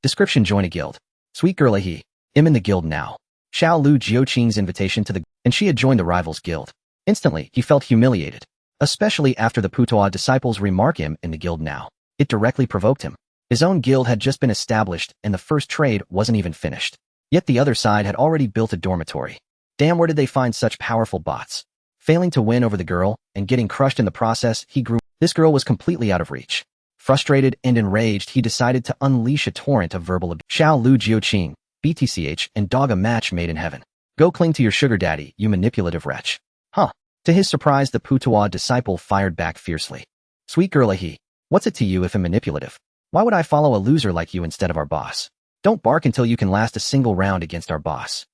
Description: join a guild. Sweet Girl A, I'm in the guild now. Xiao Lu Jiuqing's invitation to the and she had joined the rivals guild. Instantly, he felt humiliated, especially after the Putois disciples remark him in the guild now. It directly provoked him. His own guild had just been established, and the first trade wasn't even finished. Yet the other side had already built a dormitory. Damn, where did they find such powerful bots? Failing to win over the girl, and getting crushed in the process, he grew. This girl was completely out of reach. Frustrated and enraged, he decided to unleash a torrent of verbal abuse. Xiao Lu Jiuqing, BTCH, and dog a match made in heaven. Go cling to your sugar daddy, you manipulative wretch. Huh. To his surprise, the Putois disciple fired back fiercely. Sweet girl he. What's it to you if I'm manipulative? Why would I follow a loser like you instead of our boss? Don't bark until you can last a single round against our boss.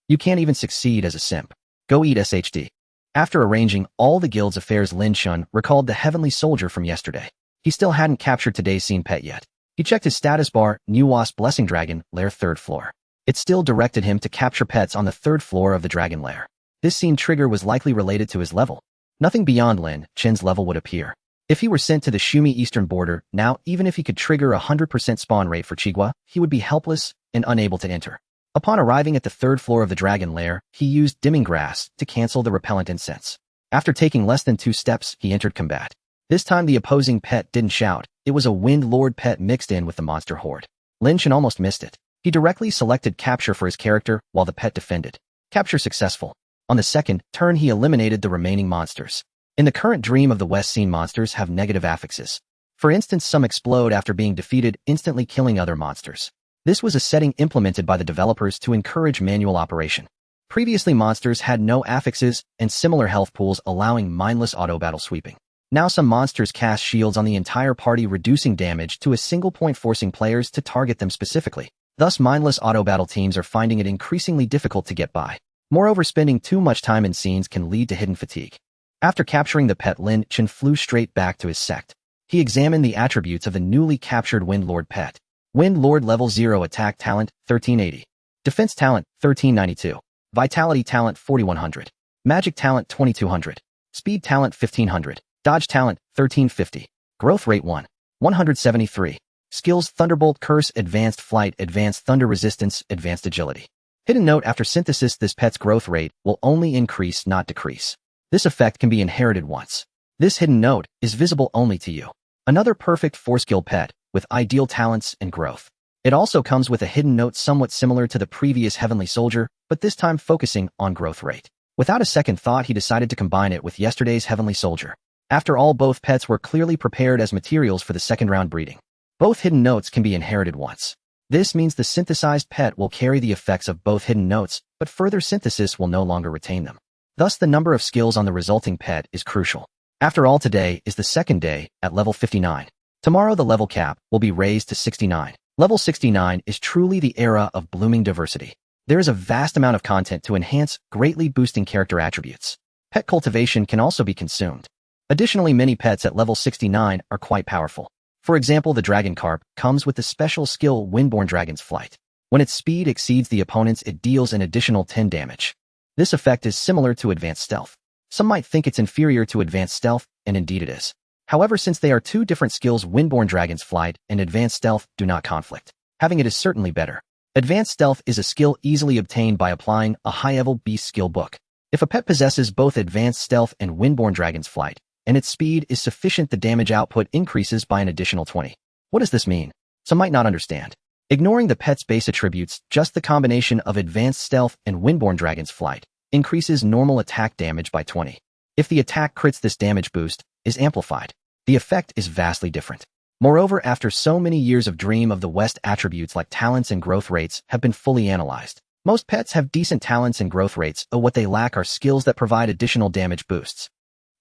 You can't even succeed as a simp. Go eat SHD. After arranging all the guild's affairs, Lin Chen recalled the heavenly soldier from yesterday. He still hadn't captured today's scene pet yet. He checked his status bar, New Wasp Blessing Dragon, Lair 3rd floor. It still directed him to capture pets on the 3rd floor of the Dragon Lair. This scene trigger was likely related to his level. Nothing beyond Lin Chen's level would appear. If he were sent to the Shumi eastern border, now even if he could trigger a 100% spawn rate for Chigua, he would be helpless and unable to enter. Upon arriving at the 3rd floor of the Dragon Lair, he used Dimming Grass to cancel the repellent incense. After taking less than 2 steps, he entered combat. This time the opposing pet didn't shout. It was a Wind Lord pet mixed in with the monster horde. Lin Chen almost missed it. He directly selected capture for his character while the pet defended. Capture successful. On the second turn, he eliminated the remaining monsters. In the current dream of the West scene, monsters have negative affixes. For instance, some explode after being defeated, instantly killing other monsters. This was a setting implemented by the developers to encourage manual operation. Previously, monsters had no affixes and similar health pools, allowing mindless auto battle sweeping. Now some monsters cast shields on the entire party, reducing damage to a single point, forcing players to target them specifically. Thus, mindless auto battle teams are finding it increasingly difficult to get by. Moreover, spending too much time in scenes can lead to hidden fatigue. After capturing the pet, Lin Chen flew straight back to his sect. He examined the attributes of the newly captured Wind Lord pet. Wind Lord level 0, attack talent 1380, defense talent 1392, vitality talent 4100, magic talent 2200, speed talent 1500, dodge talent 1350, growth rate 173, skills Thunderbolt, Curse, Advanced Flight, Advanced Thunder Resistance, Advanced Agility. Hidden note: after synthesis, this pet's growth rate will only increase, not decrease. This effect can be inherited once. This hidden note is visible only to you. Another perfect 4-skill pet with ideal talents and growth. It also comes with a hidden note somewhat similar to the previous Heavenly Soldier, but this time focusing on growth rate. Without a second thought, he decided to combine it with yesterday's Heavenly Soldier. After all, both pets were clearly prepared as materials for the second round breeding. Both hidden notes can be inherited once. This means the synthesized pet will carry the effects of both hidden notes, but further synthesis will no longer retain them. Thus, the number of skills on the resulting pet is crucial. After all, today is the second day at level 59. Tomorrow the level cap will be raised to 69. Level 69 is truly the era of blooming diversity. There is a vast amount of content to enhance, greatly boosting character attributes. Pet cultivation can also be consumed. Additionally, many pets at level 69 are quite powerful. For example, the Dragon Carp comes with the special skill Windborn Dragon's Flight. When its speed exceeds the opponent's, it deals an additional 10 damage. This effect is similar to Advanced Stealth. Some might think it's inferior to Advanced Stealth, and indeed it is. However, since they are two different skills, Windborn Dragon's Flight and Advanced Stealth do not conflict. Having it is certainly better. Advanced Stealth is a skill easily obtained by applying a high-level beast skill book. If a pet possesses both Advanced Stealth and Windborn Dragon's Flight, and its speed is sufficient, the damage output increases by an additional 20. What does this mean? Some might not understand. Ignoring the pet's base attributes, just the combination of Advanced Stealth and Windborn Dragon's Flight increases normal attack damage by 20. If the attack crits, this damage boost is amplified. The effect is vastly different. Moreover, after so many years of Dream of the West, attributes like talents and growth rates have been fully analyzed. Most pets have decent talents and growth rates, but what they lack are skills that provide additional damage boosts.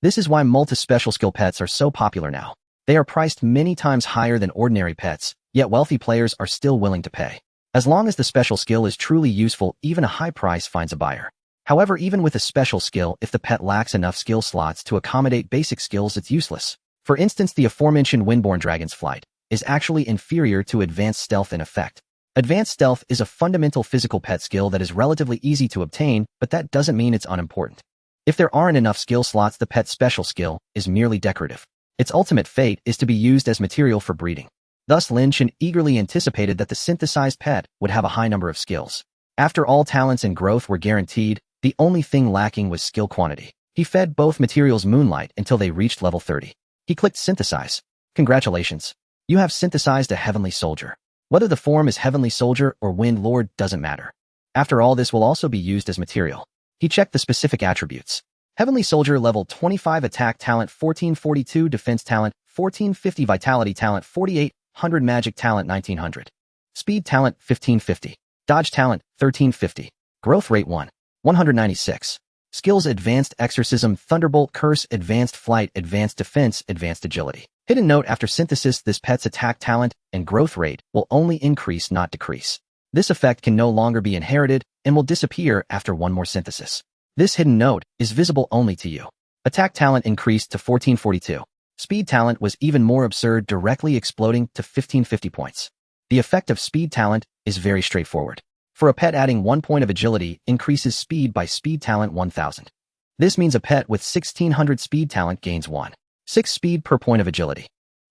This is why multi-special skill pets are so popular now. They are priced many times higher than ordinary pets, yet wealthy players are still willing to pay. As long as the special skill is truly useful, even a high price finds a buyer. However, even with a special skill, if the pet lacks enough skill slots to accommodate basic skills, it's useless. For instance, the aforementioned Windborn Dragon's Flight is actually inferior to Advanced Stealth in effect. Advanced Stealth is a fundamental physical pet skill that is relatively easy to obtain, but that doesn't mean it's unimportant. If there aren't enough skill slots, the pet's special skill is merely decorative. Its ultimate fate is to be used as material for breeding. Thus, Lin Chen eagerly anticipated that the synthesized pet would have a high number of skills. After all talents and growth were guaranteed, The only thing lacking was skill quantity. He fed both materials moonlight until they reached level 30. He clicked synthesize. Congratulations. You have synthesized a heavenly soldier. Whether the form is heavenly soldier or wind lord doesn't matter. After all, this will also be used as material. He checked the specific attributes. Heavenly soldier level 25 attack talent 1442 defense talent 1450 vitality talent 4800 magic talent 1900. Speed talent 1550. Dodge talent 1350. Growth rate 196. Skills advanced exorcism thunderbolt curse advanced flight advanced defense advanced agility. Hidden note: after synthesis, this pet's attack talent and growth rate will only increase, not decrease. This effect can no longer be inherited and will disappear after one more synthesis. This hidden note is visible only to you. Attack talent increased to 1442. Speed talent was even more absurd, directly exploding to 1550 points. The effect of speed talent is very straightforward. For a pet, adding 1 point of agility increases speed by speed talent 1000. This means a pet with 1600 speed talent gains 1.6 speed per point of agility.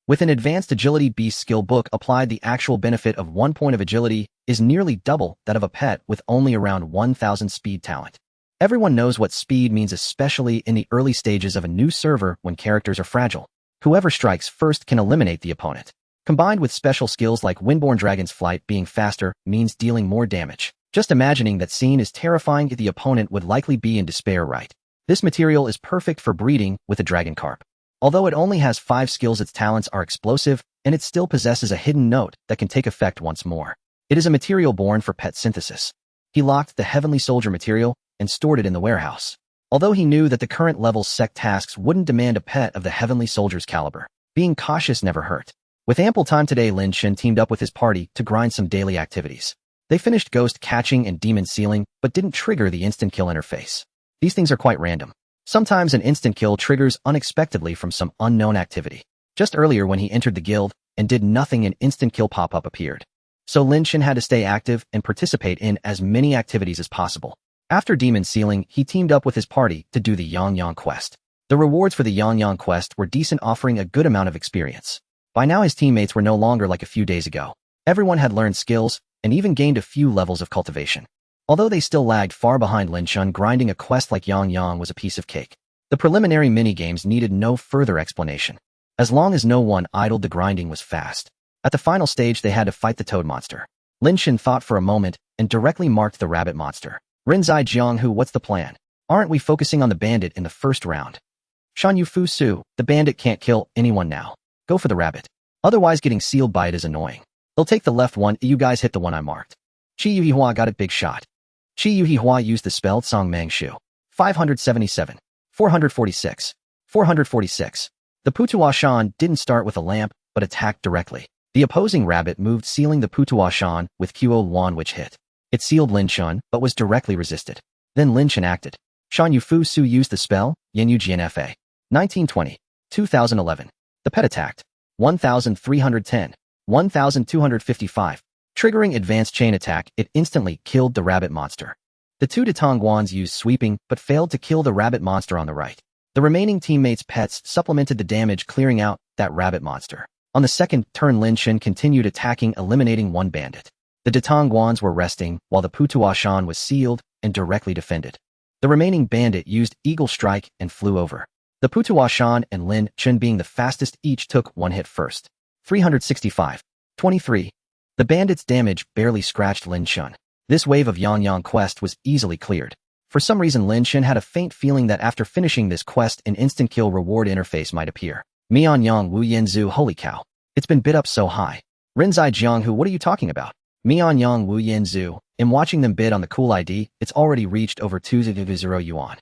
With an advanced agility beast skill book applied, the actual benefit of 1 point of agility is nearly double that of a pet with only around 1000 speed talent. Everyone knows what speed means, especially in the early stages of a new server when characters are fragile. Whoever strikes first can eliminate the opponent. Combined with special skills like Windborn Dragon's flight, being faster means dealing more damage. Just imagining that scene is terrifying. The opponent would likely be in despair, right? This material is perfect for breeding with a dragon carp. Although it only has 5 skills, its talents are explosive, and it still possesses a hidden note that can take effect once more. It is a material born for pet synthesis. He locked the Heavenly Soldier material and stored it in the warehouse. Although he knew that the current level sect tasks wouldn't demand a pet of the Heavenly Soldier's caliber, being cautious never hurt. With ample time today, Lin Chen teamed up with his party to grind some daily activities. They finished ghost catching and demon sealing, but didn't trigger the instant kill interface. These things are quite random. Sometimes an instant kill triggers unexpectedly from some unknown activity. Just earlier when he entered the guild and did nothing, an instant kill pop-up appeared. So Lin Chen had to stay active and participate in as many activities as possible. After demon sealing, he teamed up with his party to do the One-Yuan quest. The rewards for the One-Yuan quest were decent, offering a good amount of experience. By now his teammates were no longer like a few days ago. Everyone had learned skills and even gained a few levels of cultivation. Although they still lagged far behind Lin Chen, grinding a quest like One-Yuan was a piece of cake. The preliminary minigames needed no further explanation. As long as no one idled, the grinding was fast. At the final stage, they had to fight the toad monster. Lin Chen thought for a moment and directly marked the rabbit monster. Rinzai Jianghu, what's the plan? Aren't we focusing on the bandit in the first round? Shan Yufu Su, the bandit can't kill anyone now. Go for the rabbit. Otherwise getting sealed by it is annoying. They'll take the left one, you guys hit the one I marked. Qi Yuhihua got it, big shot. Qi Yuhihua used the spell Song Mang Shu. 577. 446. 446. The Putuo Shan didn't start with a lamp, but attacked directly. The opposing rabbit moved, sealing the Putuo Shan with Qo Luan, which hit. It sealed Lin Chen, but was directly resisted. Then Lin Chen acted. Shan Yufu Su used the spell Yenyu Jianfa. 1920. 2011. The pet attacked. 1310. 1255. Triggering advanced chain attack, it instantly killed the rabbit monster. The two Detongguans used sweeping, but failed to kill the rabbit monster on the right. The remaining teammates' pets supplemented the damage, clearing out that rabbit monster. On the second turn, Lin Chen continued attacking, eliminating one bandit. The Detongguans were resting, while the Putuo Shan was sealed and directly defended. The remaining bandit used Eagle Strike and flew over. The Putuo Shan and Lin Chen, being the fastest, each took one hit first. 365. 23. The bandit's damage barely scratched Lin Chen. This wave of One-Yuan quest was easily cleared. For some reason, Lin Chen had a faint feeling that after finishing this quest, an instant kill reward interface might appear. Mian Yang Wu Yanzu, holy cow. It's been bid up so high. Rinzai Jianghu, what are you talking about? Mian Yang Wu Yanzu, in watching them bid on the cool ID, it's already reached over 200 yuan.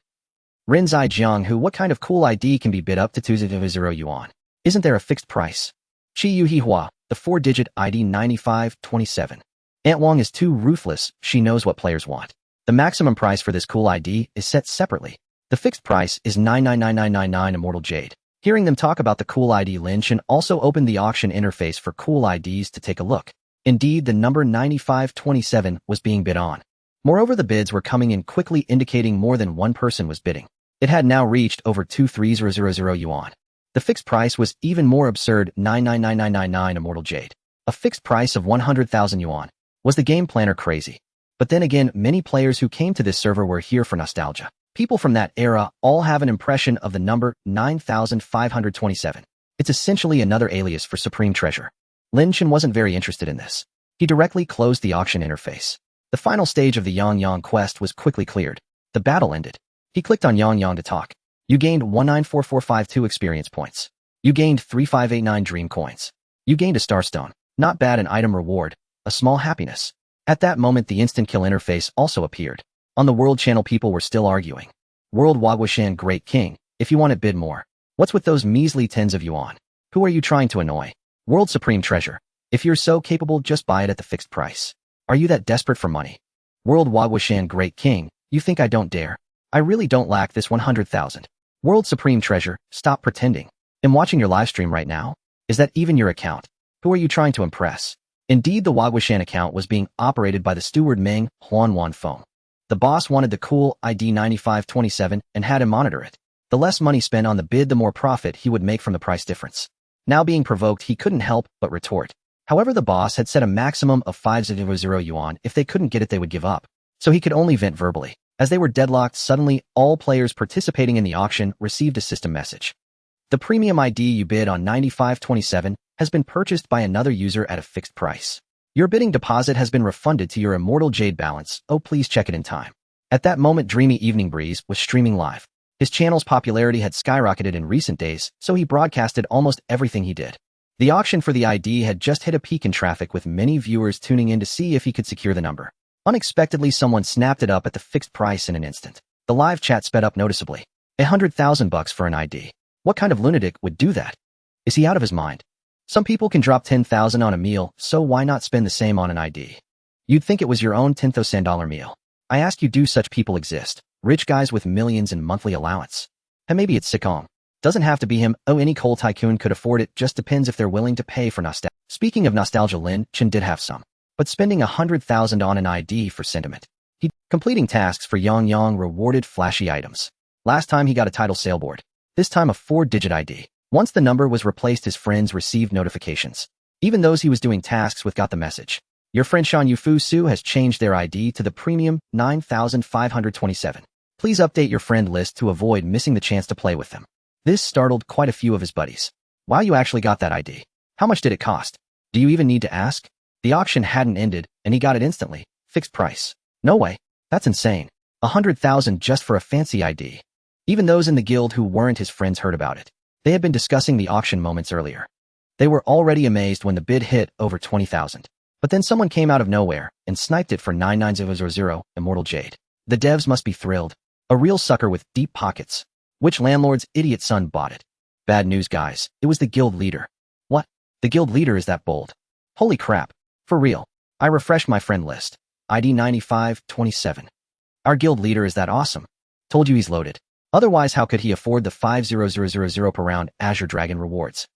Rinzai Jianghu, what kind of cool ID can be bid up to 200 yuan? Isn't there a fixed price? Qi Yuhihua, the 4-digit ID 9527. Aunt Wang is too ruthless, she knows what players want. The maximum price for this cool ID is set separately. The fixed price is 999999 Immortal Jade. Hearing them talk about the cool ID, Lin Chen also opened the auction interface for cool IDs to take a look. Indeed, the number 9527 was being bid on. Moreover, the bids were coming in quickly, indicating more than one person was bidding. It had now reached over 23000 yuan. The fixed price was even more absurd, 999999 Immortal Jade. A fixed price of 100,000 yuan. Was the game planner crazy? But then again, many players who came to this server were here for nostalgia. People from that era all have an impression of the number 9527. It's essentially another alias for Supreme Treasure. Lin Chen wasn't very interested in this. He directly closed the auction interface. The final stage of the One-Yuan quest was quickly cleared. The battle ended. He clicked on One-Yuan to talk. You gained 194452 experience points. You gained 3589 dream coins. You gained a starstone. Not bad, an item reward. A small happiness. At that moment, the instant kill interface also appeared. On the World channel, people were still arguing. World One-Yuan Great King, if you want it, bid more. What's with those measly tens of yuan? Who are you trying to annoy? World Supreme Treasure. If you're so capable, just buy it at the fixed price. Are you that desperate for money? World One-Yuan Great King, you think I don't dare? I really don't lack this 100,000. World Supreme Treasure, stop pretending. I'm watching your live stream right now. Is that even your account? Who are you trying to impress? Indeed, the One-Yuan account was being operated by the steward Meng Huan Feng. The boss wanted the cool ID 9527 and had him monitor it. The less money spent on the bid, the more profit he would make from the price difference. Now being provoked, he couldn't help but retort. However, the boss had set a maximum of 500 yuan. If they couldn't get it, they would give up. So he could only vent verbally. As they were deadlocked, suddenly, all players participating in the auction received a system message. The premium ID you bid on 9527 has been purchased by another user at a fixed price. Your bidding deposit has been refunded to your immortal Jade balance. Oh, please check it in time. At that moment, Dreamy Evening Breeze was streaming live. His channel's popularity had skyrocketed in recent days, so he broadcasted almost everything he did. The auction for the ID had just hit a peak in traffic, with many viewers tuning in to see if he could secure the number. Unexpectedly, someone snapped it up at the fixed price in an instant. The live chat sped up noticeably. $100,000 for an ID. What kind of lunatic would do that? Is he out of his mind? Some people can drop 10,000 on a meal, so why not spend the same on an ID? You'd think it was your own $10,000 meal. I ask you, do such people exist? Rich guys with millions in monthly allowance? And maybe it's sitcom. Doesn't have to be him. Oh, any coal tycoon could afford it, just depends if they're willing to pay for nostalgia. Speaking of nostalgia, Lin Chen did have some. But spending 100,000 on an ID for sentiment. Completing tasks for Yang rewarded flashy items. Last time he got a title sailboard. This time a 4-digit ID. Once the number was replaced, his friends received notifications. Even those he was doing tasks with got the message. Your friend Shan Yufu Su has changed their ID to the premium 9527. Please update your friend list to avoid missing the chance to play with them. This startled quite a few of his buddies. Wow, you actually got that ID. How much did it cost? Do you even need to ask? The auction hadn't ended, and he got it instantly. Fixed price. No way. That's insane. 100,000 just for a fancy ID. Even those in the guild who weren't his friends heard about it. They had been discussing the auction moments earlier. They were already amazed when the bid hit over 20,000. But then someone came out of nowhere and sniped it for 99000, Immortal Jade. The devs must be thrilled. A real sucker with deep pockets. Which landlord's idiot son bought it? Bad news, guys. It was the guild leader. What? The guild leader is that bold? Holy crap. For real. I refreshed my friend list. ID 9527. Our guild leader is that awesome. Told you he's loaded. Otherwise, how could he afford the 50000 per round Azure Dragon rewards?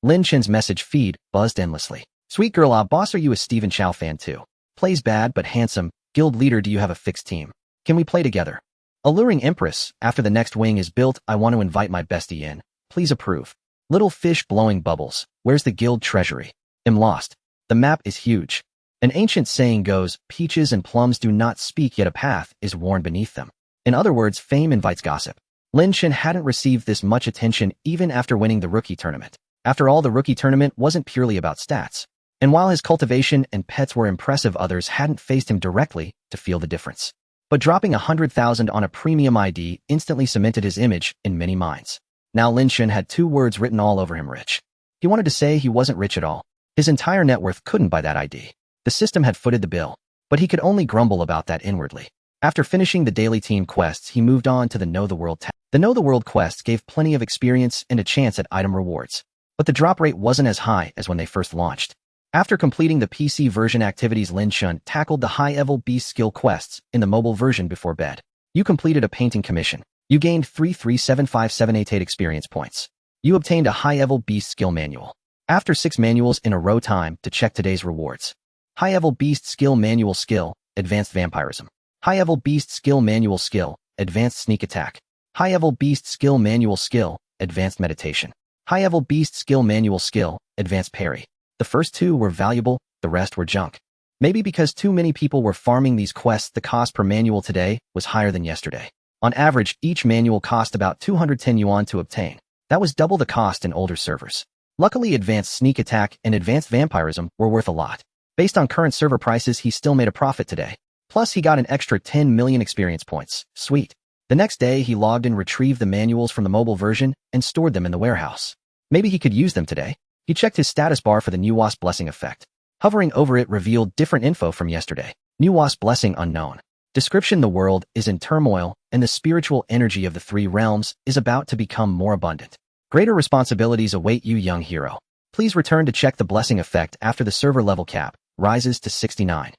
Lin Chen's message feed buzzed endlessly. Sweet girl, boss, are you a Stephen Chow fan too? Plays bad but handsome. Guild leader, do you have a fixed team? Can we play together? Alluring Empress, after the next wing is built, I want to invite my bestie in. Please approve. Little fish blowing bubbles. Where's the guild treasury? I'm lost. The map is huge. An ancient saying goes, peaches and plums do not speak, yet a path is worn beneath them. In other words, fame invites gossip. Lin Chen hadn't received this much attention even after winning the rookie tournament. After all, the rookie tournament wasn't purely about stats. And while his cultivation and pets were impressive, others hadn't faced him directly to feel the difference. But dropping 100,000 on a premium ID instantly cemented his image in many minds. Now Lin Chen had 2 words written all over him: rich. He wanted to say he wasn't rich at all. His entire net worth couldn't buy that ID. The system had footed the bill. But he could only grumble about that inwardly. After finishing the daily team quests, he moved on to the Know the World task. The Know the World quests gave plenty of experience and a chance at item rewards. But the drop rate wasn't as high as when they first launched. After completing the PC version activities, Lin Chen tackled the high-level beast skill quests in the mobile version before bed. You completed a painting commission. You gained 3375788 experience points. You obtained a high-level beast skill manual. After 6 manuals in a row, time to check today's rewards. High-level beast skill manual skill, advanced vampirism. High-level beast skill manual skill, advanced sneak attack. High-level beast skill manual skill, advanced meditation. High-level beast skill manual skill, advanced parry. The first 2 were valuable, the rest were junk. Maybe because too many people were farming these quests, the cost per manual today was higher than yesterday. On average, each manual cost about 210 yuan to obtain. That was double the cost in older servers. Luckily, advanced sneak attack and advanced vampirism were worth a lot. Based on current server prices, he still made a profit today. Plus, he got an extra 10 million experience points. Sweet. The next day, he logged and retrieved the manuals from the mobile version and stored them in the warehouse. Maybe he could use them today. He checked his status bar for the new Wasp Blessing effect. Hovering over it revealed different info from yesterday. New Wasp Blessing unknown. Description: the world is in turmoil, and the spiritual energy of the three realms is about to become more abundant. Greater responsibilities await you, young hero. Please return to check the blessing effect after the server level cap rises to 69.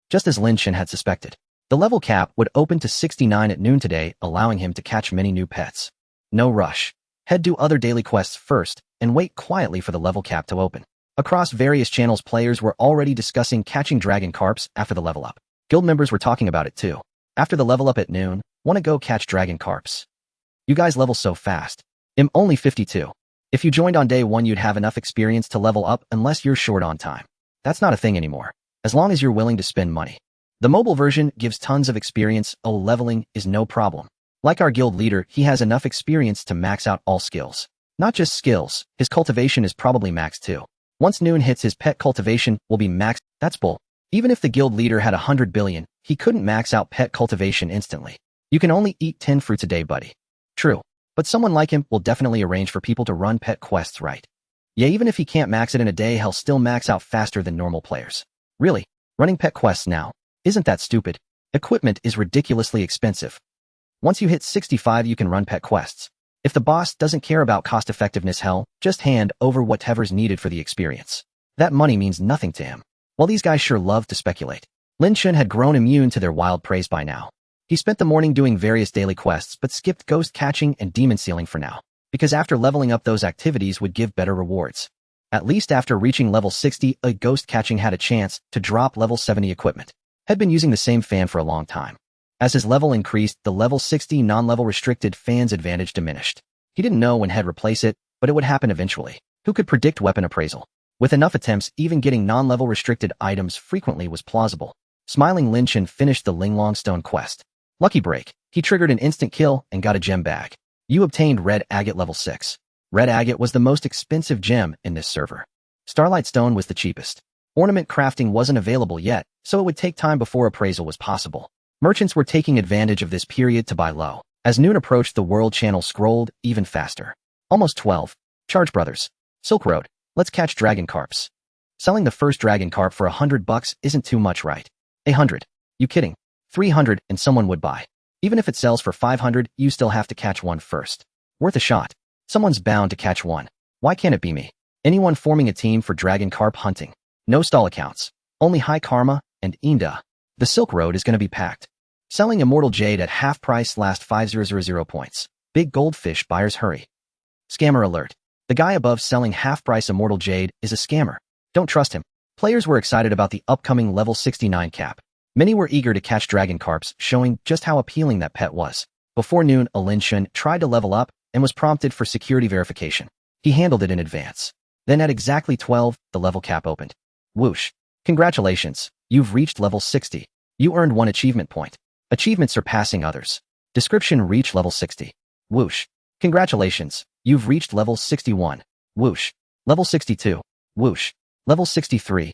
Just as Lin Chen had suspected. The level cap would open to 69 at noon today, allowing him to catch many new pets. No rush. Head to other daily quests first, and wait quietly for the level cap to open. Across various channels, players were already discussing catching dragon carps after the level up. Guild members were talking about it too. After the level up at noon, wanna go catch dragon carps? You guys level so fast. I'm only 52. If you joined on day 1, you'd have enough experience to level up unless you're short on time. That's not a thing anymore. As long as you're willing to spend money. The mobile version gives tons of experience. Leveling is no problem. Like our guild leader, he has enough experience to max out all skills. Not just skills, his cultivation is probably maxed too. Once noon hits, his pet cultivation will be maxed. That's bull. Even if the guild leader had 100 billion, he couldn't max out pet cultivation instantly. You can only eat 10 fruits a day, buddy. True. But someone like him will definitely arrange for people to run pet quests right. Yeah, even if he can't max it in a day, he'll still max out faster than normal players. Really? Running pet quests now? Isn't that stupid? Equipment is ridiculously expensive. Once you hit 65, you can run pet quests. If the boss doesn't care about cost effectiveness, hell, just hand over whatever's needed for the experience. That money means nothing to him. Well, these guys sure love to speculate. Lin Chen had grown immune to their wild praise by now. He spent the morning doing various daily quests but skipped ghost catching and demon sealing for now, because after leveling up, those activities would give better rewards. At least after reaching level 60, a ghost catching had a chance to drop level 70 equipment. Had been using the same fan for a long time. As his level increased, the level 60 non-level restricted fan's advantage diminished. He didn't know when he'd replace it, but it would happen eventually. Who could predict weapon appraisal? With enough attempts, even getting non-level restricted items frequently was plausible. Smiling, Lin Chen finished the Linglong Stone quest. Lucky break. He triggered an instant kill and got a gem bag. You obtained Red Agate level 6. Red Agate was the most expensive gem in this server. Starlight Stone was the cheapest. Ornament crafting wasn't available yet, so it would take time before appraisal was possible. Merchants were taking advantage of this period to buy low. As noon approached, the world channel scrolled even faster. Almost 12. Charge Brothers. Silk Road. Let's catch dragon carps. Selling the first dragon carp for $100 isn't too much, right? 100. You kidding? 300 and someone would buy. Even if it sells for 500, you still have to catch one first. Worth a shot. Someone's bound to catch one. Why can't it be me? Anyone forming a team for dragon carp hunting? No stall accounts. Only high karma and Inda. The Silk Road is going to be packed. Selling Immortal Jade at half price, last 5000 points. Big goldfish buyers hurry. Scammer alert. The guy above selling half-price Immortal Jade is a scammer. Don't trust him. Players were excited about the upcoming level 69 cap. Many were eager to catch dragon carps, showing just how appealing that pet was. Before noon, Lin Chen tried to level up and was prompted for security verification. He handled it in advance. Then at exactly 12, the level cap opened. Whoosh. Congratulations. You've reached level 60. You earned 1 achievement point. Achievement surpassing others. Description: reach level 60. Whoosh. Congratulations. You've reached level 61. Whoosh. Level 62. Whoosh. Level 63.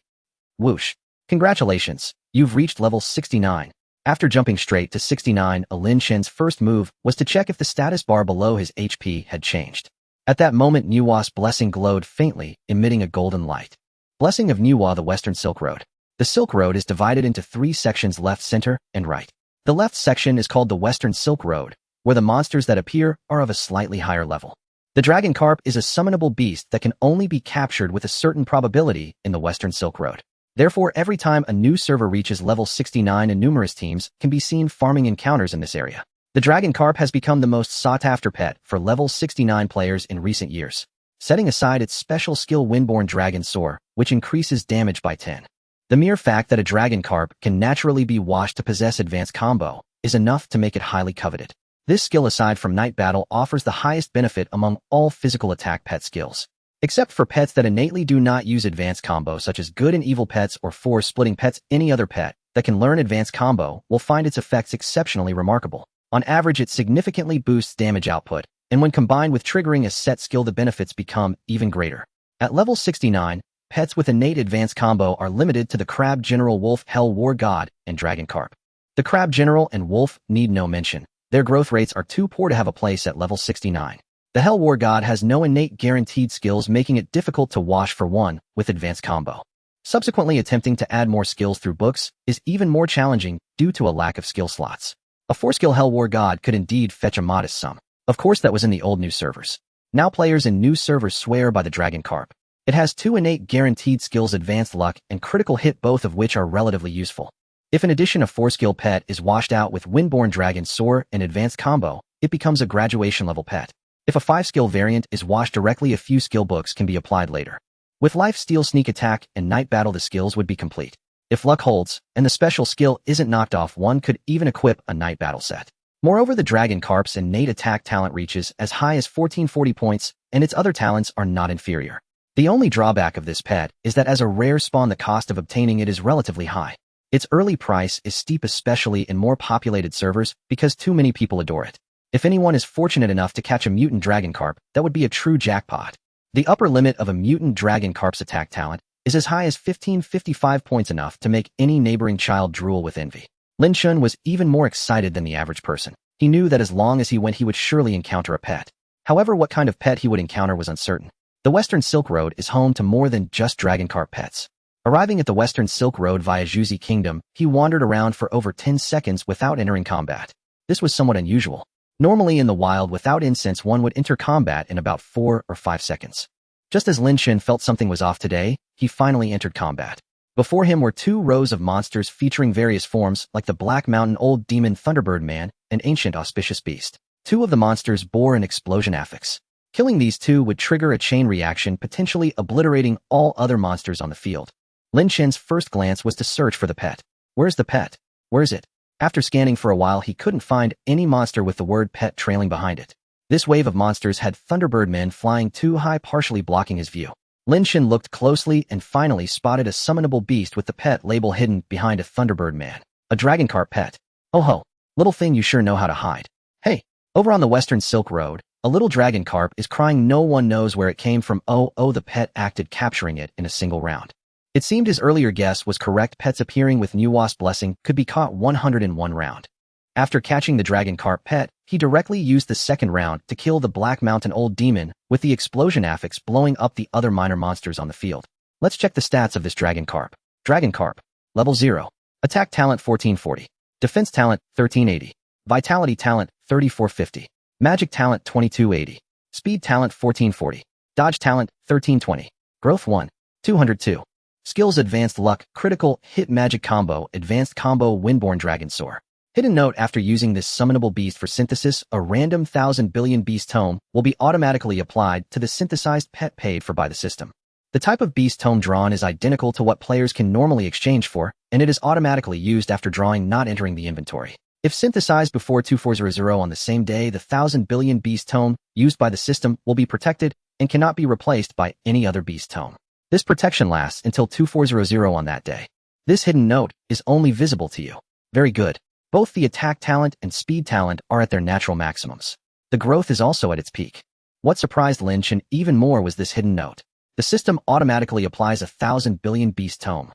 Whoosh. Congratulations. You've reached level 69. After jumping straight to 69, Lin Chen's first move was to check if the status bar below his HP had changed. At that moment, Nuwa's blessing glowed faintly, emitting a golden light. Blessing of Nuwa, the Western Silk Road. The Silk Road is divided into 3 sections: left, center, and right. The left section is called the Western Silk Road, where the monsters that appear are of a slightly higher level. The dragon carp is a summonable beast that can only be captured with a certain probability in the Western Silk Road. Therefore, every time a new server reaches level 69, and numerous teams can be seen farming encounters in this area. The dragon carp has become the most sought-after pet for level 69 players in recent years, setting aside its special skill Windborn Dragon Soar, which increases damage by 10. The mere fact that a dragon carp can naturally be washed to possess advanced combo is enough to make it highly coveted. This skill, aside from Night Battle, offers the highest benefit among all physical attack pet skills. Except for pets that innately do not use advanced combo, such as good and evil pets or force-splitting pets, any other pet that can learn advanced combo will find its effects exceptionally remarkable. On average, it significantly boosts damage output, and when combined with triggering a set skill, the benefits become even greater. At level 69, pets with innate advanced combo are limited to the Crab General, Wolf, Hell War God, and Dragon Carp. The Crab General and Wolf need no mention. Their growth rates are too poor to have a place at level 69. The Hell War God has no innate guaranteed skills, making it difficult to wash for one with advanced combo. Subsequently, attempting to add more skills through books is even more challenging due to a lack of skill slots. A 4-skill Hell War God could indeed fetch a modest sum. Of course, that was in the old new servers. Now players in new servers swear by the Dragon Carp. It has 2 innate guaranteed skills, advanced luck and critical hit, both of which are relatively useful. If in addition a 4-skill pet is washed out with Windborn Dragon Soar and advanced combo, it becomes a graduation level pet. If a 5-skill variant is washed directly, a few skill books can be applied later. With Life Steal, Sneak Attack, and Night Battle, the skills would be complete. If luck holds, and the special skill isn't knocked off, one could even equip a Night Battle set. Moreover, the Dragon Carp's innate attack talent reaches as high as 1440 points, and its other talents are not inferior. The only drawback of this pet is that as a rare spawn, the cost of obtaining it is relatively high. Its early price is steep, especially in more populated servers, because too many people adore it. If anyone is fortunate enough to catch a mutant Dragon Carp, that would be a true jackpot. The upper limit of a mutant Dragon Carp's attack talent is as high as 1555 points, enough to make any neighboring child drool with envy. Lin Chen was even more excited than the average person. He knew that as long as he went, he would surely encounter a pet. However, what kind of pet he would encounter was uncertain. The Western Silk Road is home to more than just Dragon Carp pets. Arriving at the Western Silk Road via Zhuzi Kingdom, he wandered around for over 10 seconds without entering combat. This was somewhat unusual. Normally in the wild, without incense, one would enter combat in about 4 or 5 seconds. Just as Lin Chen felt something was off today, he finally entered combat. Before him were 2 rows of monsters featuring various forms, like the Black Mountain Old Demon, Thunderbird Man, and Ancient Auspicious Beast. 2 of the monsters bore an explosion affix. Killing these 2 would trigger a chain reaction, potentially obliterating all other monsters on the field. Lin Chen's first glance was to search for the pet. Where's the pet? Where's it? After scanning for a while, he couldn't find any monster with the word pet trailing behind it. This wave of monsters had Thunderbird Men flying too high, partially blocking his view. Lin Chen looked closely and finally spotted a summonable beast with the pet label hidden behind a Thunderbird Man. A Dragon Carp pet. Oh ho, little thing, you sure know how to hide. Hey, over on the Western Silk Road, a little Dragon Carp is crying. No one knows where it came from. Oh, the pet acted, capturing it in a single round. It seemed his earlier guess was correct. Pets appearing with Nuwa's blessing could be caught 101 round. After catching the Dragon Carp pet, he directly used the second round to kill the Black Mountain Old Demon, with the explosion affix blowing up the other minor monsters on the field. Let's check the stats of this Dragon Carp. Dragon Carp. Level 0. Attack talent 1440. Defense talent 1380. Vitality talent 3450. Magic talent 2280. Speed talent 1440. Dodge talent 1320. Growth 1. 202. Skills: Advanced Luck, Critical Hit, Magic Combo, Advanced Combo, Windborn Dragon Soar. Hidden note: after using this summonable beast for synthesis, a random 1,000 billion beast tome will be automatically applied to the synthesized pet paid for by the system. The type of beast tome drawn is identical to what players can normally exchange for, and it is automatically used after drawing, not entering the inventory. If synthesized before 2400 on the same day, the 1,000 billion beast tome used by the system will be protected and cannot be replaced by any other beast tome. This protection lasts until 2400 on that day. This hidden note is only visible to you. Very good. Both the attack talent and speed talent are at their natural maximums. The growth is also at its peak. What surprised Lin Chen even more was this hidden note. The system automatically applies a 1,000 billion beast tome.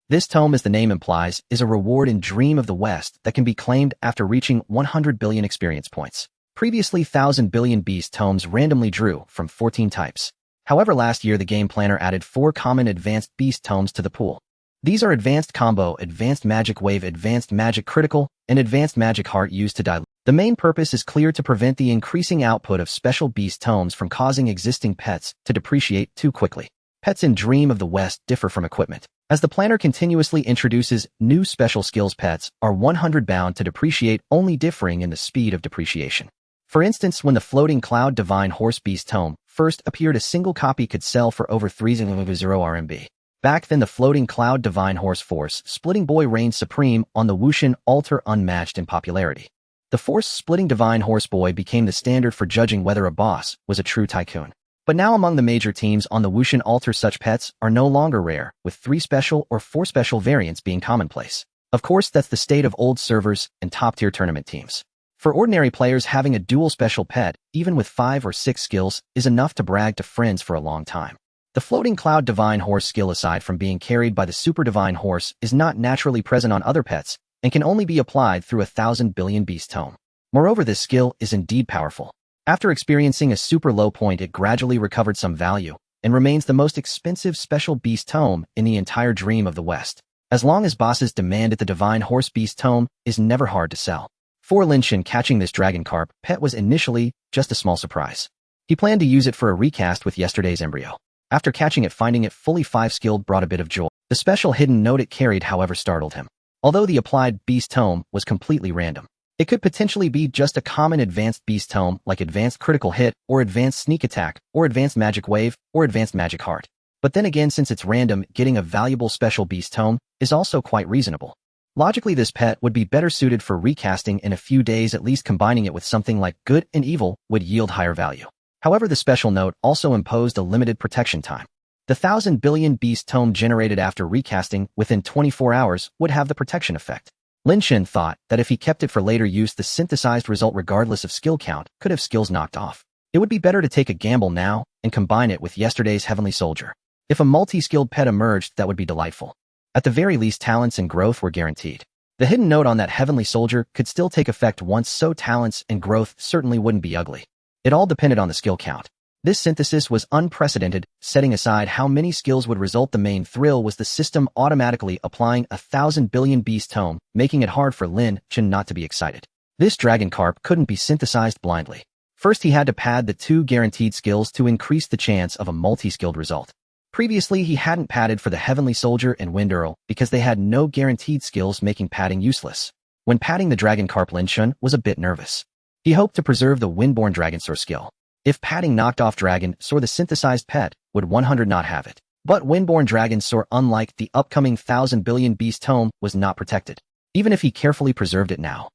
This tome, as the name implies, is a reward in Dream of the West that can be claimed after reaching 100 billion experience points. Previously, 1,000 billion beast tomes randomly drew from 14 types. However, last year the game planner added 4 common advanced beast tomes to the pool. These are Advanced Combo, Advanced Magic Wave, Advanced Magic Critical, and Advanced Magic Heart, used to dilute. The main purpose is clear: to prevent the increasing output of special beast tomes from causing existing pets to depreciate too quickly. Pets in Dream of the West differ from equipment. As the planner continuously introduces new special skills, pets are 100 bound to depreciate, only differing in the speed of depreciation. For instance, when the Floating Cloud Divine Horse Beast Tome first appeared, a single copy could sell for over 300 RMB. Back then, the Floating Cloud Divine Horse Force Splitting Boy reigned supreme on the Wushan altar, unmatched in popularity. The Force Splitting Divine Horse Boy became the standard for judging whether a boss was a true tycoon. But now among the major teams on the Wushan altar, such pets are no longer rare, with 3 special or 4 special variants being commonplace. Of course, that's the state of old servers and top-tier tournament teams. For ordinary players, having a dual special pet, even with 5 or 6 skills, is enough to brag to friends for a long time. The Floating Cloud Divine Horse skill, aside from being carried by the Super Divine Horse, is not naturally present on other pets and can only be applied through 1,000 billion beast tome. Moreover, this skill is indeed powerful. After experiencing a super low point, it gradually recovered some value and remains the most expensive special beast tome in the entire Dream of the West. As long as bosses demand it, the Divine Horse beast tome is never hard to sell. For Lin Chen, catching this dragon carp pet was initially just a small surprise. He planned to use it for a recast with yesterday's embryo. After catching it, finding it fully 5-skilled brought a bit of joy. The special hidden note it carried, however, startled him. Although the applied beast tome was completely random, it could potentially be just a common advanced beast tome like Advanced Critical Hit, or Advanced Sneak Attack, or Advanced Magic Wave, or Advanced Magic Heart. But then again, since it's random, getting a valuable special beast tome is also quite reasonable. Logically, this pet would be better suited for recasting in a few days. At least combining it with something like Good and Evil would yield higher value. However, the special note also imposed a limited protection time. The 1,000 billion beast tome generated after recasting within 24 hours would have the protection effect. Lin Chen thought that if he kept it for later use, the synthesized result, regardless of skill count, could have skills knocked off. It would be better to take a gamble now and combine it with yesterday's Heavenly Soldier. If a multi-skilled pet emerged, that would be delightful. At the very least, talents and growth were guaranteed. The hidden note on that Heavenly Soldier could still take effect once, so talents and growth certainly wouldn't be ugly. It all depended on the skill count. This synthesis was unprecedented. Setting aside how many skills would result, the main thrill was the system automatically applying 1,000 billion beast tome, making it hard for Lin Chen not to be excited. This dragon carp couldn't be synthesized blindly. First, he had to pad the 2 guaranteed skills to increase the chance of a multi-skilled result. Previously, he hadn't padded for the Heavenly Soldier and Wind Earl because they had no guaranteed skills, making padding useless. When padding the dragon carp, Lin Chen was a bit nervous. He hoped to preserve the Windborn Dragon Soar skill. If padding knocked off Dragon Soar, the synthesized pet would 100 not have it. But Windborn Dragon Soar, unlike the upcoming 1,000 billion beast tome, was not protected, even if he carefully preserved it now.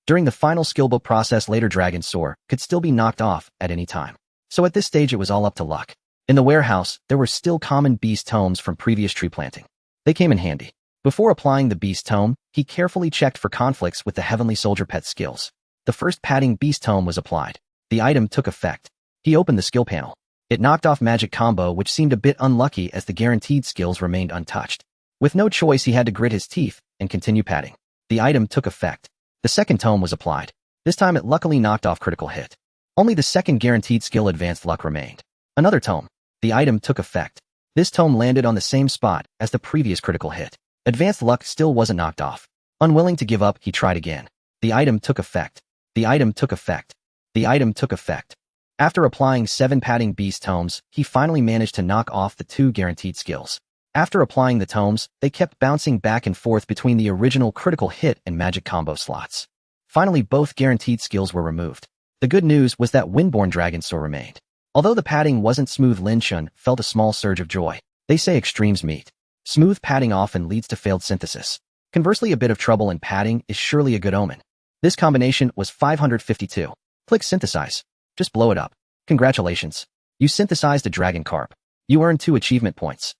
During the final skillbook process later, Dragon Soar could still be knocked off at any time. So at this stage, it was all up to luck. In the warehouse, there were still common beast tomes from previous tree planting. They came in handy. Before applying the beast tome, he carefully checked for conflicts with the Heavenly Soldier pet skills. The first padding beast tome was applied. The item took effect. He opened the skill panel. It knocked off Magic Combo, which seemed a bit unlucky as the guaranteed skills remained untouched. With no choice, he had to grit his teeth and continue padding. The item took effect. The second tome was applied. This time it luckily knocked off Critical Hit. Only the second guaranteed skill, Advanced Luck, remained. Another tome. The item took effect. This tome landed on the same spot as the previous Critical Hit. Advanced Luck still wasn't knocked off. Unwilling to give up, he tried again. The item took effect. The item took effect. The item took effect. After applying 7 padding beast tomes, he finally managed to knock off the 2 guaranteed skills. After applying the tomes, they kept bouncing back and forth between the original Critical Hit and Magic Combo slots. Finally, both guaranteed skills were removed. The good news was that Windborn Dragon Soar remained. Although the padding wasn't smooth, Lin Chen felt a small surge of joy. They say extremes meet. Smooth padding often leads to failed synthesis. Conversely, a bit of trouble in padding is surely a good omen. This combination was 552. Click Synthesize. Just blow it up. Congratulations. You synthesized a dragon carp. You earned 2 achievement points.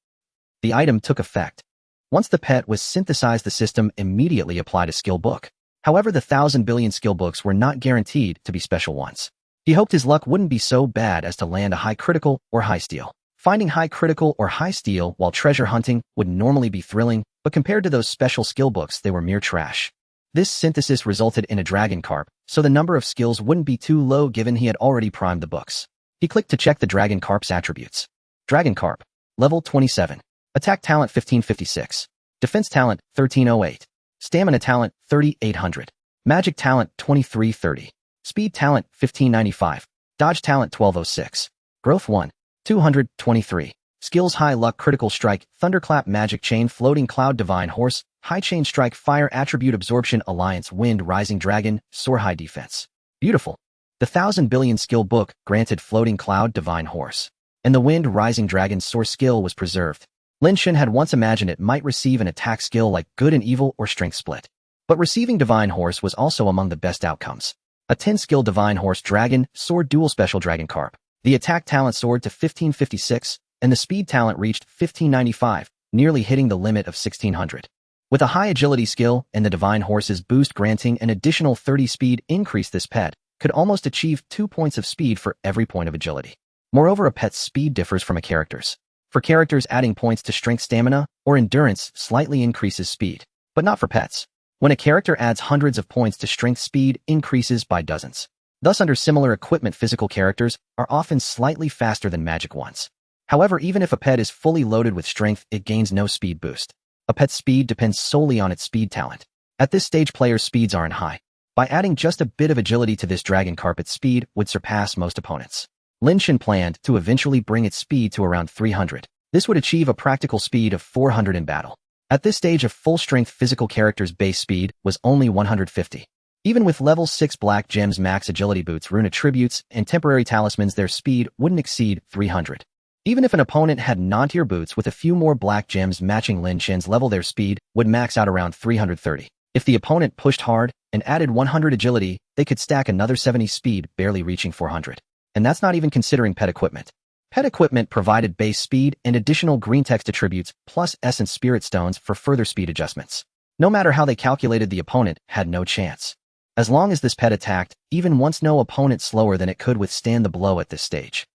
The item took effect. Once the pet was synthesized, the system immediately applied a skill book. However, the 1,000 billion skill books were not guaranteed to be special ones. He hoped his luck wouldn't be so bad as to land a high critical or high steal. Finding high critical or high steal while treasure hunting would normally be thrilling, but compared to those special skill books, they were mere trash. This synthesis resulted in a dragon carp, so the number of skills wouldn't be too low given he had already primed the books. He clicked to check the dragon carp's attributes. Dragon carp, level 27. Attack talent 1556. Defense talent 1308. Stamina talent 3800. Magic talent 2330. Speed talent 1595. Dodge talent 1206. Growth 1. 223. Skills: High Luck, Critical Strike, Thunderclap, Magic Chain, Floating Cloud, Divine Horse, High Chain Strike, Fire Attribute, Absorption, Alliance, Wind, Rising Dragon, Soar, High Defense. Beautiful. The 1,000 billion skill book granted Floating Cloud, Divine Horse, and the Wind, Rising Dragon, Soar skill was preserved. Lin Chen had once imagined it might receive an attack skill like Good and Evil or Strength Split. But receiving Divine Horse was also among the best outcomes. A 10-skill Divine Horse Dragon Soar Dual Special Dragon Carp. The attack talent soared to 1556, and the speed talent reached 1595, nearly hitting the limit of 1600. With a high agility skill and the Divine Horse's boost granting an additional 30 speed increase, this pet could almost achieve 2 points of speed for every point of agility. Moreover, a pet's speed differs from a character's. For characters, adding points to strength, stamina, or endurance slightly increases speed, but not for pets. When a character adds hundreds of points to strength, speed increases by dozens. Thus, under similar equipment, physical characters are often slightly faster than magic ones. However, even if a pet is fully loaded with strength, it gains no speed boost. A pet's speed depends solely on its speed talent. At this stage, players' speeds aren't high. By adding just a bit of agility to this dragon carp, its speed would surpass most opponents. Lin Chen planned to eventually bring its speed to around 300. This would achieve a practical speed of 400 in battle. At this stage, a full-strength physical character's base speed was only 150. Even with level 6 black gems, max agility boots, rune attributes, and temporary talismans, their speed wouldn't exceed 300. Even if an opponent had non-tier boots with a few more black gems matching Lin Chen's level, their speed would max out around 330. If the opponent pushed hard and added 100 agility, they could stack another 70 speed, barely reaching 400. And that's not even considering pet equipment. Pet equipment provided base speed and additional green text attributes plus essence spirit stones for further speed adjustments. No matter how they calculated, the opponent had no chance. As long as this pet attacked, even once, no opponent slower than it could withstand the blow at this stage.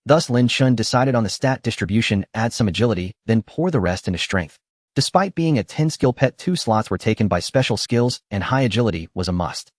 Thus, Lin Chen decided on the stat distribution: add some agility, then pour the rest into strength. Despite being a 10-skill pet, 2 slots were taken by special skills, and high agility was a must.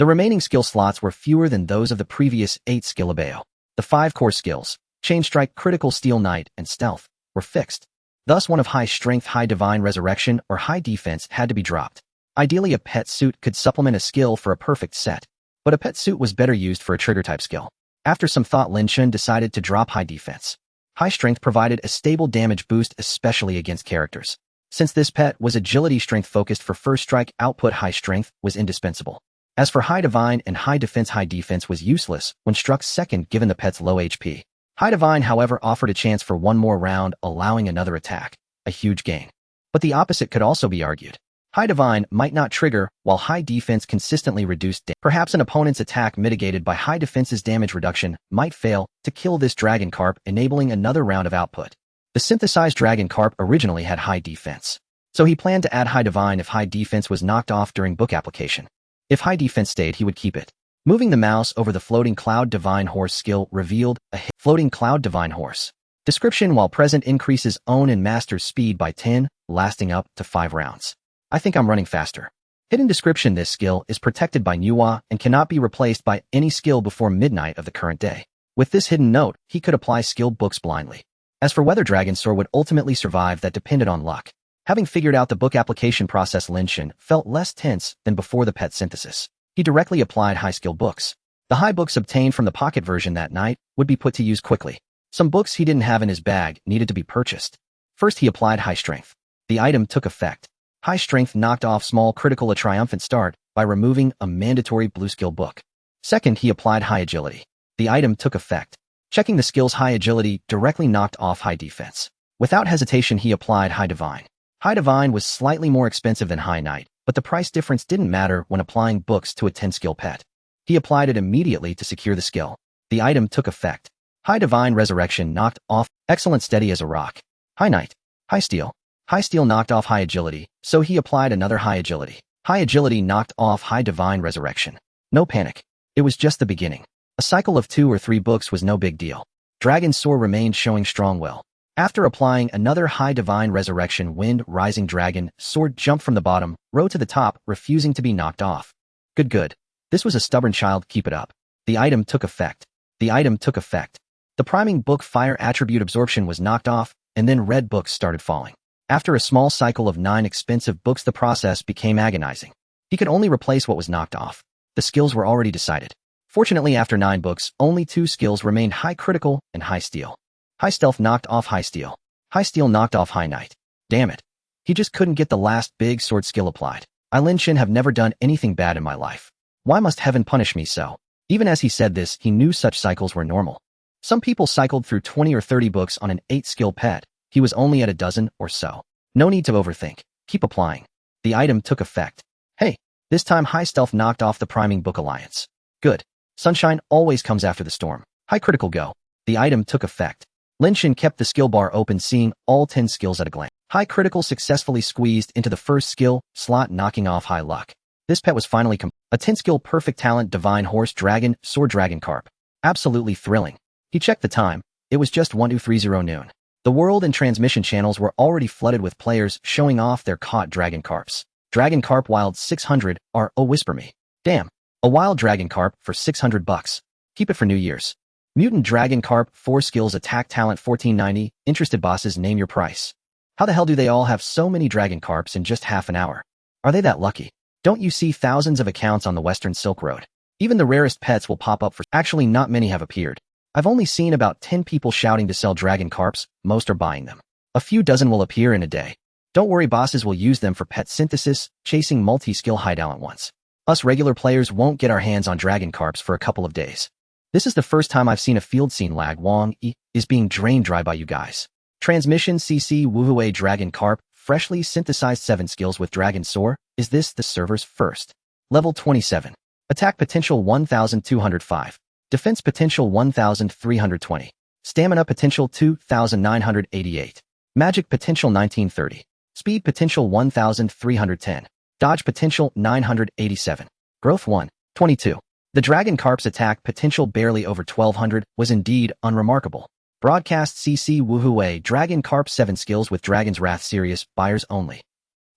The remaining skill slots were fewer than those of the previous 8-skill Abeo. The 5 core skills, Chain Strike, Critical Steel Knight, and Stealth, were fixed. Thus, one of high strength, high divine resurrection, or high defense had to be dropped. Ideally, a pet suit could supplement a skill for a perfect set, but a pet suit was better used for a trigger-type skill. After some thought, Lin Chen decided to drop high defense. High strength provided a stable damage boost, especially against characters. Since this pet was agility strength focused for first strike output, high strength was indispensable. As for high divine and high defense was useless when struck second given the pet's low HP. High divine, however, offered a chance for one more round, allowing another attack, a huge gain. But the opposite could also be argued. High divine might not trigger, while high defense consistently reduced damage. Perhaps an opponent's attack mitigated by high defense's damage reduction might fail to kill this dragon carp, enabling another round of output. The synthesized dragon carp originally had high defense, so he planned to add high divine if high defense was knocked off during book application. If high defense stayed, he would keep it. Moving the mouse over the floating cloud divine horse skill revealed a floating cloud divine horse. Description: while present, increases own and master's speed by 10, lasting up to 5 rounds. I think I'm running faster. Hidden description: this skill is protected by One-Yuan and cannot be replaced by any skill before midnight of the current day. With this hidden note, he could apply skill books blindly. As for whether Dragon Sword would ultimately survive, that depended on luck. Having figured out the book application process, Lin Chen felt less tense than before the pet synthesis. He directly applied high-skill books. The high books obtained from the pocket version that night would be put to use quickly. Some books he didn't have in his bag needed to be purchased. First, he applied high strength. The item took effect. High strength knocked off small critical, a triumphant start, by removing a mandatory blue skill book. Second, he applied high agility. The item took effect. Checking the skills, high agility directly knocked off high defense. Without hesitation, he applied high divine. High divine was slightly more expensive than high knight, but the price difference didn't matter when applying books to a 10-skill pet. He applied it immediately to secure the skill. The item took effect. High divine resurrection knocked off excellent, steady as a rock. High knight. High steel. High steel knocked off high agility, so he applied another high agility. High agility knocked off high divine resurrection. No panic. It was just the beginning. A cycle of 2 or 3 books was no big deal. Dragon Sword remained, showing strong will. After applying another high divine resurrection, Wind Rising Dragon Sword jumped from the bottom, row to the top, refusing to be knocked off. Good. This was a stubborn child, keep it up. The item took effect. The item took effect. The priming book fire attribute absorption was knocked off, and then red books started falling. After a small cycle of 9 expensive books, the process became agonizing. He could only replace what was knocked off. The skills were already decided. Fortunately, after 9 books, only 2 skills remained: high critical and high steel. High stealth knocked off high steel. High steel knocked off high knight. Damn it. He just couldn't get the last big sword skill applied. I, Lin Chen, have never done anything bad in my life. Why must heaven punish me so? Even as he said this, he knew such cycles were normal. Some people cycled through 20 or 30 books on an 8-skill pet. He was only at a dozen or so. No need to overthink. Keep applying. The item took effect. Hey, this time high stealth knocked off the priming book alliance. Good. Sunshine always comes after the storm. High critical go. The item took effect. Lin Chen kept the skill bar open, seeing all 10 skills at a glance. High critical successfully squeezed into the first skill slot, knocking off high luck. This pet was finally a 10-skill perfect talent divine horse dragon sword dragon carp. Absolutely thrilling. He checked the time. It was just 1230 noon. The world and transmission channels were already flooded with players showing off their caught dragon carps. Dragon carp wild 600 are, oh whisper me. Damn. A wild dragon carp for $600. Keep it for New Year's. Mutant dragon carp 4 skills attack talent 1490. Interested bosses, name your price. How the hell do they all have so many dragon carps in just half an hour? Are they that lucky? Don't you see thousands of accounts on the Western Silk Road? Even the rarest pets will pop up for. Actually, not many have appeared. I've only seen about 10 people shouting to sell dragon carps. Most are buying them. A few dozen will appear in a day. Don't worry, bosses will use them for pet synthesis, chasing multi-skill hideout at once. Us regular players won't get our hands on dragon carps for a couple of days. This is the first time I've seen a field scene lag. Wong is being drained dry by you guys. Transmission CC Wuhue dragon carp, freshly synthesized 7 skills with dragon soar. Is this the server's first? Level 27. Attack potential 1205. Defense potential 1320. Stamina potential 2988. Magic potential 1930. Speed potential 1310. Dodge potential 987. Growth 122. The dragon carp's attack potential barely over 1200 was indeed unremarkable. Broadcast CC Wuhue dragon carp 7 skills with Dragon's Wrath, serious buyers only.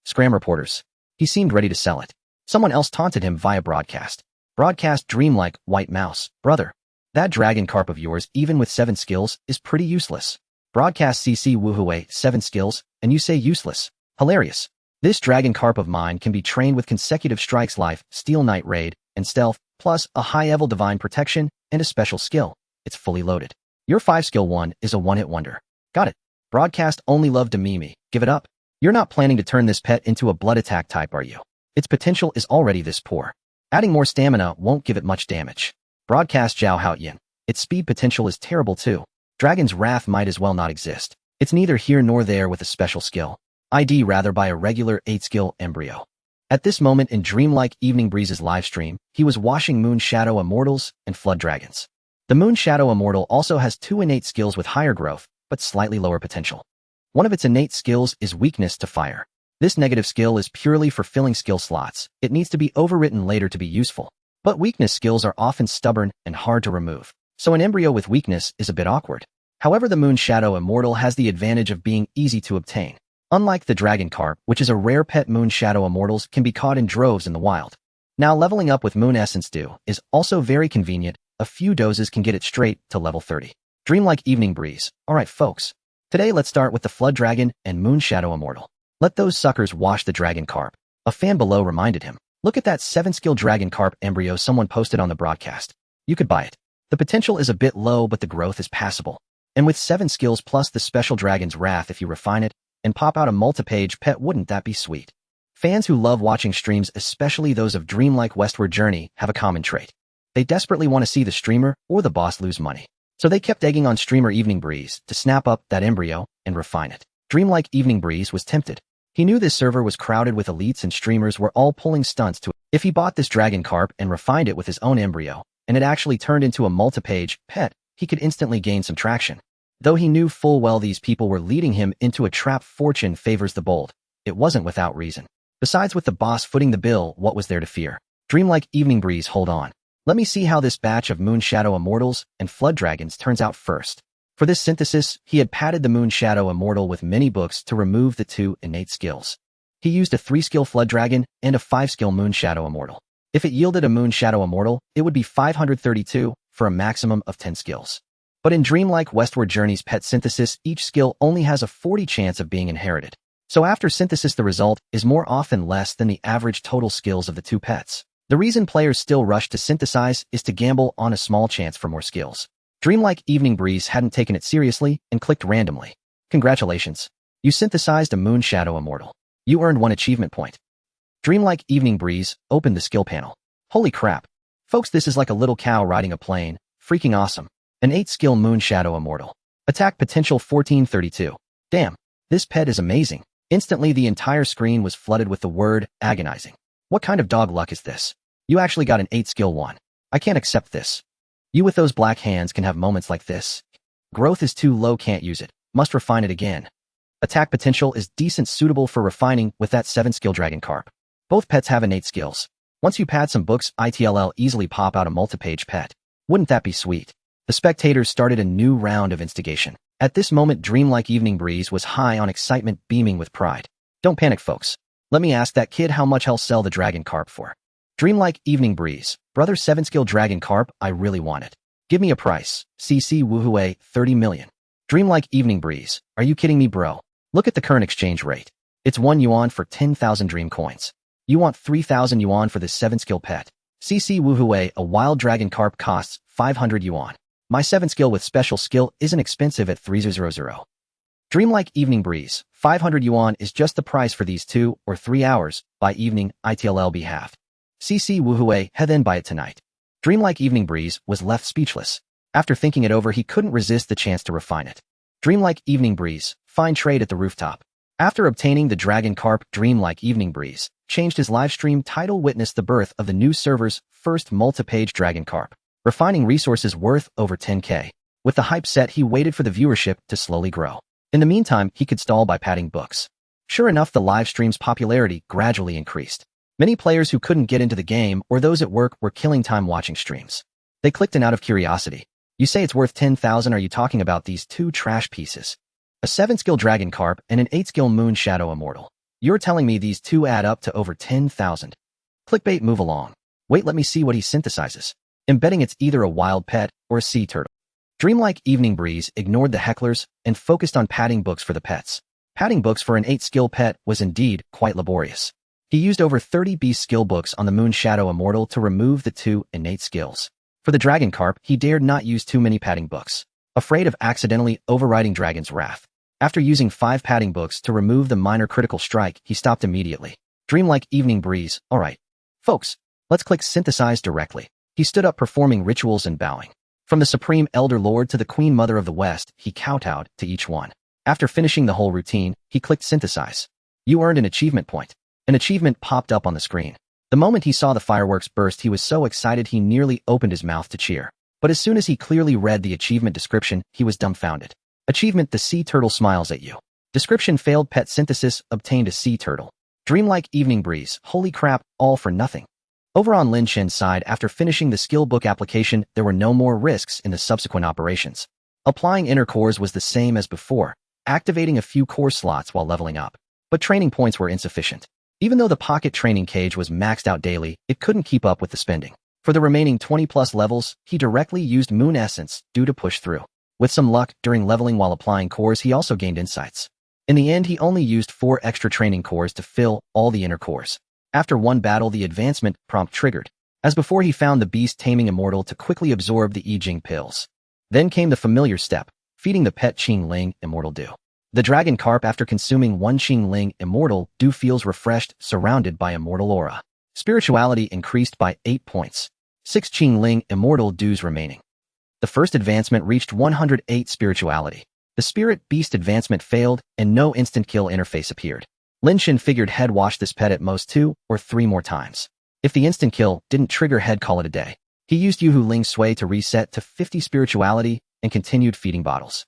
Scram reporters. He seemed ready to sell it. Someone else taunted him via broadcast. Broadcast dreamlike white mouse. Brother, that dragon carp of yours, even with 7 skills, is pretty useless. Broadcast CC Wuhue 7 skills, and you say useless. Hilarious. This dragon carp of mine can be trained with consecutive strikes, life, steel knight raid, and stealth, plus a high-level divine protection and a special skill. It's fully loaded. Your 5-skill one is a one-hit wonder. Got it. Broadcast only love to meme. Give it up. You're not planning to turn this pet into a blood attack type, are you? Its potential is already this poor. Adding more stamina won't give it much damage. Broadcast Zhao Haoyan. Its speed potential is terrible too. Dragon's Wrath might as well not exist. It's neither here nor there with a special skill. I'd rather buy a regular 8-skill embryo. At this moment in Dreamlike Evening Breeze's livestream, he was washing Moon Shadow Immortals and Flood Dragons. The Moon Shadow Immortal also has 2 innate skills with higher growth, but slightly lower potential. One of its innate skills is weakness to fire. This negative skill is purely for filling skill slots. It needs to be overwritten later to be useful. But weakness skills are often stubborn and hard to remove, so an embryo with weakness is a bit awkward. However, the Moon Shadow Immortal has the advantage of being easy to obtain. Unlike the Dragon Carp, which is a rare pet, Moon Shadow Immortals can be caught in droves in the wild. Now, leveling up with Moon Essence Dew is also very convenient. A few doses can get it straight to level 30. Dreamlike Evening Breeze. Alright folks, today let's start with the Flood Dragon and Moon Shadow Immortal. Let those suckers wash the Dragon Carp. A fan below reminded him. Look at that 7-skill Dragon Carp embryo someone posted on the broadcast. You could buy it. The potential is a bit low, but the growth is passable. And with 7 skills plus the special Dragon's Wrath, if you refine it and pop out a multi-page pet, wouldn't that be sweet? Fans who love watching streams, especially those of Dreamlike Westward Journey, have a common trait. They desperately want to see the streamer or the boss lose money. So they kept egging on streamer Evening Breeze to snap up that embryo and refine it. Dreamlike Evening Breeze was tempted. He knew this server was crowded with elites and streamers were all pulling stunts to it. If he bought this Dragon Carp and refined it with his own embryo, and it actually turned into a multi-page pet, he could instantly gain some traction. Though he knew full well these people were leading him into a trap. Fortune favors the bold. It wasn't without reason. Besides, with the boss footing the bill, what was there to fear? Dreamlike Evening Breeze, hold on. Let me see how this batch of Moon Shadow Immortals and Flood Dragons turns out first. For this synthesis, he had padded the Moon Shadow Immortal with many books to remove the 2 innate skills. He used a 3-skill Flood Dragon and a 5-skill Moon Shadow Immortal. If it yielded a Moon Shadow Immortal, it would be 532 for a maximum of 10 skills. But in Dreamlike Westward Journey's pet synthesis, each skill only has a 40 chance of being inherited. So after synthesis, the result is more often less than the average total skills of the 2 pets. The reason players still rush to synthesize is to gamble on a small chance for more skills. Dreamlike Evening Breeze hadn't taken it seriously and clicked randomly. Congratulations. You synthesized a Moon Shadow Immortal. You earned 1 achievement point. Dreamlike Evening Breeze opened the skill panel. Holy crap. Folks, this is like a little cow riding a plane. Freaking awesome. An 8-skill Moon Shadow Immortal. Attack potential 1432. Damn, this pet is amazing. Instantly, the entire screen was flooded with the word agonizing. What kind of dog luck is this? You actually got an 8-skill one. I can't accept this. You with those black hands can have moments like this. Growth is too low, can't use it. Must refine it again. Attack potential is decent, suitable for refining with that 7-skill Dragon Carp. Both pets have innate skills. Once you pad some books, it'll easily pop out a multi-page pet. Wouldn't that be sweet? The spectators started a new round of instigation. At this moment, Dreamlike Evening Breeze was high on excitement, beaming with pride. Don't panic, folks. Let me ask that kid how much he'll sell the Dragon Carp for. Dreamlike Evening Breeze. Brother 7-skill Dragon Carp, I really want it. Give me a price. CC Woohooey, 30 million. Dreamlike Evening Breeze. Are you kidding me, bro? Look at the current exchange rate. It's 1 yuan for 10,000 dream coins. You want 3,000 yuan for this 7-skill pet. CC Woohooey, a wild Dragon Carp costs 500 yuan. My 7-skill with special skill isn't expensive at 300. Dreamlike Evening Breeze. 500 yuan is just the price for these 2 or 3 hours. By evening, it'll be halved. CC Woohooey, then buy it tonight. Dreamlike Evening Breeze was left speechless. After thinking it over, he couldn't resist the chance to refine it. Dreamlike Evening Breeze. Fine trade at the rooftop. After obtaining the Dragon Carp, Dreamlike Evening Breeze changed his livestream title, witnessed the birth of the new server's first multi-page Dragon Carp. Refining resources worth over 10k. With the hype set, he waited for the viewership to slowly grow. In the meantime, he could stall by padding books. Sure enough, the live stream's popularity gradually increased. Many players who couldn't get into the game or those at work were killing time watching streams. They clicked in out of curiosity. You say it's worth 10,000, are you talking about these 2 trash pieces? A 7-skill Dragon Carp and an 8-skill Moon Shadow Immortal. You're telling me these 2 add up to over 10,000. Clickbait, move along. Wait, let me see what he synthesizes. I'm betting it's either a wild pet or a sea turtle. Dreamlike Evening Breeze ignored the hecklers and focused on padding books for the pets. Padding books for an 8-skill pet was indeed quite laborious. He used over 30 beast skill books on the Moon Shadow Immortal to remove the 2 innate skills. For the Dragon Carp, he dared not use too many padding books, afraid of accidentally overriding Dragon's wrath. After using 5 padding books to remove the minor critical strike, he stopped immediately. Dreamlike Evening Breeze. Alright. Folks, let's click synthesize directly. He stood up, performing rituals and bowing. From the Supreme Elder Lord to the Queen Mother of the West, he kowtowed to each one. After finishing the whole routine, he clicked synthesize. You earned an achievement point. An achievement popped up on the screen. The moment he saw the fireworks burst, he was so excited he nearly opened his mouth to cheer. But as soon as he clearly read the achievement description, he was dumbfounded. Achievement: the sea turtle smiles at you. Description: failed pet synthesis, obtained a sea turtle. Dreamlike Evening Breeze. Holy crap, all for nothing. Over on Lin Chen's side, after finishing the skill book application, there were no more risks in the subsequent operations. Applying inner cores was the same as before, activating a few core slots while leveling up. But training points were insufficient. Even though the pocket training cage was maxed out daily, it couldn't keep up with the spending. For the remaining 20+ levels, he directly used Moon Essence due to push through. With some luck, during leveling while applying cores, he also gained insights. In the end, he only used 4 extra training cores to fill all the inner cores. After one battle, the advancement prompt triggered. As before, he found the beast taming immortal to quickly absorb the I Ching pills. Then came the familiar step, feeding the pet Qing Ling Immortal Dew. The Dragon Carp, after consuming 1 Qing Ling Immortal Dew, feels refreshed, surrounded by immortal aura. Spirituality increased by 8 points. 6 Qing Ling Immortal Dews remaining. The first advancement reached 108 spirituality. The Spirit Beast advancement failed, and no instant kill interface appeared. Lin Chen figured head wash this pet at most 2 or 3 more times. If the instant kill didn't trigger head, call it a day. He used Yuhu Ling Sui to reset to 50 spirituality and continued feeding bottles.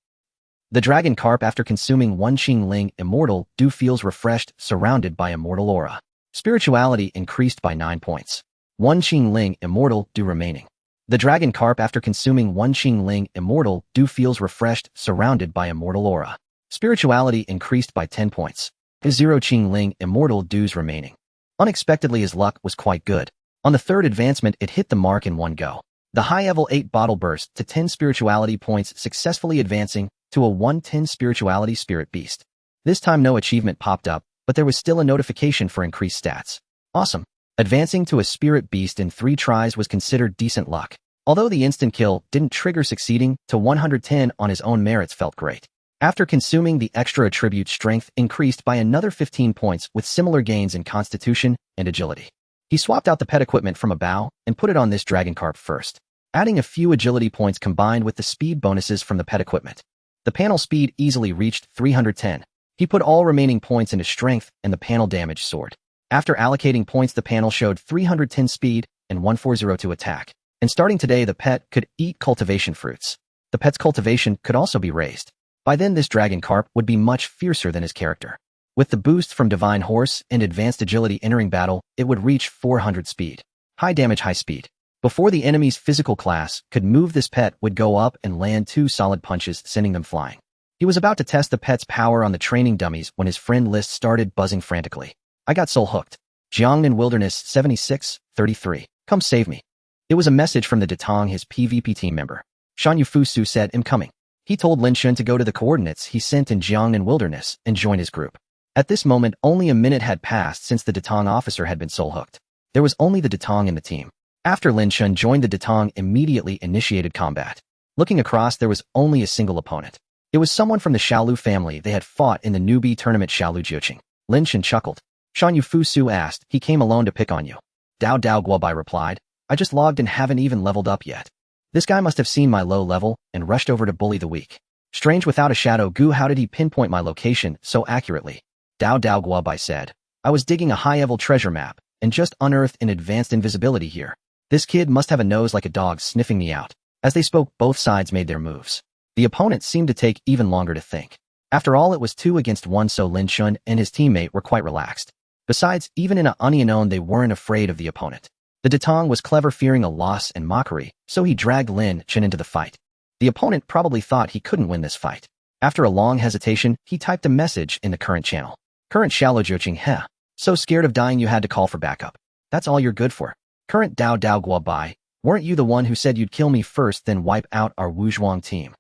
The Dragon Carp, after consuming 1 Qing Ling Immortal Dew, feels refreshed, surrounded by immortal aura. Spirituality increased by 9 points. 1 Qing Ling Immortal Dew remaining. The Dragon Carp, after consuming 1 Qing Ling Immortal Dew, feels refreshed, surrounded by immortal aura. Spirituality increased by 10 points. 0 Qing Ling Immortal Dews remaining. Unexpectedly, his luck was quite good. On the third advancement, it hit the mark in one go. The high level 8 bottle burst to 10 spirituality points, successfully advancing to a 110 spirituality Spirit Beast. This time no achievement popped up, but there was still a notification for increased stats. Awesome. Advancing to a Spirit Beast in 3 tries was considered decent luck. Although the instant kill didn't trigger, succeeding to 110 on his own merits felt great. After consuming the extra attribute, strength increased by another 15 points with similar gains in constitution and agility. He swapped out the pet equipment from a bow and put it on this Dragon Carp first, adding a few agility points combined with the speed bonuses from the pet equipment. The panel speed easily reached 310. He put all remaining points into strength and the panel damage soared. After allocating points, the panel showed 310 speed and 140 to attack. And starting today, the pet could eat cultivation fruits. The pet's cultivation could also be raised. By then this dragon carp would be much fiercer than his character. With the boost from Divine Horse and Advanced Agility entering battle, it would reach 400 speed. High damage, high speed. Before the enemy's physical class could move, this pet would go up and land 2 solid punches, sending them flying. He was about to test the pet's power on the training dummies when his friend list started buzzing frantically. I got soul hooked. Jiangnan Wilderness 7633. Come save me. It was a message from the Datong, his PvP team member. Shan Yufusu said, I'm coming. He told Lin Chen to go to the coordinates he sent in Jiangnan Wilderness and join his group. At this moment, only a minute had passed since the Datong officer had been soul hooked. There was only the Datong in the team. After Lin Chen joined, the Datong immediately initiated combat. Looking across, there was only a single opponent. It was someone from the Xiaolu family they had fought in the newbie tournament Xiaolu Jiuqing. Lin Chen chuckled. Shan Yufusu asked, he came alone to pick on you. Dao Dao Guobai replied, I just logged and haven't even leveled up yet. This guy must have seen my low level and rushed over to bully the weak. Strange, without a shadow, Gu, how did he pinpoint my location so accurately? Dao Dao Guobai said, I was digging a high-level treasure map and just unearthed an advanced invisibility here. This kid must have a nose like a dog sniffing me out. As they spoke, both sides made their moves. The opponent seemed to take even longer to think. After all, it was 2 against 1, so Lin Chen and his teammate were quite relaxed. Besides, even in an unknown, they weren't afraid of the opponent. The Datong was clever, fearing a loss and mockery, so he dragged Lin Chen into the fight. The opponent probably thought he couldn't win this fight. After a long hesitation, he typed a message in the current channel. Current Xiaolu Jiuqing, heh. So scared of dying you had to call for backup. That's all you're good for. Current Dao Dao Guobai, weren't you the one who said you'd kill me first then wipe out our Wuzhuang team?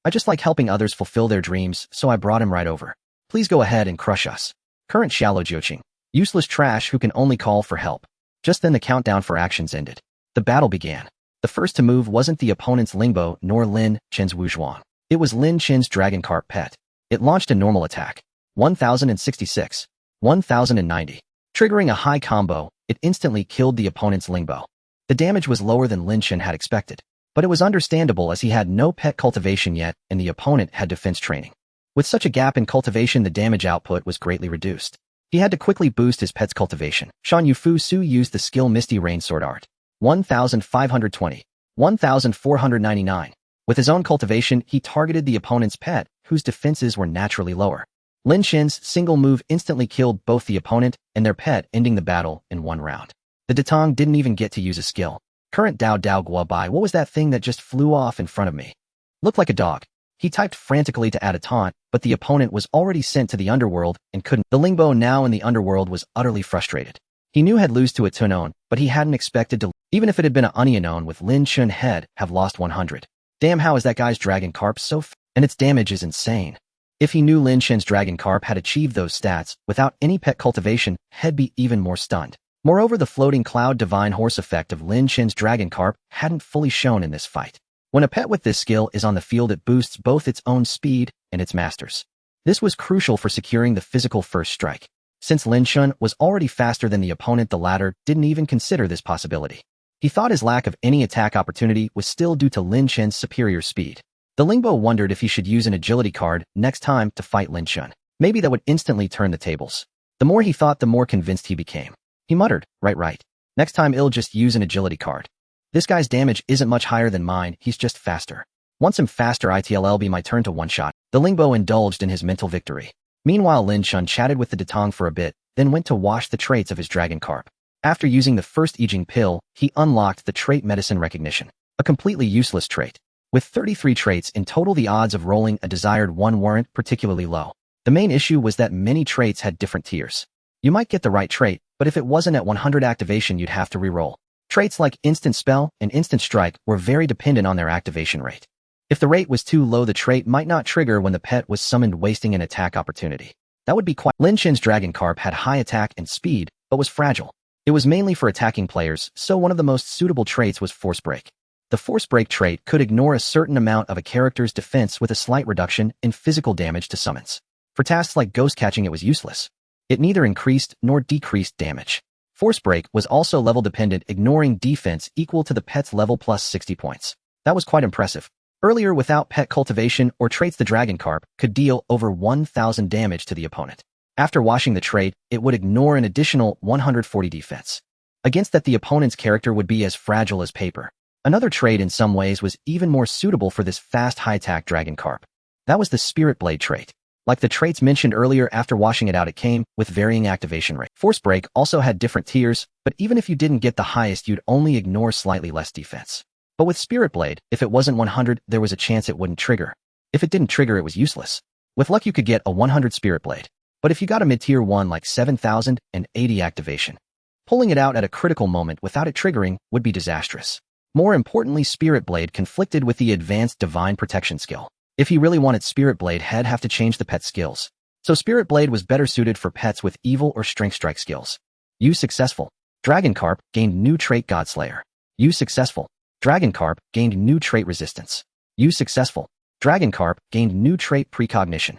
I just like helping others fulfill their dreams, so I brought him right over. Please go ahead and crush us. Current Xiaolu Jiuqing, useless trash who can only call for help. Just then the countdown for actions ended. The battle began. The first to move wasn't the opponent's Lingbo nor Lin Chen's Wuzhuang. It was Lin Chen's Dragon Carp pet. It launched a normal attack. 1066. 1090. Triggering a high combo, it instantly killed the opponent's Lingbo. The damage was lower than Lin Chen had expected, but it was understandable as he had no pet cultivation yet and the opponent had defense training. With such a gap in cultivation, the damage output was greatly reduced. He had to quickly boost his pet's cultivation. Shan Yufusu used the skill Misty Rain Sword Art. 1520. 1499. With his own cultivation, he targeted the opponent's pet, whose defenses were naturally lower. Lin Chen's single move instantly killed both the opponent and their pet, ending the battle in 1 round. The Datong didn't even get to use a skill. Current Dao Dao Guobai, what was that thing that just flew off in front of me? Looked like a dog. He typed frantically to add a taunt, but the opponent was already sent to the underworld and couldn't. The Lingbo, now in the underworld, was utterly frustrated. He knew he'd lose to a Tunon, but he hadn't expected to, even if it had been an Unknown with Lin Chen head, have lost 100. Damn, how is that guy's Dragon Carp so and its damage is insane. If he knew Lin Chen's Dragon Carp had achieved those stats without any pet cultivation, he'd be even more stunned. Moreover, the floating cloud Divine Horse effect of Lin Chen's Dragon Carp hadn't fully shown in this fight. When a pet with this skill is on the field, it boosts both its own speed and its master's. This was crucial for securing the physical first strike. Since Lin Chen was already faster than the opponent, the latter didn't even consider this possibility. He thought his lack of any attack opportunity was still due to Lin Chen's superior speed. The Lingbo wondered if he should use an agility card next time to fight Lin Chen. Maybe that would instantly turn the tables. The more he thought, the more convinced he became. He muttered, right. Next time I'll just use an agility card. This guy's damage isn't much higher than mine, he's just faster. Once I'm faster, it'll be my turn to one-shot. The Lingbo indulged in his mental victory. Meanwhile, Lin Chen chatted with the Datong for a bit, then went to wash the traits of his Dragon Carp. After using the first I Ching pill, he unlocked the trait Medicine Recognition, a completely useless trait. With 33 traits in total, the odds of rolling a desired one weren't particularly low. The main issue was that many traits had different tiers. You might get the right trait, but if it wasn't at 100 activation, you'd have to reroll. Traits like Instant Spell and Instant Strike were very dependent on their activation rate. If the rate was too low, the trait might not trigger when the pet was summoned, wasting an attack opportunity. That would be quite. Lin Chen's Dragon Carp had high attack and speed, but was fragile. It was mainly for attacking players, so one of the most suitable traits was Force Break. The Force Break trait could ignore a certain amount of a character's defense with a slight reduction in physical damage to summons. For tasks like ghost catching, it was useless. It neither increased nor decreased damage. Force Break was also level dependent, ignoring defense equal to the pet's level plus 60 points. That was quite impressive. Earlier, without pet cultivation or traits, the Dragon Carp could deal over 1,000 damage to the opponent. After washing the trait, it would ignore an additional 140 defense. Against that, the opponent's character would be as fragile as paper. Another trait in some ways was even more suitable for this fast high-tack dragon carp. That was the Spirit Blade trait. Like the traits mentioned earlier, after washing it out it came with varying activation rate. Force Break also had different tiers, but even if you didn't get the highest you'd only ignore slightly less defense. But with Spirit Blade, if it wasn't 100 there was a chance it wouldn't trigger. If it didn't trigger it was useless. With luck you could get a 100 Spirit Blade. But if you got a mid-tier one like 7080 activation, pulling it out at a critical moment without it triggering would be disastrous. More importantly, Spirit Blade conflicted with the advanced Divine Protection skill. If he really wanted Spirit Blade, he'd have to change the pet skills. So Spirit Blade was better suited for pets with Evil or Strength Strike skills. Use successful. Dragon Carp gained new trait Godslayer. Use successful. Dragon Carp gained new trait Resistance. Use successful. Dragon Carp gained new trait Precognition.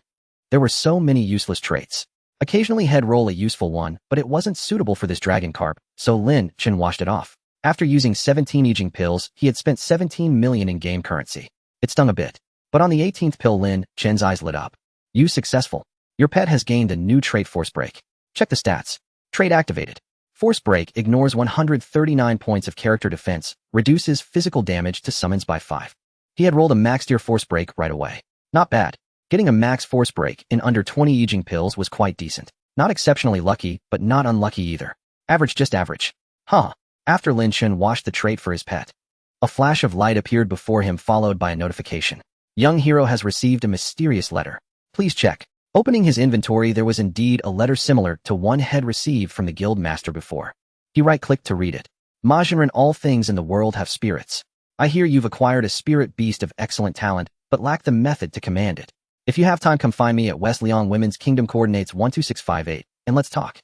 There were so many useless traits. Occasionally he'd roll a useful one, but it wasn't suitable for this Dragon Carp, so Lin Chen washed it off. After using 17 aging pills, he had spent 17 million in game currency. It stung a bit. But on the 18th pill Lin Chen's eyes lit up. Use successful. Your pet has gained a new trait Force Break. Check the stats. Trait activated. Force Break ignores 139 points of character defense, reduces physical damage to summons by 5. He had rolled a max tier Force Break right away. Not bad. Getting a max Force Break in under 20 aging pills was quite decent. Not exceptionally lucky, but not unlucky either. Average, just average. Huh. After Lin Chen washed the trait for his pet, a flash of light appeared before him followed by a notification. Young hero has received a mysterious letter. Please check. Opening his inventory, there was indeed a letter similar to one had received from the guild master before. He right-clicked to read it. Majinren, all things in the world have spirits. I hear you've acquired a spirit beast of excellent talent, but lack the method to command it. If you have time, come find me at West Liang Women's Kingdom, coordinates 12658, and let's talk.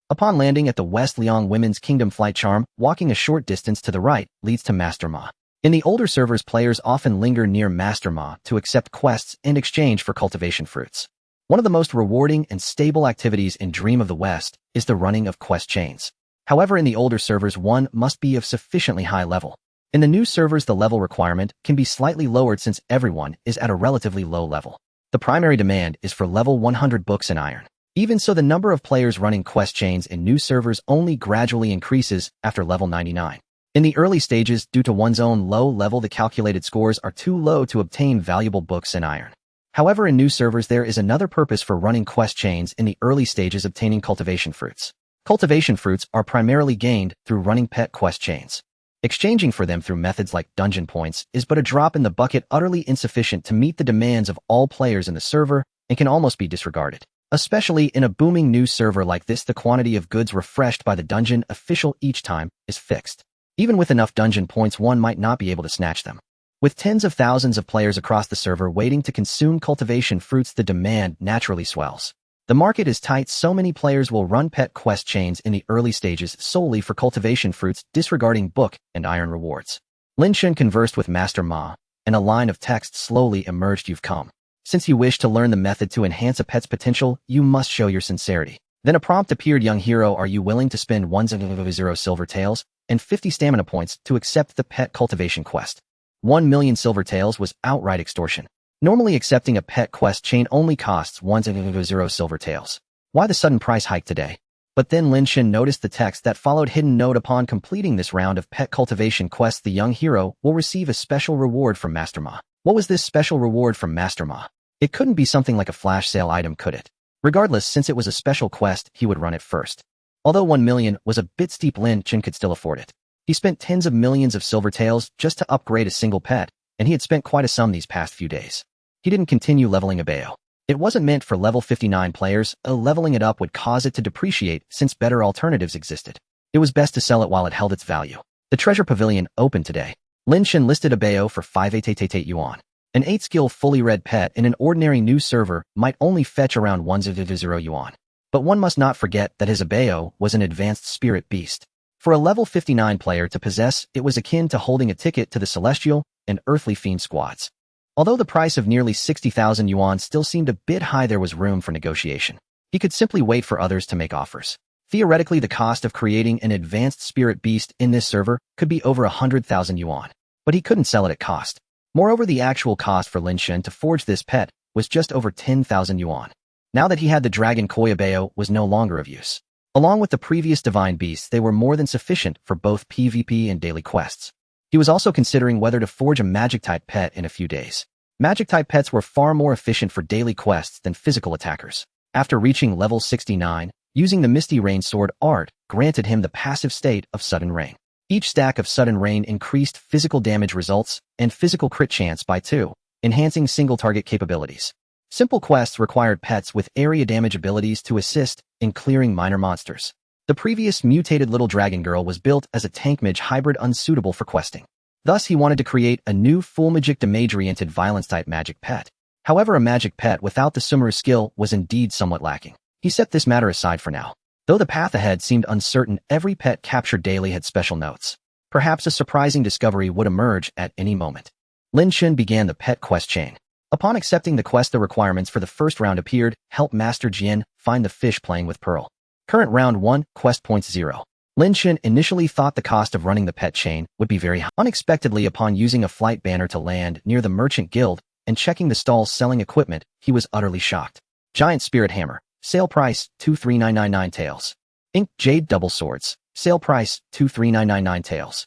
Upon landing at the West Liang Women's Kingdom, flight charm, walking a short distance to the right, leads to Master Ma. In the older servers, players often linger near Master Ma to accept quests in exchange for cultivation fruits. One of the most rewarding and stable activities in Dream of the West is the running of quest chains. However, in the older servers, one must be of sufficiently high level. In the new servers, the level requirement can be slightly lowered since everyone is at a relatively low level. The primary demand is for level 100 books in iron. Even so, the number of players running quest chains in new servers only gradually increases after level 99. In the early stages, due to one's own low level, the calculated scores are too low to obtain valuable books in iron. However, in new servers, there is another purpose for running quest chains in the early stages, obtaining cultivation fruits. Cultivation fruits are primarily gained through running pet quest chains. Exchanging for them through methods like dungeon points is but a drop in the bucket, utterly insufficient to meet the demands of all players in the server, and can almost be disregarded. Especially in a booming new server like this, the quantity of goods refreshed by the dungeon official each time is fixed. Even with enough dungeon points, one might not be able to snatch them. With tens of thousands of players across the server waiting to consume cultivation fruits, the demand naturally swells. The market is tight, so many players will run pet quest chains in the early stages solely for cultivation fruits, disregarding book and iron rewards. Lin Chen conversed with Master Ma, and a line of text slowly emerged. You've come. Since you wish to learn the method to enhance a pet's potential, you must show your sincerity. Then a prompt appeared. Young hero, are you willing to spend 1,000 silver taels and 50 stamina points to accept the pet cultivation quest? 1 million silver taels was outright extortion. Normally accepting a pet quest chain only costs 1,000 silver taels. Why the sudden price hike today? But then Lin Chen noticed the text that followed. Hidden note: upon completing this round of pet cultivation quests, the young hero will receive a special reward from Master Ma. What was this special reward from Master Ma? It couldn't be something like a flash sale item, could it? Regardless, since it was a special quest, he would run it first. Although 1 million was a bit steep, Lin Chen could still afford it. He spent tens of millions of silver taels just to upgrade a single pet, and he had spent quite a sum these past few days. He didn't continue leveling a Bayo. It wasn't meant for level 59 players, leveling it up would cause it to depreciate since better alternatives existed. It was best to sell it while it held its value. The treasure pavilion opened today. Lin Chen listed a Bayo for 588 yuan. An 8-skill fully red pet in an ordinary new server might only fetch around 100 yuan. But one must not forget that his Bayo was an advanced spirit beast. For a level 59 player to possess, it was akin to holding a ticket to the Celestial and Earthly Fiend squads. Although the price of nearly 60,000 yuan still seemed a bit high, there was room for negotiation. He could simply wait for others to make offers. Theoretically, the cost of creating an advanced spirit beast in this server could be over 100,000 yuan, but he couldn't sell it at cost. Moreover, the actual cost for Lin Chen to forge this pet was just over 10,000 yuan. Now that he had the Dragon Koya Bayo was no longer of use. Along with the previous divine beasts, they were more than sufficient for both PvP and daily quests. He was also considering whether to forge a magic-type pet in a few days. Magic-type pets were far more efficient for daily quests than physical attackers. After reaching level 69, using the Misty Rain Sword art granted him the passive state of Sudden Rain. Each stack of Sudden Rain increased physical damage results and physical crit chance by 2, enhancing single-target capabilities. Simple quests required pets with area damage abilities to assist in clearing minor monsters. The previous mutated little dragon girl was built as a tank mage hybrid unsuitable for questing. Thus, he wanted to create a new full magic damage-oriented violence-type magic pet. However, a magic pet without the Sumeru skill was indeed somewhat lacking. He set this matter aside for now. Though the path ahead seemed uncertain, every pet captured daily had special notes. Perhaps a surprising discovery would emerge at any moment. Lin Chen began the pet quest chain. Upon accepting the quest, the requirements for the first round appeared: help Master Jian find the fish playing with Pearl. Current round 1, quest points 0. Lin Chen initially thought the cost of running the pet chain would be very high. Unexpectedly, upon using a flight banner to land near the Merchant Guild and checking the stalls selling equipment, he was utterly shocked. Giant Spirit Hammer. Sale price, 23999 taels. Ink Jade Double Swords. Sale price, 23999 taels.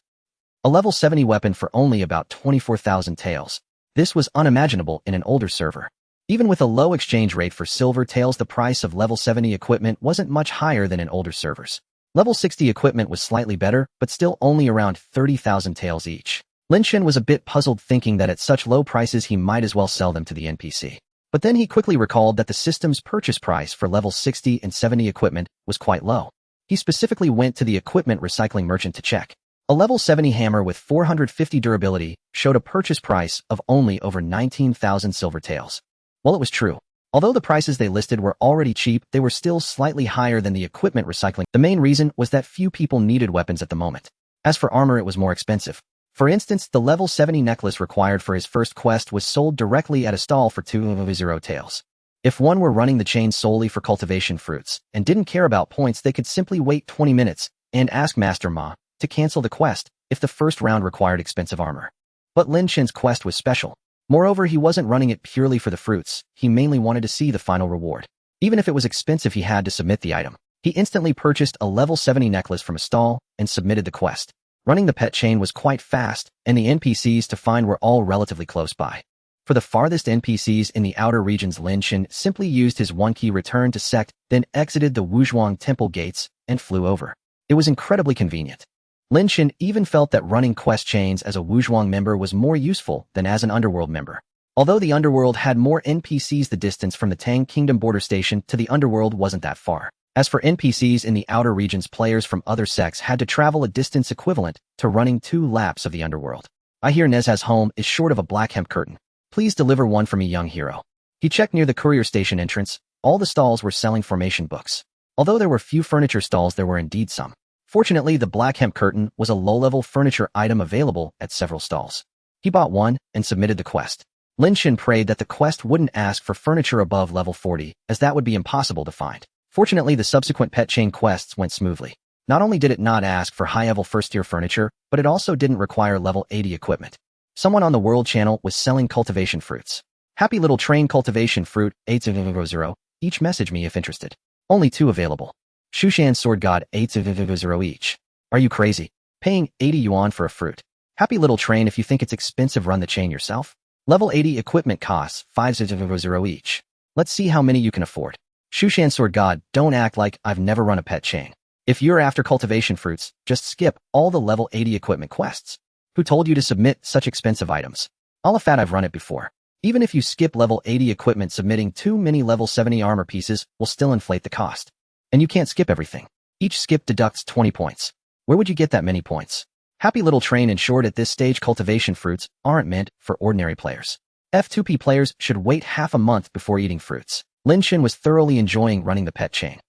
A level 70 weapon for only about 24,000 taels. This was unimaginable in an older server. Even with a low exchange rate for silver taels, the price of level 70 equipment wasn't much higher than in older servers. Level 60 equipment was slightly better, but still only around 30,000 taels each. Lin Chen was a bit puzzled, thinking that at such low prices he might as well sell them to the NPC. But then he quickly recalled that the system's purchase price for level 60 and 70 equipment was quite low. He specifically went to the equipment recycling merchant to check. A level 70 hammer with 450 durability showed a purchase price of only over 19,000 silver taels. Well, it was true. Although the prices they listed were already cheap, they were still slightly higher than the equipment recycling. The main reason was that few people needed weapons at the moment. As for armor, it was more expensive. For instance, the level 70 necklace required for his first quest was sold directly at a stall for 200 taels. If one were running the chain solely for cultivation fruits and didn't care about points, they could simply wait 20 minutes and ask Master Ma to cancel the quest if the first round required expensive armor. But Lin Chen's quest was special. Moreover, he wasn't running it purely for the fruits. He mainly wanted to see the final reward. Even if it was expensive, he had to submit the item. He instantly purchased a level 70 necklace from a stall and submitted the quest. Running the pet chain was quite fast, and the NPCs to find were all relatively close by. For the farthest NPCs in the outer regions, Lin Chen simply used his one-key return to sect, then exited the Wuzhuang temple gates and flew over. It was incredibly convenient. Lin Chen even felt that running quest chains as a Wuzhuang member was more useful than as an Underworld member. Although the Underworld had more NPCs, the distance from the Tang Kingdom border station to the Underworld wasn't that far. As for NPCs in the outer regions, players from other sects had to travel a distance equivalent to running 2 laps of the Underworld. I hear Nezha's home is short of a black hemp curtain. Please deliver one for me, young hero. He checked near the courier station entrance. All the stalls were selling formation books. Although there were few furniture stalls, there were indeed some. Fortunately, the black hemp curtain was a low-level furniture item available at several stalls. He bought one and submitted the quest. Lin Chen prayed that the quest wouldn't ask for furniture above level 40, as that would be impossible to find. Fortunately, the subsequent pet chain quests went smoothly. Not only did it not ask for high-level first-tier furniture, but it also didn't require level 80 equipment. Someone on the World Channel was selling cultivation fruits. Happy little train cultivation fruit, 800, each message me if interested. Only 2 available. Shushan Sword God, 800 each. Are you crazy? Paying 80 yuan for a fruit. Happy little train, if you think it's expensive, run the chain yourself. Level 80 equipment costs 500 each. Let's see how many you can afford. Shushan Sword God, don't act like I've never run a pet chain. If you're after cultivation fruits, just skip all the level 80 equipment quests. Who told you to submit such expensive items? Olafat, I've run it before. Even if you skip level 80 equipment, submitting too many level 70 armor pieces will still inflate the cost. And you can't skip everything. Each skip deducts 20 points. Where would you get that many points? Happy little train. In short, at this stage, cultivation fruits aren't meant for ordinary players. F2P players should wait half a month before eating fruits. Lin Chen was thoroughly enjoying running the pet chain.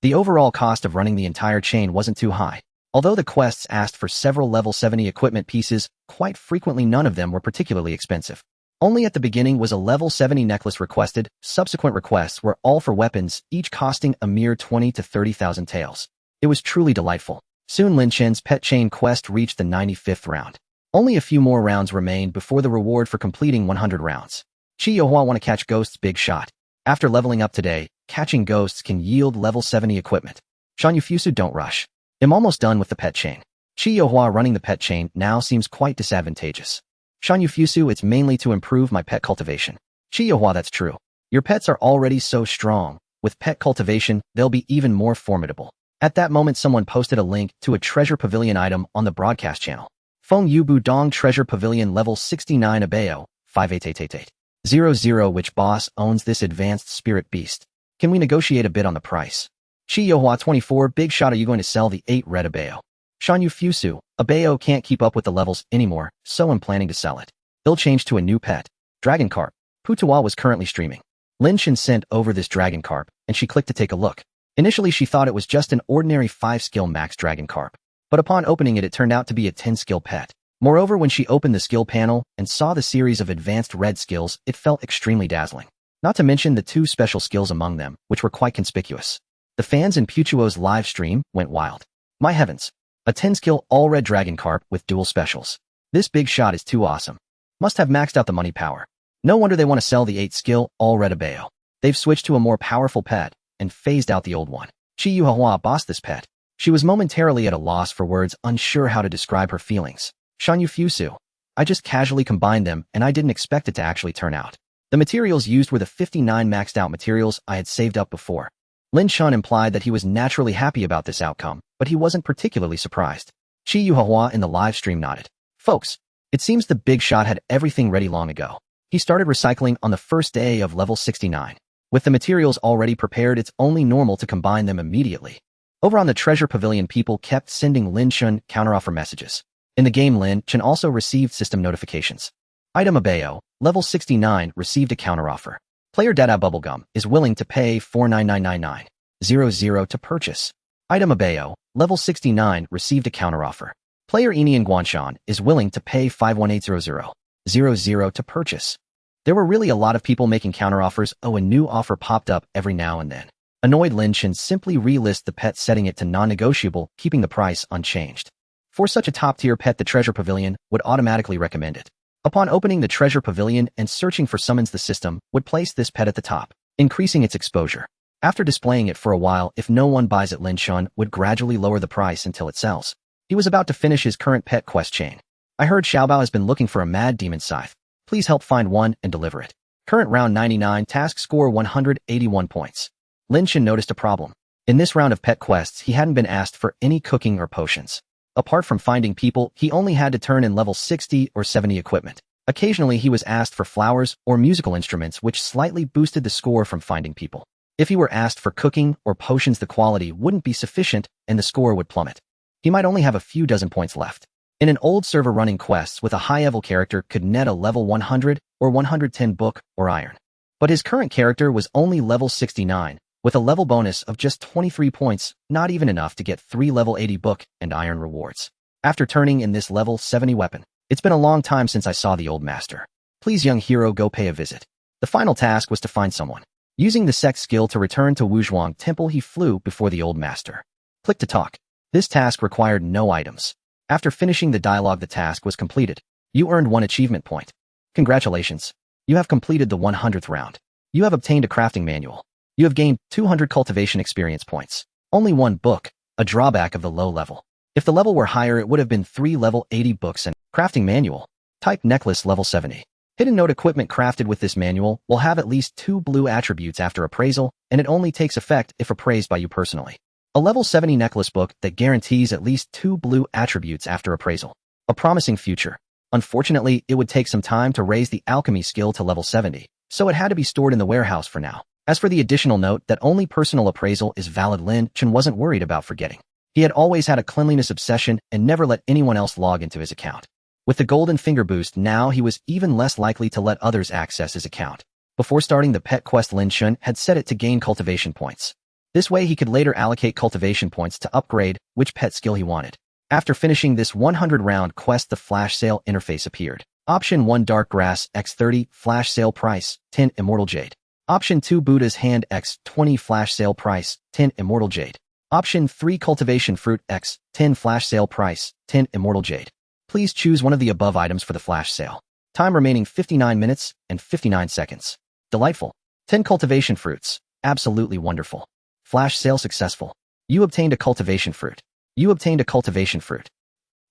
The overall cost of running the entire chain wasn't too high. Although the quests asked for several level 70 equipment pieces, quite frequently none of them were particularly expensive. Only at the beginning was a level 70 necklace requested. Subsequent requests were all for weapons, each costing a mere 20 to 30,000 taels. It was truly delightful. Soon Lin Chen's pet chain quest reached the 95th round. Only a few more rounds remained before the reward for completing 100 rounds. Chi Yohua want to catch ghosts, big shot. After leveling up today, catching ghosts can yield level 70 equipment. Shan Yufusu, don't rush. I'm almost done with the pet chain. Chi Yohua running the pet chain now seems quite disadvantageous. Shan Yufusu, it's mainly to improve my pet cultivation. Chi Yohua, that's true. Your pets are already so strong. With pet cultivation, they'll be even more formidable. At that moment, someone posted a link to a Treasure Pavilion item on the broadcast channel. Feng Yubu Dong Treasure Pavilion level 69 Abayo, 588800. Which boss owns this advanced spirit beast? Can we negotiate a bit on the price? Chi Yohua 24, big shot, are you going to sell the 8 red Abayo? Shan Yufusu, Abayo can't keep up with the levels anymore, so I'm planning to sell it. He'll change to a new pet. Dragon Carp. Putuwa was currently streaming. Lin Chen sent over this Dragon Carp, and she clicked to take a look. Initially, she thought it was just an ordinary 5-skill max Dragon Carp. But upon opening it, it turned out to be a 10-skill pet. Moreover, when she opened the skill panel and saw the series of advanced red skills, it felt extremely dazzling. Not to mention the 2 special skills among them, which were quite conspicuous. The fans in Putuo's live stream went wild. My heavens. A 10-skill all-red Dragon Carp with dual specials. This big shot is too awesome. Must have maxed out the money power. No wonder they want to sell the 8-skill all-red Abayo. They've switched to a more powerful pet and phased out the old one. Chi Yuhua bossed this pet. She was momentarily at a loss for words, unsure how to describe her feelings. Shan Yufusu. I just casually combined them and I didn't expect it to actually turn out. The materials used were the 59 maxed out materials I had saved up before. Lin Chen implied that he was naturally happy about this outcome, but he wasn't particularly surprised. Chi Yuhua in the live stream nodded. Folks, it seems the big shot had everything ready long ago. He started recycling on the first day of level 69. With the materials already prepared, it's only normal to combine them immediately. Over on the Treasure Pavilion, people kept sending Lin Chen counteroffer messages. In the game, Lin Chen also received system notifications. Item Abayo, level 69, received a counteroffer. Player Dada Bubblegum is willing to pay 4999900 to purchase. Item Abayo, level 69, received a counteroffer. Player Enian Guanshan is willing to pay 5180000 to purchase. There were really a lot of people making counteroffers. Oh, a new offer popped up every now and then. Annoyed, Lin Chen simply relist the pet, setting it to non-negotiable, keeping the price unchanged. For such a top-tier pet, the Treasure Pavilion would automatically recommend it. Upon opening the Treasure Pavilion and searching for summons, the system would place this pet at the top, increasing its exposure. After displaying it for a while, if no one buys it, Lin Chen would gradually lower the price until it sells. He was about to finish his current pet quest chain. I heard Xiaobao has been looking for a mad demon scythe. Please help find one and deliver it. Current round 99, task score 181 points. Lin Chen noticed a problem. In this round of pet quests, he hadn't been asked for any cooking or potions. Apart from finding people, he only had to turn in level 60 or 70 equipment. Occasionally, he was asked for flowers or musical instruments, which slightly boosted the score from finding people. If he were asked for cooking or potions, the quality wouldn't be sufficient and the score would plummet. He might only have a few dozen points left. In an old server, running quests with a high-level character could net a level 100 or 110 book or iron. But his current character was only level 69, with a level bonus of just 23 points, not even enough to get 3 level 80 book and iron rewards. After turning in this level 70 weapon, it's been a long time since I saw the old master. Please, young hero, go pay a visit. The final task was to find someone. Using the sex skill to return to Wuzhuang Temple, he flew before the old master. Click to talk. This task required no items. After finishing the dialogue, the task was completed. You earned 1 achievement point. Congratulations. You have completed the 100th round. You have obtained a crafting manual. You have gained 200 cultivation experience points. Only 1 book, a drawback of the low level. If the level were higher, it would have been 3 level 80 books and crafting manual. Type necklace level 70. Hidden note equipment crafted with this manual will have at least 2 blue attributes after appraisal, and it only takes effect if appraised by you personally. A level 70 necklace book that guarantees at least 2 blue attributes after appraisal. A promising future. Unfortunately, it would take some time to raise the alchemy skill to level 70, so it had to be stored in the warehouse for now. As for the additional note that only personal appraisal is valid, Lin Chen wasn't worried about forgetting. He had always had a cleanliness obsession and never let anyone else log into his account. With the golden finger boost, now he was even less likely to let others access his account. Before starting the pet quest, Lin Chen had set it to gain cultivation points. This way he could later allocate cultivation points to upgrade which pet skill he wanted. After finishing this 100-round quest, the flash sale interface appeared. Option 1, Dark Grass X30, flash sale price, 10 Immortal Jade. Option 2, Buddha's Hand X20, flash sale price, 10 Immortal Jade. Option 3, Cultivation Fruit X10, flash sale price, 10 Immortal Jade. Please choose one of the above items for the flash sale. Time remaining 59 minutes and 59 seconds. Delightful. 10 cultivation fruits. Absolutely wonderful. Flash sale successful. You obtained a cultivation fruit. You obtained a cultivation fruit.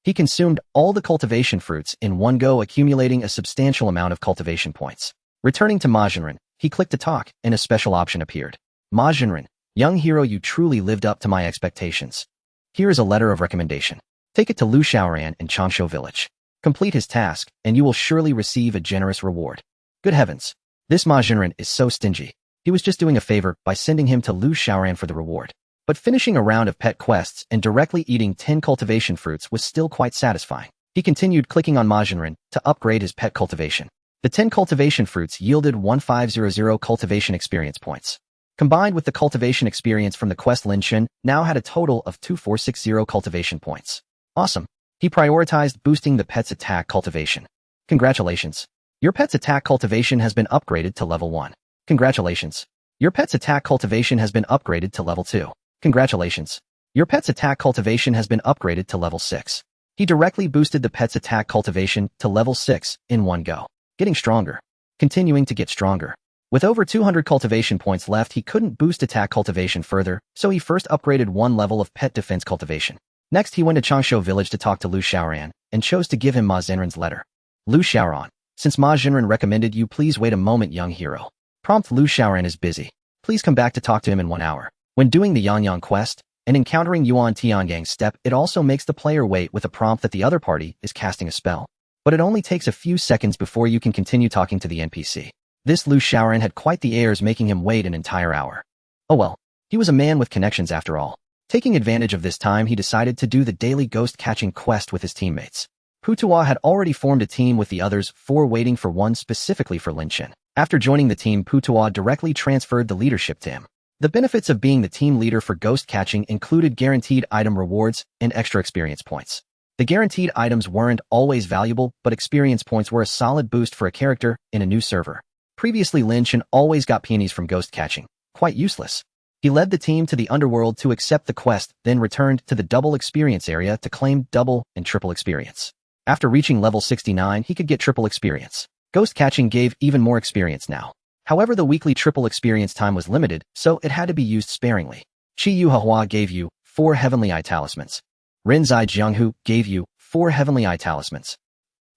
He consumed all the cultivation fruits in one go, accumulating a substantial amount of cultivation points. Returning to Majinren, he clicked to talk, and a special option appeared. Majinren, young hero, you truly lived up to my expectations. Here is a letter of recommendation. Take it to Lu Xiaoran in Changshu village. Complete his task, and you will surely receive a generous reward. Good heavens! This Majinren is so stingy. He was just doing a favor by sending him to Lu Xiaoran for the reward. But finishing a round of pet quests and directly eating 10 cultivation fruits was still quite satisfying. He continued clicking on Majinren to upgrade his pet cultivation. The 10 cultivation fruits yielded 1500 cultivation experience points. Combined with the cultivation experience from the quest, Lin Chen now had a total of 2460 cultivation points. Awesome. He prioritized boosting the pet's attack cultivation. Congratulations. Your pet's attack cultivation has been upgraded to level 1. Congratulations. Your pet's attack cultivation has been upgraded to level 2. Congratulations. Your pet's attack cultivation has been upgraded to level 6. He directly boosted the pet's attack cultivation to level 6 in one go. Getting stronger. Continuing to get stronger. With over 200 cultivation points left, he couldn't boost attack cultivation further, so he first upgraded one level of pet defense cultivation. Next, he went to Changshu village to talk to Lu Xiaoran and chose to give him Ma Zhenren's letter. Lu Xiaoran, since Ma Zhenren recommended you, please wait a moment, young hero. Prompt: Lu Xiaoran is busy. Please come back to talk to him in 1 hour. When doing the Yang quest and encountering Yuan Tiangang's step, it also makes the player wait with a prompt that the other party is casting a spell. But it only takes a few seconds before you can continue talking to the NPC. This Lu Xiaoran had quite the airs, making him wait an entire hour. Oh well, he was a man with connections after all. Taking advantage of this time, he decided to do the daily ghost-catching quest with his teammates. Putuo had already formed a team with the others 4, waiting for one specifically for Lin Chen. After joining the team, Putuo directly transferred the leadership to him. The benefits of being the team leader for ghost catching included guaranteed item rewards and extra experience points. The guaranteed items weren't always valuable, but experience points were a solid boost for a character in a new server. Previously, Lin Chen always got peonies from ghost catching. Quite useless. He led the team to the underworld to accept the quest, then returned to the double experience area to claim double and triple experience. After reaching level 69, he could get triple experience. Ghost catching gave even more experience now. However, the weekly triple experience time was limited, so it had to be used sparingly. Qi Yu Hua gave you 4 Heavenly Eye Talismans. Rinzai Jianghu gave you 4 Heavenly Eye Talismans.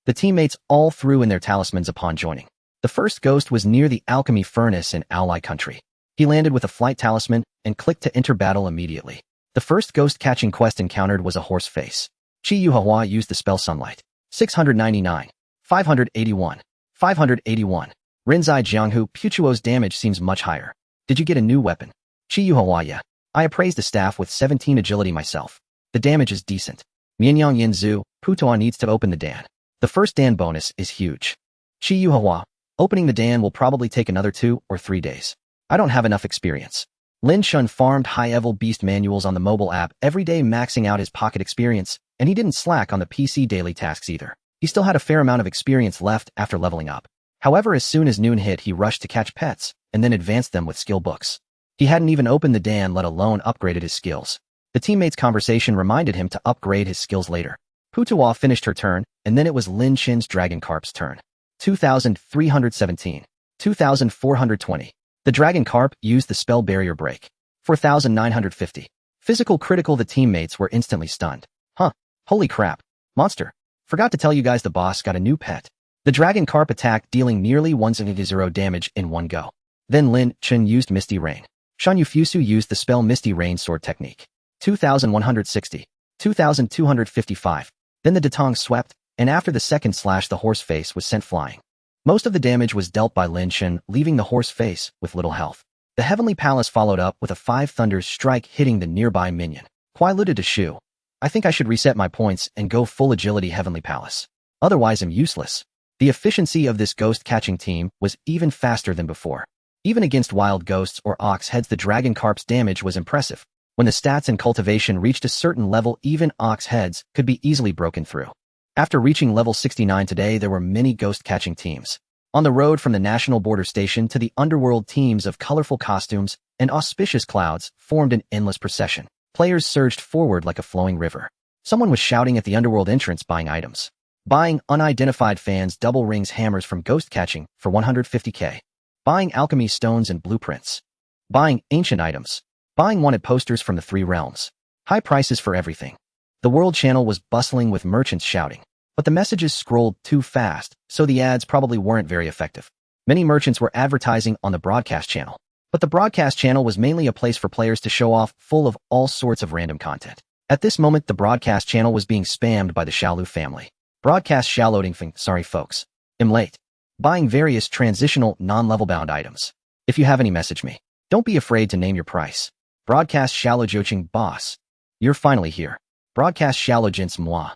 The teammates all threw in their talismans upon joining. The first ghost was near the alchemy furnace in Aolai country. He landed with a flight talisman and clicked to enter battle immediately. The first ghost-catching quest encountered was a horse face. Qi Yu Hua used the spell Sunlight. 699. 581. 581. Rinzai Jianghu, Putuo's damage seems much higher. Did you get a new weapon? Qi Yu Hua, yeah. I appraised the staff with 17 agility myself. The damage is decent. Mianyang Yinzu, Putuo needs to open the Dan. The first Dan bonus is huge. Qi Yu Hua, opening the Dan will probably take another 2 or 3 days. I don't have enough experience. Lin Chen farmed high-level beast manuals on the mobile app every day, maxing out his pocket experience, and he didn't slack on the PC daily tasks either. He still had a fair amount of experience left after leveling up. However, as soon as noon hit, he rushed to catch pets, and then advanced them with skill books. He hadn't even opened the Dan, let alone upgraded his skills. The teammates' conversation reminded him to upgrade his skills later. Putuo finished her turn, and then it was Lin Chen's Dragon Carp's turn. 2317. 2420. The Dragon Carp used the spell Barrier Break. 4950. Physical critical. The teammates were instantly stunned. Huh. Holy crap. Monster. Forgot to tell you guys, the boss got a new pet. The Dragon Carp attacked, dealing nearly 100 damage in one go. Then Lin Chen used Misty Rain. Shan Yufusu used the spell Misty Rain Sword Technique. 2160. 2255. Then the Datong swept, and after the second slash, the horse face was sent flying. Most of the damage was dealt by Lin Chen, leaving the horse face with little health. The Heavenly Palace followed up with a 5 Thunders strike, hitting the nearby minion. Kuai looted to Shu. I think I should reset my points and go full agility Heavenly Palace. Otherwise I'm useless. The efficiency of this ghost-catching team was even faster than before. Even against wild ghosts or ox heads, the Dragon Carp's damage was impressive. When the stats and cultivation reached a certain level, even ox heads could be easily broken through. After reaching level 69 today, there were many ghost-catching teams. On the road from the National Border Station to the underworld, teams of colorful costumes and auspicious clouds formed an endless procession. Players surged forward like a flowing river. Someone was shouting at the underworld entrance, buying items. Buying unidentified fans, double rings, hammers from ghost catching for 150k. Buying alchemy stones and blueprints. Buying ancient items. Buying wanted posters from the 3 realms. High prices for everything. The world channel was bustling with merchants shouting, but the messages scrolled too fast, so the ads probably weren't very effective. Many merchants were advertising on the broadcast channel, but the broadcast channel was mainly a place for players to show off, full of all sorts of random content. At this moment, the broadcast channel was being spammed by the Xiaolu family. Broadcast Xiaoloading thing, sorry folks. I'm late. Buying various transitional, non-level bound items. If you have any, message me. Don't be afraid to name your price. Broadcast Xiaolojiuqing boss. You're finally here. Broadcast Xiaolojins moi.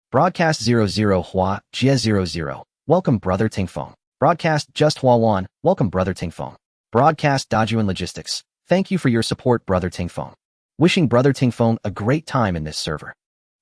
Broadcast 00 Hua Jie 00. Welcome brother Tingfeng. Broadcast Just One-Yuan. Welcome brother Tingfeng. Broadcast Dajuan Logistics. Thank you for your support brother Tingfeng. Wishing brother Tingfeng a great time in this server.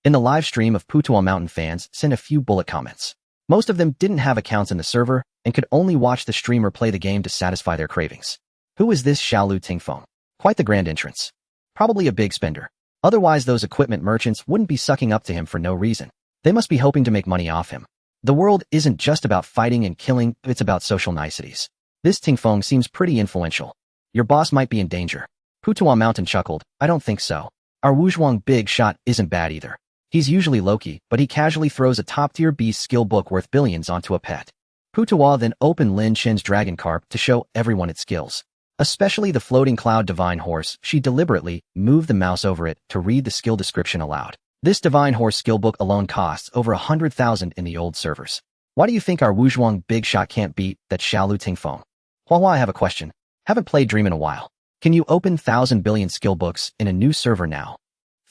In the live stream of Putuo Mountain fans sent a few bullet comments. Most of them didn't have accounts in the server and could only watch the streamer play the game to satisfy their cravings. Who is this Xiaolu Tingfeng? Quite the grand entrance. Probably a big spender. Otherwise those equipment merchants wouldn't be sucking up to him for no reason. They must be hoping to make money off him. The world isn't just about fighting and killing, it's about social niceties. This Tingfeng seems pretty influential. Your boss might be in danger. Putuo Mountain chuckled, I don't think so. Our Wuzhuang big shot isn't bad either. He's usually low-key, but he casually throws a top-tier beast skill book worth billions onto a pet. Putuo then opened Lin Chen's Dragon Carp to show everyone its skills. Especially the floating cloud divine horse, she deliberately moved the mouse over it to read the skill description aloud. This divine horse skill book alone costs over 100,000 in the old servers. Why do you think our Wuzhuang big shot can't beat that Xiaolu Tingfeng? Hua, I have a question. Haven't played Dream in a while. Can you open 1,000 billion skill books in a new server now?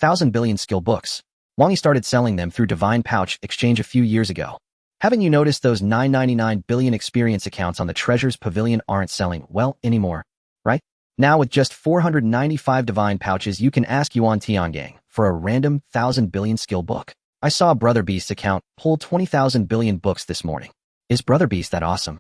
1,000 billion skill books. Wangi started selling them through Divine Pouch Exchange a few years ago. Haven't you noticed those 999 billion experience accounts on the Treasures Pavilion aren't selling well anymore, right? Now with just 495 Divine Pouches, you can ask Yuan Tiangang for a random 1,000 billion skill book. I saw Brother Beast's account pull 20,000 billion books this morning. Is Brother Beast that awesome?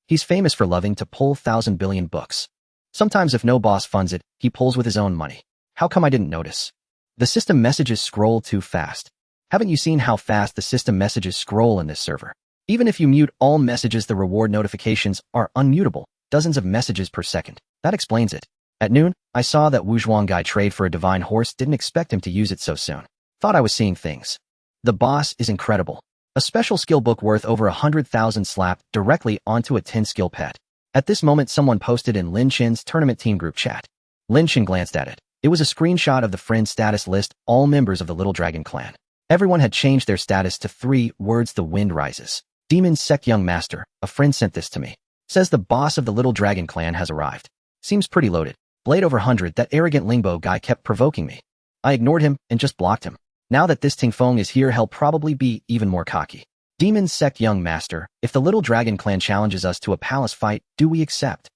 He's famous for loving to pull 1,000 billion books. Sometimes if no boss funds it, he pulls with his own money. How come I didn't notice? The system messages scroll too fast. Haven't you seen how fast the system messages scroll in this server? Even if you mute all messages, the reward notifications are unmutable, dozens of messages per second. That explains it. At noon, I saw that Wuzhuang guy trade for a divine horse, didn't expect him to use it so soon. Thought I was seeing things. The boss is incredible. A special skill book worth over 100,000 slapped directly onto a 10-skill pet. At this moment, someone posted in Lin Chen's tournament team group chat. Lin Chen glanced at it. It was a screenshot of the friend status list, all members of the Little Dragon clan. Everyone had changed their status to 3 words: the wind rises. Demon Sect Young Master, a friend sent this to me. Says the boss of the Little Dragon clan has arrived. Seems pretty loaded. Blade over 100, that arrogant Lingbo guy kept provoking me. I ignored him and just blocked him. Now that this Tingfeng is here, he'll probably be even more cocky. Demon Sect Young Master, if the Little Dragon clan challenges us to a palace fight, do we accept?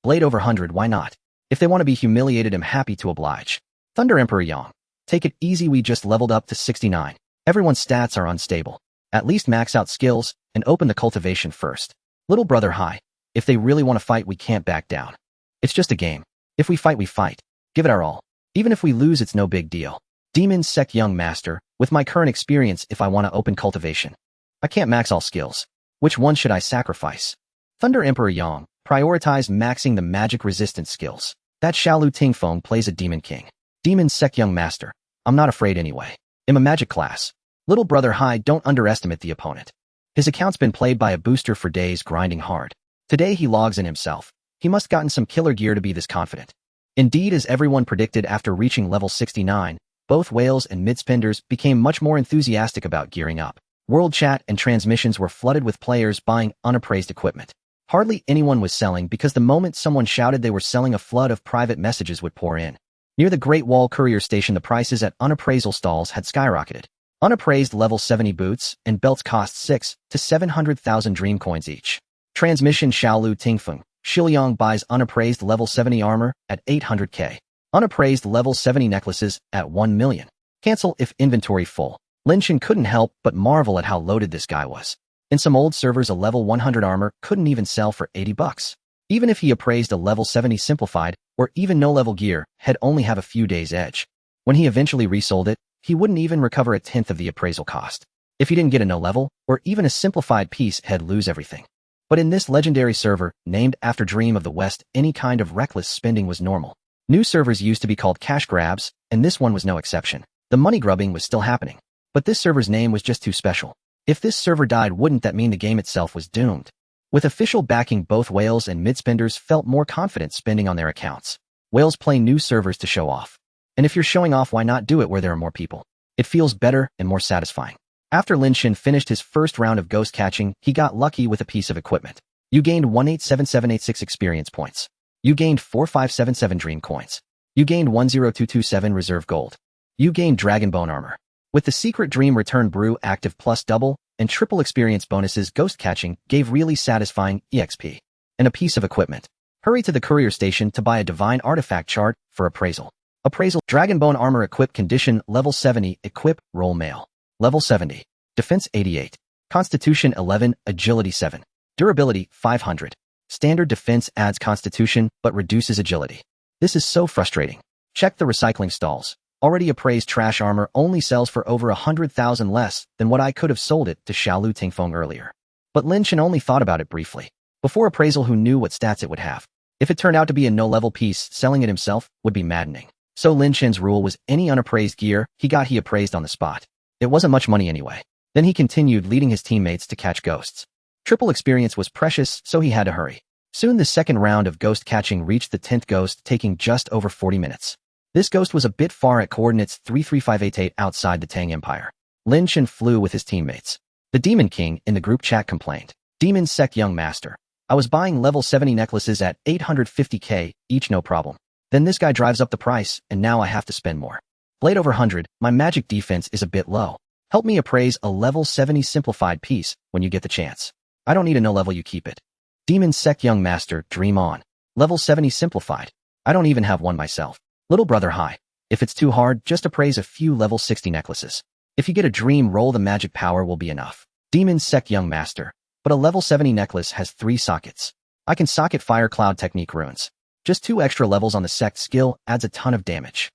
Blade over 100, why not? If they want to be humiliated, I'm happy to oblige. Thunder Emperor Yang. Take it easy, we just leveled up to 69. Everyone's stats are unstable. At least max out skills and open the cultivation first. Little brother hi. If they really want to fight, we can't back down. It's just a game. If we fight, we fight. Give it our all. Even if we lose, it's no big deal. Demon Sect Young Master, with my current experience, if I want to open cultivation, I can't max all skills. Which one should I sacrifice? Thunder Emperor Yang, prioritize maxing the magic resistance skills. That Xiaolu Tingfeng plays a Demon King. Demon Sect Young Master, I'm not afraid anyway. I'm a magic class. Little brother hi, don't underestimate the opponent. His account's been played by a booster for days, grinding hard. Today he logs in himself. He must gotten some killer gear to be this confident. Indeed, as everyone predicted, after reaching level 69, both whales and mid-spenders became much more enthusiastic about gearing up. World chat and transmissions were flooded with players buying unappraised equipment. Hardly anyone was selling because the moment someone shouted they were selling, a flood of private messages would pour in. Near the Great Wall Courier Station, the prices at unappraisal stalls had skyrocketed. Unappraised level 70 boots and belts cost 6 to 700,000 dream coins each. Transmission Xiaolu Tingfeng. Shiliang buys unappraised level 70 armor at 800k. Unappraised level 70 necklaces at 1 million. Cancel if inventory full. Lin Chen couldn't help but marvel at how loaded this guy was. In some old servers, a level 100 armor couldn't even sell for 80 bucks. Even if he appraised a level 70 simplified or even no level gear, he'd only have a few days edge. When he eventually resold it, he wouldn't even recover a tenth of the appraisal cost. If he didn't get a no level or even a simplified piece, he'd lose everything. But in this legendary server, named after Dream of the West, any kind of reckless spending was normal. New servers used to be called cash grabs, and this one was no exception. The money grubbing was still happening. But this server's name was just too special. If this server died, wouldn't that mean the game itself was doomed? With official backing, both whales and mid-spenders felt more confident spending on their accounts. Whales play new servers to show off. And if you're showing off, why not do it where there are more people? It feels better and more satisfying. After Lin Chen finished his first round of ghost catching, he got lucky with a piece of equipment. You gained 187786 experience points. You gained 4577 dream coins. You gained 10227 reserve gold. You gained dragon bone armor. With the secret dream return brew active plus double and triple experience bonuses, ghost catching gave really satisfying EXP. And a piece of equipment. Hurry to the courier station to buy a divine artifact chart for appraisal. Appraisal: dragon bone armor equip condition level 70, equip roll mail. Level 70. Defense 88. Constitution 11, agility 7. Durability 500. Standard defense adds constitution but reduces agility. This is so frustrating. Check the recycling stalls. Already appraised trash armor only sells for over 100,000 less than what I could have sold it to Xiaolu Tingfeng earlier. But Lin Chen only thought about it briefly. Before appraisal, who knew what stats it would have? If it turned out to be a no-level piece, selling it himself would be maddening. So Lin Chen's rule was any unappraised gear he appraised on the spot. It wasn't much money anyway. Then he continued leading his teammates to catch ghosts. Triple experience was precious, so he had to hurry. Soon the second round of ghost catching reached the 10th ghost, taking just over 40 minutes. This ghost was a bit far at coordinates 33588 outside the Tang Empire. Lin Chen flew with his teammates. The Demon King in the group chat complained. Demon Sect Young Master. I was buying level 70 necklaces at 850k each, no problem. Then this guy drives up the price, and now I have to spend more. Blade over 100, my magic defense is a bit low. Help me appraise a level 70 simplified piece when you get the chance. I don't need a no level, you keep it. Demon Sect Young Master, dream on. Level 70 simplified. I don't even have one myself. Little brother, hi. If it's too hard, just appraise a few level 60 necklaces. If you get a dream roll, the magic power will be enough. Demon Sect Young Master. But a level 70 necklace has 3 sockets. I can socket Fire Cloud Technique runes. Just 2 extra levels on the sect skill adds a ton of damage.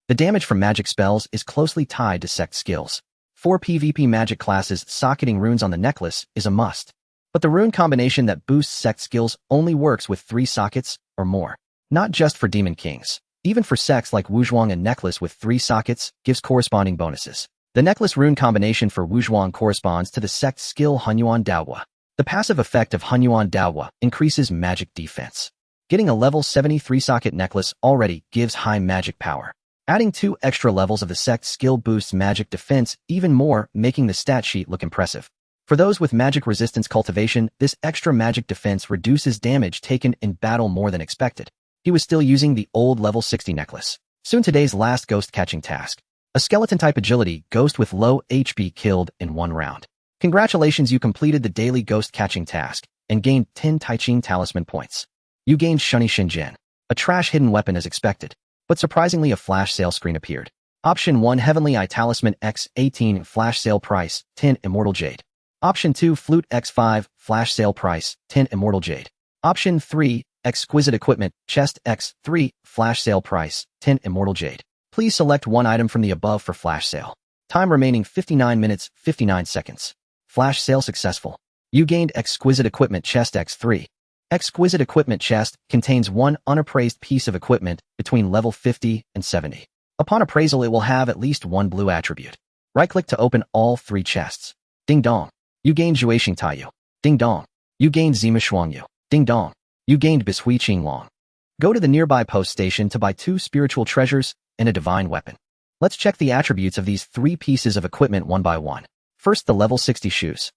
The damage from magic spells is closely tied to sect skills. 4 PvP magic classes socketing runes on the necklace is a must. But the rune combination that boosts sect skills only works with 3 sockets or more. Not just for Demon Kings. Even for sects like Wuzhuang, a necklace with 3 sockets gives corresponding bonuses. The necklace rune combination for Wuzhuang corresponds to the sect skill One-Yuan Daohua. The passive effect of One-Yuan Daohua increases magic defense. Getting a level 73 socket necklace already gives high magic power. Adding 2 extra levels of the sect skill boosts magic defense even more, making the stat sheet look impressive. For those with magic resistance cultivation, this extra magic defense reduces damage taken in battle more than expected. He was still using the old level 60 necklace. Soon today's last ghost catching task. A skeleton-type agility ghost with low HP killed in 1 round. Congratulations, you completed the daily ghost catching task and gained 10 Taiching talisman points. You gained Shunny Shingen, a trash hidden weapon as expected. But surprisingly, a flash sale screen appeared. Option 1, Heavenly Eye Talisman X 18, flash sale price 10 Immortal Jade. Option 2, Flute X5, flash sale price 10 Immortal Jade. Option 3, Exquisite Equipment Chest X3, flash sale price 10 Immortal Jade. Please select one item from the above for flash sale. Time remaining 59 minutes 59 seconds. Flash sale successful. You gained Exquisite Equipment Chest X3. Exquisite Equipment Chest contains 1 unappraised piece of equipment between level 50 and 70. Upon appraisal, it will have at least 1 blue attribute. Right-click to open all 3 chests. Ding dong. You gained Juexing Taiyu. Ding dong. You gained Zima Shuangyu. Ding dong. You gained Bishui Qinglong. Go to the nearby post station to buy 2 spiritual treasures and a divine weapon. Let's check the attributes of these 3 pieces of equipment one by one. First, the level 60 shoes.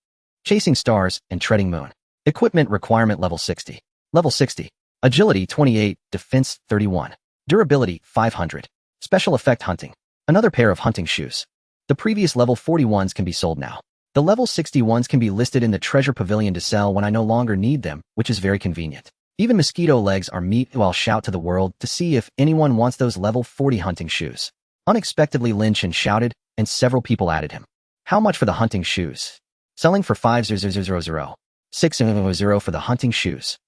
Chasing Stars and Treading Moon. Equipment requirement level 60. Level 60. Agility 28, Defense 31. Durability 500. Special effect Hunting. Another pair of hunting shoes. The previous level 41s can be sold now. The level 61s can be listed in the treasure pavilion to sell when I no longer need them, which is very convenient. Even mosquito legs are meat. I'll shout to the world to see if anyone wants those level 40 hunting shoes. Unexpectedly, Lin Chen shouted, and several people added him. How much for the hunting shoes? Selling for 5,000. 6,000 for the hunting shoes.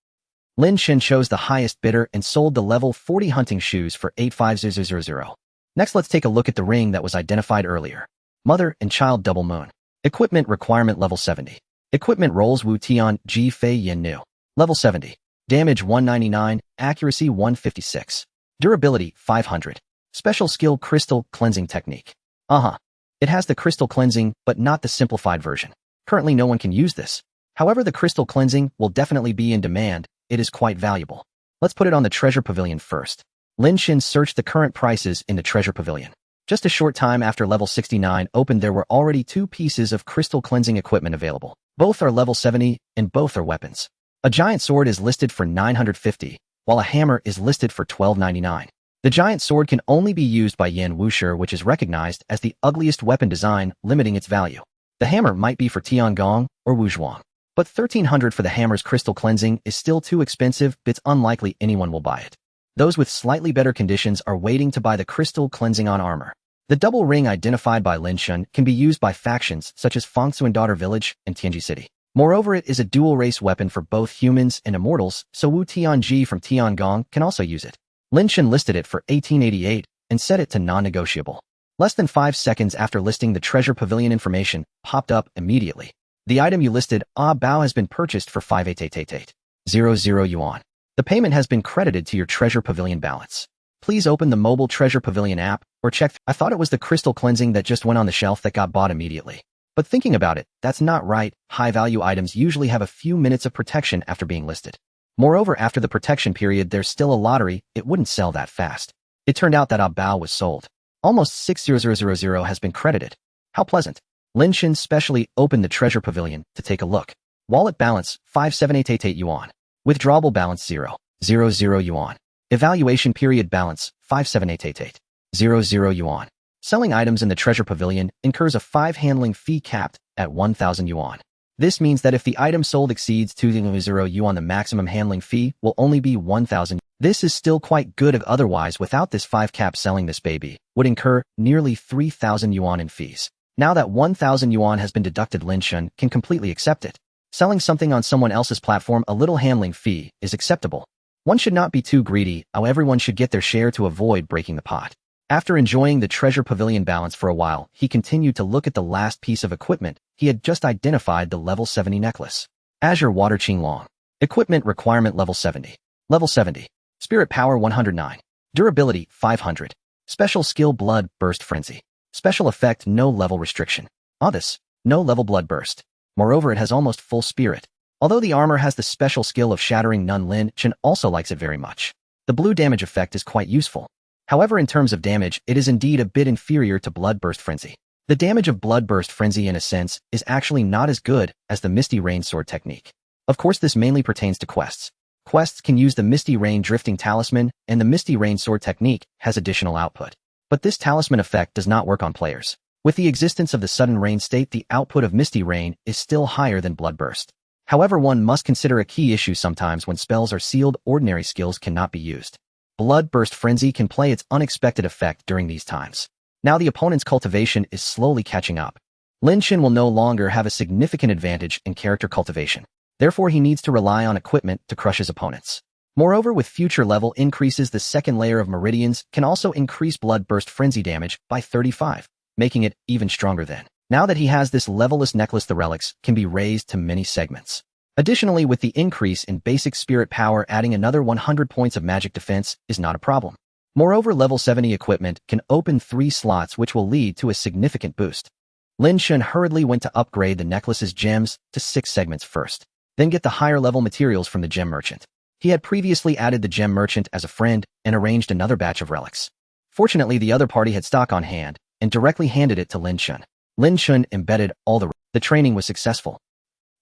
Lin Chen chose the highest bidder and sold the level 40 hunting shoes for 8,500. Next, let's take a look at the ring that was identified earlier. Mother and Child Double Moon. Equipment requirement level 70. Equipment rolls Wu Tian Ji Fei Yin Nu. Level 70. Damage 199, accuracy 156. Durability 500. Special skill Crystal Cleansing Technique. Uh-huh. It has the crystal cleansing, but not the simplified version. Currently no one can use this. However, the crystal cleansing will definitely be in demand. It is quite valuable. Let's put it on the treasure pavilion first. Lin Chen searched the current prices in the treasure pavilion. Just a short time after level 69 opened, there were already 2 pieces of crystal cleansing equipment available. Both are level 70, and both are weapons. A giant sword is listed for 950, while a hammer is listed for 1299. The giant sword can only be used by Yan Wushi, which is recognized as the ugliest weapon design, limiting its value. The hammer might be for Tiangong or Wuzhuang. But 1300 for the hammer's crystal cleansing is still too expensive. It's unlikely anyone will buy it. Those with slightly better conditions are waiting to buy the crystal cleansing on armor. The double ring identified by Lin Chen can be used by factions such as Fangsuan Daughter Village and Tianji City. Moreover, it is a dual-race weapon for both humans and immortals, so Wu Tianji from Tiangong can also use it. Lin Chen listed it for 1888 and set it to non-negotiable. Less than 5 seconds after listing, the treasure pavilion information popped up immediately. The item you listed, Bao, has been purchased for 588800 yuan. The payment has been credited to your treasure pavilion balance. Please open the mobile treasure pavilion app or check. I thought it was the crystal cleansing that just went on the shelf that got bought immediately. But thinking about it, that's not right. High-value items usually have a few minutes of protection after being listed. Moreover, after the protection period, there's still a lottery. It wouldn't sell that fast. It turned out that Bao was sold. Almost 60000 has been credited. How pleasant. Lin Chen specially opened the treasure pavilion to take a look. Wallet balance, 57888 yuan. Withdrawable balance, 000 yuan. Evaluation period balance, 57888 yuan. Selling items in the treasure pavilion incurs a 5 handling fee capped at 1000 yuan. This means that if the item sold exceeds 200 yuan, the maximum handling fee will only be 1000. This is still quite good. Otherwise, without this 5 cap, selling this baby would incur nearly 3000 yuan in fees. Now that 1000 yuan has been deducted, Lin Chen can completely accept it. Selling something on someone else's platform, a little handling fee is acceptable. One should not be too greedy, how everyone should get their share to avoid breaking the pot. After enjoying the treasure pavilion balance for a while, he continued to look at the last piece of equipment. He had just identified the level 70 necklace. Azure Water Qinglong. Equipment requirement level 70. Level 70. Spirit power 109. Durability 500. Special skill Blood Burst Frenzy. Special effect no level restriction. This, no level blood burst. Moreover, it has almost full spirit. Although the armor has the special skill of shattering none, Lin Chen also likes it very much. The blue damage effect is quite useful. However, in terms of damage, it is indeed a bit inferior to Blood Burst Frenzy. The damage of Blood Burst Frenzy, in a sense, is actually not as good as the Misty Rain Sword technique. Of course, this mainly pertains to quests. Quests can use the Misty Rain Drifting Talisman, and the Misty Rain Sword technique has additional output. But this talisman effect does not work on players. With the existence of the Sudden Rain state, the output of Misty Rain is still higher than Blood Burst. However, one must consider a key issue. Sometimes when spells are sealed, ordinary skills cannot be used. Blood Burst Frenzy can play its unexpected effect during these times. Now the opponent's cultivation is slowly catching up. Lin Chen will no longer have a significant advantage in character cultivation. Therefore, he needs to rely on equipment to crush his opponents. Moreover, with future level increases, the second layer of meridians can also increase Blood Burst Frenzy damage by 35, making it even stronger then. Now that he has this levelless necklace, the relics can be raised to many segments. Additionally, with the increase in basic spirit power, adding another 100 points of magic defense is not a problem. Moreover, level 70 equipment can open 3 slots, which will lead to a significant boost. Lin Chen hurriedly went to upgrade the necklace's gems to 6 segments first, then get the higher level materials from the gem merchant. He had previously added the gem merchant as a friend and arranged another batch of relics. Fortunately, the other party had stock on hand and directly handed it to Lin Chen. Lin Chen embedded all the training was successful.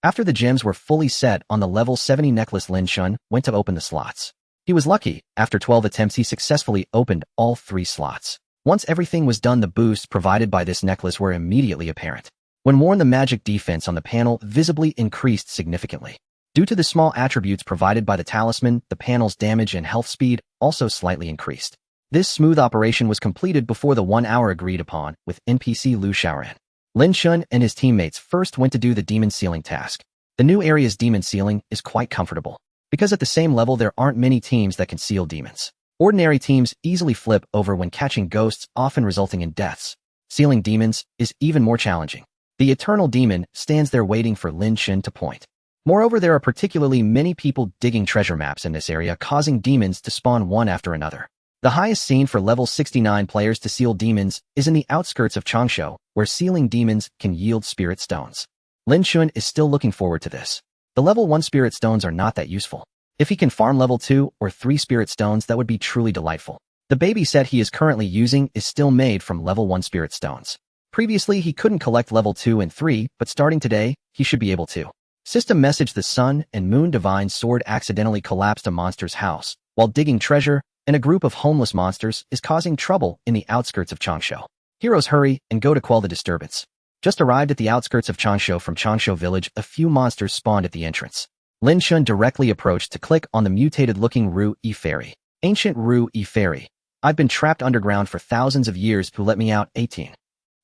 After the gems were fully set on the level 70 necklace, Lin Chen went to open the slots. He was lucky. After 12 attempts, he successfully opened all 3 slots. Once everything was done, the boosts provided by this necklace were immediately apparent. When worn, the magic defense on the panel visibly increased significantly. Due to the small attributes provided by the talisman, the panel's damage and health speed also slightly increased. This smooth operation was completed before the 1 hour agreed upon with NPC Lu Xiaoran. Lin Chen and his teammates first went to do the demon sealing task. The new area's demon sealing is quite comfortable, because at the same level there aren't many teams that can seal demons. Ordinary teams easily flip over when catching ghosts, often resulting in deaths. Sealing demons is even more challenging. The Eternal Demon stands there waiting for Lin Chen to point. Moreover, there are particularly many people digging treasure maps in this area, causing demons to spawn one after another. The highest scene for level 69 players to seal demons is in the outskirts of Changsha, where sealing demons can yield spirit stones. Lin Chen is still looking forward to this. The level 1 spirit stones are not that useful. If he can farm level 2 or 3 spirit stones, that would be truly delightful. The baby set he is currently using is still made from level 1 spirit stones. Previously, he couldn't collect level 2 and 3, but starting today, he should be able to. System message: the Sun and Moon Divine Sword accidentally collapsed a monster's house while digging treasure, and a group of homeless monsters is causing trouble in the outskirts of Changsha. Heroes hurry and go to quell the disturbance. Just arrived at the outskirts of Changsha from Changsha village, a few monsters spawned at the entrance. Lin Chen directly approached to click on the mutated-looking Ru-E Fairy. Ancient Ru-E Fairy. I've been trapped underground for thousands of years. Who let me out? 18.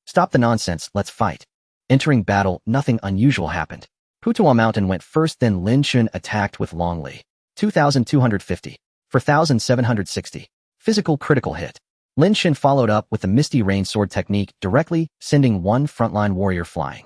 Stop the nonsense, let's fight. Entering battle, nothing unusual happened. Putuo Mountain went first, then Lin Chen attacked with Long Li. 2,250. 4,760. Physical critical hit. Lin Chen followed up with the Misty Rain Sword technique directly, sending one frontline warrior flying.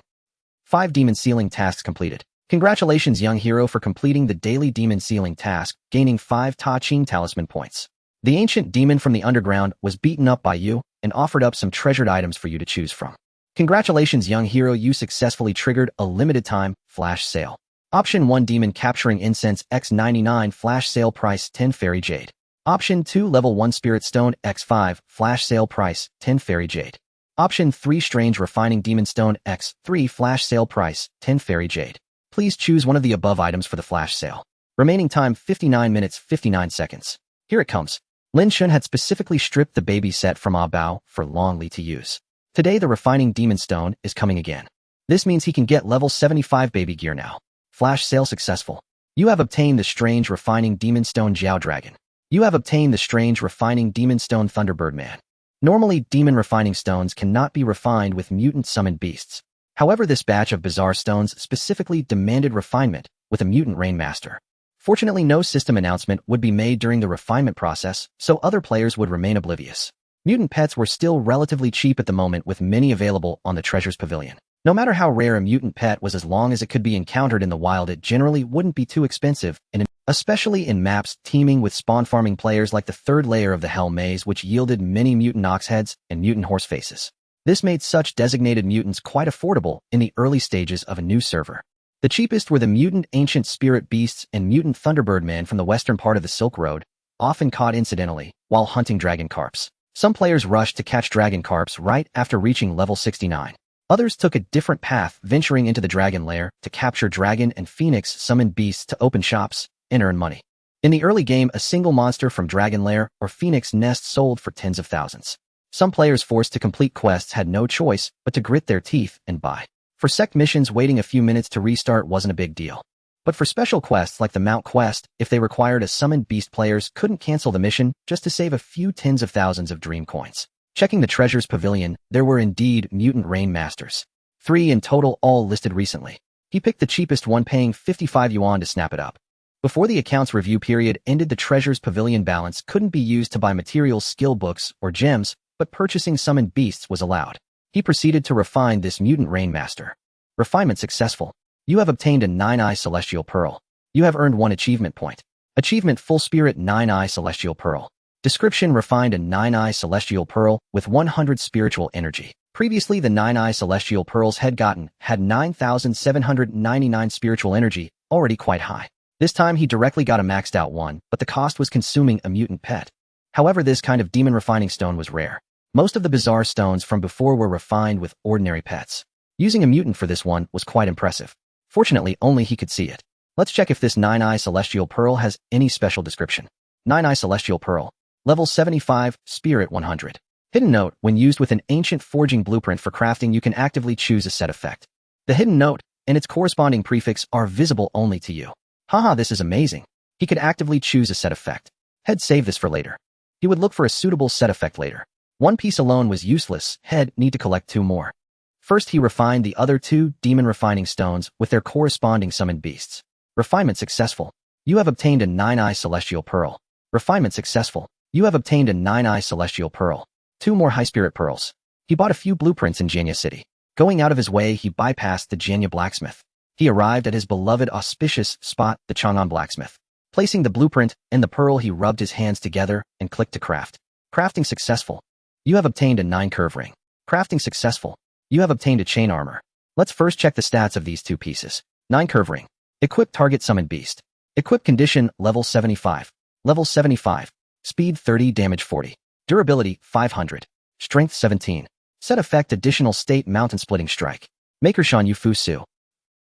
5 demon sealing tasks completed. Congratulations, young hero, for completing the daily demon sealing task, gaining 5 Ta Ching talisman points. The ancient demon from the underground was beaten up by you and offered up some treasured items for you to choose from. Congratulations, young hero, you successfully triggered a limited time flash sale. Option 1, demon capturing incense X99, flash sale price 10 fairy jade. Option 2, level 1 spirit stone X5, flash sale price 10 fairy jade. Option 3, strange refining demon stone X3, flash sale price 10 fairy jade. Please choose one of the above items for the flash sale. Remaining time 59 minutes 59 seconds. Here it comes. Lin Chen had specifically stripped the baby set from Ah Bao for Long Li to use. Today the refining demon stone is coming again. This means he can get level 75 baby gear now. Flash sale successful. You have obtained the strange refining demon stone Jiao Dragon. You have obtained the strange refining demon stone Thunderbird Man. Normally, demon refining stones cannot be refined with mutant summoned beasts. However, this batch of bizarre stones specifically demanded refinement with a mutant rain master. Fortunately, no system announcement would be made during the refinement process, so other players would remain oblivious. Mutant pets were still relatively cheap at the moment, with many available on the Treasures Pavilion. No matter how rare a mutant pet was, as long as it could be encountered in the wild, it generally wouldn't be too expensive, and especially in maps teeming with spawn farming players like the third layer of the Hell Maze, which yielded many mutant ox heads and mutant horse faces. This made such designated mutants quite affordable in the early stages of a new server. The cheapest were the mutant ancient spirit beasts and mutant Thunderbird Man from the western part of the Silk Road, often caught incidentally while hunting dragon carps. Some players rushed to catch dragon carps right after reaching level 69. Others took a different path, venturing into the dragon lair to capture dragon and phoenix summoned beasts to open shops and earn money. In the early game, a single monster from dragon lair or phoenix nest sold for tens of thousands. Some players forced to complete quests had no choice but to grit their teeth and buy. For sect missions, waiting a few minutes to restart wasn't a big deal. But for special quests like the Mount Quest, if they required a summoned beast, players couldn't cancel the mission just to save a few tens of thousands of dream coins. Checking the Treasures Pavilion, there were indeed mutant rain masters. 3 in total, all listed recently. He picked the cheapest one, paying 55 yuan to snap it up. Before the account's review period ended, the Treasures Pavilion balance couldn't be used to buy materials, skill books, or gems, but purchasing summoned beasts was allowed. He proceeded to refine this mutant rain master. Refinement successful. You have obtained a 9-eye celestial pearl. You have earned 1 achievement point. Achievement: Full Spirit 9-eye celestial pearl. Description: refined a 9-eye celestial pearl with 100 spiritual energy. Previously, the 9-eye celestial pearls had 9,799 spiritual energy, already quite high. This time he directly got a maxed out one, but the cost was consuming a mutant pet. However, this kind of demon refining stone was rare. Most of the bizarre stones from before were refined with ordinary pets. Using a mutant for this one was quite impressive. Fortunately, only he could see it. Let's check if this 9-eye celestial pearl has any special description. 9-eye celestial pearl. Level 75, Spirit 100. Hidden note: when used with an ancient forging blueprint for crafting, you can actively choose a set effect. The hidden note and its corresponding prefix are visible only to you. Haha, this is amazing. He could actively choose a set effect. Head save this for later. He would look for a suitable set effect later. One piece alone was useless. Head need to collect 2 more. First, he refined the other 2 demon refining stones with their corresponding summoned beasts. Refinement successful. You have obtained a 9-eye celestial pearl. Refinement successful. You have obtained a 9-eye celestial pearl. 2 more high spirit pearls. He bought a few blueprints in Janya City. Going out of his way, he bypassed the Janya blacksmith. He arrived at his beloved auspicious spot, the Chang'an blacksmith. Placing the blueprint and the pearl, he rubbed his hands together and clicked to craft. Crafting successful. You have obtained a 9 curve ring. Crafting successful. You have obtained a chain armor. Let's first check the stats of these 2 pieces. 9 curve ring. Equip target summoned beast. Equip condition level 75. Level 75. Speed 30, damage 40. Durability 500. Strength 17. Set effect additional state mountain splitting strike. Makershan Yufu Su.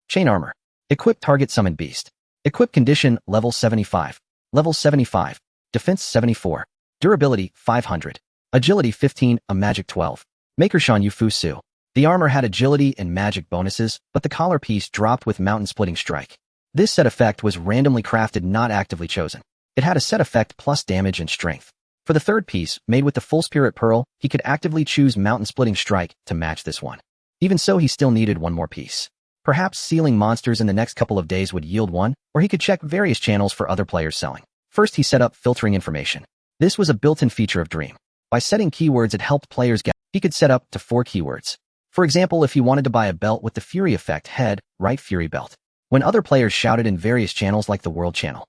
Chain armor. Equip target summoned beast. Equip condition level 75. Level 75. Defense 74. Durability 500. Agility 15, a magic 12. Makershan Yufu Su. The armor had agility and magic bonuses, but the collar piece dropped with mountain splitting strike. This set effect was randomly crafted, not actively chosen. It had a set effect plus damage and strength. For the third piece, made with the full spirit pearl, he could actively choose mountain splitting strike to match this one. Even so, he still needed one more piece. Perhaps sealing monsters in the next couple of days would yield one, or he could check various channels for other players selling. First, he set up filtering information. This was a built-in feature of Dream. By setting keywords, it helped players get. He could set up to 4 keywords. For example, if he wanted to buy a belt with the Fury effect head, write Fury belt. When other players shouted in various channels like the World channel,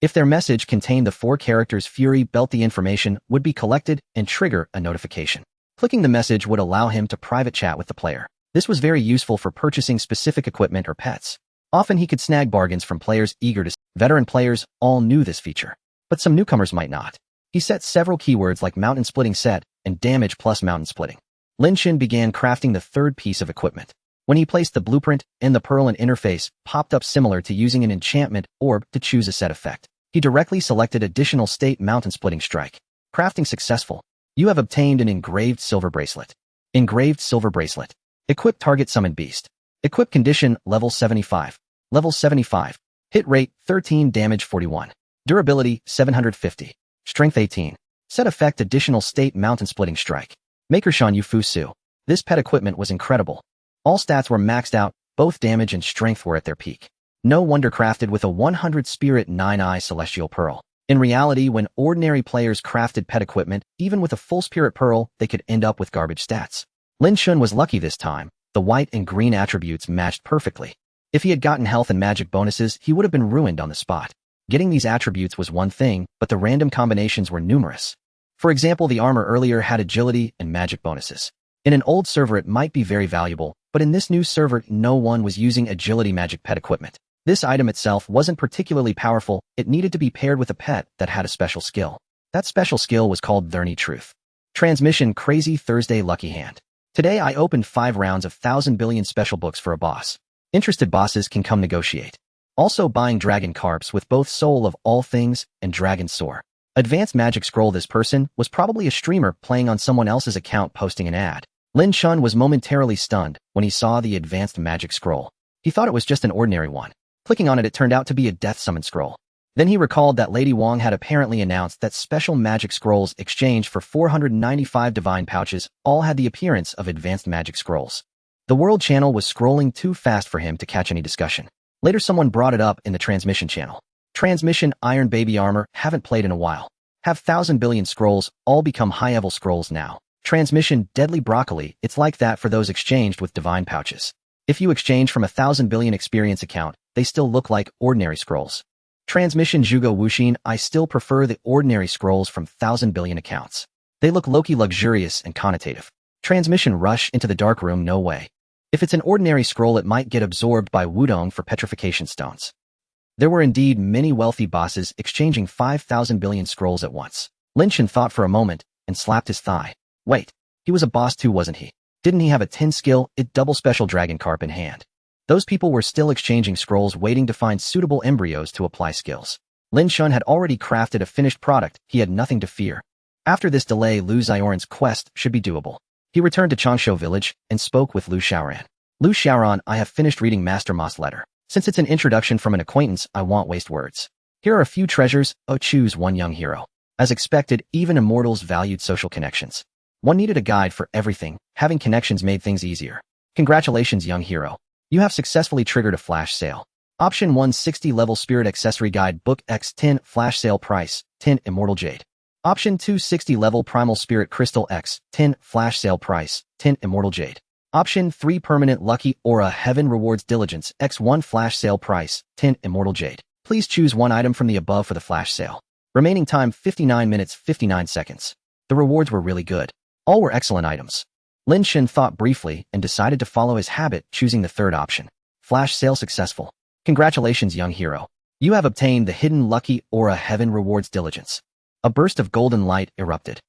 if their message contained the 4 characters Fury belt, the information would be collected and trigger a notification. Clicking the message would allow him to private chat with the player. This was very useful for purchasing specific equipment or pets. Often he could snag bargains from players eager to. Veteran players all knew this feature, but some newcomers might not. He set several keywords like mountain splitting set and damage plus mountain splitting. Lin Chen began crafting the third piece of equipment. When he placed the blueprint and the pearl, an interface popped up similar to using an enchantment orb to choose a set effect. He directly selected additional state mountain splitting strike. Crafting successful. You have obtained an engraved silver bracelet. Engraved silver bracelet. Equip target summoned beast. Equip condition level 75. Level 75. Hit rate 13, damage 41. Durability 750. Strength 18. Set effect additional state mountain splitting strike. Makershan Yufu Su. This pet equipment was incredible. All stats were maxed out, both damage and strength were at their peak. No wonder crafted with a 100 spirit 9-eye celestial pearl. In reality, when ordinary players crafted pet equipment, even with a full spirit pearl, they could end up with garbage stats. Lin Chen was lucky this time. The white and green attributes matched perfectly. If he had gotten health and magic bonuses, he would have been ruined on the spot. Getting these attributes was one thing, but the random combinations were numerous. For example, the armor earlier had agility and magic bonuses. In an old server it might be very valuable, but in this new server no one was using agility magic pet equipment. This item itself wasn't particularly powerful, it needed to be paired with a pet that had a special skill. That special skill was called Thorny Truth. Transmission Crazy Thursday Lucky Hand. Today I opened 5 rounds of 1,000 billion special books for a boss. Interested bosses can come negotiate. Also buying Dragon Carps with both Soul of All Things and Dragon Soar. Advanced Magic Scroll. This person was probably a streamer playing on someone else's account posting an ad. Lin Chen was momentarily stunned when he saw the Advanced Magic Scroll. He thought it was just an ordinary one. Clicking on it, it turned out to be a Death Summon Scroll. Then he recalled that Lady Wong had apparently announced that special magic scrolls exchanged for 495 divine pouches all had the appearance of Advanced Magic Scrolls. The World channel was scrolling too fast for him to catch any discussion. Later someone brought it up in the Transmission channel. Transmission Iron Baby Armor, haven't played in a while. Have 1,000 billion scrolls, all become high-level scrolls now. Transmission Deadly Broccoli, it's like that for those exchanged with divine pouches. If you exchange from 1,000 billion experience account, they still look like ordinary scrolls. Transmission Zhugo Wuxin, I still prefer the ordinary scrolls from 1,000 billion accounts. They look low-key luxurious and connotative. Transmission Rush into the dark room, no way. If it's an ordinary scroll it might get absorbed by Wudong for petrification stones. There were indeed many wealthy bosses exchanging 5,000 billion scrolls at once. Lin Chen thought for a moment and slapped his thigh. Wait, he was a boss too, wasn't he? Didn't he have a 10 skill, double special Dragon Carp in hand? Those people were still exchanging scrolls waiting to find suitable embryos to apply skills. Lin Chen had already crafted a finished product, he had nothing to fear. After this delay, Lu Xiaoran's quest should be doable. He returned to Changshu village and spoke with Lu Xiaoran. Lu Xiaoran, I have finished reading Master Mo's letter. Since it's an introduction from an acquaintance, I won't waste words. Here are a few treasures, choose one young hero. As expected, even immortals valued social connections. One needed a guide for everything, having connections made things easier. Congratulations, young hero. You have successfully triggered a flash sale. Option 160 level Spirit Accessory Guide Book X 10 flash sale price, 10 Immortal Jade. Option 260 level Primal Spirit Crystal X 10 flash sale price, 10 Immortal Jade. Option 3 Permanent Lucky Aura Heaven Rewards Diligence X1 flash sale price, 10 Immortal Jade. Please choose one item from the above for the flash sale. Remaining time 59 minutes 59 seconds. The rewards were really good. All were excellent items. Lin Chen thought briefly and decided to follow his habit, choosing the third option. Flash sale successful. Congratulations, young hero. You have obtained the hidden lucky aura Heaven Rewards Diligence. A burst of golden light erupted.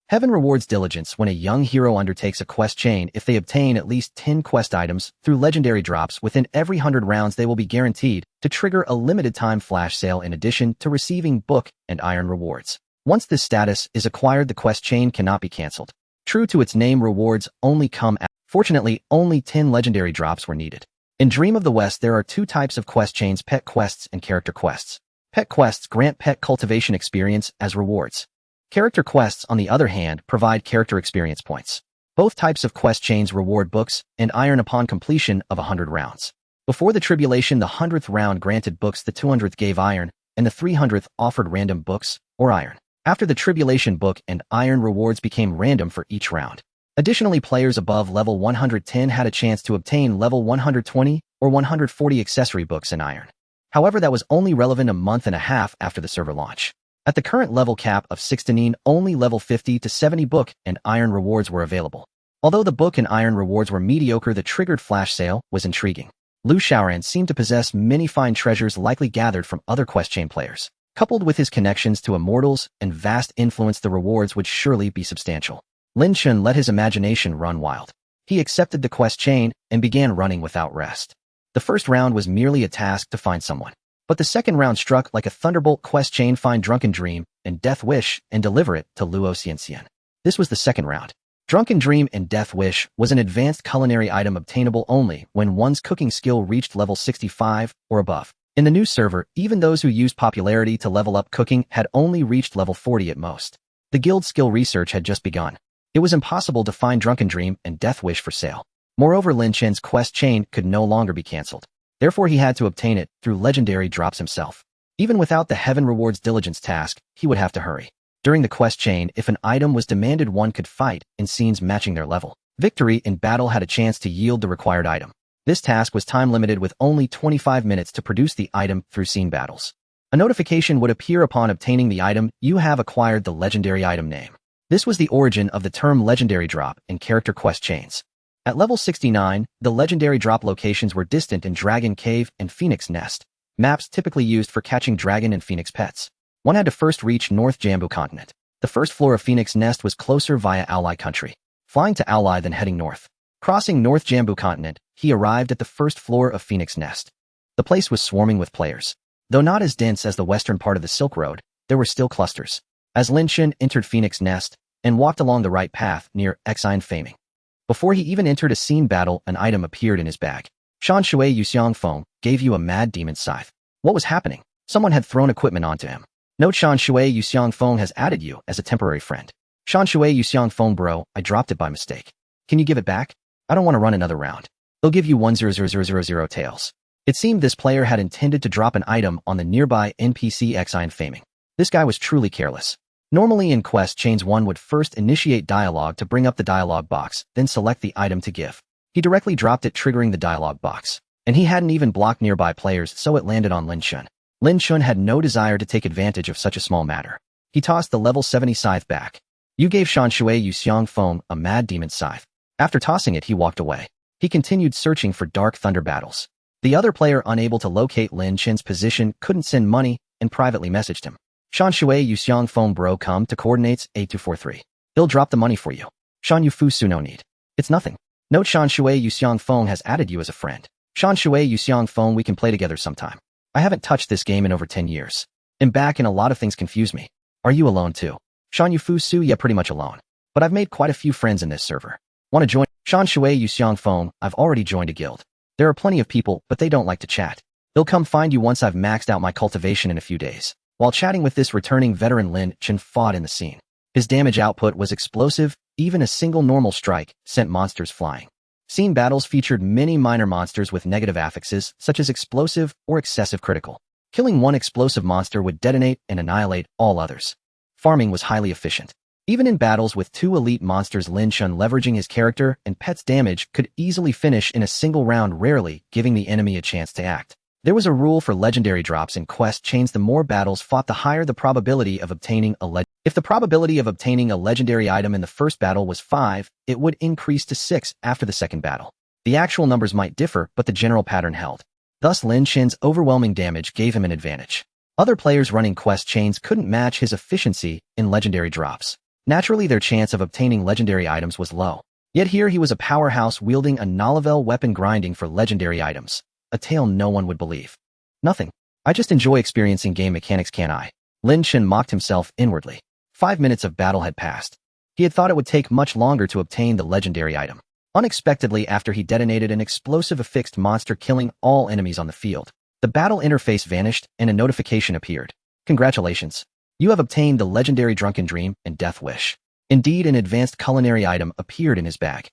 Heaven rewards diligence when a young hero undertakes a quest chain. If they obtain at least 10 quest items through legendary drops within every 100 rounds, they will be guaranteed to trigger a limited-time flash sale in addition to receiving book and iron rewards. Once this status is acquired, the quest chain cannot be cancelled. True to its name, rewards only come at. Fortunately, only 10 legendary drops were needed. In Dream of the West, there are two types of quest chains: pet quests and character quests. Pet quests grant pet cultivation experience as rewards. Character quests, on the other hand, provide character experience points. Both types of quest chains reward books and iron upon completion of 100 rounds. Before the tribulation, the 100th round granted books, the 200th gave iron, and the 300th offered random books or iron. After the tribulation, book and iron rewards became random for each round. Additionally, players above level 110 had a chance to obtain level 120 or 140 accessory books and iron. However, that was only relevant a month and a half after the server launch. At the current level cap of 16, only level 50 to 70 book and iron rewards were available. Although the book and iron rewards were mediocre, the triggered flash sale was intriguing. Lu Xiaoran seemed to possess many fine treasures likely gathered from other quest chain players. Coupled with his connections to immortals and vast influence, the rewards would surely be substantial. Lin Chen let his imagination run wild. He accepted the quest chain and began running without rest. The first round was merely a task to find someone. But the second round struck like a thunderbolt. Quest chain: find Drunken Dream and Death Wish and deliver it to Luo Xianxian. This was the second round. Drunken Dream and Death Wish was an advanced culinary item obtainable only when one's cooking skill reached level 65 or above. In the new server, even those who used popularity to level up cooking had only reached level 40 at most. The guild skill research had just begun. It was impossible to find Drunken Dream and Death Wish for sale. Moreover, Lin Chen's quest chain could no longer be cancelled. Therefore, he had to obtain it through legendary drops himself. Even without the Heaven Rewards Diligence task, he would have to hurry. During the quest chain, if an item was demanded, one could fight in scenes matching their level. Victory in battle had a chance to yield the required item. This task was time-limited with only 25 minutes to produce the item through scene battles. A notification would appear upon obtaining the item: you have acquired the legendary item name. This was the origin of the term legendary drop in character quest chains. At level 69, the legendary drop locations were distant in Dragon Cave and Phoenix Nest, maps typically used for catching dragon and phoenix pets. One had to first reach North Jambu Continent. The first floor of Phoenix Nest was closer via Ally Country, flying to Ally then heading north. Crossing North Jambu Continent, he arrived at the first floor of Phoenix Nest. The place was swarming with players. Though not as dense as the western part of the Silk Road, there were still clusters. As Lin Chen entered Phoenix Nest and walked along the right path near Exine Faming, before he even entered a scene battle, an item appeared in his bag. Shan Shui Yuxiang Feng gave you a mad demon scythe. What was happening? Someone had thrown equipment onto him. Note: Shan Shui Yuxiang Feng has added you as a temporary friend. Shan Shui Yuxiang Feng, bro, I dropped it by mistake. Can you give it back? I don't want to run another round. They'll give you 100,000 taels. It seemed this player had intended to drop an item on the nearby NPC Exine Faming. This guy was truly careless. Normally in quest chains, one would first initiate dialogue to bring up the dialogue box, then select the item to give. He directly dropped it, triggering the dialogue box. And he hadn't even blocked nearby players, so it landed on Lin Chen. Lin Chen had no desire to take advantage of such a small matter. He tossed the level 70 scythe back. You gave Shan Shui Yuxiang Feng a mad demon scythe. After tossing it, he walked away. He continued searching for Dark Thunder battles. The other player, unable to locate Lin Chen's position, couldn't send money and privately messaged him. Shan Shui Yuxiang Feng, bro, come to coordinates 8243. He'll drop the money for you. Shan Yu Fu Su, no need. It's nothing. Note: Shan Shui Yuxiang Feng has added you as a friend. Shan Shui Yuxiang Feng, we can play together sometime. I haven't touched this game in over 10 years. I'm back and a lot of things confuse me. Are you alone too? Shan Yu Fu Su, yeah, pretty much alone. But I've made quite a few friends in this server. Want to join? Shan Shui Yuxiang Feng, I've already joined a guild. There are plenty of people, but they don't like to chat. They'll come find you once I've maxed out my cultivation in a few days. While chatting with this returning veteran, Lin Chen fought in the scene. His damage output was explosive. Even a single normal strike sent monsters flying. Scene battles featured many minor monsters with negative affixes, such as explosive or excessive critical. Killing one explosive monster would detonate and annihilate all others. Farming was highly efficient. Even in battles with two elite monsters, Lin Chen, leveraging his character and pet's damage, could easily finish in a single round, rarely giving the enemy a chance to act. There was a rule for legendary drops in quest chains: the more battles fought, the higher the probability of obtaining a If the probability of obtaining a legendary item in the first battle was 5, it would increase to 6 after the second battle. The actual numbers might differ, but the general pattern held. Thus, Lin Chen's overwhelming damage gave him an advantage. Other players running quest chains couldn't match his efficiency in legendary drops. Naturally, their chance of obtaining legendary items was low. Yet here he was a powerhouse wielding a novel weapon grinding for legendary items. A tale no one would believe. Nothing. I just enjoy experiencing game mechanics, can't I? Lin Chen mocked himself inwardly. 5 minutes of battle had passed. He had thought it would take much longer to obtain the legendary item. Unexpectedly, after he detonated an explosive affixed monster killing all enemies on the field, the battle interface vanished and a notification appeared. Congratulations. You have obtained the legendary Drunken Dream and Death Wish. Indeed, an advanced culinary item appeared in his bag.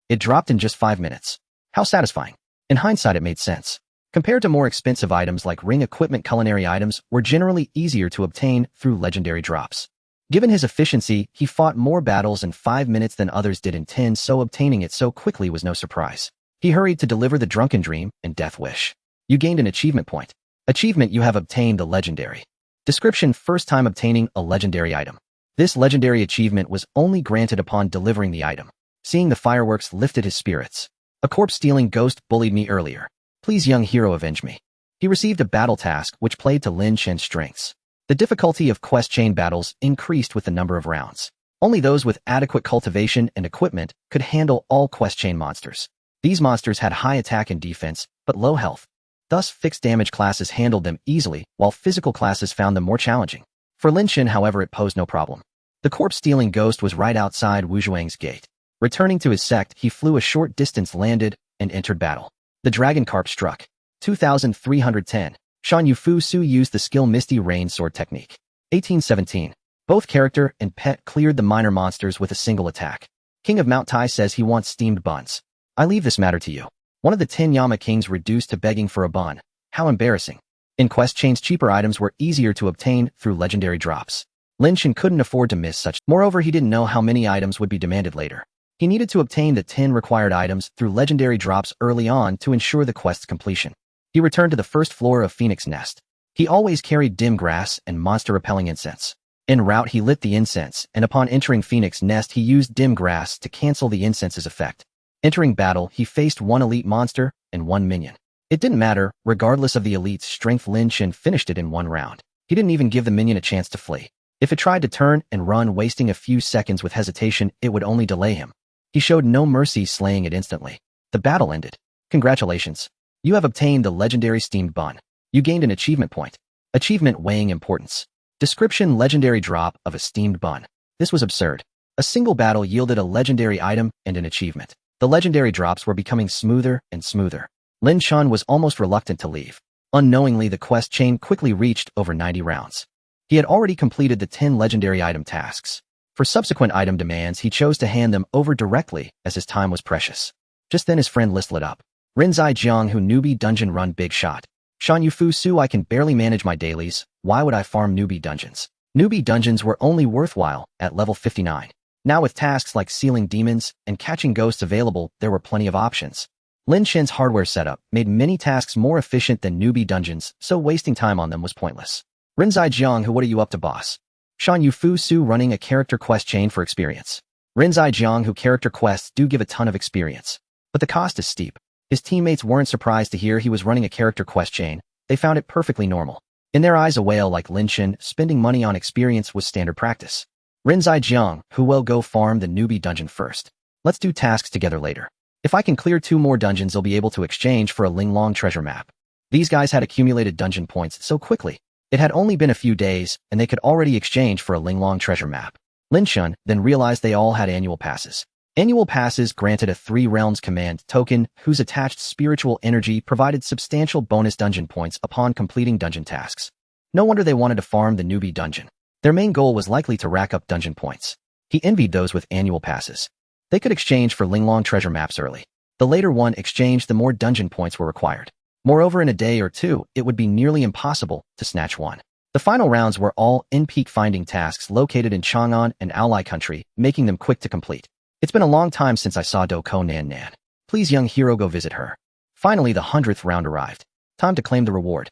It dropped in just 5 minutes. How satisfying. In hindsight, it made sense. Compared to more expensive items like ring equipment, culinary items were generally easier to obtain through legendary drops. Given his efficiency, he fought more battles in 5 minutes than others did in 10, so obtaining it so quickly was no surprise. He hurried to deliver the Drunken Dream and Death Wish. You gained an achievement point. Achievement: you have obtained the legendary. Description: first time obtaining a legendary item. This legendary achievement was only granted upon delivering the item. Seeing the fireworks lifted his spirits. A corpse-stealing ghost bullied me earlier. Please, young hero, avenge me. He received a battle task which played to Lin Chen's strengths. The difficulty of quest chain battles increased with the number of rounds. Only those with adequate cultivation and equipment could handle all quest chain monsters. These monsters had high attack and defense, but low health. Thus, fixed damage classes handled them easily, while physical classes found them more challenging. For Lin Chen, however, it posed no problem. The corpse-stealing ghost was right outside Wu Zhuang's gate. Returning to his sect, he flew a short distance, landed, and entered battle. The dragon carp struck. 2310. Shan Yufu Su used the skill Misty Rain Sword technique. 1817. Both character and pet cleared the minor monsters with a single attack. King of Mount Tai says he wants steamed buns. I leave this matter to you. One of the 10 Yama kings reduced to begging for a bun. How embarrassing. In quest chains, cheaper items were easier to obtain through legendary drops. Lin Chen couldn't afford to miss such. Moreover, he didn't know how many items would be demanded later. He needed to obtain the 10 required items through legendary drops early on to ensure the quest's completion. He returned to the first floor of Phoenix Nest. He always carried dim grass and monster-repelling incense. En route, he lit the incense, and upon entering Phoenix Nest, he used dim grass to cancel the incense's effect. Entering battle, he faced 1 elite monster and 1 minion. It didn't matter, regardless of the elite's strength, Lin Chen finished it in 1 round. He didn't even give the minion a chance to flee. If it tried to turn and run, wasting a few seconds with hesitation, it would only delay him. He showed no mercy, slaying it instantly. The battle ended. Congratulations. You have obtained the legendary steamed bun. You gained an achievement point. Achievement: weighing importance. Description: legendary drop of a steamed bun. This was absurd. A single battle yielded a legendary item and an achievement. The legendary drops were becoming smoother and smoother. Lin Chen was almost reluctant to leave. Unknowingly, the quest chain quickly reached over 90 rounds. He had already completed the 10 legendary item tasks. For subsequent item demands, he chose to hand them over directly, as his time was precious. Just then his friend list lit up. Rinzai Jiang, who newbie dungeon run, big shot. Shan Yufu Su, I can barely manage my dailies. Why would I farm newbie dungeons? Newbie dungeons were only worthwhile at level 59. Now with tasks like sealing demons and catching ghosts available, there were plenty of options. Lin Chen's hardware setup made many tasks more efficient than newbie dungeons, so wasting time on them was pointless. Rinzai Jiang, who, what are you up to, boss? Shan Yufu Su, running a character quest chain for experience. Rinzai Jiang, who, character quests do give a ton of experience, but the cost is steep. His teammates weren't surprised to hear he was running a character quest chain. They found it perfectly normal. In their eyes, a whale like Lin Chen spending money on experience was standard practice. Rinzai Jiang, who, will go farm the newbie dungeon first. Let's do tasks together later. If I can clear 2 more dungeons, I'll be able to exchange for a Linglong treasure map. These guys had accumulated dungeon points so quickly. It had only been a few days, and they could already exchange for a Linglong treasure map. Lin Chen then realized they all had annual passes. Annual passes granted a 3 realms command token whose attached spiritual energy provided substantial bonus dungeon points upon completing dungeon tasks. No wonder they wanted to farm the newbie dungeon. Their main goal was likely to rack up dungeon points. He envied those with annual passes. They could exchange for Linglong treasure maps early. The later one exchanged, the more dungeon points were required. Moreover, in a day or 2, it would be nearly impossible to snatch one. The final rounds were all in-peak finding tasks located in Chang'an and Aolai country, making them quick to complete. It's been a long time since I saw Doko Nan Nan. Please, young hero, go visit her. Finally, the 100th round arrived. Time to claim the reward.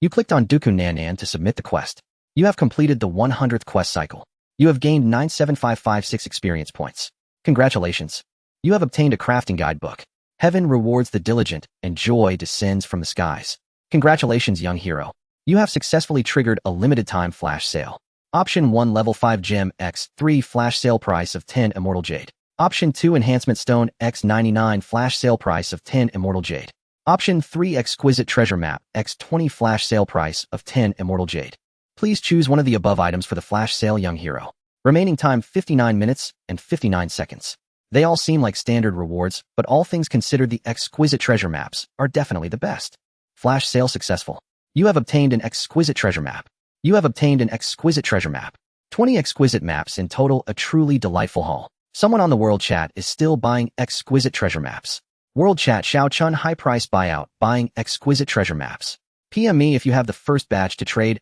You clicked on Dooku Nan Nan to submit the quest. You have completed the 100th quest cycle. You have gained 97556 experience points. Congratulations. You have obtained a crafting guidebook. Heaven rewards the diligent, and joy descends from the skies. Congratulations, young hero. You have successfully triggered a limited-time flash sale. Option 1 Level 5 Gem X 3 Flash Sale Price of 10 Immortal Jade. Option 2 Enhancement Stone X 99 Flash Sale Price of 10 Immortal Jade. Option 3 Exquisite Treasure Map X 20 Flash Sale Price of 10 Immortal Jade. Please choose one of the above items for the flash sale, young hero. Remaining time 59 minutes and 59 seconds. They all seem like standard rewards, but all things considered, the Exquisite Treasure Maps are definitely the best. Flash sale successful. You have obtained an Exquisite Treasure Map. You have obtained an Exquisite Treasure Map. 20 exquisite maps in total, a truly delightful haul. Someone on the world chat is still buying Exquisite Treasure Maps. World chat Xiao Chun high price buyout, buying Exquisite Treasure Maps. PM me if you have the first batch to trade,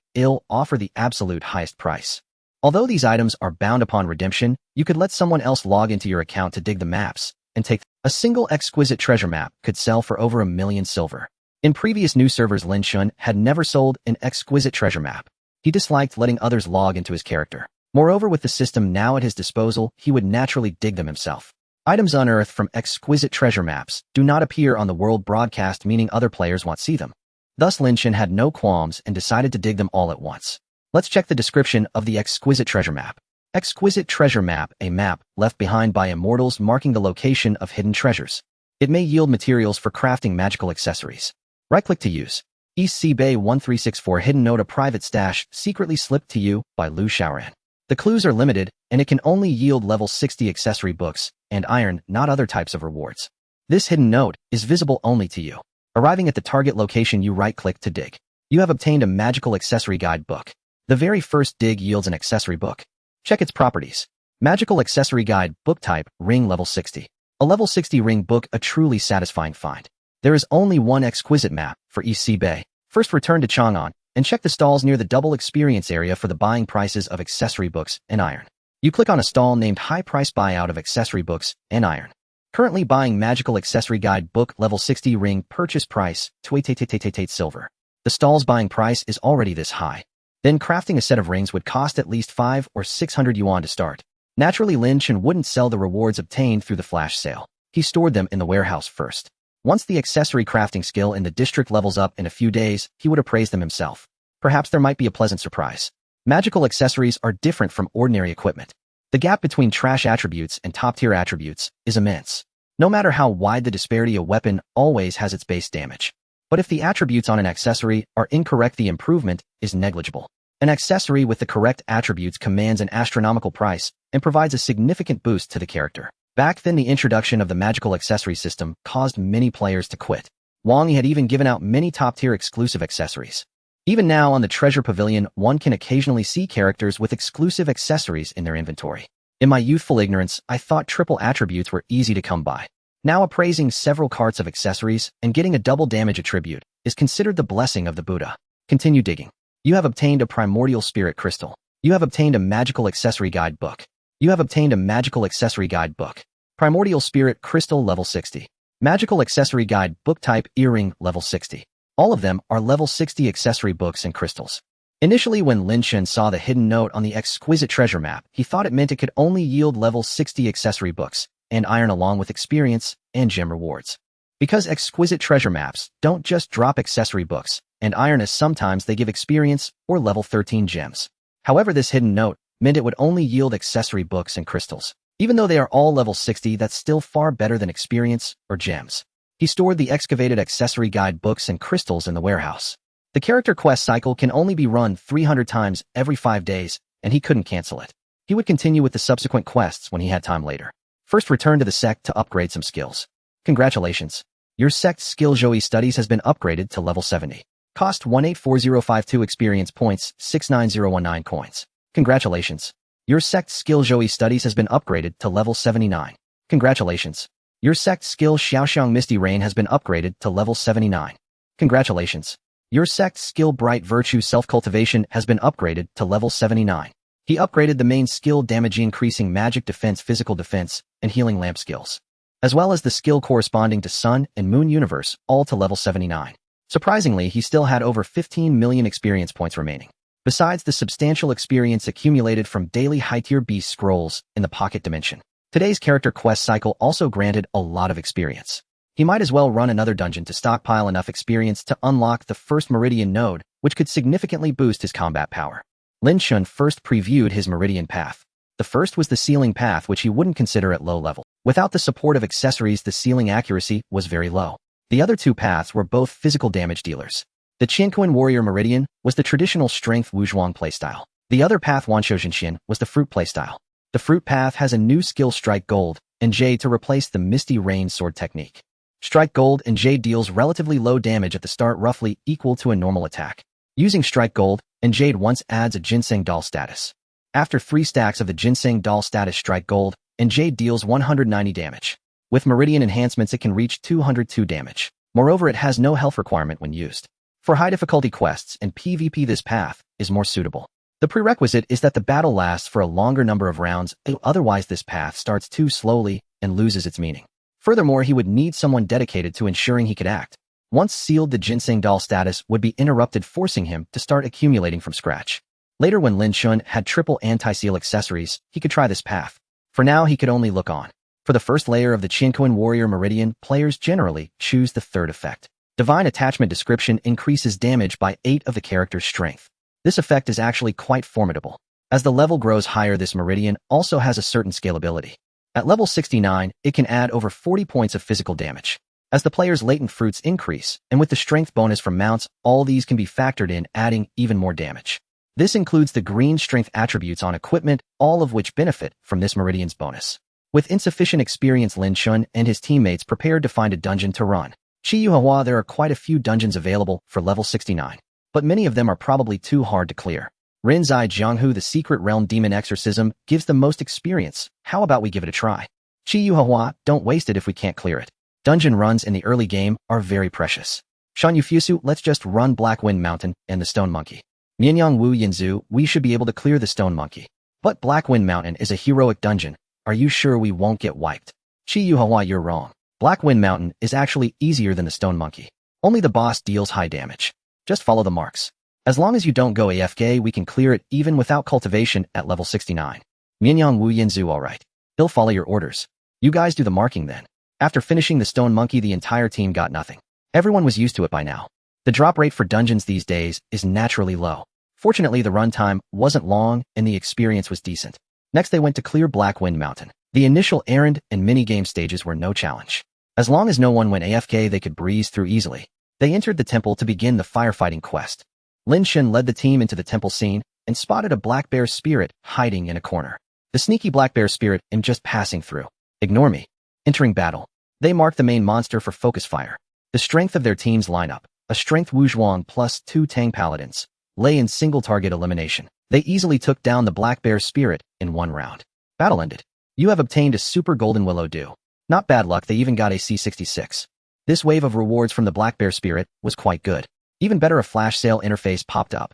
offer the absolute highest price. Although these items are bound upon redemption, you could let someone else log into your account to dig the maps and take a single Exquisite Treasure Map could sell for over 1 million silver. In previous new servers, Lin Chen had never sold an Exquisite Treasure Map. He disliked letting others log into his character. Moreover, with the system now at his disposal, he would naturally dig them himself. Items unearthed from Exquisite Treasure Maps do not appear on the world broadcast, meaning other players won't see them. Thus, Lin Chen had no qualms and decided to dig them all at once. Let's check the description of the Exquisite Treasure Map. Exquisite Treasure Map, a map left behind by immortals marking the location of hidden treasures. It may yield materials for crafting magical accessories. Right-click to use. EC-Bay 1364 Hidden Note, a private stash secretly slipped to you by Lu Xiaoran. The clues are limited, and it can only yield level 60 accessory books and iron, not other types of rewards. This hidden note is visible only to you. Arriving at the target location, you right-click to dig. You have obtained a magical accessory guidebook. The very first dig yields an accessory book. Check its properties. Magical accessory guide, book type, ring level 60. A level 60 ring book, a truly satisfying find. There is only one exquisite map for EC Bay. First, return to Chang'an and check the stalls near the double experience area for the buying prices of accessory books and iron. You click on a stall named High Price Buyout of Accessory Books and Iron. Currently buying Magical Accessory Guide Book Level 60 Ring, purchase price 28 silver. The stall's buying price is already this high. Then crafting a set of rings would cost at least 5 or 600 yuan to start. Naturally, Lin Chen wouldn't sell the rewards obtained through the flash sale. He stored them in the warehouse first. Once the accessory crafting skill in the district levels up in a few days, he would appraise them himself. Perhaps there might be a pleasant surprise. Magical accessories are different from ordinary equipment. The gap between trash attributes and top-tier attributes is immense. No matter how wide the disparity, a weapon always has its base damage. But if the attributes on an accessory are incorrect, the improvement is negligible. An accessory with the correct attributes commands an astronomical price and provides a significant boost to the character. Back then, the introduction of the magical accessory system caused many players to quit. Wang had even given out many top-tier exclusive accessories. Even now on the Treasure Pavilion, one can occasionally see characters with exclusive accessories in their inventory. In my youthful ignorance, I thought triple attributes were easy to come by. Now appraising several carts of accessories and getting a double damage attribute is considered the blessing of the Buddha. Continue digging. You have obtained a Primordial Spirit Crystal. You have obtained a Magical Accessory Guide Book. You have obtained a Magical Accessory Guide Book. Primordial Spirit Crystal level 60. Magical Accessory Guide Book type Earring level 60. All of them are level 60 accessory books and crystals. Initially, when Lin Chen saw the hidden note on the Exquisite Treasure Map, he thought it meant it could only yield level 60 accessory books and iron along with experience and gem rewards. Because Exquisite Treasure Maps don't just drop accessory books and iron, as sometimes they give experience or level 13 gems. However, this hidden note meant it would only yield accessory books and crystals. Even though they are all level 60, that's still far better than experience or gems. He stored the excavated accessory guide books and crystals in the warehouse. The character quest cycle can only be run 300 times every 5 days, and he couldn't cancel it. He would continue with the subsequent quests when he had time later. First, return to the sect to upgrade some skills. Congratulations. Your sect skill Zhou Studies has been upgraded to level 70. Cost 184052 experience points, 69019 coins. Congratulations. Your sect skill Zhou Studies has been upgraded to level 79. Congratulations. Your sect skill Xiaoxiang Misty Rain has been upgraded to level 79. Congratulations. Your sect skill Bright Virtue Self-Cultivation has been upgraded to level 79. He upgraded the main skill damage increasing magic defense, physical defense, and healing lamp skills, as well as the skill corresponding to Sun and Moon Universe, all to level 79. Surprisingly, he still had over 15 million experience points remaining. besides the substantial experience accumulated from daily high-tier beast scrolls in the pocket dimension. Today's character quest cycle also granted a lot of experience. He might as well run another dungeon to stockpile enough experience to unlock the first Meridian node, which could significantly boost his combat power. Lin Chen first previewed his Meridian path. The first was the ceiling path, which he wouldn't consider at low level. Without the support of accessories, the ceiling accuracy was very low. The other two paths were both physical damage dealers. The Qianquan Warrior Meridian was the traditional strength Wuzhuang playstyle. The other path, Wanshoujinshin, was the fruit playstyle. The fruit path has a new skill, Strike Gold and Jade, to replace the Misty Rain sword technique. Strike Gold and Jade deals relatively low damage at the start, roughly equal to a normal attack. Using Strike Gold and Jade once adds a Ginseng Doll status. After 3 stacks of the Ginseng Doll status, Strike Gold and Jade deals 190 damage. With Meridian enhancements, it can reach 202 damage. Moreover, it has no health requirement when used. For high difficulty quests and PvP, this path is more suitable. The prerequisite is that the battle lasts for a longer number of rounds, otherwise this path starts too slowly and loses its meaning. Furthermore, he would need someone dedicated to ensuring he could act. Once sealed, the Ginseng Doll status would be interrupted, forcing him to start accumulating from scratch. Later, when Lin Chen had triple anti-seal accessories, he could try this path. For now, he could only look on. For the first layer of the Qianquan Warrior Meridian, players generally choose the third effect. Divine Attachment Description increases damage by 8 of the character's strength. This effect is actually quite formidable. As the level grows higher, this meridian also has a certain scalability. At level 69, it can add over 40 points of physical damage. As the player's latent fruits increase, and with the strength bonus from mounts, all these can be factored in, adding even more damage. This includes the green strength attributes on equipment, all of which benefit from this meridian's bonus. With insufficient experience, Lin Chen and his teammates prepared to find a dungeon to run. Chiyuhua, there are quite a few dungeons available for level 69, but many of them are probably too hard to clear. Rinzai Jianghu, the Secret Realm Demon Exorcism, gives the most experience. How about we give it a try? Chiyuhua, don't waste it if we can't clear it. Dungeon runs in the early game are very precious. Shanyu, let's just run Black Wind Mountain and the Stone Monkey. Mianyang Wu Yinzu, we should be able to clear the Stone Monkey. But Black Wind Mountain is a heroic dungeon. Are you sure we won't get wiped? Chiyuhua, you're wrong. Black Wind Mountain is actually easier than the Stone Monkey. Only the boss deals high damage. Just follow the marks. As long as you don't go AFK, we can clear it even without cultivation at level 69. Mianyang Wu Yinzu, alright. He'll follow your orders. You guys do the marking then. After finishing the Stone Monkey, the entire team got nothing. Everyone was used to it by now. The drop rate for dungeons these days is naturally low. Fortunately, the runtime wasn't long and the experience was decent. Next, they went to clear Black Wind Mountain. The initial errand and minigame stages were no challenge. As long as no one went AFK, they could breeze through easily. They entered the temple to begin the firefighting quest. Lin Chen led the team into the temple scene and spotted a black bear spirit hiding in a corner. The sneaky black bear spirit am just passing through. Ignore me. Entering battle. They marked the main monster for focus fire. The strength of their team's lineup, a strength Wuzhuang plus 2 Tang Paladins, lay in single target elimination. They easily took down the black bear spirit in 1 round. Battle ended. You have obtained a super golden willow dew. Not bad luck, they even got a C66. This wave of rewards from the black bear spirit was quite good. Even better, a flash sale interface popped up.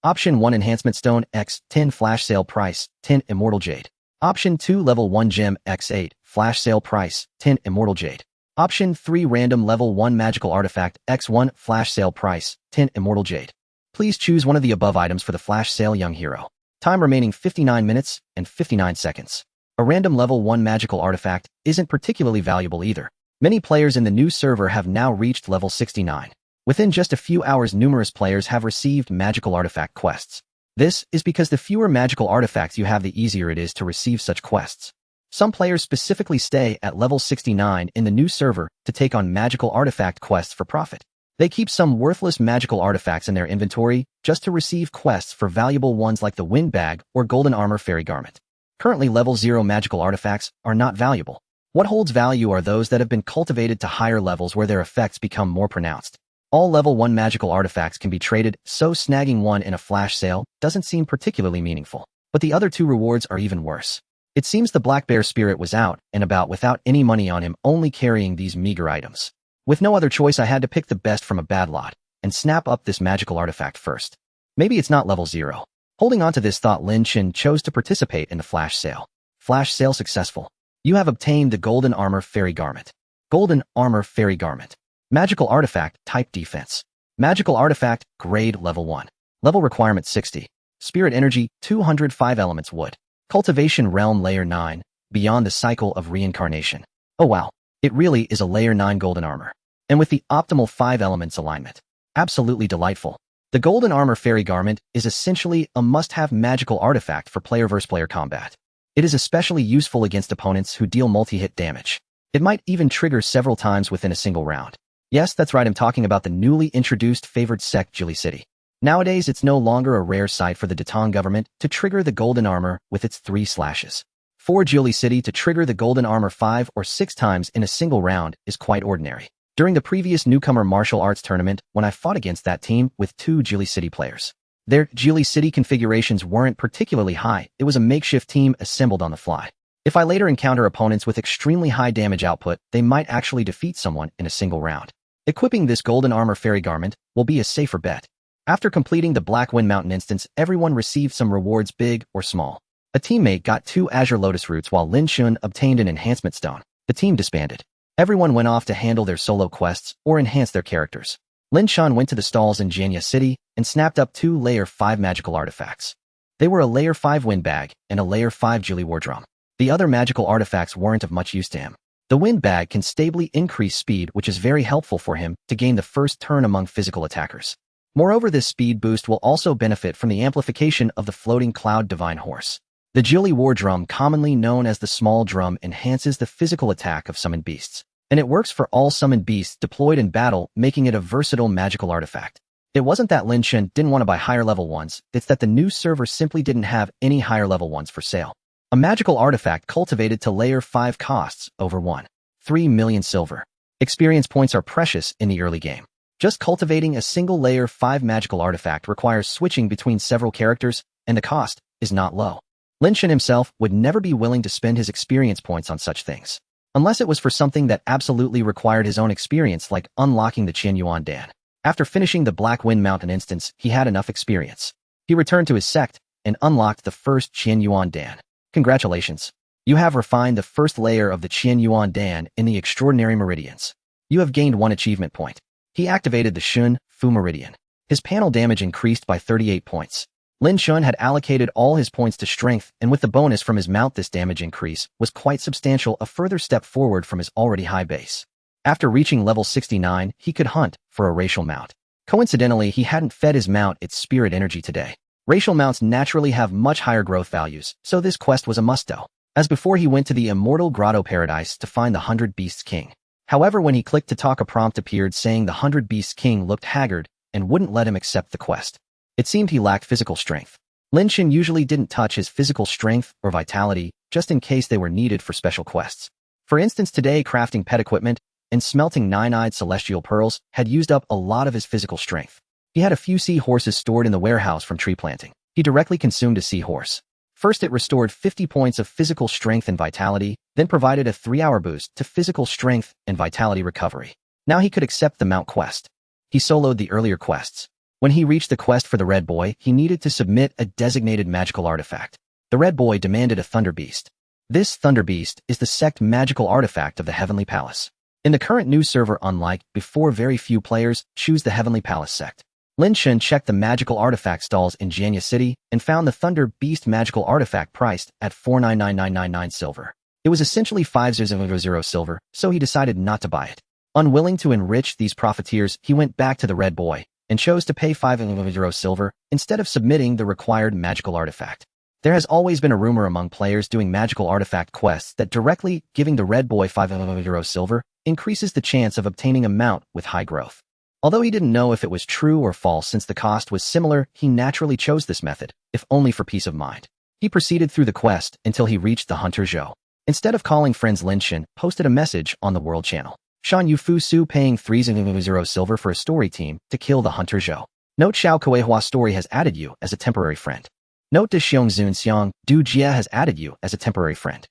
Option 1 Enhancement Stone X 10 flash sale price 10 Immortal Jade. Option 2 Level 1 Gem X 8 flash sale price 10 Immortal Jade. Option 3 Random Level 1 Magical Artifact X 1 flash sale price 10 Immortal Jade. Please choose one of the above items for the flash sale, young hero. Time remaining 59 minutes and 59 seconds. A random level 1 magical artifact isn't particularly valuable either. Many players in the new server have now reached level 69. Within just a few hours, numerous players have received magical artifact quests. This is because the fewer magical artifacts you have, the easier it is to receive such quests. Some players specifically stay at level 69 in the new server to take on magical artifact quests for profit. They keep some worthless magical artifacts in their inventory just to receive quests for valuable ones like the Wind Bag or Golden Armor Fairy Garment. Currently, level 0 magical artifacts are not valuable. What holds value are those that have been cultivated to higher levels where their effects become more pronounced. All level 1 magical artifacts can be traded, so snagging one in a flash sale doesn't seem particularly meaningful. But the other 2 rewards are even worse. It seems the black bear spirit was out and about without any money on him, only carrying these meager items. With no other choice, I had to pick the best from a bad lot and snap up this magical artifact first. Maybe it's not level 0. Holding on to this thought, Lin Chen chose to participate in the flash sale. Flash sale successful. You have obtained the Golden Armor Fairy Garment. Golden Armor Fairy Garment. Magical Artifact, Type Defense. Magical Artifact, Grade Level 1. Level Requirement 60. Spirit Energy, 205 Elements Wood. Cultivation Realm Layer 9, Beyond the Cycle of Reincarnation. Oh wow, it really is a Layer 9 Golden Armor. And with the optimal 5 elements alignment. Absolutely delightful. The Golden Armor Fairy Garment is essentially a must-have magical artifact for player-versus-player combat. It is especially useful against opponents who deal multi-hit damage. It might even trigger several times within a single round. Yes, that's right, I'm talking about the newly introduced favored sect Jili City. Nowadays, it's no longer a rare sight for the Datang government to trigger the Golden Armor with its 3 slashes. For Jili City to trigger the Golden Armor 5 or 6 times in a single round is quite ordinary. During the previous newcomer martial arts tournament, when I fought against that team with 2 Jili City players, their Jili City configurations weren't particularly high. It was a makeshift team assembled on the fly. If I later encounter opponents with extremely high damage output, they might actually defeat someone in a single round. Equipping this Golden Armor Fairy Garment will be a safer bet. After completing the Black Wind Mountain instance, everyone received some rewards, big or small. A teammate got 2 Azure Lotus Roots while Lin Chen obtained an Enhancement Stone. The team disbanded. Everyone went off to handle their solo quests or enhance their characters. Lin Chen went to the stalls in Janya City and snapped up 2 Layer 5 magical artifacts. They were a Layer 5 Wind Bag and a Layer 5 Jili War Drum. The other magical artifacts weren't of much use to him. The Wind Bag can stably increase speed, which is very helpful for him to gain the first turn among physical attackers. Moreover, this speed boost will also benefit from the amplification of the Floating Cloud Divine Horse. The Jili War Drum, commonly known as the Small Drum, enhances the physical attack of summoned beasts, and it works for all summoned beasts deployed in battle, making it a versatile magical artifact. It wasn't that Lin Chen didn't want to buy higher level ones, it's that the new server simply didn't have any higher level ones for sale. A magical artifact cultivated to Layer 5 costs over 1.3 million silver. Experience points are precious in the early game. Just cultivating a single Layer 5 magical artifact requires switching between several characters, and the cost is not low. Lin Chen himself would never be willing to spend his experience points on such things, unless it was for something that absolutely required his own experience, like unlocking the One-Yuan Dan. After finishing the Black Wind Mountain instance, he had enough experience. He returned to his sect and unlocked the first One-Yuan Dan. Congratulations. You have refined the first layer of the One-Yuan Dan in the Extraordinary Meridians. You have gained 1 achievement point. He activated the Shun Fu Meridian. His panel damage increased by 38 points. Lin Chen had allocated all his points to strength, and with the bonus from his mount, this damage increase was quite substantial, a further step forward from his already high base. After reaching level 69, he could hunt for a racial mount. Coincidentally, he hadn't fed his mount its spirit energy today. Racial mounts naturally have much higher growth values, so this quest was a must-do. As before, he went to the Immortal Grotto Paradise to find the 100 Beasts King. However, when he clicked to talk, a prompt appeared saying the 100 Beasts King looked haggard and wouldn't let him accept the quest. It seemed he lacked physical strength. Lin Chen usually didn't touch his physical strength or vitality, just in case they were needed for special quests. For instance, today crafting pet equipment and smelting 9-eyed celestial pearls had used up a lot of his physical strength. He had a few seahorses stored in the warehouse from tree planting. He directly consumed a seahorse. First, it restored 50 points of physical strength and vitality, then provided a 3-hour boost to physical strength and vitality recovery. Now he could accept the mount quest. He soloed the earlier quests. When he reached the quest for the Red Boy, he needed to submit a designated magical artifact. The Red Boy demanded a Thunder Beast. This Thunder Beast is the sect magical artifact of the Heavenly Palace. In the current new server, unlike before, very few players choose the Heavenly Palace sect. Lin Chen checked the magical artifact stalls in Janya City and found the Thunder Beast magical artifact priced at 49999 silver. It was essentially 5000 silver, so he decided not to buy it. Unwilling to enrich these profiteers, he went back to the Red Boy and chose to pay 500 silver instead of submitting the required magical artifact. There has always been a rumor among players doing magical artifact quests that directly giving the Red Boy 500 silver increases the chance of obtaining a mount with high growth. Although he didn't know if it was true or false since the cost was similar, he naturally chose this method, if only for peace of mind. He proceeded through the quest until he reached the Hunter Zhou. Instead of calling friends, Lin Chen posted a message on the World Channel. Shan Yufu Su paying 300 silver for a story team to kill the Hunter Zhou. Note Xiao Kuehua story has added you as a temporary friend. Note De Xiong Zun Xiang Du Jia has added you as a temporary friend.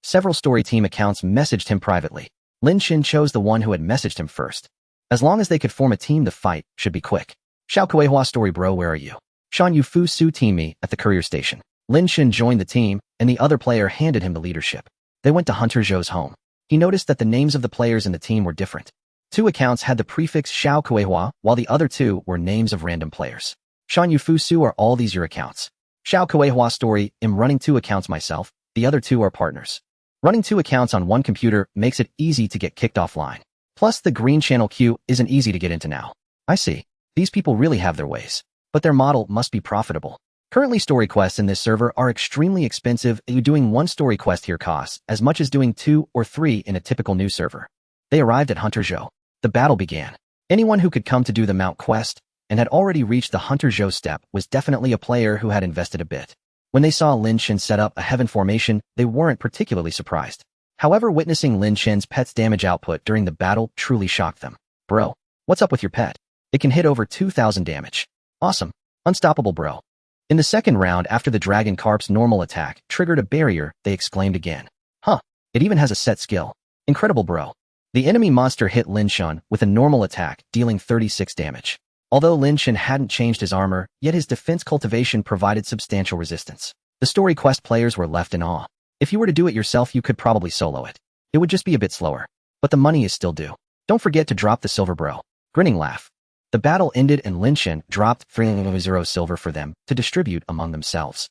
Several story team accounts messaged him privately. Lin Chen chose the one who had messaged him first. As long as they could form a team, the fight should be quick. Xiao Kuehua story bro, where are you? Shan Yufu Su team me at the courier station. Lin Chen joined the team, and the other player handed him the leadership. They went to Hunter Zhou's home. He noticed that the names of the players in the team were different. 2 accounts had the prefix Xiao Kuehua, while the other 2 were names of random players. Shan Yu Fu Su, are all these your accounts? Xiao Kuehua story, I'm running 2 accounts myself, the other 2 are partners. Running 2 accounts on one computer makes it easy to get kicked offline. Plus the green channel queue isn't easy to get into now. I see. These people really have their ways. But their model must be profitable. Currently story quests in this server are extremely expensive. Doing 1 story quest here costs as much as doing 2 or 3 in a typical new server. They arrived at Hunter Zhou. The battle began. Anyone who could come to do the Mount quest and had already reached the Hunter Zhou step was definitely a player who had invested a bit. When they saw Lin Chen set up a heaven formation, they weren't particularly surprised. However, witnessing Lin Chen's pet's damage output during the battle truly shocked them. Bro, what's up with your pet? It can hit over 2,000 damage. Awesome. Unstoppable, bro. In the second round, after the Dragon Carp's normal attack triggered a barrier, they exclaimed again. Huh, it even has a set skill. Incredible, bro. The enemy monster hit Lin Chen with a normal attack, dealing 36 damage. Although Lin Chen hadn't changed his armor, yet his defense cultivation provided substantial resistance. The story quest players were left in awe. If you were to do it yourself, you could probably solo it. It would just be a bit slower. But the money is still due. Don't forget to drop the silver, bro. Grinning laugh. The battle ended and Lin Chen dropped 300 silver for them to distribute among themselves.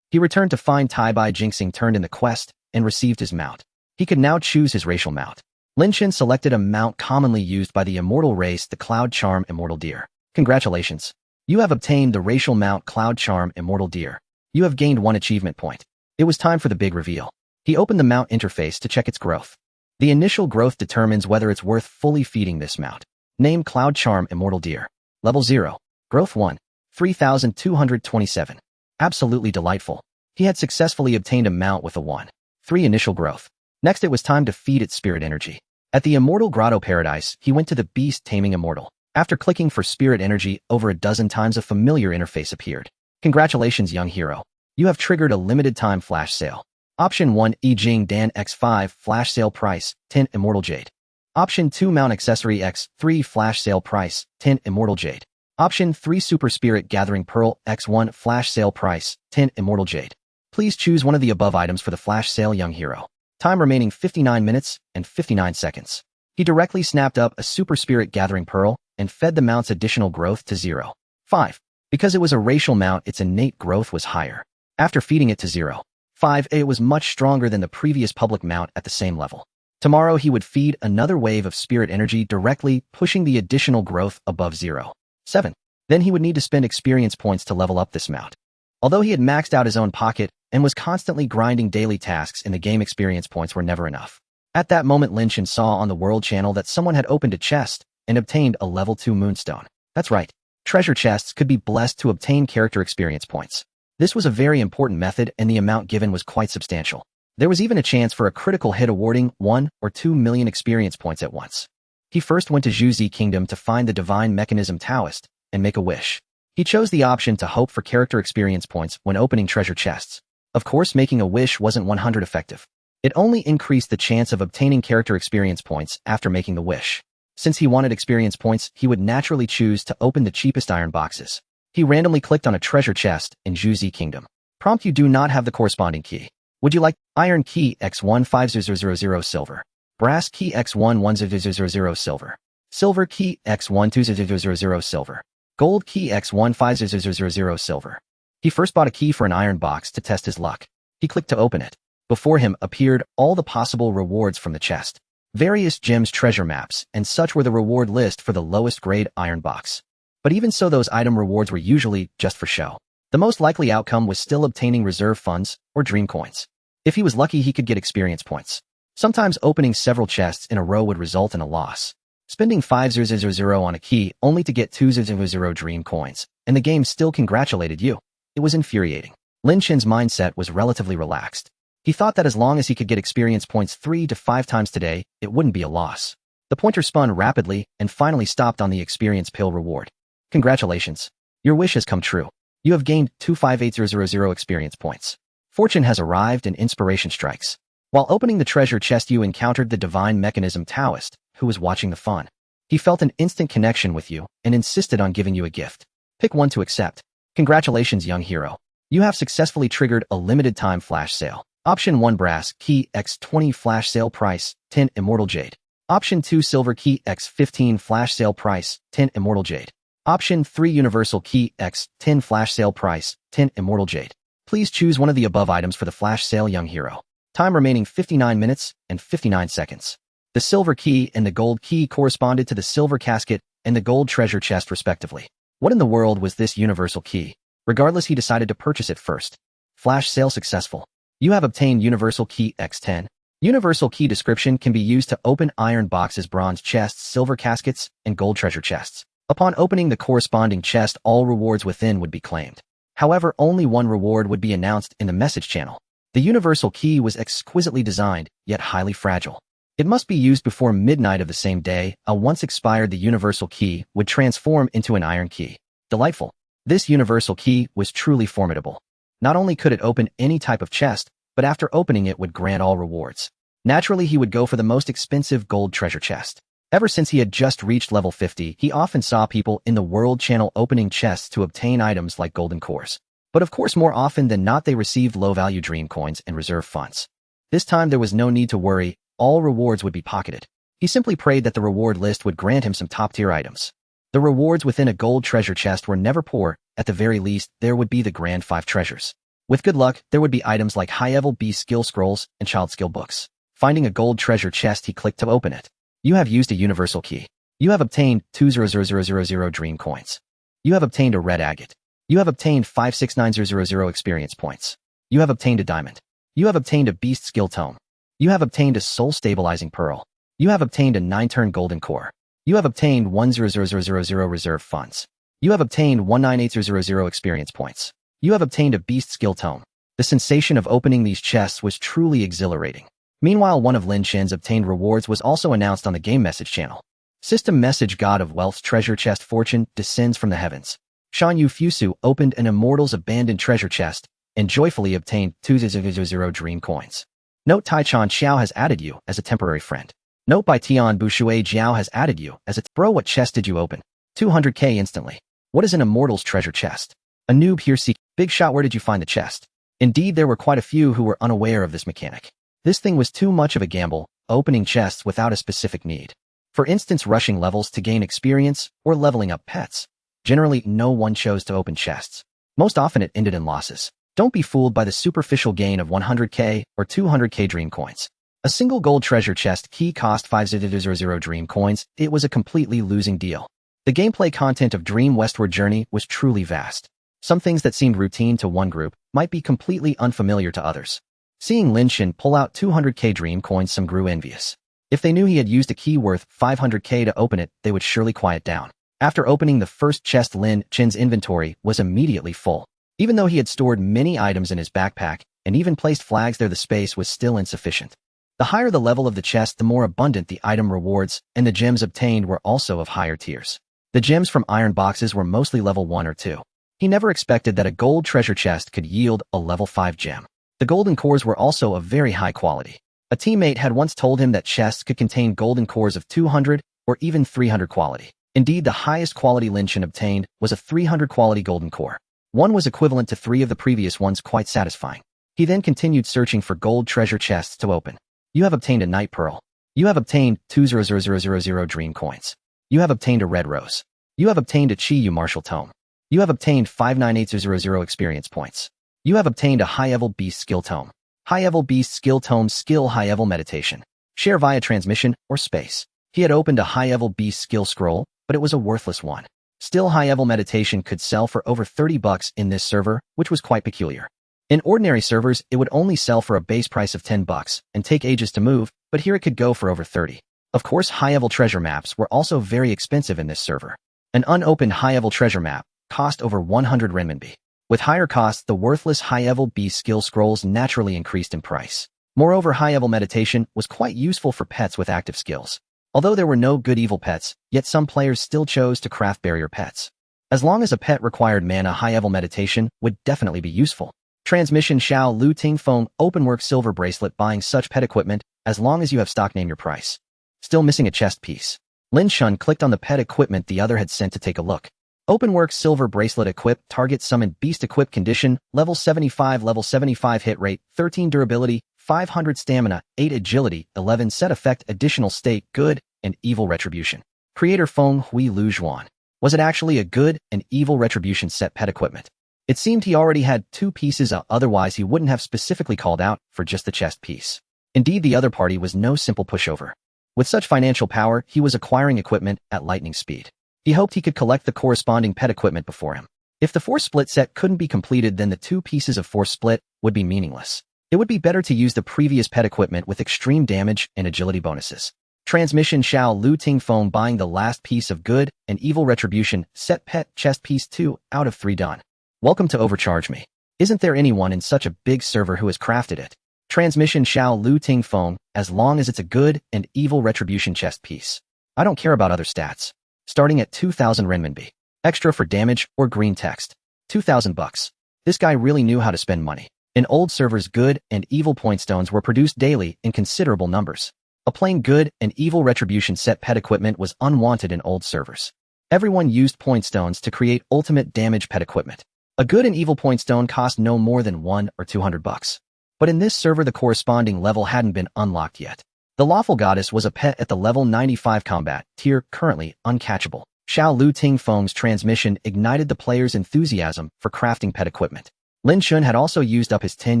He returned to find Tai Bai Jinxing turned in the quest and received his mount. He could now choose his racial mount. Lin Chen selected a mount commonly used by the immortal race, the Cloud Charm Immortal Deer. Congratulations. You have obtained the racial mount Cloud Charm Immortal Deer. You have gained 1 achievement point. It was time for the big reveal. He opened the mount interface to check its growth. The initial growth determines whether it's worth fully feeding this mount. Name Cloud Charm Immortal Deer. Level 0. Growth 1. 3,227. Absolutely delightful. He had successfully obtained a mount with a 1. 3 initial growth. Next it was time to feed its spirit energy. At the Immortal Grotto Paradise, he went to the Beast Taming Immortal. After clicking for spirit energy over a dozen times, a familiar interface appeared. Congratulations, young hero. You have triggered a limited time flash sale. Option 1, Yijing Dan X5 flash sale price, 10 Immortal Jade. Option 2, Mount Accessory X3 flash sale price, 10 Immortal Jade. Option 3, Super Spirit Gathering Pearl X1 flash sale price, 10 Immortal Jade. Please choose one of the above items for the flash sale, young hero. Time remaining 59 minutes and 59 seconds. He directly snapped up a Super Spirit Gathering Pearl and fed the mount's additional growth to 0. 5. Because it was a racial mount, its innate growth was higher. After feeding it to 0. 5, it was much stronger than the previous public mount at the same level. Tomorrow he would feed another wave of spirit energy directly, pushing the additional growth above 0. 7. Then he would need to spend experience points to level up this mount. Although he had maxed out his own pocket and was constantly grinding daily tasks in the game, experience points were never enough. At that moment, Lin Chen saw on the world channel that someone had opened a chest and obtained a level 2 moonstone. That's right. Treasure chests could be blessed to obtain character experience points. This was a very important method and the amount given was quite substantial. There was even a chance for a critical hit awarding 1 or 2 million experience points at once. He first went to Zhuzi Kingdom to find the Divine Mechanism Taoist and make a wish. He chose the option to hope for character experience points when opening treasure chests. Of course, making a wish wasn't 100 effective. It only increased the chance of obtaining character experience points after making the wish. Since he wanted experience points, he would naturally choose to open the cheapest iron boxes. He randomly clicked on a treasure chest in Zhuzi Kingdom. Prompt: you do not have the corresponding key. Would you like iron key X15000 silver, brass key X11000 silver, silver key X12000 silver, gold key X15000 silver? He first bought a key for an iron box to test his luck. He clicked to open it. Before him appeared all the possible rewards from the chest. Various gems, treasure maps, and such were the reward list for the lowest grade iron box. But even so, those item rewards were usually just for show. The most likely outcome was still obtaining reserve funds or dream coins. If he was lucky, he could get experience points. Sometimes opening several chests in a row would result in a loss. Spending 5,000 on a key only to get 2,000 dream coins, and the game still congratulated you. It was infuriating. Lin Chen's mindset was relatively relaxed. He thought that as long as he could get experience points 3 to 5 times today, it wouldn't be a loss. The pointer spun rapidly and finally stopped on the experience pill reward. Congratulations. Your wish has come true. You have gained 258,000 experience points. Fortune has arrived and inspiration strikes. While opening the treasure chest, you encountered the Divine Mechanism Taoist, who was watching the fun. He felt an instant connection with you and insisted on giving you a gift. Pick one to accept. Congratulations, young hero. You have successfully triggered a limited time flash sale. Option 1, brass key X20 flash sale price, 10 Immortal Jade. Option 2, silver key X15 flash sale price, 10 Immortal Jade. Option 3 Universal Key X 10 Flash Sale Price 10 Immortal Jade. Please choose one of the above items for the flash sale Young Hero. Time remaining 59 minutes and 59 seconds. The silver key and the gold key corresponded to the silver casket and the gold treasure chest respectively. What in the world was this universal key? Regardless, he decided to purchase it first. Flash sale successful. You have obtained Universal Key X10. Universal Key description can be used to open iron boxes, bronze chests, silver caskets, and gold treasure chests. Upon opening the corresponding chest, all rewards within would be claimed. However, only one reward would be announced in the message channel. The Universal Key was exquisitely designed, yet highly fragile. It must be used before midnight of the same day. Once expired, the Universal Key would transform into an iron key. Delightful. This Universal Key was truly formidable. Not only could it open any type of chest, but after opening it would grant all rewards. Naturally, he would go for the most expensive gold treasure chest. Ever since he had just reached level 50, he often saw people in the world channel opening chests to obtain items like golden cores. But of course, more often than not, they received low-value dream coins and reserve funds. This time, there was no need to worry. All rewards would be pocketed. He simply prayed that the reward list would grant him some top-tier items. The rewards within a gold treasure chest were never poor. At the very least, there would be the grand 5 treasures. With good luck, there would be items like high-level beast skill scrolls and child skill books. Finding a gold treasure chest, he clicked to open it. You have used a universal key. You have obtained 200,000 dream coins. You have obtained a red agate. You have obtained 569000 experience points. You have obtained a diamond. You have obtained a beast skill tome. You have obtained a soul stabilizing pearl. You have obtained a 9-turn golden core. You have obtained 100,000 reserve funds. You have obtained 198,000 experience points. You have obtained a beast skill tome. The sensation of opening these chests was truly exhilarating. Meanwhile, one of Lin Chen's obtained rewards was also announced on the game message channel. System message: God of Wealth's treasure chest fortune descends from the heavens. Shan Yu Fusu opened an immortal's abandoned treasure chest and joyfully obtained 200 dream coins. Note: Tai Chan Xiao has added you as a temporary friend. Note by Tian Bushui Jiao has added you as a bro. What chest did you open? 200k instantly. What is an immortal's treasure chest? A noob here seek. Big shot, where did you find the chest? Indeed, there were quite a few who were unaware of this mechanic. This thing was too much of a gamble, opening chests without a specific need. For instance, rushing levels to gain experience or leveling up pets. Generally, no one chose to open chests. Most often it ended in losses. Don't be fooled by the superficial gain of 100k or 200k dream coins. A single gold treasure chest key cost 500 dream coins. It was a completely losing deal. The gameplay content of Dream Westward Journey was truly vast. Some things that seemed routine to one group might be completely unfamiliar to others. Seeing Lin Chen pull out 200k dream coins, some grew envious. If they knew he had used a key worth 500k to open it, they would surely quiet down. After opening the first chest, Lin Chen's inventory was immediately full. Even though he had stored many items in his backpack and even placed flags there, the space was still insufficient. The higher the level of the chest, the more abundant the item rewards, and the gems obtained were also of higher tiers. The gems from iron boxes were mostly level 1 or 2. He never expected that a gold treasure chest could yield a level 5 gem. The golden cores were also of very high quality. A teammate had once told him that chests could contain golden cores of 200 or even 300 quality. Indeed, the highest quality Lin Chen obtained was a 300 quality golden core. One was equivalent to 3 of the previous ones, quite satisfying. He then continued searching for gold treasure chests to open. You have obtained a night pearl. You have obtained 200,000 dream coins. You have obtained a red rose. You have obtained a Chi Yu martial tome. You have obtained 598,000 experience points. You have obtained a high-level beast skill tome. High-level beast skill tome skill high-level meditation. Share via transmission or space. He had opened a high-level beast skill scroll, but it was a worthless one. Still, high-level meditation could sell for over $30 in this server, which was quite peculiar. In ordinary servers, it would only sell for a base price of $10 and take ages to move, but here it could go for over 30. Of course, high-level treasure maps were also very expensive in this server. An unopened high-level treasure map cost over 100 renminbi. With higher costs, the worthless high-level beast skill scrolls naturally increased in price. Moreover, high-level meditation was quite useful for pets with active skills. Although there were no good evil pets, yet some players still chose to craft barrier pets. As long as a pet required mana, high-level meditation would definitely be useful. Transmission Xiao Lu Ting Feng Openwork Silver Bracelet. Buying such pet equipment, as long as you have stock, name your price. Still missing a chest piece. Lin Chen clicked on the pet equipment the other had sent to take a look. Openwork Silver Bracelet. Equip, target, summon, beast. Equip condition, level 75 hit rate, 13 durability, 500 stamina, 8 agility, 11 set effect, additional state, good, and evil retribution. Creator Feng Hui Lu Zhuan. Was it actually a good and evil retribution set pet equipment? It seemed he already had 2 pieces, otherwise he wouldn't have specifically called out for just the chest piece. Indeed, the other party was no simple pushover. With such financial power, he was acquiring equipment at lightning speed. He hoped he could collect the corresponding pet equipment before him. If the Force Split set couldn't be completed, then the 2 pieces of Force Split would be meaningless. It would be better to use the previous pet equipment with extreme damage and agility bonuses. Transmission Xiao Lu Ting Feng buying the last piece of good and evil retribution set pet chest piece 2 out of 3 done. Welcome to Overcharge Me. Isn't there anyone in such a big server who has crafted it? Transmission Xiao Lu Ting Feng, as long as it's a good and evil retribution chest piece. I don't care about other stats. Starting at 2,000 renminbi. Extra for damage or green text. 2,000 bucks. This guy really knew how to spend money. In old servers, good and evil point stones were produced daily in considerable numbers. A plain good and evil retribution set pet equipment was unwanted in old servers. Everyone used point stones to create ultimate damage pet equipment. A good and evil point stone cost no more than 1 or 200 bucks. But in this server, the corresponding level hadn't been unlocked yet. The Lawful Goddess was a pet at the level 95 combat tier, currently uncatchable. Xiao Lu Ting Feng's transmission ignited the player's enthusiasm for crafting pet equipment. Lin Chen had also used up his 10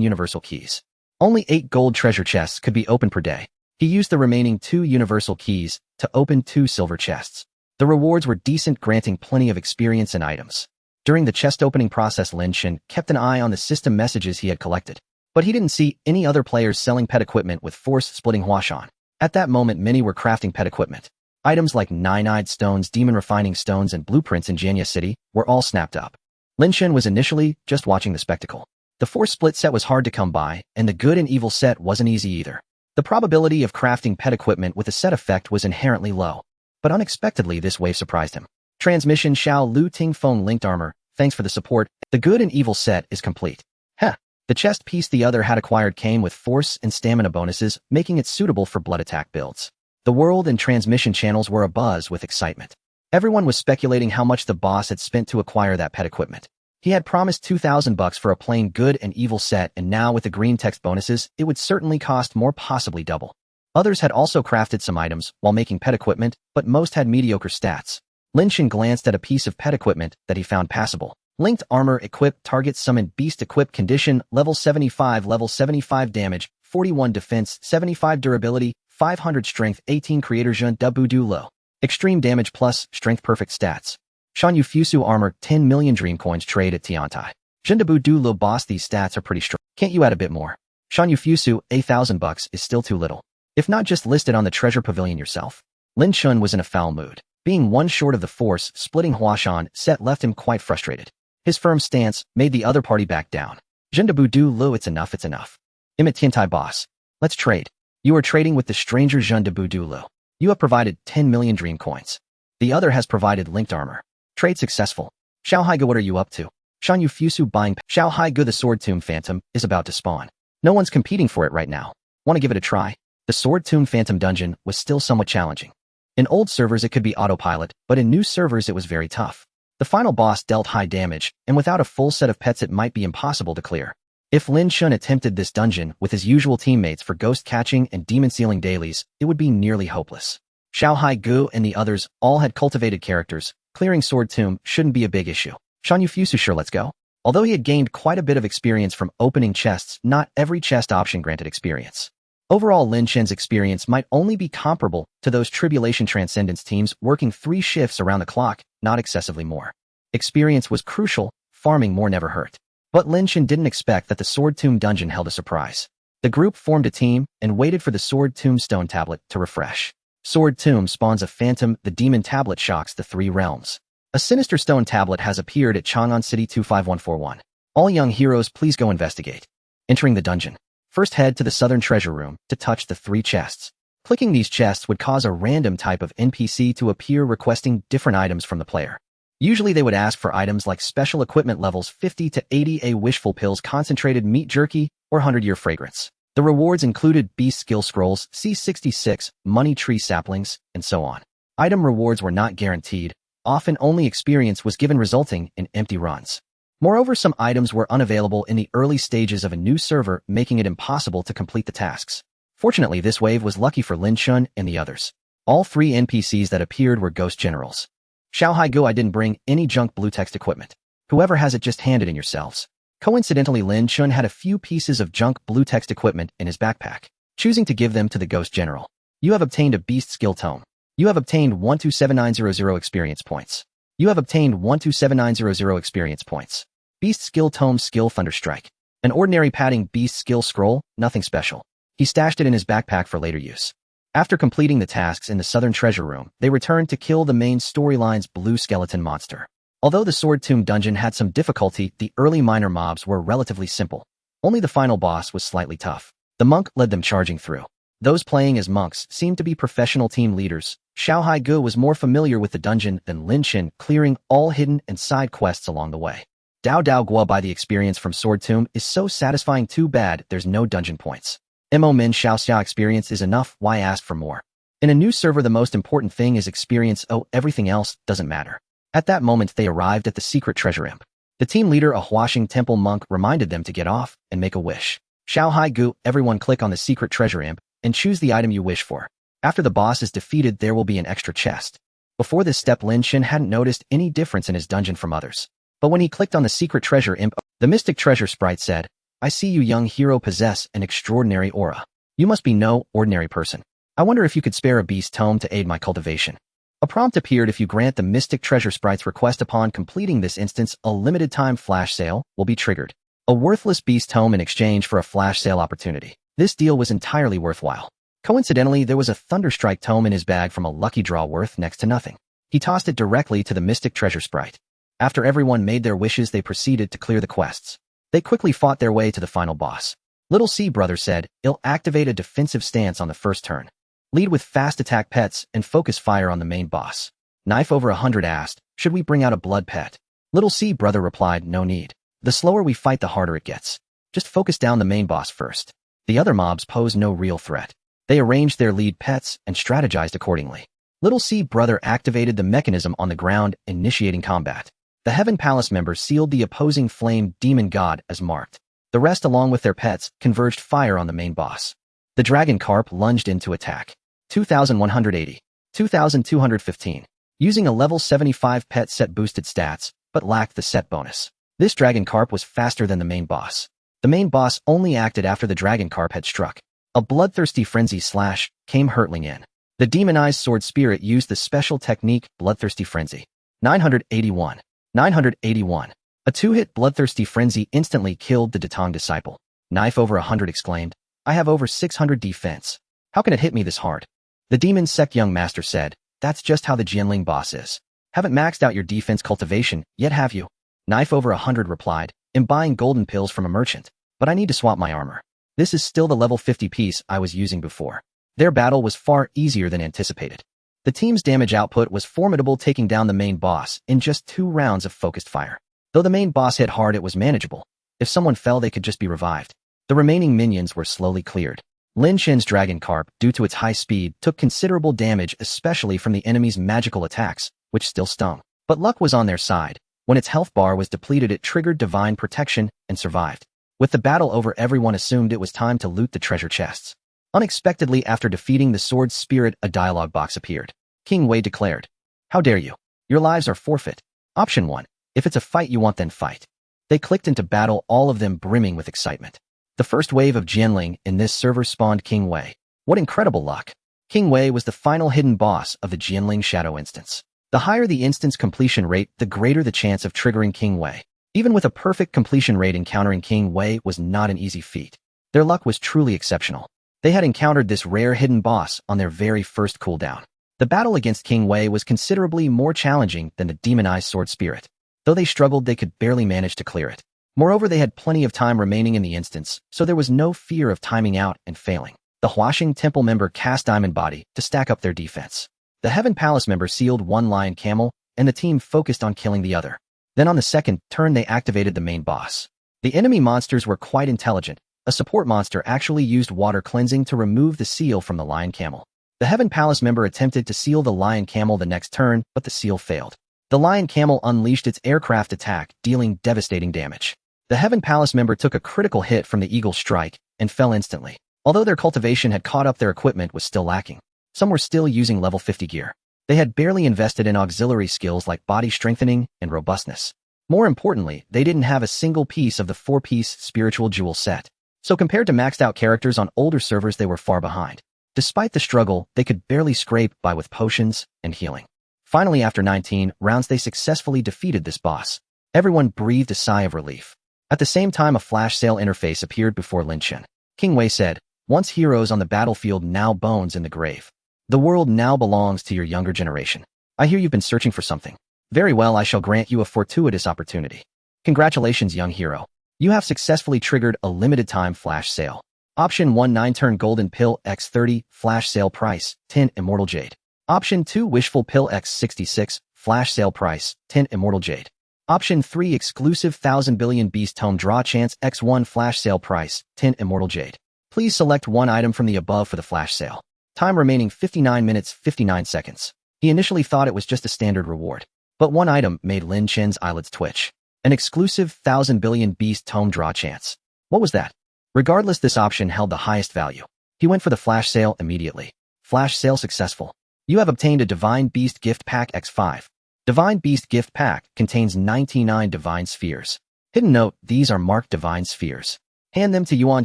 universal keys. Only 8 gold treasure chests could be opened per day. He used the remaining 2 universal keys to open 2 silver chests. The rewards were decent, granting plenty of experience and items. During the chest opening process, Lin Chen kept an eye on the system messages he had collected. But he didn't see any other players selling pet equipment with force-splitting Huashan. At that moment, many were crafting pet equipment. Items like Nine-Eyed Stones, Demon Refining Stones, and Blueprints in Janya City were all snapped up. Lin Chen was initially just watching the spectacle. The Force Split set was hard to come by, and the good and evil set wasn't easy either. The probability of crafting pet equipment with a set effect was inherently low. But unexpectedly, this wave surprised him. Transmission Xiao Lu Ting Feng linked armor. Thanks for the support. The good and evil set is complete. Heh. The chest piece the other had acquired came with force and stamina bonuses, making it suitable for blood attack builds. The world and transmission channels were abuzz with excitement. Everyone was speculating how much the boss had spent to acquire that pet equipment. He had promised 2,000 bucks for a plain good and evil set, and now with the green text bonuses, it would certainly cost more, possibly double. Others had also crafted some items while making pet equipment, but most had mediocre stats. Lin Chen glanced at a piece of pet equipment that he found passable. Linked armor, equipped, target summon, beast equipped, condition, level 75 damage, 41 defense, 75 durability, 500 strength, 18 creator Jean Dabudu low. Extreme damage plus strength, perfect stats. Shanyu Fusu armor, 10 million dream coins, trade at Tiantai. Jean Dabudu low. Boss, these stats are pretty strong. Can't you add a bit more? Shanyu Fusu, 1,000 bucks is still too little. If not just listed on the treasure pavilion yourself. Lin Chen was in a foul mood. Being one short of the force splitting Huashan set left him quite frustrated. His firm stance made the other party back down. Jean Dabudu low. It's enough, it's enough. Imit Tiantai boss. Let's trade. You are trading with the stranger Jean Dabudu low. You have provided 10 million dream coins. The other has provided linked armor. Trade successful. Xiao Haigu, what are you up to? Shanyu Fusu buying. Xiao Haigu, the Sword Tomb Phantom is about to spawn. No one's competing for it right now. Want to give it a try? The Sword Tomb Phantom dungeon was still somewhat challenging. In old servers it could be autopilot, but in new servers it was very tough. The final boss dealt high damage, and without a full set of pets it might be impossible to clear. If Lin Chen attempted this dungeon with his usual teammates for ghost catching and demon sealing dailies, it would be nearly hopeless. Xiao Haigu and the others all had cultivated characters. Clearing Sword Tomb shouldn't be a big issue. Shanyu Fusu, sure, let's go. Although he had gained quite a bit of experience from opening chests, not every chest option granted experience. Overall, Lin Chen's experience might only be comparable to those Tribulation Transcendence teams working 3 shifts around the clock, not excessively more. Experience was crucial, farming more never hurt. But Lin Chen didn't expect that the Sword Tomb dungeon held a surprise. The group formed a team and waited for the Sword Tomb stone tablet to refresh. Sword Tomb spawns a phantom, the demon tablet shocks the 3 realms. A sinister stone tablet has appeared at Chang'an City 25141. All young heroes, please go investigate. Entering the dungeon. First head to the southern treasure room to touch the 3 chests. Clicking these chests would cause a random type of NPC to appear requesting different items from the player. Usually they would ask for items like special equipment levels 50 to 80, a wishful pills, concentrated meat jerky, or 100-year fragrance. The rewards included beast skill scrolls, C66, money tree saplings, and so on. Item rewards were not guaranteed. Often only experience was given, resulting in empty runs. Moreover, some items were unavailable in the early stages of a new server, making it impossible to complete the tasks. Fortunately, this wave was lucky for Lin Chen and the others. All 3 NPCs that appeared were ghost generals. Xiao I didn't bring any junk blue text equipment. Whoever has it just hand it in yourselves. Coincidentally, Lin Chen had a few pieces of junk blue text equipment in his backpack, choosing to give them to the ghost general. You have obtained a beast skill tome. You have obtained 127900 experience points. You have obtained 127900 experience points. Beast skill tome skill Thunderstrike. An ordinary padding beast skill scroll, nothing special. He stashed it in his backpack for later use. After completing the tasks in the southern treasure room, they returned to kill the main storyline's blue skeleton monster. Although the Sword Tomb dungeon had some difficulty, the early minor mobs were relatively simple. Only the final boss was slightly tough. The monk led them charging through. Those playing as monks seemed to be professional team leaders. Xiao was more familiar with the dungeon than Lin Chen, clearing all hidden and side quests along the way. Dao Gua by the experience from Sword Tomb is so satisfying, too bad there's no dungeon points. Mo Min Xiao experience is enough, why ask for more? In a new server the most important thing is experience, everything else doesn't matter. At that moment they arrived at the secret treasure imp. The team leader, a Huaxing temple monk, reminded them to get off and make a wish. Xiao everyone click on the secret treasure imp and choose the item you wish for. After the boss is defeated there will be an extra chest. Before this step Lin Chen hadn't noticed any difference in his dungeon from others. But when he clicked on the secret treasure imp, the mystic treasure sprite said, "I see you young hero possess an extraordinary aura. You must be no ordinary person. I wonder if you could spare a beast tome to aid my cultivation." A prompt appeared. If you grant the mystic treasure sprite's request upon completing this instance, a limited time flash sale will be triggered. A worthless beast tome in exchange for a flash sale opportunity. This deal was entirely worthwhile. Coincidentally, there was a Thunderstrike tome in his bag from a lucky draw worth next to nothing. He tossed it directly to the mystic treasure sprite. After everyone made their wishes, they proceeded to clear the quests. They quickly fought their way to the final boss. Little C Brother said, "I'll activate a defensive stance on the first turn. Lead with fast attack pets and focus fire on the main boss." Knife over 100 asked, "Should we bring out a blood pet?" Little C Brother replied, "No need. The slower we fight the harder it gets. Just focus down the main boss first." The other mobs pose no real threat. They arranged their lead pets and strategized accordingly. Little C Brother activated the mechanism on the ground, initiating combat. The Heaven Palace members sealed the opposing flame demon god as marked. The rest, along with their pets, converged fire on the main boss. The dragon carp lunged in to attack. 2180. 2215. Using a level 75 pet set boosted stats, but lacked the set bonus. This dragon carp was faster than the main boss. The main boss only acted after the dragon carp had struck. A bloodthirsty frenzy slash came hurtling in. The demonized sword spirit used the special technique Bloodthirsty Frenzy. 981. 981. A two-hit Bloodthirsty Frenzy instantly killed the Datang disciple. Knife over 100 exclaimed, "I have over 600 defense. How can it hit me this hard?" The demon sect young master said, "That's just how the Jianling boss is. Haven't maxed out your defense cultivation yet, have you?" Knife over 100 replied, "I'm buying golden pills from a merchant, but I need to swap my armor. This is still the level 50 piece I was using before." Their battle was far easier than anticipated. The team's damage output was formidable, taking down the main boss in just 2 rounds of focused fire. Though the main boss hit hard, it was manageable. If someone fell, they could just be revived. The remaining minions were slowly cleared. Lin Chen's dragon carp, due to its high speed, took considerable damage, especially from the enemy's magical attacks, which still stung. But luck was on their side. When its health bar was depleted, it triggered divine protection and survived. With the battle over, everyone assumed it was time to loot the treasure chests. Unexpectedly, after defeating the sword spirit, a dialogue box appeared. King Wei declared, "How dare you? Your lives are forfeit. Option 1. If it's a fight you want, then fight." They clicked into battle, all of them brimming with excitement. The first wave of Jianling in this server spawned King Wei. What incredible luck! King Wei was the final hidden boss of the Jianling Shadow instance. The higher the instance completion rate, the greater the chance of triggering King Wei. Even with a perfect completion rate, encountering King Wei was not an easy feat. Their luck was truly exceptional. They had encountered this rare hidden boss on their very first cooldown. The battle against King Wei was considerably more challenging than the demonized sword spirit. Though they struggled, they could barely manage to clear it. Moreover, they had plenty of time remaining in the instance, so there was no fear of timing out and failing. The Huaxing Temple member cast Diamond Body to stack up their defense. The Heaven Palace member sealed one lion camel, and the team focused on killing the other. Then on the second turn, they activated the main boss. The enemy monsters were quite intelligent. A support monster actually used water cleansing to remove the seal from the lion camel. The Heaven Palace member attempted to seal the lion camel the next turn, but the seal failed. The lion camel unleashed its aircraft attack, dealing devastating damage. The Heaven Palace member took a critical hit from the eagle strike and fell instantly. Although their cultivation had caught up, their equipment was still lacking. Some were still using level 50 gear. They had barely invested in auxiliary skills like body strengthening and robustness. More importantly, they didn't have a single piece of the 4-piece spiritual jewel set. So compared to maxed-out characters on older servers, they were far behind. Despite the struggle, they could barely scrape by with potions and healing. Finally, after 19 rounds, they successfully defeated this boss. Everyone breathed a sigh of relief. At the same time, a flash sale interface appeared before Lin Chen. King Wei said, "Once heroes on the battlefield, now bones in the grave. The world now belongs to your younger generation. I hear you've been searching for something. Very well, I shall grant you a fortuitous opportunity. Congratulations, young hero. You have successfully triggered a limited-time flash sale. Option 1, 9-turn golden pill x30, flash sale price, 10 immortal jade. Option 2, wishful pill x66, flash sale price, 10 immortal jade. Option 3, exclusive 1000 billion beast tome draw chance x1, flash sale price, 10 immortal jade. Please select one item from the above for the flash sale. Time remaining 59 minutes 59 seconds. He initially thought it was just a standard reward, but one item made Lin Chen's eyelids twitch. An exclusive 1000 billion beast tome draw chance. What was that? Regardless, this option held the highest value. He went for the flash sale immediately. Flash sale successful. You have obtained a Divine Beast Gift Pack X5. Divine Beast Gift Pack contains 99 Divine Spheres. Hidden note, these are marked Divine Spheres. Hand them to Yuan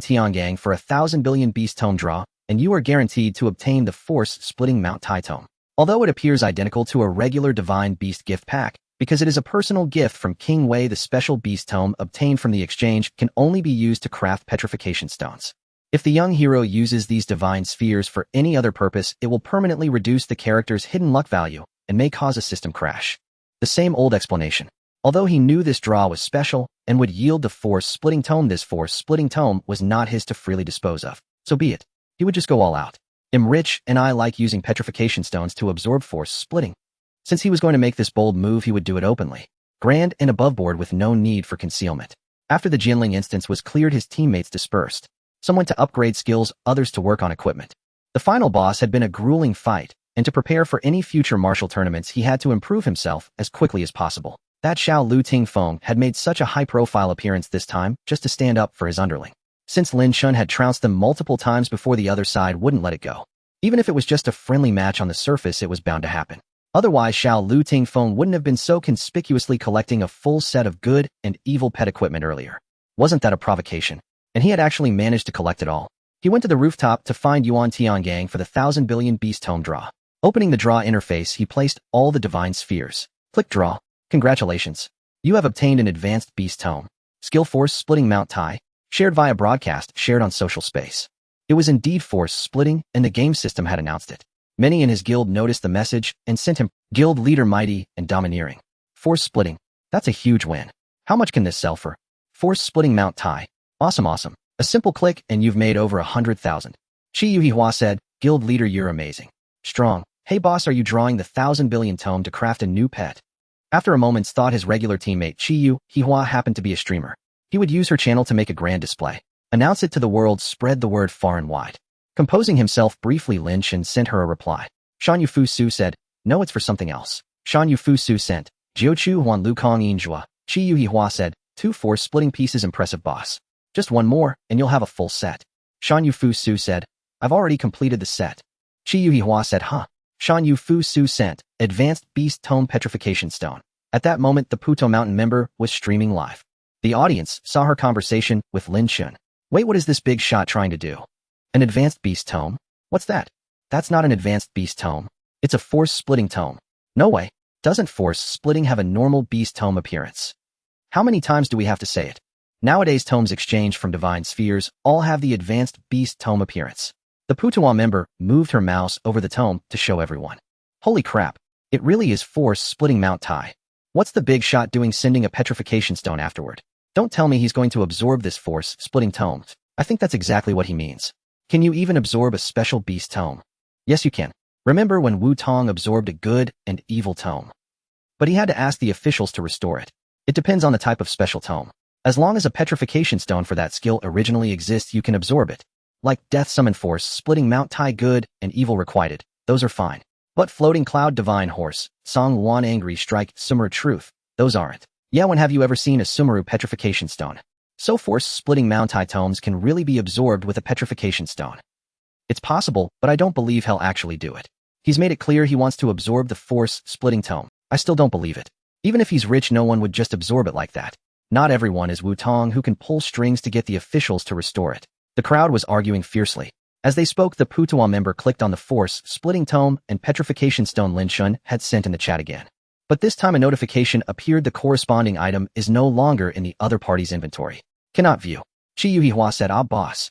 Tiangang for a 1000 billion beast tome draw, and you are guaranteed to obtain the Force-Splitting Mount Tai tome. Although it appears identical to a regular Divine Beast Gift Pack, because it is a personal gift from King Wei, the special beast tome obtained from the exchange can only be used to craft petrification stones. If the young hero uses these divine spheres for any other purpose, it will permanently reduce the character's hidden luck value and may cause a system crash. The same old explanation. Although he knew this draw was special and would yield the Force-Splitting Tome, this Force-Splitting Tome was not his to freely dispose of. So be it. He would just go all out. I'm rich and I like using petrification stones to absorb force splitting. Since he was going to make this bold move, he would do it openly, grand and above board with no need for concealment. After the Jinling instance was cleared, his teammates dispersed. Some went to upgrade skills, others to work on equipment. The final boss had been a grueling fight, and to prepare for any future martial tournaments, he had to improve himself as quickly as possible. That Xiao Lu Tingfeng had made such a high-profile appearance this time just to stand up for his underling. Since Lin Chen had trounced them multiple times before, the other side wouldn't let it go. Even if it was just a friendly match on the surface, it was bound to happen. Otherwise, Xiao Lu Tingfeng wouldn't have been so conspicuously collecting a full set of good and evil pet equipment earlier. Wasn't that a provocation? And he had actually managed to collect it all. He went to the rooftop to find Yuan Tiangang for the 1000 billion beast tome draw. Opening the draw interface, he placed all the divine spheres. Click draw. Congratulations. You have obtained an advanced beast tome. Skill Force Splitting Mount Tai. Shared via broadcast, shared on social space. It was indeed force splitting, and the game system had announced it. Many in his guild noticed the message and sent him, guild leader mighty and domineering. Force splitting. That's a huge win. How much can this sell for? Force Splitting Mount Tai. Awesome. A simple click and you've made over 100,000. Chi Yuhihua said, guild leader, you're amazing. Strong. Hey boss, are you drawing the 1000 billion tome to craft a new pet? After a moment's thought, his regular teammate Chi Yuhihua happened to be a streamer. He would use her channel to make a grand display, announce it to the world, spread the word far and wide. Composing himself briefly, Lin Chen sent her a reply. Shan Yufu Su said, no, it's for something else. Shan Yufu Su sent, Jiuchu Huan Lukong Yinjua. Chi Yuhihua said, 2 force splitting pieces, impressive boss. Just one more, and you'll have a full set. Shan Yufu Su said, I've already completed the set. Chi Yuhihua said, huh. Shan Yufu Su sent, Advanced Beast Tome Petrification Stone. At that moment, the Puto Mountain member was streaming live. The audience saw her conversation with Lin Chen. Wait, what is this big shot trying to do? An advanced beast tome? What's that? That's not an advanced beast tome. It's a force-splitting tome. No way. Doesn't force-splitting have a normal beast tome appearance? How many times do we have to say it? Nowadays, tomes exchanged from divine spheres all have the advanced beast tome appearance. The Putois member moved her mouse over the tome to show everyone. Holy crap. It really is force-splitting Mount Tai. What's the big shot doing sending a petrification stone afterward? Don't tell me he's going to absorb this force-splitting tome. I think that's exactly what he means. Can you even absorb a special beast tome? Yes, you can. Remember when Wu Tong absorbed a good and evil tome? But he had to ask the officials to restore it. It depends on the type of special tome. As long as a petrification stone for that skill originally exists, you can absorb it. Like Death Summon Force, Splitting Mount Tai Good, and Evil Requited. Those are fine. But Floating Cloud Divine Horse, Song Wan Angry Strike, Sumeru Truth, those aren't. Yeah, when have you ever seen a Sumeru petrification stone? So force-splitting Mount Tai tomes can really be absorbed with a petrification stone. It's possible, but I don't believe he'll actually do it. He's made it clear he wants to absorb the force-splitting tome. I still don't believe it. Even if he's rich, no one would just absorb it like that. Not everyone is Wu Tong who can pull strings to get the officials to restore it. The crowd was arguing fiercely. As they spoke, the Putuo member clicked on the force-splitting tome and petrification stone Lin Chen had sent in the chat again. But this time a notification appeared. The corresponding item is no longer in the other party's inventory. Cannot view. Chi Yuhihua said, "Ah, boss.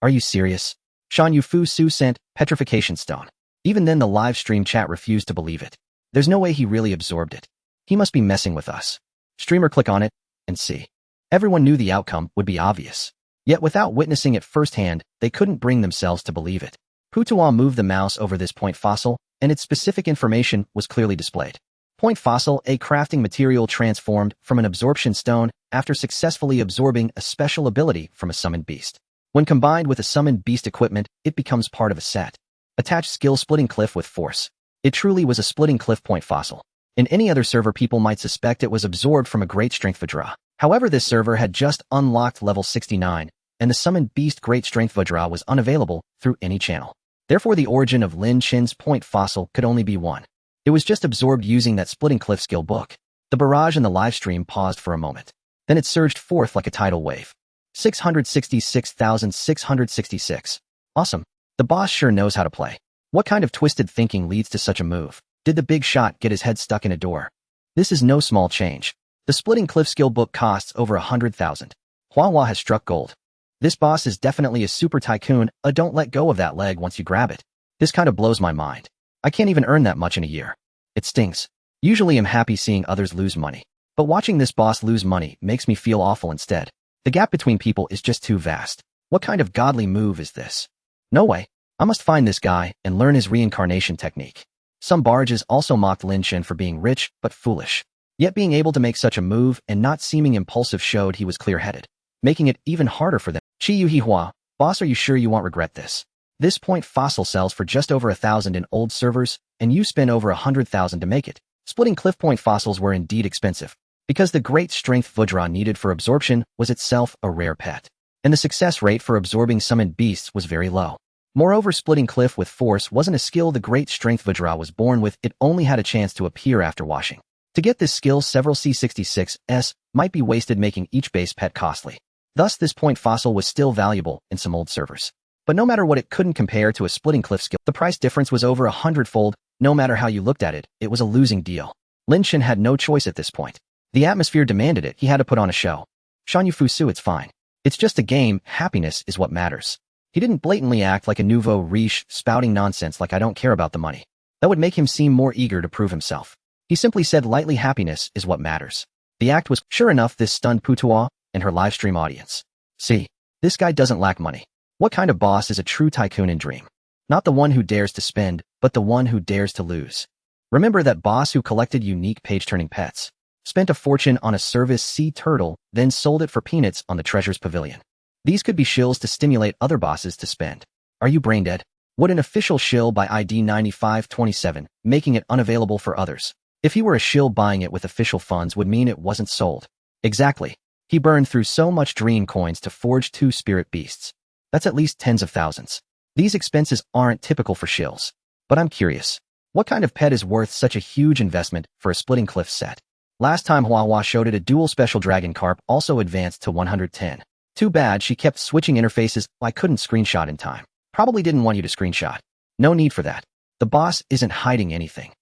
Are you serious? Shan Yufu Su sent petrification stone." Even then the live stream chat refused to believe it. There's no way he really absorbed it. He must be messing with us. Streamer, click on it and see. Everyone knew the outcome would be obvious. Yet without witnessing it firsthand, they couldn't bring themselves to believe it. Putuo moved the mouse over this point fossil, and its specific information was clearly displayed. Point fossil, a crafting material transformed from an absorption stone after successfully absorbing a special ability from a summoned beast. When combined with a summoned beast equipment, it becomes part of a set. Attached skill, splitting cliff with force. It truly was a splitting cliff point fossil. In any other server, people might suspect it was absorbed from a great strength Vajra. However, this server had just unlocked level 69, and the summoned beast great strength Vajra was unavailable through any channel. Therefore, the origin of Lin Chen's point fossil could only be one. It was just absorbed using that splitting cliff skill book. The barrage in the livestream paused for a moment. Then it surged forth like a tidal wave. 666,666. Awesome. The boss sure knows how to play. What kind of twisted thinking leads to such a move? Did the big shot get his head stuck in a door? This is no small change. The splitting cliff skill book costs over 100,000. Hua has struck gold. This boss is definitely a super tycoon. Don't let go of that leg once you grab it. This kind of blows my mind. I can't even earn that much in a year. It stings. Usually I'm happy seeing others lose money. But watching this boss lose money makes me feel awful instead. The gap between people is just too vast. What kind of godly move is this? No way. I must find this guy and learn his reincarnation technique. Some barges also mocked Lin Chen for being rich but foolish. Yet being able to make such a move and not seeming impulsive showed he was clear-headed, making it even harder for them. Chi Yuhihua, boss, are you sure you won't regret this? This point fossil sells for just over 1,000 in old servers, and you spent over 100,000 to make it. Splitting cliff point fossils were indeed expensive, because the great strength Vajra needed for absorption was itself a rare pet, and the success rate for absorbing summoned beasts was very low. Moreover, splitting cliff with force wasn't a skill the great strength Vajra was born with. It only had a chance to appear after washing. To get this skill, several C66s might be wasted, making each base pet costly. Thus, this point fossil was still valuable in some old servers. But no matter what, it couldn't compare to a splitting cliff skill. The price difference was over 100-fold. No matter how you looked at it, it was a losing deal. Lin Chen had no choice at this point. The atmosphere demanded it. He had to put on a show. Shan Yu Fusu, it's fine. It's just a game. Happiness is what matters. He didn't blatantly act like a nouveau riche, spouting nonsense like I don't care about the money. That would make him seem more eager to prove himself. He simply said lightly, happiness is what matters. The act was, sure enough, this stunned Putuo and her livestream audience. See, this guy doesn't lack money. What kind of boss is a true tycoon in dream? Not the one who dares to spend, but the one who dares to lose. Remember that boss who collected unique page-turning pets, spent a fortune on a service sea turtle, then sold it for peanuts on the treasure's pavilion. These could be shills to stimulate other bosses to spend. Are you brain dead? Would an official shill buy ID 9527, making it unavailable for others? If he were a shill, buying it with official funds would mean it wasn't sold. Exactly. He burned through so much dream coins to forge 2 spirit beasts. That's at least tens of thousands. These expenses aren't typical for shills. But I'm curious. What kind of pet is worth such a huge investment for a splitting cliff set? Last time Hua showed it, a dual special dragon carp also advanced to 110. Too bad she kept switching interfaces. I couldn't screenshot in time. Probably didn't want you to screenshot. No need for that. The boss isn't hiding anything.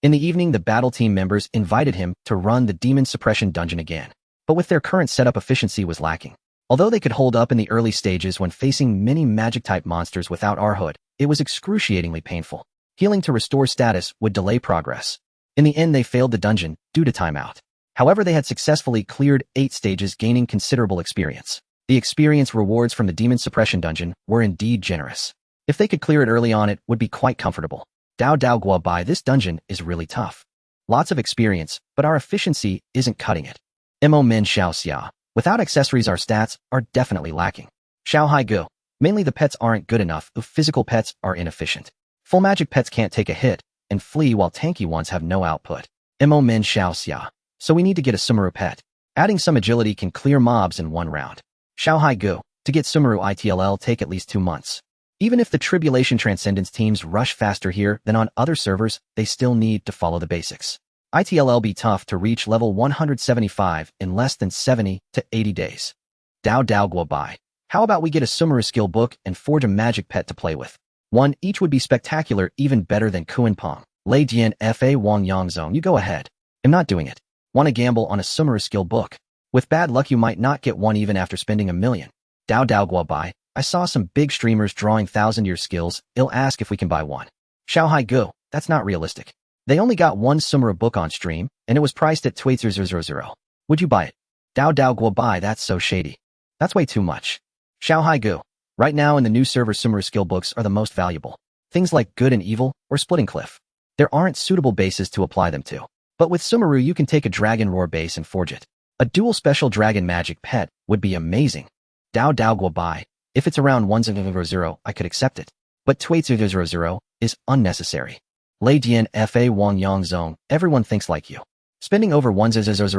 In the evening, the battle team members invited him to run the demon suppression dungeon again. But with their current setup, efficiency was lacking. Although they could hold up in the early stages when facing many magic-type monsters without Arhood, it was excruciatingly painful. Healing to restore status would delay progress. In the end, they failed the dungeon due to timeout. However, they had successfully cleared 8 stages, gaining considerable experience. The experience rewards from the demon suppression dungeon were indeed generous. If they could clear it early on, it would be quite comfortable. Dao Dao Gua Bai, this dungeon is really tough. Lots of experience, but our efficiency isn't cutting it. Mo Men Xiao Xia. Without accessories, our stats are definitely lacking. Xiao Hai Gu. Mainly the pets aren't good enough. Physical pets are inefficient. Full magic pets can't take a hit and flee, while tanky ones have no output. Mo Men Xiao Xia. So we need to get a Sumeru pet. Adding some agility can clear mobs in 1 round. Xiao Hai Gu. To get Sumeru ITLL take at least 2 months. Even if the Tribulation Transcendence teams rush faster here than on other servers, they still need to follow the basics. It'll be tough to reach level 175 in less than 70 to 80 days. Dao Dao Guo Bai. How about we get a Sumeru skill book and forge a magic pet to play with? One each would be spectacular, even better than Kuan Pong. Lei Jian Fa Wang Zong, you go ahead. I'm not doing it. Want to gamble on a Sumeru skill book? With bad luck you might not get one even after spending 1 million. Dao Dao Guo Bai. I saw some big streamers drawing 1,000-year skills. I'll ask if we can buy one. Xiaohai Gu. That's not realistic. They only got one Sumeru book on stream, and it was priced at 2,000. Would you buy it? Dao Dao Guo Bai. That's so shady. That's way too much. Xiaohai Gu. Right now in the new server, Sumeru skill books are the most valuable. Things like Good and Evil or Splitting Cliff. There aren't suitable bases to apply them to. But with Sumeru you can take a Dragon Roar base and forge it. A dual special dragon magic pet would be amazing. Dao Dao Guo Bai. If it's around 1,000, I could accept it. But 2,000 is unnecessary. Lei Dian Fa Wang Zong, everyone thinks like you. Spending over 1,000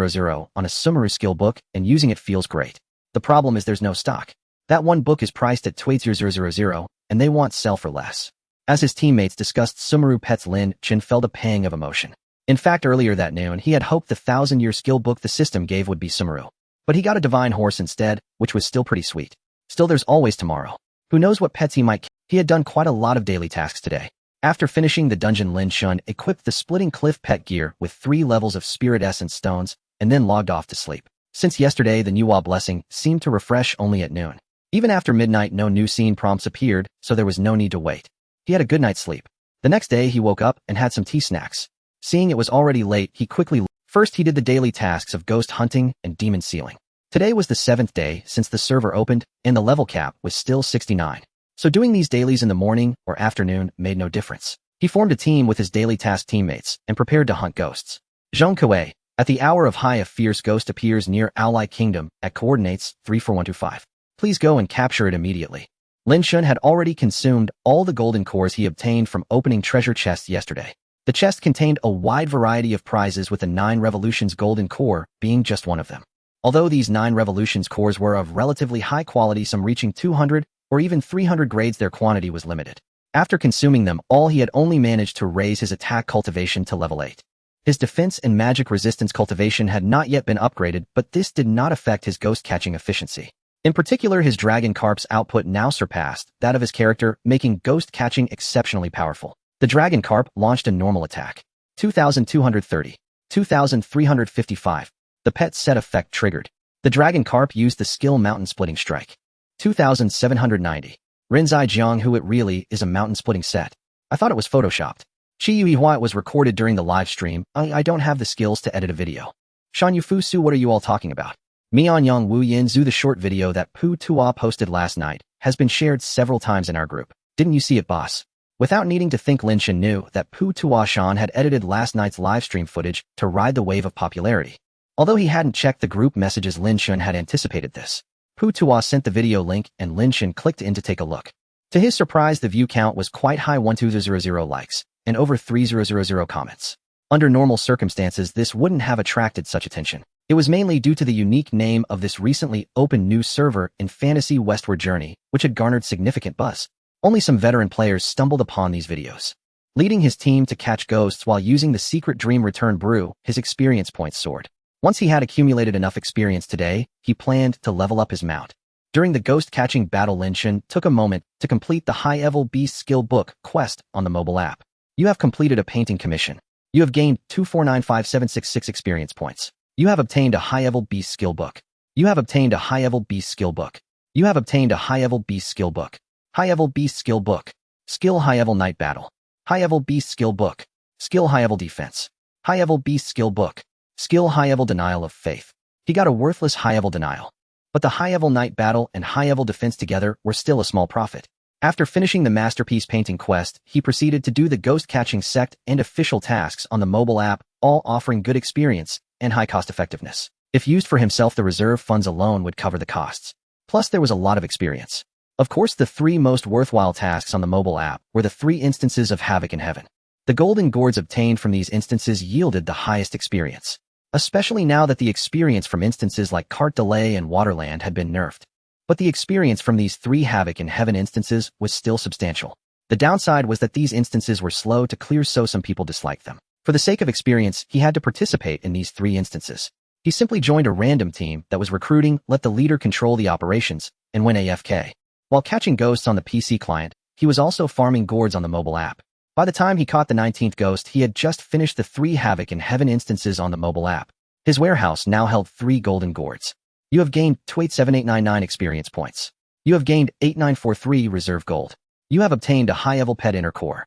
on a Sumeru skill book and using it feels great. The problem is there's no stock. That one book is priced at 2,000, and they want sell for less. As his teammates discussed Sumeru pets, Lin Chen felt a pang of emotion. In fact, earlier that noon he had hoped the 1,000-year skill book the system gave would be Sumeru. But he got a divine horse instead, which was still pretty sweet. Still, there's always tomorrow. Who knows what pets he might catch? He had done quite a lot of daily tasks today. After finishing the dungeon, Lin Chen equipped the Splitting Cliff pet gear with 3 levels of Spirit Essence stones and then logged off to sleep. Since yesterday, the Nuwa blessing seemed to refresh only at noon. Even after midnight, no new scene prompts appeared, so there was no need to wait. He had a good night's sleep. The next day, he woke up and had some tea snacks. Seeing it was already late, he quickly... First, he did the daily tasks of ghost hunting and demon sealing. Today was the 7th day since the server opened, and the level cap was still 69. So doing these dailies in the morning or afternoon made no difference. He formed a team with his daily task teammates and prepared to hunt ghosts. Zhong Kuei. At the hour of high, a fierce ghost appears near Owlai Kingdom at coordinates 34125. Please go and capture it immediately. Lin Chen had already consumed all the golden cores he obtained from opening treasure chests yesterday. The chest contained a wide variety of prizes, with the 9 Revolutions golden core being just one of them. Although these 9 Revolutions cores were of relatively high quality, some reaching 200 or even 300 grades, their quantity was limited. After consuming them all, he had only managed to raise his attack cultivation to level 8. His defense and magic resistance cultivation had not yet been upgraded, but this did not affect his ghost catching efficiency. In particular, his Dragon Carp's output now surpassed that of his character, making ghost catching exceptionally powerful. The Dragon Carp launched a normal attack. 2,230. 2,355. The pet set effect triggered. The Dragon Carp used the skill Mountain Splitting Strike. 2,790. Rinzai Jiang, who it really is a mountain splitting set. I thought it was photoshopped. Chi Yuihua, it was recorded during the live stream. I don't have the skills to edit a video. Shan Yufu Su, what are you all talking about? Mian Yang Wu Yin Zhu, the short video that Pu Tua posted last night has been shared several times in our group. Didn't you see it, boss? Without needing to think, Lin Chen knew that Pu Tua Shan had edited last night's live stream footage to ride the wave of popularity. Although he hadn't checked the group messages, Lin Chen had anticipated this. Pu Tua sent the video link and Lin Chen clicked in to take a look. To his surprise, the view count was quite high, 1200 likes and over 3000 comments. Under normal circumstances, this wouldn't have attracted such attention. It was mainly due to the unique name of this recently opened new server in Fantasy Westward Journey, which had garnered significant buzz. Only some veteran players stumbled upon these videos. Leading his team to catch ghosts while using the secret Dream Return brew, his experience points soared. Once he had accumulated enough experience today, he planned to level up his mount. During the ghost-catching battle, Lin Chen took a moment to complete the high-level Beast Skill Book quest on the mobile app. You have completed a painting commission. You have gained 2495766 experience points. You have obtained a high-level Beast Skill Book. You have obtained a high-level Beast Skill Book. You have obtained a high-level Beast Skill Book. High-level Beast Skill Book. Skill high-level Night Battle. High-level Beast Skill Book. Skill high-level Defense. High-level Beast Skill Book. Skill high-level Denial of Faith. He got a worthless high-level Denial. But the high-level Night Battle and high-level Defense together were still a small profit. After finishing the Masterpiece Painting quest, he proceeded to do the ghost-catching sect and official tasks on the mobile app, all offering good experience and high cost-effectiveness. If used for himself, the reserve funds alone would cover the costs. Plus, there was a lot of experience. Of course, the 3 most worthwhile tasks on the mobile app were the 3 instances of Havoc in Heaven. The golden gourds obtained from these instances yielded the highest experience, especially now that the experience from instances like Cart Delay and Waterland had been nerfed. But the experience from these 3 Havoc in Heaven instances was still substantial. The downside was that these instances were slow to clear, so some people disliked them. For the sake of experience, he had to participate in these 3 instances. He simply joined a random team that was recruiting, let the leader control the operations, and went AFK. While catching ghosts on the PC client, he was also farming gourds on the mobile app. By the time he caught the 19th ghost, he had just finished the 3 Havoc in Heaven instances on the mobile app. His warehouse now held 3 golden gourds. You have gained 287,899 experience points. You have gained 8943 reserve gold. You have obtained a high-level pet inner core.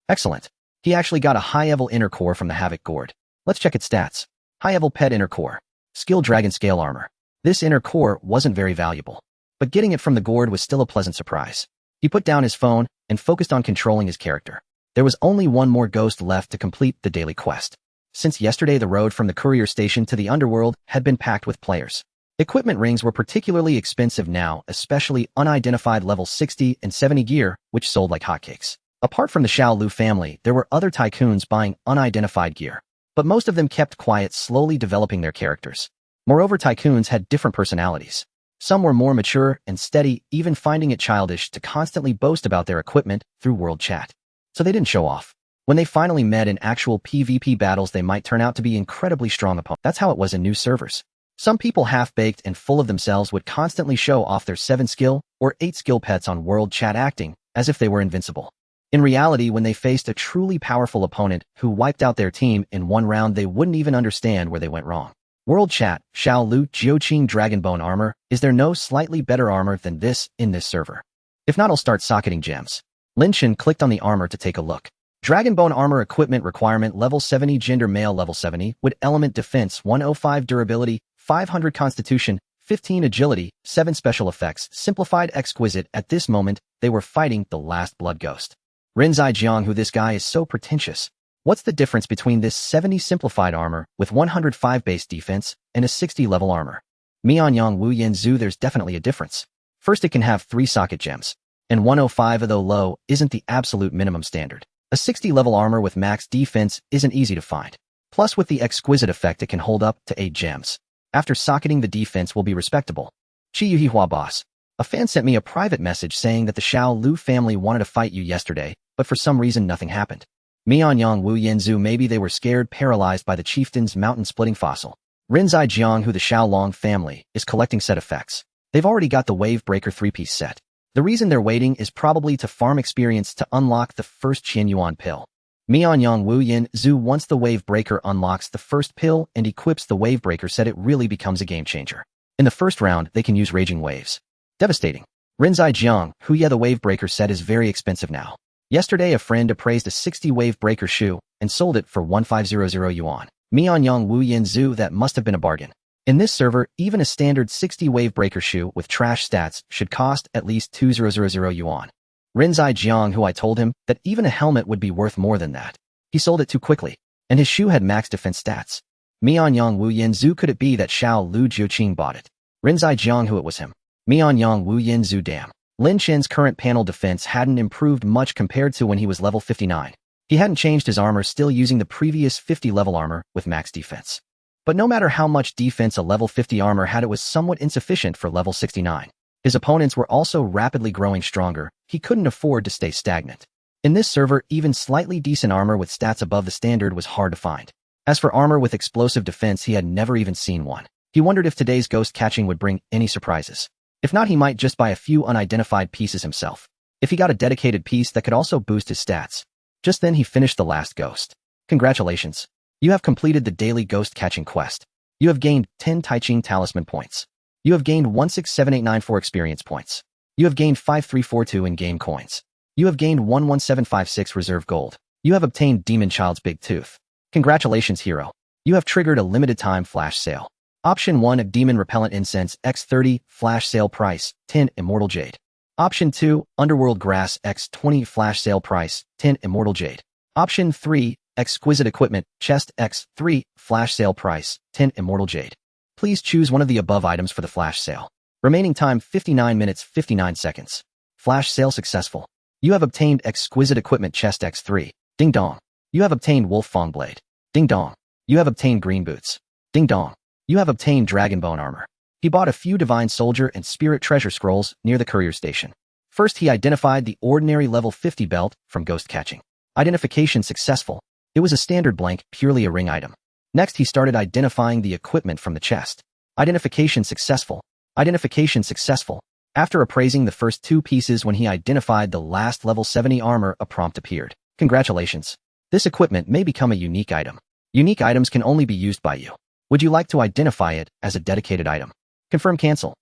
Excellent. He actually got a high-level inner core from the Havoc gourd. Let's check its stats. High-level pet inner core. Skill dragon scale armor. This inner core wasn't very valuable, but getting it from the gourd was still a pleasant surprise. He put down his phone and focused on controlling his character. There was only one more ghost left to complete the daily quest. Since yesterday, the road from the courier station to the underworld had been packed with players. Equipment rings were particularly expensive now, especially unidentified level 60 and 70 gear, which sold like hotcakes. Apart from the Xiao Lu family, there were other tycoons buying unidentified gear, but most of them kept quiet, slowly developing their characters. Moreover, tycoons had different personalities. Some were more mature and steady, even finding it childish to constantly boast about their equipment through world chat. So they didn't show off. When they finally met in actual PvP battles, they might turn out to be incredibly strong opponents. That's how it was in new servers. Some people half-baked and full of themselves would constantly show off their 7 skill or 8 skill pets on world chat, acting as if they were invincible. In reality, when they faced a truly powerful opponent who wiped out their team in one round, they wouldn't even understand where they went wrong. World chat, Xiao Lu Jiuqing Dragonbone armor. Is there no slightly better armor than this in this server? If not, I'll start socketing gems. Lin Chen clicked on the armor to take a look. Dragonbone armor equipment requirement level 70, gender male level 70, with element defense 105, durability 500, constitution 15, agility 7, special effects simplified, exquisite. At this moment, they were fighting the last blood ghost. Rinzai Jiang, who this guy is so pretentious. What's the difference between this 70 simplified armor with 105 base defense and a 60 level armor? Mianyang Wu Yin Zhu, there's definitely a difference. First, it can have 3 socket gems, and 105, although low, isn't the absolute minimum standard. A 60 level armor with max defense isn't easy to find. Plus, with the exquisite effect, it can hold up to 8 gems. After socketing, the defense will be respectable. Chi Yuhihua boss. A fan sent me a private message saying that the Xiao Lu family wanted to fight you yesterday, but for some reason nothing happened. Mianyang Wu Yinzu, maybe they were scared, paralyzed by the chieftain's mountain-splitting fossil. Rinzai Jiang, who the Xiaolong family is collecting set effects. They've already got the Wave Breaker 3-piece set. The reason they're waiting is probably to farm experience to unlock the first Qianyuan pill. Mianyang Wu Yin Zhu, once the Wave Breaker unlocks the first pill and equips the Wave Breaker set, it really becomes a game changer. In the first round, they can use Raging Waves. Devastating. Rinzai Jiang, who the Wave Breaker set is very expensive now. Yesterday, a friend appraised a 60 Wave Breaker shoe and sold it for 1500 yuan. Mianyang Wu Yin Zhu, that must have been a bargain. In this server, even a standard 60 Wave Breaker shoe with trash stats should cost at least 2000 yuan. Rinzai Jiang, who I told him that even a helmet would be worth more than that. He sold it too quickly, and his shoe had max defense stats. Mianyang Wu Yin Zhu, could it be that Xiao Lu Jiuqing bought it? Rinzai Jiang, who it was him. Mianyang Wu Yin Zhu, damn. Lin Chen's current panel defense hadn't improved much compared to when he was level 59. He hadn't changed his armor, still using the previous 50 level armor with max defense. But no matter how much defense a level 50 armor had, it was somewhat insufficient for level 69. His opponents were also rapidly growing stronger. He couldn't afford to stay stagnant. In this server, even slightly decent armor with stats above the standard was hard to find. As for armor with explosive defense, he had never even seen one. He wondered if today's ghost catching would bring any surprises. If not, he might just buy a few unidentified pieces himself. If he got a dedicated piece that could also boost his stats. Just then he finished the last ghost. Congratulations. You have completed the daily ghost catching quest. You have gained 10 Taiching talisman points. You have gained 167894 experience points. You have gained 5342 in-game coins. You have gained 11756 reserve gold. You have obtained Demon Child's Big Tooth. Congratulations, hero. You have triggered a limited time flash sale. Option 1 of Demon Repellent Incense X30, flash sale price 10 Immortal Jade. Option 2, Underworld Grass X20, flash sale price 10 Immortal Jade. Option 3, Exquisite Equipment Chest X3, flash sale price 10 Immortal Jade. Please choose one of the above items for the flash sale. Remaining time 59 minutes 59 seconds. Flash sale successful. You have obtained Exquisite Equipment Chest X3. Ding dong. You have obtained Wolf Fang Blade. Ding dong. You have obtained Green Boots. Ding dong. You have obtained Dragonbone Armor. He bought a few Divine Soldier and Spirit Treasure Scrolls near the courier station. First, he identified the ordinary level 50 belt from Ghost Catching. Identification successful. It was a standard blank, purely a ring item. Next, he started identifying the equipment from the chest. Identification successful. Identification successful. After appraising the first two pieces when he identified the last level 70 armor, a prompt appeared. Congratulations. This equipment may become a unique item. Unique items can only be used by you. Would you like to identify it as a dedicated item? Confirm cancel.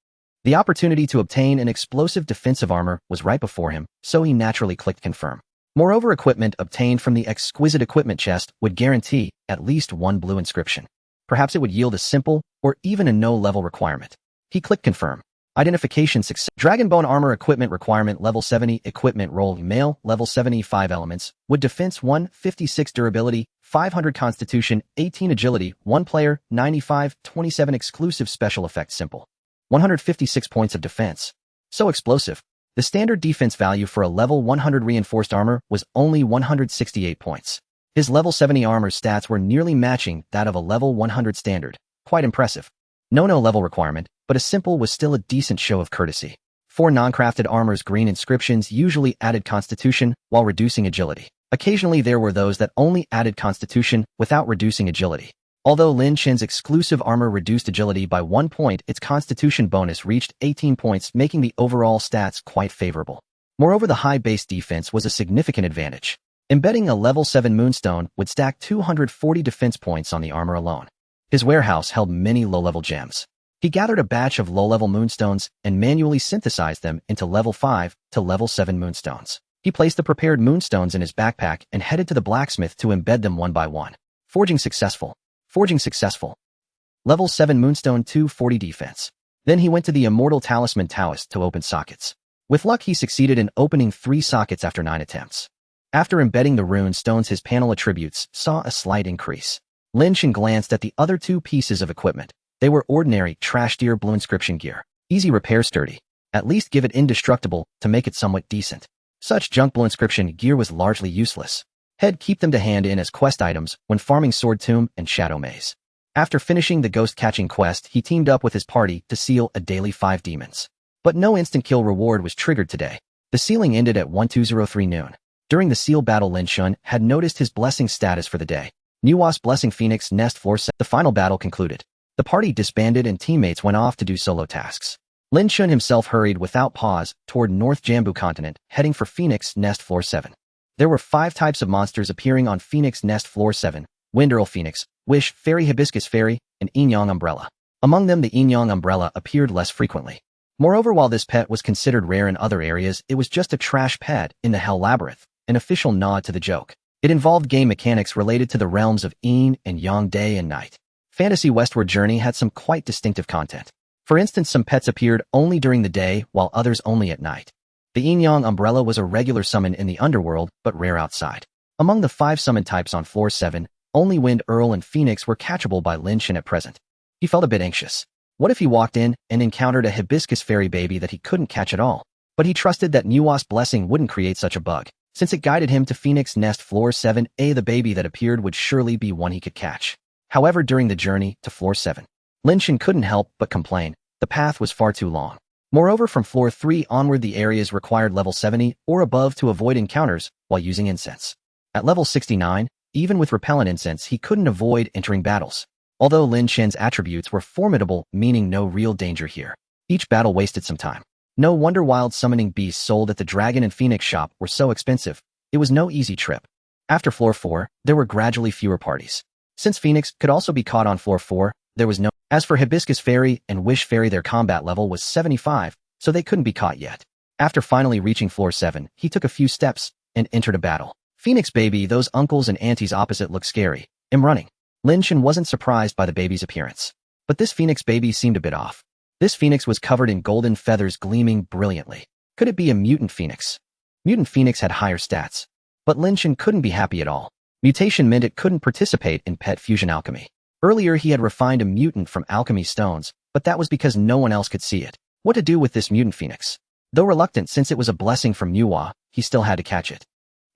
The opportunity to obtain an explosive defensive armor was right before him, so he naturally clicked confirm. Moreover, equipment obtained from the exquisite equipment chest would guarantee at least one blue inscription. Perhaps it would yield a simple or even a no-level requirement. He clicked confirm. Identification success. Dragonbone armor equipment requirement level 70 equipment role male level 75 elements would defense 1 56 durability 500 constitution 18 agility 1 player 95 27 exclusive special effect simple 156 points of defense. So explosive. The standard defense value for a level 100 reinforced armor was only 168 points. His level 70 armor stats were nearly matching that of a level 100 standard. Quite impressive. No level requirement, but a simple was still a decent show of courtesy. 4 non-crafted armor's green inscriptions usually added constitution while reducing agility. Occasionally there were those that only added constitution without reducing agility. Although Lin Chen's exclusive armor reduced agility by 1 point, its constitution bonus reached 18 points, making the overall stats quite favorable. Moreover, the high base defense was a significant advantage. Embedding a level 7 moonstone would stack 240 defense points on the armor alone. His warehouse held many low-level gems. He gathered a batch of low-level moonstones and manually synthesized them into level 5 to level 7 moonstones. He placed the prepared moonstones in his backpack and headed to the blacksmith to embed them one by one. Forging successful. Forging successful. Level 7 moonstone 240 defense. Then he went to the immortal talisman Taoist to open sockets. With luck, he succeeded in opening 3 sockets after 9 attempts. After embedding the rune stones, his panel attributes saw a slight increase. Lin Chen glanced at the other 2 pieces of equipment. They were ordinary, trash tier blue inscription gear. Easy repair, sturdy. At least give it indestructible to make it somewhat decent. Such junk blue inscription gear was largely useless. He'd keep them to hand in as quest items when farming Sword Tomb and Shadow Maze. After finishing the ghost catching quest, he teamed up with his party to seal a daily 5 demons. But no instant kill reward was triggered today. The sealing ended at 1203 noon. During the seal battle, Lin Chen had noticed his blessing status for the day. Nuwa's Blessing Phoenix Nest Floor 7. The final battle concluded. The party disbanded and teammates went off to do solo tasks. Lin Chen himself hurried without pause toward North Jambu Continent, heading for Phoenix Nest Floor 7. There were 5 types of monsters appearing on Phoenix Nest Floor 7, Wind Earl Phoenix, Wish Fairy, Hibiscus Fairy, and Yin-Yang Umbrella. Among them, the Yin-Yang Umbrella appeared less frequently. Moreover, while this pet was considered rare in other areas, it was just a trash pet in the Hell Labyrinth, an official nod to the joke. It involved game mechanics related to the realms of Yin and Yang, day and night. Fantasy Westward Journey had some quite distinctive content. For instance, some pets appeared only during the day while others only at night. The Yin-Yang Umbrella was a regular summon in the underworld, but rare outside. Among the 5 summon types on Floor 7, only Wind Earl and Phoenix were catchable by Lin Chen at present. He felt a bit anxious. What if he walked in and encountered a Hibiscus Fairy baby that he couldn't catch at all? But he trusted that Nuwa's Blessing wouldn't create such a bug. Since it guided him to Phoenix Nest Floor 7A, the baby that appeared would surely be one he could catch. However, during the journey to Floor 7, Lin Chen couldn't help but complain. The path was far too long. Moreover, from Floor 3 onward, the areas required level 70 or above to avoid encounters while using incense. At level 69, even with repellent incense, he couldn't avoid entering battles. Although Lin Chen's attributes were formidable, meaning no real danger here. Each battle wasted some time. No wonder wild summoning beasts sold at the Dragon and Phoenix shop were so expensive. It was no easy trip. After Floor 4, there were gradually fewer parties. Since Phoenix could also be caught on Floor 4, there was no. As for Hibiscus Fairy and Wish Fairy, their combat level was 75, so they couldn't be caught yet. After finally reaching Floor 7, he took a few steps and entered a battle. Phoenix baby, those uncles and aunties opposite look scary. I'm running. Lin Chen wasn't surprised by the baby's appearance. But this Phoenix baby seemed a bit off. This Phoenix was covered in golden feathers gleaming brilliantly. Could it be a mutant Phoenix? Mutant Phoenix had higher stats. But Lin Chen couldn't be happy at all. Mutation meant it couldn't participate in pet fusion alchemy. Earlier he had refined a mutant from alchemy stones, but that was because no one else could see it. What to do with this mutant Phoenix? Though reluctant since it was a blessing from Nuwa, he still had to catch it.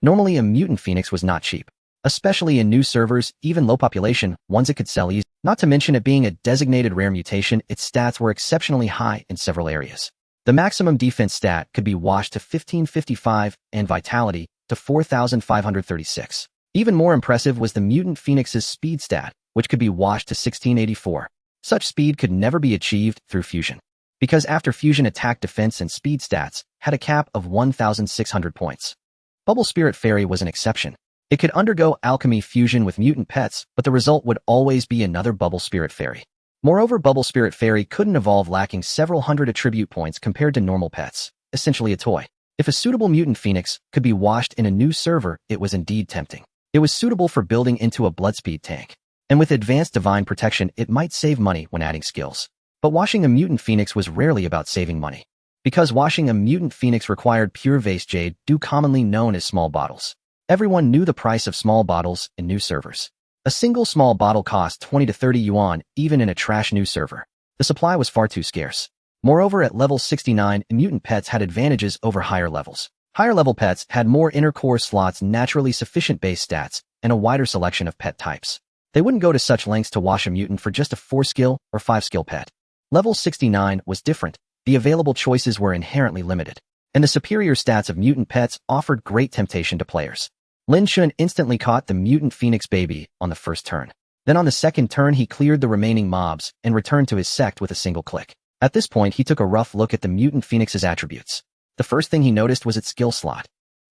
Normally a mutant Phoenix was not cheap. Especially in new servers, even low population ones it could sell easily. Not to mention it being a designated rare mutation, its stats were exceptionally high in several areas. The maximum defense stat could be washed to 1555 and vitality to 4536. Even more impressive was the mutant phoenix's speed stat, which could be washed to 1684. Such speed could never be achieved through fusion, because after fusion attack defense and speed stats had a cap of 1,600 points. Bubble Spirit Fairy was an exception. It could undergo alchemy fusion with mutant pets, but the result would always be another Bubble Spirit Fairy. Moreover, Bubble Spirit Fairy couldn't evolve, lacking several hundred attribute points compared to normal pets, essentially a toy. If a suitable mutant phoenix could be washed in a new server, it was indeed tempting. It was suitable for building into a bloodspeed tank, and with advanced divine protection it might save money when adding skills. But washing a mutant phoenix was rarely about saving money, because washing a mutant phoenix required pure vase jade, commonly known as small bottles. Everyone knew the price of small bottles in new servers. A single small bottle cost 20 to 30 yuan, even in a trash new server. The supply was far too scarce. Moreover, at level 69, mutant pets had advantages over higher levels. Higher level pets had more inner core slots, naturally sufficient base stats, and a wider selection of pet types. They wouldn't go to such lengths to wash a mutant for just a 4-skill or 5-skill pet. Level 69 was different. The available choices were inherently limited, and the superior stats of mutant pets offered great temptation to players. Lin Chen instantly caught the mutant phoenix baby on the first turn. Then on the second turn he cleared the remaining mobs and returned to his sect with a single click. At this point he took a rough look at the mutant phoenix's attributes. The first thing he noticed was its skill slot.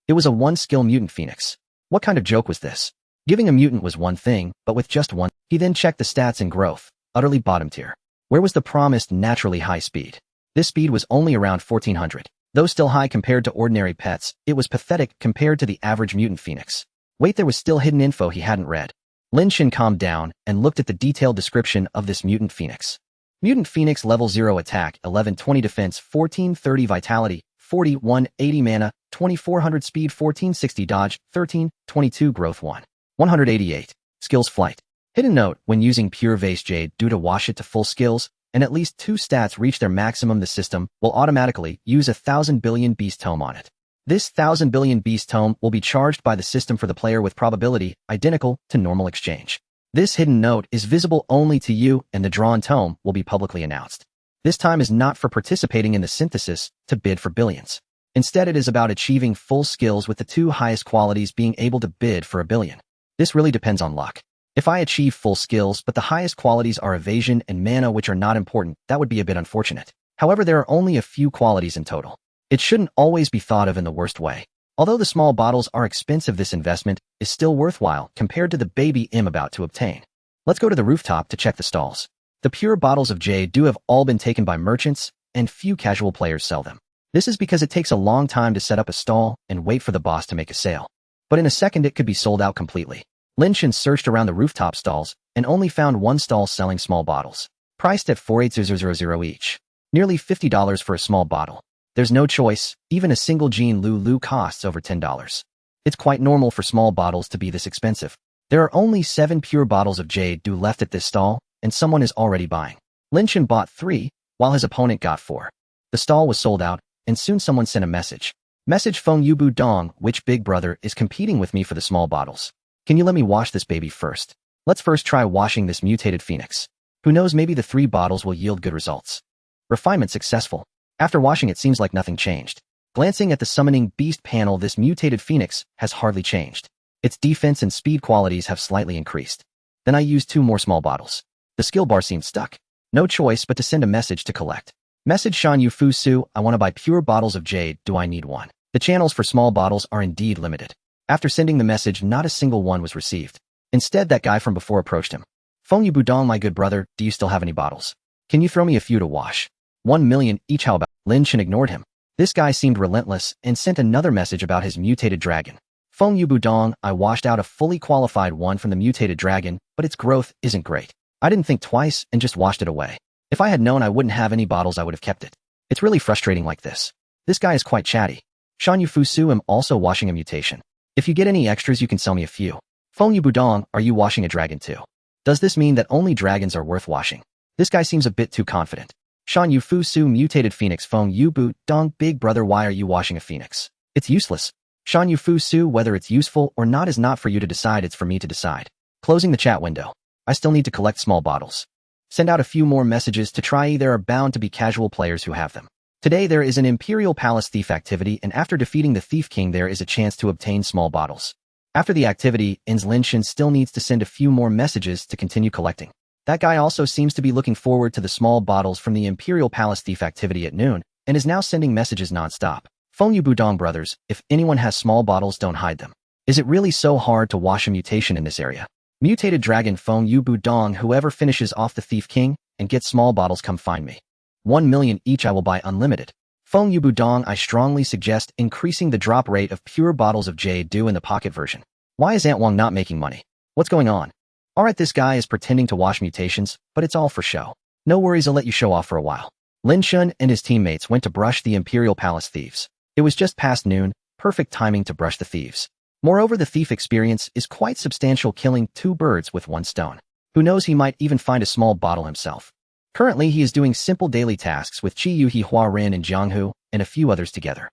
It was a 1-skill mutant phoenix. What kind of joke was this? Giving a mutant was one thing, but with just one, he then checked the stats and growth. Utterly bottom tier. Where was the promised naturally high speed? This speed was only around 1400. Though still high compared to ordinary pets, it was pathetic compared to the average mutant phoenix. Wait, there was still hidden info he hadn't read. Lin Chen calmed down and looked at the detailed description of this mutant phoenix. Mutant phoenix level 0 attack, 1120 defense, 1430 vitality, 4180 mana, 2400 speed, 1460 dodge, 1322 growth 188. Skills flight. Hidden note, when using pure vase jade, due to wash it to full skills, and at least 2 stats reach their maximum, the system will automatically use 1,000 billion beast tome on it. This 1,000 billion beast tome will be charged by the system for the player with probability identical to normal exchange. This hidden note is visible only to you, and the drawn tome will be publicly announced. This time is not for participating in the synthesis to bid for billions. Instead, it is about achieving full skills with the 2 highest qualities being able to bid for a billion. This really depends on luck. If I achieve full skills, but the highest qualities are evasion and mana, which are not important, that would be a bit unfortunate. However, there are only a few qualities in total. It shouldn't always be thought of in the worst way. Although the small bottles are expensive, this investment is still worthwhile compared to the baby I'm about to obtain. Let's go to the rooftop to check the stalls. The pure bottles of Jade have all been taken by merchants, and few casual players sell them. This is because it takes a long time to set up a stall and wait for the boss to make a sale. But in a second it could be sold out completely. Lin Chen searched around the rooftop stalls and only found one stall selling small bottles, priced at 48000 each. Nearly $50 for a small bottle. There's no choice, even a single Jean Lulu costs over $10. It's quite normal for small bottles to be this expensive. There are only 7 pure bottles of Jade left at this stall, and someone is already buying. Lin Chen bought 3, while his opponent got 4. The stall was sold out, and soon someone sent a message. Message: Feng Yubu Dong, which big brother is competing with me for the small bottles? Can you let me wash this baby first? Let's first try washing this mutated phoenix. Who knows, maybe the 3 bottles will yield good results. Refinement successful. After washing it seems like nothing changed. Glancing at the summoning beast panel, this mutated phoenix has hardly changed. Its defense and speed qualities have slightly increased. Then I used 2 more small bottles. The skill bar seemed stuck. No choice but to send a message to collect. Message: Shan Yu Fu Su, I want to buy pure bottles of Jade, do I need one? The channels for small bottles are indeed limited. After sending the message, not a single one was received. Instead, that guy from before approached him. Feng Yu Budong, my good brother, do you still have any bottles? Can you throw me a few to wash? 1 million each, how about? Lin Chen ignored him. This guy seemed relentless and sent another message about his mutated dragon. Feng Yu Budong, I washed out a fully qualified one from the mutated dragon, but its growth isn't great. I didn't think twice and just washed it away. If I had known I wouldn't have any bottles, I would have kept it. It's really frustrating like this. This guy is quite chatty. Shan Yu Fu Su, am also washing a mutation. If you get any extras, you can sell me a few. Feng Yu Budong, are you washing a dragon too? Does this mean that only dragons are worth washing? This guy seems a bit too confident. Shan Yu Fu Su, mutated phoenix. Feng Yu Budong, big brother, why are you washing a phoenix? It's useless. Shan Yu Fu Su, whether it's useful or not is not for you to decide, it's for me to decide. Closing the chat window. I still need to collect small bottles. Send out a few more messages to try. There are bound to be casual players who have them. Today there is an Imperial Palace thief activity, and after defeating the Thief King there is a chance to obtain small bottles. After the activity ends, Lin Chen still needs to send a few more messages to continue collecting. That guy also seems to be looking forward to the small bottles from the Imperial Palace thief activity at noon, and is now sending messages non-stop. Feng Yu Budong brothers, if anyone has small bottles, don't hide them. Is it really so hard to wash a mutation in this area? Mutated Dragon Feng Yu Budong, whoever finishes off the Thief King and gets small bottles, come find me. 1 million each, I will buy unlimited. Feng Yu Budong, I strongly suggest increasing the drop rate of pure bottles of Jade do in the pocket version. Why is Aunt Wang not making money? What's going on? Alright, this guy is pretending to wash mutations, but it's all for show. No worries, I'll let you show off for a while. Lin Chen and his teammates went to brush the Imperial Palace thieves. It was just past noon, perfect timing to brush the thieves. Moreover, the thief experience is quite substantial, killing 2 birds with 1 stone. Who knows, he might even find a small bottle himself. Currently, he is doing simple daily tasks with Qi Yuhi Hua Rin and Jianghu and a few others together.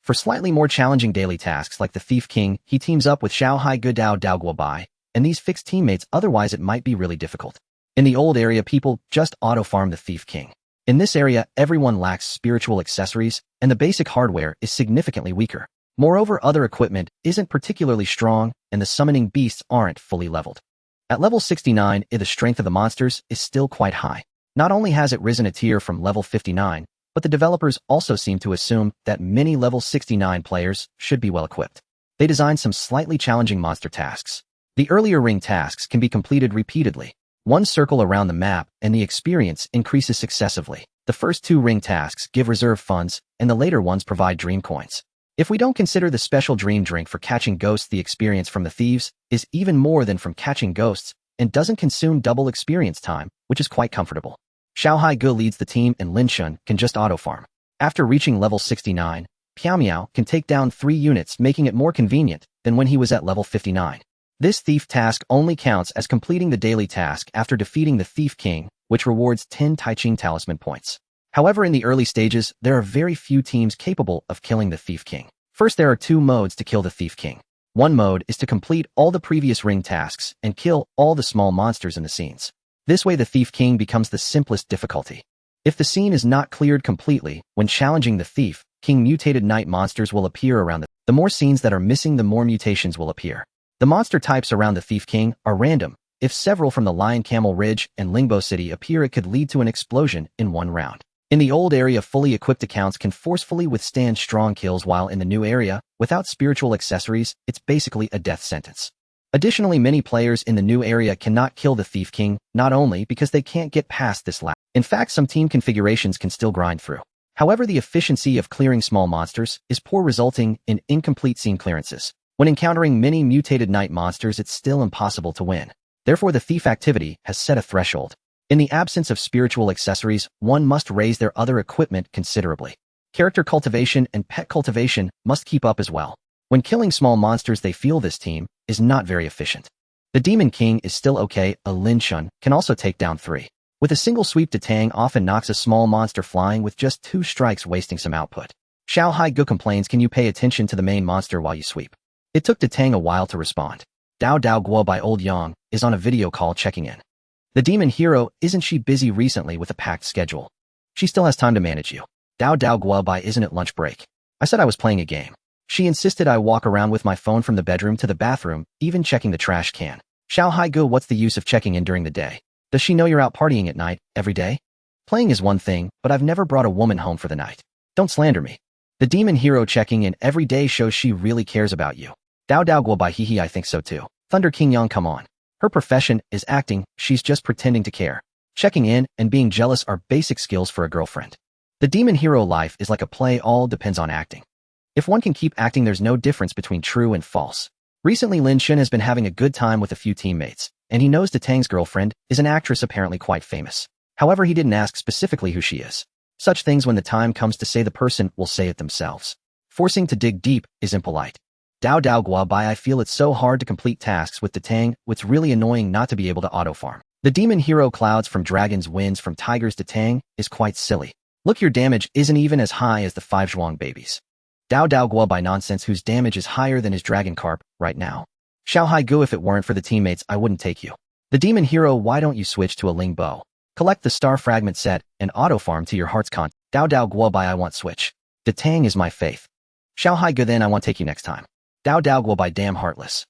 For slightly more challenging daily tasks like the Thief King, he teams up with Xiao Hai Ge Dao Dao Guo Bai and these fixed teammates, otherwise it might be really difficult. In the old area, people just auto-farm the Thief King. In this area, everyone lacks spiritual accessories, and the basic hardware is significantly weaker. Moreover, other equipment isn't particularly strong, and the summoning beasts aren't fully leveled. At level 69, the strength of the monsters is still quite high. Not only has it risen a tier from level 59, but the developers also seem to assume that many level 69 players should be well equipped. They designed some slightly challenging monster tasks. The earlier ring tasks can be completed repeatedly. 1 circle around the map, and the experience increases successively. The first 2 ring tasks give reserve funds, and the later ones provide dream coins. If we don't consider the special dream drink for catching ghosts, the experience from the thieves is even more than from catching ghosts and doesn't consume double experience time, which is quite comfortable. Xiao Hai Ge leads the team, and Lin Chen can just auto-farm. After reaching level 69, Piao Miao can take down 3 units, making it more convenient than when he was at level 59. This thief task only counts as completing the daily task after defeating the Thief King, which rewards 10 Taiching Talisman points. However, in the early stages, there are very few teams capable of killing the Thief King. First, there are 2 modes to kill the Thief King. One mode is to complete all the previous ring tasks and kill all the small monsters in the scenes. This way, the Thief King becomes the simplest difficulty. If the scene is not cleared completely, when challenging the Thief King, mutated night monsters will appear around the more scenes that are missing, the more mutations will appear. The monster types around the Thief King are random. If several from the Lion Camel Ridge and Lingbo City appear, it could lead to an explosion in 1 round. In the old area, fully equipped accounts can forcefully withstand strong kills, while in the new area, without spiritual accessories, it's basically a death sentence. Additionally, many players in the new area cannot kill the Thief King, not only because they can't get past this lap. In fact, some team configurations can still grind through. However, the efficiency of clearing small monsters is poor, resulting in incomplete scene clearances. When encountering many mutated night monsters, it's still impossible to win. Therefore, the thief activity has set a threshold. In the absence of spiritual accessories, one must raise their other equipment considerably. Character cultivation and pet cultivation must keep up as well. When killing small monsters, they feel this team is not very efficient. The Demon King is still okay. A Lin Chen can also take down 3. With a single sweep, Datang often knocks a small monster flying with just 2 strikes, wasting some output. Xiao Hai Ge complains, can you pay attention to the main monster while you sweep? It took Datang a while to respond. Dao Dao Guo by Old Yang is on a video call checking in. The demon hero, isn't she busy recently with a packed schedule? She still has time to manage you. Dao Dao Guo by, isn't it lunch break? I said I was playing a game. She insisted I walk around with my phone from the bedroom to the bathroom, even checking the trash can. Xiao Hai Ge, what's the use of checking in during the day? Does she know you're out partying at night, every day? Playing is one thing, but I've never brought a woman home for the night. Don't slander me. The demon hero, checking in every day shows she really cares about you. Dao Dao Guo by, hee hee, I think so too. Thunder King Yang, come on. Her profession is acting, she's just pretending to care. Checking in and being jealous are basic skills for a girlfriend. The demon hero life is like a play, all depends on acting. If one can keep acting, there's no difference between true and false. Recently, Lin Chen has been having a good time with a few teammates, and he knows Datang's girlfriend is an actress apparently quite famous. However, he didn't ask specifically who she is. Such things, when the time comes to say the person, will say it themselves. Forcing to dig deep is impolite. Dao Dao Guo by, I feel it's so hard to complete tasks with Datang, it's really annoying not to be able to auto-farm. The demon hero, clouds from dragons, winds from tigers, Datang is quite silly. Look, your damage isn't even as high as the 5 Zhuang babies. Dao Dao Guo by nonsense whose damage is higher than his dragon carp right now. Xiao Hai Gu, if it weren't for the teammates, I wouldn't take you. The demon hero, why don't you switch to a Ling Bow? Collect the star fragment set and auto farm to your heart's content. Dao Dao Guo by I want switch. De Tang is my faith. Xiao Hai Gu, then I want take you next time. Dao Dao Guo by damn heartless.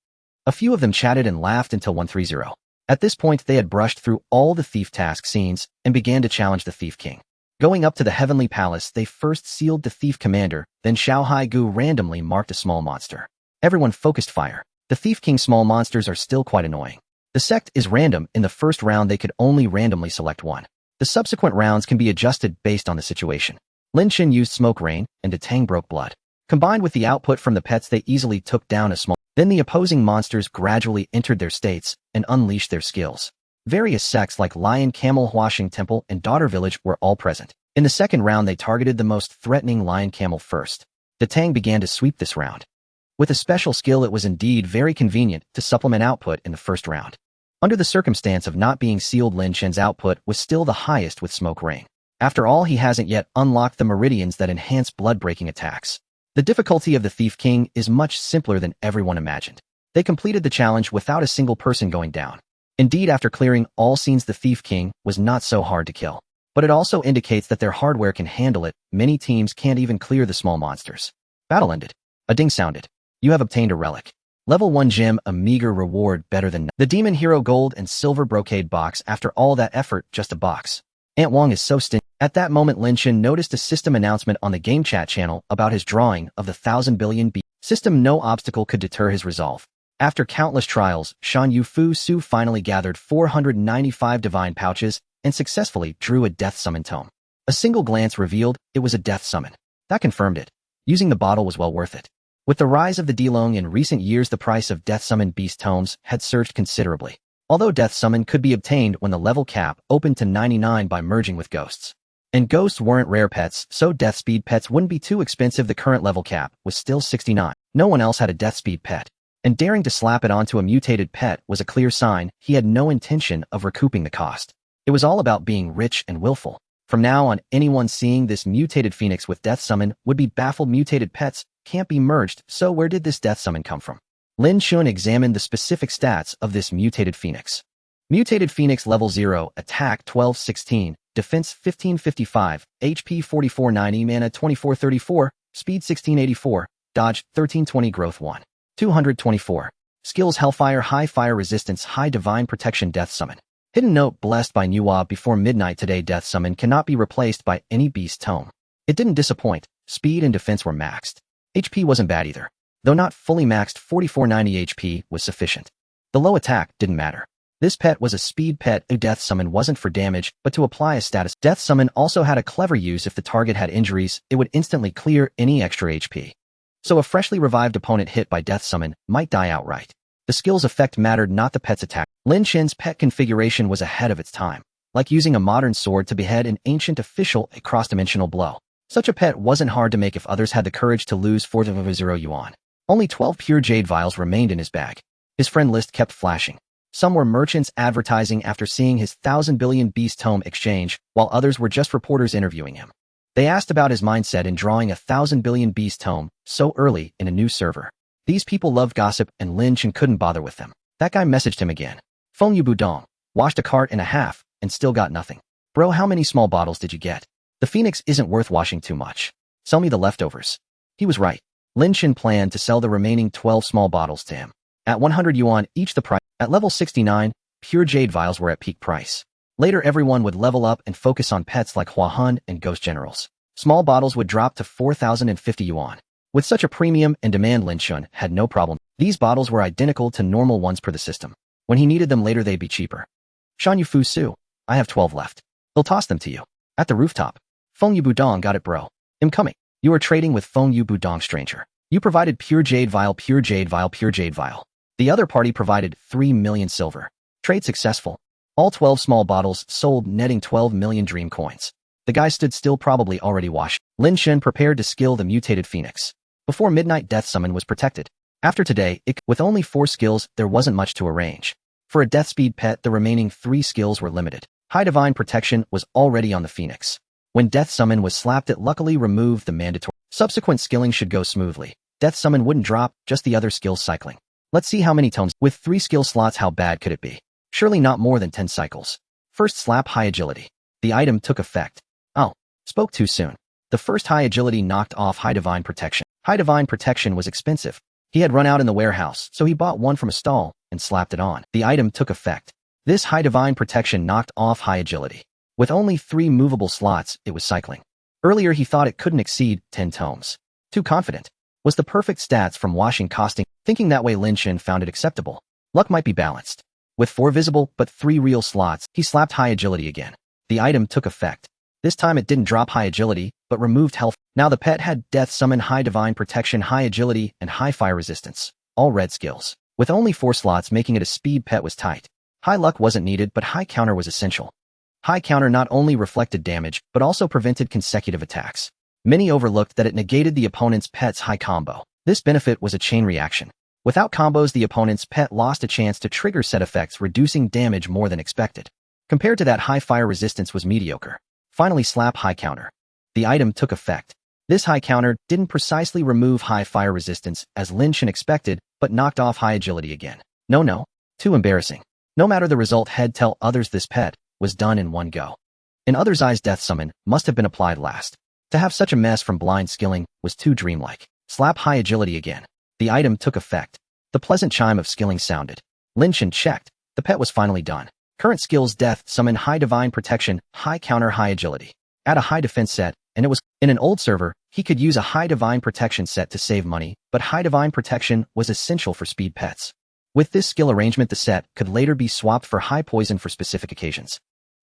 A few of them chatted and laughed until 130. At this point they had brushed through all the thief task scenes and began to challenge the Thief King. Going up to the Heavenly Palace, they first sealed the Thief Commander, then Xiao Hai Gu randomly marked a small monster. Everyone focused fire. The Thief King's small monsters are still quite annoying. The sect is random. In the first round they could only randomly select one. The subsequent rounds can be adjusted based on the situation. Lin Chen used Smoke Rain, and De Tang broke blood. Combined with the output from the pets, they easily took down a small. Then the opposing monsters gradually entered their states and unleashed their skills. Various sects like Lion Camel Huashing Temple and Daughter Village were all present. In the second round they targeted the most threatening Lion Camel first. De Tang began to sweep this round. With a special skill, it was indeed very convenient to supplement output in the first round. Under the circumstance of not being sealed, Lin Chen's output was still the highest with Smoke Rain. After all, he hasn't yet unlocked the meridians that enhance blood-breaking attacks. The difficulty of the Thief King is much simpler than everyone imagined. They completed the challenge without a single person going down. Indeed, after clearing all scenes, the Thief King was not so hard to kill. But it also indicates that their hardware can handle it. Many teams can't even clear the small monsters. Battle ended. A ding sounded. You have obtained a relic. Level 1 gem, a meager reward, better than the Demon Hero Gold and Silver Brocade box. After all that effort, just a box. Aunt Wong is so stingy. At that moment, Lin Chen noticed a system announcement on the game chat channel about his drawing of the 1,000 billion B system. No obstacle could deter his resolve. After countless trials, Shan Yu Fu Su finally gathered 495 divine pouches and successfully drew a death summon tome. A single glance revealed it was a death summon. That confirmed it. Using the bottle was well worth it. With the rise of the Delong in recent years, the price of death summon beast tomes had surged considerably. Although death summon could be obtained when the level cap opened to 99 by merging with ghosts. And ghosts weren't rare pets, so death speed pets wouldn't be too expensive. The current level cap was still 69. No one else had a death speed pet. And daring to slap it onto a mutated pet was a clear sign he had no intention of recouping the cost. It was all about being rich and willful. From now on, anyone seeing this mutated phoenix with death summon would be baffled. Mutated pets can't be merged, so where did this death summon come from? Lin Chen examined the specific stats of this mutated phoenix. Mutated phoenix level 0, attack 1216, defense 1555, HP 4490, mana 2434, speed 1684, dodge 1320, growth 1. 224. Skills: Hellfire, high fire resistance, high divine protection, death summon. Hidden note: blessed by Nuwa before midnight today. Death summon cannot be replaced by any beast tome. It didn't disappoint. Speed and defense were maxed. HP wasn't bad either. Though not fully maxed, 4490 HP was sufficient. The low attack didn't matter. This pet was a speed pet. A death summon wasn't for damage, but to apply a status. Death summon also had a clever use: if the target had injuries, it would instantly clear any extra HP. So a freshly revived opponent hit by death summon might die outright. The skill's effect mattered, not the pet's attack. Lin Chen's pet configuration was ahead of its time. Like using a modern sword to behead an ancient official, a cross-dimensional blow. Such a pet wasn't hard to make if others had the courage to lose 400 yuan. Only 12 pure jade vials remained in his bag. His friend list kept flashing. Some were merchants advertising after seeing his 1,000 billion beast tome exchange, while others were just reporters interviewing him. They asked about his mindset in drawing a 1,000 billion beast tome so early in a new server. These people loved gossip, and Lin Chen couldn't bother with them. That guy messaged him again. Feng Yu Budong. Washed a cart and a half, and still got nothing. Bro, how many small bottles did you get? The phoenix isn't worth washing too much. Sell me the leftovers. He was right. Lin Chen planned to sell the remaining 12 small bottles to him. At 100 yuan each the price. At level 69, pure jade vials were at peak price. Later everyone would level up and focus on pets like Hua Hun and Ghost Generals. Small bottles would drop to 4,050 yuan. With such a premium and demand, Lin Chen had no problem. These bottles were identical to normal ones per the system. When he needed them later, they'd be cheaper. Shan Yu Fu Su. I have 12 left. He'll toss them to you. At the rooftop. Feng Yu Budong, got it bro. I'm coming. You are trading with Feng Yu Budong, stranger. You provided pure jade vial, pure jade vial, pure jade vial. The other party provided 3 million silver. Trade successful. All 12 small bottles sold, netting 12 million dream coins. The guy stood still, probably already washed. Lin Chen prepared to skill the mutated phoenix. Before midnight, death summon was protected. After today, with only 4 skills, there wasn't much to arrange. For a death speed pet, the remaining 3 skills were limited. High divine protection was already on the phoenix. When death summon was slapped, it luckily removed the mandatory Subsequent skilling should go smoothly. Death Summon wouldn't drop, just the other skills cycling. Let's see how many tomes. With 3 skill slots, how bad could it be? Surely not more than 10 cycles. First slap, high agility. The item took effect. Oh, spoke too soon. The first high agility knocked off high divine protection. High divine protection was expensive. He had run out in the warehouse, so he bought one from a stall and slapped it on. The item took effect. This high divine protection knocked off high agility. With only 3 movable slots, it was cycling. Earlier he thought it couldn't exceed 10 tomes. Too confident. Was the perfect stats from washing costing. Thinking that way, Lin Chen found it acceptable. Luck might be balanced. With 4 visible but 3 real slots, he slapped high agility again. The item took effect. This time it didn't drop high agility, but removed health. Now the pet had Death Summon, high divine protection, high agility, and high fire resistance. All red skills. With only 4 slots, making it a speed pet was tight. High luck wasn't needed, but high counter was essential. High counter not only reflected damage, but also prevented consecutive attacks. Many overlooked that it negated the opponent's pet's high combo. This benefit was a chain reaction. Without combos, the opponent's pet lost a chance to trigger set effects, reducing damage more than expected. Compared to that, high fire resistance was mediocre. Finally, slap, high counter. The item took effect. This high counter didn't precisely remove high fire resistance, as Lin Chen expected, but knocked off high agility again. No. Too embarrassing. No matter the result, head tell others this pet was done in one go. In others' eyes, Death Summon must have been applied last. To have such a mess from blind skilling was too dreamlike. Slap, high agility again. The item took effect. The pleasant chime of skilling sounded. Lin Chen checked. The pet was finally done. Current skills: Death Summon, high divine protection, high counter, high agility. Add a high defense set, and it was. In an old server, he could use a high divine protection set to save money, but high divine protection was essential for speed pets. With this skill arrangement, the set could later be swapped for high poison for specific occasions.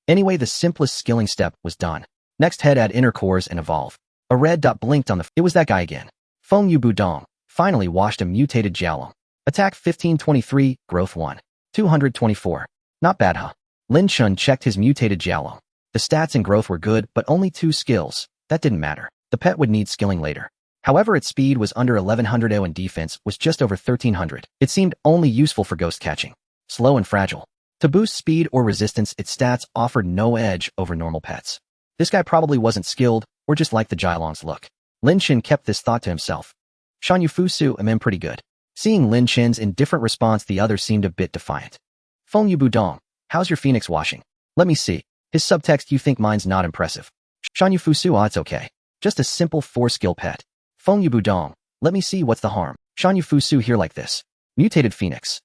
Anyway, the simplest skilling step was done. Next, head add inner cores and evolve. A red dot blinked on the. It was that guy again. Feng Yu Budong finally washed a mutated Jiaolong. Attack 1523, growth 1. 224. Not bad, huh? Lin Chen checked his mutated Jiaolong. The stats and growth were good, but only 2 skills. That didn't matter. The pet would need skilling later. However, its speed was under 1100 and defense was just over 1300. It seemed only useful for ghost catching. Slow and fragile. To boost speed or resistance, its stats offered no edge over normal pets. This guy probably wasn't skilled, or just liked the Jiaolong's look. Lin Chen kept this thought to himself. Shan Yu Fusu am pretty good. Seeing Lin Chen's indifferent response, the other seemed a bit defiant. Feng Yu Budong, how's your phoenix washing? Let me see. His subtext: you think mine's not impressive. Shan Yu Fusu, it's okay. Just a simple 4-skill pet. Feng Yu Budong, let me see, what's the harm? Shan Yu Fusu here like this. Mutated phoenix.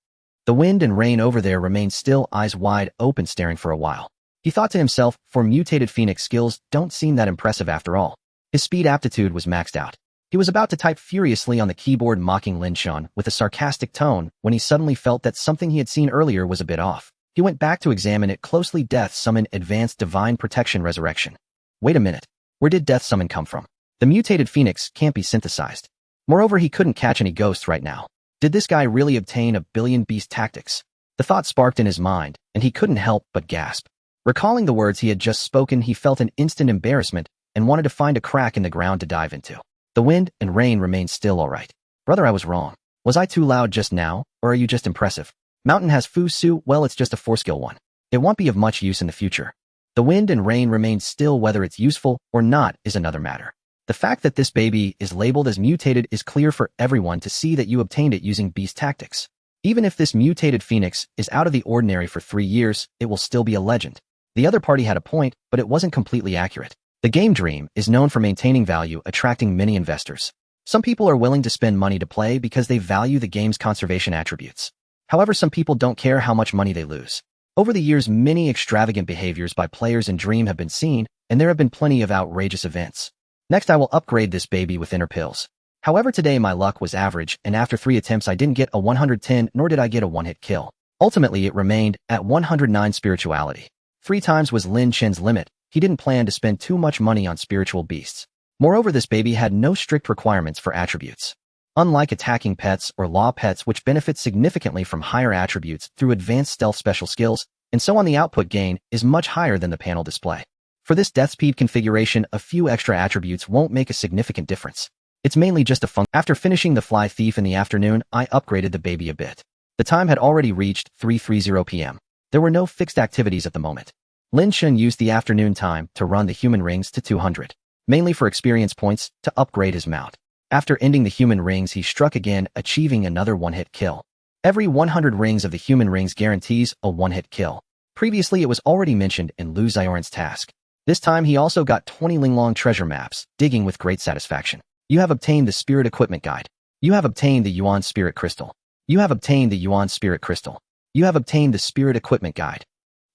The wind and rain over there remained still, eyes wide open, staring for a while. He thought to himself, for mutated phoenix, skills don't seem that impressive after all. His speed aptitude was maxed out. He was about to type furiously on the keyboard, mocking Lin Chen with a sarcastic tone, when he suddenly felt that something he had seen earlier was a bit off. He went back to examine it closely. Death Summon, Advanced Divine Protection, Resurrection. Wait a minute. Where did Death Summon come from? The mutated phoenix can't be synthesized. Moreover, he couldn't catch any ghosts right now. Did this guy really obtain a billion beast tactics? The thought sparked in his mind, and he couldn't help but gasp. Recalling the words he had just spoken, he felt an instant embarrassment and wanted to find a crack in the ground to dive into. The wind and rain remained still. All right. Brother, I was wrong. Was I too loud just now, or are you just impressive? Mountain has Fusu, well, it's just a 4-skill one. It won't be of much use in the future. The wind and rain remained still. Whether it's useful or not is another matter. The fact that this baby is labeled as mutated is clear for everyone to see that you obtained it using beast tactics. Even if this mutated phoenix is out of the ordinary for 3 years, it will still be a legend. The other party had a point, but it wasn't completely accurate. The game Dream is known for maintaining value, attracting many investors. Some people are willing to spend money to play because they value the game's conservation attributes. However, some people don't care how much money they lose. Over the years, many extravagant behaviors by players in Dream have been seen, and there have been plenty of outrageous events. Next, I will upgrade this baby with inner pills. However, today my luck was average, and after 3 attempts I didn't get a 110, nor did I get a one-hit kill. Ultimately, it remained at 109 spirituality. 3 times was Lin Chen's limit. He didn't plan to spend too much money on spiritual beasts. Moreover, this baby had no strict requirements for attributes. Unlike attacking pets or law pets, which benefit significantly from higher attributes through advanced stealth special skills, and so on, the output gain is much higher than the panel display. For this death speed configuration, a few extra attributes won't make a significant difference. It's mainly just a function. After finishing the Fly Thief in the afternoon, I upgraded the baby a bit. The time had already reached 3:30 p.m. There were no fixed activities at the moment. Lin Chen used the afternoon time to run the human rings to 200. mainly for experience points to upgrade his mount. After ending the human rings, he struck again, achieving another one-hit kill. Every 100 rings of the human rings guarantees a one-hit kill. Previously, it was already mentioned in Lu Xiaoran's task. This time, he also got 20 Linglong treasure maps, digging with great satisfaction. You have obtained the Spirit Equipment Guide. You have obtained the Yuan Spirit Crystal. You have obtained the Yuan Spirit Crystal. You have obtained the Spirit Equipment Guide.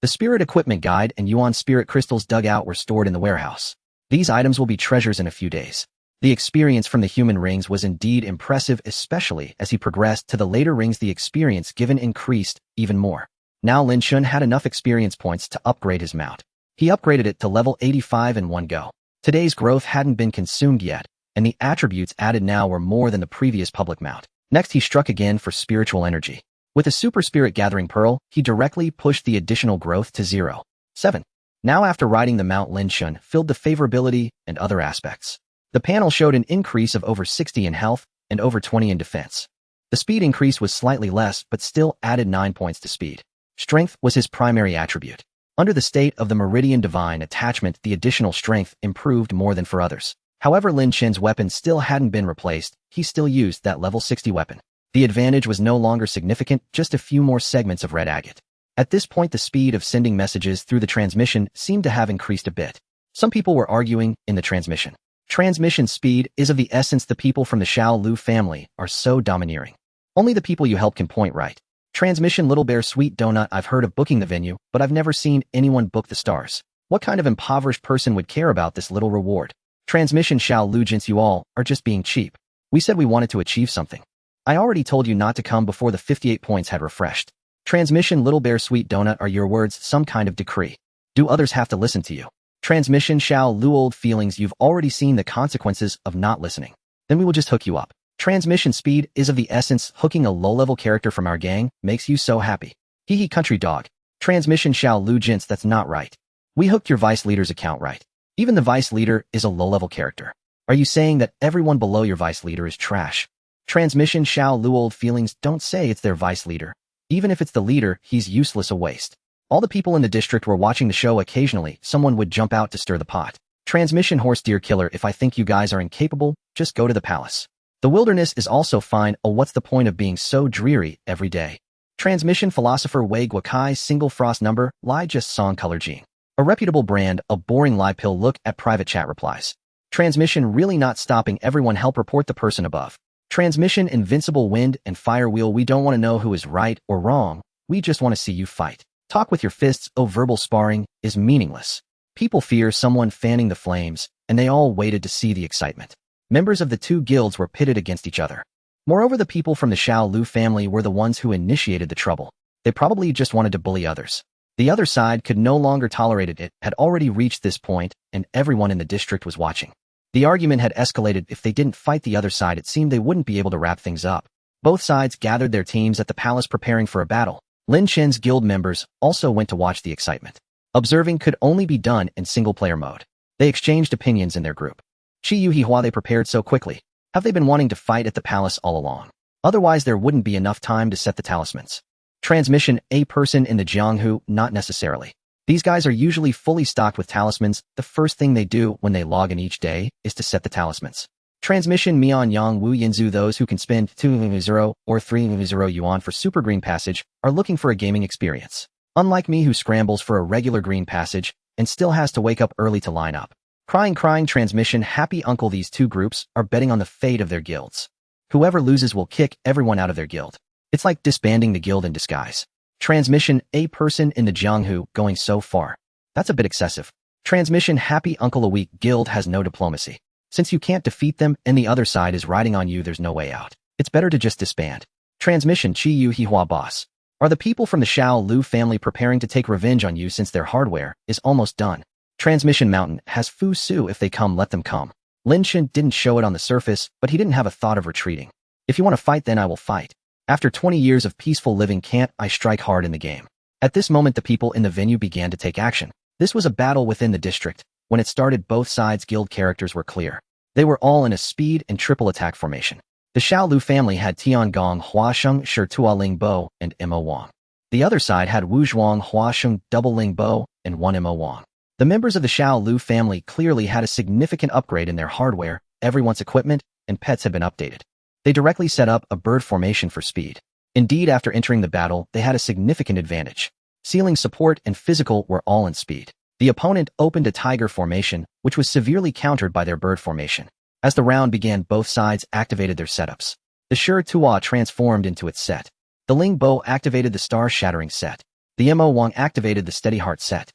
The Spirit Equipment Guide and Yuan Spirit Crystals dug out were stored in the warehouse. These items will be treasures in a few days. The experience from the human rings was indeed impressive, especially as he progressed to the later rings. The experience given increased even more. Now Lin Chen had enough experience points to upgrade his mount. He upgraded it to level 85 in one go. Today's growth hadn't been consumed yet, and the attributes added now were more than the previous public mount. Next, he struck again for spiritual energy. With a Super Spirit Gathering Pearl, he directly pushed the additional growth to 0.7. Now, after riding the Mount, Lin Chen filled the favorability and other aspects. The panel showed an increase of over 60 in health and over 20 in defense. The speed increase was slightly less, but still added 9 points to speed. Strength was his primary attribute. Under the state of the Meridian Divine Attachment, the additional strength improved more than for others. However, Lin Chen's weapon still hadn't been replaced. He still used that level 60 weapon. The advantage was no longer significant, just a few more segments of red agate. At this point, the speed of sending messages through the transmission seemed to have increased a bit. Some people were arguing in the transmission. Transmission speed is of the essence. The people from the Xiao Lu family are so domineering. Only the people you help can point right. Transmission Little Bear Sweet Donut. I've heard of booking the venue, but I've never seen anyone book the stars. What kind of impoverished person would care about this little reward? Transmission Xiao Lu Gents, you all are just being cheap. We said we wanted to achieve something. I already told you not to come before the 58 points had refreshed. Transmission Little Bear Sweet Donut, are your words some kind of decree? Do others have to listen to you? Transmission Xiao Lu Old Feelings, you've already seen the consequences of not listening. Then we will just hook you up. Transmission speed is of the essence. Hooking a low-level character from our gang makes you so happy. Hee hee, country dog. Transmission Xiao Lu Gents, that's not right. We hooked your vice leader's account right. Even the vice leader is a low-level character. Are you saying that everyone below your vice leader is trash? Transmission Xiao Lu Old Feelings, don't say it's their vice leader. Even if it's the leader, he's useless, a waste. All the people in the district were watching the show. Occasionally, someone would jump out to stir the pot. Transmission Horse Deer Killer, if I think you guys are incapable, just go to the palace. The wilderness is also fine. Oh, what's the point of being so dreary every day? Transmission Philosopher Wei Guakai Single Frost Number, Lie Just Song Color Jean. A reputable brand, a boring lie pill. Look at private chat replies. Transmission Really Not Stopping. Everyone help report the person above. Transmission Invincible Wind and Fire Wheel, we don't want to know who is right or wrong. We just want to see you fight. Talk with your fists. Oh, verbal sparring is meaningless. People fear someone fanning the flames, and they all waited to see the excitement. Members of the two guilds were pitted against each other. Moreover, the people from the Xiao Lu family were the ones who initiated the trouble. They probably just wanted to bully others. The other side could no longer tolerate it. It had already reached this point, and everyone in the district was watching. The argument had escalated. If they didn't fight the other side, it seemed they wouldn't be able to wrap things up. Both sides gathered their teams at the palace preparing for a battle. Lin Chen's guild members also went to watch the excitement. Observing could only be done in single-player mode. They exchanged opinions in their group. Chi Yu Hihua, they prepared so quickly. Have they been wanting to fight at the palace all along? Otherwise, there wouldn't be enough time to set the talismans. Transmission, a person in the Jianghu, not necessarily. These guys are usually fully stocked with talismans. The first thing they do when they log in each day is to set the talismans. Transmission Mian Yang Wu Yinzu, those who can spend 2.0 or 3.0 yuan for Super Green Passage are looking for a gaming experience. Unlike me, who scrambles for a regular Green Passage and still has to wake up early to line up. Crying Transmission Happy Uncle, these two groups are betting on the fate of their guilds. Whoever loses will kick everyone out of their guild. It's like disbanding the guild in disguise. Transmission, a person in the Jianghu, going so far. That's a bit excessive. Transmission Happy Uncle, a weak guild has no diplomacy. Since you can't defeat them and the other side is riding on you, there's no way out. It's better to just disband. Transmission Chi Yu Hihua, boss. Are the people from the Xiao Lu family preparing to take revenge on you since their hardware is almost done? Transmission Mountain has Fu Su. If they come, let them come. Lin Chen didn't show it on the surface, but he didn't have a thought of retreating. If you want to fight, then I will fight. After 20 years of peaceful living, can't I strike hard in the game? At this moment, the people in the venue began to take action. This was a battle within the district. When it started, both sides' guild characters were clear. They were all in a speed and triple attack formation. The Xiao Lu family had Tiangong, Huasheng, Shirtua Ling Bo, and Mo Wang. The other side had Wu Zhuang, Huasheng, Double Ling Bo, and 1 Mo Wang. The members of the Xiao Lu family clearly had a significant upgrade in their hardware, everyone's equipment, and pets had been updated. They directly set up a bird formation for speed. Indeed, after entering the battle, they had a significant advantage. Ceiling support and physical were all in speed. The opponent opened a tiger formation, which was severely countered by their bird formation. As the round began, both sides activated their setups. The Shi Tuo transformed into its set. The Ling Bo activated the star-shattering set. The Mo Wang activated the steady heart set.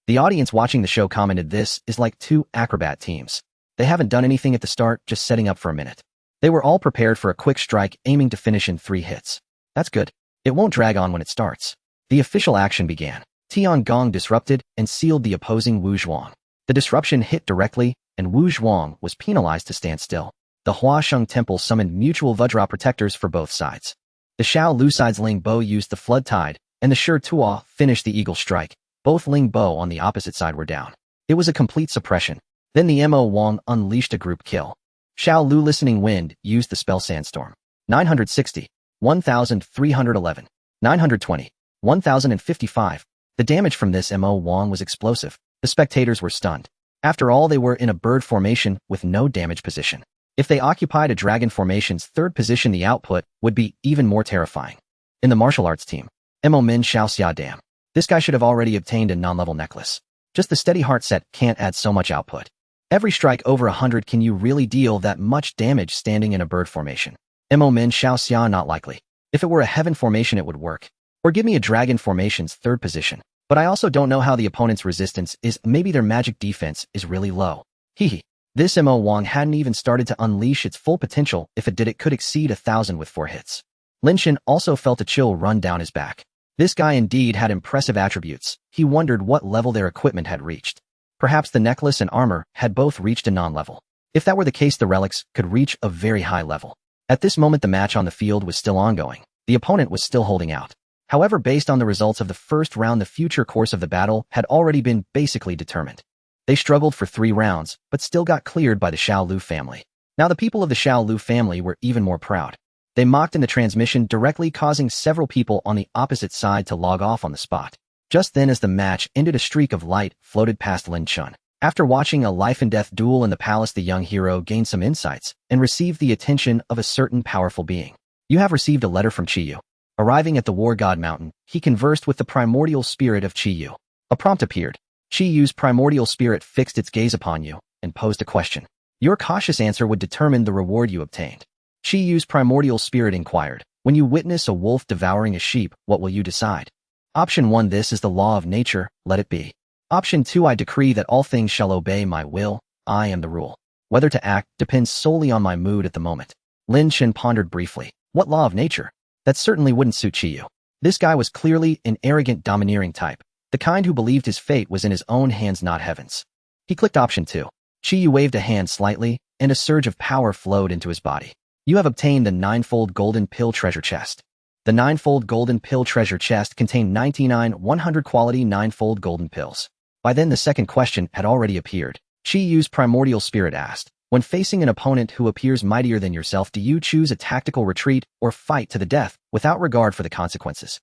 The audience watching the show commented, "This is like two acrobat teams. They haven't done anything at the start, just setting up for a minute." They were all prepared for a quick strike, aiming to finish in 3 hits. That's good. It won't drag on when it starts. The official action began. Tiangong disrupted and sealed the opposing Wu Zhuang. The disruption hit directly, and Wu Zhuang was penalized to stand still. The Huasheng Temple summoned mutual Vajra protectors for both sides. The Xiao Lu side's Ling Bo used the Flood Tide, and the Shi Tuo finished the Eagle Strike. Both Ling Bo on the opposite side were down. It was a complete suppression. Then the Mo Wang unleashed a group kill. Xiao Lu Listening Wind used the spell Sandstorm. 960, 1311, 920, 1055. The damage from this Mo Wang was explosive. The spectators were stunned. After all, they were in a bird formation with no damage position. If they occupied a dragon formation's 3rd position, the output would be even more terrifying. In the martial arts team, Mo Min Xiao Xia Dam. This guy should have already obtained a non-level necklace. Just the steady heart set can't add so much output. Every strike over 100, can you really deal that much damage standing in a bird formation? Mo Min Xiao Xia, not likely. If it were a heaven formation, it would work. Or give me a dragon formation's 3rd position. But I also don't know how the opponent's resistance is. Maybe their magic defense is really low. Hehe. This Mo Wang hadn't even started to unleash its full potential. If it did, it could exceed 1,000 with 4 hits. Lin Chen also felt a chill run down his back. This guy indeed had impressive attributes. He wondered what level their equipment had reached. Perhaps the necklace and armor had both reached a non-level. If that were the case, the relics could reach a very high level. At this moment, the match on the field was still ongoing. The opponent was still holding out. However, based on the results of the first round, the future course of the battle had already been basically determined. They struggled for 3 rounds, but still got cleared by the Xiao Lu family. Now the people of the Xiao Lu family were even more proud. They mocked in the transmission, directly causing several people on the opposite side to log off on the spot. Just then, as the match ended, a streak of light floated past Lin Chen. After watching a life-and-death duel in the palace, the young hero gained some insights and received the attention of a certain powerful being. You have received a letter from Qiyu. Arriving at the War God Mountain, he conversed with the primordial spirit of Qiyu. A prompt appeared. Qiyu's primordial spirit fixed its gaze upon you and posed a question. Your cautious answer would determine the reward you obtained. Qiyu's primordial spirit inquired, when you witness a wolf devouring a sheep, what will you decide? Option 1, this is the law of nature, let it be. Option 2, I decree that all things shall obey my will, I am the rule. Whether to act depends solely on my mood at the moment. Lin Chen pondered briefly. What law of nature? That certainly wouldn't suit Qiyu. This guy was clearly an arrogant, domineering type, the kind who believed his fate was in his own hands, not heaven's. He clicked option 2. Qiyu waved a hand slightly, and a surge of power flowed into his body. You have obtained the 9-fold golden pill treasure chest. The 9-fold golden pill treasure chest contained 99 100-quality 9-fold golden pills. By then, the second question had already appeared. Qiyu's primordial spirit asked, when facing an opponent who appears mightier than yourself, do you choose a tactical retreat or fight to the death without regard for the consequences?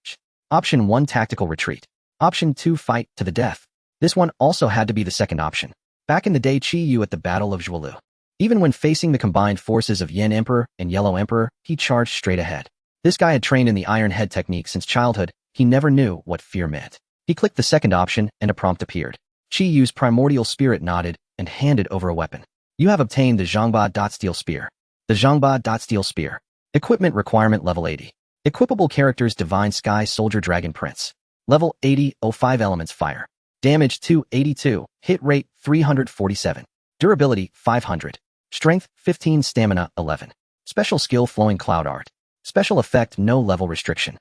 Option 1, tactical retreat. Option 2, fight to the death. This one also had to be the second option. Back in the day, Qiyu at the Battle of Zhuolu. Even when facing the combined forces of Yin Emperor and Yellow Emperor, he charged straight ahead. This guy had trained in the Iron Head technique since childhood. He never knew what fear meant. He clicked the second option, and a prompt appeared. Qiyu's primordial spirit nodded and handed over a weapon. You have obtained the Zhangba Steel Spear. The Zhangba Steel Spear. Equipment requirement level 80. Equipable characters Divine Sky Soldier Dragon Prince. Level 80, 05 elements fire. Damage 282, hit rate 347. Durability 500. Strength 15, stamina 11. Special skill Flowing Cloud Art. Special effect no level restriction.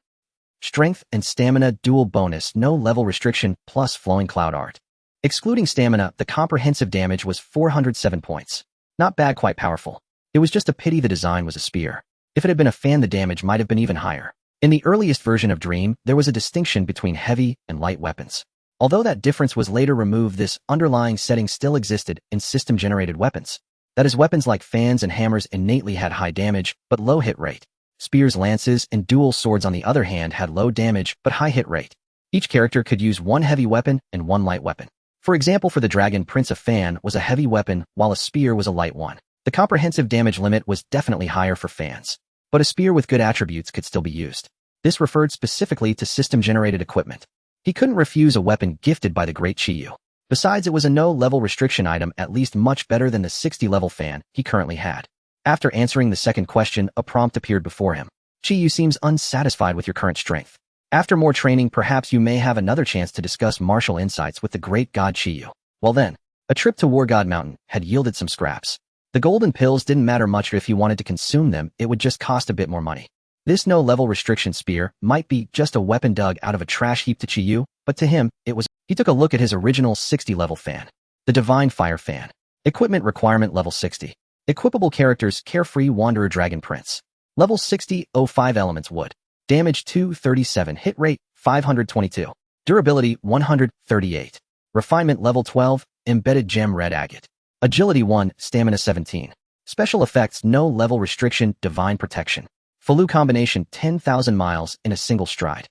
Strength and stamina dual bonus no level restriction plus Flowing Cloud Art. Excluding stamina, the comprehensive damage was 407 points. Not bad, quite powerful. It was just a pity the design was a spear. If it had been a fan, the damage might have been even higher. In the earliest version of Dream, there was a distinction between heavy and light weapons. Although that difference was later removed, this underlying setting still existed in system-generated weapons. That is, weapons like fans and hammers innately had high damage, but low hit rate. Spears, lances, and dual swords on the other hand had low damage, but high hit rate. Each character could use one heavy weapon and one light weapon. For example, for the Dragon Prince, a fan was a heavy weapon while a spear was a light one. The comprehensive damage limit was definitely higher for fans, but a spear with good attributes could still be used. This referred specifically to system-generated equipment. He couldn't refuse a weapon gifted by the great Qiyu. Besides, it was a no-level restriction item, at least much better than the 60-level fan he currently had. After answering the second question, a prompt appeared before him. Qiyu seems unsatisfied with your current strength. After more training, perhaps you may have another chance to discuss martial insights with the great god Qiyu. Well then, a trip to War God Mountain had yielded some scraps. The golden pills didn't matter much. If you wanted to consume them, it would just cost a bit more money. This no-level restriction spear might be just a weapon dug out of a trash heap to Qiyu, but to him, it was. He took a look at his original 60-level fan. The Divine Fire Fan. Equipment requirement level 60. Equipable characters: Carefree Wanderer Dragon Prince. Level 60, 05 elements wood. Damage 237, hit rate 522. Durability 138. Refinement level 12, Embedded Gem Red Agate. Agility 1, Stamina 17. Special effects: no level restriction, Divine Protection. Falu combination: 10,000 miles in a single stride.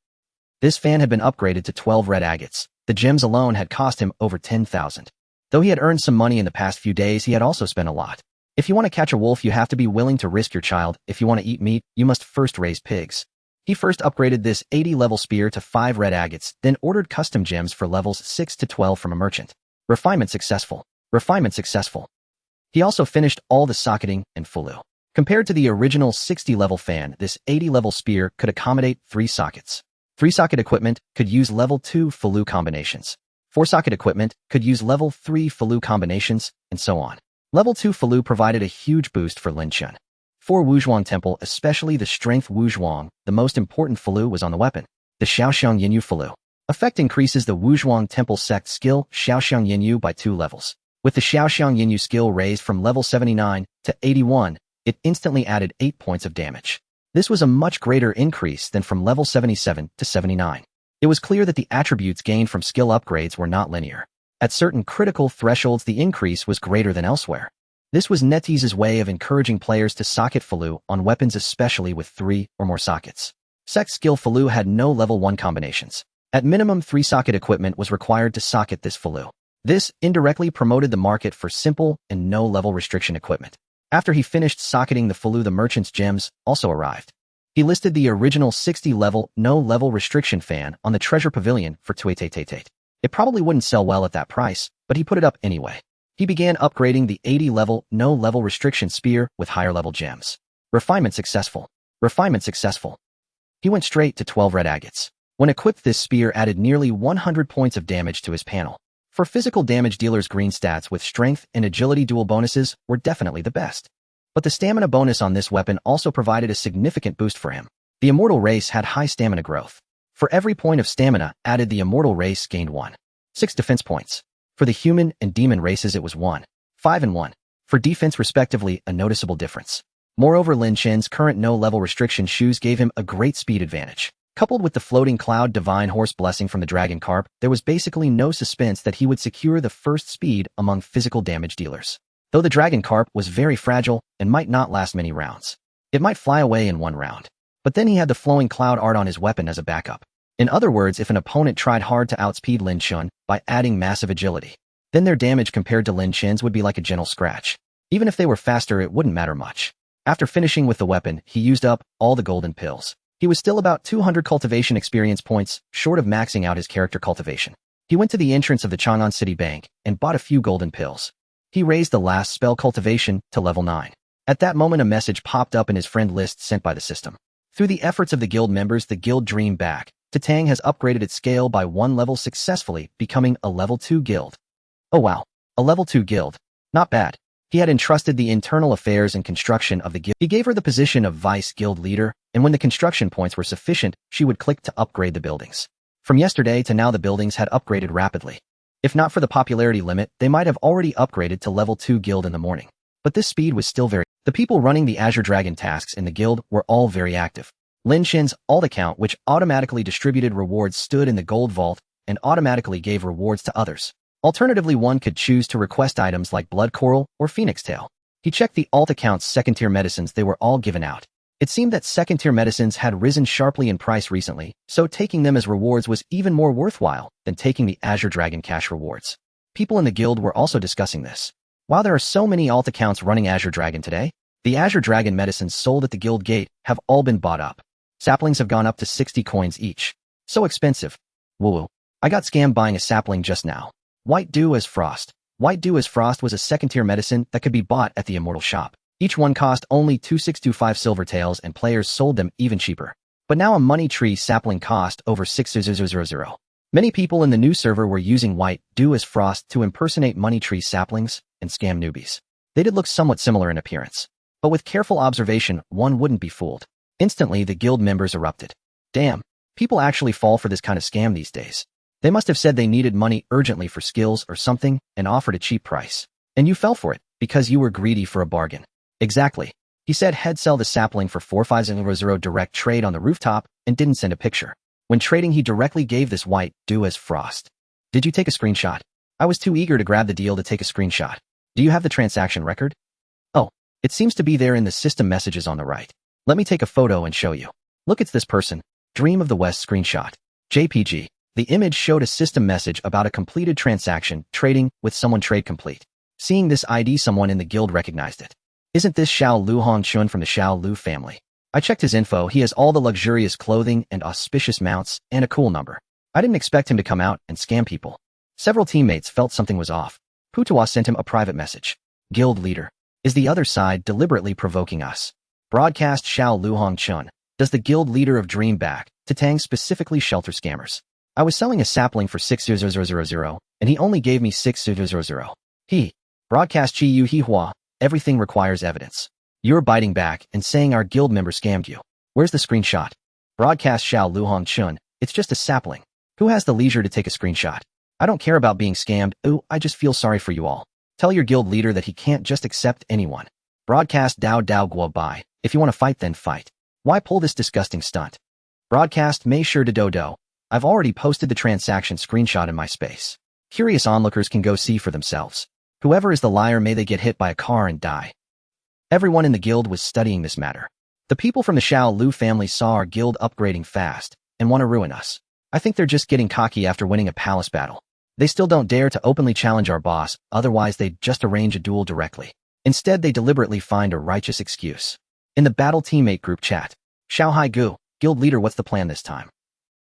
This fan had been upgraded to 12 red agates. The gems alone had cost him over 10,000. Though he had earned some money in the past few days, he had also spent a lot. If you want to catch a wolf, you have to be willing to risk your child. If you want to eat meat, you must first raise pigs. He first upgraded this 80-level spear to 5 red agates, then ordered custom gems for levels 6 to 12 from a merchant. Refinement successful. Refinement successful. He also finished all the socketing and falu. Compared to the original 60-level fan, this 80-level spear could accommodate 3 sockets. 3-socket equipment could use level 2 falu combinations. 4-socket equipment could use level 3 falu combinations, and so on. Level 2 falu provided a huge boost for Lin Chen. For Wuzhuang Temple, especially the strength Wuzhuang, the most important falu was on the weapon. The Xiaoxiang Yinyu falu. Effect increases the Wuzhuang Temple sect skill Xiaoxiang Yinyu by 2 levels. With the Xiaoxiang Yinyu skill raised from level 79 to 81, it instantly added 8 points of damage. This was a much greater increase than from level 77 to 79. It was clear that the attributes gained from skill upgrades were not linear. At certain critical thresholds, the increase was greater than elsewhere. This was NetEase's way of encouraging players to socket falu on weapons, especially with 3 or more sockets. Sect skill falu had no level 1 combinations. At minimum, 3-socket equipment was required to socket this falu. This indirectly promoted the market for simple and no-level restriction equipment. After he finished socketing the falu, the merchant's gems also arrived. He listed the original 60-level, no-level restriction fan on the treasure pavilion for 28888. It probably wouldn't sell well at that price, but he put it up anyway. He began upgrading the 80-level, no-level restriction spear with higher-level gems. Refinement successful. Refinement successful. He went straight to 12 red agates. When equipped, this spear added nearly 100 points of damage to his panel. For physical damage dealers, green stats with strength and agility dual bonuses were definitely the best. But the stamina bonus on this weapon also provided a significant boost for him. The immortal race had high stamina growth. For every point of stamina added, the immortal race gained 1.6 defense points. For the human and demon races, it was 1.5 and 1. For defense, respectively, a noticeable difference. Moreover, Lin Chen's current no-level restriction shoes gave him a great speed advantage. Coupled with the floating cloud divine horse blessing from the dragon carp, there was basically no suspense that he would secure the first speed among physical damage dealers. Though the dragon carp was very fragile and might not last many rounds. It might fly away in 1 round. But then he had the flowing cloud art on his weapon as a backup. In other words, if an opponent tried hard to outspeed Lin Chen by adding massive agility, then their damage compared to Lin Chen's would be like a gentle scratch. Even if they were faster, it wouldn't matter much. After finishing with the weapon, he used up all the golden pills. He was still about 200 cultivation experience points short of maxing out his character cultivation. He went to the entrance of the Chang'an City Bank and bought a few golden pills. He raised the last spell cultivation to level 9. At that moment, a message popped up in his friend list sent by the system. Through the efforts of the guild members, the guild Dream Back Tang has upgraded its scale by 1 level, successfully becoming a level 2 guild. Oh wow, a level 2 guild. Not bad. He had entrusted the internal affairs and construction of the guild. He gave her the position of vice guild leader, and when the construction points were sufficient, she would click to upgrade the buildings. From yesterday to now, the buildings had upgraded rapidly. If not for the popularity limit, they might have already upgraded to level 2 guild in the morning. But this speed was still very. The people running the Azure Dragon tasks in the guild were all very active. Lin Chen's alt account, which automatically distributed rewards, stood in the gold vault and automatically gave rewards to others. Alternatively, one could choose to request items like blood coral or phoenix tail. He checked the alt account's second-tier medicines. They were all given out. It seemed that second-tier medicines had risen sharply in price recently, so taking them as rewards was even more worthwhile than taking the Azure Dragon cash rewards. People in the guild were also discussing this. While there are so many alt accounts running Azure Dragon today, the Azure Dragon medicines sold at the guild gate have all been bought up. Saplings have gone up to 60 coins each. So expensive. Woo-woo. I got scammed buying a sapling just now. White Dew as Frost. White Dew as Frost was a second-tier medicine that could be bought at the Immortal Shop. Each one cost only 2625 silver taels and players sold them even cheaper. But now a money tree sapling cost over 6000. Many people in the new server were using White Dew as Frost to impersonate money tree saplings and scam newbies. They did look somewhat similar in appearance. But with careful observation, one wouldn't be fooled. Instantly, the guild members erupted. Damn, people actually fall for this kind of scam these days. They must have said they needed money urgently for skills or something and offered a cheap price. And you fell for it because you were greedy for a bargain. Exactly. He said he'd sell the sapling for 4500 direct trade on the rooftop and didn't send a picture. When trading, he directly gave this White Dew as Frost. Did you take a screenshot? I was too eager to grab the deal to take a screenshot. Do you have the transaction record? Oh, it seems to be there in the system messages on the right. Let me take a photo and show you. Look, it's this person. Dream of the West screenshot. JPG. The image showed a system message about a completed transaction, trading with someone trade complete. Seeing this ID, someone in the guild recognized it. Isn't this Xiao Lu Hongchun from the Xiao Lu family? I checked his info. He has all the luxurious clothing and auspicious mounts and a cool number. I didn't expect him to come out and scam people. Several teammates felt something was off. Putua sent him a private message. Guild leader. Is the other side deliberately provoking us? Broadcast Xiao Lu Hongchun. Does the guild leader of Dream back to Tang specifically shelter scammers? I was selling a sapling for 6000, and he only gave me 6000. He. Broadcast Chi Yu He Hua. Everything requires evidence. You're biting back and saying our guild member scammed you. Where's the screenshot? Broadcast Xiao Lu Hongchun. It's just a sapling. Who has the leisure to take a screenshot? I don't care about being scammed. Ooh, I just feel sorry for you all. Tell your guild leader that he can't just accept anyone. Broadcast Dao Dao Guo Bai. If you want to fight, then fight. Why pull this disgusting stunt? Broadcast Mei Sure to Dodo. I've already posted the transaction screenshot in my space. Curious onlookers can go see for themselves. Whoever is the liar, may they get hit by a car and die. Everyone in the guild was studying this matter. The people from the Xiao Lu family saw our guild upgrading fast and want to ruin us. I think they're just getting cocky after winning a palace battle. They still don't dare to openly challenge our boss, otherwise they'd just arrange a duel directly. Instead, they deliberately find a righteous excuse. In the battle teammate group chat, Xiao Hai Gu, guild leader, what's the plan this time?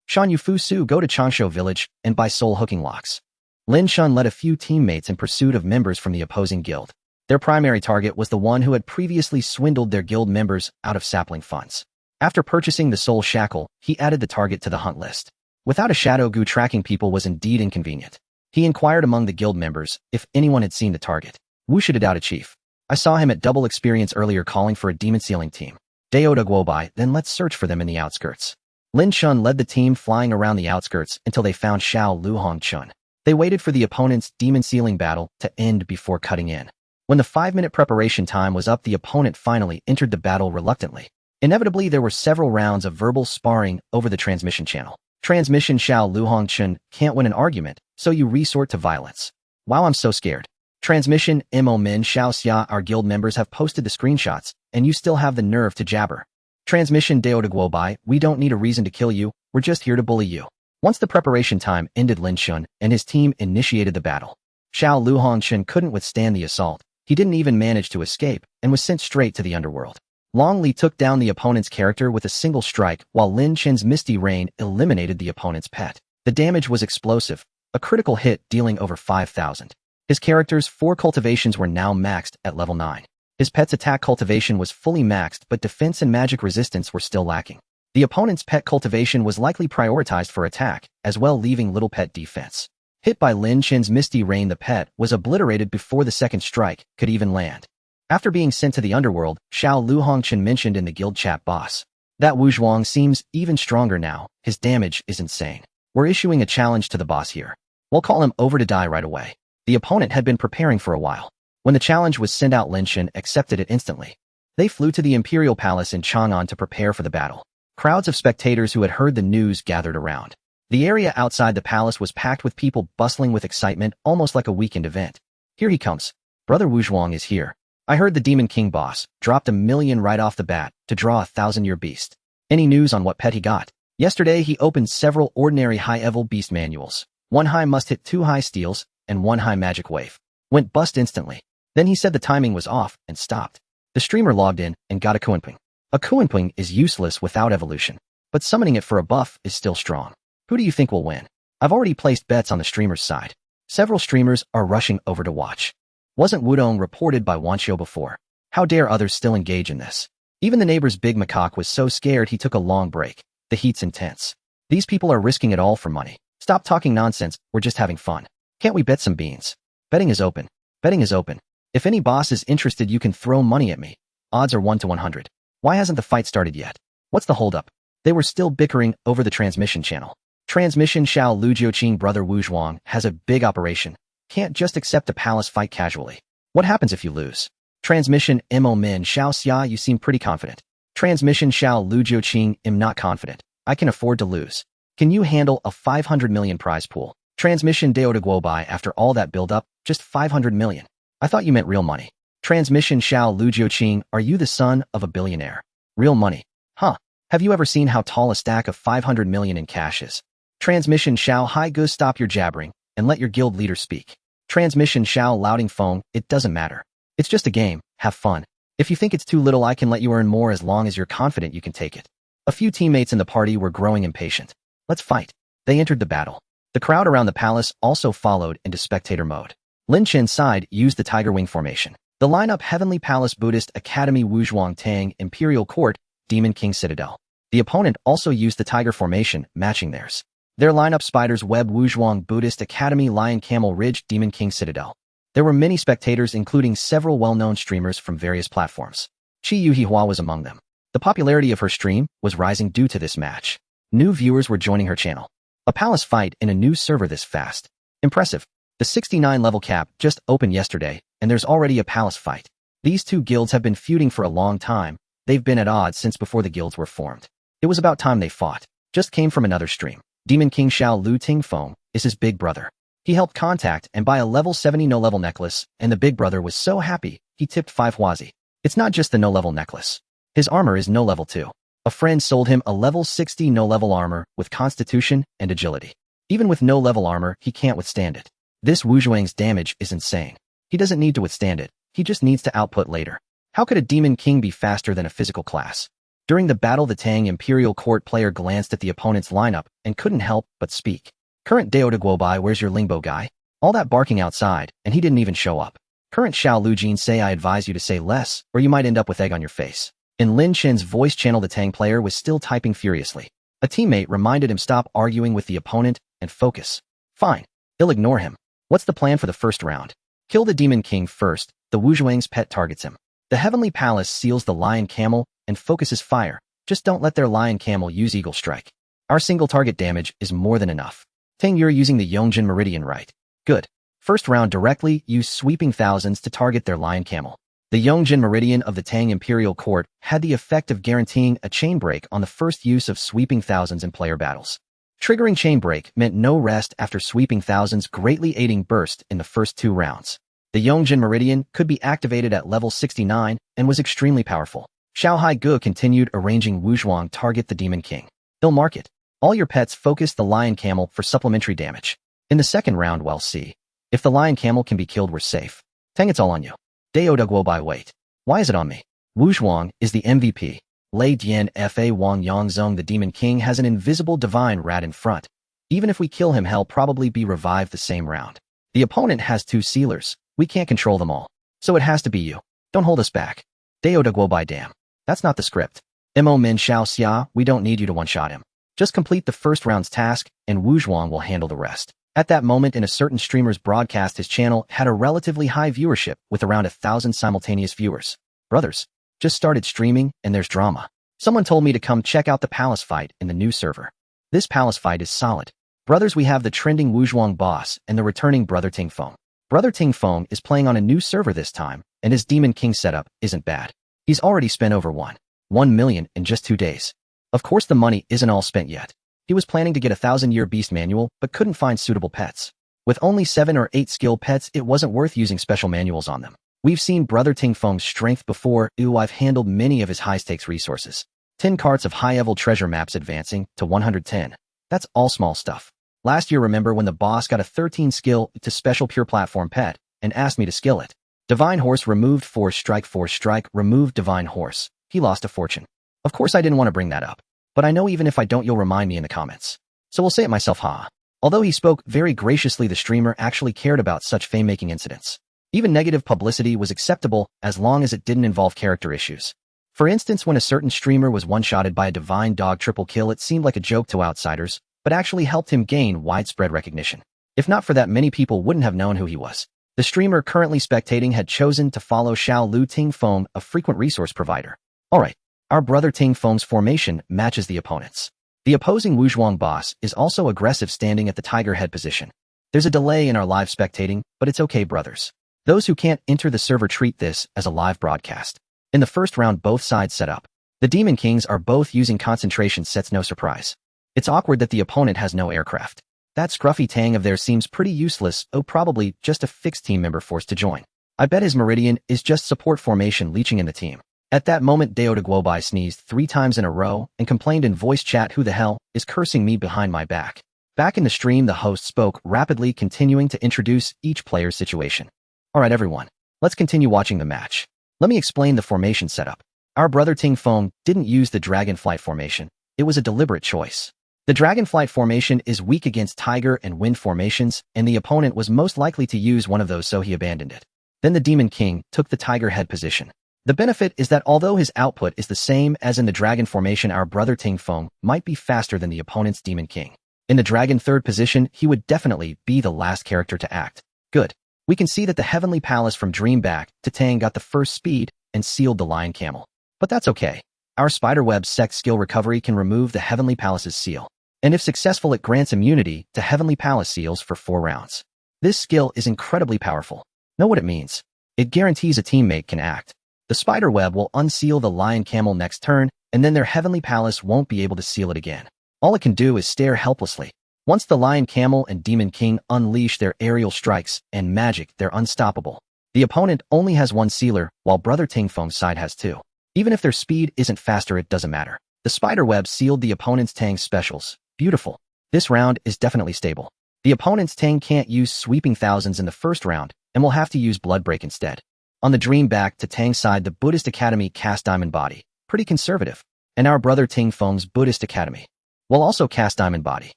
Shan Yufu Su, go to Changsho village and buy soul hooking locks. Lin Chen led a few teammates in pursuit of members from the opposing guild. Their primary target was the one who had previously swindled their guild members out of sapling funds. After purchasing the soul shackle, he added the target to the hunt list. Without a shadow, Gu tracking people was indeed inconvenient. He inquired among the guild members if anyone had seen the target. Wu shouted out a chief. I saw him at double experience earlier calling for a demon sealing team. Deoda Guobai, then let's search for them in the outskirts. Lin Chen led the team flying around the outskirts until they found Xiao Lu Hongchun. They waited for the opponent's demon sealing battle to end before cutting in. When the 5-minute preparation time was up, the opponent finally entered the battle reluctantly. Inevitably, there were several rounds of verbal sparring over the transmission channel. Transmission Xiao Lu Hongchun can't win an argument, so you resort to violence. Wow, I'm so scared. Transmission Mo Min Xiao Xia, our guild members have posted the screenshots, and you still have the nerve to jabber. Transmission Deoda Guobai, we don't need a reason to kill you, we're just here to bully you. Once the preparation time ended, Lin Chen and his team initiated the battle. Xiao Lu Hongchun couldn't withstand the assault. He didn't even manage to escape and was sent straight to the underworld. Long Li took down the opponent's character with a single strike, while Lin Chen's Misty Rain eliminated the opponent's pet. The damage was explosive, a critical hit dealing over 5,000. His character's 4 cultivations were now maxed at level 9. His pet's attack cultivation was fully maxed, but defense and magic resistance were still lacking. The opponent's pet cultivation was likely prioritized for attack, as well, leaving little pet defense. Hit by Lin Chen's Misty Rain, the pet was obliterated before the second strike could even land. After being sent to the underworld, Xiao Lu Hongchun mentioned in the guild chat, boss. That Wu Zhuang seems even stronger now. His damage is insane. We're issuing a challenge to the boss here. We'll call him over to die right away. The opponent had been preparing for a while. When the challenge was sent out, Lin Chen accepted it instantly. They flew to the Imperial Palace in Chang'an to prepare for the battle. Crowds of spectators who had heard the news gathered around. The area outside the palace was packed with people bustling with excitement, almost like a weekend event. Here he comes. Brother Wu Zhuang is here. I heard the Demon King boss dropped 1 million right off the bat to draw a 1,000-year beast. Any news on what pet he got? Yesterday he opened several ordinary high-level beast manuals. 1 high must hit 2 high steals, and one high magic wave. Went bust instantly. Then he said the timing was off and stopped. The streamer logged in and got a Kuenping. A Kuenping is useless without evolution, but summoning it for a buff is still strong. Who do you think will win? I've already placed bets on the streamer's side. Several streamers are rushing over to watch. Wasn't Wudong reported by Wanxiu before? How dare others still engage in this? Even the neighbor's big macaque was so scared he took a long break. The heat's intense. These people are risking it all for money. Stop talking nonsense, we're just having fun. Can't we bet some beans? Betting is open. Betting is open. If any boss is interested, you can throw money at me. Odds are 1 to 100. Why hasn't the fight started yet? What's the holdup? They were still bickering over the transmission channel. Transmission Xiao Lu Jiuqing brother Wu Zhuang has a big operation. Can't just accept a palace fight casually. What happens if you lose? Transmission Mo Min Xiao Xia, you seem pretty confident. Transmission Xiao Lu Jiuqing, am not confident. I can afford to lose. Can you handle a 500 million prize pool? Transmission Dao de Guobai, after all that build-up, just 500 million. I thought you meant real money. Transmission Xiao Lu Jiuqing, are you the son of a billionaire? Real money. Huh. Have you ever seen how tall a stack of 500 million in cash is? Transmission Xiao Hai Gu, stop your jabbering and let your guild leader speak. Transmission Xiao Louding Feng, it doesn't matter. It's just a game, have fun. If you think it's too little, I can let you earn more as long as you're confident you can take it. A few teammates in the party were growing impatient. Let's fight. They entered the battle. The crowd around the palace also followed into spectator mode. Lin Chen's side used the Tiger Wing formation. The lineup: Heavenly Palace, Buddhist Academy, Wuzhuang Tang, Imperial Court, Demon King Citadel. The opponent also used the Tiger formation, matching theirs. Their lineup: Spider's Web, Wuzhuang Buddhist Academy, Lion Camel Ridge, Demon King Citadel. There were many spectators, including several well-known streamers from various platforms. Qi Yuhihua was among them. The popularity of her stream was rising due to this match. New viewers were joining her channel. A palace fight in a new server this fast. Impressive. The 69 level cap just opened yesterday, and there's already a palace fight. These two guilds have been feuding for a long time. They've been at odds since before the guilds were formed. It was about time they fought. Just came from another stream. Demon King Xiao Lu Tingfeng is his big brother. He helped contact and buy a level 70 no-level necklace, and the big brother was so happy, he tipped 5 huazi. It's not just the no-level necklace. His armor is no-level too. A friend sold him a level 60 no-level armor with constitution and agility. Even with no-level armor, he can't withstand it. This Wu Zhuang's damage is insane. He doesn't need to withstand it. He just needs to output later. How could a Demon King be faster than a physical class? During the battle, the Tang Imperial Court player glanced at the opponent's lineup and couldn't help but speak. Current Dao de Guobai, where's your Lingbo guy? All that barking outside, and he didn't even show up. Current Xiao Lu Jin, say I advise you to say less, or you might end up with egg on your face. In Lin Chen's voice channel, the Tang player was still typing furiously. A teammate reminded him stop arguing with the opponent and focus. Fine. He'll ignore him. What's the plan for the first round? Kill the Demon King first. The Wu Zhuang's pet targets him. The Heavenly Palace seals the Lion Camel and focuses fire. Just don't let their Lion Camel use Eagle Strike. Our single target damage is more than enough. Tang, you're using the Yongjin Meridian right. Good. First round, directly use Sweeping Thousands to target their Lion Camel. The Yongjin Meridian of the Tang Imperial Court had the effect of guaranteeing a chain break on the first use of Sweeping Thousands in player battles. Triggering chain break meant no rest after Sweeping Thousands, greatly aiding burst in the first 2 rounds. The Yongjin Meridian could be activated at level 69 and was extremely powerful. Xiao Hai Gu continued arranging Wu Zhuang target the Demon King. He'll mark it. All your pets focus the Lion Camel for supplementary damage. In the second round, we'll see. If the Lion Camel can be killed, we're safe. Tang, it's all on you. Dao de Guobai, wait. Why is it on me? Wu Zhuang is the MVP. Lei Dian Fa Wang Yangzong, the Demon King, has an invisible divine rat in front. Even if we kill him, he'll probably be revived the same round. The opponent has 2 sealers. We can't control them all. So it has to be you. Don't hold us back. Dao de Guobai, damn. That's not the script. Mo Min Xiao Xia, we don't need you to one-shot him. Just complete the first round's task, and Wu Zhuang will handle the rest. At that moment in a certain streamer's broadcast, his channel had a relatively high viewership with around 1,000 simultaneous viewers. Brothers, just started streaming and there's drama. Someone told me to come check out the palace fight in the new server. This palace fight is solid. Brothers, we have the trending Wu Zhuang boss and the returning Brother Tingfeng. Brother Tingfeng is playing on a new server this time, and his Demon King setup isn't bad. He's already spent over 1 million in just 2 days. Of course, the money isn't all spent yet. He was planning to get a 1,000-year beast manual, but couldn't find suitable pets. With only 7 or 8 skill pets, it wasn't worth using special manuals on them. We've seen Brother Tingfeng's strength before. I've handled many of his high-stakes resources. 10 carts of high-level treasure maps advancing to 110. That's all small stuff. Last year, remember when the boss got a 13 skill to special pure platform pet and asked me to skill it? Divine Horse removed Force Strike, removed Divine Horse. He lost a fortune. Of course, I didn't want to bring that up, but I know even if I don't, you'll remind me in the comments. So we'll say it myself, ha. Although he spoke very graciously, the streamer actually cared about such fame-making incidents. Even negative publicity was acceptable as long as it didn't involve character issues. For instance, when a certain streamer was one-shotted by a divine dog triple kill, it seemed like a joke to outsiders, but actually helped him gain widespread recognition. If not for that, many people wouldn't have known who he was. The streamer currently spectating had chosen to follow Xiao Lu Ting Feng, a frequent resource provider. Alright, our brother Ting Feng's formation matches the opponent's. The opposing Wuzhuang boss is also aggressive, standing at the tiger head position. There's a delay in our live spectating, but it's okay, brothers. Those who can't enter the server treat this as a live broadcast. In the first round, both sides set up. The Demon Kings are both using concentration sets, no surprise. It's awkward that the opponent has no aircraft. That scruffy Tang of theirs seems pretty useless, probably just a fixed team member forced to join. I bet his Meridian is just support formation leeching in the team. At that moment, Deo de Guobai sneezed 3 times in a row and complained in voice chat, "Who the hell is cursing me behind my back?" Back in the stream, the host spoke rapidly, continuing to introduce each player's situation. Alright everyone, let's continue watching the match. Let me explain the formation setup. Our brother Ting Feng didn't use the Dragonflight formation. It was a deliberate choice. The Dragonflight formation is weak against Tiger and Wind formations, and the opponent was most likely to use one of those, so he abandoned it. Then the Demon King took the Tiger head position. The benefit is that although his output is the same as in the Dragon formation, our brother Ting Feng might be faster than the opponent's Demon King. In the Dragon third position, he would definitely be the last character to act. Good. We can see that the Heavenly Palace from Dreamback to Tang got the first speed and sealed the Lion Camel. But that's okay. Our Spiderweb Sect skill recovery can remove the Heavenly Palace's seal. And if successful, it grants immunity to Heavenly Palace seals for 4 rounds. This skill is incredibly powerful. Know what it means? It guarantees a teammate can act. The Spiderweb will unseal the Lion Camel next turn, and then their Heavenly Palace won't be able to seal it again. All it can do is stare helplessly. Once the Lion Camel and Demon King unleash their aerial strikes and magic, they're unstoppable. The opponent only has 1 sealer, while brother Ting Feng's side has 2. Even if their speed isn't faster, it doesn't matter. The Spiderweb sealed the opponent's Tang specials. Beautiful. This round is definitely stable. The opponent's Tang can't use sweeping thousands in the first round, and will have to use Bloodbreak instead. On the Dreamback to Tang side, the Buddhist Academy cast Diamond Body. Pretty conservative. And our brother Ting Feng's Buddhist Academy will also cast Diamond Body.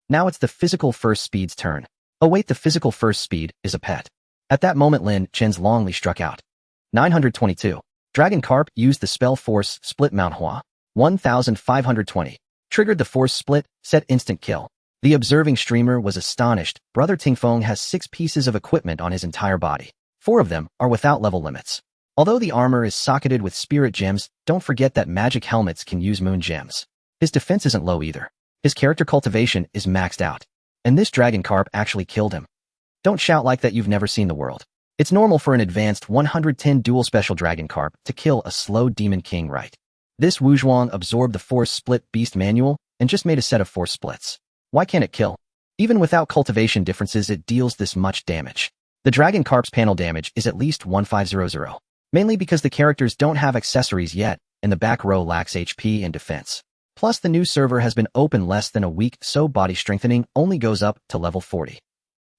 Now it's the physical first speed's turn. Oh wait, the physical first speed is a pet. At that moment, Lin Chen's Longli struck out. 922. Dragon Carp used the spell Force Split Mount Hua. 1520. Triggered the Force Split, set instant kill. The observing streamer was astonished. Brother Ting Feng has 6 pieces of equipment on his entire body. 4 of them are without level limits. Although the armor is socketed with spirit gems, don't forget that magic helmets can use moon gems. His defense isn't low either. His character cultivation is maxed out. And this Dragon Carp actually killed him. Don't shout like that, you've never seen the world. It's normal for an advanced 110 dual special Dragon Carp to kill a slow Demon King, right? This Wuzhuang absorbed the Force Split Beast manual and just made a set of Force Splits. Why can't it kill? Even without cultivation differences, it deals this much damage. The Dragon Carp's panel damage is at least 1500, mainly because the characters don't have accessories yet, and the back row lacks HP and defense. Plus, the new server has been open less than a week, so body strengthening only goes up to level 40.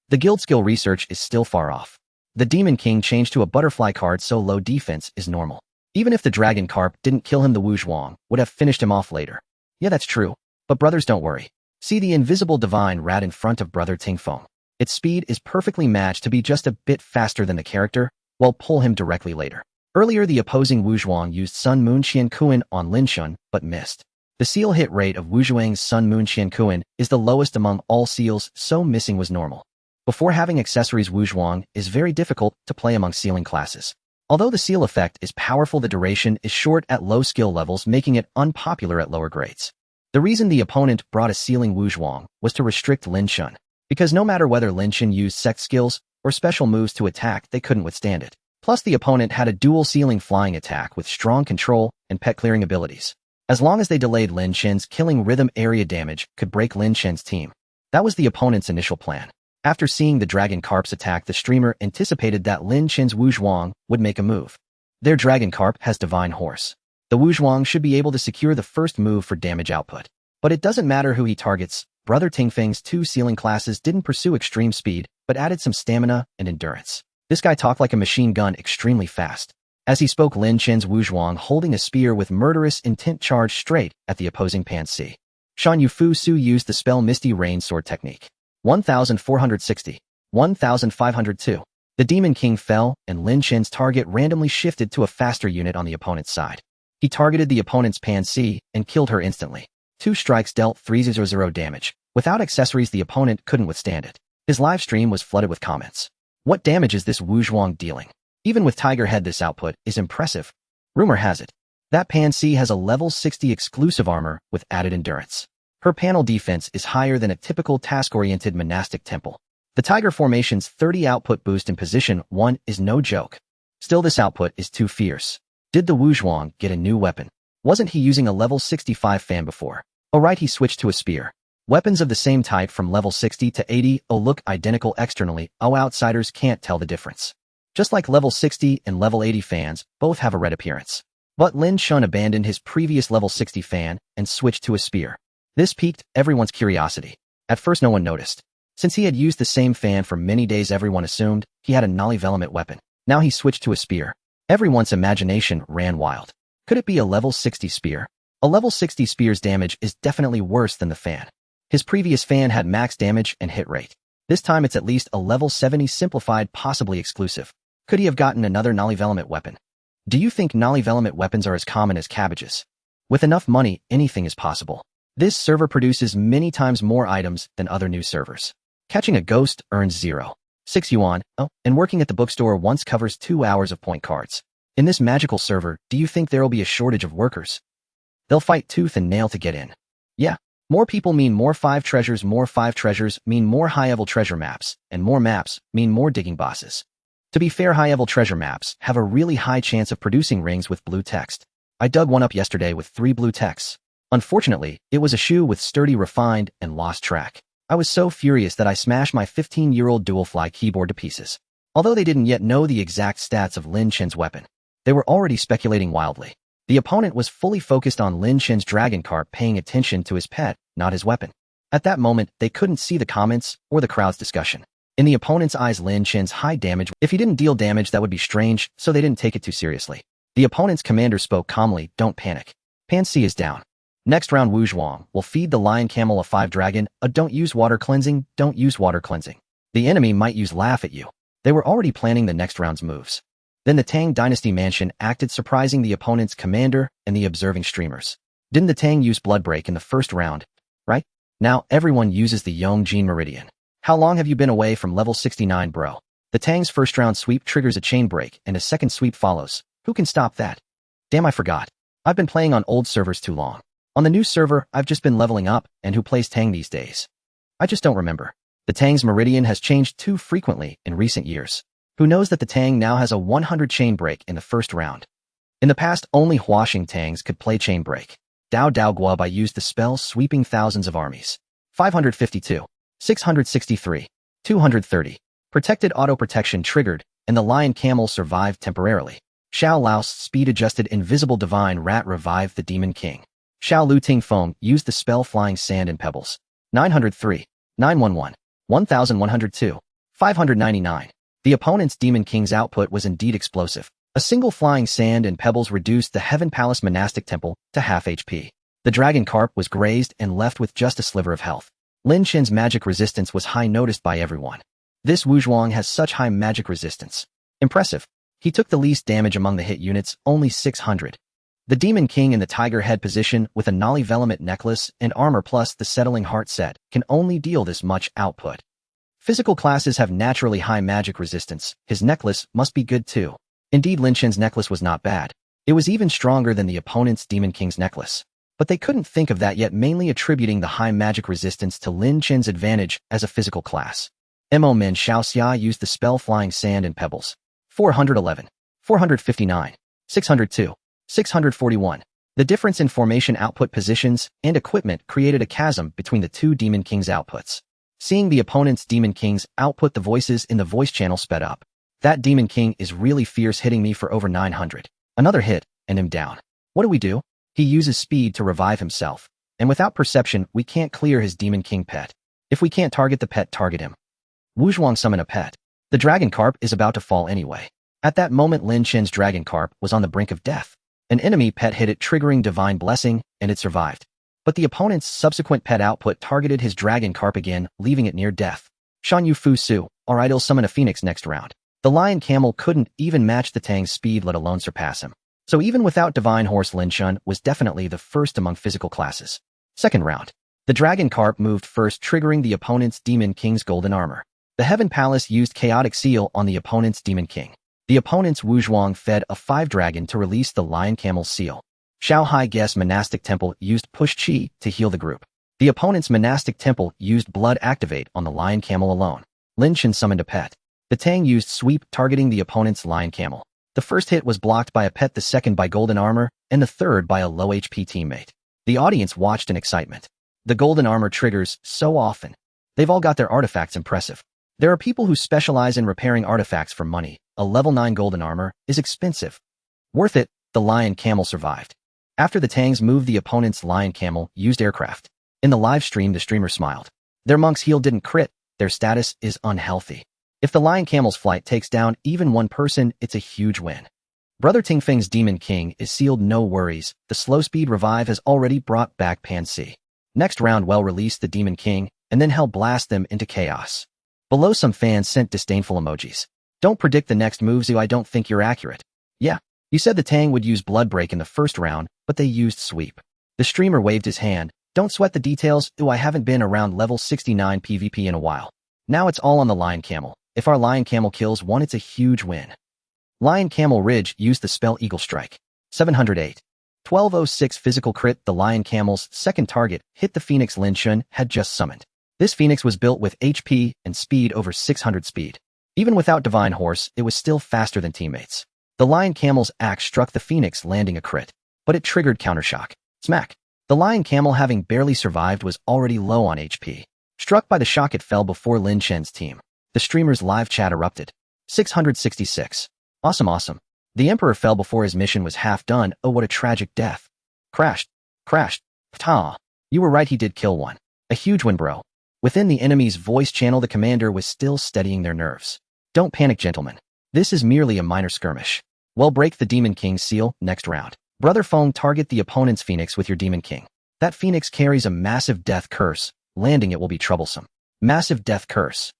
The guild skill research is still far off. The Demon King changed to a butterfly card, so low defense is normal. Even if the Dragon Carp didn't kill him, the Wuzhuang would have finished him off later. Yeah, that's true. But brothers, don't worry. See the invisible divine rat in front of brother Ting Feng. Its speed is perfectly matched to be just a bit faster than the character, while pull him directly later. Earlier, the opposing Wuzhuang used Sun Moon Qian Kuan on Lin Chen, but missed. The seal hit rate of Wuzhuang's Sun Moon Qian Kuan is the lowest among all seals, so missing was normal. Before having accessories, Wuzhuang is very difficult to play among sealing classes. Although the seal effect is powerful, the duration is short at low skill levels, making it unpopular at lower grades. The reason the opponent brought a sealing Wuzhuang was to restrict Lin Chen, because no matter whether Lin Chen used sect skills or special moves to attack, they couldn't withstand it. Plus, the opponent had a dual sealing flying attack with strong control and pet clearing abilities. As long as they delayed Lin Chen's killing, rhythm area damage could break Lin Chen's team. That was the opponent's initial plan. After seeing the Dragon Carp's attack, the streamer anticipated that Lin Chen's Wuzhuang would make a move. Their Dragon Carp has Divine Horse. The Wuzhuang should be able to secure the first move for damage output. But it doesn't matter who he targets, Brother Tingfeng's two ceiling classes didn't pursue extreme speed, but added some stamina and endurance. This guy talked like a machine gun extremely fast. As he spoke, Lin Chen's Wuzhuang holding a spear with murderous intent charged straight at the opposing Pan Si. Shan Yufu Su used the spell Misty Rain Sword technique. 1460. 1502. The Demon King fell, and Lin Chen's target randomly shifted to a faster unit on the opponent's side. He targeted the opponent's Pan Si and killed her instantly. 2 strikes dealt 300 damage. Without accessories, the opponent couldn't withstand it. His live stream was flooded with comments. What damage is this Wuzhuang dealing? Even with Tiger Head, this output is impressive. Rumor has it that Pan Si has a level 60 exclusive armor with added endurance. Her panel defense is higher than a typical task-oriented monastic temple. The Tiger formation's 30 output boost in position 1 is no joke. Still, this output is too fierce. Did the Wuzhuang get a new weapon? Wasn't he using a level 65 fan before? Oh right, he switched to a spear. Weapons of the same type from level 60 to 80 look identical externally. Outsiders can't tell the difference. Just like level 60 and level 80 fans, both have a red appearance. But Lin Chen abandoned his previous level 60 fan and switched to a spear. This piqued everyone's curiosity. At first no one noticed. Since he had used the same fan for many days, everyone assumed he had a Nali-Velamite weapon. Now he switched to a spear. Everyone's imagination ran wild. Could it be a level 60 spear? A level 60 spear's damage is definitely worse than the fan. His previous fan had max damage and hit rate. This time it's at least a level 70 simplified, possibly exclusive. Could he have gotten another Nali-Velamite weapon? Do you think Nali-Velamite weapons are as common as cabbages? With enough money, anything is possible. This server produces many times more items than other new servers. Catching a ghost earns 0.6 yuan, and working at the bookstore once covers 2 hours of point cards. In this magical server, do you think there'll be a shortage of workers? They'll fight tooth and nail to get in. Yeah, more people mean more 5 treasures, more 5 treasures mean more high-level treasure maps, and more maps mean more digging bosses. To be fair, high-level treasure maps have a really high chance of producing rings with blue text. I dug one up yesterday with 3 blue texts. Unfortunately, it was a shoe with sturdy, refined, and lost track. I was so furious that I smashed my 15-year-old dual-fly keyboard to pieces. Although they didn't yet know the exact stats of Lin Chen's weapon, they were already speculating wildly. The opponent was fully focused on Lin Chen's dragon carp, paying attention to his pet, not his weapon. At that moment, they couldn't see the comments or the crowd's discussion. In the opponent's eyes, Lin Chen's high damage. If he didn't deal damage, that would be strange, so they didn't take it too seriously. The opponent's commander spoke calmly, "Don't panic. Pan Si is down. Next round, Wuzhuang will feed the lion camel a 5 dragon. Don't use water cleansing, don't use water cleansing. The enemy might use laugh at you." They were already planning the next round's moves. Then the Tang Dynasty mansion acted, surprising the opponent's commander and the observing streamers. Didn't the Tang use blood break in the first round, right? Now everyone uses the Yongjin Meridian. How long have you been away from level 69, bro? The Tang's first round sweep triggers a chain break and a second sweep follows. Who can stop that? Damn, I forgot. I've been playing on old servers too long. On the new server, I've just been leveling up, and who plays Tang these days? I just don't remember. The Tang's Meridian has changed too frequently in recent years. Who knows that the Tang now has a 100 chain break in the first round? In the past, only Huaxing Tangs could play chain break. Dao Dao Guobai used the spell, sweeping thousands of armies. 552. 663. 230. Protected auto protection triggered, and the lion camel survived temporarily. Xiao Lao's speed-adjusted invisible divine rat revived the demon king. Xiao Lu Ting Feng used the spell flying sand and pebbles. 903. 911. 1102. 599. The opponent's demon king's output was indeed explosive. A single flying sand and pebbles reduced the Heaven Palace monastic temple to half HP. The dragon carp was grazed and left with just a sliver of health. Lin Chen's magic resistance was high, noticed by everyone. This Wuzhuang has such high magic resistance. Impressive. He took the least damage among the hit units, only 600. The Demon King in the tiger head position with a Nali-Velamite necklace and armor plus the settling heart set can only deal this much output. Physical classes have naturally high magic resistance. His necklace must be good too. Indeed, Lin Chen's necklace was not bad. It was even stronger than the opponent's Demon King's necklace. But they couldn't think of that yet, mainly attributing the high magic resistance to Lin Chen's advantage as a physical class. Mo Min Xiaoxia used the spell Flying Sand and Pebbles. 411. 459. 602. 641. The difference in formation output positions and equipment created a chasm between the two Demon King's outputs. Seeing the opponent's Demon King's output, the voices in the voice channel sped up. That Demon King is really fierce, hitting me for over 900. Another hit, and him down. What do we do? He uses speed to revive himself. And without perception, we can't clear his Demon King pet. If we can't target the pet, target him. Wuzhuang summon a pet. The dragon carp is about to fall anyway. At that moment, Lin Chen's dragon carp was on the brink of death. An enemy pet hit it, triggering divine blessing, and it survived. But the opponent's subsequent pet output targeted his dragon carp again, leaving it near death. Shan Yu Fu Su, alright, I'll summon a phoenix next round. The lion camel couldn't even match the Tang's speed, let alone surpass him. So even without divine horse, Lin Chen was definitely the first among physical classes. Second round. The dragon carp moved first, triggering the opponent's Demon King's golden armor. The Heaven Palace used chaotic seal on the opponent's Demon King. The opponent's Wuzhuang fed a 5-dragon to release the lion camel's seal. Shaohai Guess monastic temple used push chi to heal the group. The opponent's monastic temple used blood activate on the lion camel alone. Lin Chen summoned a pet. The Tang used sweep, targeting the opponent's lion camel. The first hit was blocked by a pet, the second by golden armor, and the third by a low HP teammate. The audience watched in excitement. The golden armor triggers so often. They've all got their artifacts impressive. There are people who specialize in repairing artifacts for money. A level 9 golden armor is expensive. Worth it, the lion camel survived. After the Tangs moved, the opponent's lion camel used aircraft. In the live stream, the streamer smiled. Their monk's heel didn't crit. Their status is unhealthy. If the lion camel's flight takes down even one person, it's a huge win. Brother Tingfeng's Demon King is sealed, no worries. The slow speed revive has already brought back Pan C. Next round, well, release the Demon King, and then hell blast them into chaos. Below, some fans sent disdainful emojis. Don't predict the next moves, I don't think you're accurate. Yeah, you said the Tang would use Blood Break in the first round, but they used sweep. The streamer waved his hand. Don't sweat the details. I haven't been around level 69 PvP in a while. Now it's all on the lion camel. If our lion camel kills one, it's a huge win. Lion Camel Ridge used the spell Eagle Strike. 708. 1206 physical crit. The lion camel's second target hit the phoenix Lin Chen had just summoned. This phoenix was built with HP and speed over 600 speed. Even without divine horse, it was still faster than teammates. The lion camel's axe struck the phoenix, landing a crit, but it triggered countershock. Smack. The lion camel, having barely survived, was already low on HP. Struck by the shock, it fell before Lin Chen's team. The streamer's live chat erupted. 666. Awesome. The emperor fell before his mission was half done. Oh, what a tragic death. Crashed. Ptah. You were right, he did kill one. A huge win, bro. Within the enemy's voice channel, the commander was still steadying their nerves. Don't panic, gentlemen. This is merely a minor skirmish. Well, break the Demon King's seal next round. Brother Feng, target the opponent's phoenix with your Demon King. That phoenix carries a massive death curse. Landing it will be troublesome. Massive death curse.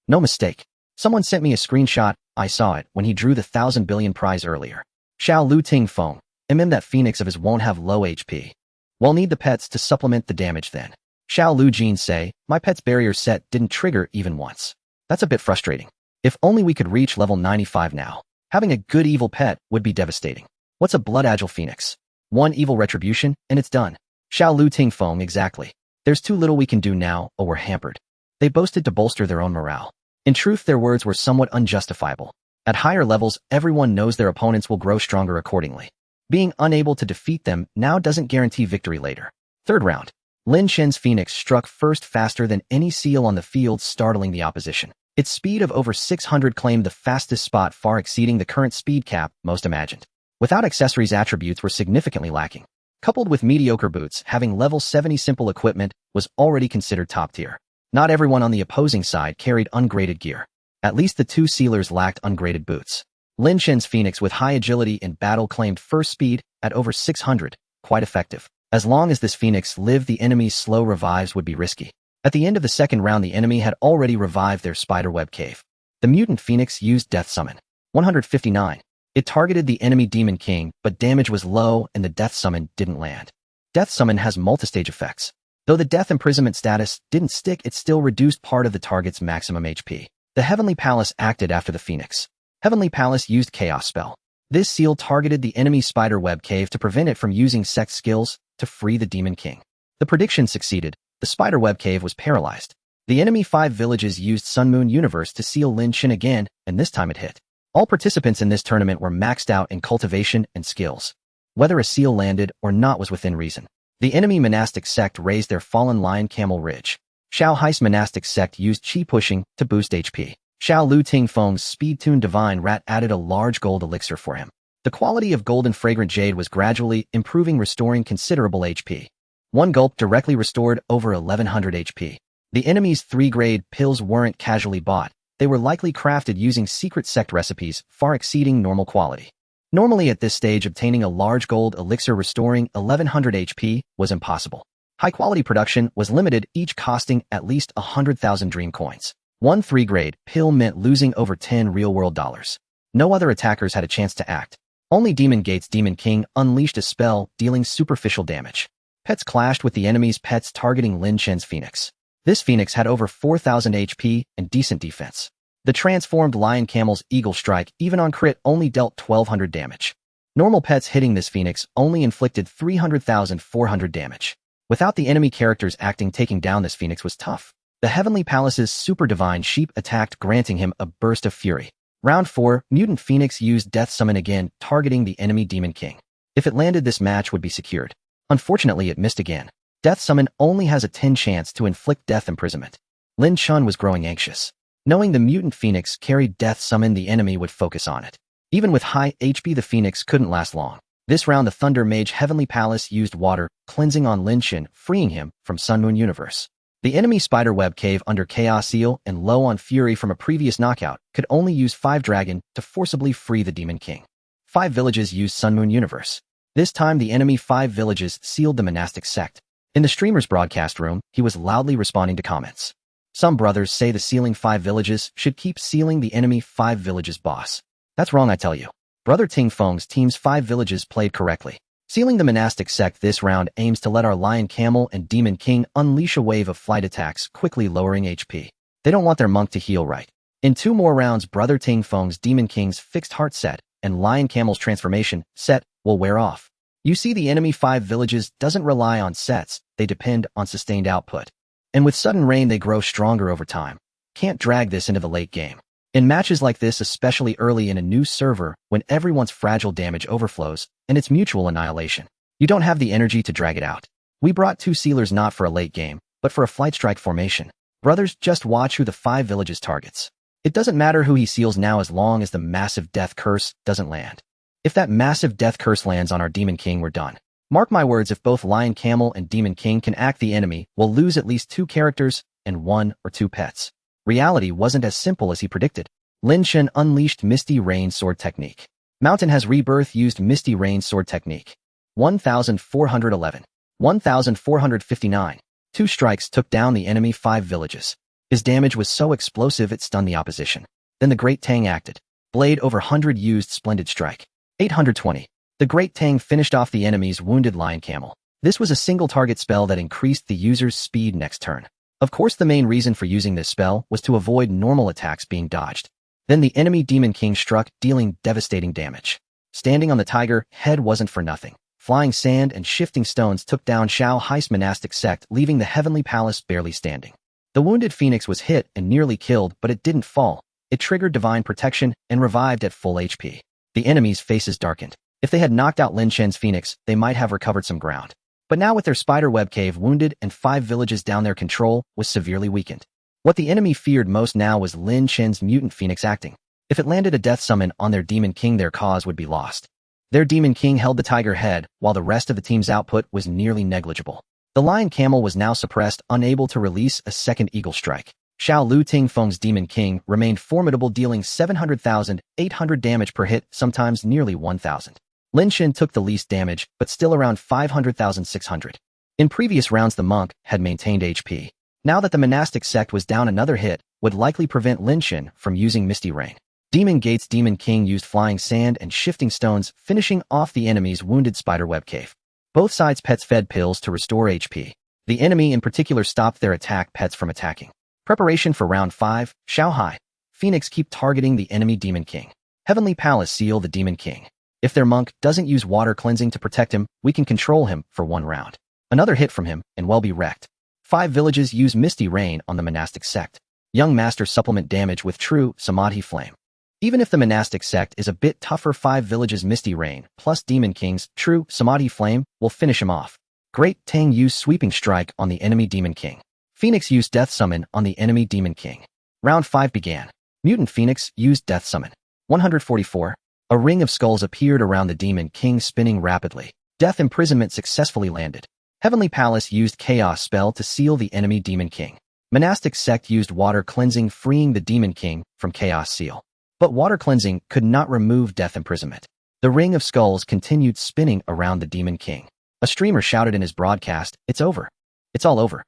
No mistake. Someone sent me a screenshot. I saw it when he drew the 1,000 billion prize earlier. Xiao Lu Ting Feng. That phoenix of his won't have low HP. We'll need the pets to supplement the damage then. Xiao Lu Jin say, my pet's barrier set didn't trigger even once. That's a bit frustrating. If only we could reach level 95 now. Having a good evil pet would be devastating. What's a blood agile phoenix? One evil retribution, and it's done. Xiao Lu Ting Feng, exactly. There's too little we can do now, or we're hampered. They boasted to bolster their own morale. In truth, their words were somewhat unjustifiable. At higher levels, everyone knows their opponents will grow stronger accordingly. Being unable to defeat them now doesn't guarantee victory later. Third round. Lin Chen's phoenix struck first, faster than any seal on the field, startling the opposition. Its speed of over 600 claimed the fastest spot, far exceeding the current speed cap most imagined. Without accessories, attributes were significantly lacking. Coupled with mediocre boots, having level 70 simple equipment was already considered top tier. Not everyone on the opposing side carried ungraded gear. At least the two sealers lacked ungraded boots. Lin Chen's phoenix with high agility in battle claimed first speed at over 600, quite effective. As long as this phoenix lived, the enemy's slow revives would be risky. At the end of the second round, the enemy had already revived their spiderweb cave. The mutant phoenix used Death Summon. 159. It targeted the enemy Demon King, but damage was low and the Death Summon didn't land. Death Summon has multistage effects. Though the Death Imprisonment status didn't stick, it still reduced part of the target's maximum HP. The Heavenly Palace acted after the phoenix. Heavenly Palace used Chaos Spell. This seal targeted the enemy spiderweb cave to prevent it from using sex skills to free the Demon King. The prediction succeeded. The spiderweb cave was paralyzed. The enemy 5 villages used Sun Moon Universe to seal Lin Chen again, and this time it hit. All participants in this tournament were maxed out in cultivation and skills. Whether a seal landed or not was within reason. The enemy monastic sect raised their fallen lion Camel Ridge. Xiao Hai's monastic sect used chi pushing to boost HP. Xiao Lu Ting Feng's speed-tuned divine rat added a large gold elixir for him. The quality of golden fragrant jade was gradually improving, restoring considerable HP. One gulp directly restored over 1100 HP. The enemy's 3-grade pills weren't casually bought. They were likely crafted using secret sect recipes far exceeding normal quality. Normally at this stage, obtaining a large gold elixir restoring 1100 HP was impossible. High-quality production was limited, each costing at least 100,000 dream coins. One 3-grade pill meant losing over 10 real-world dollars. No other attackers had a chance to act. Only Demon Gate's Demon King unleashed a spell, dealing superficial damage. Pets clashed with the enemy's pets, targeting Lin Chen's Phoenix. This Phoenix had over 4,000 HP and decent defense. The transformed Lion Camel's Eagle Strike, even on crit, only dealt 1,200 damage. Normal pets hitting this Phoenix only inflicted 300,400 damage. Without the enemy characters acting, taking down this Phoenix was tough. The Heavenly Palace's Super Divine Sheep attacked, granting him a burst of fury. Round 4, Mutant Phoenix used Death Summon again, targeting the enemy Demon King. If it landed, this match would be secured. Unfortunately, it missed again. Death Summon only has a 10 chance to inflict death imprisonment. Lin Chen was growing anxious. Knowing the Mutant Phoenix carried Death Summon, the enemy would focus on it. Even with high HP, the Phoenix couldn't last long. This round, the Thunder Mage Heavenly Palace used Water Cleansing on Lin Chen, freeing him from Sun Moon Universe. The enemy Spiderweb Cave, under Chaos Seal and low on Fury from a previous knockout, could only use 5 Dragon to forcibly free the Demon King. 5 villages used Sun Moon Universe. This time, the enemy 5 villages sealed the monastic sect. In the streamer's broadcast room, he was loudly responding to comments. Some brothers say the sealing 5 villages should keep sealing the enemy 5 villages boss. That's wrong, I tell you. Brother Ting Feng's team's 5 villages played correctly. Sealing the monastic sect this round aims to let our Lion Camel and Demon King unleash a wave of flight attacks, quickly lowering HP. They don't want their monk to heal right. In 2 more rounds, Brother Ting Feng's Demon King's Fixed Heart set and Lion Camel's Transformation set will wear off. You see, the enemy 5 villages doesn't rely on sets, they depend on sustained output. And with sudden rain, they grow stronger over time. Can't drag this into the late game. In matches like this, especially early in a new server, when everyone's fragile damage overflows, and it's mutual annihilation, you don't have the energy to drag it out. We brought 2 sealers not for a late game, but for a flight strike formation. Brothers, just watch who the 5 villages targets. It doesn't matter who he seals now, as long as the massive death curse doesn't land. If that massive death curse lands on our Demon King, we're done. Mark my words, if both Lion Camel and Demon King can act, the enemy will lose at least 2 characters and 1 or 2 pets. Reality wasn't as simple as he predicted. Lin Chen unleashed Misty Rain Sword Technique. Mountain has Rebirth used Misty Rain Sword Technique. 1,411. 1,459. 2 strikes took down the enemy 5 villages. His damage was so explosive it stunned the opposition. Then the Great Tang acted. Blade over 100 used Splendid Strike. 820. The Great Tang finished off the enemy's wounded Lion Camel. This was a single target spell that increased the user's speed next turn. Of course, the main reason for using this spell was to avoid normal attacks being dodged. Then the enemy Demon King struck, dealing devastating damage. Standing on the tiger head wasn't for nothing. Flying sand and shifting stones took down Shao Hai's monastic sect, leaving the Heavenly Palace barely standing. The wounded Phoenix was hit and nearly killed, but it didn't fall. It triggered Divine Protection and revived at full HP. The enemy's faces darkened. If they had knocked out Lin Chen's Phoenix, they might have recovered some ground. But now with their Spiderweb Cave wounded and 5 villages down, their control was severely weakened. What the enemy feared most now was Lin Chen's Mutant Phoenix acting. If it landed a death summon on their Demon King, their cause would be lost. Their Demon King held the tiger head, while the rest of the team's output was nearly negligible. The Lion Camel was now suppressed, unable to release a second Eagle Strike. Xiao Lu Ting Feng's Demon King remained formidable, dealing 700,800 damage per hit, sometimes nearly 1,000. Lin Chen took the least damage, but still around 500,600. In previous rounds, the monk had maintained HP. Now that the monastic sect was down, another hit would likely prevent Lin Chen from using Misty Rain. Demon Gate's Demon King used Flying Sand and Shifting Stones, finishing off the enemy's wounded Spiderweb Cave. Both sides' pets fed pills to restore HP. The enemy in particular stopped their attack pets from attacking. Preparation for round 5, Shao Hai. Phoenix keep targeting the enemy Demon King. Heavenly Palace seal the Demon King. If their monk doesn't use water cleansing to protect him, we can control him for 1 round. Another hit from him, and we'll be wrecked. 5 villages use Misty Rain on the monastic sect. Young Master supplement damage with True Samadhi Flame. Even if the monastic sect is a bit tougher, 5 villages Misty Rain plus Demon King's True Samadhi Flame will finish him off. Great Tang used Sweeping Strike on the enemy Demon King. Phoenix used Death Summon on the enemy Demon King. Round 5 began. Mutant Phoenix used Death Summon. 144. A ring of skulls appeared around the Demon King, spinning rapidly. Death imprisonment successfully landed. Heavenly Palace used Chaos Spell to seal the enemy Demon King. Monastic Sect used Water Cleansing, freeing the Demon King from Chaos Seal. But Water Cleansing could not remove Death Imprisonment. The Ring of Skulls continued spinning around the Demon King. A streamer shouted in his broadcast, "It's over. It's all over."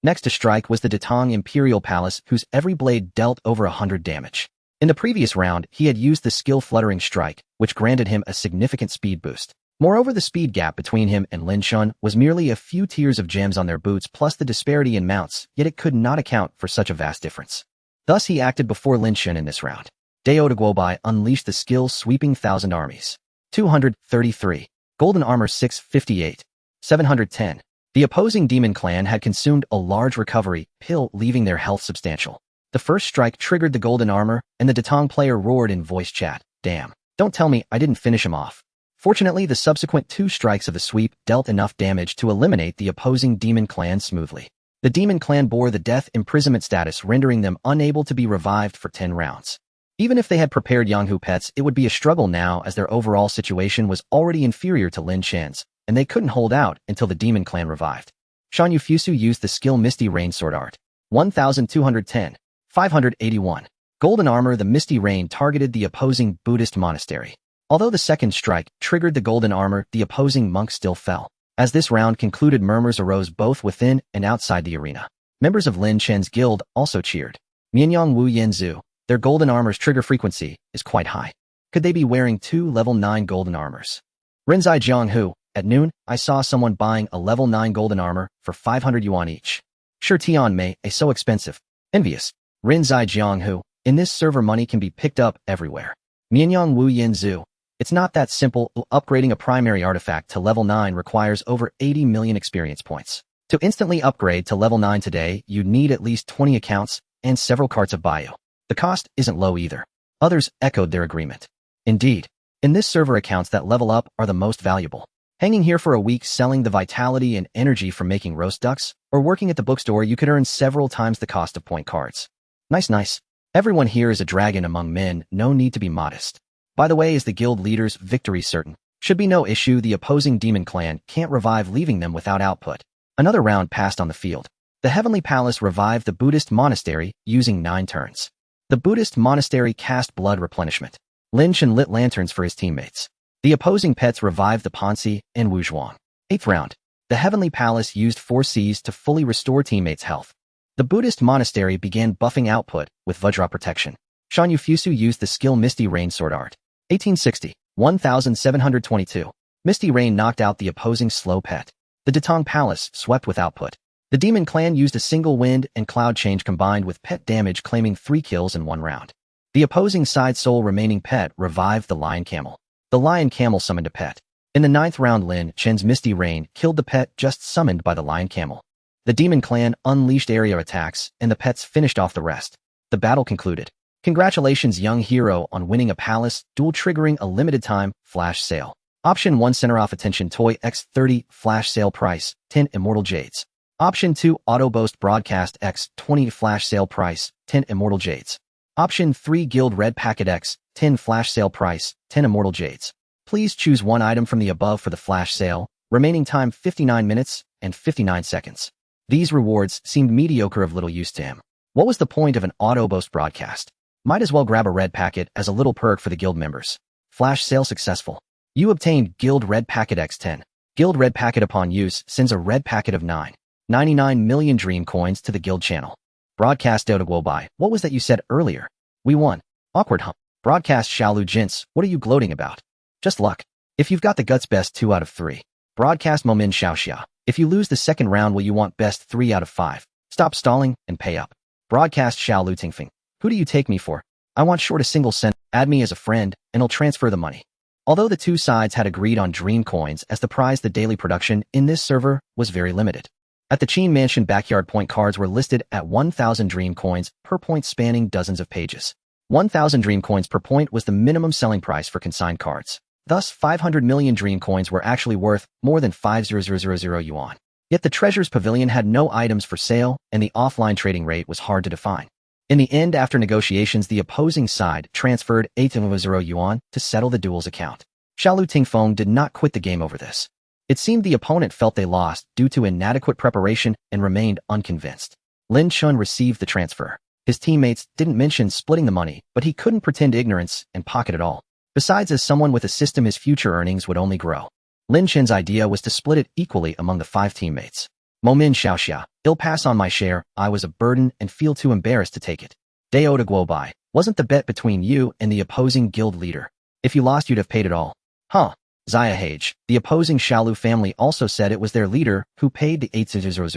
Next to strike was the Datong Imperial Palace, whose every blade dealt over 100 damage. In the previous round, he had used the skill Fluttering Strike, which granted him a significant speed boost. Moreover, the speed gap between him and Lin Chen was merely a few tiers of gems on their boots plus the disparity in mounts, yet it could not account for such a vast difference. Thus he acted before Lin Chen in this round. Deodaguobai unleashed the skill Sweeping Thousand Armies. 233. Golden Armor 658. 710. The opposing demon clan had consumed a large recovery pill, leaving their health substantial. The first strike triggered the golden armor, and the Datong player roared in voice chat, "Damn. Don't tell me I didn't finish him off." Fortunately, the subsequent 2 strikes of the sweep dealt enough damage to eliminate the opposing demon clan smoothly. The demon clan bore the death imprisonment status, rendering them unable to be revived for 10 rounds. Even if they had prepared Yanghu pets, it would be a struggle now as their overall situation was already inferior to Lin Chen's, and they couldn't hold out until the demon clan revived. Shan Yufusu used the skill Misty Rain Sword Art. 1210. 581. Golden Armor. The Misty Rain targeted the opposing Buddhist monastery. Although the second strike triggered the golden armor, the opposing monk still fell. As this round concluded, murmurs arose both within and outside the arena. Members of Lin Chen's guild also cheered. Mianyang Wu Yanzu. Their golden armor's trigger frequency is quite high. Could they be wearing 2 level 9 golden armors? Rinzai Jianghu. At noon, I saw someone buying a level 9 golden armor for 500 yuan each. Sure, Tian Mei, so expensive. Envious. Rinzai Jianghu. In this server, money can be picked up everywhere. Mianyang Wu Yanzu. It's not that simple. Upgrading a primary artifact to level 9 requires over 80 million experience points. To instantly upgrade to level 9 today, you'd need at least 20 accounts and several carts of bio. The cost isn't low either. Others echoed their agreement. Indeed, in this server, accounts that level up are the most valuable. Hanging here for a week selling the vitality and energy from making roast ducks, or working at the bookstore, you could earn several times the cost of point cards. Nice. Everyone here is a dragon among men, no need to be modest. By the way, is the guild leader's victory certain? Should be no issue. The opposing demon clan can't revive, leaving them without output. Another round passed on the field. The Heavenly Palace revived the Buddhist monastery using 9 turns. The Buddhist monastery cast blood replenishment. Lin Chen lit lanterns for his teammates. The opposing pets revived the Ponzi and Wuzhuang. 8th round. The Heavenly Palace used 4 Cs to fully restore teammates' health. The Buddhist monastery began buffing output with Vajra protection. Shan Yufusu used the skill Misty Rain Sword Art. 1860. 1722. Misty Rain knocked out the opposing slow pet. The Datong Palace swept with output. The Demon Clan used a single wind and cloud change combined with pet damage, claiming 3 kills in 1 round. The opposing side sole remaining pet revived the Lion Camel. The Lion Camel summoned a pet. In the 9th round, Lin Chen's Misty Rain killed the pet just summoned by the Lion Camel. The Demon Clan unleashed area attacks, and the pets finished off the rest. The battle concluded. Congratulations, young hero, on winning a palace, duel triggering a limited time flash sale. Option 1, center off attention toy X30 flash sale price, 10 immortal jades. Option 2, auto boast broadcast X20 flash sale price, 10 immortal jades. Option 3, guild red packet X, 10 flash sale price, 10 immortal jades. Please choose one item from the above for the flash sale. Remaining time 59 minutes and 59 seconds. These rewards seemed mediocre, of little use to him. What was the point of an auto boast broadcast? Might as well grab a red packet as a little perk for the guild members. Flash sale successful. You obtained guild red packet X10. Guild red packet upon use sends a red packet of 9.99 million dream coins to the guild channel. Broadcast Dodaguobai. What was that you said earlier? We won. Awkward hump. Broadcast Xiaolu Jints. What are you gloating about? Just luck. If you've got the guts, best 2 out of 3. Broadcast Momin Xiaoxia. If you lose the second round, will you want best 3 out of 5? Stop stalling and pay up. Broadcast Xiaolu Tingfing. Who do you take me for? I want short a single cent. Add me as a friend, and I'll transfer the money. Although the 2 sides had agreed on dream coins as the prize, the daily production in this server was very limited. At the Qin Mansion backyard, point cards were listed at 1,000 dream coins per point, spanning dozens of pages. 1,000 dream coins per point was the minimum selling price for consigned cards. Thus, 500 million dream coins were actually worth more than 5,000 yuan. Yet the treasure's pavilion had no items for sale, and the offline trading rate was hard to define. In the end, after negotiations, the opposing side transferred 8,000 yuan to settle the duel's account. Xiaolu Tingfeng did not quit the game over this. It seemed the opponent felt they lost due to inadequate preparation and remained unconvinced. Lin Chen received the transfer. His teammates didn't mention splitting the money, but he couldn't pretend ignorance and pocket it all. Besides, as someone with a system, his future earnings would only grow. Lin Chen's idea was to split it equally among the 5 teammates. Momin Xiaoxia, I'll pass on my share, I was a burden and feel too embarrassed to take it. Dao de Guobai, wasn't the bet between you and the opposing guild leader. If you lost, you'd have paid it all. Huh. Zaya Hage, the opposing Xiaolu family also said it was their leader who paid the 8000,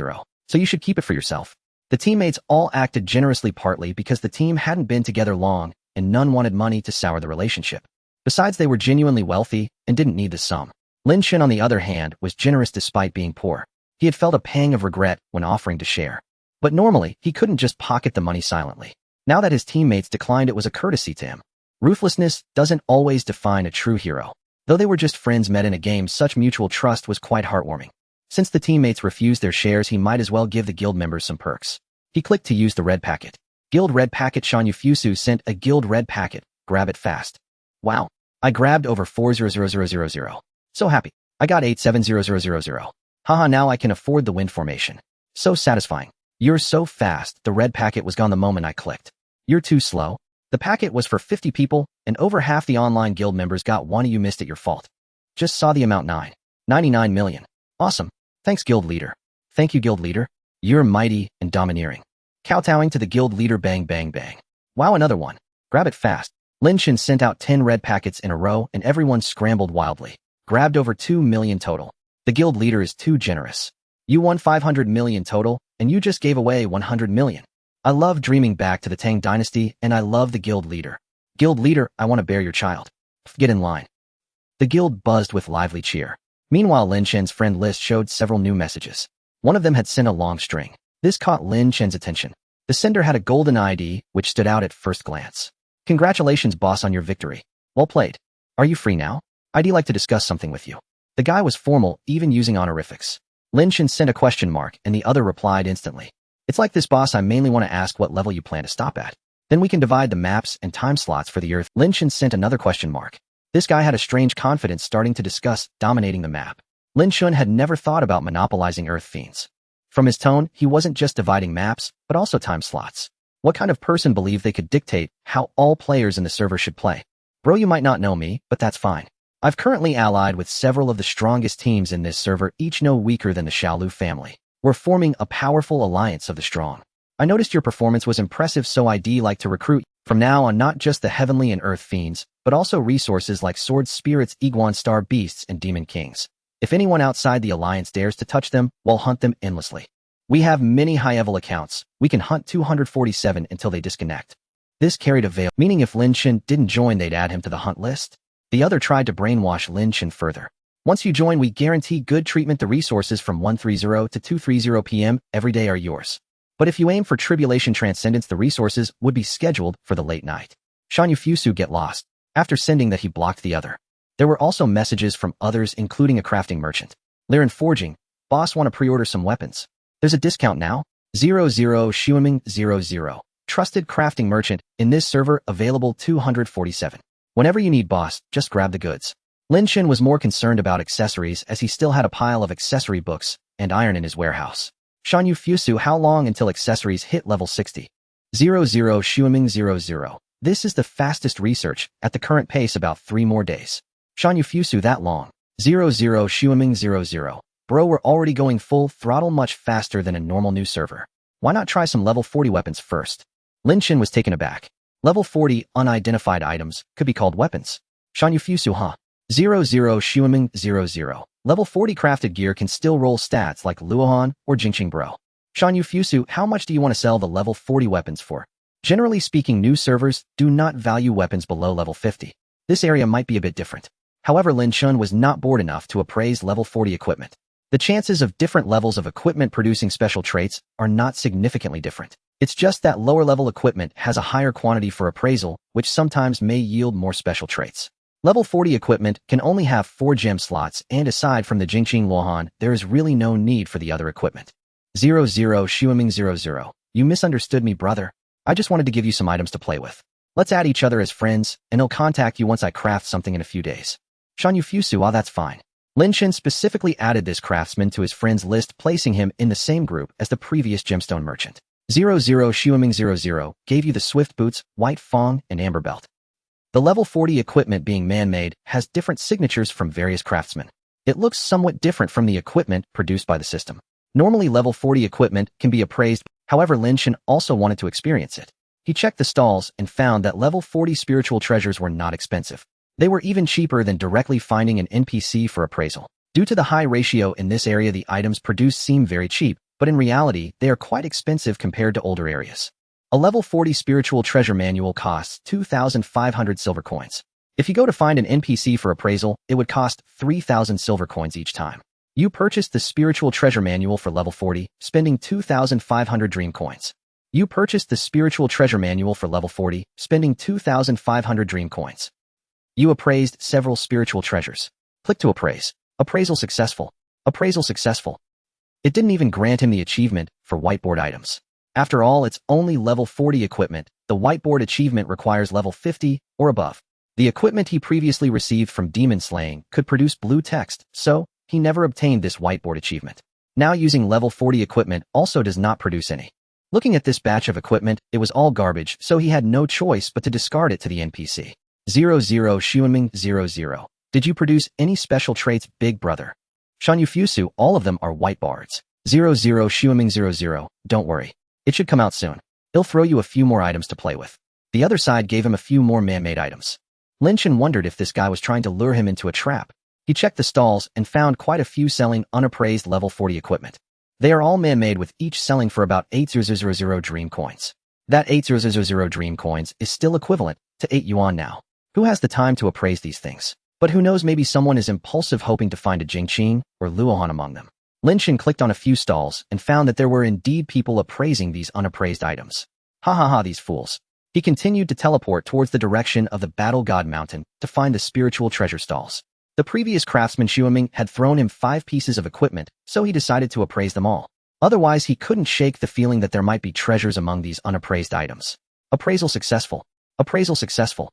so you should keep it for yourself. The teammates all acted generously, partly because the team hadn't been together long and none wanted money to sour the relationship. Besides, they were genuinely wealthy and didn't need the sum. Lin Chen, on the other hand, was generous despite being poor. He had felt a pang of regret when offering to share. But normally, he couldn't just pocket the money silently. Now that his teammates declined, it was a courtesy to him. Ruthlessness doesn't always define a true hero. Though they were just friends met in a game, such mutual trust was quite heartwarming. Since the teammates refused their shares, he might as well give the guild members some perks. He clicked to use the red packet. Guild red packet. Shan Yufusu sent a guild red packet. Grab it fast. Wow. I grabbed over 400,000. So happy. I got 870000. Haha, now I can afford the wind formation. So satisfying. You're so fast. The red packet was gone the moment I clicked. You're too slow. The packet was for 50 people, and over half the online guild members got one. You missed it, your fault. Just saw the amount, 99 million. Awesome. Thanks, guild leader. Thank you, guild leader. You're mighty and domineering. Kowtowing to the guild leader. Bang, bang, bang. Wow, another one. Grab it fast. Lin Chen sent out 10 red packets in a row, and everyone scrambled wildly. Grabbed over 2 million total. The guild leader is too generous. You won 500 million total, and you just gave away 100 million. I love dreaming back to the Tang dynasty, and I love the guild leader. Guild leader, I want to bear your child. Get in line. The guild buzzed with lively cheer. Meanwhile, Lin Chen's friend list showed several new messages. One of them had sent a long string. This caught Lin Chen's attention. The sender had a golden ID, which stood out at first glance. Congratulations, boss, on your victory. Well played. Are you free now? I'd like to discuss something with you. The guy was formal, even using honorifics. Lin Chen sent a question mark, and the other replied instantly. It's like this, boss. I mainly want to ask what level you plan to stop at. Then we can divide the maps and time slots for the Earth. Lin Chen sent another question mark. This guy had a strange confidence, starting to discuss dominating the map. Lin Chen had never thought about monopolizing Earth fiends. From his tone, he wasn't just dividing maps, but also time slots. What kind of person believed they could dictate how all players in the server should play? Bro, you might not know me, but that's fine. I've currently allied with several of the strongest teams in this server, each no weaker than the Xiaolu family. We're forming a powerful alliance of the strong. I noticed your performance was impressive, so I'd like to recruit from now on not just the heavenly and earth fiends, but also resources like sword spirits, iguan star beasts, and demon kings. If anyone outside the alliance dares to touch them, we'll hunt them endlessly. We have many high-level accounts. We can hunt 247 until they disconnect. This carried a veil, meaning if Lin Chen didn't join, they'd add him to the hunt list. The other tried to brainwash Lin Chen further. Once you join, we guarantee good treatment. The resources from 1:30 to 2:30 p.m. every day are yours. But if you aim for tribulation transcendence, the resources would be scheduled for the late night. Shan Yufusu get lost. After sending that, he blocked the other. There were also messages from others, including a crafting merchant. Liren Forging, boss, want to pre-order some weapons. There's a discount now. 00 Shuiming 00. Trusted crafting merchant, in this server, available 247. Whenever you need, boss, just grab the goods. Lin Chen was more concerned about accessories, as he still had a pile of accessory books and iron in his warehouse. Shan Yufusu, how long until accessories hit level 60? 00 Shuiming 00. This is the fastest research, at the current pace about 3 more days. Shan Yufusu, that long. 00 Shuiming 00. Bro, we're already going full throttle, much faster than a normal new server. Why not try some level 40 weapons first? Lin Chen was taken aback. Level 40 unidentified items could be called weapons. Shan Yufusu, huh? 00 Shuiming 00. Level 40 crafted gear can still roll stats like Luohan or Jingqing, bro. Shan Yufusu, how much do you want to sell the level 40 weapons for? Generally speaking, new servers do not value weapons below level 50. This area might be a bit different. However, Lin Chen was not bored enough to appraise level 40 equipment. The chances of different levels of equipment producing special traits are not significantly different. It's just that lower level equipment has a higher quantity for appraisal, which sometimes may yield more special traits. Level 40 equipment can only have 4 gem slots, and aside from the Jingqing Luohan, there is really no need for the other equipment. 00 Shuiming 00. You misunderstood me, brother. I just wanted to give you some items to play with. Let's add each other as friends, and I'll contact you once I craft something in a few days. Shan Yufusu, ah, that's fine. Lin Chen specifically added this craftsman to his friends list, placing him in the same group as the previous gemstone merchant. 00 Xueming 00 gave you the swift boots, white fong, and amber belt. The level 40 equipment, being man-made, has different signatures from various craftsmen. It looks somewhat different from the equipment produced by the system. Normally level 40 equipment can be appraised, however Lin Chen also wanted to experience it. He checked the stalls and found that level 40 spiritual treasures were not expensive. They were even cheaper than directly finding an NPC for appraisal. Due to the high ratio in this area, the items produced seem very cheap, but in reality, they are quite expensive compared to older areas. A level 40 spiritual treasure manual costs 2,500 silver coins. If you go to find an NPC for appraisal, it would cost 3,000 silver coins each time. You purchased the spiritual treasure manual for level 40, spending 2,500 dream coins. You purchased the spiritual treasure manual for level 40, spending 2,500 dream coins. You appraised several spiritual treasures. Click to appraise. Appraisal successful. Appraisal successful. It didn't even grant him the achievement for whiteboard items. After all, it's only level 40 equipment. The whiteboard achievement requires level 50 or above. The equipment he previously received from demon slaying could produce blue text, so he never obtained this whiteboard achievement. Now using level 40 equipment also does not produce any. Looking at this batch of equipment, it was all garbage, so he had no choice but to discard it to the NPC. 00 Xueming 00. Did you produce any special traits, big brother? Shan Yufusu, all of them are whiteboards. 00 Xueming 00. Don't worry. It should come out soon. He'll throw you a few more items to play with. The other side gave him a few more man-made items. Lin Chen wondered if this guy was trying to lure him into a trap. He checked the stalls and found quite a few selling unappraised level 40 equipment. They are all man-made, with each selling for about 8,000 dream coins. That 8,000 dream coins is still equivalent to 8 yuan now. Who has the time to appraise these things? But who knows, maybe someone is impulsive, hoping to find a Jingqing or Luohan among them. Lin Chen clicked on a few stalls and found that there were indeed people appraising these unappraised items. Ha ha ha, these fools. He continued to teleport towards the direction of the Battle God Mountain to find the spiritual treasure stalls. The previous craftsman Xueming had thrown him 5 pieces of equipment, so he decided to appraise them all. Otherwise, he couldn't shake the feeling that there might be treasures among these unappraised items. Appraisal successful. Appraisal successful.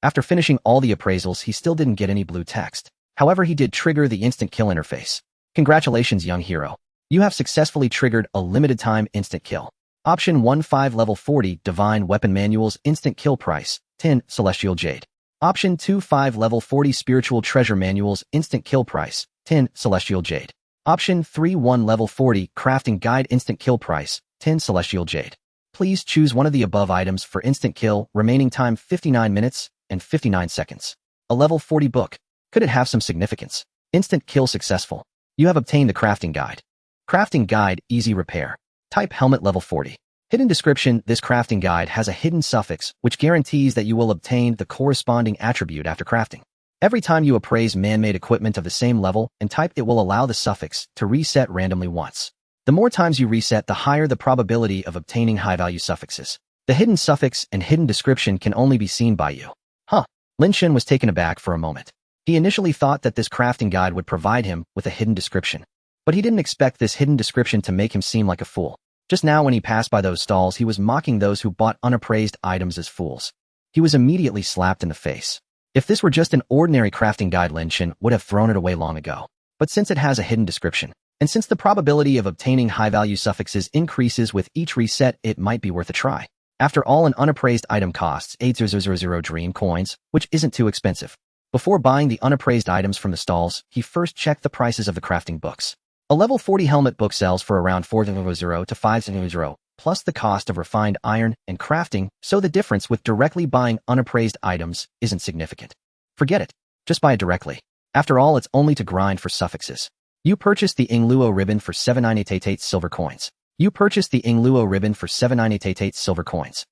After finishing all the appraisals, he still didn't get any blue text. However, he did trigger the instant kill interface. Congratulations, young hero. You have successfully triggered a limited time instant kill. Option 1-5 level 40 Divine Weapon Manuals Instant Kill Price 10 Celestial Jade. Option 2-5 level 40 Spiritual Treasure Manuals Instant Kill Price 10 Celestial Jade. Option 3-1 level 40 Crafting Guide Instant Kill Price 10 Celestial Jade. Please choose one of the above items for instant kill. Remaining time 59 minutes and 59 seconds. A level 40 book. Could it have some significance? Instant kill successful. You have obtained the crafting guide. Crafting guide, easy repair. Type helmet level 40. Hidden description. This crafting guide has a hidden suffix, which guarantees that you will obtain the corresponding attribute after crafting. Every time you appraise man-made equipment of the same level and type, it will allow the suffix to reset randomly once. The more times you reset, the higher the probability of obtaining high-value suffixes. The hidden suffix and hidden description can only be seen by you. Huh. Lin Chen was taken aback for a moment. He initially thought that this crafting guide would provide him with a hidden description, but he didn't expect this hidden description to make him seem like a fool. Just now when he passed by those stalls, he was mocking those who bought unappraised items as fools. He was immediately slapped in the face. If this were just an ordinary crafting guide, Lin Chen would have thrown it away long ago. But since it has a hidden description, and since the probability of obtaining high-value suffixes increases with each reset, it might be worth a try. After all, an unappraised item costs 8,000 dream coins, which isn't too expensive. Before buying the unappraised items from the stalls, he first checked the prices of the crafting books. A level 40 helmet book sells for around 4,000 to 5,000, plus the cost of refined iron and crafting, so the difference with directly buying unappraised items isn't significant. Forget it. Just buy it directly. After all, it's only to grind for suffixes. You purchased the Ingluo ribbon for 79888 silver coins. You purchased the Ingluo ribbon for 79888 silver coins.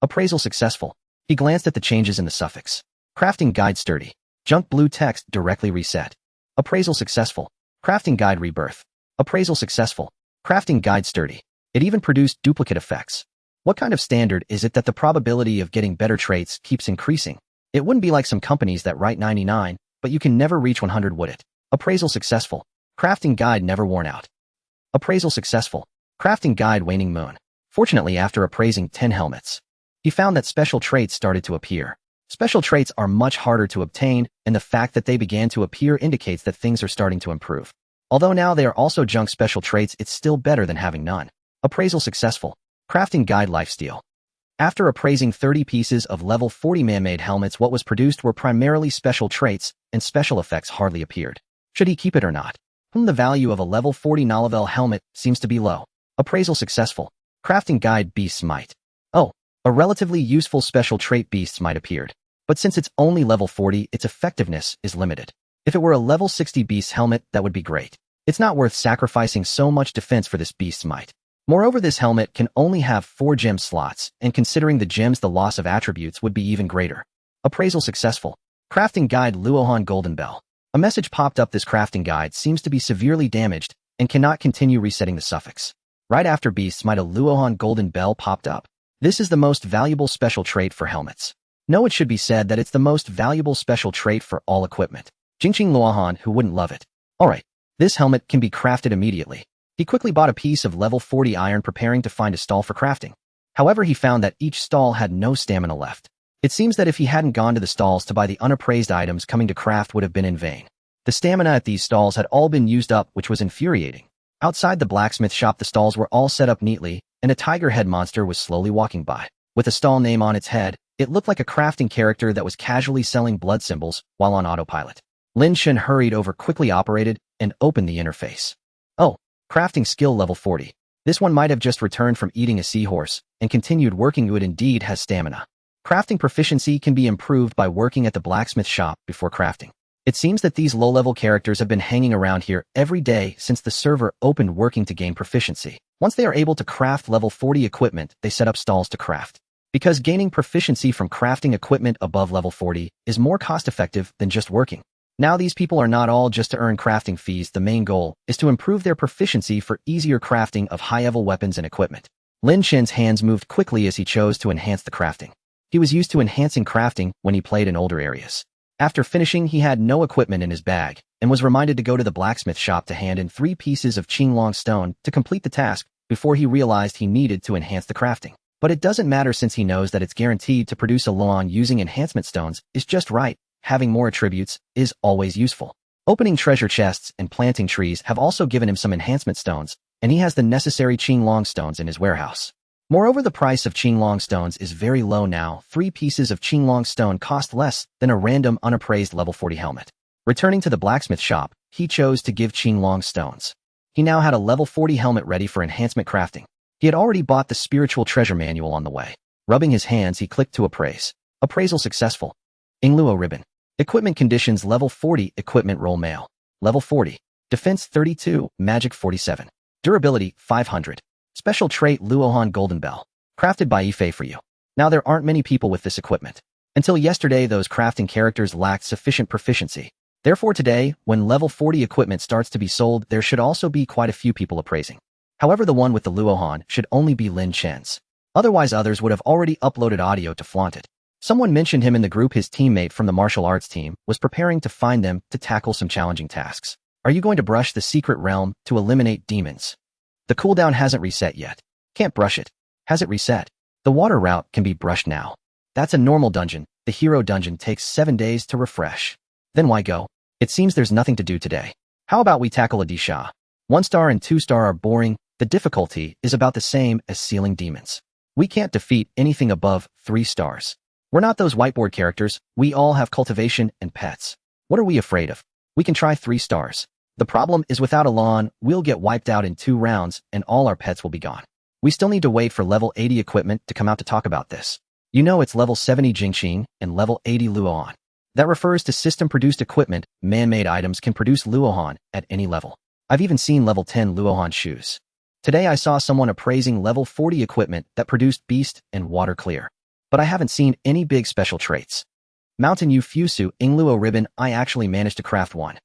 Appraisal successful. He glanced at the changes in the suffix. Crafting guide sturdy. Junk blue text directly reset. Appraisal successful. Crafting guide rebirth. Appraisal successful. Crafting guide sturdy. It even produced duplicate effects. What kind of standard is it that the probability of getting better traits keeps increasing? It wouldn't be like some companies that write 99, but you can never reach 100, would it? Appraisal successful. Crafting guide never worn out. Appraisal successful. Crafting guide waning moon. Fortunately, after appraising 10 helmets, he found that special traits started to appear. Special traits are much harder to obtain, and the fact that they began to appear indicates that things are starting to improve. Although now they are also junk special traits, it's still better than having none. Appraisal successful. Crafting guide lifesteal. After appraising 30 pieces of level 40 man-made helmets, what was produced were primarily special traits, and special effects hardly appeared. Should he keep it or not? The value of a level 40 Nalavel helmet seems to be low. Appraisal successful. Crafting guide Beast's Might. Oh, a relatively useful special trait Beast's Might appeared. But since it's only level 40, its effectiveness is limited. If it were a level 60 Beast's helmet, that would be great. It's not worth sacrificing so much defense for this Beast's Might. Moreover, this helmet can only have 4 gem slots, and considering the gems, the loss of attributes would be even greater. Appraisal successful. Crafting guide Luohan Golden Bell. A message popped up. This crafting guide seems to be severely damaged and cannot continue resetting the suffix. Right after Beast's Might, a Luohan Golden Bell popped up. This is the most valuable special trait for helmets. No, it should be said that it's the most valuable special trait for all equipment. Jingqing Luohan, who wouldn't love it? Alright, this helmet can be crafted immediately. He quickly bought a piece of level 40 iron, preparing to find a stall for crafting. However, he found that each stall had no stamina left. It seems that if he hadn't gone to the stalls to buy the unappraised items, coming to craft would have been in vain. The stamina at these stalls had all been used up, which was infuriating. Outside the blacksmith shop, the stalls were all set up neatly, and a tiger head monster was slowly walking by. With a stall name on its head, it looked like a crafting character that was casually selling blood symbols while on autopilot. Lin Chen hurried over, quickly operated, and opened the interface. Oh, crafting skill level 40. This one might have just returned from eating a seahorse and continued working. It indeed has stamina. Crafting proficiency can be improved by working at the blacksmith shop before crafting. It seems that these low-level characters have been hanging around here every day since the server opened, working to gain proficiency. Once they are able to craft level 40 equipment, they set up stalls to craft. Because gaining proficiency from crafting equipment above level 40 is more cost-effective than just working. Now these people are not all just to earn crafting fees. The main goal is to improve their proficiency for easier crafting of high-level weapons and equipment. Lin Chen's hands moved quickly as he chose to enhance the crafting. He was used to enhancing crafting when he played in older areas. After finishing, he had no equipment in his bag and was reminded to go to the blacksmith shop to hand in 3 pieces of Qinglong stone to complete the task before he realized he needed to enhance the crafting. But it doesn't matter since he knows that it's guaranteed to produce a Luan. Using enhancement stones is just right. Having more attributes is always useful. Opening treasure chests and planting trees have also given him some enhancement stones, and he has the necessary Qinglong stones in his warehouse. Moreover, the price of Qinglong stones is very low now. 3 pieces of Qinglong stone cost less than a random unappraised level 40 helmet. Returning to the blacksmith shop, he chose to give Qinglong stones. He now had a level 40 helmet ready for enhancement crafting. He had already bought the spiritual treasure manual on the way. Rubbing his hands, he clicked to appraise. Appraisal successful. Ingluo ribbon. Equipment conditions level 40. Equipment roll mail. Level 40. Defense 32. Magic 47. Durability 500. Special trait Luohan Golden Bell. Crafted by Yifei for you. Now there aren't many people with this equipment. Until yesterday, those crafting characters lacked sufficient proficiency. Therefore today, when level 40 equipment starts to be sold, there should also be quite a few people appraising. However, the one with the Luohan should only be Lin Chen's. Otherwise, others would have already uploaded audio to flaunt it. Someone mentioned him in the group. His teammate from the martial arts team was preparing to find them to tackle some challenging tasks. Are you going to brush the secret realm to eliminate demons? The cooldown hasn't reset yet. Can't brush it. Has it reset? The water route can be brushed now. That's a normal dungeon. The hero dungeon takes 7 days to refresh. Then why go? It seems there's nothing to do today. How about we tackle a Disha? 1-star and 2-star are boring. The difficulty is about the same as sealing demons. We can't defeat anything above 3 stars. We're not those whiteboard characters. We all have cultivation and pets. What are we afraid of? We can try 3 stars. The problem is without Elan, we'll get wiped out in 2 rounds and all our pets will be gone. We still need to wait for level 80 equipment to come out to talk about this. You know it's level 70 Jingqing and level 80 Luohan. That refers to system-produced equipment. Man-made items can produce Luohan at any level. I've even seen level 10 Luohan shoes. Today I saw someone appraising level 40 equipment that produced beast and water clear. But I haven't seen any big special traits. Mountain Yu Fusu Ingluo ribbon. I actually managed to craft one.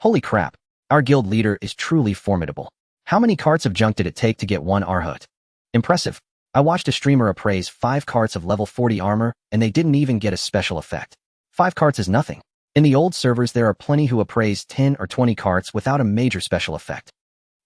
Holy crap. Our guild leader is truly formidable. How many carts of junk did it take to get 1 Arhut? Impressive. I watched a streamer appraise 5 carts of level 40 armor, and they didn't even get a special effect. 5 carts is nothing. In the old servers, there are plenty who appraise 10 or 20 carts without a major special effect.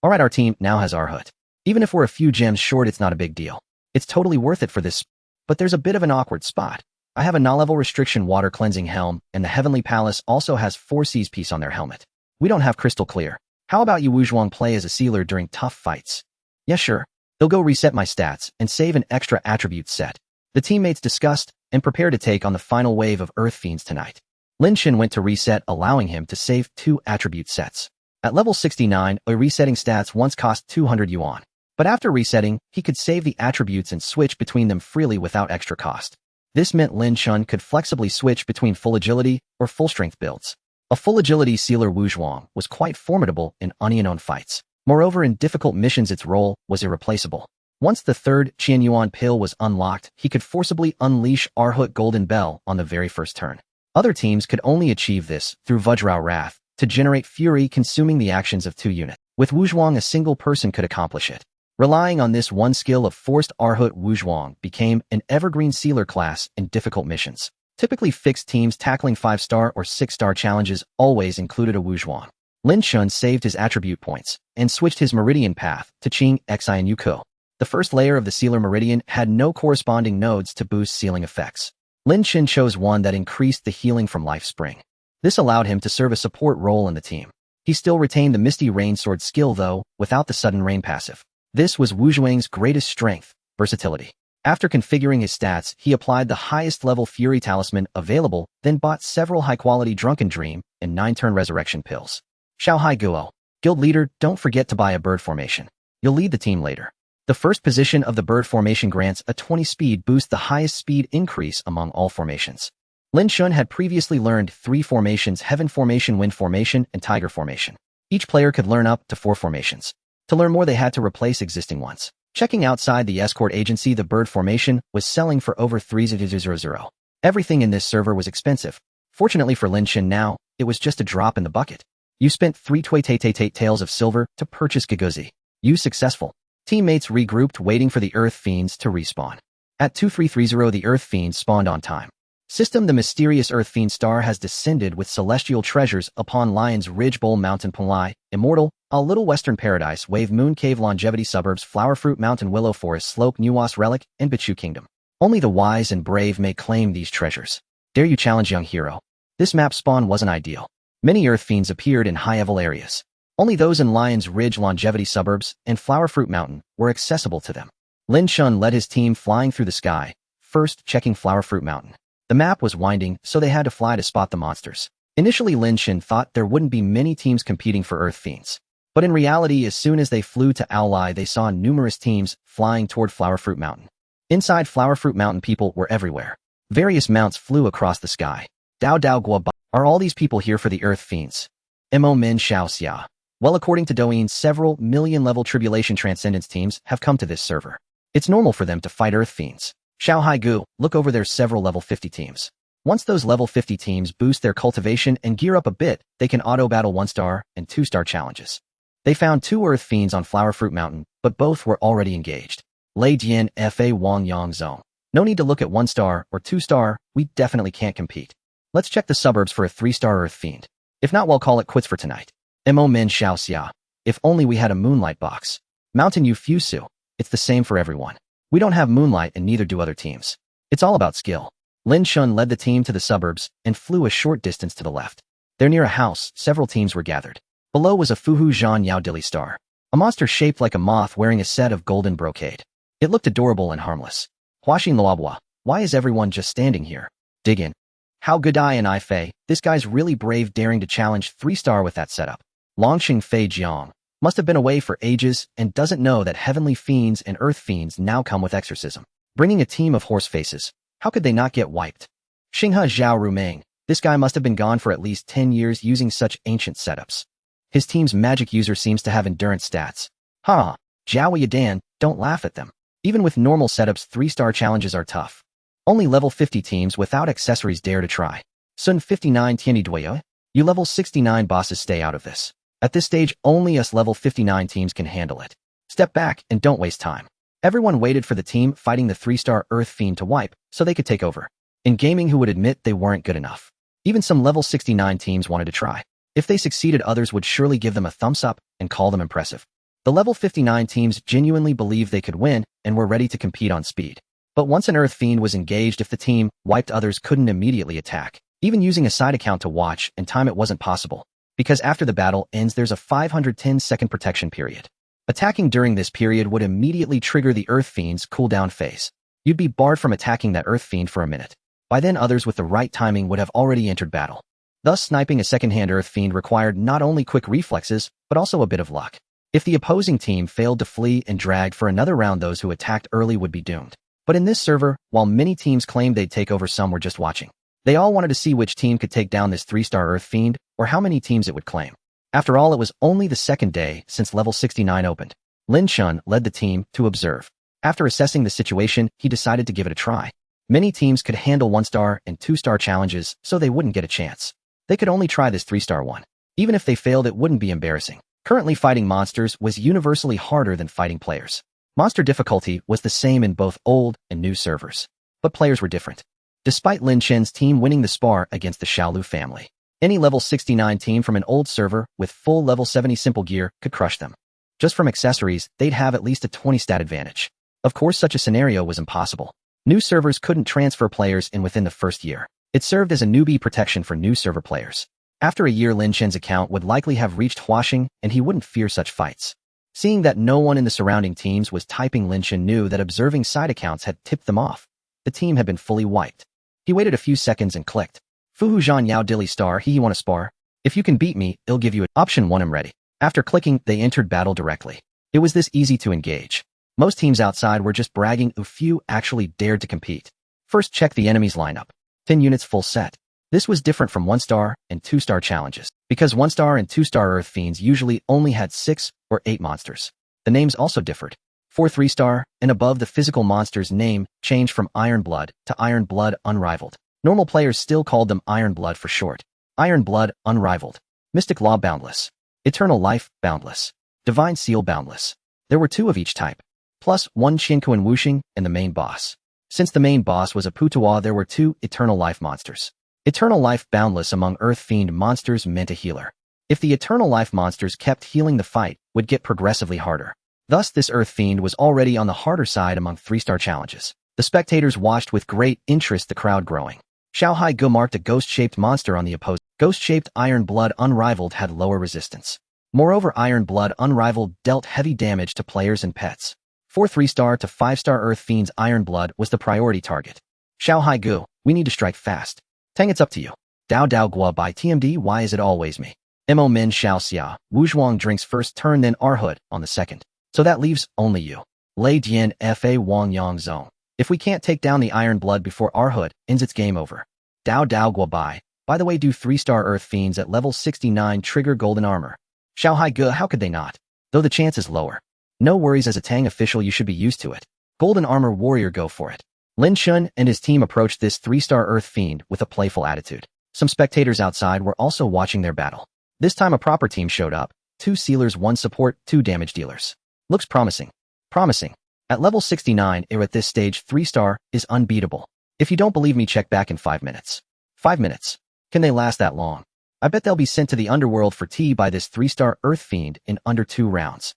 Alright, our team now has Arhut. Even if we're a few gems short, it's not a big deal. It's totally worth it for this, but there's a bit of an awkward spot. I have a non-level restriction water cleansing helm, and the Heavenly Palace also has 4 C's piece on their helmet. We don't have crystal clear. How about you Wuzhuang play as a sealer during tough fights? Yeah, sure. They'll go reset my stats and save an extra attribute set. The teammates discussed and prepared to take on the final wave of Earth Fiends tonight. Lin Chen went to reset, allowing him to save 2 attribute sets. At level 69, a resetting stats once cost 200 yuan. But after resetting, he could save the attributes and switch between them freely without extra cost. This meant Lin Chen could flexibly switch between full agility or full strength builds. A full agility sealer Wuzhuang was quite formidable in unknown fights. Moreover, in difficult missions its role was irreplaceable. Once the third Qianyuan pill was unlocked, he could forcibly unleash Arhut Golden Bell on the very first turn. Other teams could only achieve this through Vajrao Wrath to generate fury consuming the actions of 2 units. With Wuzhuang, a single person could accomplish it. Relying on this one skill of forced Arhut, Wuzhuang became an evergreen sealer class in difficult missions. Typically fixed teams tackling 5-star or 6-star challenges always included a Wuzhuang. Lin Chen saved his attribute points and switched his meridian path to Qing, Xi and Yuko. The first layer of the sealer meridian had no corresponding nodes to boost sealing effects. Lin Chen chose one that increased the healing from Life Spring. This allowed him to serve a support role in the team. He still retained the Misty Rain Sword skill though, without the Sudden Rain passive. This was Wuzhuang's greatest strength, versatility. After configuring his stats, he applied the highest level Fury Talisman available, then bought several high-quality Drunken Dream and 9-turn Resurrection pills. Xiaohai Guo, Guild Leader, don't forget to buy a bird formation. You'll lead the team later. The first position of the bird formation grants a 20 speed boost, the highest speed increase among all formations. Lin Chen had previously learned 3 formations: Heaven Formation, Wind Formation, and Tiger Formation. Each player could learn up to 4 formations. To learn more, they had to replace existing ones. Checking outside the escort agency, the bird formation was selling for over 3,000. Everything in this server was expensive. Fortunately for Lin Chen now, it was just a drop in the bucket. You spent 3 tails of silver to purchase Giguzi. You successful. Teammates regrouped, waiting for the Earth Fiends to respawn. At 2330, the Earth Fiends spawned on time. System: the mysterious Earth Fiend star has descended with celestial treasures upon Lion's Ridge, Bowl Mountain, Palai, Immortal, A Little Western Paradise, Wave Moon Cave, Longevity Suburbs, Flowerfruit Mountain, Willow Forest Slope, Nuwas Relic, and Bichu Kingdom. Only the wise and brave may claim these treasures. Dare you challenge, young hero? This map spawn wasn't ideal. Many Earth Fiends appeared in high-level areas. Only those in Lion's Ridge, Longevity Suburbs, and Flowerfruit Mountain were accessible to them. Lin Chen led his team flying through the sky, first checking Flowerfruit Mountain. The map was winding, so they had to fly to spot the monsters. Initially, Lin Chen thought there wouldn't be many teams competing for Earth Fiends. But in reality, as soon as they flew to Owlai, they saw numerous teams flying toward Flowerfruit Mountain. Inside Flowerfruit Mountain, people were everywhere. Various mounts flew across the sky. Dao Dao Guo Ba. Are all these people here for the Earth Fiends? Mo Min Xiao Xia. Well, according to Douyin, several million-level Tribulation Transcendence teams have come to this server. It's normal for them to fight Earth Fiends. Xiaohai Gu, look over, there's several level 50 teams. Once those level 50 teams boost their cultivation and gear up a bit, they can auto-battle 1-star and 2-star challenges. They found 2 Earth Fiends on Flowerfruit Mountain, but both were already engaged. Lei Dian Fa Wang Yang Zone. No need to look at 1-star or 2-star, we definitely can't compete. Let's check the suburbs for a 3-star Earth Fiend. If not, we'll call it quits for tonight. Mo Min Xiao Xia. If only we had a moonlight box. Mountain Yu Fusu. It's the same for everyone. We don't have moonlight and neither do other teams. It's all about skill. Lin Chen led the team to the suburbs and flew a short distance to the left. There near a house, several teams were gathered. Below was a Fuhu Zhan Yao Dilly star. A monster shaped like a moth wearing a set of golden brocade. It looked adorable and harmless. Huaxing Luabua. Why is everyone just standing here? Dig in. How good I and I Fei, this guy's really brave, daring to challenge 3-star with that setup. Longxing Fei Jiang. Must have been away for ages and doesn't know that Heavenly Fiends and Earth Fiends now come with exorcism. Bringing a team of horse faces. How could they not get wiped? Xinghe Zhao Rumeng. This guy must have been gone for at least 10 years using such ancient setups. His team's magic user seems to have endurance stats. Ha! Zhao Yadan, don't laugh at them. Even with normal setups, 3-star challenges are tough. Only level 50 teams without accessories dare to try. Sun 59 Tianyi Duoye. You level 69 bosses stay out of this. At this stage, only us level 59 teams can handle it. Step back and don't waste time. Everyone waited for the team fighting the 3-star Earth Fiend to wipe, so they could take over. In gaming, who would admit they weren't good enough? Even some level 69 teams wanted to try. If they succeeded, others would surely give them a thumbs up and call them impressive. The level 59 teams genuinely believed they could win and were ready to compete on speed. But once an Earth Fiend was engaged, if the team wiped, others couldn't immediately attack. Even using a side account to watch and time it wasn't possible, because after the battle ends there's a 510-second protection period. Attacking during this period would immediately trigger the Earth Fiend's cooldown phase. You'd be barred from attacking that Earth Fiend for a minute. By then others with the right timing would have already entered battle. Thus sniping a second-hand Earth Fiend required not only quick reflexes, but also a bit of luck. If the opposing team failed to flee and dragged for another round, those who attacked early would be doomed. But in this server, while many teams claimed they'd take over, some were just watching. They all wanted to see which team could take down this 3-star Earth Fiend, or how many teams it would claim. After all, it was only the second day since level 69 opened. Lin Chen led the team to observe. After assessing the situation, he decided to give it a try. Many teams could handle 1-star and 2-star challenges, so they wouldn't get a chance. They could only try this 3-star one. Even if they failed, it wouldn't be embarrassing. Currently, fighting monsters was universally harder than fighting players. Monster difficulty was the same in both old and new servers. But players were different. Despite Lin Chen's team winning the spar against the Xiaolu family, any level 69 team from an old server with full level 70 simple gear could crush them. Just from accessories, they'd have at least a 20 stat advantage. Of course, such a scenario was impossible. New servers couldn't transfer players in within the first year. It served as a newbie protection for new server players. After a year, Lin Chen's account would likely have reached Huaxing, and he wouldn't fear such fights. Seeing that no one in the surrounding teams was typing, Lin Chen knew that observing side accounts had tipped them off. The team had been fully wiped. He waited a few seconds and clicked. Fuhu Zhan Yao Dilly Star, he wanna spar? If you can beat me, I'll give you option 1, I'm ready. After clicking, they entered battle directly. It was this easy to engage. Most teams outside were just bragging, a few actually dared to compete. First, check the enemy's lineup. 10 units full set. This was different from 1-star and 2-star challenges, because 1-star and 2-star Earth Fiends usually only had 6 or 8 monsters. The names also differed. For 3-star and above, the physical monster's name changed from Iron Blood to Iron Blood Unrivaled. Normal players still called them Iron Blood for short. Iron Blood Unrivaled. Mystic Law Boundless. Eternal Life Boundless. Divine Seal Boundless. There were 2 of each type. Plus 1 Qinku and Wuxing and the main boss. Since the main boss was a Putuo, there were 2 Eternal Life monsters. Eternal Life Boundless among Earth Fiend monsters meant a healer. If the Eternal Life monsters kept healing, the fight would get progressively harder. Thus, this Earth Fiend was already on the harder side among 3-star challenges. The spectators watched with great interest, the crowd growing. Xiaohai Gu marked a ghost-shaped monster on the opposing. Ghost-shaped Iron Blood Unrivaled had lower resistance. Moreover, Iron Blood Unrivaled dealt heavy damage to players and pets. For 3-star to 5-star Earth Fiends, Iron Blood was the priority target. Xiaohai Gu, we need to strike fast. Tang, it's up to you. Dao Dao Gua by TMD, why is it always me? Mo Min Xiao Xia, Wu Zhuang drinks first turn, then Arhut on the second. So that leaves only you. Lei Dian Fa Wangyang Zong. If we can't take down the Iron Blood before Arhut ends, it's game over. Dao Dao Gua Bai. By the way, do 3-star Earth Fiends at level 69 trigger golden armor? Xiaohai Ge, how could they not? Though the chance is lower. No worries, as a Tang official you should be used to it. Golden armor warrior, go for it. Lin Chen and his team approached this 3-star Earth Fiend with a playful attitude. Some spectators outside were also watching their battle. This time a proper team showed up. 2 sealers, 1 support, 2 damage dealers. Looks promising. Promising. At level 69, at this stage 3-star is unbeatable. If you don't believe me, check back in 5 minutes. 5 minutes? Can they last that long? I bet they'll be sent to the underworld for tea by this 3-star Earth Fiend in under 2 rounds.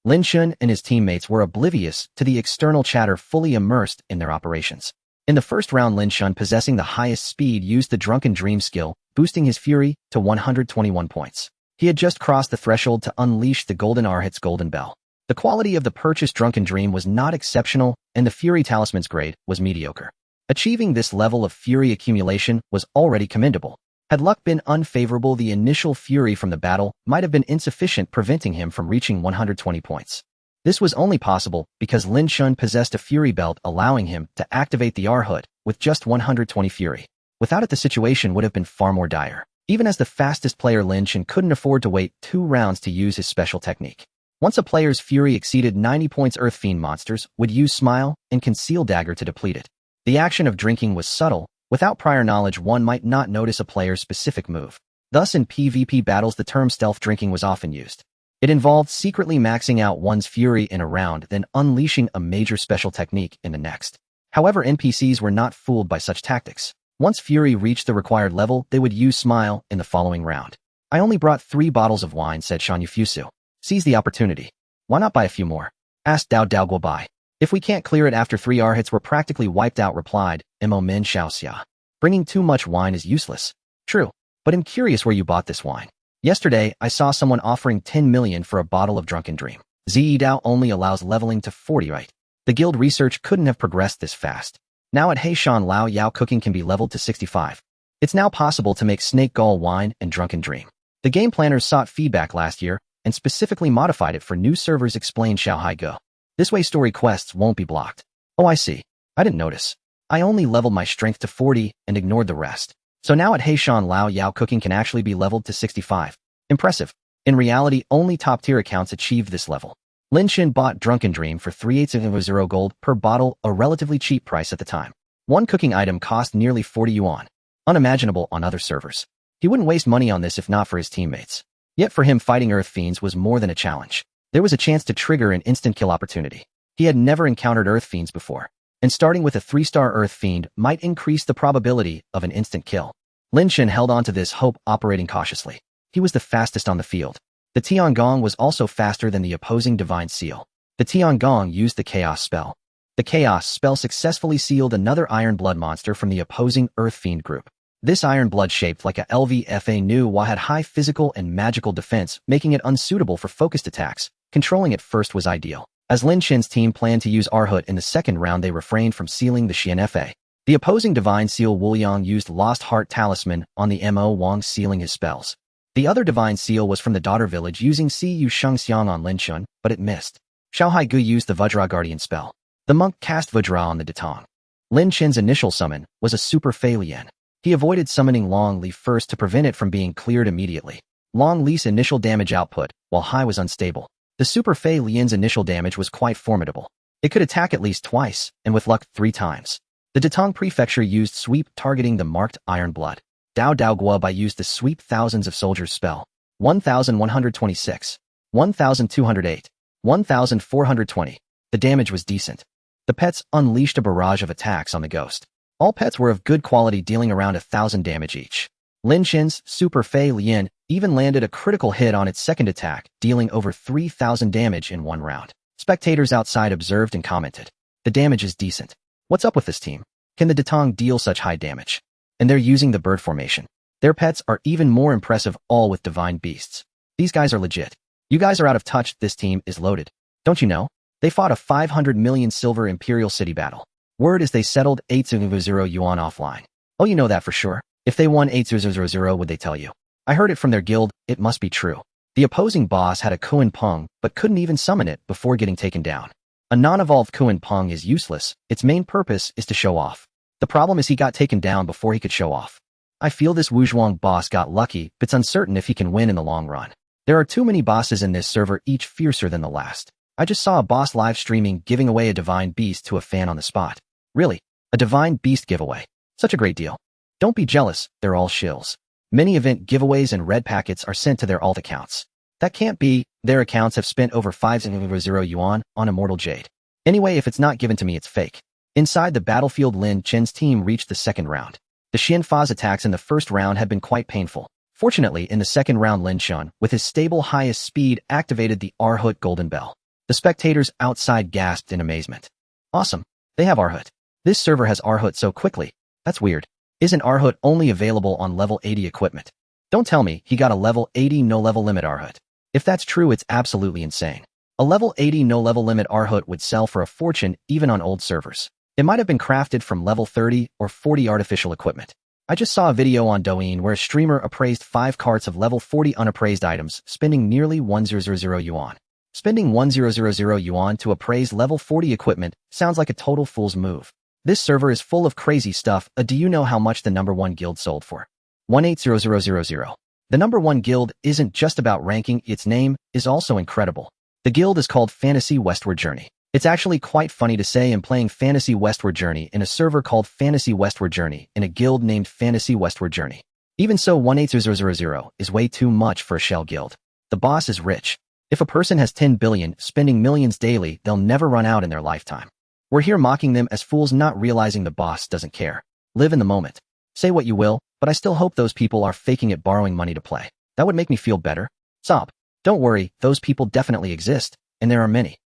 Lin Chen and his teammates were oblivious to the external chatter, fully immersed in their operations. In the first round, Lin Chen, possessing the highest speed, used the Drunken Dream skill, boosting his fury to 121 points. He had just crossed the threshold to unleash the Golden Arhat's Golden Bell. The quality of the purchased Drunken Dream was not exceptional, and the Fury Talisman's grade was mediocre. Achieving this level of fury accumulation was already commendable. Had luck been unfavorable, the initial fury from the battle might have been insufficient, preventing him from reaching 120 points. This was only possible because Lin Chen possessed a fury belt, allowing him to activate the Arhut with just 120 fury. Without it, the situation would have been far more dire. Even as the fastest player, Lin Chen couldn't afford to wait 2 rounds to use his special technique. Once a player's fury exceeded 90 points, Earth Fiend monsters would use Smile and Conceal Dagger to deplete it. The action of drinking was subtle. Without prior knowledge, one might not notice a player's specific move. Thus, in PvP battles, the term stealth drinking was often used. It involved secretly maxing out one's fury in a round, then unleashing a major special technique in the next. However, NPCs were not fooled by such tactics. Once fury reached the required level, they would use Smile in the following round. I only brought 3 bottles of wine, said Shan Yufusu. Seize the opportunity. Why not buy a few more? Asked Dao Dao Guobai. If we can't clear it after 3 R hits, we're practically wiped out, replied Mo Min Xiaoxia. Bringing too much wine is useless. True, but I'm curious where you bought this wine. Yesterday, I saw someone offering 10 million for a bottle of Drunken Dream. Zidao only allows leveling to 40, right? The guild research couldn't have progressed this fast. Now at Heishan, Lao Yao cooking can be leveled to 65. It's now possible to make Snake Gall wine and Drunken Dream. The game planners sought feedback last year and specifically modified it for new servers, explained Xiaohai Go. This way story quests won't be blocked. Oh, I see. I didn't notice. I only leveled my strength to 40 and ignored the rest. So now at Heishan, Lao Yao cooking can actually be leveled to 65. Impressive. In reality, only top-tier accounts achieved this level. Lin Chen bought Drunken Dream for 0.38 gold per bottle, a relatively cheap price at the time. One cooking item cost nearly 40 yuan. Unimaginable on other servers. He wouldn't waste money on this if not for his teammates. Yet for him, fighting Earth Fiends was more than a challenge. There was a chance to trigger an instant kill opportunity. He had never encountered Earth Fiends before, and starting with a 3-star Earth Fiend might increase the probability of an instant kill. Lin Chen held on to this hope, operating cautiously. He was the fastest on the field. The Tiangong was also faster than the opposing Divine Seal. The Tiangong used the Chaos spell. The Chaos spell successfully sealed another Iron Blood monster from the opposing Earth Fiend group. This Iron Blood, shaped like a LVFA Nuwa, had high physical and magical defense, making it unsuitable for focused attacks. Controlling it first was ideal. As Lin Chen's team planned to use Arhut in the second round, they refrained from sealing the Xianfa. The opposing Divine Seal Wuliang used Lost Heart Talisman on the Mo Wang, sealing his spells. The other Divine Seal was from the Daughter Village, using Siyu Shengxiang on Lin Chen, but it missed. Xiaohai Gu used the Vajra Guardian spell. The monk cast Vajra on the Datong. Lin Chen's initial summon was a Super Fei Lian. He avoided summoning Long Li first to prevent it from being cleared immediately. Long Li's initial damage output, while high, was unstable. The Super Fei Lian's initial damage was quite formidable. It could attack at least twice, and with luck 3 times. The Datong Prefecture used Sweep, targeting the marked Iron Blood. Dao Dao Guobai used the Sweep Thousands of Soldiers spell. 1126, 1208, 1420. The damage was decent. The pets unleashed a barrage of attacks on the ghost. All pets were of good quality, dealing around 1,000 damage each. Lin Chen's Super Fei Lian even landed a critical hit on its second attack, dealing over 3,000 damage in one round. Spectators outside observed and commented, "The damage is decent. What's up with this team? Can the Datong deal such high damage?" And they're using the bird formation. Their pets are even more impressive, all with divine beasts. These guys are legit. You guys are out of touch. This team is loaded. Don't you know? They fought a 500 million silver Imperial City battle. Word is they settled 800 yuan offline. Oh, you know that for sure. If they won 800, would they tell you? I heard it from their guild. It must be true. The opposing boss had a Kuan Peng, but couldn't even summon it before getting taken down. A non-evolved Kuan Peng is useless. Its main purpose is to show off. The problem is he got taken down before he could show off. I feel this Wuzhuang boss got lucky, but it's uncertain if he can win in the long run. There are too many bosses in this server, each fiercer than the last. I just saw a boss live streaming giving away a divine beast to a fan on the spot. Really? A divine beast giveaway? Such a great deal. Don't be jealous, they're all shills. Many event giveaways and red packets are sent to their alt accounts. That can't be. Their accounts have spent over 500 yuan on Immortal Jade. Anyway, if it's not given to me, it's fake. Inside the battlefield, Lin Chen's team reached the second round. The Xianfa's attacks in the first round had been quite painful. Fortunately, in the second round, Lin Chen, with his stable highest speed, activated the Arhut Golden Bell. The spectators outside gasped in amazement. Awesome. They have Arhut. This server has Arhut so quickly. That's weird. Isn't Arhut only available on level 80 equipment? Don't tell me he got a level 80 no-level limit Arhut. If that's true, it's absolutely insane. A level 80 no-level limit Arhut would sell for a fortune even on old servers. It might have been crafted from level 30 or 40 artificial equipment. I just saw a video on Douyin where a streamer appraised 5 carts of level 40 unappraised items, spending nearly 1,000 yuan. Spending 1,000 yuan to appraise level 40 equipment sounds like a total fool's move. This server is full of crazy stuff. Do you know how much the number 1 guild sold for? 180000. The number 1 guild isn't just about ranking, its name is also incredible. The guild is called Fantasy Westward Journey. It's actually quite funny to say I'm playing Fantasy Westward Journey in a server called Fantasy Westward Journey in a guild named Fantasy Westward Journey. Even so, 180000 is way too much for a shell guild. The boss is rich. If a person has 10 billion, spending millions daily, they'll never run out in their lifetime. We're here mocking them as fools, not realizing the boss doesn't care. Live in the moment. Say what you will, but I still hope those people are faking it, borrowing money to play. That would make me feel better. Sob. Don't worry, those people definitely exist, and there are many.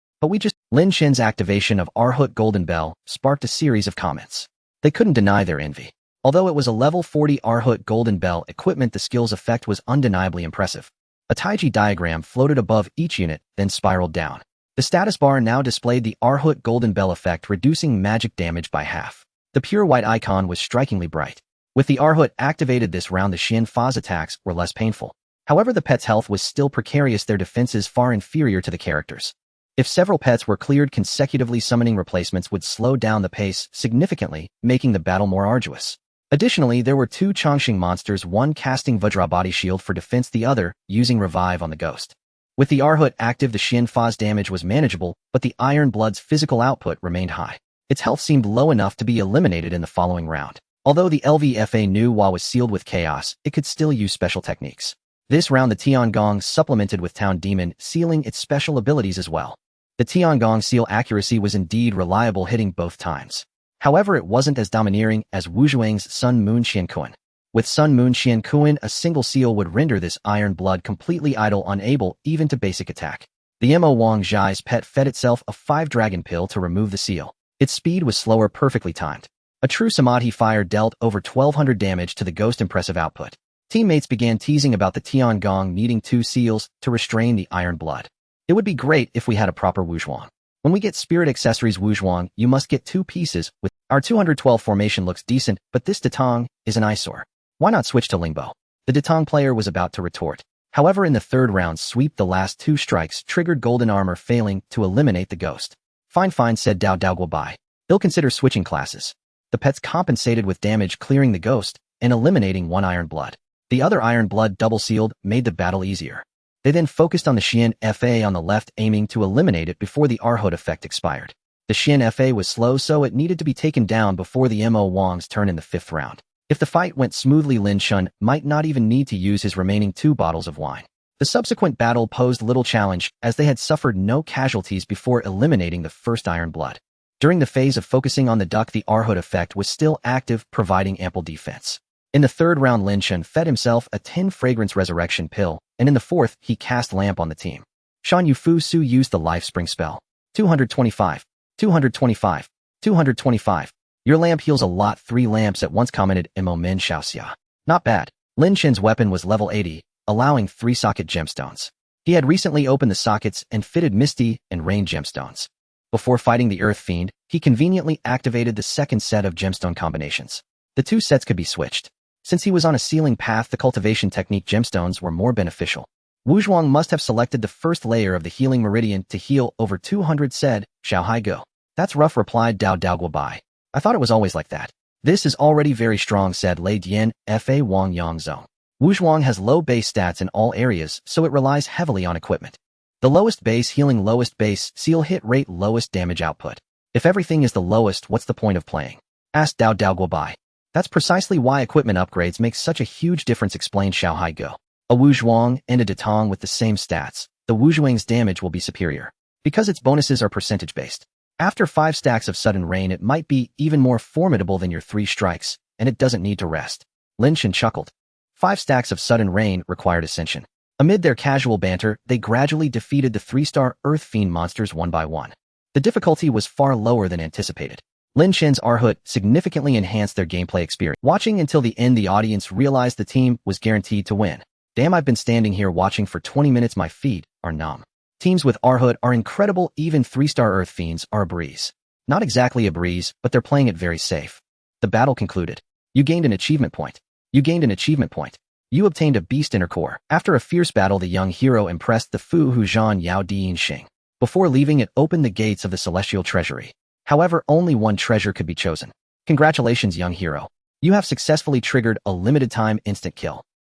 Lin Chen's activation of Arhut Golden Bell sparked a series of comments. They couldn't deny their envy. Although it was a level 40 Arhut Golden Bell equipment, the skill's effect was undeniably impressive. A Taiji diagram floated above each unit, then spiraled down. The status bar now displayed the Arhut Golden Bell effect, reducing magic damage by half. The pure white icon was strikingly bright. With the Arhut activated this round, the Xian Fa's attacks were less painful. However, the pet's health was still precarious, their defenses far inferior to the characters. If several pets were cleared consecutively, summoning replacements would slow down the pace significantly, making the battle more arduous. Additionally, there were two Chongqing monsters, one casting Vajra Body Shield for defense, the other using Revive on the ghost. With the Arhut active, the Xian Fa's damage was manageable, but the Iron Blood's physical output remained high. Its health seemed low enough to be eliminated in the following round. Although the LVFA Nu Hua was sealed with chaos, it could still use special techniques. This round, the Tiangong supplemented with Town Demon, sealing its special abilities as well. The Tiangong seal accuracy was indeed reliable, hitting both times. However, it wasn't as domineering as Wuzhuang's Sun Moon Xiankuan. With Sun Moon Xiankuan, a single seal would render this Iron Blood completely idle, unable even to basic attack. The Mo Wang Zhai's pet fed itself a 5-dragon pill to remove the seal. Its speed was slower, perfectly timed. A true Samadhi fire dealt over 1200 damage to the ghost, impressive output. Teammates began teasing about the Tiangong needing 2 seals to restrain the Iron Blood. It would be great if we had a proper Wuzhuang. When we get Spirit Accessories Wuzhuang, you must get 2 pieces. With our 212 formation looks decent, but this Datong is an eyesore. Why not switch to Lingbo? The Datong player was about to retort. However, in the third round sweep, the last 2 strikes triggered golden armor, failing to eliminate the ghost. Fine, said Dao Guobai. He'll consider switching classes. The pets compensated with damage, clearing the ghost and eliminating 1 Iron Blood. The other Iron Blood double sealed made the battle easier. They then focused on the Xian Fa on the left, aiming to eliminate it before the Arhut effect expired. The Xian Fa was slow, so it needed to be taken down before the Mo Wang's turn in the 5th round. If the fight went smoothly, Lin Chen might not even need to use his remaining 2 bottles of wine. The subsequent battle posed little challenge, as they had suffered no casualties before eliminating the first Iron Blood. During the phase of focusing on the duck, the Arhut effect was still active, providing ample defense. In the 3rd round, Lin Chen fed himself a 10 fragrance resurrection pill, and in the 4th, he cast Lamp on the team. Shan Yufu Su used the Life Spring spell. 225, 225, 225. Your lamp heals a lot. 3 lamps at once, commented Mo Min Xiaoxia. Not bad. Lin Chen's weapon was level 80, allowing 3 socket gemstones. He had recently opened the sockets and fitted Misty and Rain gemstones. Before fighting the Earth Fiend, he conveniently activated the 2nd set of gemstone combinations. The 2 sets could be switched. Since he was on a sealing path, the cultivation technique gemstones were more beneficial. Wuzhuang must have selected the first layer of the healing meridian to heal over 200, said Xiaohai Go. That's rough, replied Dao Guobai. I thought it was always like that. This is already very strong, said Lei Dian, Fa Wang Yang Zhong. Wuzhuang has low base stats in all areas, so it relies heavily on equipment. The lowest base healing, lowest base seal hit rate, lowest damage output. If everything is the lowest, what's the point of playing? Asked Dao Guobai. That's precisely why equipment upgrades make such a huge difference, explained Xiaohai Go. A Wuzhuang and a Datong with the same stats, the Wuzhuang's damage will be superior, because its bonuses are percentage-based. After 5 stacks of Sudden Rain, it might be even more formidable than your 3 strikes, and it doesn't need to rest. Lin Chen chuckled. 5 stacks of Sudden Rain required Ascension. Amid their casual banter, they gradually defeated the 3-star Earth Fiend monsters one by one. The difficulty was far lower than anticipated. Lin Chen's Arhut significantly enhanced their gameplay experience. Watching until the end, the audience realized the team was guaranteed to win. Damn, I've been standing here watching for 20 minutes, my feet are numb. Teams with Arhut are incredible, even 3-star Earth Fiends are a breeze. Not exactly a breeze, but they're playing it very safe. The battle concluded. You gained an achievement point. You gained an achievement point. You obtained a Beast Inner Core. After a fierce battle, the young hero impressed the Fu Huzhan Yao Diyin Xing. Before leaving, it opened the gates of the Celestial Treasury. However, only one treasure could be chosen. Congratulations, young hero. You have successfully triggered a limited-time instant kill.